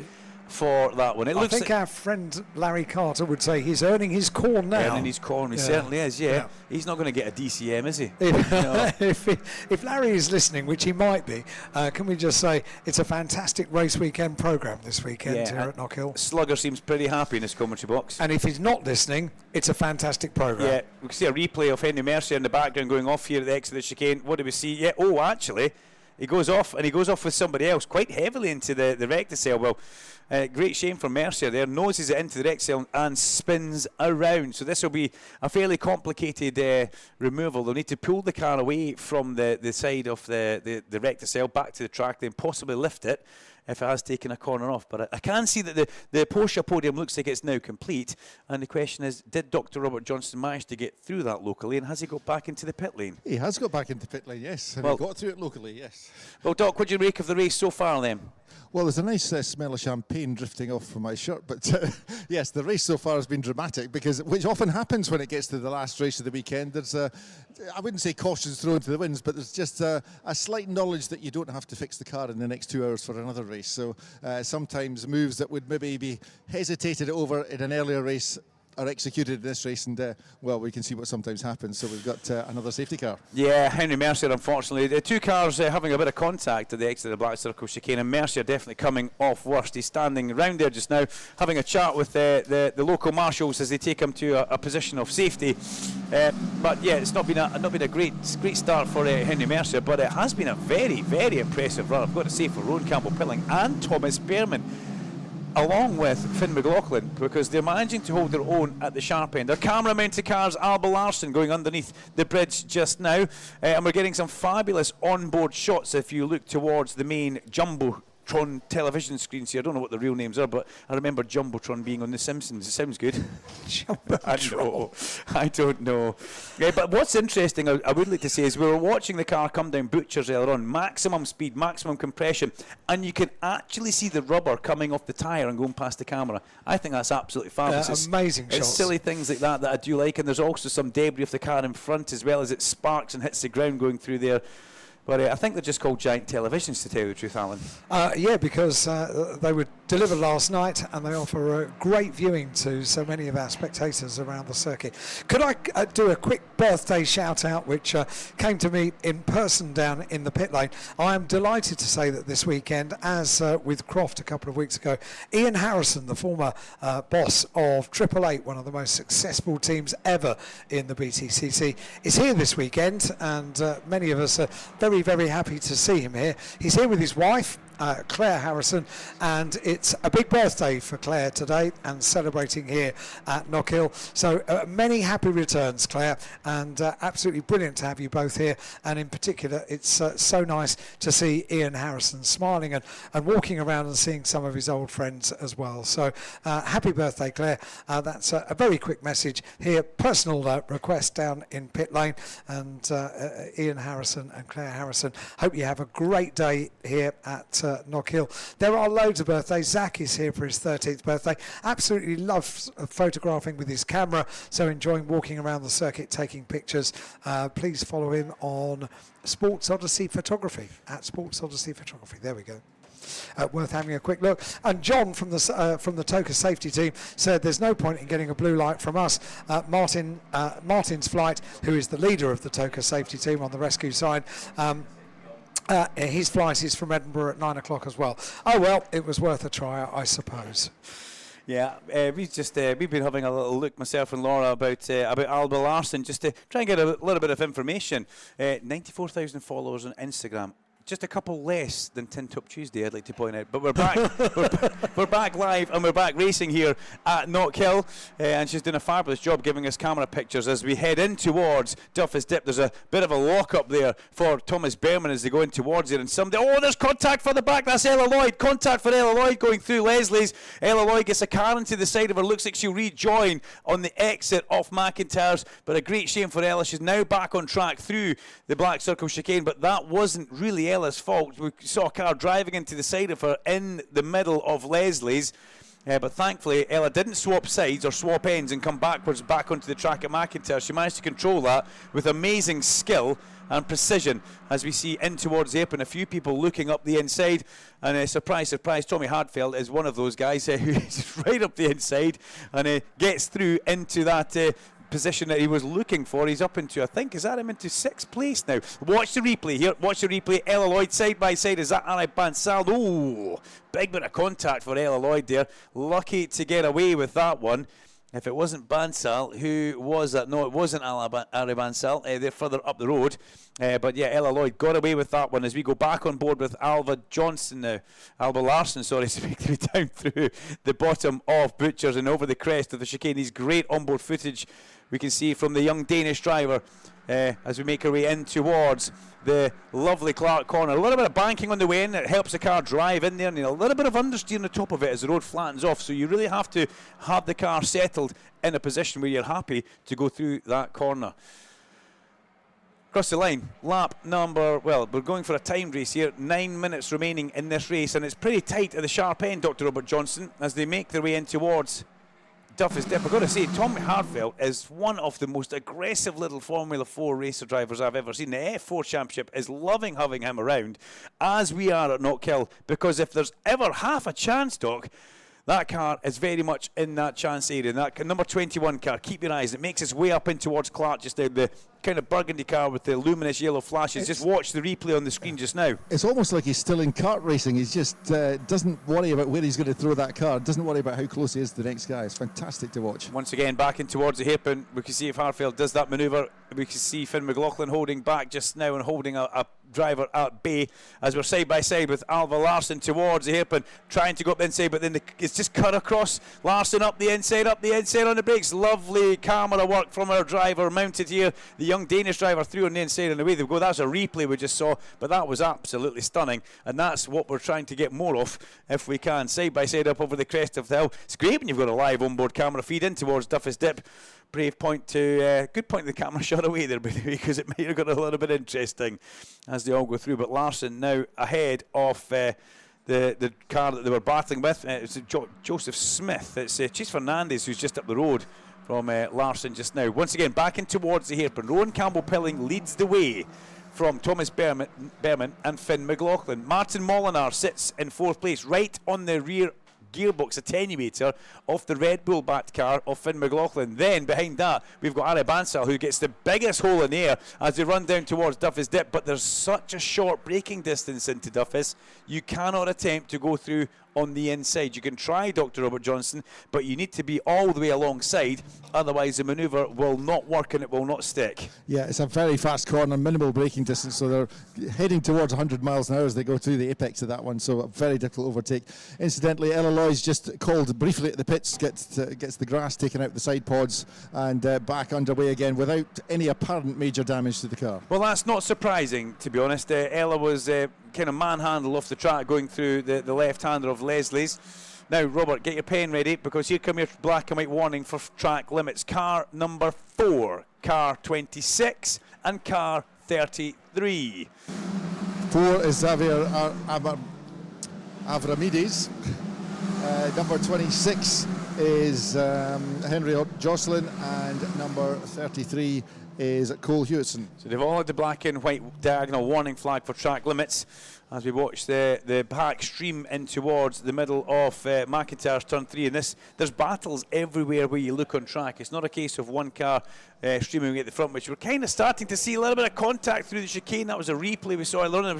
for that one. I think our friend Larry Carter would say he's earning his corn now. Earning his corn, he certainly is, yeah. He's not going to get a DCM, is he? If Larry is listening, which he might be, can we just say it's a fantastic race weekend programme this weekend here at Knockhill. Slugger seems pretty happy in his commentary box. And if he's not listening, it's a fantastic programme. Yeah, we can see a replay of Henry Mercier in the background going off here at the exit of the chicane. What do we see? Yeah, actually, he goes off, and he goes off with somebody else quite heavily into the recticel. Well, great shame for Mercier there. Noses it into the recticel and spins around. So this will be a fairly complicated removal. They'll need to pull the car away from the side of the recticel back to the track, then possibly lift it if it has taken a corner off. But I can see that the Porsche podium looks like it's now complete. And the question is, did Dr. Robert Johnson manage to get through that locally, and has he got back into the pit lane? He has got back into the pit lane, yes. And he got through it locally, yes. Well, Doc, what do you make of the race so far then? Well, there's a nice smell of champagne drifting off from my shirt, but yes, the race so far has been dramatic because, which often happens when it gets to the last race of the weekend. There's I wouldn't say cautions thrown to the winds, but there's just a slight knowledge that you don't have to fix the car in the next 2 hours for another race. So sometimes moves that would maybe be hesitated over in an earlier race are executed in this race, and well, we can see what sometimes happens. So we've got another safety car. Yeah, Henry Mercier, unfortunately. The two cars having a bit of contact at the exit of the Black Circle chicane, and Mercier definitely coming off worst. He's standing around there just now, having a chat with the local marshals as they take him to a position of safety. But yeah, it's not been a great start for Henry Mercier, but it has been a very, very impressive run, I've got to say, for Rowan Campbell-Pilling and Thomas Behrman, along with Finn McLaughlin, because they're managing to hold their own at the sharp end. Our camera-mounted cars, Alba Larson, going underneath the bridge just now, and we're getting some fabulous onboard shots if you look towards the main Jumbotron television screens here. I don't know what the real names are, but I remember Jumbotron being on The Simpsons. It sounds good. I don't know. Yeah, but what's interesting, I would like to say, is we were watching the car come down Butchers earlier on, maximum speed, maximum compression, and you can actually see the rubber coming off the tyre and going past the camera. I think that's absolutely fabulous. Amazing shots. It's silly things like that I do like, and there's also some debris of the car in front as well as it sparks and hits the ground going through there. But I think they're just called giant televisions, to tell you the truth, Alan. Yeah, because they were delivered last night and they offer great viewing to so many of our spectators around the circuit. Could I do a quick birthday shout out, which came to me in person down in the pit lane? I am delighted to say that this weekend, as with Croft a couple of weeks ago, Ian Harrison, the former boss of 888, one of the most successful teams ever in the BTCC, is here this weekend, and many of us are very, very happy to see him here. He's here with his wife, Claire Harrison, and it's a big birthday for Claire today and celebrating here at Knockhill. So many happy returns, Claire, and absolutely brilliant to have you both here. And in particular, it's so nice to see Ian Harrison smiling and walking around and seeing some of his old friends as well. So happy birthday, Claire. That's a very quick message here. Personal request down in pit lane, and Ian Harrison and Claire Harrison, hope you have a great day here at Knockhill. There are loads of birthdays. Zach is here for his 13th birthday. Absolutely loves photographing with his camera, so enjoying walking around the circuit taking pictures. Please follow him on Sports Odyssey Photography, at Sports Odyssey Photography. There we go. Worth having a quick look. And John from the TOCA safety team said there's no point in getting a blue light from us. Martin's flight, who is the leader of the TOCA safety team on the rescue side, his flight is from Edinburgh at 9 o'clock as well. Oh well, it was worth a try, I suppose. Yeah, we've been having a little look, myself and Laura, about Alba Larson, just to try and get a little bit of information. 94,000 followers on Instagram. Just a couple less than Tin Top Tuesday, I'd like to point out. But we're back. we're back live, and we're back racing here at Knockhill. And she's doing a fabulous job giving us camera pictures as we head in towards Duffus Dip. There's a bit of a lock-up there for Thomas Behrman as they go in towards it. And there's contact for the back. That's Ella Lloyd. Contact for Ella Lloyd going through Leslie's. Ella Lloyd gets a car into the side of her. Looks like she'll rejoin on the exit off McIntyre's. But a great shame for Ella. She's now back on track through the Black Circle chicane. But that wasn't really Ella's fault. We saw a car driving into the side of her in the middle of Leslie's, but thankfully Ella didn't swap sides or swap ends and come backwards back onto the track at McIntyre. She managed to control that with amazing skill and precision as we see in towards the apron. A few people looking up the inside, and surprise, surprise, Tommy Hardfield is one of those guys who's right up the inside and gets through into that position that he was looking for. He's up into, I think, is that him into 6th place now? Watch the replay here. Watch the replay. Ella Lloyd side by side. Is that Ari Bansal? Oh, big bit of contact for Ella Lloyd there. Lucky to get away with that one. If it wasn't Bansal, who was that? No, it wasn't Ari Bansal. They're further up the road. But yeah, Ella Lloyd got away with that one as we go back on board with Alba Larson, sorry, speaking down through the bottom of Butchers and over the crest of the chicane. These great onboard footage we can see from the young Danish driver as we make our way in towards the lovely Clark corner. A little bit of banking on the way in. It helps the car drive in there, and a little bit of understeer on the top of it as the road flattens off. So you really have to have the car settled in a position where you're happy to go through that corner. Across the line, lap number, well, we're going for a timed race here. 9 minutes remaining in this race, and it's pretty tight at the sharp end, Dr. Robert Johnson, as they make their way in towards Duffus Dip. I've got to say, Tommy Hardfield is one of the most aggressive little Formula 4 racer drivers I've ever seen. The F4 Championship is loving having him around, as we are at Knockhill, because if there's ever half a chance, Doc, That car is very much in that chance area. And that number 21 car, keep your eyes. It makes its way up in towards Clark just now. The kind of burgundy car with the luminous yellow flashes. Just watch the replay on the screen just now. It's almost like he's still in kart racing. He's just doesn't worry about where he's going to throw that car. Doesn't worry about how close he is to the next guy. It's fantastic to watch. Once again, back in towards the hairpin. We can see if Harfield does that manoeuvre. We can see Finn McLaughlin holding back just now and holding a driver at bay as we're side by side with Alva Larsson towards the hairpin, trying to go up the inside, but then it's just cut across. Larsson up the inside on the brakes. Lovely camera work from our driver mounted here. The young Danish driver through on the inside and away they go. That's a replay we just saw, but that was absolutely stunning, and that's what we're trying to get more of if we can. Side by side up over the crest of the hill. It's great when you've got a live onboard camera feed in towards Duffy's Dip. Brave point to good point the camera shot away there, by the way, because it might have got a little bit interesting as they all go through. But Larsson now ahead of the car that they were battling with. It's Joseph Smith. It's Chase Fernandez who's just up the road from Larsson just now. Once again, back in towards the hairpin. Rowan Campbell-Pilling leads the way from Thomas Behrman and Finn McLaughlin. Martin Molinar sits in 4th place, right on the rear gearbox attenuator of the Red Bull backed car of Finn McLaughlin. Then behind that we've got Ari Bansal, who gets the biggest hole in the air as they run down towards Duffy's Dip, but there's such a short braking distance into Duffy's, you cannot attempt to go through on the inside. You can try, Dr. Robert Johnson, but you need to be all the way alongside, otherwise the manoeuvre will not work and it will not stick. Yeah, it's a very fast corner, minimal braking distance, so they're heading towards 100 miles an hour as they go through the apex of that one, so a very difficult overtake. Incidentally, Ella Loy's just called briefly at the pits, gets the grass taken out the side pods and back underway again without any apparent major damage to the car. Well, that's not surprising, to be honest. Ella was kind of manhandled off the track going through the left-hander of Leslie's. Now, Robert, get your pen ready, because here come your black and white warning for track limits. Car number 4, car 26 and car 33. 4 is Xavier Avramides. Number 26 is Henry Jocelyn, and number 33 is Cole Hewitson. So they've all had the black and white diagonal warning flag for track limits as we watch the pack stream in towards the middle of McIntyre's turn 3. And there's battles everywhere where you look on track. It's not a case of one car streaming at the front, which we're kind of starting to see a little bit of contact through the chicane. That was a replay we saw earlier.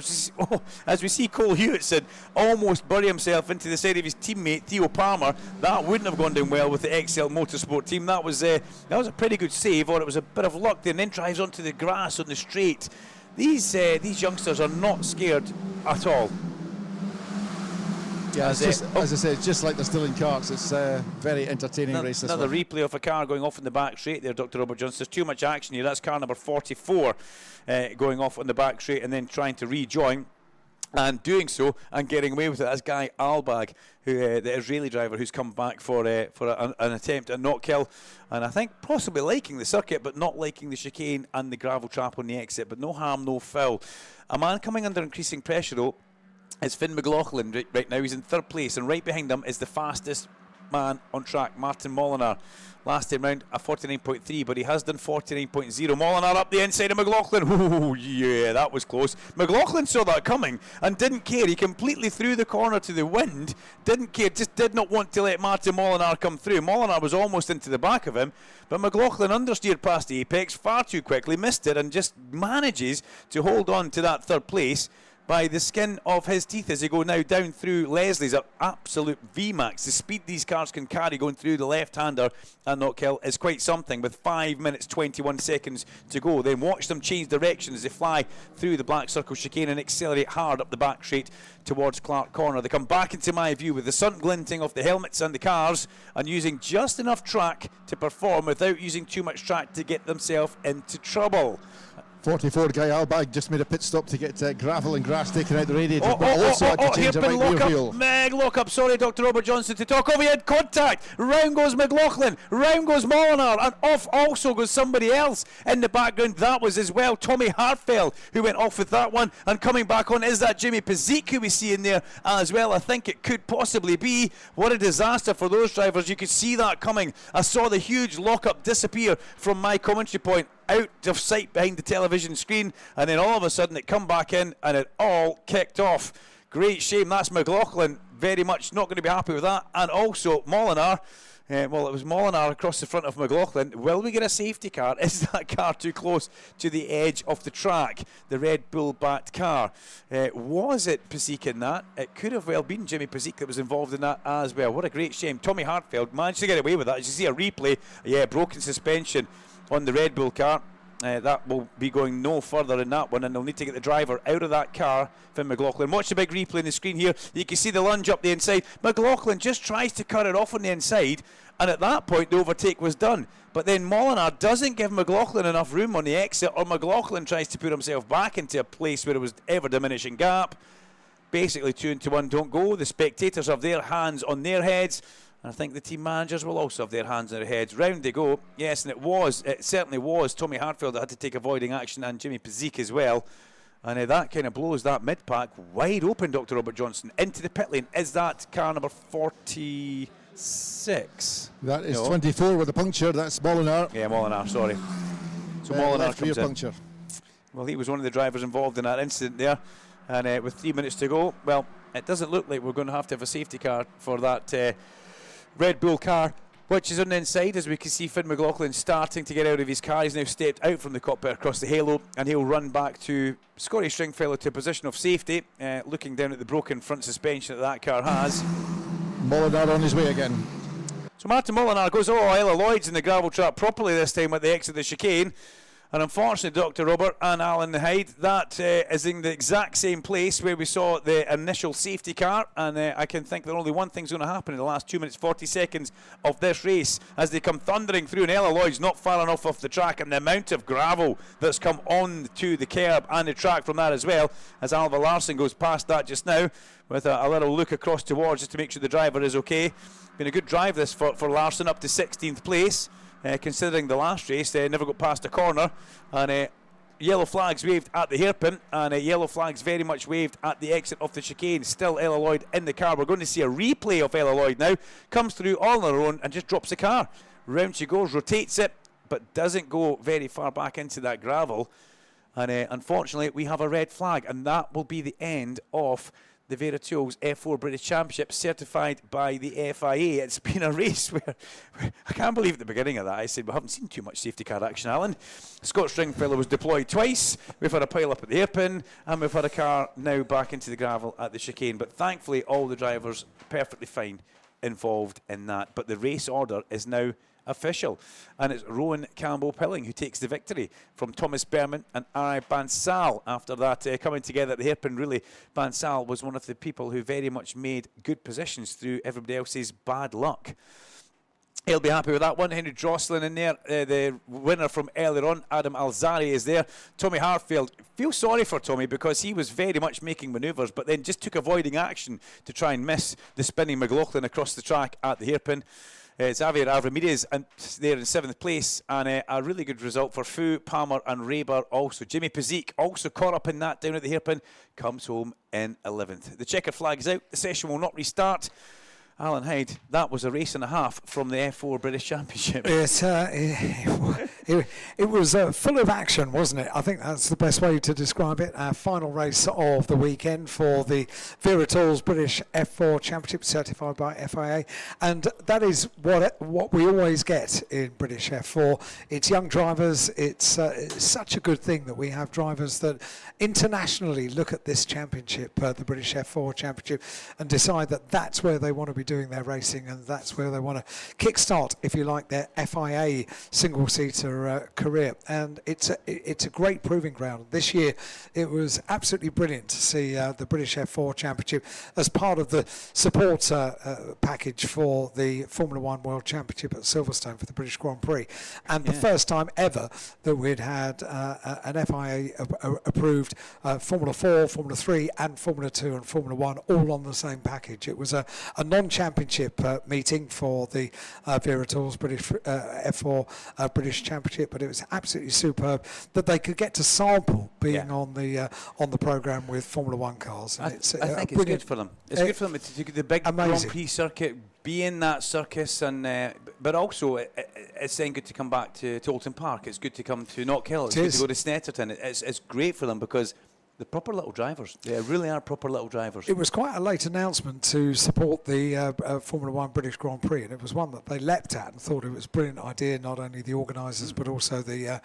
As we see Cole Hewitson almost bury himself into the side of his teammate Theo Palmer. That wouldn't have gone down well with the XL Motorsport team. That was a pretty good save, or it was a bit of luck there, and then drives onto the grass on the straight. These youngsters are not scared at all. Yeah, as I said, it's just like they're still in karts. It's a very entertaining race. Another replay of a car going off in the back straight there, Dr. Robert Johnson. There's too much action here. That's car number 44 going off on the back straight and then trying to rejoin. And doing so and getting away with it. That's Guy Albag, who the Israeli driver who's come back for an attempt at Knockhill, and I think possibly liking the circuit but not liking the chicane and the gravel trap on the exit. But no harm, no foul. A man coming under increasing pressure though is Finn McLaughlin right now. He's in 3rd place, and right behind him is the fastest man on track, Martin Molinar. Last time round a 49.3, but he has done 49.0. Molinar up the inside of McLaughlin. Ooh, yeah, that was close. McLaughlin saw that coming and didn't care. He completely threw the corner to the wind, didn't care, just did not want to let Martin Molinar come through. Molinar was almost into the back of him, but McLaughlin understeered past the apex far too quickly, missed it, and just manages to hold on to that 3rd place by the skin of his teeth as they go now down through Leslie's at absolute VMAX. The speed these cars can carry going through the left-hander at Knockhill is quite something, with 5 minutes 21 seconds to go. Then watch them change direction as they fly through the black circle chicane and accelerate hard up the back straight towards Clark Corner. They come back into my view with the sun glinting off the helmets and the cars and using just enough track to perform without using too much track to get themselves into trouble. 44 Guy Albag just made a pit stop to get gravel and grass taken out the radiator, but also had to change a right rear wheel. Lock up, sorry, Dr. Robert Johnson, to talk over. He had contact. Round goes McLaughlin, round goes Molinar, and off also goes somebody else in the background. That was as well Tommy Hartfeld who went off with that one, and coming back on is that Jimmy Pazik who we see in there as well. I think it could possibly be. What a disaster for those drivers. You could see that coming. I saw the huge lock-up disappear from my commentary point, out of sight behind the television screen, and then all of a sudden it come back in and it all kicked off. Great shame. That's McLaughlin very much not going to be happy with that. And also Molinar, well, it was Molinar across the front of McLaughlin. Will we get a safety car? Is that car too close to the edge of the track? The Red Bull backed car. Was it Pasiek in that? It could have well been Jimmy Pasiek that was involved in that as well. What a great shame. Tommy Hartfield managed to get away with that. As you see a replay, broken suspension on the Red Bull car. That will be going no further in that one, and they'll need to get the driver out of that car, Finn McLaughlin. Watch the big replay on the screen here. You can see the lunge up the inside. McLaughlin just tries to cut it off on the inside, and at that point the overtake was done. But then Molinar doesn't give McLaughlin enough room on the exit, or McLaughlin tries to put himself back into a place where it was ever diminishing gap. Basically 2 into 1 don't go. The spectators have their hands on their heads. I think the team managers will also have their hands on their heads. Round they go. Yes, and it certainly was Tommy Hartfield that had to take avoiding action, and Jimmy Pasiek as well. And that kind of blows that mid-pack wide open, Dr. Robert Johnson, into the pit lane. Is that car number 46? That is 24 with a puncture. That's Molinar. Yeah, Molinar, sorry. So Molinar comes in. Puncture. Well, he was one of the drivers involved in that incident there. And with 3 minutes to go, well, it doesn't look like we're going to have a safety car for that Red Bull car, which is on the inside, as we can see Finn McLaughlin starting to get out of his car. He's now stepped out from the cockpit across the halo, and he'll run back to Scotty Stringfellow to a position of safety, looking down at the broken front suspension that car has. Molinar on his way again. So Martin Molinar goes, Ella Lloyd's in the gravel trap properly this time at the exit of the chicane. And unfortunately, Dr. Robert and Alan Hyde, that is in the exact same place where we saw the initial safety car. And I can think that only one thing's going to happen in the last 2 minutes, 40 seconds of this race as they come thundering through. And Ella Lloyd's not far enough off the track, and the amount of gravel that's come on to the curb and the track from that as well, as Alva Larson goes past that just now with a little look across towards just to make sure the driver is okay. Been a good drive this for Larson, up to 16th place. Considering the last race, they never got past a corner, and yellow flags waved at the hairpin, and yellow flags very much waved at the exit of the chicane. Still Ella Lloyd in the car. We're going to see a replay of Ella Lloyd now. Comes through all on her own and just drops the car. Round she goes, rotates it, but doesn't go very far back into that gravel. And unfortunately, we have a red flag, and that will be the end of the Vera Tools F4 British Championship, certified by the FIA. It's been a race where I can't believe at the beginning of that I said we haven't seen too much safety car action, Alan. Scott Stringfellow was deployed twice. We've had a pile up at the hairpin, and we've had a car now back into the gravel at the chicane. But thankfully, all the drivers perfectly fine involved in that. But the race order is now official, and it's Rowan Campbell-Pilling who takes the victory from Thomas Berman and Ari Bansal. After that coming together at the hairpin, really, Bansal was one of the people who very much made good positions through everybody else's bad luck. He'll be happy with that one. Henry Drosselin in there. The winner from earlier on, Adam Alzari, is there. Tommy Hartfield. Feel sorry for Tommy because he was very much making manoeuvres, but then just took avoiding action to try and miss the spinning McLaughlin across the track at the hairpin. Xavier Avramidez and there in 7th place, and a really good result for Fu, Palmer and Rayber also. Jimmy Pasiek also caught up in that down at the hairpin, comes home in 11th. The checkered flag is out, the session will not restart. Alan Hyde, that was a race and a half from the F4 British Championship. Yes, it was full of action, wasn't it? I think that's the best way to describe it. Our final race of the weekend for the Vera Tools British F4 Championship, certified by FIA, and that is what we always get in British F4. It's young drivers. It's such a good thing that we have drivers that internationally look at this championship, the British F4 Championship, and decide that that's where they want to be doing their racing, and that's where they want to kickstart, if you like, their FIA single-seater career. And it's a great proving ground. This year it was absolutely brilliant to see the British F4 Championship as part of the support package for the Formula One World Championship at Silverstone for the British Grand Prix, and the first time ever that we'd had an FIA approved Formula 4, Formula 3 and Formula 2 and Formula 1 all on the same package. It was a non-championship meeting for the Vera Tools British F4 British Championship, but it was absolutely superb that they could get to sample being on the program with Formula 1 cars. And I think it's good for them. It's good for them to do the big Grand Prix circuit, be in that circus, and but also it's then good to come back to Alton Park. It's good to come to Knockhill. It's good to go to Snetterton. It's great for them because the proper little drivers. They really are proper little drivers. It was quite a late announcement to support the Formula One British Grand Prix, and it was one that they leapt at and thought it was a brilliant idea, not only the organisers but also the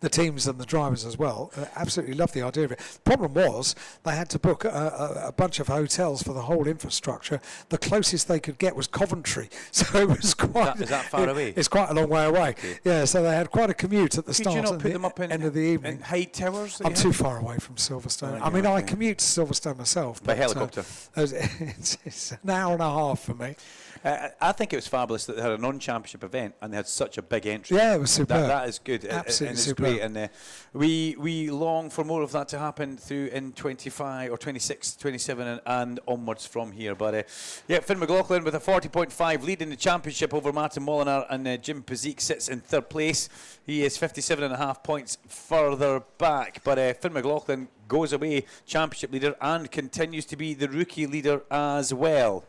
teams and the drivers as well. Absolutely loved the idea of it. Problem was they had to book a bunch of hotels for the whole infrastructure. The closest they could get was Coventry, so it was quite... Is that far away? It's quite a long way away. Okay. Yeah, so they had quite a commute at the Could start you not and put the them up in, end of the evening. in height towers? I'm too far away from Silverstone. Right, I mean, yeah, I okay. commute to Silverstone myself. By but, helicopter. It's an hour and a half for me. I think it was fabulous that they had a non-championship event and they had such a big entry. Yeah, it was superb. That is good. Absolutely and it's superb. great. And we long for more of that to happen through in 25 or 26, 27 and onwards from here. But yeah, Finn McLaughlin with a 40.5 lead in the championship over Martin Molinar, and Jim Pazik sits in third place. He is 57.5 points further back. But Finn McLaughlin goes away championship leader and continues to be the rookie leader as well.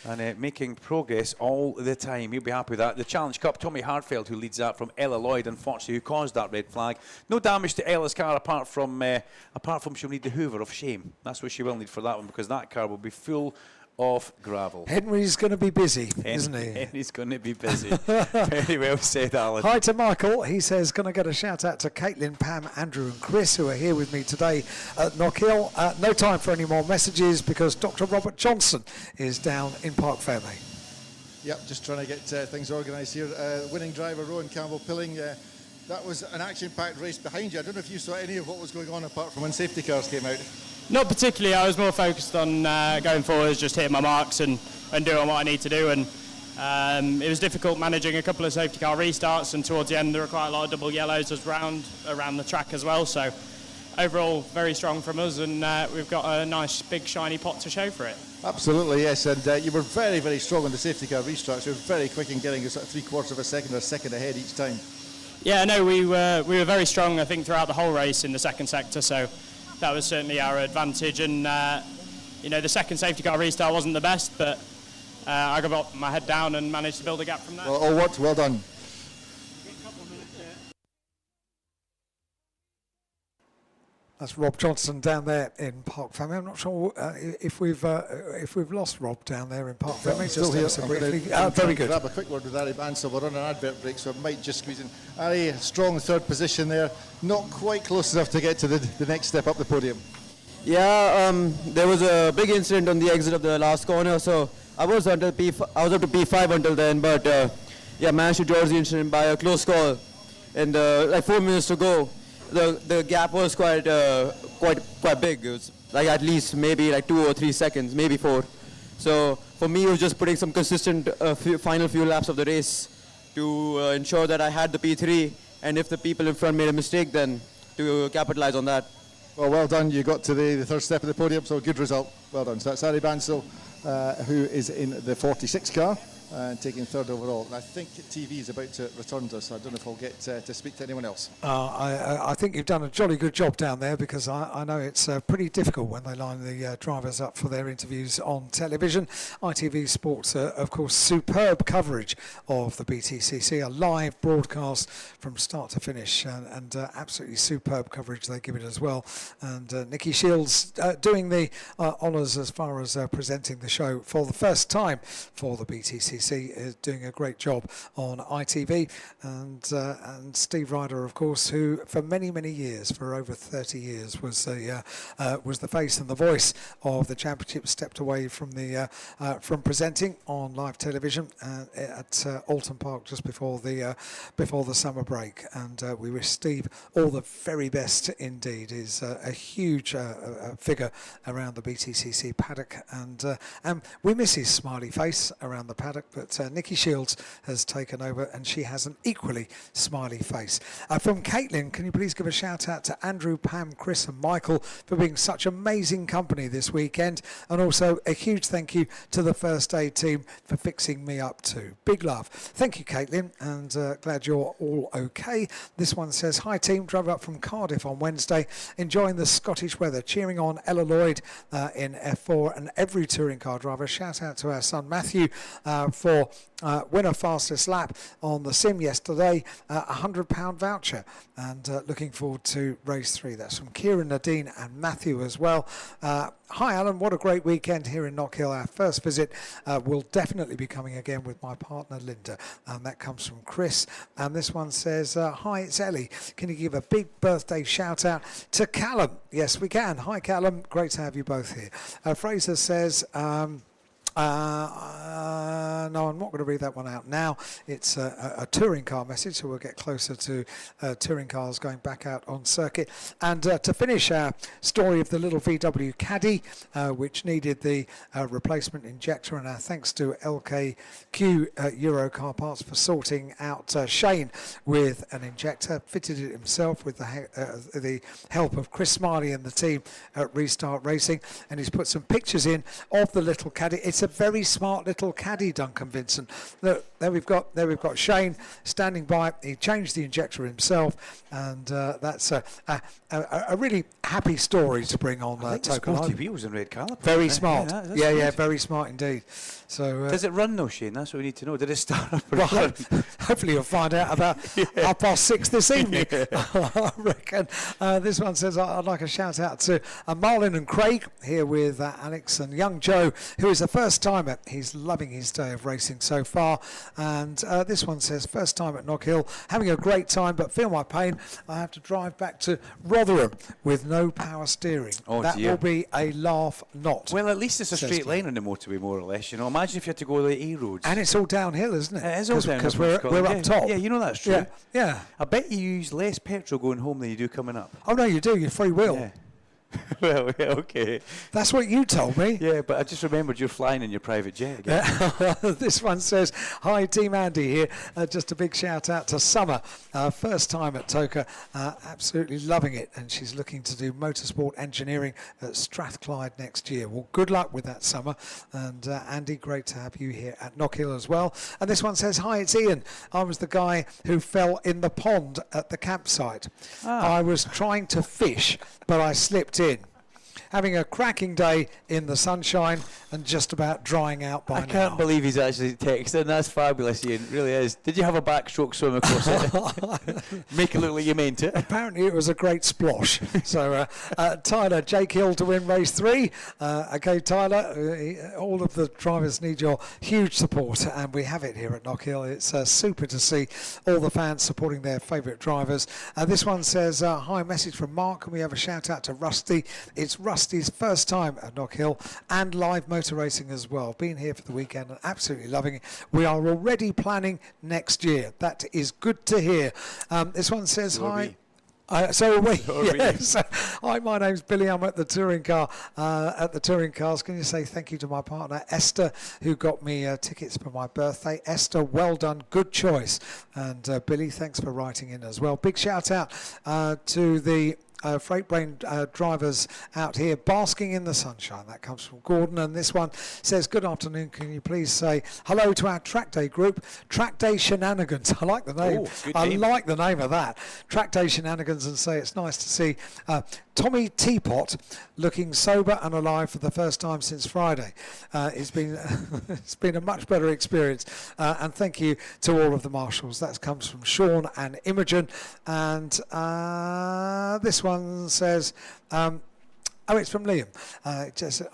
And making progress all the time. He'll be happy with that. The Challenge Cup, Tommy Hartfeld, who leads that from Ella Lloyd, unfortunately, who caused that red flag. No damage to Ella's car apart from she'll need the Hoover of shame. That's what she will need for that one, because that car will be full of gravel. Henry's going to be busy, isn't he? Henry's going to be busy. Very well said, Alan. Hi to Michael. He says, going to get a shout out to Caitlin, Pam, Andrew and Chris, who are here with me today at Knockhill. No time for any more messages because Dr. Robert Johnson is down in Park Fairway. Yep, just trying to get things organised here. Winning driver Rowan Campbell-Pilling. That was an action-packed race behind you. I don't know if you saw any of what was going on apart from when safety cars came out. Not particularly. I was more focused on going forwards, just hitting my marks and doing what I need to do. And it was difficult managing a couple of safety car restarts, and towards the end there were quite a lot of double yellows around the track as well. So overall, very strong from us, and we've got a nice big shiny pot to show for it. Absolutely, yes, and you were very, very strong on the safety car restarts. You were very quick in getting a sort of 3/4 of a second or a second ahead each time. Yeah, no, we were very strong, I think, throughout the whole race in the second sector, so that was certainly our advantage. And the second safety car restart wasn't the best, but I got my head down and managed to build a gap from there. Well, all worked, well done. That's Rob Johnson down there in Park Fairway. I'm not sure if we've lost Rob down there in Park Fairway. Still here. Briefly. I'm Very gonna good. grab a quick word with Ari Bansal. We're on an advert break, so I might just squeeze in. Ari, strong third position there. Not quite close enough to get to the next step up the podium. Yeah, there was a big incident on the exit of the last corner, so I was up to P5 until then, but managed to dodge the incident by a close call. And like 4 minutes to go, the gap was quite big. It was like at least maybe like 2 or 3 seconds, maybe 4. So for me, it was just putting some consistent final few laps of the race to ensure that I had the P3, and if the people in front made a mistake, then to capitalize on that. Well done. You got to the third step of the podium, so good result. Well done. So that's Ari Bansal, who is in the 46 car. Taking third overall. And I think TV is about to return to us, so I don't know if I'll get to speak to anyone else. I think you've done a jolly good job down there, because I know it's pretty difficult when they line the drivers up for their interviews on television. ITV Sports, of course, superb coverage of the BTCC, a live broadcast from start to finish, and absolutely superb coverage they give it as well. And Nikki Shields doing the honours as far as presenting the show for the first time for the BTCC. Is doing a great job on ITV, and Steve Ryder, of course, who for many years, for over 30 years, was the face and the voice of the championship. Stepped away from from presenting on live television at Alton Park just before the summer break, and we wish Steve all the very best indeed. He's a huge figure around the BTCC paddock, and we miss his smiley face around the paddock. But Nikki Shields has taken over, and she has an equally smiley face. From Caitlin, can you please give a shout out to Andrew, Pam, Chris and Michael for being such amazing company this weekend, and also a huge thank you to the first aid team for fixing me up too. Big love. Thank you, Caitlin, and glad you're all okay. This one says, hi team, drove up from Cardiff on Wednesday, enjoying the Scottish weather, cheering on Ella Lloyd in F4 and every touring car driver. Shout out to our son Matthew for winner fastest lap on the sim yesterday, £100 voucher. And looking forward to race 3. That's from Kieran, Nadine and Matthew as well. Hi Alan, what a great weekend here in Knockhill. Our first visit will definitely be coming again with my partner Linda. And that comes from Chris. And this one says, hi, it's Ellie. Can you give a big birthday shout out to Callum? Yes, we can. Hi Callum, great to have you both here. Fraser says, no, I'm not going to read that one out now. It's a touring car message, so we'll get closer to touring cars going back out on circuit. And to finish our story of the little VW Caddy, which needed the replacement injector, and our thanks to LKQ Euro Car Parts for sorting out Shane with an injector, fitted it himself with the help of Chris Smiley and the team at Restart Racing, and he's put some pictures in of the little Caddy. It's a very smart little Caddy, Duncan Vincent. Look, there we've got Shane standing by. He changed the injector himself, and that's a really happy story to bring on. Token sporty wheels and red caliper. Very smart. Yeah, very smart indead. So does it run though, Shane? That's what we need to know. Did it start up? Well, hopefully you'll find out about 6:30 this evening. I reckon. This one says, I'd like a shout out to Marlon and Craig here with Alex and young Joe, who is a first timer. He's loving his day of racing so far. And this one says, first time at Knockhill, having a great time, but feel my pain. I have to drive back to Rotherham with no power steering. Oh, that dear. will be a laugh not. Well, at least it's a straight line on the motorway, more or less. You know, imagine if you had to go the A roads. And it's all downhill, isn't it? It is all downhill because from we're Scotland. up top. Yeah, you know that's true. Yeah. I bet you use less petrol going home than you do coming up. Oh no, you do. You're free will. Yeah. Well, yeah, okay. That's what you told me. Yeah, but I just remembered you're flying in your private jet again. This one says, hi, Team Andy here. Just a big shout out to Summer. First time at Toka. Absolutely loving it. And she's looking to do motorsport engineering at Strathclyde next year. Well, good luck with that, Summer. And Andy, great to have you here at Knockhill as well. And this one says, hi, it's Ian. I was the guy who fell in the pond at the campsite. I was trying to fish, but I slipped in. Having a cracking day in the sunshine and just about drying out by now. I can't believe he's actually texting. That's fabulous, Ian. It really is. Did you have a backstroke swim across it? Make it look like you meant it. Apparently it was a great splosh. So Tyler, Jake Hill to win race 3. Okay, Tyler, all of the drivers need your huge support, and we have it here at Knockhill. It's super to see all the fans supporting their favourite drivers. This one says, hi, message from Mark, and we have a shout out to Rusty. It's Rusty's first time at Knockhill and live motor racing as well. Been here for the weekend and absolutely loving it. We are already planning next year. That is good to hear. This one says, hi. So are we. Yes. Hi, my name's Billy. I'm at the touring car. At the touring cars, can you say thank you to my partner Esther, who got me tickets for my birthday? Esther, well done, good choice. And Billy, thanks for writing in as well. Big shout out to the Freight Brain drivers out here basking in the sunshine. That comes from Gordon, and this one says, good afternoon, can you please say hello to our track day group, Track Day Shenanigans. I like the name. Like the name of that, Track Day Shenanigans, and say it's nice to see Tommy Teapot looking sober and alive for the first time since Friday. It's been it's been a much better experience, and thank you to all of the marshals. That comes from Sean and Imogen, and this one says, oh, it's from Liam. I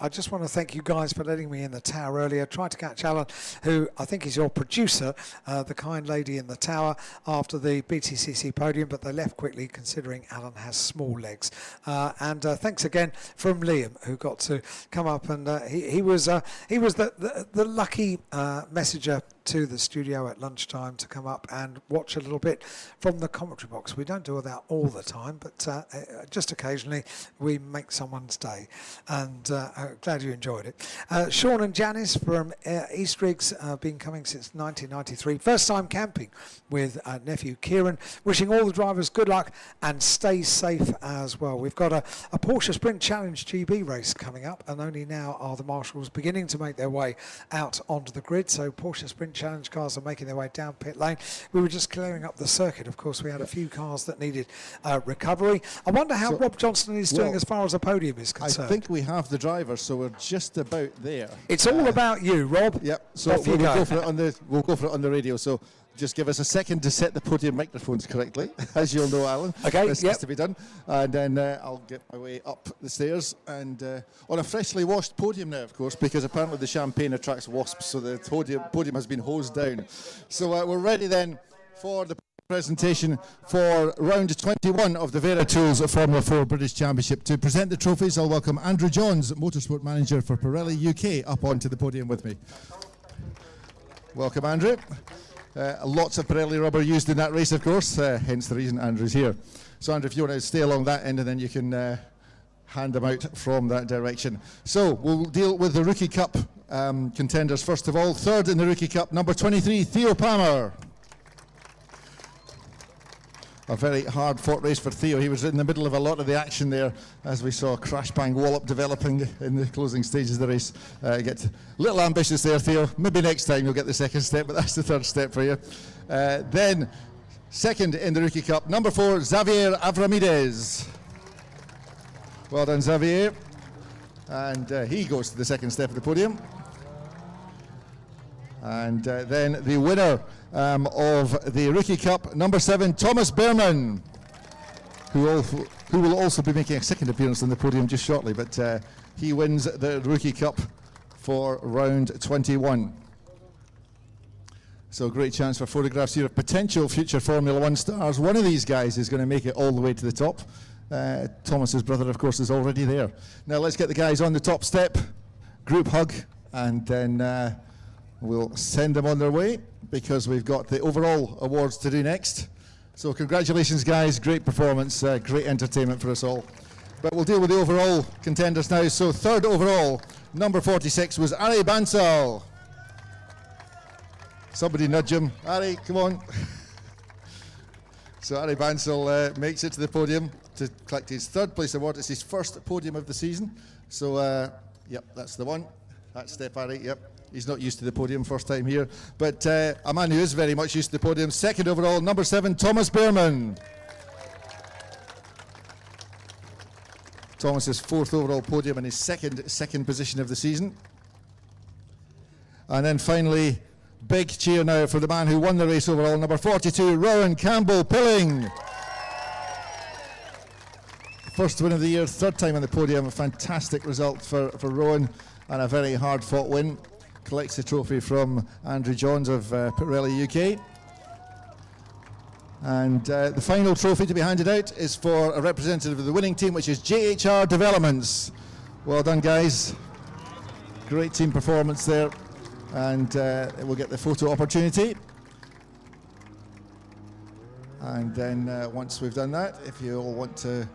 just want to thank you guys for letting me in the tower earlier. Tried to catch Alan, who I think is your producer, the kind lady in the tower, after the BTCC podium, but they left quickly considering Alan has small legs. And thanks again from Liam, who got to come up, and he was the lucky messenger to the studio at lunchtime to come up and watch a little bit from the commentary box. We don't do that all the time, but just occasionally we make someone's day, and glad you enjoyed it. Sean and Janice from East Riggs been coming since 1993. First time camping with nephew Kieran. Wishing all the drivers good luck and stay safe as well. We've got a Porsche Sprint Challenge GB race coming up, and only now are the marshals beginning to make their way out onto the grid. So Porsche Sprint Challenge cars are making their way down pit lane. We were just clearing up the circuit. Of course, we had a few cars that needed recovery. I wonder how Rob Johnston is doing as far as a podium is concerned. I think we have the driver, so we're just about there. It's all about you, Rob. Yep. So we'll go for it on the radio. So just give us a second to set the podium microphones correctly, as you'll know, Alan. Okay. This has to be done, and then I'll get my way up the stairs and on a freshly washed podium now, of course, because apparently the champagne attracts wasps, so the podium has been hosed down. So we're ready then for the presentation for round 21 of the Vera Tools Formula 4 British Championship. To present the trophies, I'll welcome Andrew Johns, Motorsport Manager for Pirelli UK, up onto the podium with me. Welcome, Andrew. Lots of Pirelli rubber used in that race, of course, hence the reason Andrew's here. So, Andrew, if you want to stay along that end, and then you can hand them out from that direction. So, we'll deal with the Rookie Cup contenders first of all. Third in the Rookie Cup, number 23, Theo Palmer. A very hard-fought race for Theo. He was in the middle of a lot of the action there as we saw crash-bang wallop developing in the closing stages of the race. Get a little ambitious there, Theo. Maybe next time you'll get the second step, but that's the third step for you. Then, second in the Rookie Cup, number 4, Xavier Avramides. Well done, Xavier. And he goes to the second step of the podium. And then the winner of the Rookie Cup, number 7, Thomas Behrman, who will also be making a second appearance on the podium just shortly, but he wins the Rookie Cup for round 21. So great chance for photographs here of potential future Formula 1 stars. One of these guys is going to make it all the way to the top. Thomas's brother, of course, is already there. Now let's get the guys on the top step, group hug, and then we'll send them on their way, because we've got the overall awards to do next. So congratulations, guys. Great performance, great entertainment for us all. But we'll deal with the overall contenders now. So third overall, number 46, was Ari Bansal. Somebody nudge him. Ari, come on. So Ari Bansal makes it to the podium to collect his third place award. It's his first podium of the season. So, yep, that's the one. That's step Ari, yep. He's not used to the podium, first time here. But a man who is very much used to the podium, second overall, number 7, Thomas Behrman. Thomas's fourth overall podium and his second position of the season. And then finally, big cheer now for the man who won the race overall, number 42, Rowan Campbell-Pilling. First win of the year, third time on the podium, a fantastic result for Rowan, and a very hard-fought win. Collects the trophy from Andrew Johns of Pirelli UK. And the final trophy to be handed out is for a representative of the winning team, which is JHR Developments. Well done, guys. Great team performance there. And we'll get the photo opportunity. And then once we've done that, if you all want to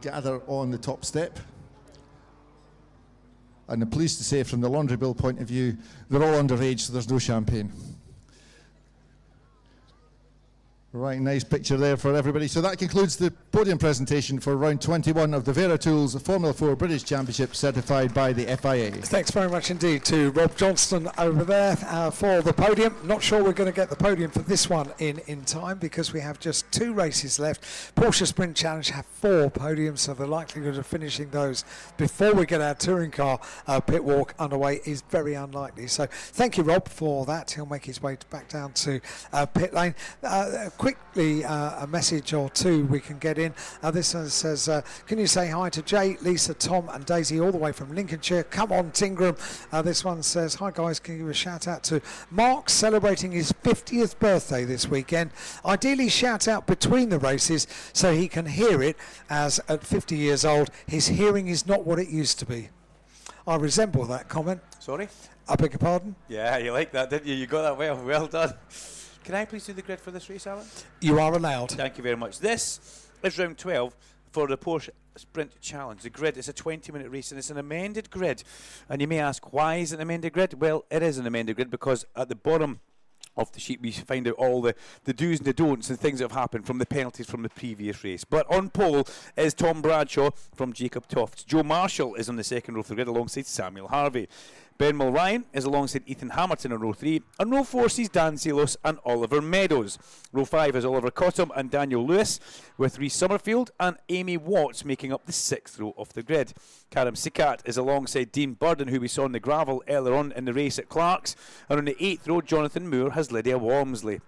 gather on the top step. And I'm pleased to say, from the laundry bill point of view, they're all underage, so there's no champagne. Right, nice picture there for everybody. So that concludes the podium presentation for round 21 of the Vera Tools Formula 4 British Championship, certified by the FIA. Thanks very much indeed to Rob Johnston over there for the podium. Not sure we're going to get the podium for this one in time, because we have just 2 races left. Porsche Sprint Challenge have 4 podiums, so the likelihood of finishing those before we get our touring car pit walk underway is very unlikely. So thank you, Rob, for that. He'll make his way back down to pit lane. Quickly, a message or two we can get in. This one says, can you say hi to Jay, Lisa, Tom and Daisy all the way from Lincolnshire? Come on, Tingram. This one says, hi guys, can you give a shout out to Mark, celebrating his 50th birthday this weekend. Ideally shout out between the races so he can hear it, as at 50 years old his hearing is not what it used to be. I resemble that comment. Sorry? I beg your pardon? Yeah, you like that, didn't you? You got that well done. Can I please do the grid for this race, Alan? You are allowed. Thank you very much. This is round 12 for the Porsche Sprint Challenge. The grid is a 20-minute race, and it's an amended grid. And you may ask, why is it an amended grid? Well, it is an amended grid because at the bottom of the sheet we find out all the do's and the don'ts and things that have happened from the penalties from the previous race. But on pole is Tom Bradshaw from Jacob Tofts. Joe Marshall is on the second row of the grid alongside Samuel Harvey. Ben Mulryan is alongside Ethan Hamilton in row 3. On row 4 sees Dan Zelos and Oliver Meadows. Row 5 is Oliver Cottam and Daniel Lewis, with Rhys Summerfield and Amy Watts making up the 6th row of the grid. Karim Sikat is alongside Dean Burden, who we saw in the gravel earlier on in the race at Clark's. And on the 8th row, Jonathan Moore has Lydia Walmsley.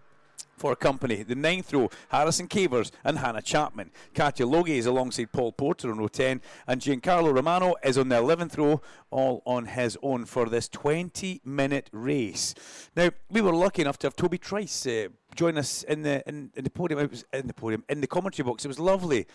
For company, the 9th row, Harrison Cavers and Hannah Chapman. Katja Logie is alongside Paul Porter on row 10, and Giancarlo Romano is on the 11th row, all on his own for this 20-minute race. Now, we were lucky enough to have Toby Trice join us in the podium. It was in the commentary box. It was lovely.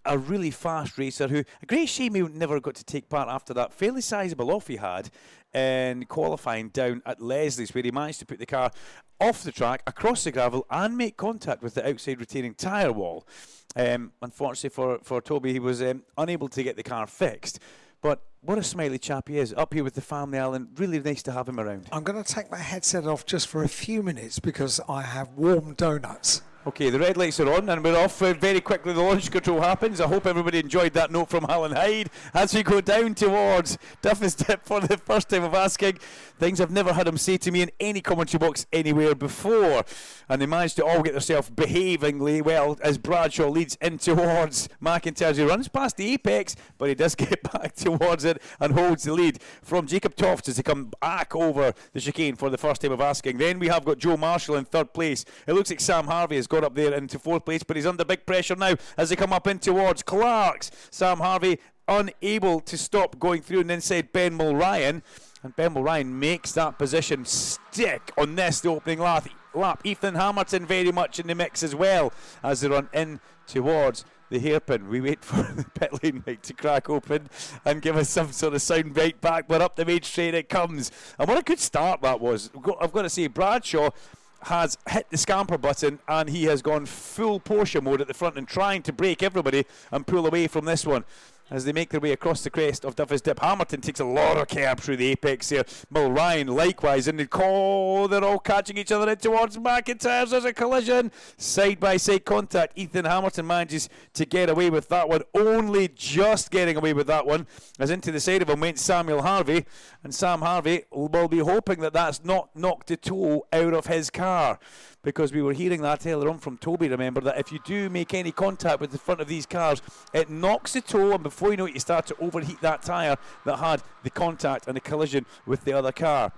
A really fast racer who, a great shame he never got to take part after that fairly sizable off he had in qualifying down at Leslie's, where he managed to put the car off the track, across the gravel, and make contact with the outside retaining tyre wall. Unfortunately for Toby, he was unable to get the car fixed. But what a smiley chap he is, up here with the family island. Really nice to have him around. I'm going to take my headset off just for a few minutes because I have warm donuts. Okay, the red lights are on and we're off very quickly. The launch control happens. I hope everybody enjoyed that note from Alan Hyde as we go down towards Duffy's Dip for the first time of asking. Things I've never had him say to me in any commentary box anywhere before. And they managed to all get themselves behavingly well as Bradshaw leads in towards McIntyre. He runs past the apex, but he does get back towards it and holds the lead from Jacob Tofts as they come back over the chicane for the first time of asking. Then we have got Joe Marshall in 3rd place. It looks like Sam Harvey has got up there into 4th place, but he's under big pressure now as they come up in towards Clark's. Sam Harvey unable to stop going through, and inside Ben Mulryan, and Ben Mulryan makes that position stick on this, the opening lap. Ethan Hamilton very much in the mix as well as they run in towards the hairpin. We wait for the pit lane mic to crack open and give us some sort of sound bite back, but up the main straight it comes. And what a good start that was. I've got to say, Bradshaw has hit the scamper button and he has gone full Porsche mode at the front and trying to break everybody and pull away from this one as they make their way across the crest of Duffy's Dip. Hamilton takes a lot of curb through the apex here. Mulryan likewise, and they're all catching each other in towards McIntyre. There's a collision, side-by-side contact. Ethan Hamilton manages to get away with that one, only just getting away with that one, as into the side of him went Samuel Harvey, and Sam Harvey will be hoping that that's not knocked the toe out of his car, because we were hearing that earlier on from Toby, remember, that if you do make any contact with the front of these cars, it knocks the toe, and before you know it, you start to overheat that tyre that had the contact and the collision with the other car.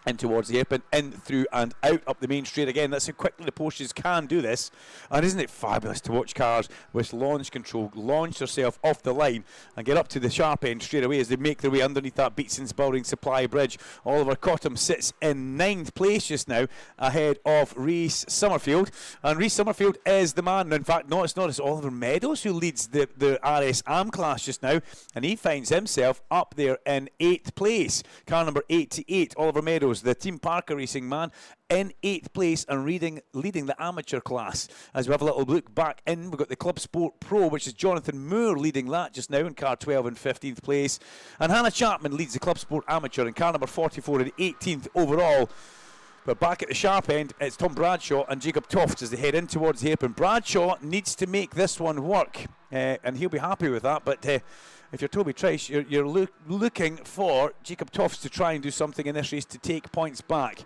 In towards the hairpin, in, through and out up the main straight again. That's how quickly the Porsches can do this. And isn't it fabulous to watch cars with launch control launch themselves off the line and get up to the sharp end straight away as they make their way underneath that Beatson's Building Supply Bridge. Oliver Cottam sits in 9th place just now, ahead of Rhys Summerfield. And Rhys Summerfield is the man. In fact, no, it's not. It's Oliver Meadows who leads the RS Am class just now. And he finds himself up there in 8th place. Car number 88, Oliver Meadows, the Team Parker Racing man, in 8th place and leading the amateur class. As we have a little look back in, we've got the Club Sport Pro, which is Jonathan Moore leading that just now in car 12 in 15th place. And Hannah Chapman leads the Club Sport Amateur in car number 44 in 18th overall. But back at the sharp end, it's Tom Bradshaw and Jacob Tofts as they head in towards the hairpin. Bradshaw needs to make this one work, and he'll be happy with that. But if you're Toby Trice, you're looking for Jacob Tofts to try and do something in this race to take points back.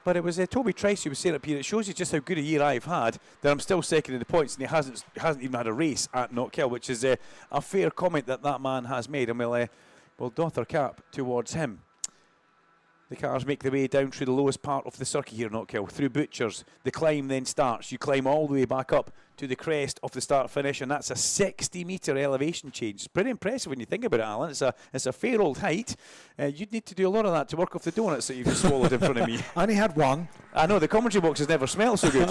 But it was Toby Trice who was saying up here, it shows you just how good a year I've had, that I'm still second in the points, and he hasn't even had a race at Knockhill, which is a fair comment that man has made, and we'll doff our cap towards him. The cars make their way down through the lowest part of the circuit here, Knockhill, through Butchers. The climb then starts. You climb all the way back up to the crest of the start-finish, and that's a 60-metre elevation change. It's pretty impressive when you think about it, Alan. It's a fair old height. You'd need to do a lot of that to work off the donuts that you've just swallowed in front of me. I only had one. I know, the commentary box has never smelled so good.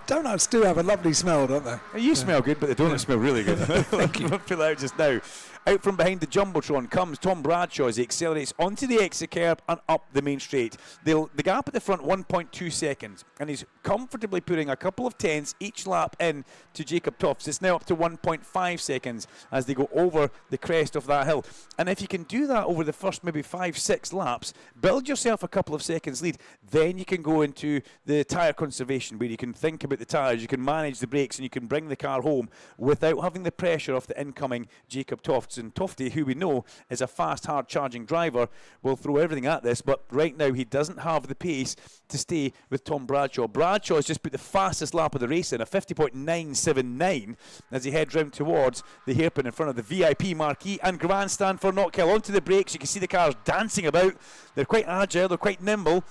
Donuts do have a lovely smell, don't they? You smell good, but the donuts smell really good. Thank you. I'll pull out just now. Out from behind the Jumbotron comes Tom Bradshaw as he accelerates onto the exit curb and up the main straight. The gap at the front, 1.2 seconds, and he's comfortably putting a couple of 10 1/10 each lap in to Jacob Tofts. It's now up to 1.5 seconds as they go over the crest of that hill. And if you can do that over the first maybe 5-6 laps, build yourself a couple of seconds lead, then you can go into the tyre conservation where you can think about the tyres, you can manage the brakes, and you can bring the car home without having the pressure of the incoming Jacob Tofts. And Tofty, who we know is a fast, hard charging driver, will throw everything at this, but right now he doesn't have the pace to stay with Tom Bradshaw. Bradshaw has just put the fastest lap of the race in, a 50.979, as he heads round towards the hairpin in front of the VIP marquee and grandstand for Knockhill. Onto the brakes, you can see the cars dancing about. They're quite agile, they're quite nimble,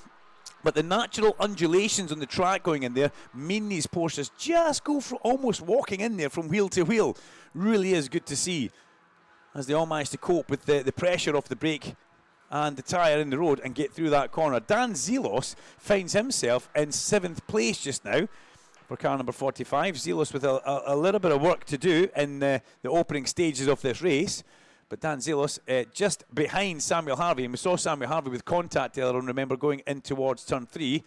but the natural undulations on the track going in there mean these Porsches just go for almost walking in there from wheel to wheel. Really is good to see as they all manage to cope with the pressure of the brake and the tyre in the road and get through that corner. Dan Zelos finds himself in 7th place just now for car number 45. Zelos with a little bit of work to do in the opening stages of this race. But Dan Zelos just behind Samuel Harvey. And we saw Samuel Harvey with contact earlier on, remember, going in towards turn 3.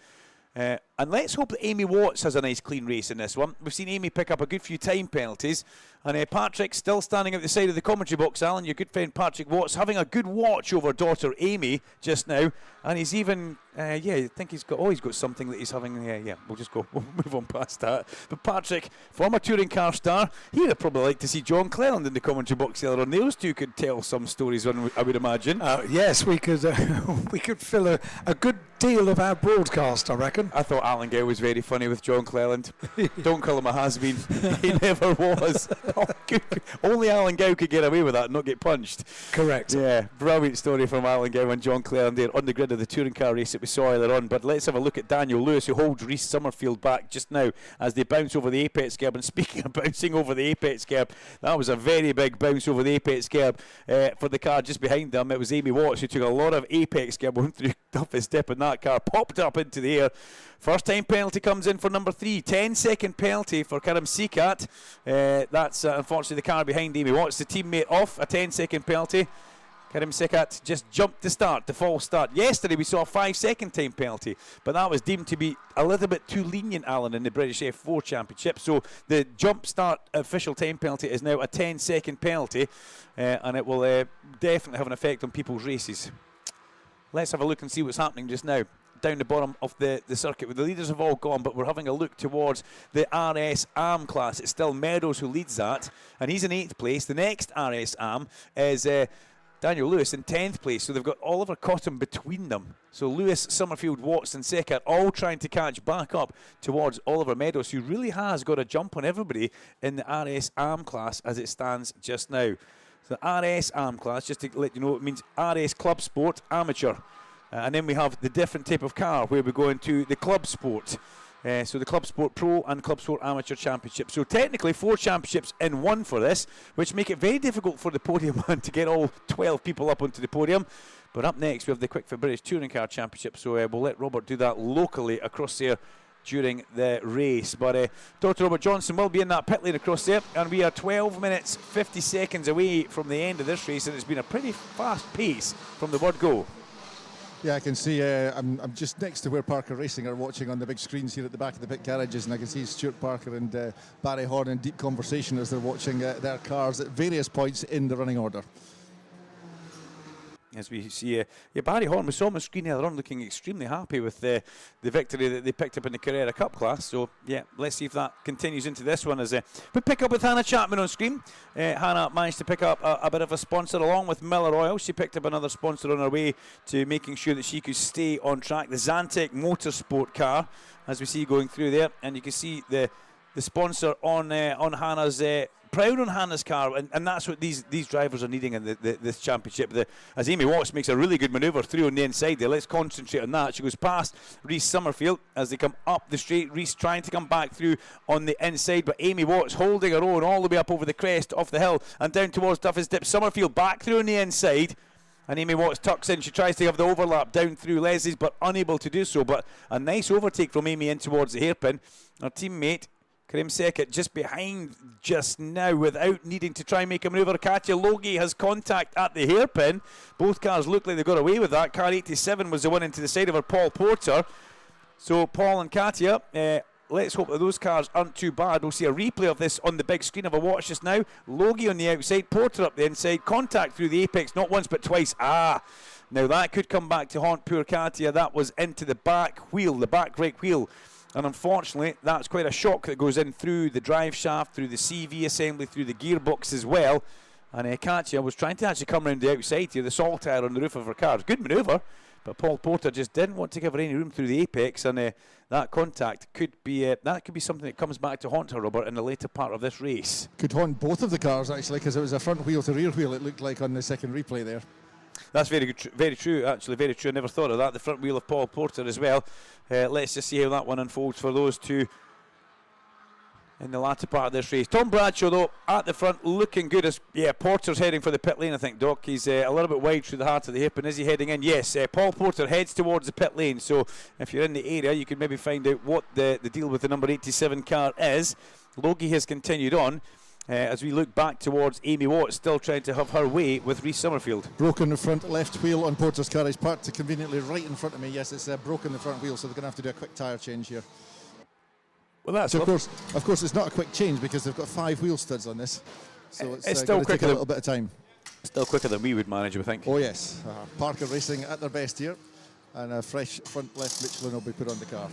And let's hope that Amy Watts has a nice clean race in this one. We've seen Amy pick up a good few time penalties. And Patrick still standing at the side of the commentary box, Alan, your good friend Patrick Watts, having a good watch over daughter Amy just now. And he's even, I think he's got something that he's having, we'll move on past that. But Patrick, former touring car star, he'd have probably liked to see John Cleland in the commentary box earlier on. Those two could tell some stories, I would imagine. Yes, we could fill a good deal of our broadcast, I reckon. I thought Alan Gow was very funny with John Cleland. Don't call him a has-been. He never was. Only Alan Gow could get away with that and not get punched. Correct. Yeah, brilliant story from Alan Gow and John Cleland there on the grid of the touring car race that we saw earlier on. But let's have a look at Daniel Lewis, who holds Reece Summerfield back just now as they bounce over the apex curb. And speaking of bouncing over the apex curb, that was a very big bounce over the apex curb for the car just behind them. It was Amy Watts who took a lot of apex curb, went through toughest step in that car, popped up into the air. First time penalty comes in for number 3. 10-second penalty for Karim Sekat. That's unfortunately the car behind Amy Watts. The teammate off a 10-second penalty. Karim Sekat just jumped the start, the false start. Yesterday we saw a 5-second time penalty, but that was deemed to be a little bit too lenient, Alan, in the British F4 Championship. So the jump start official time penalty is now a 10-second penalty, and it will definitely have an effect on people's races. Let's have a look and see what's happening just now down the bottom of the circuit. The leaders have all gone, but we're having a look towards the RS Arm class. It's still Meadows who leads that, and he's in 8th place. The next RS Arm is Daniel Lewis in 10th place. So they've got Oliver Cotton between them. So Lewis, Summerfield, Watts and Sekat all trying to catch back up towards Oliver Meadows, who really has got a jump on everybody in the RS Arm class as it stands just now. So the RS Arm class, just to let you know, it means RS Club Sport Amateur. And then we have the different type of car where we go into the Club Sport. So the Club Sport Pro and Club Sport Amateur Championship. So technically 4 championships in one for this, which make it very difficult for the podium man to get all 12 people up onto the podium. But up next we have the Quick Fit British Touring Car Championship. So we'll let Robert do that locally across there during the race. But Dr. Robert Johnson will be in that pit lane across there, and we are 12 minutes 50 seconds away from the end of this race, and it's been a pretty fast pace from the word go. Yeah, I can see, I'm just next to where Parker Racing are watching on the big screens here at the back of the pit garages, and I can see Stuart Parker and Barry Horn in deep conversation as they're watching their cars at various points in the running order. As we see, Barry Horn, we saw him on screen earlier on looking extremely happy with the victory that they picked up in the Carrera Cup class. So, yeah, let's see if that continues into this one. As we pick up with Hannah Chapman on screen. Hannah managed to pick up a bit of a sponsor along with Miller Oil. She picked up another sponsor on her way to making sure that she could stay on track. The Xantec Motorsport car, as we see going through there. And you can see the sponsor on Hannah's... proud on Hannah's car, and that's what these drivers are needing in this championship. As Amy Watts makes a really good manoeuvre through on the inside there, let's concentrate on that. She goes past Reece Summerfield as they come up the straight. Reece trying to come back through on the inside, but Amy Watts holding her own all the way up over the crest of the hill and down towards toughest dip. Summerfield back through on the inside, and Amy Watts tucks in. She tries to have the overlap down through Leslie's, but unable to do so. But a nice overtake from Amy in towards the hairpin. Her teammate Karim Sekat just behind just now without needing to try and make a manoeuvre. Katja Logie has contact at the hairpin. Both cars look like they got away with that. Car 87 was the one into the side of her, Paul Porter. So Paul and Katja let's hope that those cars aren't too bad. We'll see a replay of this on the big screen. Have a watch just now. Logie on the outside, Porter up the inside, contact through the apex, not once but twice. Now that could come back to haunt poor Katia. That was into the back wheel, the back right wheel. And unfortunately, that's quite a shock that goes in through the drive shaft, through the CV assembly, through the gearbox as well. And Katia was trying to actually come around the outside here, the salt tire on the roof of her car. Good manoeuvre, but Paul Porter just didn't want to give her any room through the apex, and that contact could be something that comes back to haunt her, Robert, in the later part of this race. Could haunt both of the cars, actually, because it was a front wheel to rear wheel, it looked like on the second replay there. That's very good, very true, actually, very true. I never thought of that. The front wheel of Paul Porter as well. Let's just see how that one unfolds for those two in the latter part of this race. Tom Bradshaw, though, at the front, looking good. As Porter's heading for the pit lane, I think, Doc. He's a little bit wide through the heart of the hip, and is he heading in? Yes, Paul Porter heads towards the pit lane, so if you're in the area, you can maybe find out what the deal with the number 87 car is. Logie has continued on. As we look back towards Amy Watts, still trying to have her way with Reece Summerfield. Broken the front left wheel on Porter's car. He's parked conveniently right in front of me. Yes, it's broken the front wheel, so they're going to have to do a quick tyre change here. Well, that's so of course, it's not a quick change because they've got 5 wheel studs on this. So it's still going to take a little bit of time. Still quicker than we would manage, I think. Oh, yes. Parker Racing at their best here. And a fresh front left Michelin will be put on the car.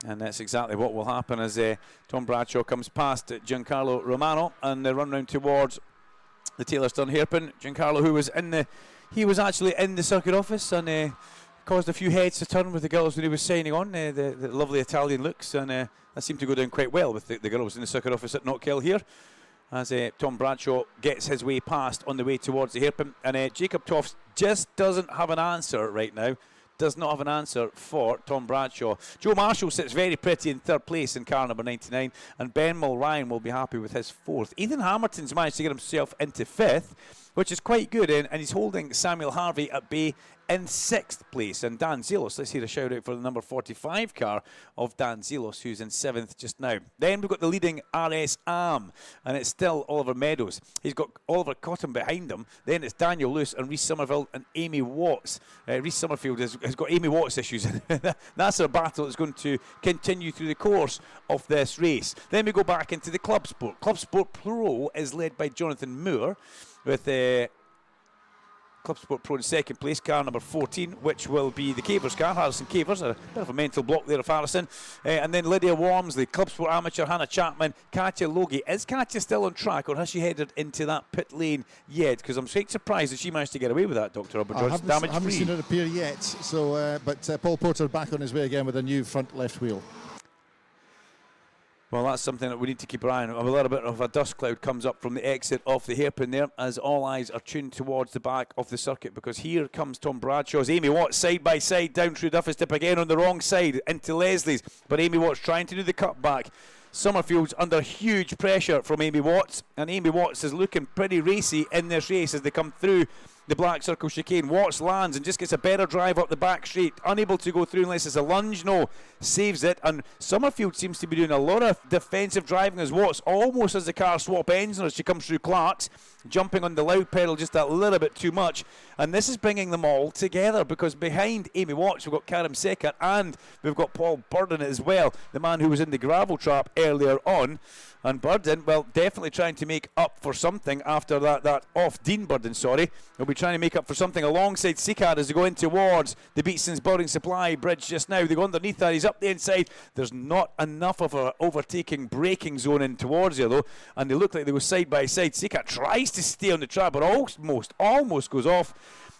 And that's exactly what will happen as Tom Bradshaw comes past Giancarlo Romano and they run round towards the Taylorstone hairpin. Giancarlo, who was actually in the circuit office and caused a few heads to turn with the girls when he was signing on, the lovely Italian looks, and that seemed to go down quite well with the girls in the circuit office at Knockhill here, as Tom Bradshaw gets his way past on the way towards the hairpin. And Jacob Toft just doesn't have an answer right now. Does not have an answer for Tom Bradshaw. Joe Marshall sits very pretty in 3rd place in car number 99, and Ben Mulryan will be happy with his 4th. Ethan Hamilton's managed to get himself into 5th, which is quite good, and he's holding Samuel Harvey at bay in 6th place. And Dan Zelos, let's hear a shout out for the number 45 car of Dan Zelos, who's in 7th just now. Then we've got the leading RS Am, and it's still Oliver Meadows. He's got Oliver Cotton behind him. Then it's Daniel Lewis and Reece Summerfield and Amy Watts. Reece Summerfield has got Amy Watts issues. That's a battle that's going to continue through the course of this race. Then we go back into the Club Sport. Club Sport Pro is led by Jonathan Moore, with Club Sport Pro in 2nd place, car number 14, which will be the Cavers car, Harrison Cavers, a bit of a mental block there of Harrison. And then Lydia Wormsley, Club Sport Amateur, Hannah Chapman, Katia Logie. Is Katia still on track, or has she headed into that pit lane yet? Because I'm quite surprised that she managed to get away with that, Dr. Robert George. I haven't seen it appear yet, so, but Paul Porter back on his way again with a new front left wheel. Well, that's something that we need to keep our eye on. A little bit of a dust cloud comes up from the exit of the hairpin there, as all eyes are tuned towards the back of the circuit, because here comes Tom Bradshaw's Amy Watts side by side down through Duffy's Dip again on the wrong side into Leslie's, but Amy Watts trying to do the cutback. Summerfield's under huge pressure from Amy Watts, and Amy Watts is looking pretty racy in this race as they come through the black circle chicane. Watts lands and just gets a better drive up the back straight, unable to go through unless it's a lunge. No, saves it, and Summerfield seems to be doing a lot of defensive driving as Watts almost has the car swap ends as she comes through Clark's, jumping on the loud pedal just a little bit too much, and this is bringing them all together, because behind Amy Watts we've got Karim Sekat and we've got Paul Burden as well, the man who was in the gravel trap earlier on. And Burden, well, definitely trying to make up for something after that off Dean Burden, sorry. He'll be trying to make up for something alongside Sekat as they go in towards the Beatson's Building Supply bridge just now. They go underneath that, he's up the inside. There's not enough of a overtaking braking zone in towards here though, and they look like they go side by side. Sekat tries to stay on the track, but almost goes off.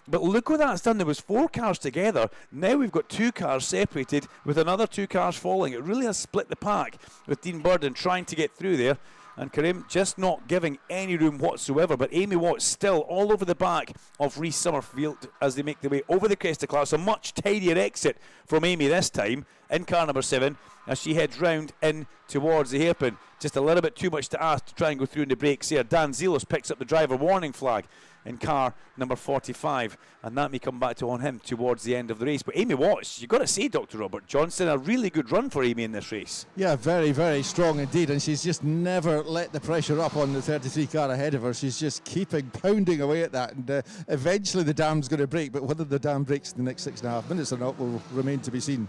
But look what that's done. There was 4 cars together. Now we've got 2 cars separated with another 2 cars falling. It really has split the pack with Dean Burden trying to get through there. And Karim just not giving any room whatsoever. But Amy Watts still all over the back of Reece Summerfield as they make their way over the crest of Clark's. A much tidier exit from Amy this time in car number 7 as she heads round in towards the hairpin. Just a little bit too much to ask to try and go through in the brakes here. Dan Zelos picks up the driver warning flag in car number 45, and that may come back to on him towards the end of the race. But Amy Watts, you've got to say, Dr. Robert Johnson, a really good run for Amy in this race. Yeah, very, very strong indeed, and she's just never let the pressure up on the 33 car ahead of her. She's just pounding away at that, and eventually the dam's going to break, but whether the dam breaks in the next 6.5 minutes or not will remain to be seen.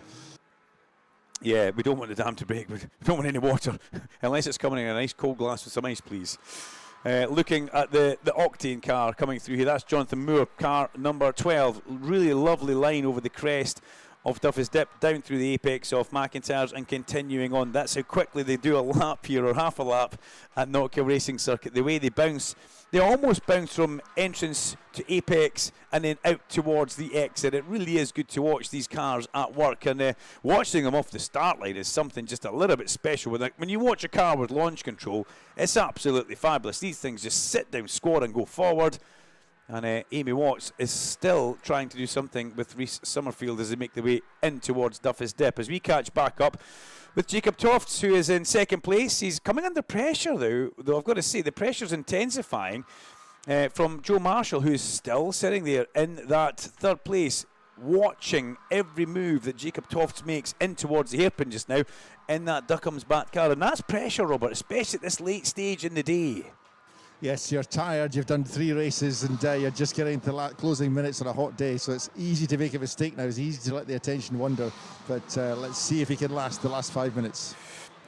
Yeah, we don't want the dam to break. We don't want any water, unless it's coming in a nice cold glass with some ice, please. Looking at the Octane car coming through here, that's Jonathan Moore, car number 12. Really lovely line over the crest of Duffy's Dip, down through the apex of McIntyre's and continuing on. That's how quickly they do a lap here, or half a lap at Knockhill Racing Circuit. The way they bounce, they almost bounce from entrance to apex and then out towards the exit. It really is good to watch these cars at work, and watching them off the start line is something just a little bit special. When you watch a car with launch control, it's absolutely fabulous. These things just sit down, score and go forward. And Amy Watts is still trying to do something with Rhys Summerfield as they make their way in towards Duffy's Dip. As we catch back up with Jacob Tofts, who is in second place. He's coming under pressure, though I've got to say the pressure's intensifying from Joe Marshall, who's still sitting there in that third place, watching every move that Jacob Tofts makes in towards the hairpin just now in that Duckham's Bat car. And that's pressure, Robert, especially at this late stage in the day. Yes, you're tired, you've done 3 races, and you're just getting into the closing minutes on a hot day, so it's easy to make a mistake now. It's easy to let the attention wander, but let's see if he can last the last 5 minutes.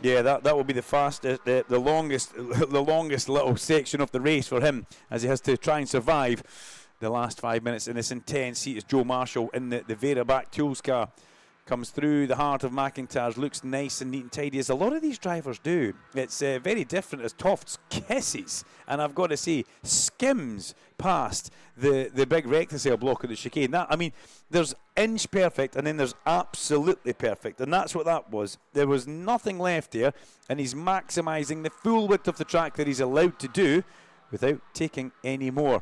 Yeah, that will be the fastest, the longest little section of the race for him, as he has to try and survive the last 5 minutes in this intense heat. As Joe Marshall in the Vera back tools car comes through the heart of McIntyre's, looks nice and neat and tidy, as a lot of these drivers do. It's very different as Tofts kisses, and I've got to say, skims past the big rectisail block of the chicane. That, I mean, there's inch perfect, and then there's absolutely perfect, and that's what that was. There was nothing left here, and he's maximising the full width of the track that he's allowed to do without taking any more.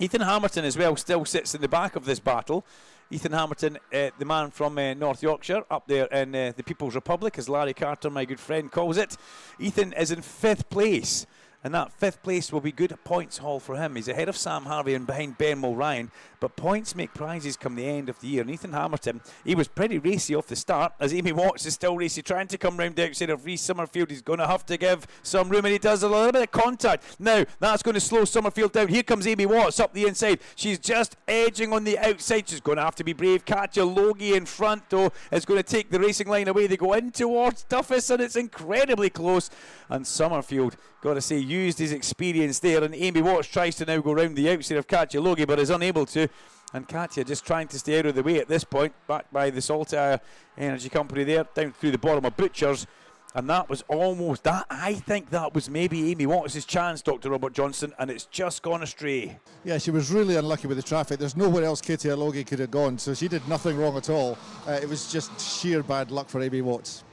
Ethan Hamilton as well still sits in the back of this battle. Ethan Hamilton, the man from North Yorkshire, up there in the People's Republic, as Larry Carter, my good friend, calls it. Ethan is in 5th place, and that 5th place will be good points haul for him. He's ahead of Sam Harvey and behind Ben Mulryan, but points make prizes come the end of the year. And Ethan Hamilton, he was pretty racy off the start, as Amy Watts is still racy, trying to come round the outside of Rhys Summerfield. He's going to have to give some room, and he does a little bit of contact. Now, that's going to slow Summerfield down. Here comes Amy Watts up the inside. She's just edging on the outside. She's going to have to be brave. Katja Logie in front, though, is going to take the racing line away. They go in towards Duffus, and it's incredibly close. And Summerfield, got to say, used his experience there, and Amy Watts tries to now go round the outside of Katja Logie, but is unable to. And Katja just trying to stay out of the way at this point, backed by the Saltire Energy Company there, down through the bottom of Butchers. And that was almost that. I think that was maybe Amy Watts' chance, Dr. Robert Johnson, and it's just gone astray. Yeah, she was really unlucky with the traffic. There's nowhere else Katie Logie could have gone, so she did nothing wrong at all. It was just sheer bad luck for Amy Watts.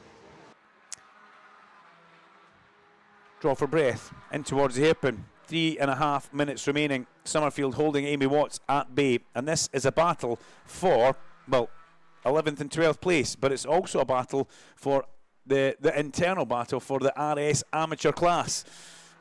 Draw for breath in towards the hairpin. 3.5 minutes remaining. Summerfield holding Amy Watts at bay, and this is a battle for, well, 11th and 12th place, but it's also a battle for the internal battle for the RS amateur class,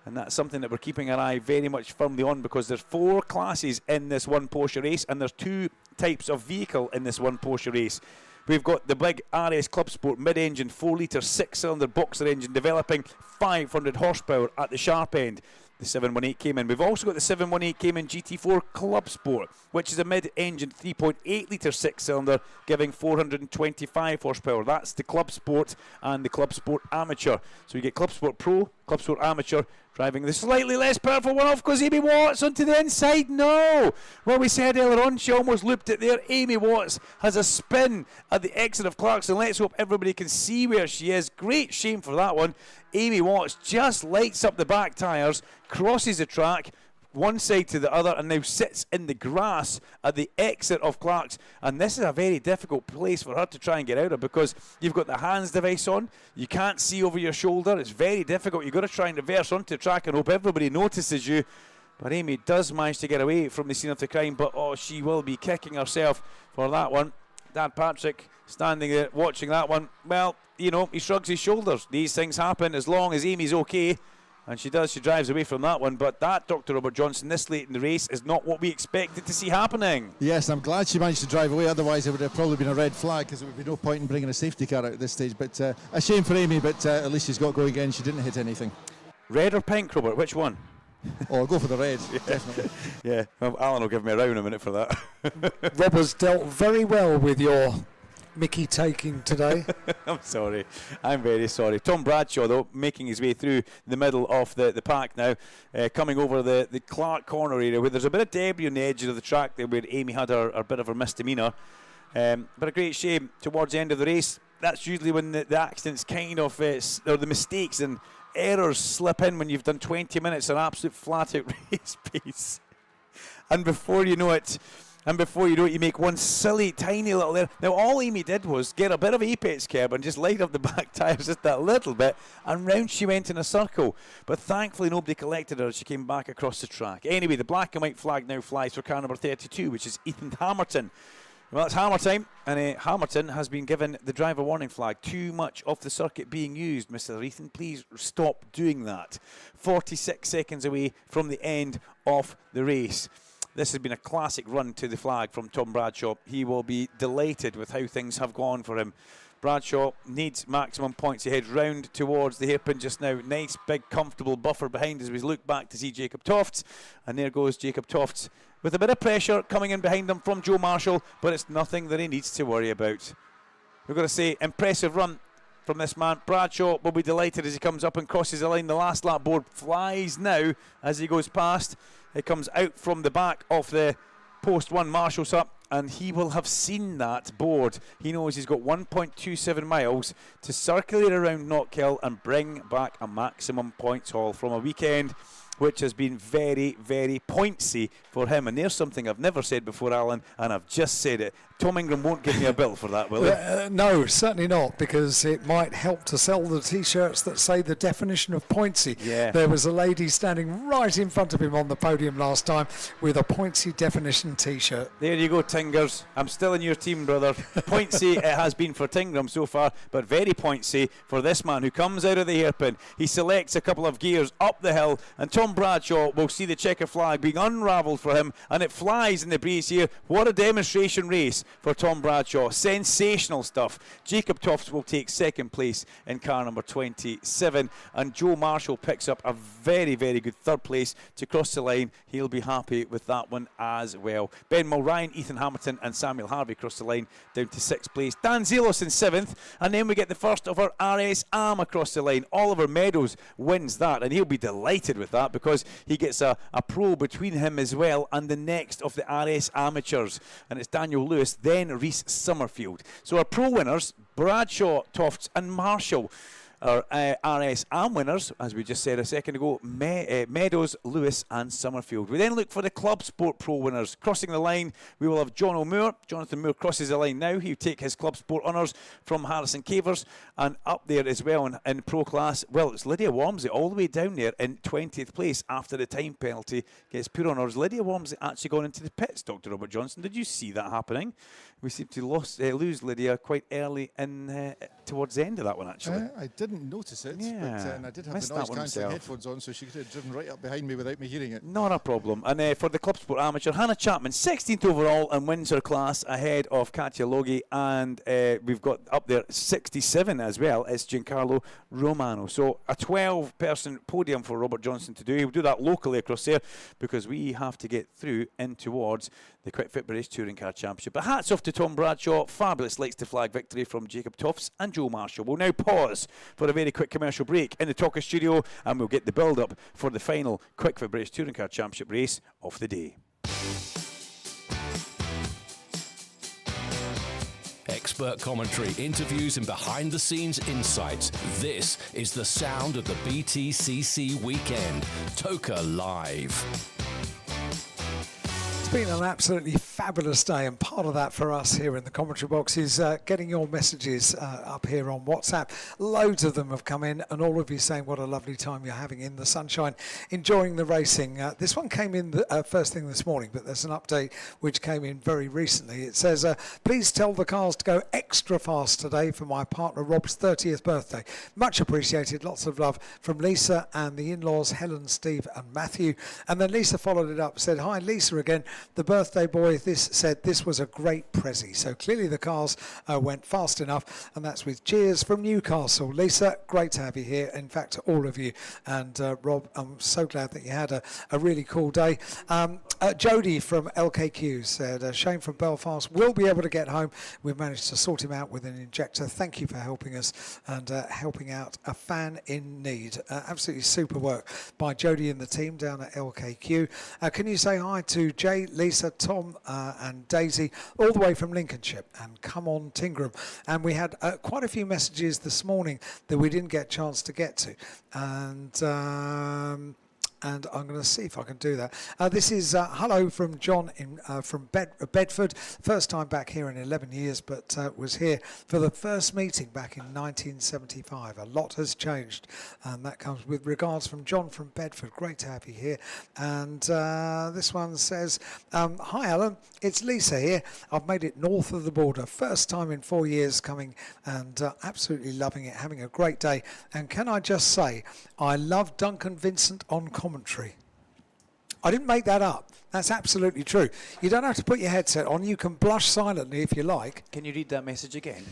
and that's something that we're keeping our eye very much firmly on, because there's 4 classes in this one Porsche race, and there's 2 types of vehicle in this one Porsche race. We've got the big RS Club Sport mid-engine 4-litre 6-cylinder boxer engine developing 500 horsepower at the sharp end. The 718 Cayman. We've also got the 718 Cayman GT4 Club Sport, which is a mid-engine 3.8-litre 6-cylinder giving 425 horsepower. That's the Club Sport and the Club Sport Amateur. So you get Club Sport Pro, Club Sport Amateur, driving the slightly less powerful one off, because Amy Watts onto the inside. No! Well, we said earlier on, she almost looped it there. Amy Watts has a spin at the exit of Clarkson. Let's hope everybody can see where she is. Great shame for that one. Amy Watts just lights up the back tyres, crosses the track, one side to the other, and now sits in the grass at the exit of Clark's. And this is a very difficult place for her to try and get out of, because you've got the hands device on, you can't see over your shoulder, it's very difficult. You've got to try and reverse onto the track and hope everybody notices you. But Amy does manage to get away from the scene of the crime, but oh, she will be kicking herself for that one. Dan Patrick standing there watching that one. Well, you know, he shrugs his shoulders. These things happen as long as Amy's okay. And she does, she drives away from that one. But that, Dr. Robert Johnson, this late in the race is not what we expected to see happening. Yes, I'm glad she managed to drive away. Otherwise, it would have probably been a red flag, because there would be no point in bringing a safety car out at this stage. But a shame for Amy, but at least she's got going again. She didn't hit anything. Red or pink, Robert? Which one? Oh, I'll go for the red, definitely. Yeah, well, Alan will give me a round in a minute for that. Rob has dealt very well with your Mickey taking today? I'm sorry. I'm very sorry. Tom Bradshaw, though, making his way through the middle of the pack now, coming over the Clark corner area where there's a bit of debris on the edge of the track there where Amy had her bit of her misdemeanour. But a great shame towards the end of the race. That's usually when the accidents kind of, or the mistakes and errors slip in when you've done 20 minutes of absolute flat-out race pace. And before you know it, you make one silly, tiny little error. Now, all Amy did was get a bit of apex curb and just light up the back tyres just that little bit, and round she went in a circle. But thankfully, nobody collected her as she came back across the track. Anyway, the black and white flag now flies for car number 32, which is Ethan Hamilton. Well, it's hammer time, and Hamilton has been given the driver warning flag. Too much of the circuit being used, Mr. Ethan. Please stop doing that. 46 seconds away from the end of the race. This has been a classic run to the flag from Tom Bradshaw. He will be delighted with how things have gone for him. Bradshaw needs maximum points. He heads round towards the hairpin just now. Nice, big, comfortable buffer behind as we look back to see Jacob Tofts. And there goes Jacob Tofts with a bit of pressure coming in behind him from Joe Marshall, but it's nothing that he needs to worry about. We've got to say, impressive run from this man. Bradshaw will be delighted as he comes up and crosses the line. The last lap board flies now as he goes past. It comes out from the back of the post one. Marshall's up, and he will have seen that board. He knows he's got 1.27 miles to circulate around Knockhill and bring back a maximum points haul from a weekend which has been very, very pointsy for him. And there's something I've never said before, Alan, and I've just said it. Tom Ingram won't give me a bill for that, will he? No, certainly not, because it might help to sell the T-shirts that say the definition of pointsy. Yeah. There was a lady standing right in front of him on the podium last time with a pointsy definition T-shirt. There you go, Tingers. I'm still in your team, brother. Pointsy it has been for Tingram so far, but very pointsy for this man who comes out of the hairpin. He selects a couple of gears up the hill, and Tom Bradshaw will see the checker flag being unravelled for him, and it flies in the breeze here. What a demonstration race for Tom Bradshaw. Sensational stuff. Jacob Tofts will take second place in car number 27, and Joe Marshall picks up a very, very good third place to cross the line. He'll be happy with that one as well. Ben Mulryan, Ethan Hamilton and Samuel Harvey cross the line down to 6th place. Dan Zelos in 7th, and then we get the first of our RS Am across the line. Oliver Meadows wins that, and he'll be delighted with that because he gets a pro between him as well and the next of the RS Amateurs, and it's Daniel Lewis, then Reese Summerfield. So our pro winners, Bradshaw, Tofts and Marshall. Our RS Am winners, as we just said a second ago, Meadows, Lewis and Summerfield. We then look for the Club Sport Pro winners. Crossing the line, we will have John O'Moore. Jonathan Moore crosses the line now. He'll take his Club Sport honours from Harrison Cavers. And up there as well in Pro class, well, it's Lydia Walmsley all the way down there in 20th place after the time penalty gets put on her. Lydia Walmsley actually gone into the pits, Dr. Robert Johnson. Did you see that happening? We seem to lose Lydia quite early in towards the end of that one, actually. I didn't notice it, yeah, but and I did have the noise cancelling headphones on, so she could have driven right up behind me without me hearing it. Not a problem. And for the Club Sport Amateur, Hannah Chapman, 16th overall and wins her class ahead of Katja Logie, and we've got up there 67 as well. It's Giancarlo Romano. So a 12-person podium for Robert Johnson to do. He'll do that locally across there because we have to get through in towards the Quick Fit British Touring Car Championship. But hats off to Tom Bradshaw. Fabulous lights to flag victory from Jacob Tofts and Joe Marshall. We'll now pause for a very quick commercial break in the Talker studio, and we'll get the build-up for the final Quick Fit British Touring Car Championship race of the day. Expert commentary, interviews and behind-the-scenes insights. This is the sound of the BTCC weekend. Toker Live. It's been an absolutely fabulous day, and part of that for us here in the commentary box is getting your messages up here on WhatsApp. Loads of them have come in, and all of you saying what a lovely time you're having in the sunshine, enjoying the racing. This one came in first thing this morning, but there's an update which came in very recently. It says, please tell the cars to go extra fast today for my partner Rob's 30th birthday. Much appreciated. Lots of love from Lisa and the in-laws Helen, Steve and Matthew. And then Lisa followed it up, said, hi Lisa again, the birthday boy. This said this was a great prezi. So clearly the cars went fast enough, and that's with cheers from Newcastle. Lisa, great to have you here. In fact, all of you. And Rob, I'm so glad that you had a really cool day. Jody from LKQ said, Shane from Belfast will be able to get home. We've managed to sort him out with an injector. Thank you for helping us and helping out a fan in need. Absolutely super work by Jody and the team down at LKQ. Can you say hi to Jay, Lisa, Tom and Daisy all the way from Lincolnshire, and come on Tingram. And we had quite a few messages this morning that we didn't get a chance to get to, and I'm going to see if I can do that. This is hello from John from Bedford. First time back here in 11 years, but was here for the first meeting back in 1975. A lot has changed, and that comes with regards from John from Bedford. Great to have you here. And this one says, hi Alan, it's Lisa here. I've made it north of the border. First time in 4 years coming, and absolutely loving it, having a great day. And can I just say, I love Duncan Vincent on commentary. I didn't make that up. That's absolutely true. You don't have to put your headset on. You can blush silently if you like. Can you read that message again?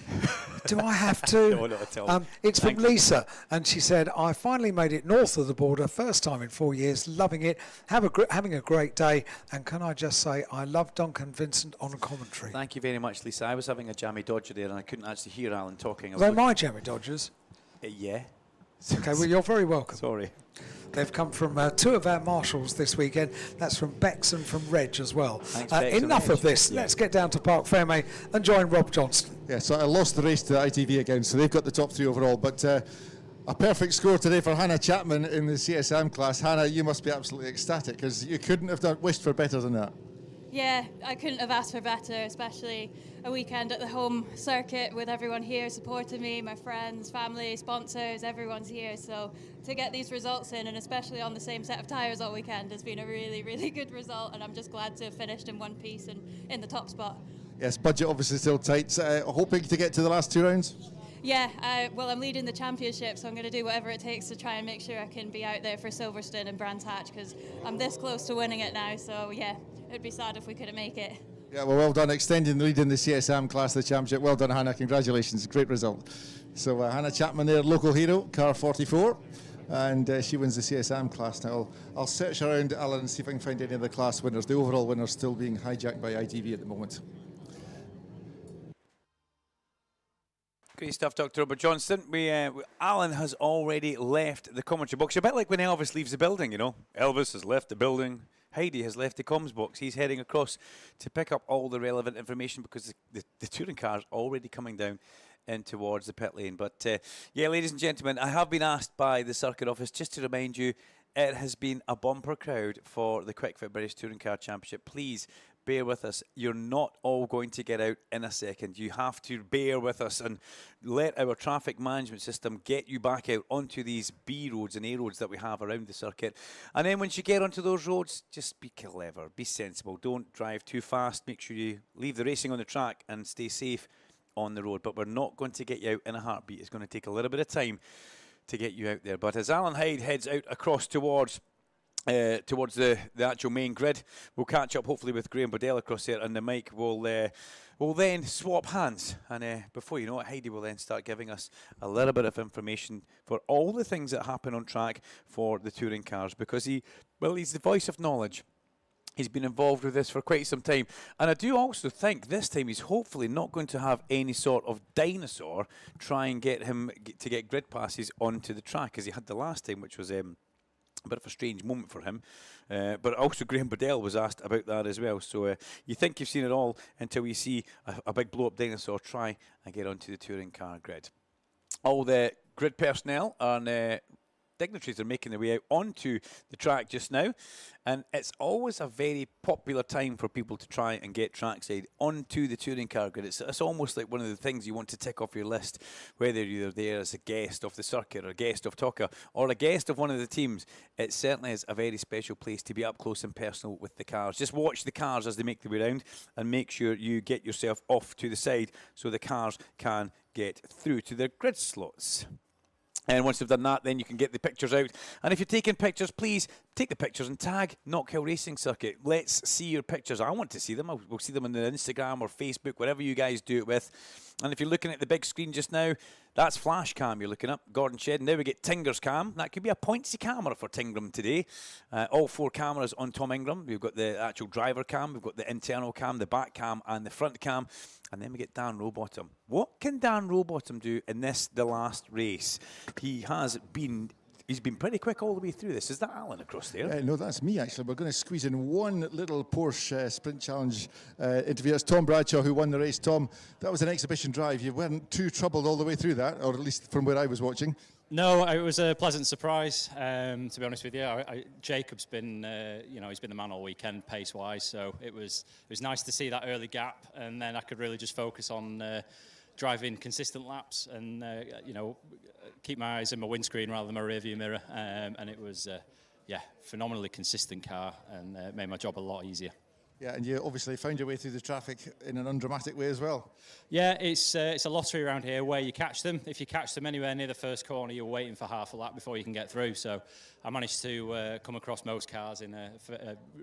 Do I have to? No, not at all. It's from Lisa, and she said, I finally made it north of the border, first time in 4 years, loving it, having a great day, and can I just say, I love Duncan Vincent on commentary. Thank you very much, Lisa. I was having a jammy dodger there, and I couldn't actually hear Alan talking. Are they my jammy dodgers? Yeah. Okay, well, you're very welcome. Sorry. They've come from two of our marshals this weekend. That's from Bex and from Reg as well. Thanks, Bex enough and of this. Yeah. Let's get down to Park Fairmay and join Rob Johnston. Yeah, so I lost the race to ITV again, so they've got the top three overall. But a perfect score today for Hannah Chapman in the CSM class. Hannah, you must be absolutely ecstatic, because you couldn't have wished for better than that. Yeah, I couldn't have asked for better, especially a weekend at the home circuit with everyone here supporting me, my friends, family, sponsors, everyone's here. So to get these results in, and especially on the same set of tyres all weekend, has been a really, really good result, and I'm just glad to have finished in one piece and in the top spot. Yes, budget obviously still tight. Hoping to get to the last 2 rounds? Yeah, well, I'm leading the championship, so I'm going to do whatever it takes to try and make sure I can be out there for Silverstone and Brands Hatch, because I'm this close to winning it now. So yeah, it'd be sad if we couldn't make it. Yeah, well done, extending the lead in the CSM class of the championship. Well done, Hannah. Congratulations, great result. So Hannah Chapman there, local hero, car 44, and she wins the CSM class. Now I'll search around, Alan, and see if I can find any of the class winners. The overall winners still being hijacked by ITV at the moment. Great stuff, Dr. Robert Johnston. Alan has already left the commentary box. A bit like when Elvis leaves the building, you know. Elvis has left the building. Heidi has left the comms box. He's heading across to pick up all the relevant information, because the touring car is already coming down in towards the pit lane. But yeah, ladies and gentlemen, I have been asked by the circuit office just to remind you, it has been a bumper crowd for the Quick Fit British Touring Car Championship. Please bear with us. You're not all going to get out in a second. You have to bear with us and let our traffic management system get you back out onto these B roads and A roads that we have around the circuit. And then once you get onto those roads, just be clever, be sensible. Don't drive too fast. Make sure you leave the racing on the track and stay safe on the road. But we're not going to get you out in a heartbeat. It's going to take a little bit of time to get you out there. But as Alan Hyde heads out across towards the actual main grid, we'll catch up hopefully with Graham Bodell across there, and the mic will then swap hands, and before you know it, Heidi will then start giving us a little bit of information for all the things that happen on track for the touring cars, because he's the voice of knowledge. He's been involved with this for quite some time, and I do also think this time he's hopefully not going to have any sort of dinosaur try and get him to get grid passes onto the track as he had the last time, which was a bit of a strange moment for him. But also Graham Bodell was asked about that as well. So you think you've seen it all until you see a big blow-up dinosaur try and get onto the touring car grid. All the grid personnel and dignitaries are making their way out onto the track just now, and it's always a very popular time for people to try and get trackside onto the touring car grid. It's almost like one of the things you want to tick off your list, whether you're there as a guest of the circuit or a guest of TOCA or a guest of one of the teams. It certainly is a very special place to be up close and personal with the cars. Just watch the cars as they make their way around and make sure you get yourself off to the side so the cars can get through to their grid slots. And once they've done that, then you can get the pictures out. And if you're taking pictures, please take the pictures and tag Knockhill Racing Circuit. Let's see your pictures. I want to see them. We'll see them on the Instagram or Facebook, whatever you guys do it with. And if you're looking at the big screen just now, That's Flash Cam you're looking up, Gordon Shedden. Now we get Tinger's Cam. That could be a pointsy camera for Tingram today. All 4 cameras on Tom Ingram. We've got the actual driver cam, we've got the internal cam, the back cam, and the front cam. And then we get Dan Rowbottom. What can Dan Rowbottom do in this, the last race? He's been pretty quick all the way through this. Is that Alan across there? No, that's me, actually. We're going to squeeze in one little Porsche Sprint Challenge interview. It's Tom Bradshaw who won the race. Tom, that was an exhibition drive. You weren't too troubled all the way through that, or at least from where I was watching. No, it was a pleasant surprise, to be honest with you. Jacob's been, he's been the man all weekend pace-wise, so it was nice to see that early gap, and then I could really just focus on driving consistent laps and, keep my eyes in my windscreen rather than my rearview mirror. And it was, phenomenally consistent car and made my job a lot easier. Yeah, and you obviously found your way through the traffic in an undramatic way as well. Yeah, it's a lottery around here where you catch them. If you catch them anywhere near the first corner, you're waiting for half a lap before you can get through. So I managed to come across most cars in a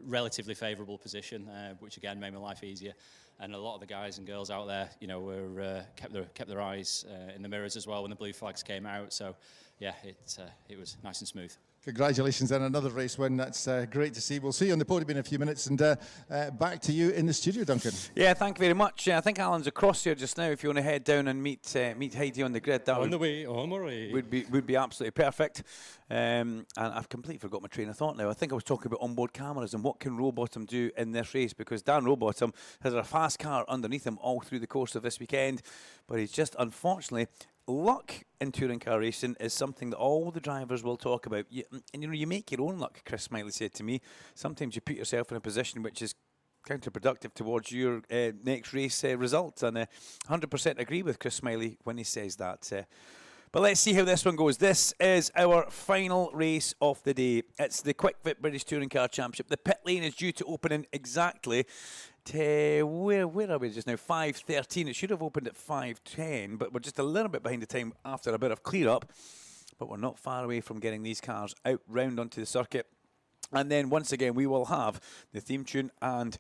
relatively favourable position, which again made my life easier. And a lot of the guys and girls out there, were kept their eyes in the mirrors as well when the blue flags came out. So yeah, it was nice and smooth. Congratulations on another race win. That's great to see. We'll see you on the podium in a few minutes, and back to you in the studio, Duncan. Yeah, thank you very much. I think Alan's across here just now. If you want to head down and meet Heidi on the grid, that on the way. Would be absolutely perfect. And I've completely forgot my train of thought now. I think I was talking about onboard cameras and what can Rowbottom do in this race, because Dan Rowbottom has a fast car underneath him all through the course of this weekend, but he's just unfortunately. Luck in touring car racing is something that all the drivers will talk about. You make your own luck, Chris Smiley said to me. Sometimes you put yourself in a position which is counterproductive towards your next race result. And 100% agree with Chris Smiley when he says that. But let's see how this one goes. This is our final race of the day. It's the Quick Fit British Touring Car Championship. The pit lane is due to open in exactly... where are we just now? 5:13. It should have opened at 5:10, but we're just a little bit behind the time after a bit of clear up. But we're not far away from getting these cars out round onto the circuit. And then once again, we will have the theme tune and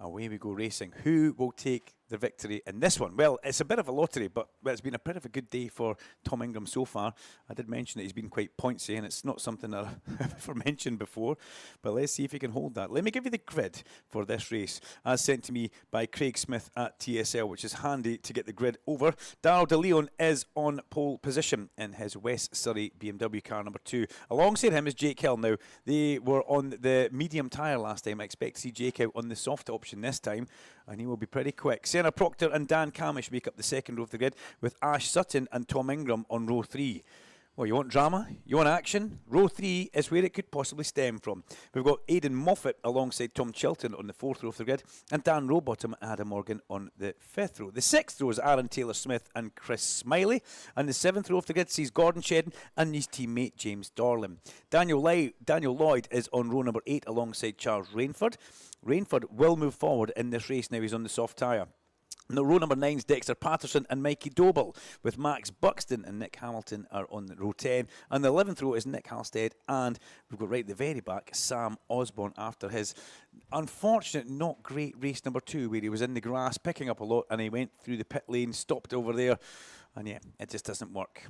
away we go racing. Who will take the victory in this one? Well, it's a bit of a lottery, but it's been a bit of a good day for Tom Ingram so far. I did mention that he's been quite pointsy, and it's not something that I've ever mentioned before, but let's see if he can hold that. Let me give you the grid for this race, as sent to me by Craig Smith at TSL, which is handy to get the grid over. Darryl De Leon is on pole position in his West Surrey BMW car number 2. Alongside him is Jake Hill. Now, they were on the medium tyre last time. I expect to see Jake out on the soft option this time, and he will be pretty quick. Senna Proctor and Dan Camish make up the second row of the grid, with Ash Sutton and Tom Ingram on row 3. Well, you want drama? You want action? Row 3 is where it could possibly stem from. We've got Aidan Moffat alongside Tom Chilton on the 4th row of the grid, and Dan Rowbottom and Adam Morgan on the 5th row. The 6th row is Aaron Taylor-Smith and Chris Smiley, and the 7th row of the grid sees Gordon Shedden and his teammate James Dorlin. Daniel Lloyd is on row number 8 alongside Charles Rainford. Rainford will move forward in this race now he's on the soft tyre. Now, row number 9 is Dexter Patterson and Mikey Doble, with Max Buxton and Nick Hamilton are on row 10. And the 11th row is Nick Halstead, and we've got right at the very back Sam Osborne after his unfortunate, not great race number 2, where he was in the grass picking up a lot, and he went through the pit lane, stopped over there, and yeah, it just doesn't work.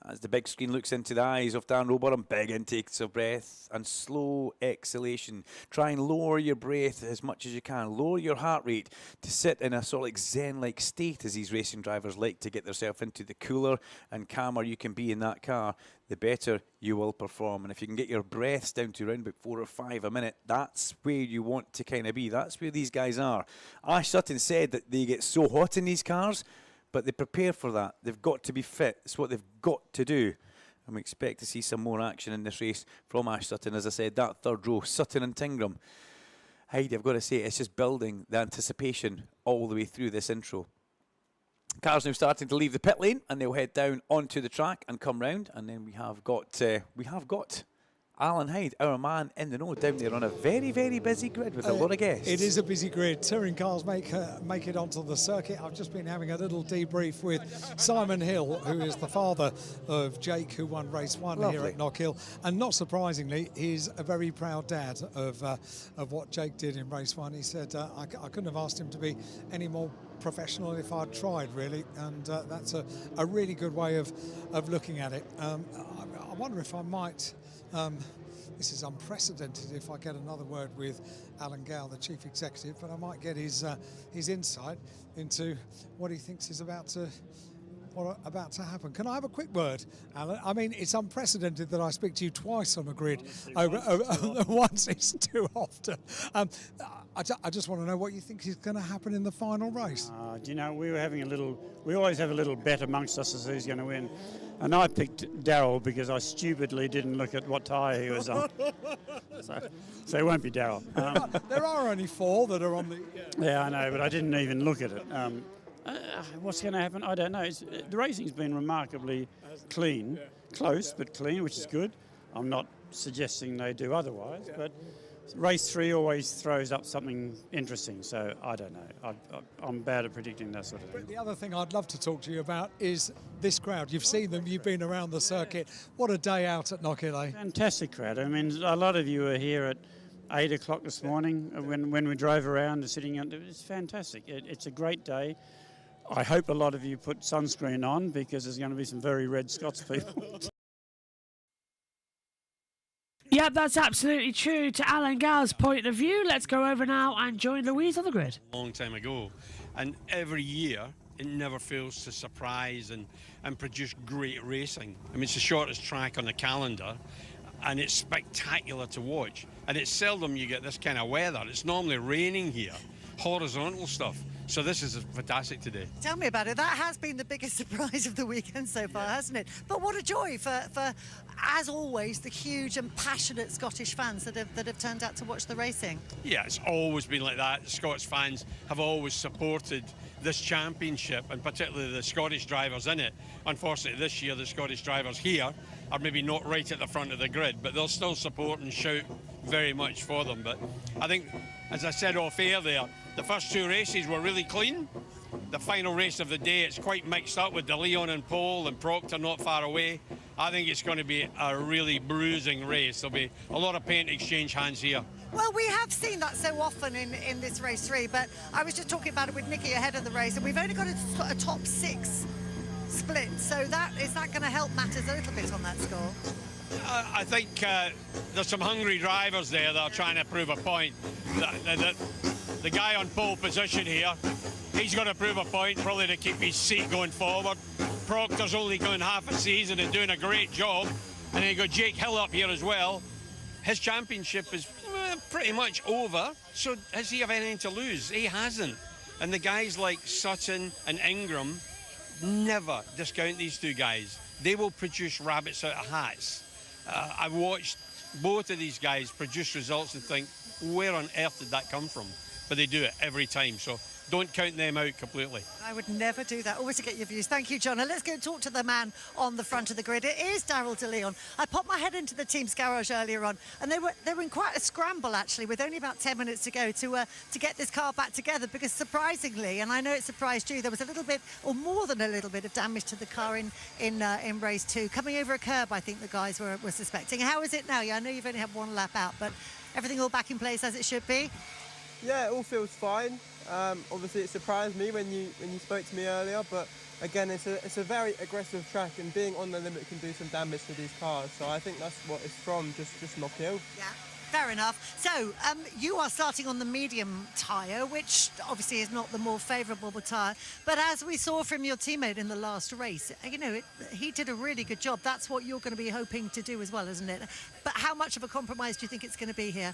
As the big screen looks into the eyes of Dan Rowbottom, big intakes of breath and slow exhalation. Try and lower your breath as much as you can. Lower your heart rate to sit in a sort of like Zen-like state, as these racing drivers like to get themselves into. The cooler and calmer you can be in that car, the better you will perform. And if you can get your breaths down to around about 4 or 5 a minute, that's where you want to kind of be. That's where these guys are. Ash Sutton said that they get so hot in these cars, but they prepare for that. They've got to be fit. It's what they've got to do. And we expect to see some more action in this race from Ash Sutton. As I said, that 3rd row, Sutton and Tingram. Heidi, I've got to say, it's just building the anticipation all the way through this intro. Cars now starting to leave the pit lane, and they'll head down onto the track and come round. And then we have got Alan Hyde, our man in the know, down there on a very, very busy grid with a lot of guests. It is a busy grid. Touring cars make it onto the circuit. I've just been having a little debrief with Simon Hill, who is the father of Jake, who won race 1 Lovely. here at Knockhill. And not surprisingly, he's a very proud dad of what Jake did in race 1. He said, I couldn't have asked him to be any more professional if I'd tried, really, and that's a really good way of looking at it. I wonder if I might, this is unprecedented if I get another word with Alan Gow, the chief executive, but I might get his insight into what he thinks is about to happen. Can I have a quick word, Alan? I mean, it's unprecedented that I speak to you twice on a grid. Once is too often. I just want to know what you think is going to happen in the final race. Do you know, we always have a little bet amongst us as who's going to win. And I picked Darrell because I stupidly didn't look at what tyre he was on. So it won't be Darrell. There are only 4 that are on the... Yeah, I know, but I didn't even look at it. What's going to happen? I don't know. The racing's been remarkably clean. Close, but clean, which is good. I'm not suggesting they do otherwise, but race 3 always throws up something interesting, so I don't know. I'm bad at predicting that sort of thing. But the other thing I'd love to talk to you about is this crowd. You've seen them, you've been around the circuit. What a day out at Knockhill, eh? Fantastic crowd. I mean, a lot of you were here at 8 o'clock this morning when we drove around and sitting out. It's fantastic. It's a great day. I hope a lot of you put sunscreen on because there's going to be some very red Scots people. Yep, that's absolutely true. To Alan Gow's point of view, let's go over now and join Louise on the grid. Long time ago, and every year it never fails to surprise and produce great racing. I mean, it's the shortest track on the calendar, and it's spectacular to watch. And it's seldom you get this kind of weather. It's normally raining here, horizontal stuff. So this is fantastic today. Tell me about it. That has been the biggest surprise of the weekend so far, hasn't it? But what a joy for as always, the huge and passionate Scottish fans that have turned out to watch the racing. Yeah, it's always been like that. The Scots fans have always supported this championship, and particularly the Scottish drivers in it. Unfortunately, this year, the Scottish drivers here are maybe not right at the front of the grid, but they'll still support and shout very much for them. But I think, as I said off air there, the first 2 races were really clean. The final race of the day, it's quite mixed up with De Leon and Pole and Proctor not far away. I think it's going to be a really bruising race. There'll be a lot of paint exchange hands here. Well, we have seen that so often in this race 3, but I was just talking about it with Nicky ahead of the race, and we've only got a top 6 split, so is that going to help matters a little bit on that score? I think there's some hungry drivers there that are trying to prove a point. The guy on pole position here, he's going to prove a point, probably to keep his seat going forward. Proctor's only going half a season and doing a great job. And then you got Jake Hill up here as well. His championship is pretty much over, so does he have anything to lose? He hasn't. And the guys like Sutton and Ingram, never discount these 2 guys. They will produce rabbits out of hats. I've watched both of these guys produce results and think, where on earth did that come from? But they do it every time, so don't count them out completely. I would never do that. Always to get your views. Thank you, John. And let's go and talk to the man on the front of the grid. It is Darrell De Leon. I popped my head into the team's garage earlier on, and they were in quite a scramble, actually, with only about 10 minutes to go to get this car back together, because surprisingly, and I know it surprised you, there was a little bit, or more than a little bit, of damage to the car in race 2. Coming over a curb, I think the guys were suspecting. How is it now? Yeah, I know you've only had 1 lap out, but everything all back in place as it should be? Yeah, it all feels fine. Obviously, it surprised me when you spoke to me earlier, but again, it's a very aggressive track, and being on the limit can do some damage to these cars. So I think that's what it's from, just Knockhill. Yeah, fair enough. So you are starting on the medium tyre, which obviously is not the more favourable tyre. But as we saw from your teammate in the last race, you know, he did a really good job. That's what you're going to be hoping to do as well, isn't it? But how much of a compromise do you think it's going to be here?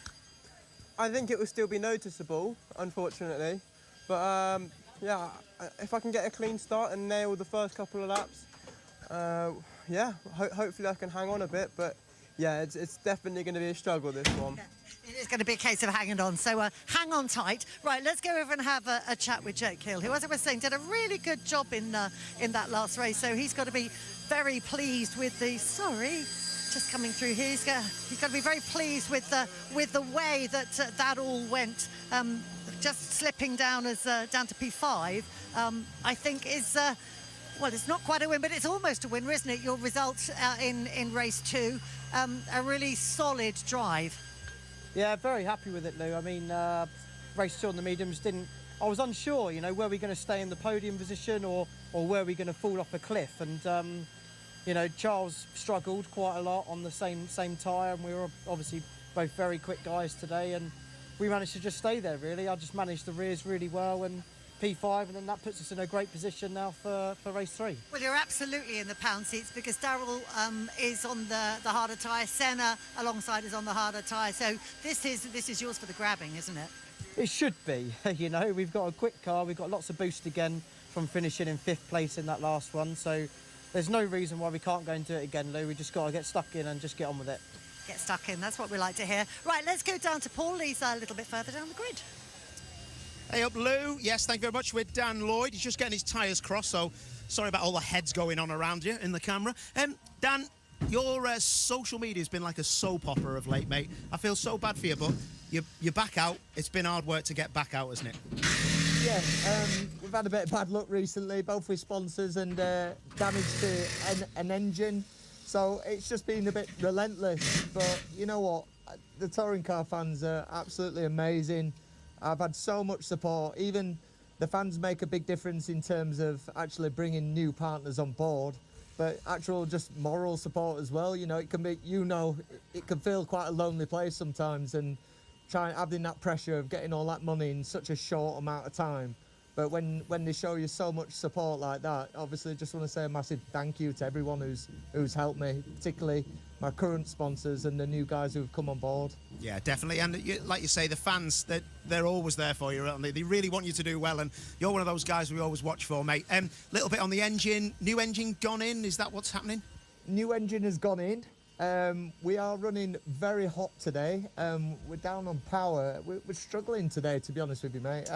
I think it will still be noticeable, unfortunately. But yeah, if I can get a clean start and nail the first couple of laps, yeah, hopefully I can hang on a bit. But yeah, it's definitely going to be a struggle, this one. Yeah. It is going to be a case of hanging on, so hang on tight. Right, let's go over and have a chat with Jake Hill, who, as I was saying, did a really good job in that last race. So he's got to be very pleased with the... Sorry. Just coming through here, he's got to be very pleased with the way that that all went. Just slipping down down to P5, I think is well, it's not quite a win, but it's almost a win, isn't it? Your result in race 2, a really solid drive. Yeah, very happy with it, Lou. I mean, race 2 on the mediums didn't I was unsure, you know, were we going to stay in the podium position or were we going to fall off a cliff? And you know, Charles struggled quite a lot on the same tyre, and we were obviously both very quick guys today, and we managed to just stay there really. I just managed the rears really well and P5, and then that puts us in a great position now for race 3. Well, you're absolutely in the pound seats because Darrell is on the harder tyre, Senna alongside is on the harder tyre, so this is yours for the grabbing, isn't it? It should be. You know, we've got a quick car, we've got lots of boost again from finishing in 5th place in that last one, so there's no reason why we can't go and do it again, Lou. We just got to get stuck in and just get on with it. Get stuck in, that's what we like to hear. Right, let's go down to Paul. He's a little bit further down the grid. Hey up, Lou. Yes, thank you very much. With Dan Lloyd. He's just getting his tyres crossed, so sorry about all the heads going on around you in the camera. Dan, your social media's been like a soap opera of late, mate. I feel so bad for you, but you're back out. It's been hard work to get back out, hasn't it? Yeah, we've had a bit of bad luck recently, both with sponsors and damage to an engine. So it's just been a bit relentless. But you know what? The touring car fans are absolutely amazing. I've had so much support. Even the fans make a big difference in terms of actually bringing new partners on board. But actual just moral support as well. You know, it can be, it can feel quite a lonely place sometimes, and having that pressure of getting all that money in such a short amount of time. But when they show you so much support like that, obviously just want to say a massive thank you to everyone who's helped me, particularly my current sponsors and the new guys who've come on board. Yeah, definitely. And like you say, the fans, they're always there for you, aren't they? They really want you to do well, and you're one of those guys we always watch for, mate. Little bit on the engine. New engine gone in. Is that what's happening? New engine has gone in. We are running very hot today. We're down on power. We're struggling today, to be honest with you, mate.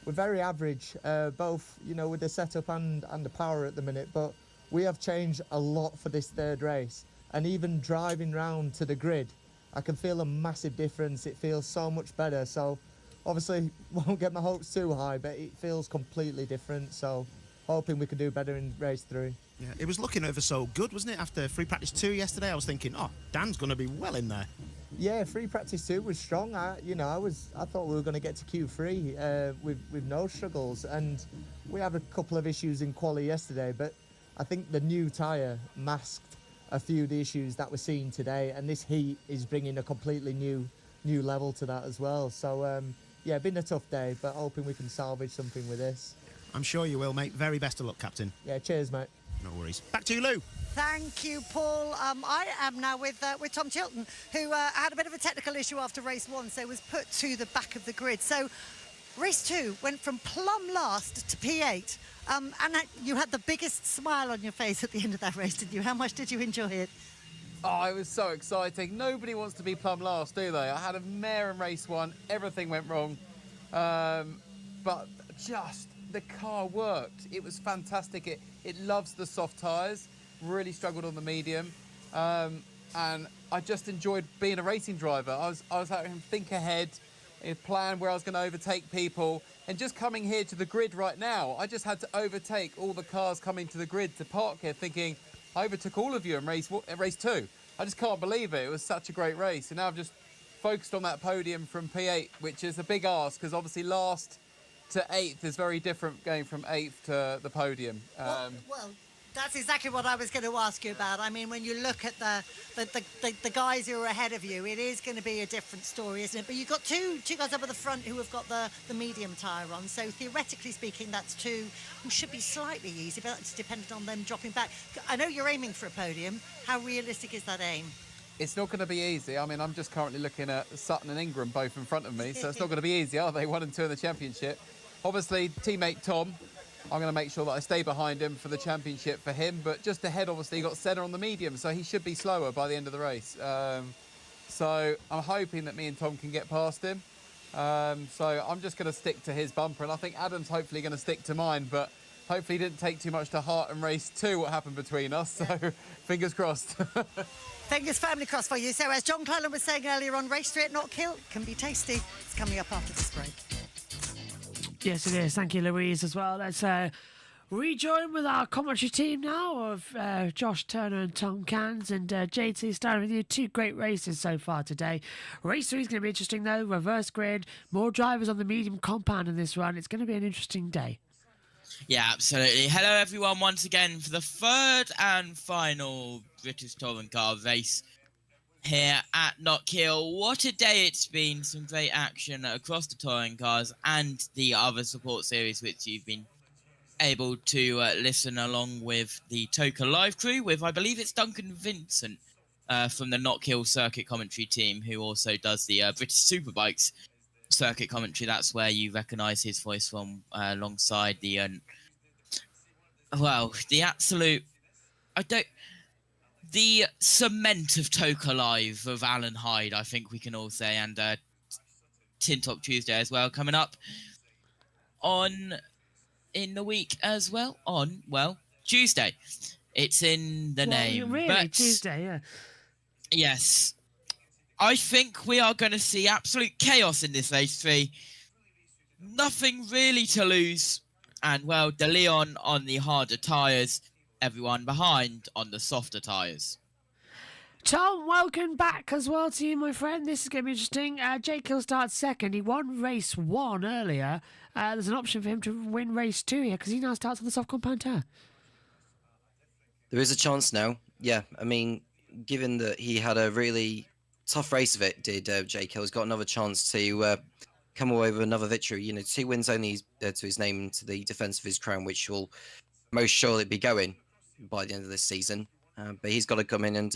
We're very average, both, you know, with the setup and the power at the minute, but we have changed a lot for this 3rd race. And even driving round to the grid, I can feel a massive difference. It feels so much better. So obviously won't get my hopes too high, but it feels completely different. So hoping we can do better in race 3. Yeah, it was looking over so good, wasn't it? After free practice 2 yesterday, I was thinking, oh, Dan's going to be well in there. Yeah, free practice 2 was strong. I thought we were going to get to Q3 with no struggles, and we had a couple of issues in quali yesterday, but I think the new tyre masked a few of the issues that we're seeing today, and this heat is bringing a completely new level to that as well. So yeah, been a tough day, but hoping we can salvage something with this. I'm sure you will, mate. Very best of luck, Captain. Yeah, cheers, mate. No worries. Back to you, Lou. Thank you, Paul. I am now with Tom Chilton, who had a bit of a technical issue after race 1, so was put to the back of the grid. So race 2 went from plumb last to P8, and you had the biggest smile on your face at the end of that race, didn't you? How much did you enjoy it? Oh, it was so exciting. Nobody wants to be plumb last, do they? I had a mare in race 1. Everything went wrong. But just the car worked. It was fantastic. It loves the soft tyres. Really struggled on the medium. And I just enjoyed being a racing driver. I was having to think ahead, plan where I was going to overtake people. And just coming here to the grid right now, I just had to overtake all the cars coming to the grid to park here, thinking, I overtook all of you in race 2. I just can't believe it. It was such a great race. And now I've just focused on that podium from P8, which is a big ask, because obviously last to 8th is very different going from 8th to the podium. Well, that's exactly what I was going to ask you about. I mean, when you look at the guys who are ahead of you, it is going to be a different story, isn't it? But you've got two guys up at the front who have got the medium tyre on. So theoretically speaking, that's 2 who should be slightly easy, but it's dependent on them dropping back. I know you're aiming for a podium. How realistic is that aim? It's not going to be easy. I mean, I'm just currently looking at Sutton and Ingram both in front of me, so it's not going to be easy, are they? 1 and 2 in the championship. Obviously, teammate Tom, I'm going to make sure that I stay behind him for the championship for him. But just ahead, obviously, you got Senna on the medium, so he should be slower by the end of the race. So I'm hoping that me and Tom can get past him. So I'm just going to stick to his bumper, and I think Adam's hopefully going to stick to mine. But hopefully he didn't take too much to heart in race 2, what happened between us. So fingers crossed. Fingers firmly crossed for you. So as John Cleland was saying earlier on, race 3 at Knockhill can be tasty. It's coming up after this break. Yes, it is. Thank you, Louise, as well. Let's Rejoin with our commentary team now of Josh Turner and Tom Cairns, and JT starting with you. 2 great races so far today. Race 3 is going to be interesting though. Reverse grid, more drivers on the medium compound in this run. It's going to be an interesting day. Yeah, absolutely. Hello everyone once again for the 3rd and final British Touring Car race here at Knockhill. What a day it's been. Some great action across the touring cars and the other support series which you've been able to listen along with the Toka live crew with, I believe it's Duncan Vincent from the Knockhill circuit commentary team, who also does the British Superbikes circuit commentary. That's where you recognise his voice from, alongside the the cement of Toka Live of Alan Hyde, I think we can all say, and Tin Top Tuesday as well coming up in the week as well on, Tuesday. It's in the name. Really, but Tuesday, yeah. Yes. I think we are going to see absolute chaos in this race 3. Nothing really to lose. And, De Leon on the harder tyres, everyone behind on the softer tyres. Tom, welcome back as well to you, my friend. This is going to be interesting. Jake Hill starts second. He won race 1 earlier. There's an option for him to win race 2 here because he now starts on the soft compound tire. There is a chance now. Yeah, I mean, given that he had a really tough race of it, did Jake Hill. He's got another chance to come away with another victory. 2 wins only to his name and to the defence of his crown, which will most surely be going by the end of this season. But he's got to come in and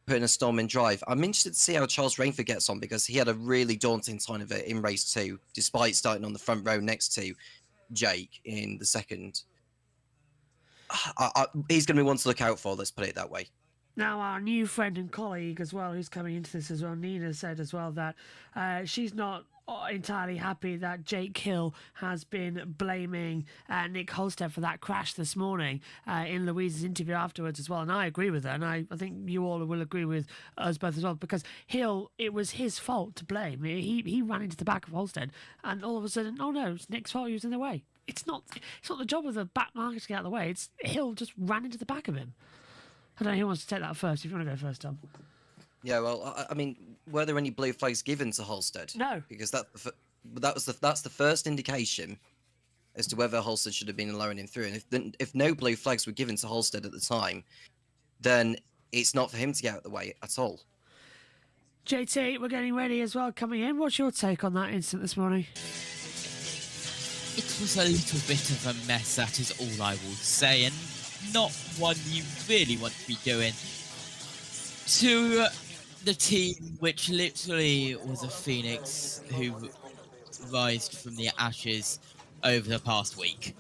put in a storming drive. I'm interested to see how Charles Rainford gets on because he had a really daunting time of it in race 2, despite starting on the front row next to Jake in the second. He's going to be one to look out for, let's put it that way. Now, our new friend and colleague as well, who's coming into this as well, Nina, said as well that she's not entirely happy that Jake Hill has been blaming Nick Holstead for that crash this morning in Louise's interview afterwards as well. And I agree with her, and I think you all will agree with us both as well, because Hill, it was his fault to blame. He ran into the back of Holstead, and all of a sudden, oh no, it's Nick's fault, he was in the way. It's not the job of the back market to get out of the way. It's Hill just ran into the back of him. I don't know who wants to take that first. If you want to go first, Tom. Yeah, well, I mean, were there any blue flags given to Holstead? No. Because that's the first indication as to whether Holstead should have been allowing him through. And if no blue flags were given to Holstead at the time, then it's not for him to get out of the way at all. JT, we're getting ready as well, coming in. What's your take on that incident this morning? It was a little bit of a mess, that is all I will say, and not one you really want to be doing to the team which literally was a phoenix who rised from the ashes over the past week.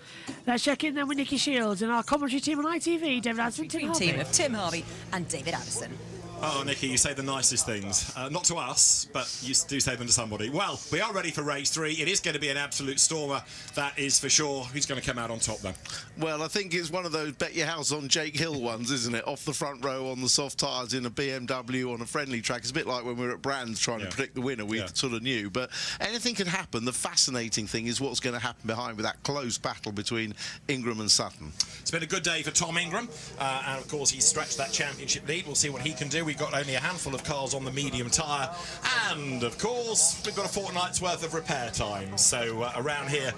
Let's check in then with Nicky Shields and our commentary team on ITV, David Addison, Tim Harvey. Team of Tim Harvey and David Addison. Oh, Nicky, you say the nicest things. Not to us, but you do say them to somebody. Well, we are ready for race 3. It is going to be an absolute stormer, that is for sure. Who's going to come out on top, then? Well, I think it's one of those bet your house on Jake Hill ones, isn't it? Off the front row on the soft tyres in a BMW on a friendly track. It's a bit like when we were at Brands trying to predict the winner. We sort of knew. But anything could happen. The fascinating thing is what's going to happen behind with that close battle between Ingram and Sutton. It's been a good day for Tom Ingram. And, of course, he's stretched that championship lead. We'll see what he can do. We've got only a handful of cars on the medium tyre, and of course we've got a fortnight's worth of repair time. So around here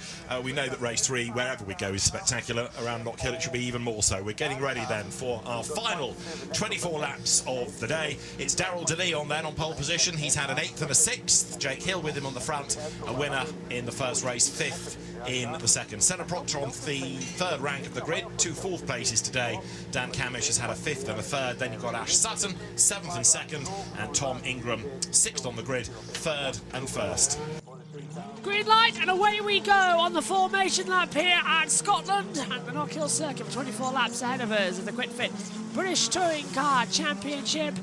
we know that race 3 wherever we go is spectacular. Around Knockhill it should be even more so. We're getting ready then for our final 24 laps of the day. It's Daryl De Leon then on pole position. He's had an 8th and a 6th. Jake Hill with him on the front, a winner in the first race, 5th in the second. Senna Proctor on the 3rd rank of the grid, 2 4th places today. Dan Camish has had a 5th and a 3rd. Then you've got Ash Sutton, 7th and 2nd, and Tom Ingram 6th on the grid, 3rd and 1st. Green light, and away we go on the formation lap here at Scotland and the Knockhill circuit for 24 laps ahead of us in the Quick Fit British Touring Car Championship.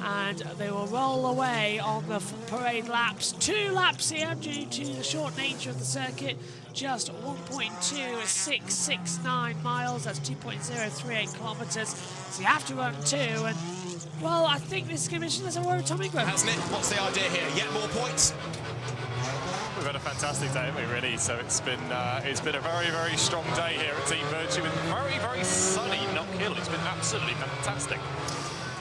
And they will roll away on the parade laps. 2 laps here due to the short nature of the circuit. Just 1.2669 miles. That's 2.038 kilometres. So you have to run 2. And, well, I think this is going to be interesting. Let's have a word with Tom Ingram. Hasn't it? What's the idea here? Yet more points? We've had a fantastic day, haven't we, really? So it's been a very, very strong day here at Team Virtue, and very, very sunny Knockhill. It's been absolutely fantastic.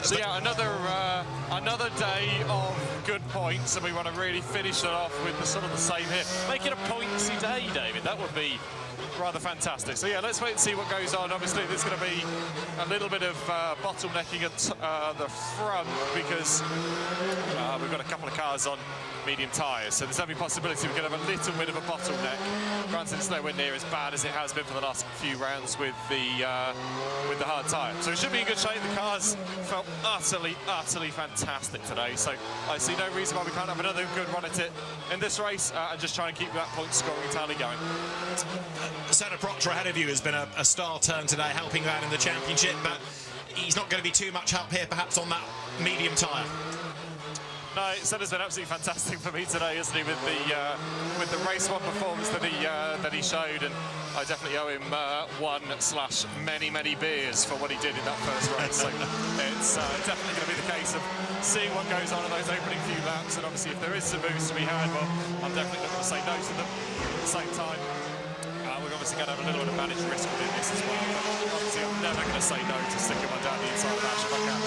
So yeah, another day of good points, and we want to really finish it off with the same here. Make it a pointsy day, David. That would be rather fantastic. So yeah, let's wait and see what goes on. Obviously, there's going to be a little bit of bottlenecking at the front because we've got a couple of cars on medium tyres, so there's every possibility we could have a little bit of a bottleneck. Granted, it's nowhere near as bad as it has been for the last few rounds with the hard tyre. So it should be in good shape. The cars felt utterly fantastic today, so I see no reason why we can't have another good run at it in this race and just try and keep that point scoring tally going. Senna Proctor ahead of you has been a star turn today, helping you out in the championship, but he's not going to be too much help here, perhaps, on that medium tyre. No, Senna's been absolutely fantastic for me today, isn't he, with the race one performance that he showed, and I definitely owe him one/many beers for what he did in that first race. So it's definitely going to be the case of seeing what goes on in those opening few laps, and obviously if there is some boost to be had, well, I'm definitely not going to say no to them. At the same time, we're obviously going to have a little bit of managed risk within this as well, but obviously I'm never going to say no to sticking my down the inside of the match if I can.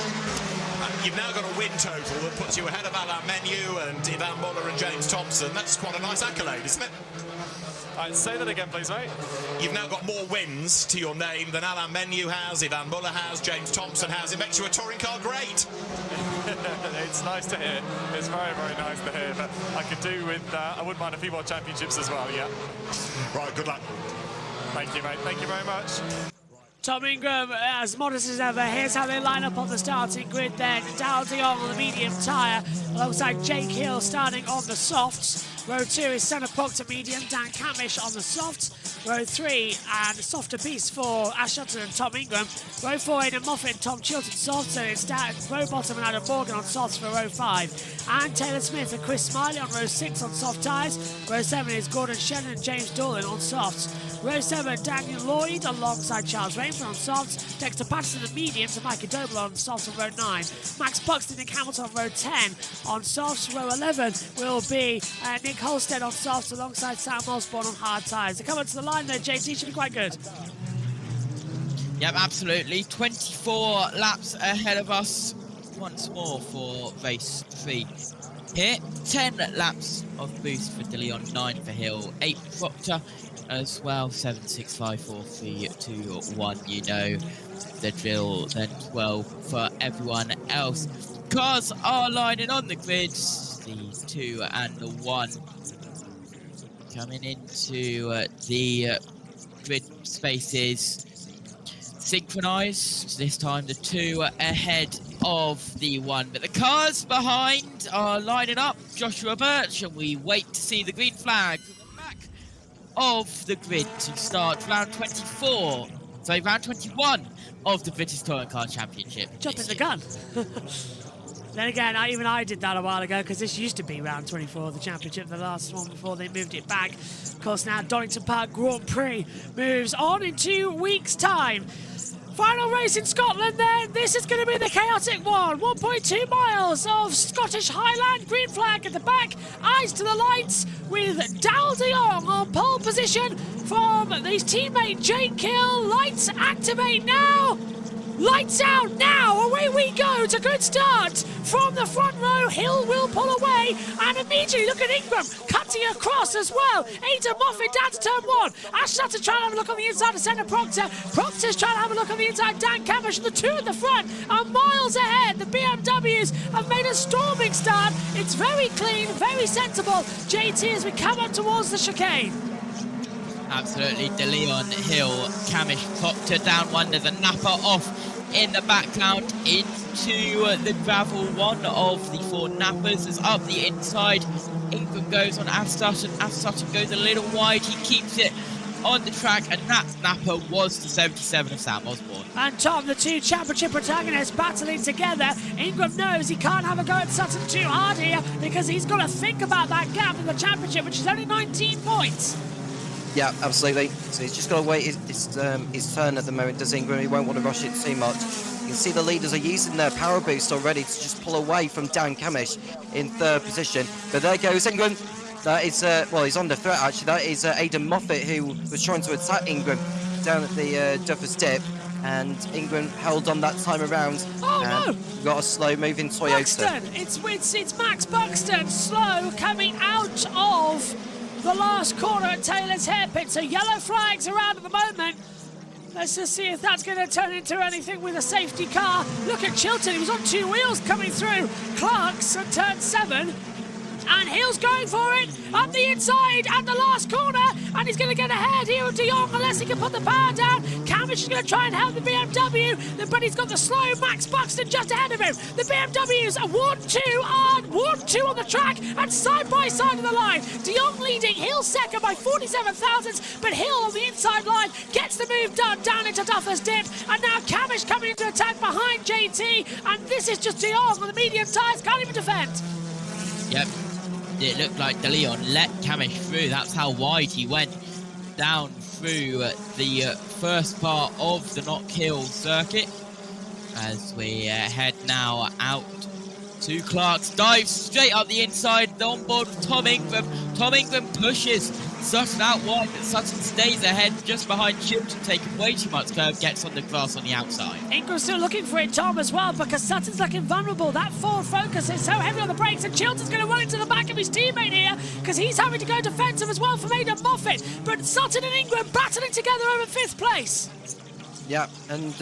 You've now got a win total that puts you ahead of Alain Menu and Ivan Muller and James Thompson. That's quite a nice accolade, isn't it? Say that again, please, mate. You've now got more wins to your name than Alain Menu has, Ivan Muller has, James Thompson has. It makes you a touring car great. It's nice to hear. It's very, very nice to hear. But I could do with, I wouldn't mind a few more championships as well, yeah. Right, good luck. Thank you, mate. Thank you very much. Tom Ingram, as modest as ever. Here's how they line up on the starting grid then. Dal Dion on the medium tyre, alongside Jake Hill starting on the softs. Row 2 is Senna Proctor medium, Dan Camish on the softs. Row 3 and softer piece for Ash Sutton and Tom Ingram. Row 4, Aidan Moffat and Tom Chilton softs, and it's Row Bottom and Adam Morgan on softs for Row 5. And Taylor Smith and Chris Smiley on Row 6 on soft tyres. Row 7 is Gordon Shannon and James Dolan on softs. Row 7, Daniel Lloyd alongside Charles Rainford on softs. Dexter Patterson and mediums and Micah Doble on softs on Row 9. Max Buxton and Nick Hamilton on Row 10 on softs. Row 11 will be Nick Holstead on softs alongside Sam Osborne on hard tyres. They come up to the line there, JT, should be quite good. Yep, absolutely. 24 laps ahead of us once more for race 3 here. 10 laps of boost for De Leon, 9 for Hill, 8 for Proctor as well. 7, 6, 5, 4, 3, 2, 1. You know the drill. Then 12 for everyone else. Cars are lining on the grid. The 2 and the 1 coming into the grid spaces. Synchronized. This time the 2 ahead of the 1, but the cars behind are lining up. Joshua Birch, and we wait to see the green flag from the back of the grid to start round 21 of the British Touring Car Championship. Jumping the gun. Then again, even I did that a while ago, because this used to be round 24 of the championship, the last one before they moved it back. Of course, now Donington Park Grand Prix moves on in 2 weeks' time. Final race in Scotland then. This is going to be the chaotic one. 1.2 miles of Scottish Highland. Green flag at the back. Eyes to the lights with Dal Dion on pole position from his teammate Jake Hill. Lights activate now. Lights out now, away we go. It's a good start from the front row. Hill will pull away, and immediately look at Ingram cutting across as well. Aidan Moffat down to turn 1. Ash Sutton trying to have a look on the inside of Senna Proctor. Proctor's trying to have a look on the inside. Dan Camish and the 2 at the front are miles ahead. The BMWs have made a storming start. It's very clean, very sensible. JT as we come up towards the chicane. Absolutely, De Leon, Hill, Camish, Proctor down 1. There's a Napa off in the background into the gravel. 1 of the 4 Napas is up the inside. Ingram goes on Ash Sutton. Ash Sutton goes a little wide. He keeps it on the track, and that Napa was the 77 of Sam Osborne. And Tom, the 2 championship protagonists battling together. Ingram knows he can't have a go at Sutton too hard here, because he's got to think about that gap in the championship, which is only 19 points. Yeah, absolutely. So he's just got to wait his turn at the moment, does Ingram. He won't want to rush it too much. You can see the leaders are using their power boost already to just pull away from Dan Camish in 3rd position. But there goes Ingram. That is, well, he's under threat actually. That is Aidan Moffat, who was trying to attack Ingram down at the Duffers Dip, and Ingram held on that time around. Oh no! Got a slow moving Toyota. Buxton, it's Max Buxton, slow, coming out of the last corner at Taylor's hairpin. So yellow flags around at the moment. Let's just see if that's going to turn into anything with a safety car. Look at Chilton, he was on 2 wheels coming through. Clark's at turn 7. And Hill's going for it up the inside at the last corner, and he's going to get ahead here of De Jong unless he can put the power down. Camish is going to try and help the BMW, but he's got the slow Max Buxton just ahead of him. The BMWs are 1-2 on the track and side by side of the line. De Jong leading, Hill second by 47 thousandths, but Hill on the inside line gets the move done down into Duffers Dip, and now Camish coming into attack behind JT, and this is just De Jong on the medium tyres, can't even defend. Yep. It looked like De Leon let Camish through. That's how wide he went down through the first part of the Knockhill circuit. As we head now out to Clark's, dives straight up the inside, on board with Tom Ingram. Tom Ingram pushes Sutton out wide, but Sutton stays ahead just behind Chilton, taking way too much curve, gets on the grass on the outside. Ingram's still looking for it, Tom, as well, because Sutton's looking vulnerable. That forward focus is so heavy on the brakes, and Chilton's going to run into the back of his teammate here, because he's having to go defensive as well from Aidan Moffat. But Sutton and Ingram battling together over 5th place. Yeah, and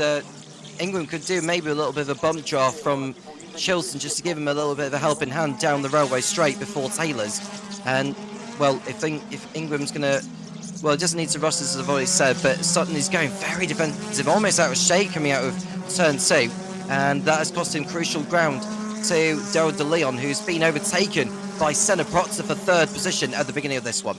Ingram could do maybe a little bit of a bump draft from Chilton just to give him a little bit of a helping hand down the railway straight before Taylor's. And well, if Ingram's going to, well, it doesn't need to rush, as I've already said, but Sutton is going very defensive, almost out of shape coming out of turn 2, and that has cost him crucial ground to Daryl De Leon, who's been overtaken by Senna Protzer for 3rd position at the beginning of this one.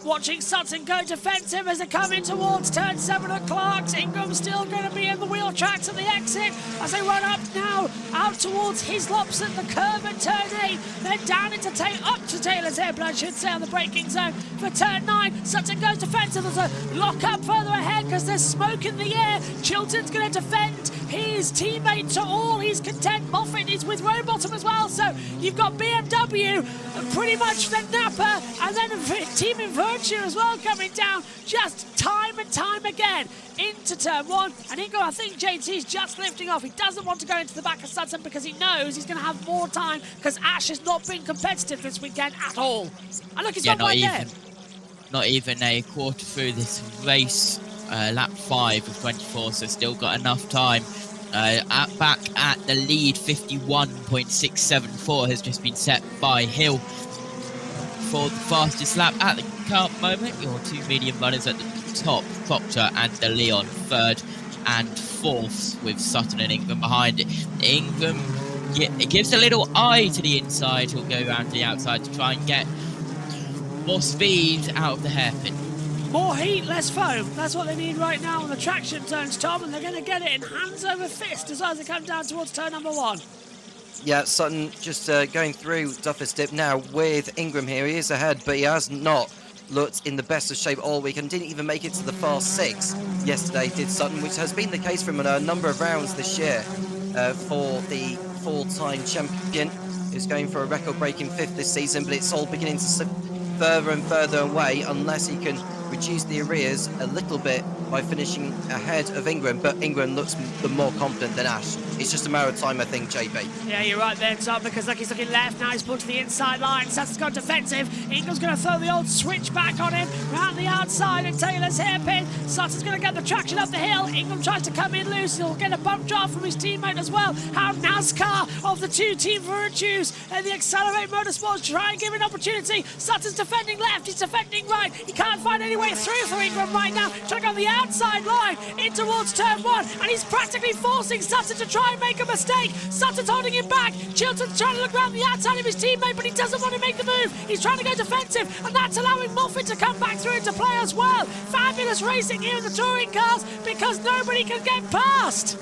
Watching Sutton go defensive as they come in towards turn 7 at Clark's. Ingram's still going to be in the wheel tracks at the exit as they run up now out towards Hislops at the curve at turn 8. Then down into up to Taylor's hairpin, I should say, on the braking zone for turn 9. Sutton goes defensive. There's a lock up further ahead because there's smoke in the air. Chilton's going to defend his teammate to all he's content. Moffat is with Rowbottom as well. So you've got BMW, pretty much the Napa, and then a team in Virtue as well coming down just time and time again into turn 1. And Ingo, I think JT's just lifting off. He doesn't want to go into the back of Sutton because he knows he's going to have more time, because Ash has not been competitive this weekend at all. And look, he's got right there. Not even a quarter through this race, lap 5 of 24, so still got enough time. Back at the lead, 51.674 has just been set by Hill for the fastest lap at the current moment. Your 2 medium runners at the top, Proctor and De Leon 3rd and 4th, with Sutton and Ingram behind it. Ingram it gives a little eye to the inside. He'll go around to the outside to try and get more speed out of the hairpin. More heat, less foam. That's what they need right now on the traction zones, Tom, and they're going to get it in hands over fist as well as they come down towards turn number 1. Yeah, Sutton just going through Duffers Dip now with Ingram here. He is ahead, but he has not looked in the best of shape all week and didn't even make it to the fast 6 yesterday, did Sutton, which has been the case for him in a number of rounds this year for the 4-time champion, who's going for a record-breaking 5th this season, but it's all beginning to slip further and further away unless he can reduce the arrears a little bit by finishing ahead of Ingram, but Ingram looks the more confident than Ash. It's just a matter of time, I think, JB. Yeah, you're right there, Tom, because look, he's looking left, now he's pulled to the inside line. Sutton's gone defensive. Ingram's going to throw the old switch back on him, round the outside at Taylor's hairpin. Sutton's going to get the traction up the hill. Ingram tries to come in loose. He'll get a bump draft from his teammate as well. How NASCAR of the 2 Team Virtues and the Accelerate Motorsports try and give an opportunity. Sutton's defending left, he's defending right. He can't find any way through for Ingram right now. Trying to go on the outside line in towards turn 1, and he's practically forcing Sutton to try and make a mistake. Sutton's holding him back. Chilton's trying to look around the outside of his teammate, but he doesn't want to make the move. He's trying to go defensive, and that's allowing Moffat to come back through into play as well. Fabulous racing here in the touring cars because nobody can get past.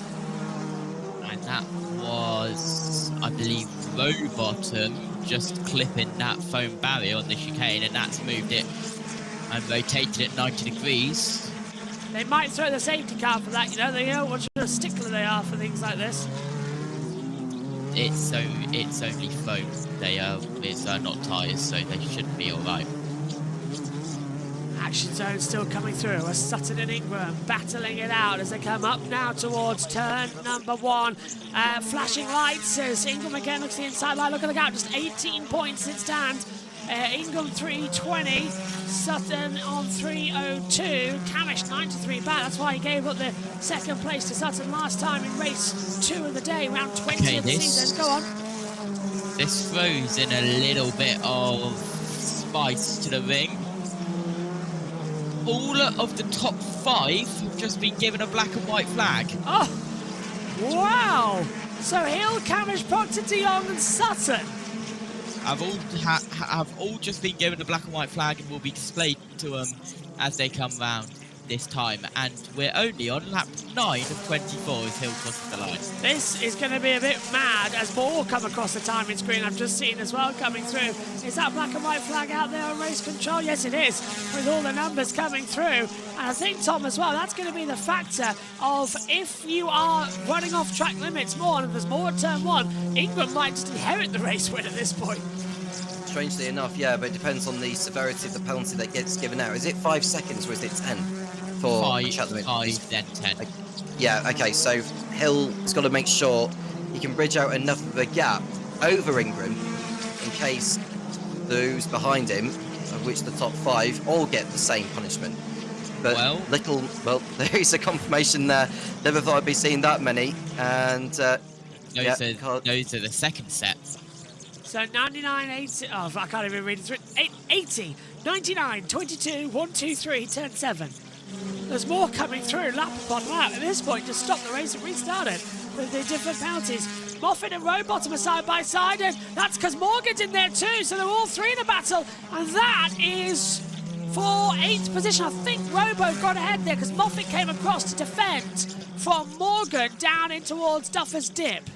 And that was, I believe, Rowbottom just clipping that foam barrier on the chicane, and that's moved it and rotated it 90 degrees. They might throw the safety car for that, you know. They know what sort of stickler they are for things like this. it's only foam. It's not tyres, so they should be all right. Action zone still coming through as Sutton and Ingram battling it out as they come up now towards turn number 1. Flashing lights as Ingram again looks to the inside line. Look at the gap, just 18 points it stands. Ingram 320, Sutton on 302, Camish 93 back. That's why he gave up the second place to Sutton last time in race 2 of the day, round 20 of the season. Go on. This throws in a little bit of spice to the ring. All of the top 5 have just been given a black and white flag. Oh, wow! So Hill, Camish, Proctor, De Jong and Sutton have all just been given a black and white flag and will be displayed to them as they come round this time. And we're only on lap 9 of 24 as Hill crosses the line. This is going to be a bit mad as more come across the timing screen. I've just seen as well coming through. Is that black and white flag out there on race control? Yes, it is, with all the numbers coming through. And I think, Tom, as well, that's going to be the factor of if you are running off track limits more and if there's more at turn 1, Ingram might just inherit the race win at this point. Strangely enough, yeah, but it depends on the severity of the penalty that gets given out. Is it 5 seconds or is it 10? For 5, then 10. Yeah, okay, so Hill has got to make sure he can bridge out enough of a gap over Ingram in case those behind him, of which the top 5, all get the same punishment. But there is a confirmation there. Never thought I'd be seeing that many. And those are the second set. So 99, 80, oh, I can't even read it. 80, 99, 22, 1, 2, 3, 10, 7. There's more coming through, lap upon lap. At this point, just stop the race and restart it with the different penalties. Moffat and Rowbottom are side by side, and that's because Morgan's in there too, so they're all 3 in a battle, and that is for 8th position. I think Robo got ahead there because Moffat came across to defend from Morgan down in towards Duffer's Dip.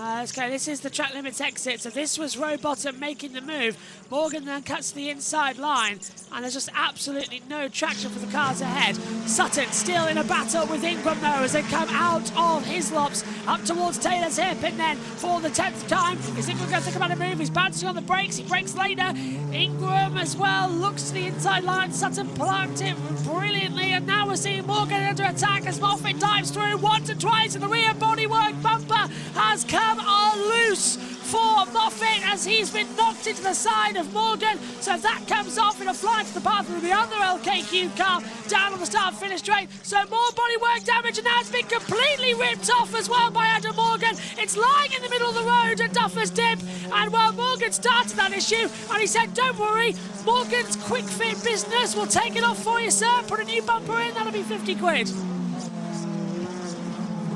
Okay, this is the track limits exit, so this was Rowbottom making the move. Morgan then cuts the inside line, and there's just absolutely no traction for the cars ahead. Sutton still in a battle with Ingram though as they come out of Hislops up towards Taylor's Hip, and then for the 10th time, is Ingram going to think about a move? He's bouncing on the brakes, he brakes later. Ingram as well looks to the inside line. Sutton plugged it brilliantly, and now we're seeing Morgan under attack as Moffat dives through once and twice, and the rear bodywork bumper has come loose for Moffat as he's been knocked into the side of Morgan. So if that comes off, it'll fly to the path of the other LKQ car down on the start-finish straight. So more bodywork damage, and now it's been completely ripped off as well by Adam Morgan. It's lying in the middle of the road at Duffer's Dip, and well, Morgan started that issue, and he said, don't worry, Morgan's quick fit business will take it off for you, sir. Put a new bumper in, that'll be 50 quid.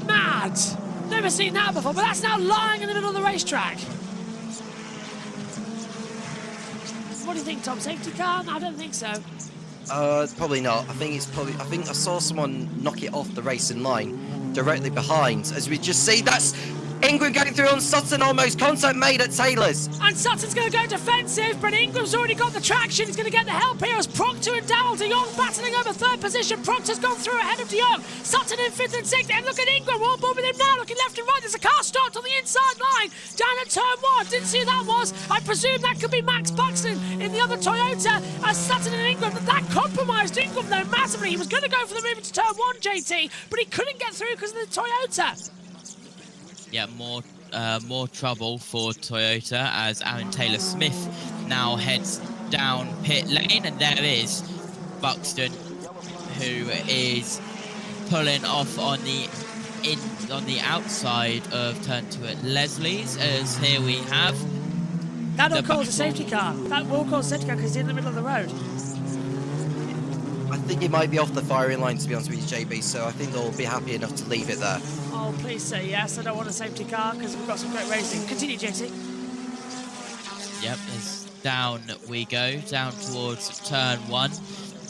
Mad. Never seen that before, but that's now lying in the middle of the racetrack. What do you think, Tom? Safety car? I don't think so. Probably not. I think I saw someone knock it off the racing line directly behind. As we just see, that's Ingram going through on Sutton, almost contact made at Taylor's. And Sutton's going to go defensive, but Ingram's already got the traction. He's going to get the help here as Proctor and Dowell. De Jong battling over 3rd position. Proctor's gone through ahead of De Jong. Sutton in 5th and 6th. And look at Ingram, all board with him now, looking left and right. There's a car stopped on the inside line down at turn 1. Didn't see who that was. I presume that could be Max Buxton in the other Toyota as Sutton and Ingram. But that compromised Ingram, though, massively. He was going to go for the move into turn 1, JT, but he couldn't get through because of the Toyota. Yeah, more trouble for Toyota as Aaron Taylor-Smith now heads down pit lane, and there is Buxton, who is pulling off on the outside of turn 2 at Leslie's. As here we have that will cause a safety car. That will cause a safety car because he's in the middle of the road. I think it might be off the firing line, to be honest with you, JB, so I think they'll be happy enough to leave it there. Oh, please say yes. I don't want a safety car because we've got some great racing. Continue, JT. Yep, as down we go, down towards turn 1.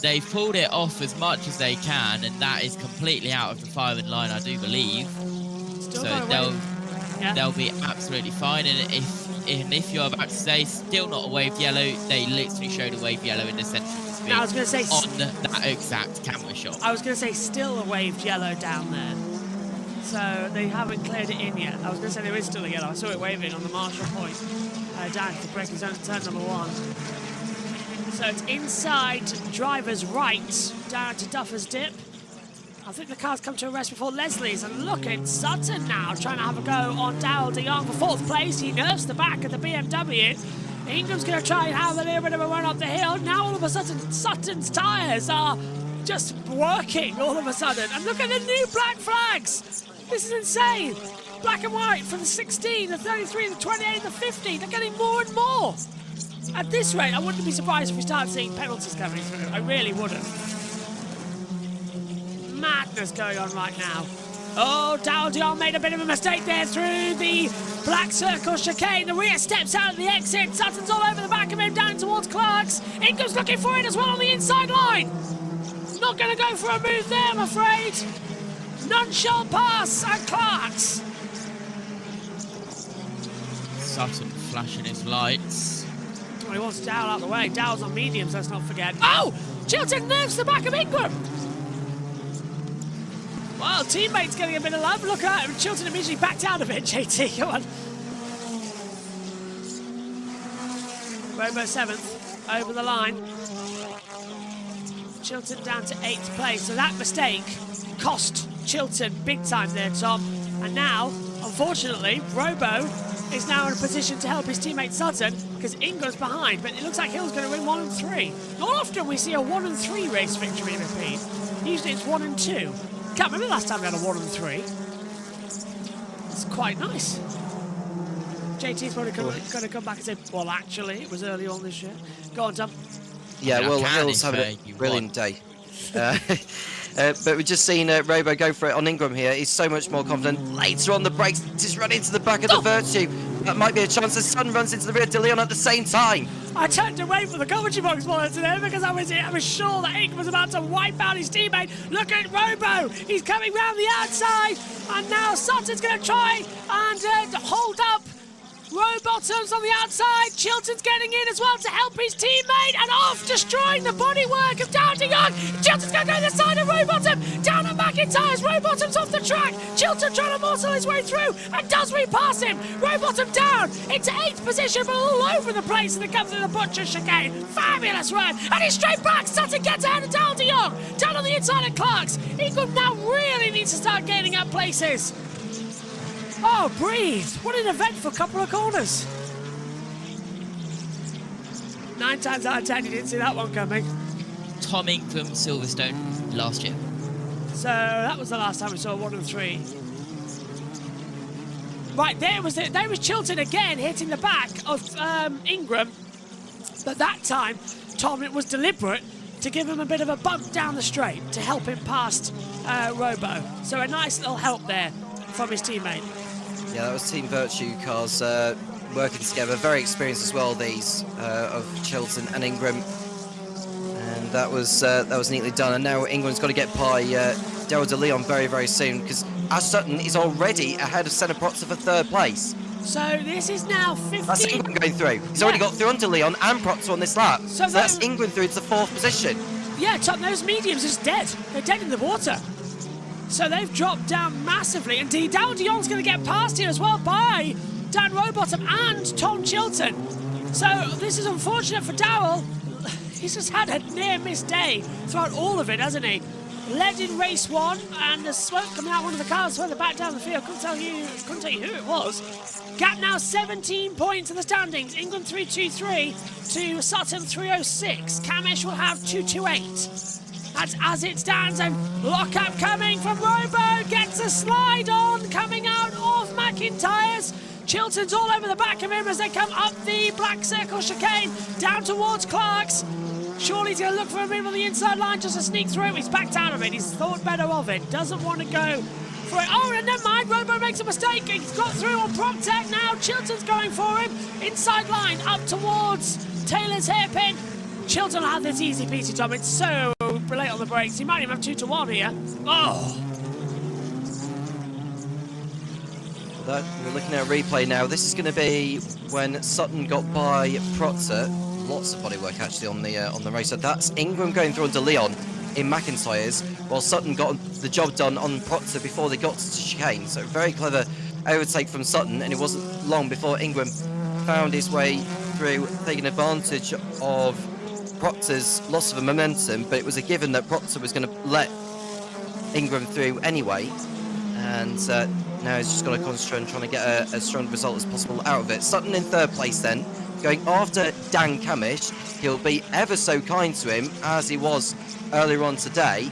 They've pulled it off as much as they can, and that is completely out of the firing line, I do believe. Still so they'll be absolutely fine. And if you're about to say still not a waved yellow, they literally showed a waved yellow in the centre of the speed. No, I was going to say on that exact camera shot. I was going to say still a waved yellow down there. So they haven't cleared it in yet. I was going to say there is still a yellow. I saw it waving on the Marshall point down to the braking zone at turn number 1. So it's inside driver's right down to Duffer's Dip. I think the car's come to a rest before Leslie's, and look at Sutton now trying to have a go on Daryl de Jong for 4th place. He nerfs the back of the BMW. Ingram's going to try and have a little bit of a run up the hill. Now all of a sudden Sutton's tyres are just working all of a sudden. And look at the new black flags. This is insane. Black and white for the 16, the 33, the 28, and the 50. They're getting more and more. At this rate, I wouldn't be surprised if we start seeing penalties coming through. I really wouldn't. Madness going on right now. Oh, Daryl de Jong made a bit of a mistake there through the black circle chicane. The rear steps out of the exit. Sutton's all over the back of him down towards Clark's. Ingram's looking for it as well on the inside line. Not going to go for a move there, I'm afraid. None shall pass at Clark's. Sutton flashing his lights. Well, he wants Daryl out of the way. Daryl's on mediums, let's not forget. Oh! Chilton nerfs the back of Ingram. Well, teammates getting a bit of love. Look at him. Chilton immediately backed out of it. JT, come on. Robo 7th, over the line. Chilton down to 8th place. So that mistake cost Chilton big time there, Tom. And now, unfortunately, Robo is now in a position to help his teammate Sutton because Ingram's behind. But it looks like Hill's going to win 1 and 3. Not often we see a 1 and 3 race victory repeat. Usually it's 1 and 2. Can't remember the last time we had a 1 and 3. It's quite nice. JT's probably going to come back and say, well, actually, it was early on this year. Go on, Tom. Yeah, well, Hill's having a brilliant day. But we've just seen Robo go for it on Ingram here. He's so much more confident. Later on the brakes, just run into the back of the Virtue. That might be a chance. The Sun runs into the rear de Leon at the same time. I turned away from the commentary box monitor there because I was sure that Ingram was about to wipe out his teammate. Look at Robo. He's coming round the outside. And now Sutton's going to try and hold up Rowbottom's on the outside. Chilton's getting in as well to help his teammate, and off, destroying the bodywork of Daryl de Jong. Chilton's going to go to the side of Rowbottom. Down on McIntyre's. Rowbottom's off the track. Chilton trying to morsel his way through, and does repass him. Rowbottom down into 8th position, but all over the place, and it comes to the butcher chicane. Fabulous run, and he's straight back. Sutton gets ahead of Daryl de Jong. Down on the inside of Clark's. Ingram now really needs to start gaining up places. Oh, breathe. What an eventful couple of corners. 9 times out of 10, you didn't see that one coming. Tom Ingram, Silverstone, last year. So that was the last time we saw 1 and 3. Right, there was Chilton again hitting the back of Ingram. But that time, Tom, it was deliberate to give him a bit of a bump down the straight to help him past Robo. So a nice little help there from his teammate. Yeah, that was Team Virtue cars working together. Very experienced as well, these of Chilton and Ingram. And that was neatly done. And now Ingram's got to get by Daryl de Leon very, very soon, because Ash Sutton is already ahead of Senna Protzer for 3rd place. So this is now 15. That's Ingram going through. He's already got through on de Leon and Protzer on this lap. So that's Ingram through to the 4th position. Yeah, Tom, those mediums are just dead. They're dead in the water. So they've dropped down massively. And Daryl de Jong's going to get past here as well by Dan Rowbottom and Tom Chilton. So this is unfortunate for Daryl. He's just had a near-miss day throughout all of it, hasn't he? Led in race 1, and the smoke coming out one of the cars further back down the field. Couldn't tell you who it was. Gap now 17 points in the standings. England 323 to Sutton 306. Camish will have 228. That's as it stands, and lock-up coming from Robo. Gets a slide on coming out of McIntyre's. Chilton's all over the back of him as they come up the black circle chicane down towards Clark's. Surely he's going to look for a move on the inside line just to sneak through. He's backed out of it. He's thought better of it. Doesn't want to go for it. Oh, and never mind. Robo makes a mistake. He's got through on PropTech now. Chilton's going for him. Inside line up towards Taylor's hairpin. Chilton will have this easy peasy, Tom. It's so late on the brakes. He might even have 2 to 1 here. Oh. We're looking at a replay now. This is going to be when Sutton got by Protzer. Lots of bodywork actually on the race. So that's Ingram going through on de Leon in McIntyre's, while Sutton got the job done on Proctor before they got to chicane. So very clever overtake from Sutton, and it wasn't long before Ingram found his way through, taking advantage of Proctor's loss of momentum, but it was a given that Proctor was going to let Ingram through anyway, and now he's just got to concentrate on trying to get a as strong result as possible out of it. Sutton in third place then, going after Dan Camish. He'll be ever so kind to him, as he was earlier on today,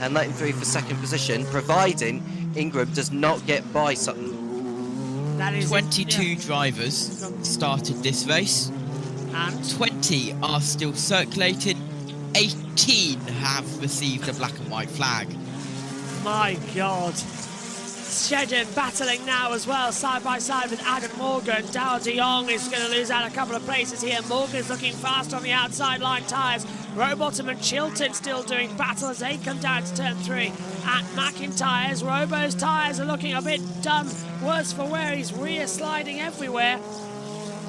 and let him through for second position, providing Ingram does not get by Sutton. That is 22 drivers started this race, and 20 are still circulating. 18 have received a black and white flag. My God. Shedden battling now as well, side by side with Adam Morgan. Dow de Jong is going to lose out a couple of places here. Morgan's looking fast on the outside line tyres. Rowbottom and Chilton still doing battle as they come down to turn 3 at McIntyre's. Robo's tyres are looking a bit done worse for wear. He's rear sliding everywhere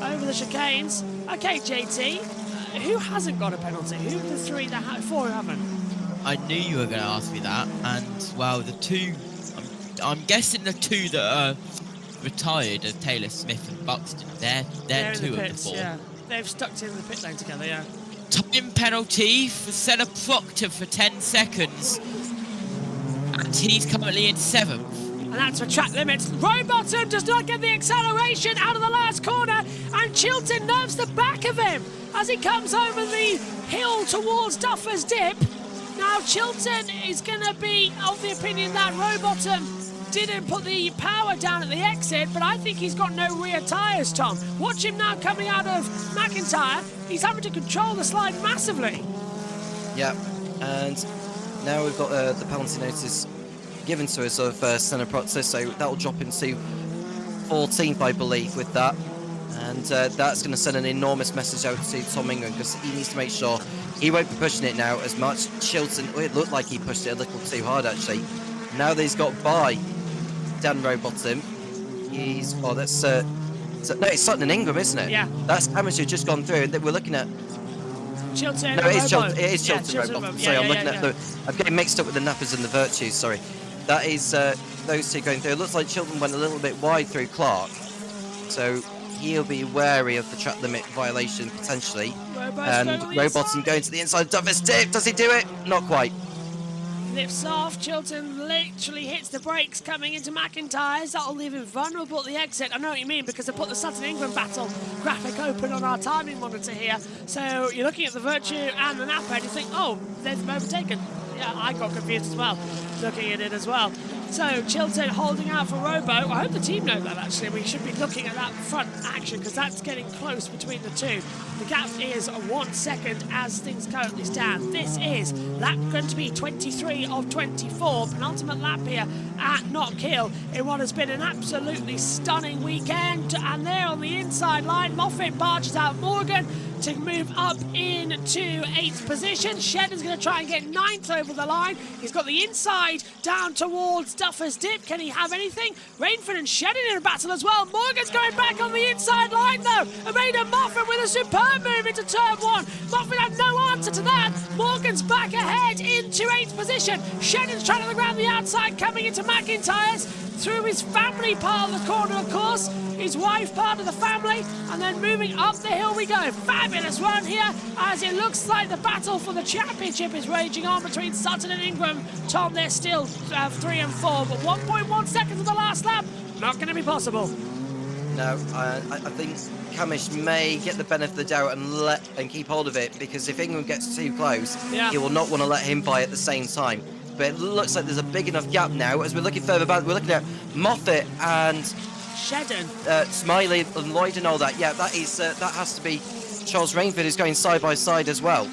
over the chicanes. Okay, JT, who hasn't got a penalty? Who are the 3 that have, 4 who haven't? I knew you were going to ask me that, and well, the 2, I'm guessing the 2 that are retired are Taylor Smith and Buxton. They're 2 of the 4. Yeah, they've stuck in the pit lane together, yeah. Time penalty for Senna Proctor for 10 seconds, and he's currently in 7th. And that's for track limits. Rowbottom does not get the acceleration out of the last corner, and Chilton nerves the back of him as he comes over the hill towards Duffer's Dip. Now Chilton is going to be of the opinion that Rowbottom didn't put the power down at the exit, but I think he's got no rear tyres, Tom. Watch him now coming out of McIntyre. He's having to control the slide massively. Yeah, and now we've got the penalty notice given to us of Senna Proctor, so that'll drop him to 14th, I believe, with that. And that's going to send an enormous message out to Tom Ingram, because he needs to make sure he won't be pushing it now as much. Chilton, it looked like he pushed it a little too hard, actually. Now that he's got by Dan Rowbottom, he's... Oh, that's... no, it's Sutton and Ingram, isn't it? Yeah. That's amateur just gone through. We're looking at... Chilton. No, it is Chilton. It is Chilton yeah, Rowbottom. Sorry, I'm looking at the... I'm getting mixed up with the Nappers and the Virtues, sorry. That is those 2 going through. It looks like Chilton went a little bit wide through Clark. So he'll be wary of the track limit violation, potentially. And Rowbottom going to the inside. Duffer's Dip. Does he do it? Not quite. Lifts off. Chilton literally hits the brakes coming into McIntyre's. That'll leave him vulnerable at the exit. I know what you mean, because I put the Sutton Ingram battle graphic open on our timing monitor here. So you're looking at the Virtue and the Napper and you think, oh, they've overtaken. Yeah, I got confused as well, looking at it as well. So Chilton holding out for Robo. I hope the team know that, actually. We should be looking at that front action, because that's getting close between the 2. The gap is 1 second as things currently stand. This is lap going to be 23 of 24, penultimate lap here at Knockhill in what has been an absolutely stunning weekend. And there on the inside line, Moffat barges out Morgan to move up into 8th position. Shedden's going to try and get 9th over the line. He's got the inside down towards Duffer's Dip. Can he have anything? Rainford and Shedden in a battle as well. Morgan's going back on the inside line though. Amanda Moffat with a superb move into turn 1. Moffat had no answer to that. Morgan's back ahead into 8th position. Shedden's trying to around the outside, coming into McIntyre's through his family part of the corner, of course. His wife part of the family, and then moving up the hill we go. Fabulous run here, as it looks like the battle for the championship is raging on between Sutton and Ingram. Tom, they're still 3 and 4, but 1.1 seconds of the last lap, not going to be possible. No, I think Camish may get the benefit of the doubt and keep hold of it, because if Ingram gets too close, he will not want to let him by at the same time. But it looks like there's a big enough gap now. As we're looking further back, we're looking at Moffat and Shedden, Smiley and Lloyd and all that. Yeah, that has to be Charles Rainford, who's going side by side as well.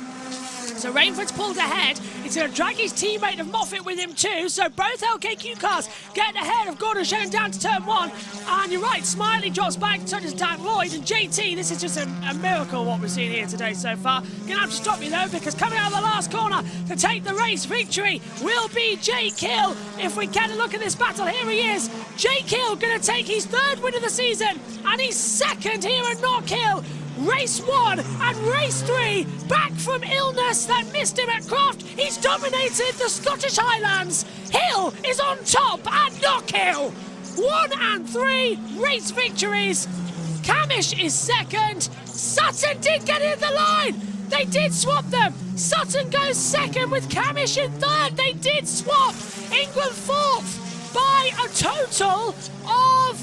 So Rainford's pulled ahead. He's going to drag his teammate of Moffat with him too. So both LKQ cars getting ahead of Gordon Shedden down to turn 1. And you're right, Smiley drops back, so does Dan Lloyd. And JT, this is just a miracle what we're seeing here today so far. Going to have to stop you though, because coming out of the last corner to take the race victory will be Jake Hill. If we get a look at this battle, here he is. Jake Hill going to take his 3rd win of the season and he's 2nd here at Knockhill. Race 1 and race 3, back from illness that missed him at Croft. He's dominated the Scottish Highlands. Hill is on top at Knockhill. 1 and 3 race victories. Camish is second. Sutton did get in the line. They did swap them. Sutton goes second with Camish in third. They did swap. Ingram fourth by a total of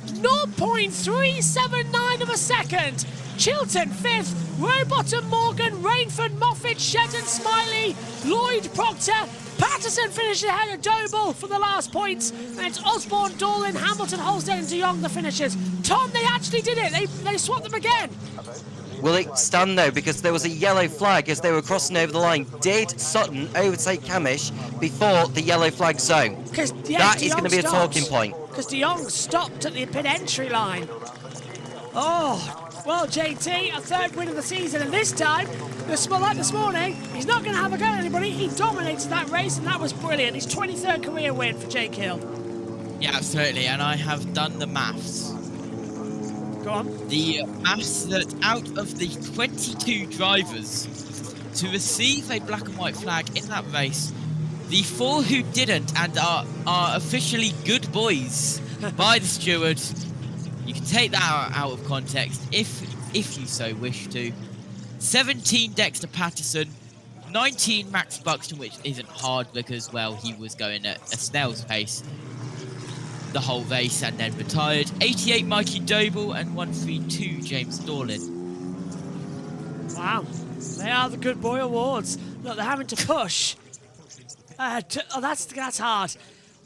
0.379 of a second. Chilton fifth. Rowbottom, Morgan, Rainford, Moffat, Shedden, Smiley, Lloyd, Proctor. Patterson finishes ahead of Doble for the last points. And it's Osborne, Dolan, Hamilton, Holstead and De Jong the finishers. Tom, they actually did it. They swapped them again. Will it stand though? Because there was a yellow flag as they were crossing over the line. Did Sutton overtake Camish before the yellow flag zone? That is going to be a talking point. Because De Jong stopped at the pit entry line. Oh, well, JT, a third win of the season, and this time, like this morning, he's not going to have a go at anybody. He dominated that race, and that was brilliant. His 23rd career win for Jake Hill. Yeah, absolutely, and I have done the maths. Go on. The maths that out of the 22 drivers to receive a black and white flag in that race, the 4 who didn't and are officially good boys by the steward. You can take that out of context if you so wish to. 17 Dexter Patterson, 19 Max Buxton, which isn't hard because, well, he was going at a snail's pace the whole race and then retired. 88 Mikey Doble and 132 James Dorlin. Wow, they are the good boy awards. Look, they're having to push. That's hard.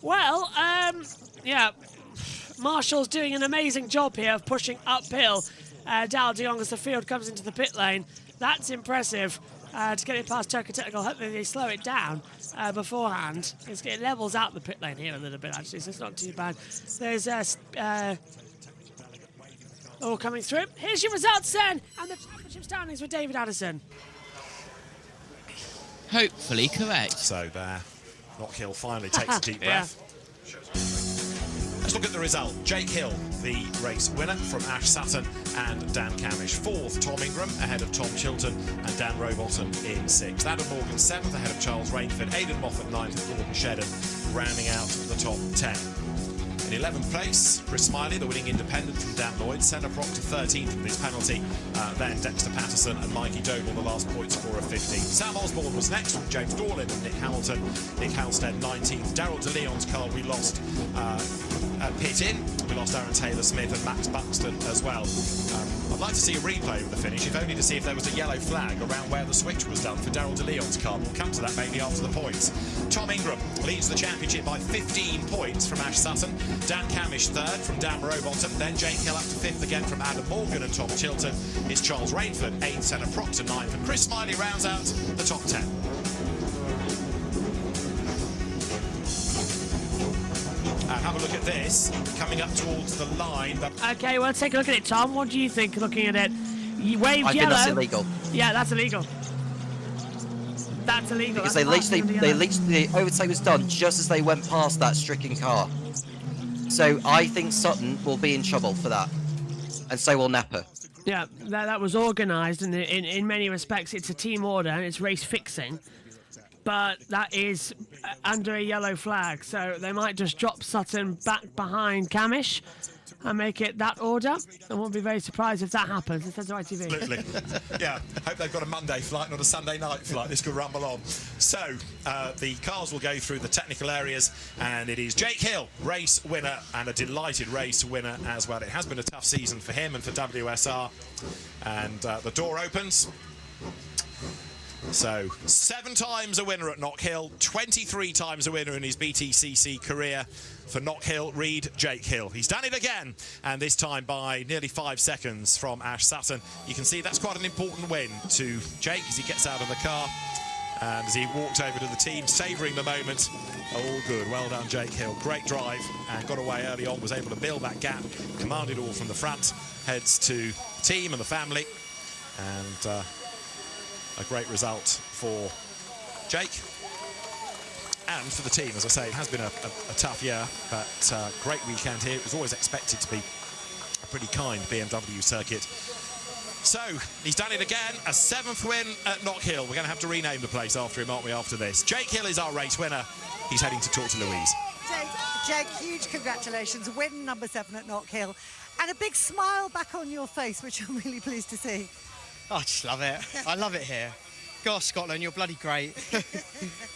Well, yeah. Marshall's doing an amazing job here of pushing uphill. Dal de Jong as the field comes into the pit lane. That's impressive to get it past Turco Technical. Hopefully they slow it down beforehand. It levels out the pit lane here a little bit actually, so it's not too bad. There's all coming through. Here's your results then, and the championship standings with David Addison. Hopefully correct. So there, Knockhill finally takes a deep breath. Let's look at the result. Jake Hill, the race winner from Ash Sutton and Dan Camish. 4th, Tom Ingram ahead of Tom Chilton and Dan Rowbottom in 6th. Adam Morgan 7th ahead of Charles Rainford. Aidan Moffat 9th and Gordon Shedden rounding out the top 10. In 11th place, Chris Smiley, the winning independent from Dan Lloyd. Senna Proctor 13th with his penalty. Then Dexter Patterson and Mikey Doble, the last point scorer, 15th. Sam Osborne was next with James Dorlin and Nick Hamilton. Nick Halstead 19th. Daryl De Leon's car we lost at pit in. We lost Aaron Taylor-Smith and Max Buxton as well. I'd like to see a replay of the finish, if only to see if there was a yellow flag around where the switch was done for Daryl De Leon's car. We'll come to that maybe after the points. Tom Ingram leads the championship by 15 points from Ash Sutton. Dan Camish 3rd from Dan Rowbottom. Then Jake Hill up to 5th again from Adam Morgan and Tom Chilton. It's Charles Rainford 8th, Senna Proctor 9th, and Chris Smiley rounds out the top 10. Have a look at this, coming up towards the line. Okay, well, let's take a look at it, Tom. What do you think, looking at it? You waved yellow. I think that's illegal. Yeah, that's illegal. That's illegal. Because that's the overtake was done just as they went past that stricken car. So I think Sutton will be in trouble for that. And so will Napa. Yeah, that was organised, and in many respects it's a team order and it's race fixing. But that is under a yellow flag, so they might just drop Sutton back behind Camish and make it that order. I won't be very surprised if that happens. It says ITV. Absolutely. Yeah, hope they've got a Monday flight, not a Sunday night flight. This could rumble on. So, the cars will go through the technical areas, and it is Jake Hill, race winner, and a delighted race winner as well. It has been a tough season for him and for WSR. And the door opens. So, 7 times a winner at Knockhill, 23 times a winner in his BTCC career. For Knockhill, read Jake Hill. He's done it again, and this time by nearly 5 seconds from Ash Sutton. You can see that's quite an important win to Jake as he gets out of the car. And as he walked over to the team, savouring the moment. All good, well done Jake Hill. Great drive, and got away early on, was able to build that gap, commanded all from the front, heads to the team and the family. And a great result for Jake and for the team. As I say, it has been a tough year, but great weekend here. It was always expected to be a pretty kind BMW circuit. So, he's done it again, a 7th win at Knockhill. We're going to have to rename the place after him, aren't we, after this? Jake Hill is our race winner. He's heading to talk to Louise. Jake, huge congratulations. Win number 7 at Knockhill. And a big smile back on your face, which I'm really pleased to see. I just love it. I love it here. Gosh, Scotland, you're bloody great.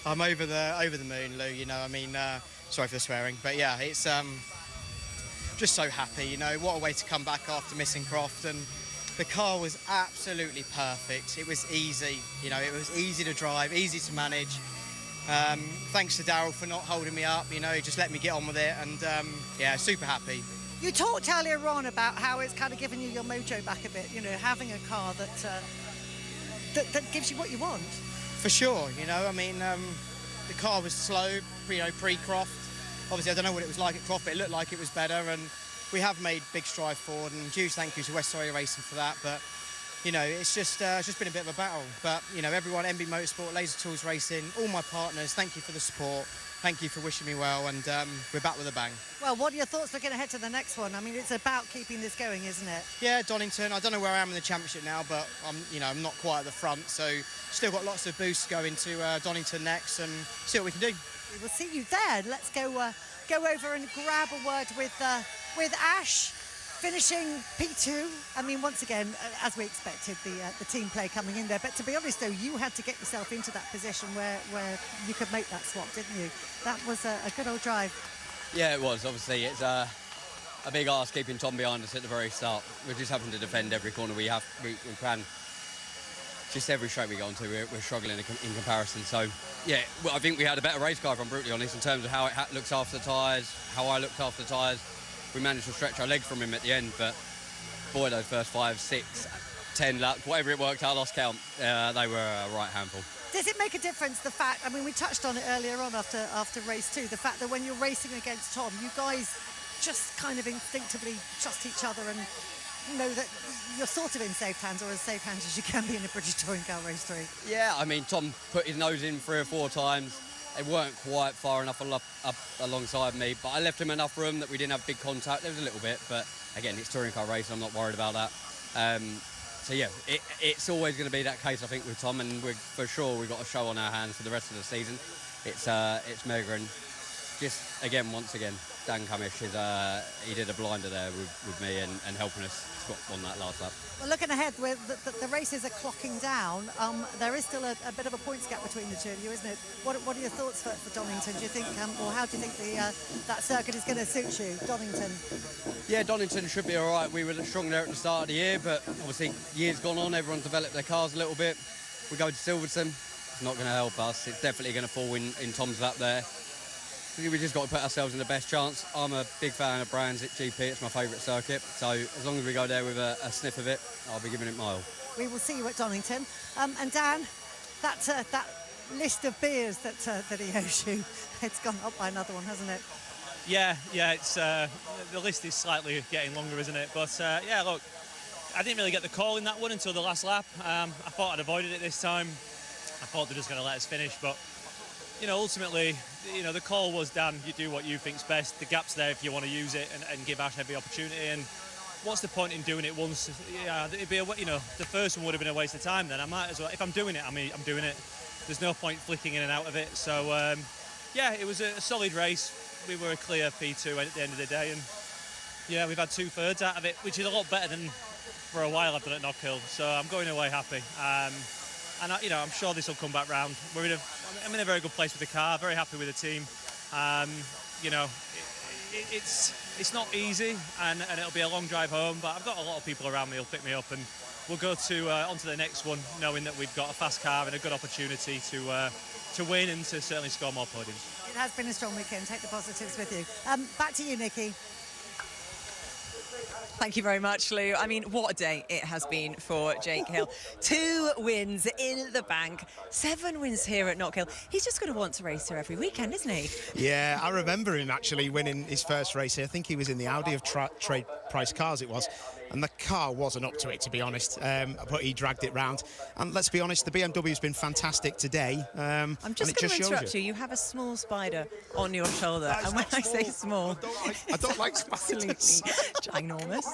I'm over the moon, Lou, you know, I mean, sorry for the swearing, but yeah, it's just so happy, you know, what a way to come back after missing Croft, and the car was absolutely perfect. It was easy, you know, it was easy to drive, easy to manage. Thanks to Daryl for not holding me up, you know, he just let me get on with it, and yeah, super happy. You talked earlier on about how it's kind of given you your mojo back a bit, you know, having a car that gives you what you want. For sure, you know, I mean, the car was slow, you know, pre-Croft. Obviously, I don't know what it was like at Croft, but it looked like it was better, and we have made big stride forward, and huge thank you to West Surrey Racing for that, but, you know, it's just been a bit of a battle. But, you know, everyone, JBMotorsports, Laser Tools Racing, all my partners, thank you for the support. Thank you for wishing me well, and we're back with a bang. Well, what are your thoughts looking ahead to the next one? I mean, it's about keeping this going, isn't it? Yeah, Donington. I don't know where I am in the championship now, but I'm not quite at the front, so still got lots of boosts going to Donington next, and see what we can do. We will see you there. Let's go over and grab a word with Ash. Finishing P2, I mean, once again, as we expected, the team play coming in there. But to be honest, though, you had to get yourself into that position where you could make that swap, didn't you? That was a good old drive. Yeah, it was. Obviously, it's a big ask keeping Tom behind us at the very start. We're just having to defend every corner we can. Just every straight we go onto, we're struggling in comparison. So, yeah, well, I think we had a better race car, if I'm brutally honest, in terms of how it looks after the tyres, how I looked after the tyres. We managed to stretch our legs from him at the end, but boy, those first 5, 6, 10 laps, whatever it worked out, lost count, they were a right handful. Does it make a difference, the fact, I mean, we touched on it earlier on after race 2, the fact that when you're racing against Tom, you guys just kind of instinctively trust each other and know that you're sort of in safe hands, or as safe hands as you can be in a British Touring Car Race 3? Yeah, I mean, Tom put his nose in 3 or 4 times. They weren't quite far enough up alongside me, but I left him enough room that we didn't have big contact. There was a little bit, but again, it's touring car racing. I'm not worried about that. So yeah, it's always going to be that case, I think, with Tom, and for sure we've got a show on our hands for the rest of the season. It's mega, and just once again, Dan Cumish he did a blinder there with me and helping us on that last lap. Well, looking ahead, with the races are clocking down. There is still a bit of a points gap between the two of you, isn't it? What are your thoughts for Donington? Do you think, or how do you think that circuit is going to suit you, Donington? Yeah, Donington should be all right. We were strong there at the start of the year, but obviously years gone on, everyone's developed their cars a little bit. We go to Silverstone, it's not going to help us. It's definitely going to fall in Tom's lap there. We just got to put ourselves in the best chance. I'm a big fan of Brands at GP. It's my favourite circuit. So as long as we go there with a sniff of it, I'll be giving it my all. We will see you at Donington. And Dan, that list of beers that he owes you, it's gone up by another one, hasn't it? Yeah, it's the list is slightly getting longer, isn't it? But yeah, look, I didn't really get the call in that one until the last lap. I thought I'd avoided it this time. I thought they're just going to let us finish, but you know, ultimately, you know, the call was, Dan, you do what you think's best. The gap's there if you want to use it and give Ash every opportunity. And what's the point in doing it once? Yeah, it'd be the first one would have been a waste of time. Then I might as well, if I'm doing it, I'm doing it. There's no point flicking in and out of it. So yeah, it was a solid race. We were a clear P2 at the end of the day, and yeah, we've had 2/3 out of it, which is a lot better than for a while I've done at Knockhill. So I'm going away happy. And you know, I'm sure this will come back round. I'm in a very good place with the car, very happy with the team. You know, it's not easy, and it'll be a long drive home, but I've got a lot of people around me who'll pick me up, and we'll go onto the next one, knowing that we've got a fast car and a good opportunity to win and to certainly score more podiums. It has been a strong weekend. Take the positives with you. Back to you, Nikki. Thank you very much, Lou. I mean, what a day it has been for Jake Hill. 2 wins in the bank, 7 wins here at Knockhill. He's just going to want to race here every weekend, isn't he? Yeah, I remember him actually winning his first race here. I think he was in the Audi of Trade Price Cars, it was. and the car wasn't up to it, to be honest, but he dragged it round. And let's be honest, the BMW's been fantastic today. I'm just going to interrupt you. You have a small spider on your shoulder, and when I say small, I don't like spiders. Ginormous.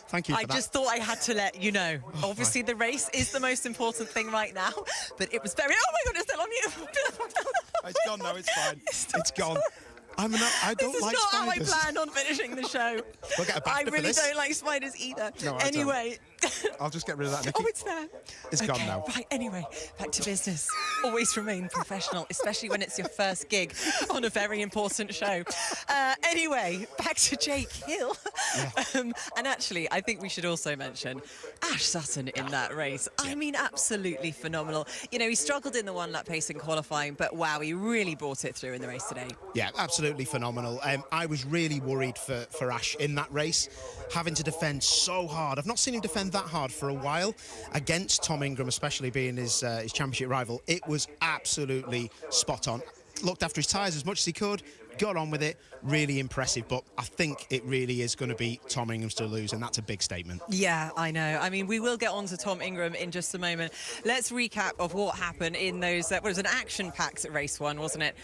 Thank you for I that. just thought I had to let you know. Obviously, the race is the most important thing right now, but it was very... Oh, my God, it's still on you. It's gone now, it's fine. It's gone. I don't like spiders. This is not how I planned on finishing the show. We'll get a BAFTA I for really this. don't like spiders either. No, I anyway. I'll just get rid of that, Nikki. Oh, it's there. It's gone now. Right, anyway, back to business. Always remain professional, especially when it's your first gig on a very important show. Anyway, back to Jake Hill. Yeah. And actually, I think we should also mention Ash Sutton in that race. I mean, absolutely phenomenal. You know, he struggled in the one-lap pace in qualifying, but wow, he really brought it through in the race today. Yeah, absolutely phenomenal. I was really worried for Ash in that race, having to defend so hard. I've not seen him defend that hard for a while against Tom Ingram, especially being his championship rival. It was absolutely spot on. Looked after his tyres as much as he could, got on with it. Really impressive, but I think it really is going to be Tom Ingram's to lose, and that's a big statement. Yeah, I know. I mean, we will get on to Tom Ingram in just a moment. Let's recap of what happened in those, what was an action-packed race one, wasn't it,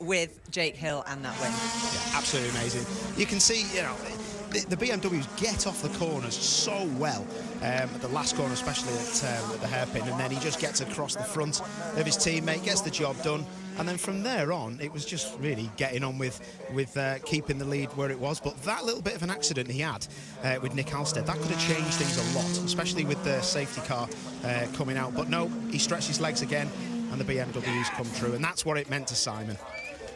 with Jake Hill and that win. Yeah, absolutely amazing. You can see, you know, the BMWs get off the corners so well, at the last corner, especially at the hairpin, and then he just gets across the front of his teammate, gets the job done, and then from there on, it was just really getting on with keeping the lead where it was. But that little bit of an accident he had with Nick Halstead, that could have changed things a lot, especially with the safety car coming out. But no, he stretched his legs again, and the BMWs come through, and that's what it meant to Simon,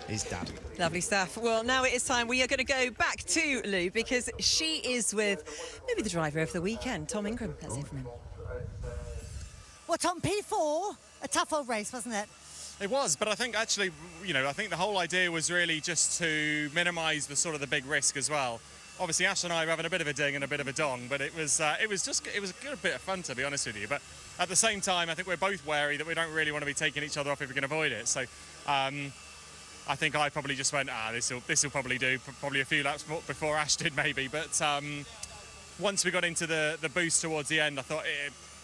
his dad. Lovely stuff. Well, now it is time. We are going to go back to Lou, because she is with maybe the driver of the weekend, Tom Ingram. Let's hear from him. Well, Tom, P4, a tough old race, wasn't it? It was, but I think actually, you know, I think the whole idea was really just to minimise the sort of the big risk as well. Obviously, Ash and I were having a bit of a ding and a bit of a dong, but it was a good bit of fun, to be honest with you. But at the same time, I think we're both wary that we don't really want to be taking each other off if we can avoid it. So I think I probably just went, this will probably do, probably a few laps before Ash did maybe. But once we got into the boost towards the end, I thought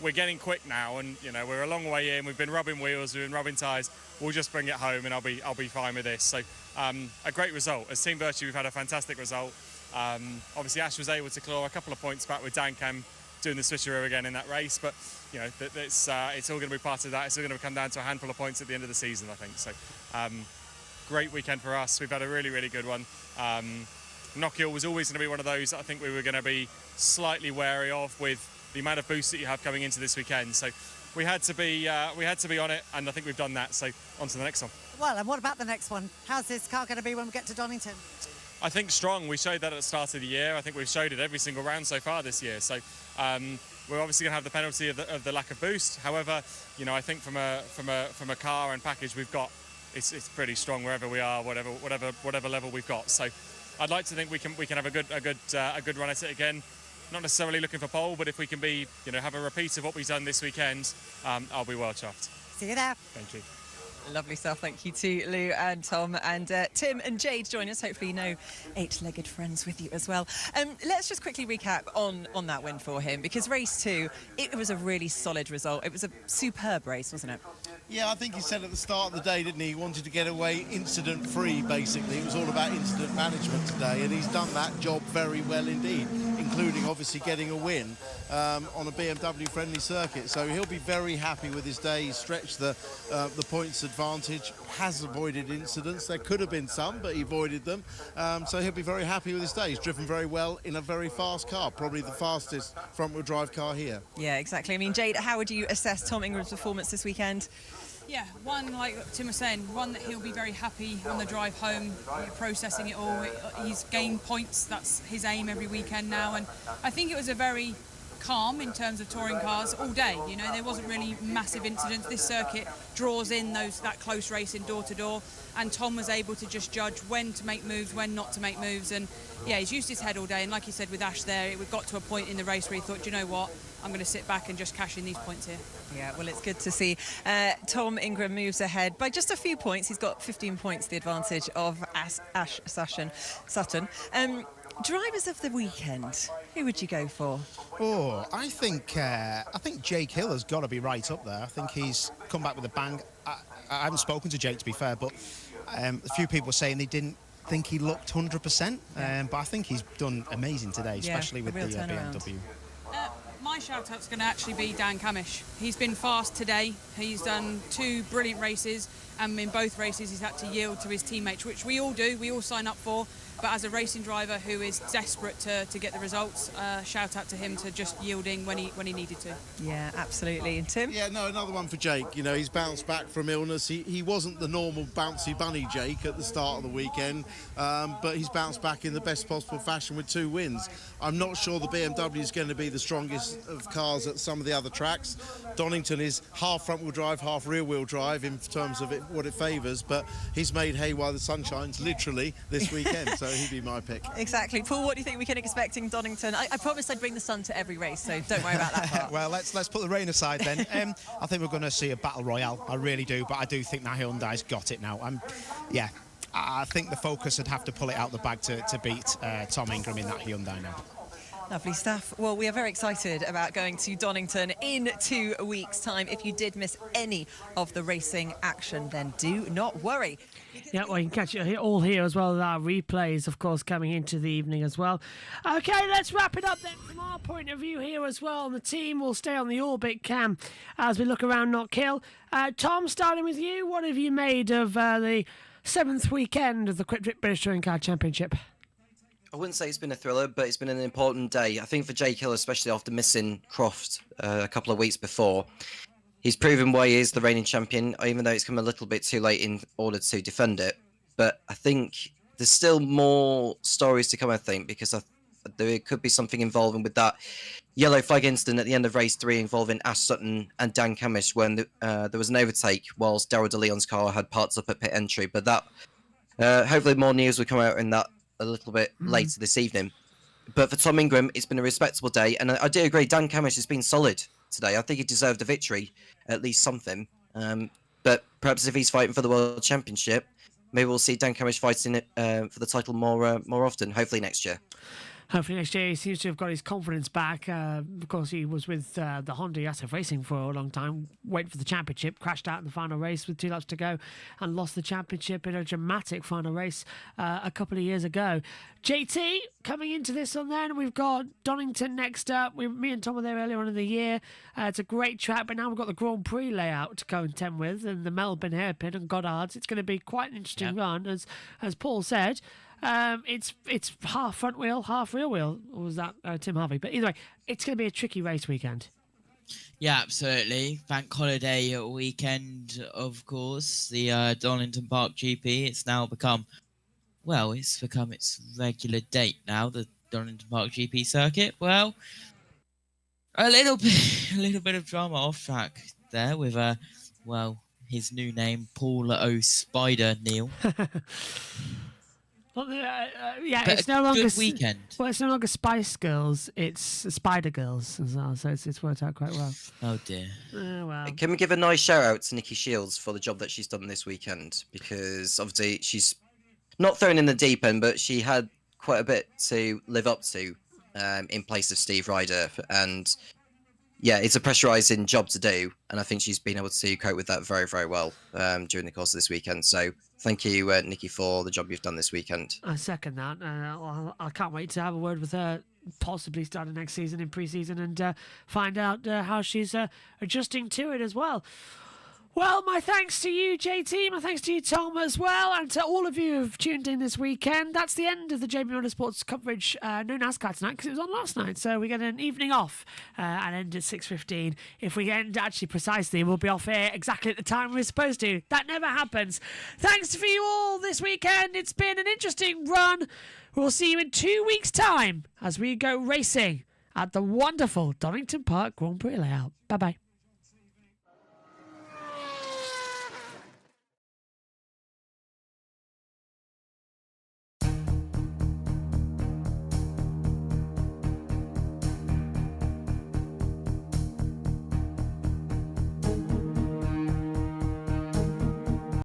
we're getting quick now, and you know we're a long way in. We've been rubbing wheels, we've been rubbing tyres. We'll just bring it home, and I'll be fine with this. So a great result. As Team Virtue, we've had a fantastic result. Obviously, Ash was able to claw a couple of points back with Dan Cam doing the switcheroo again in that race, but you know it's all going to be part of that. It's all going to come down to a handful of points at the end of the season, I think. So great weekend for us. We've had a really, really good one. Knockhill was always going to be one of those that I think we were going to be slightly wary of with the amount of boost that you have coming into this weekend. So we had to be on it, and I think we've done that. So on to the next one. Well, and what about the next one? How's this car going to be when we get to Donington? I think strong. We showed that at the start of the year. I think we've showed it every single round so far this year. So we're obviously going to have the penalty of the lack of boost. However, you know, I think from a car and package we've got, it's pretty strong wherever we are, whatever level we've got. So I'd like to think we can have a good run at it again. Not necessarily looking for pole, but if we can have a repeat of what we've done this weekend, I'll be well chuffed. See you there. Thank you. Lovely stuff. Thank you to Lou and Tom and Tim and Jade join us. Hopefully, no eight-legged friends with you as well. Let's just quickly recap on that win for him, because race 2, it was a really solid result. It was a superb race, wasn't it? Yeah, I think he said at the start of the day, didn't he? He wanted to get away incident-free, basically. It was all about incident management today, and he's done that job very well indeed, including obviously getting a win on a BMW-friendly circuit. So he'll be very happy with his day. He's stretched the points advantage, has avoided incidents. There could have been some, but he avoided them. So he'll be very happy with his day. He's driven very well in a very fast car, probably the fastest front-wheel drive car here. Yeah, exactly. I mean, Jade, how would you assess Tom Ingram's performance this weekend? Yeah, one, like Tim was saying, one that he'll be very happy on the drive home, processing it all. He's gained points, that's his aim every weekend now, and I think it was a very calm in terms of touring cars all day. You know, there wasn't really massive incidents. This circuit draws in that close racing door to door, and Tom was able to just judge when to make moves, when not to make moves, and yeah, he's used his head all day, and like you said with Ash there, it got to a point in the race where he thought, do you know what, I'm going to sit back and just cash in these points here. Yeah, well, it's good to see. Tom Ingram moves ahead by just a few points. He's got 15 points, the advantage of Ash Sutton. Drivers of the weekend, who would you go for? Oh, I think Jake Hill has got to be right up there. I think he's come back with a bang. I haven't spoken to Jake, to be fair, but a few people were saying they didn't think he looked 100%, but I think he's done amazing today, especially with the BMW. My shout-out's going to actually be Dan Camish. He's been fast today. He's done 2 brilliant races, and in both races he's had to yield to his teammates, which we all do, we all sign up for. But as a racing driver who is desperate to get the results, shout out to him to just yielding when he needed to. Yeah, absolutely. And Tim? Yeah, no, another one for Jake. You know, he's bounced back from illness. He wasn't the normal bouncy bunny Jake at the start of the weekend, but he's bounced back in the best possible fashion with 2 wins. I'm not sure the BMW is going to be the strongest of cars at some of the other tracks. Donington is half front-wheel drive, half rear-wheel drive in terms of what it favours, but he's made hay while the sun shines, literally, this weekend. So he'd be my pick. Exactly. Paul, what do you think we can expect in Donington? I promised I'd bring the sun to every race, so don't worry about that part. Well, let's put the rain aside then. I think we're going to see a battle royale. I really do, but I do think that Hyundai's got it now. I think the Focus would have to pull it out the bag to beat Tom Ingram in that Hyundai now. Lovely stuff. Well, we are very excited about going to Donington in 2 weeks' time. If you did miss any of the racing action, then do not worry. Yeah, well, you can catch it all here as well as our replays, of course, coming into the evening as well. Okay, let's wrap it up then from our point of view here as well. The team will stay on the orbit cam as we look around Knockhill. Tom, starting with you, what have you made of the 7th weekend of the Quick Trip British Touring Car Championship? I wouldn't say it's been a thriller, but it's been an important day. I think for Jake Hill, especially after missing Croft a couple of weeks before, he's proven why he is the reigning champion, even though it's come a little bit too late in order to defend it. But I think there's still more stories to come, I think, because there could be something involving with that yellow flag incident at the end of race 3 involving Ash Sutton and Dan Camish when there was an overtake whilst Daryl De Leon's car had parts up at pit entry. But that hopefully more news will come out in that a little bit later this evening. But for Tom Ingram, it's been a respectable day, and I do agree, Dan Camish has been solid today. I think he deserved a victory, at least something. But perhaps if he's fighting for the World Championship, maybe we'll see Dan Camish fighting it for the title more often, hopefully next year. Hopefully next year he seems to have got his confidence back. Of course, he was with the Honda Yasef Racing for a long time, waiting for the championship, crashed out in the final race with 2 laps to go and lost the championship in a dramatic final race a couple of years ago. JT, coming into this one then, we've got Donington next up. Me and Tom were there earlier on in the year. It's a great track, but now we've got the Grand Prix layout to contend with and the Melbourne hairpin and Goddard's. It's going to be quite an interesting run, as Paul said. It's half front wheel, half rear wheel. Or was that Tim Harvey? But either way, it's going to be a tricky race weekend. Yeah, absolutely. Bank holiday weekend, of course. The Donington Park GP. It's now become its regular date now. The Donington Park GP circuit. Well, a little bit of drama off track there with his new name, Paul O. Spider Neal. Well, but it's no longer good weekend. Well, it's no longer Spice Girls; it's Spider Girls as well. So it's worked out quite well. Oh dear. Well. Can we give a nice shout out to Nikki Shields for the job that she's done this weekend? Because obviously she's not thrown in the deep end, but she had quite a bit to live up to in place of Steve Ryder, and yeah, it's a pressurising job to do, and I think she's been able to cope with that very, very well during the course of this weekend. So thank you, Nikki, for the job you've done this weekend. I second that. I can't wait to have a word with her, possibly starting next season in pre-season, and find out how she's adjusting to it as well. Well, my thanks to you, JT, my thanks to you, Tom, as well, and to all of you who've tuned in this weekend. That's the end of the JB Motorsports coverage. No NASCAR tonight because it was on last night, so we get an evening off and end at 6:15. If we end actually precisely, we'll be off air exactly at the time we're supposed to. That never happens. Thanks for you all this weekend. It's been an interesting run. We'll see you in 2 weeks' time as we go racing at the wonderful Donington Park Grand Prix layout. Bye-bye.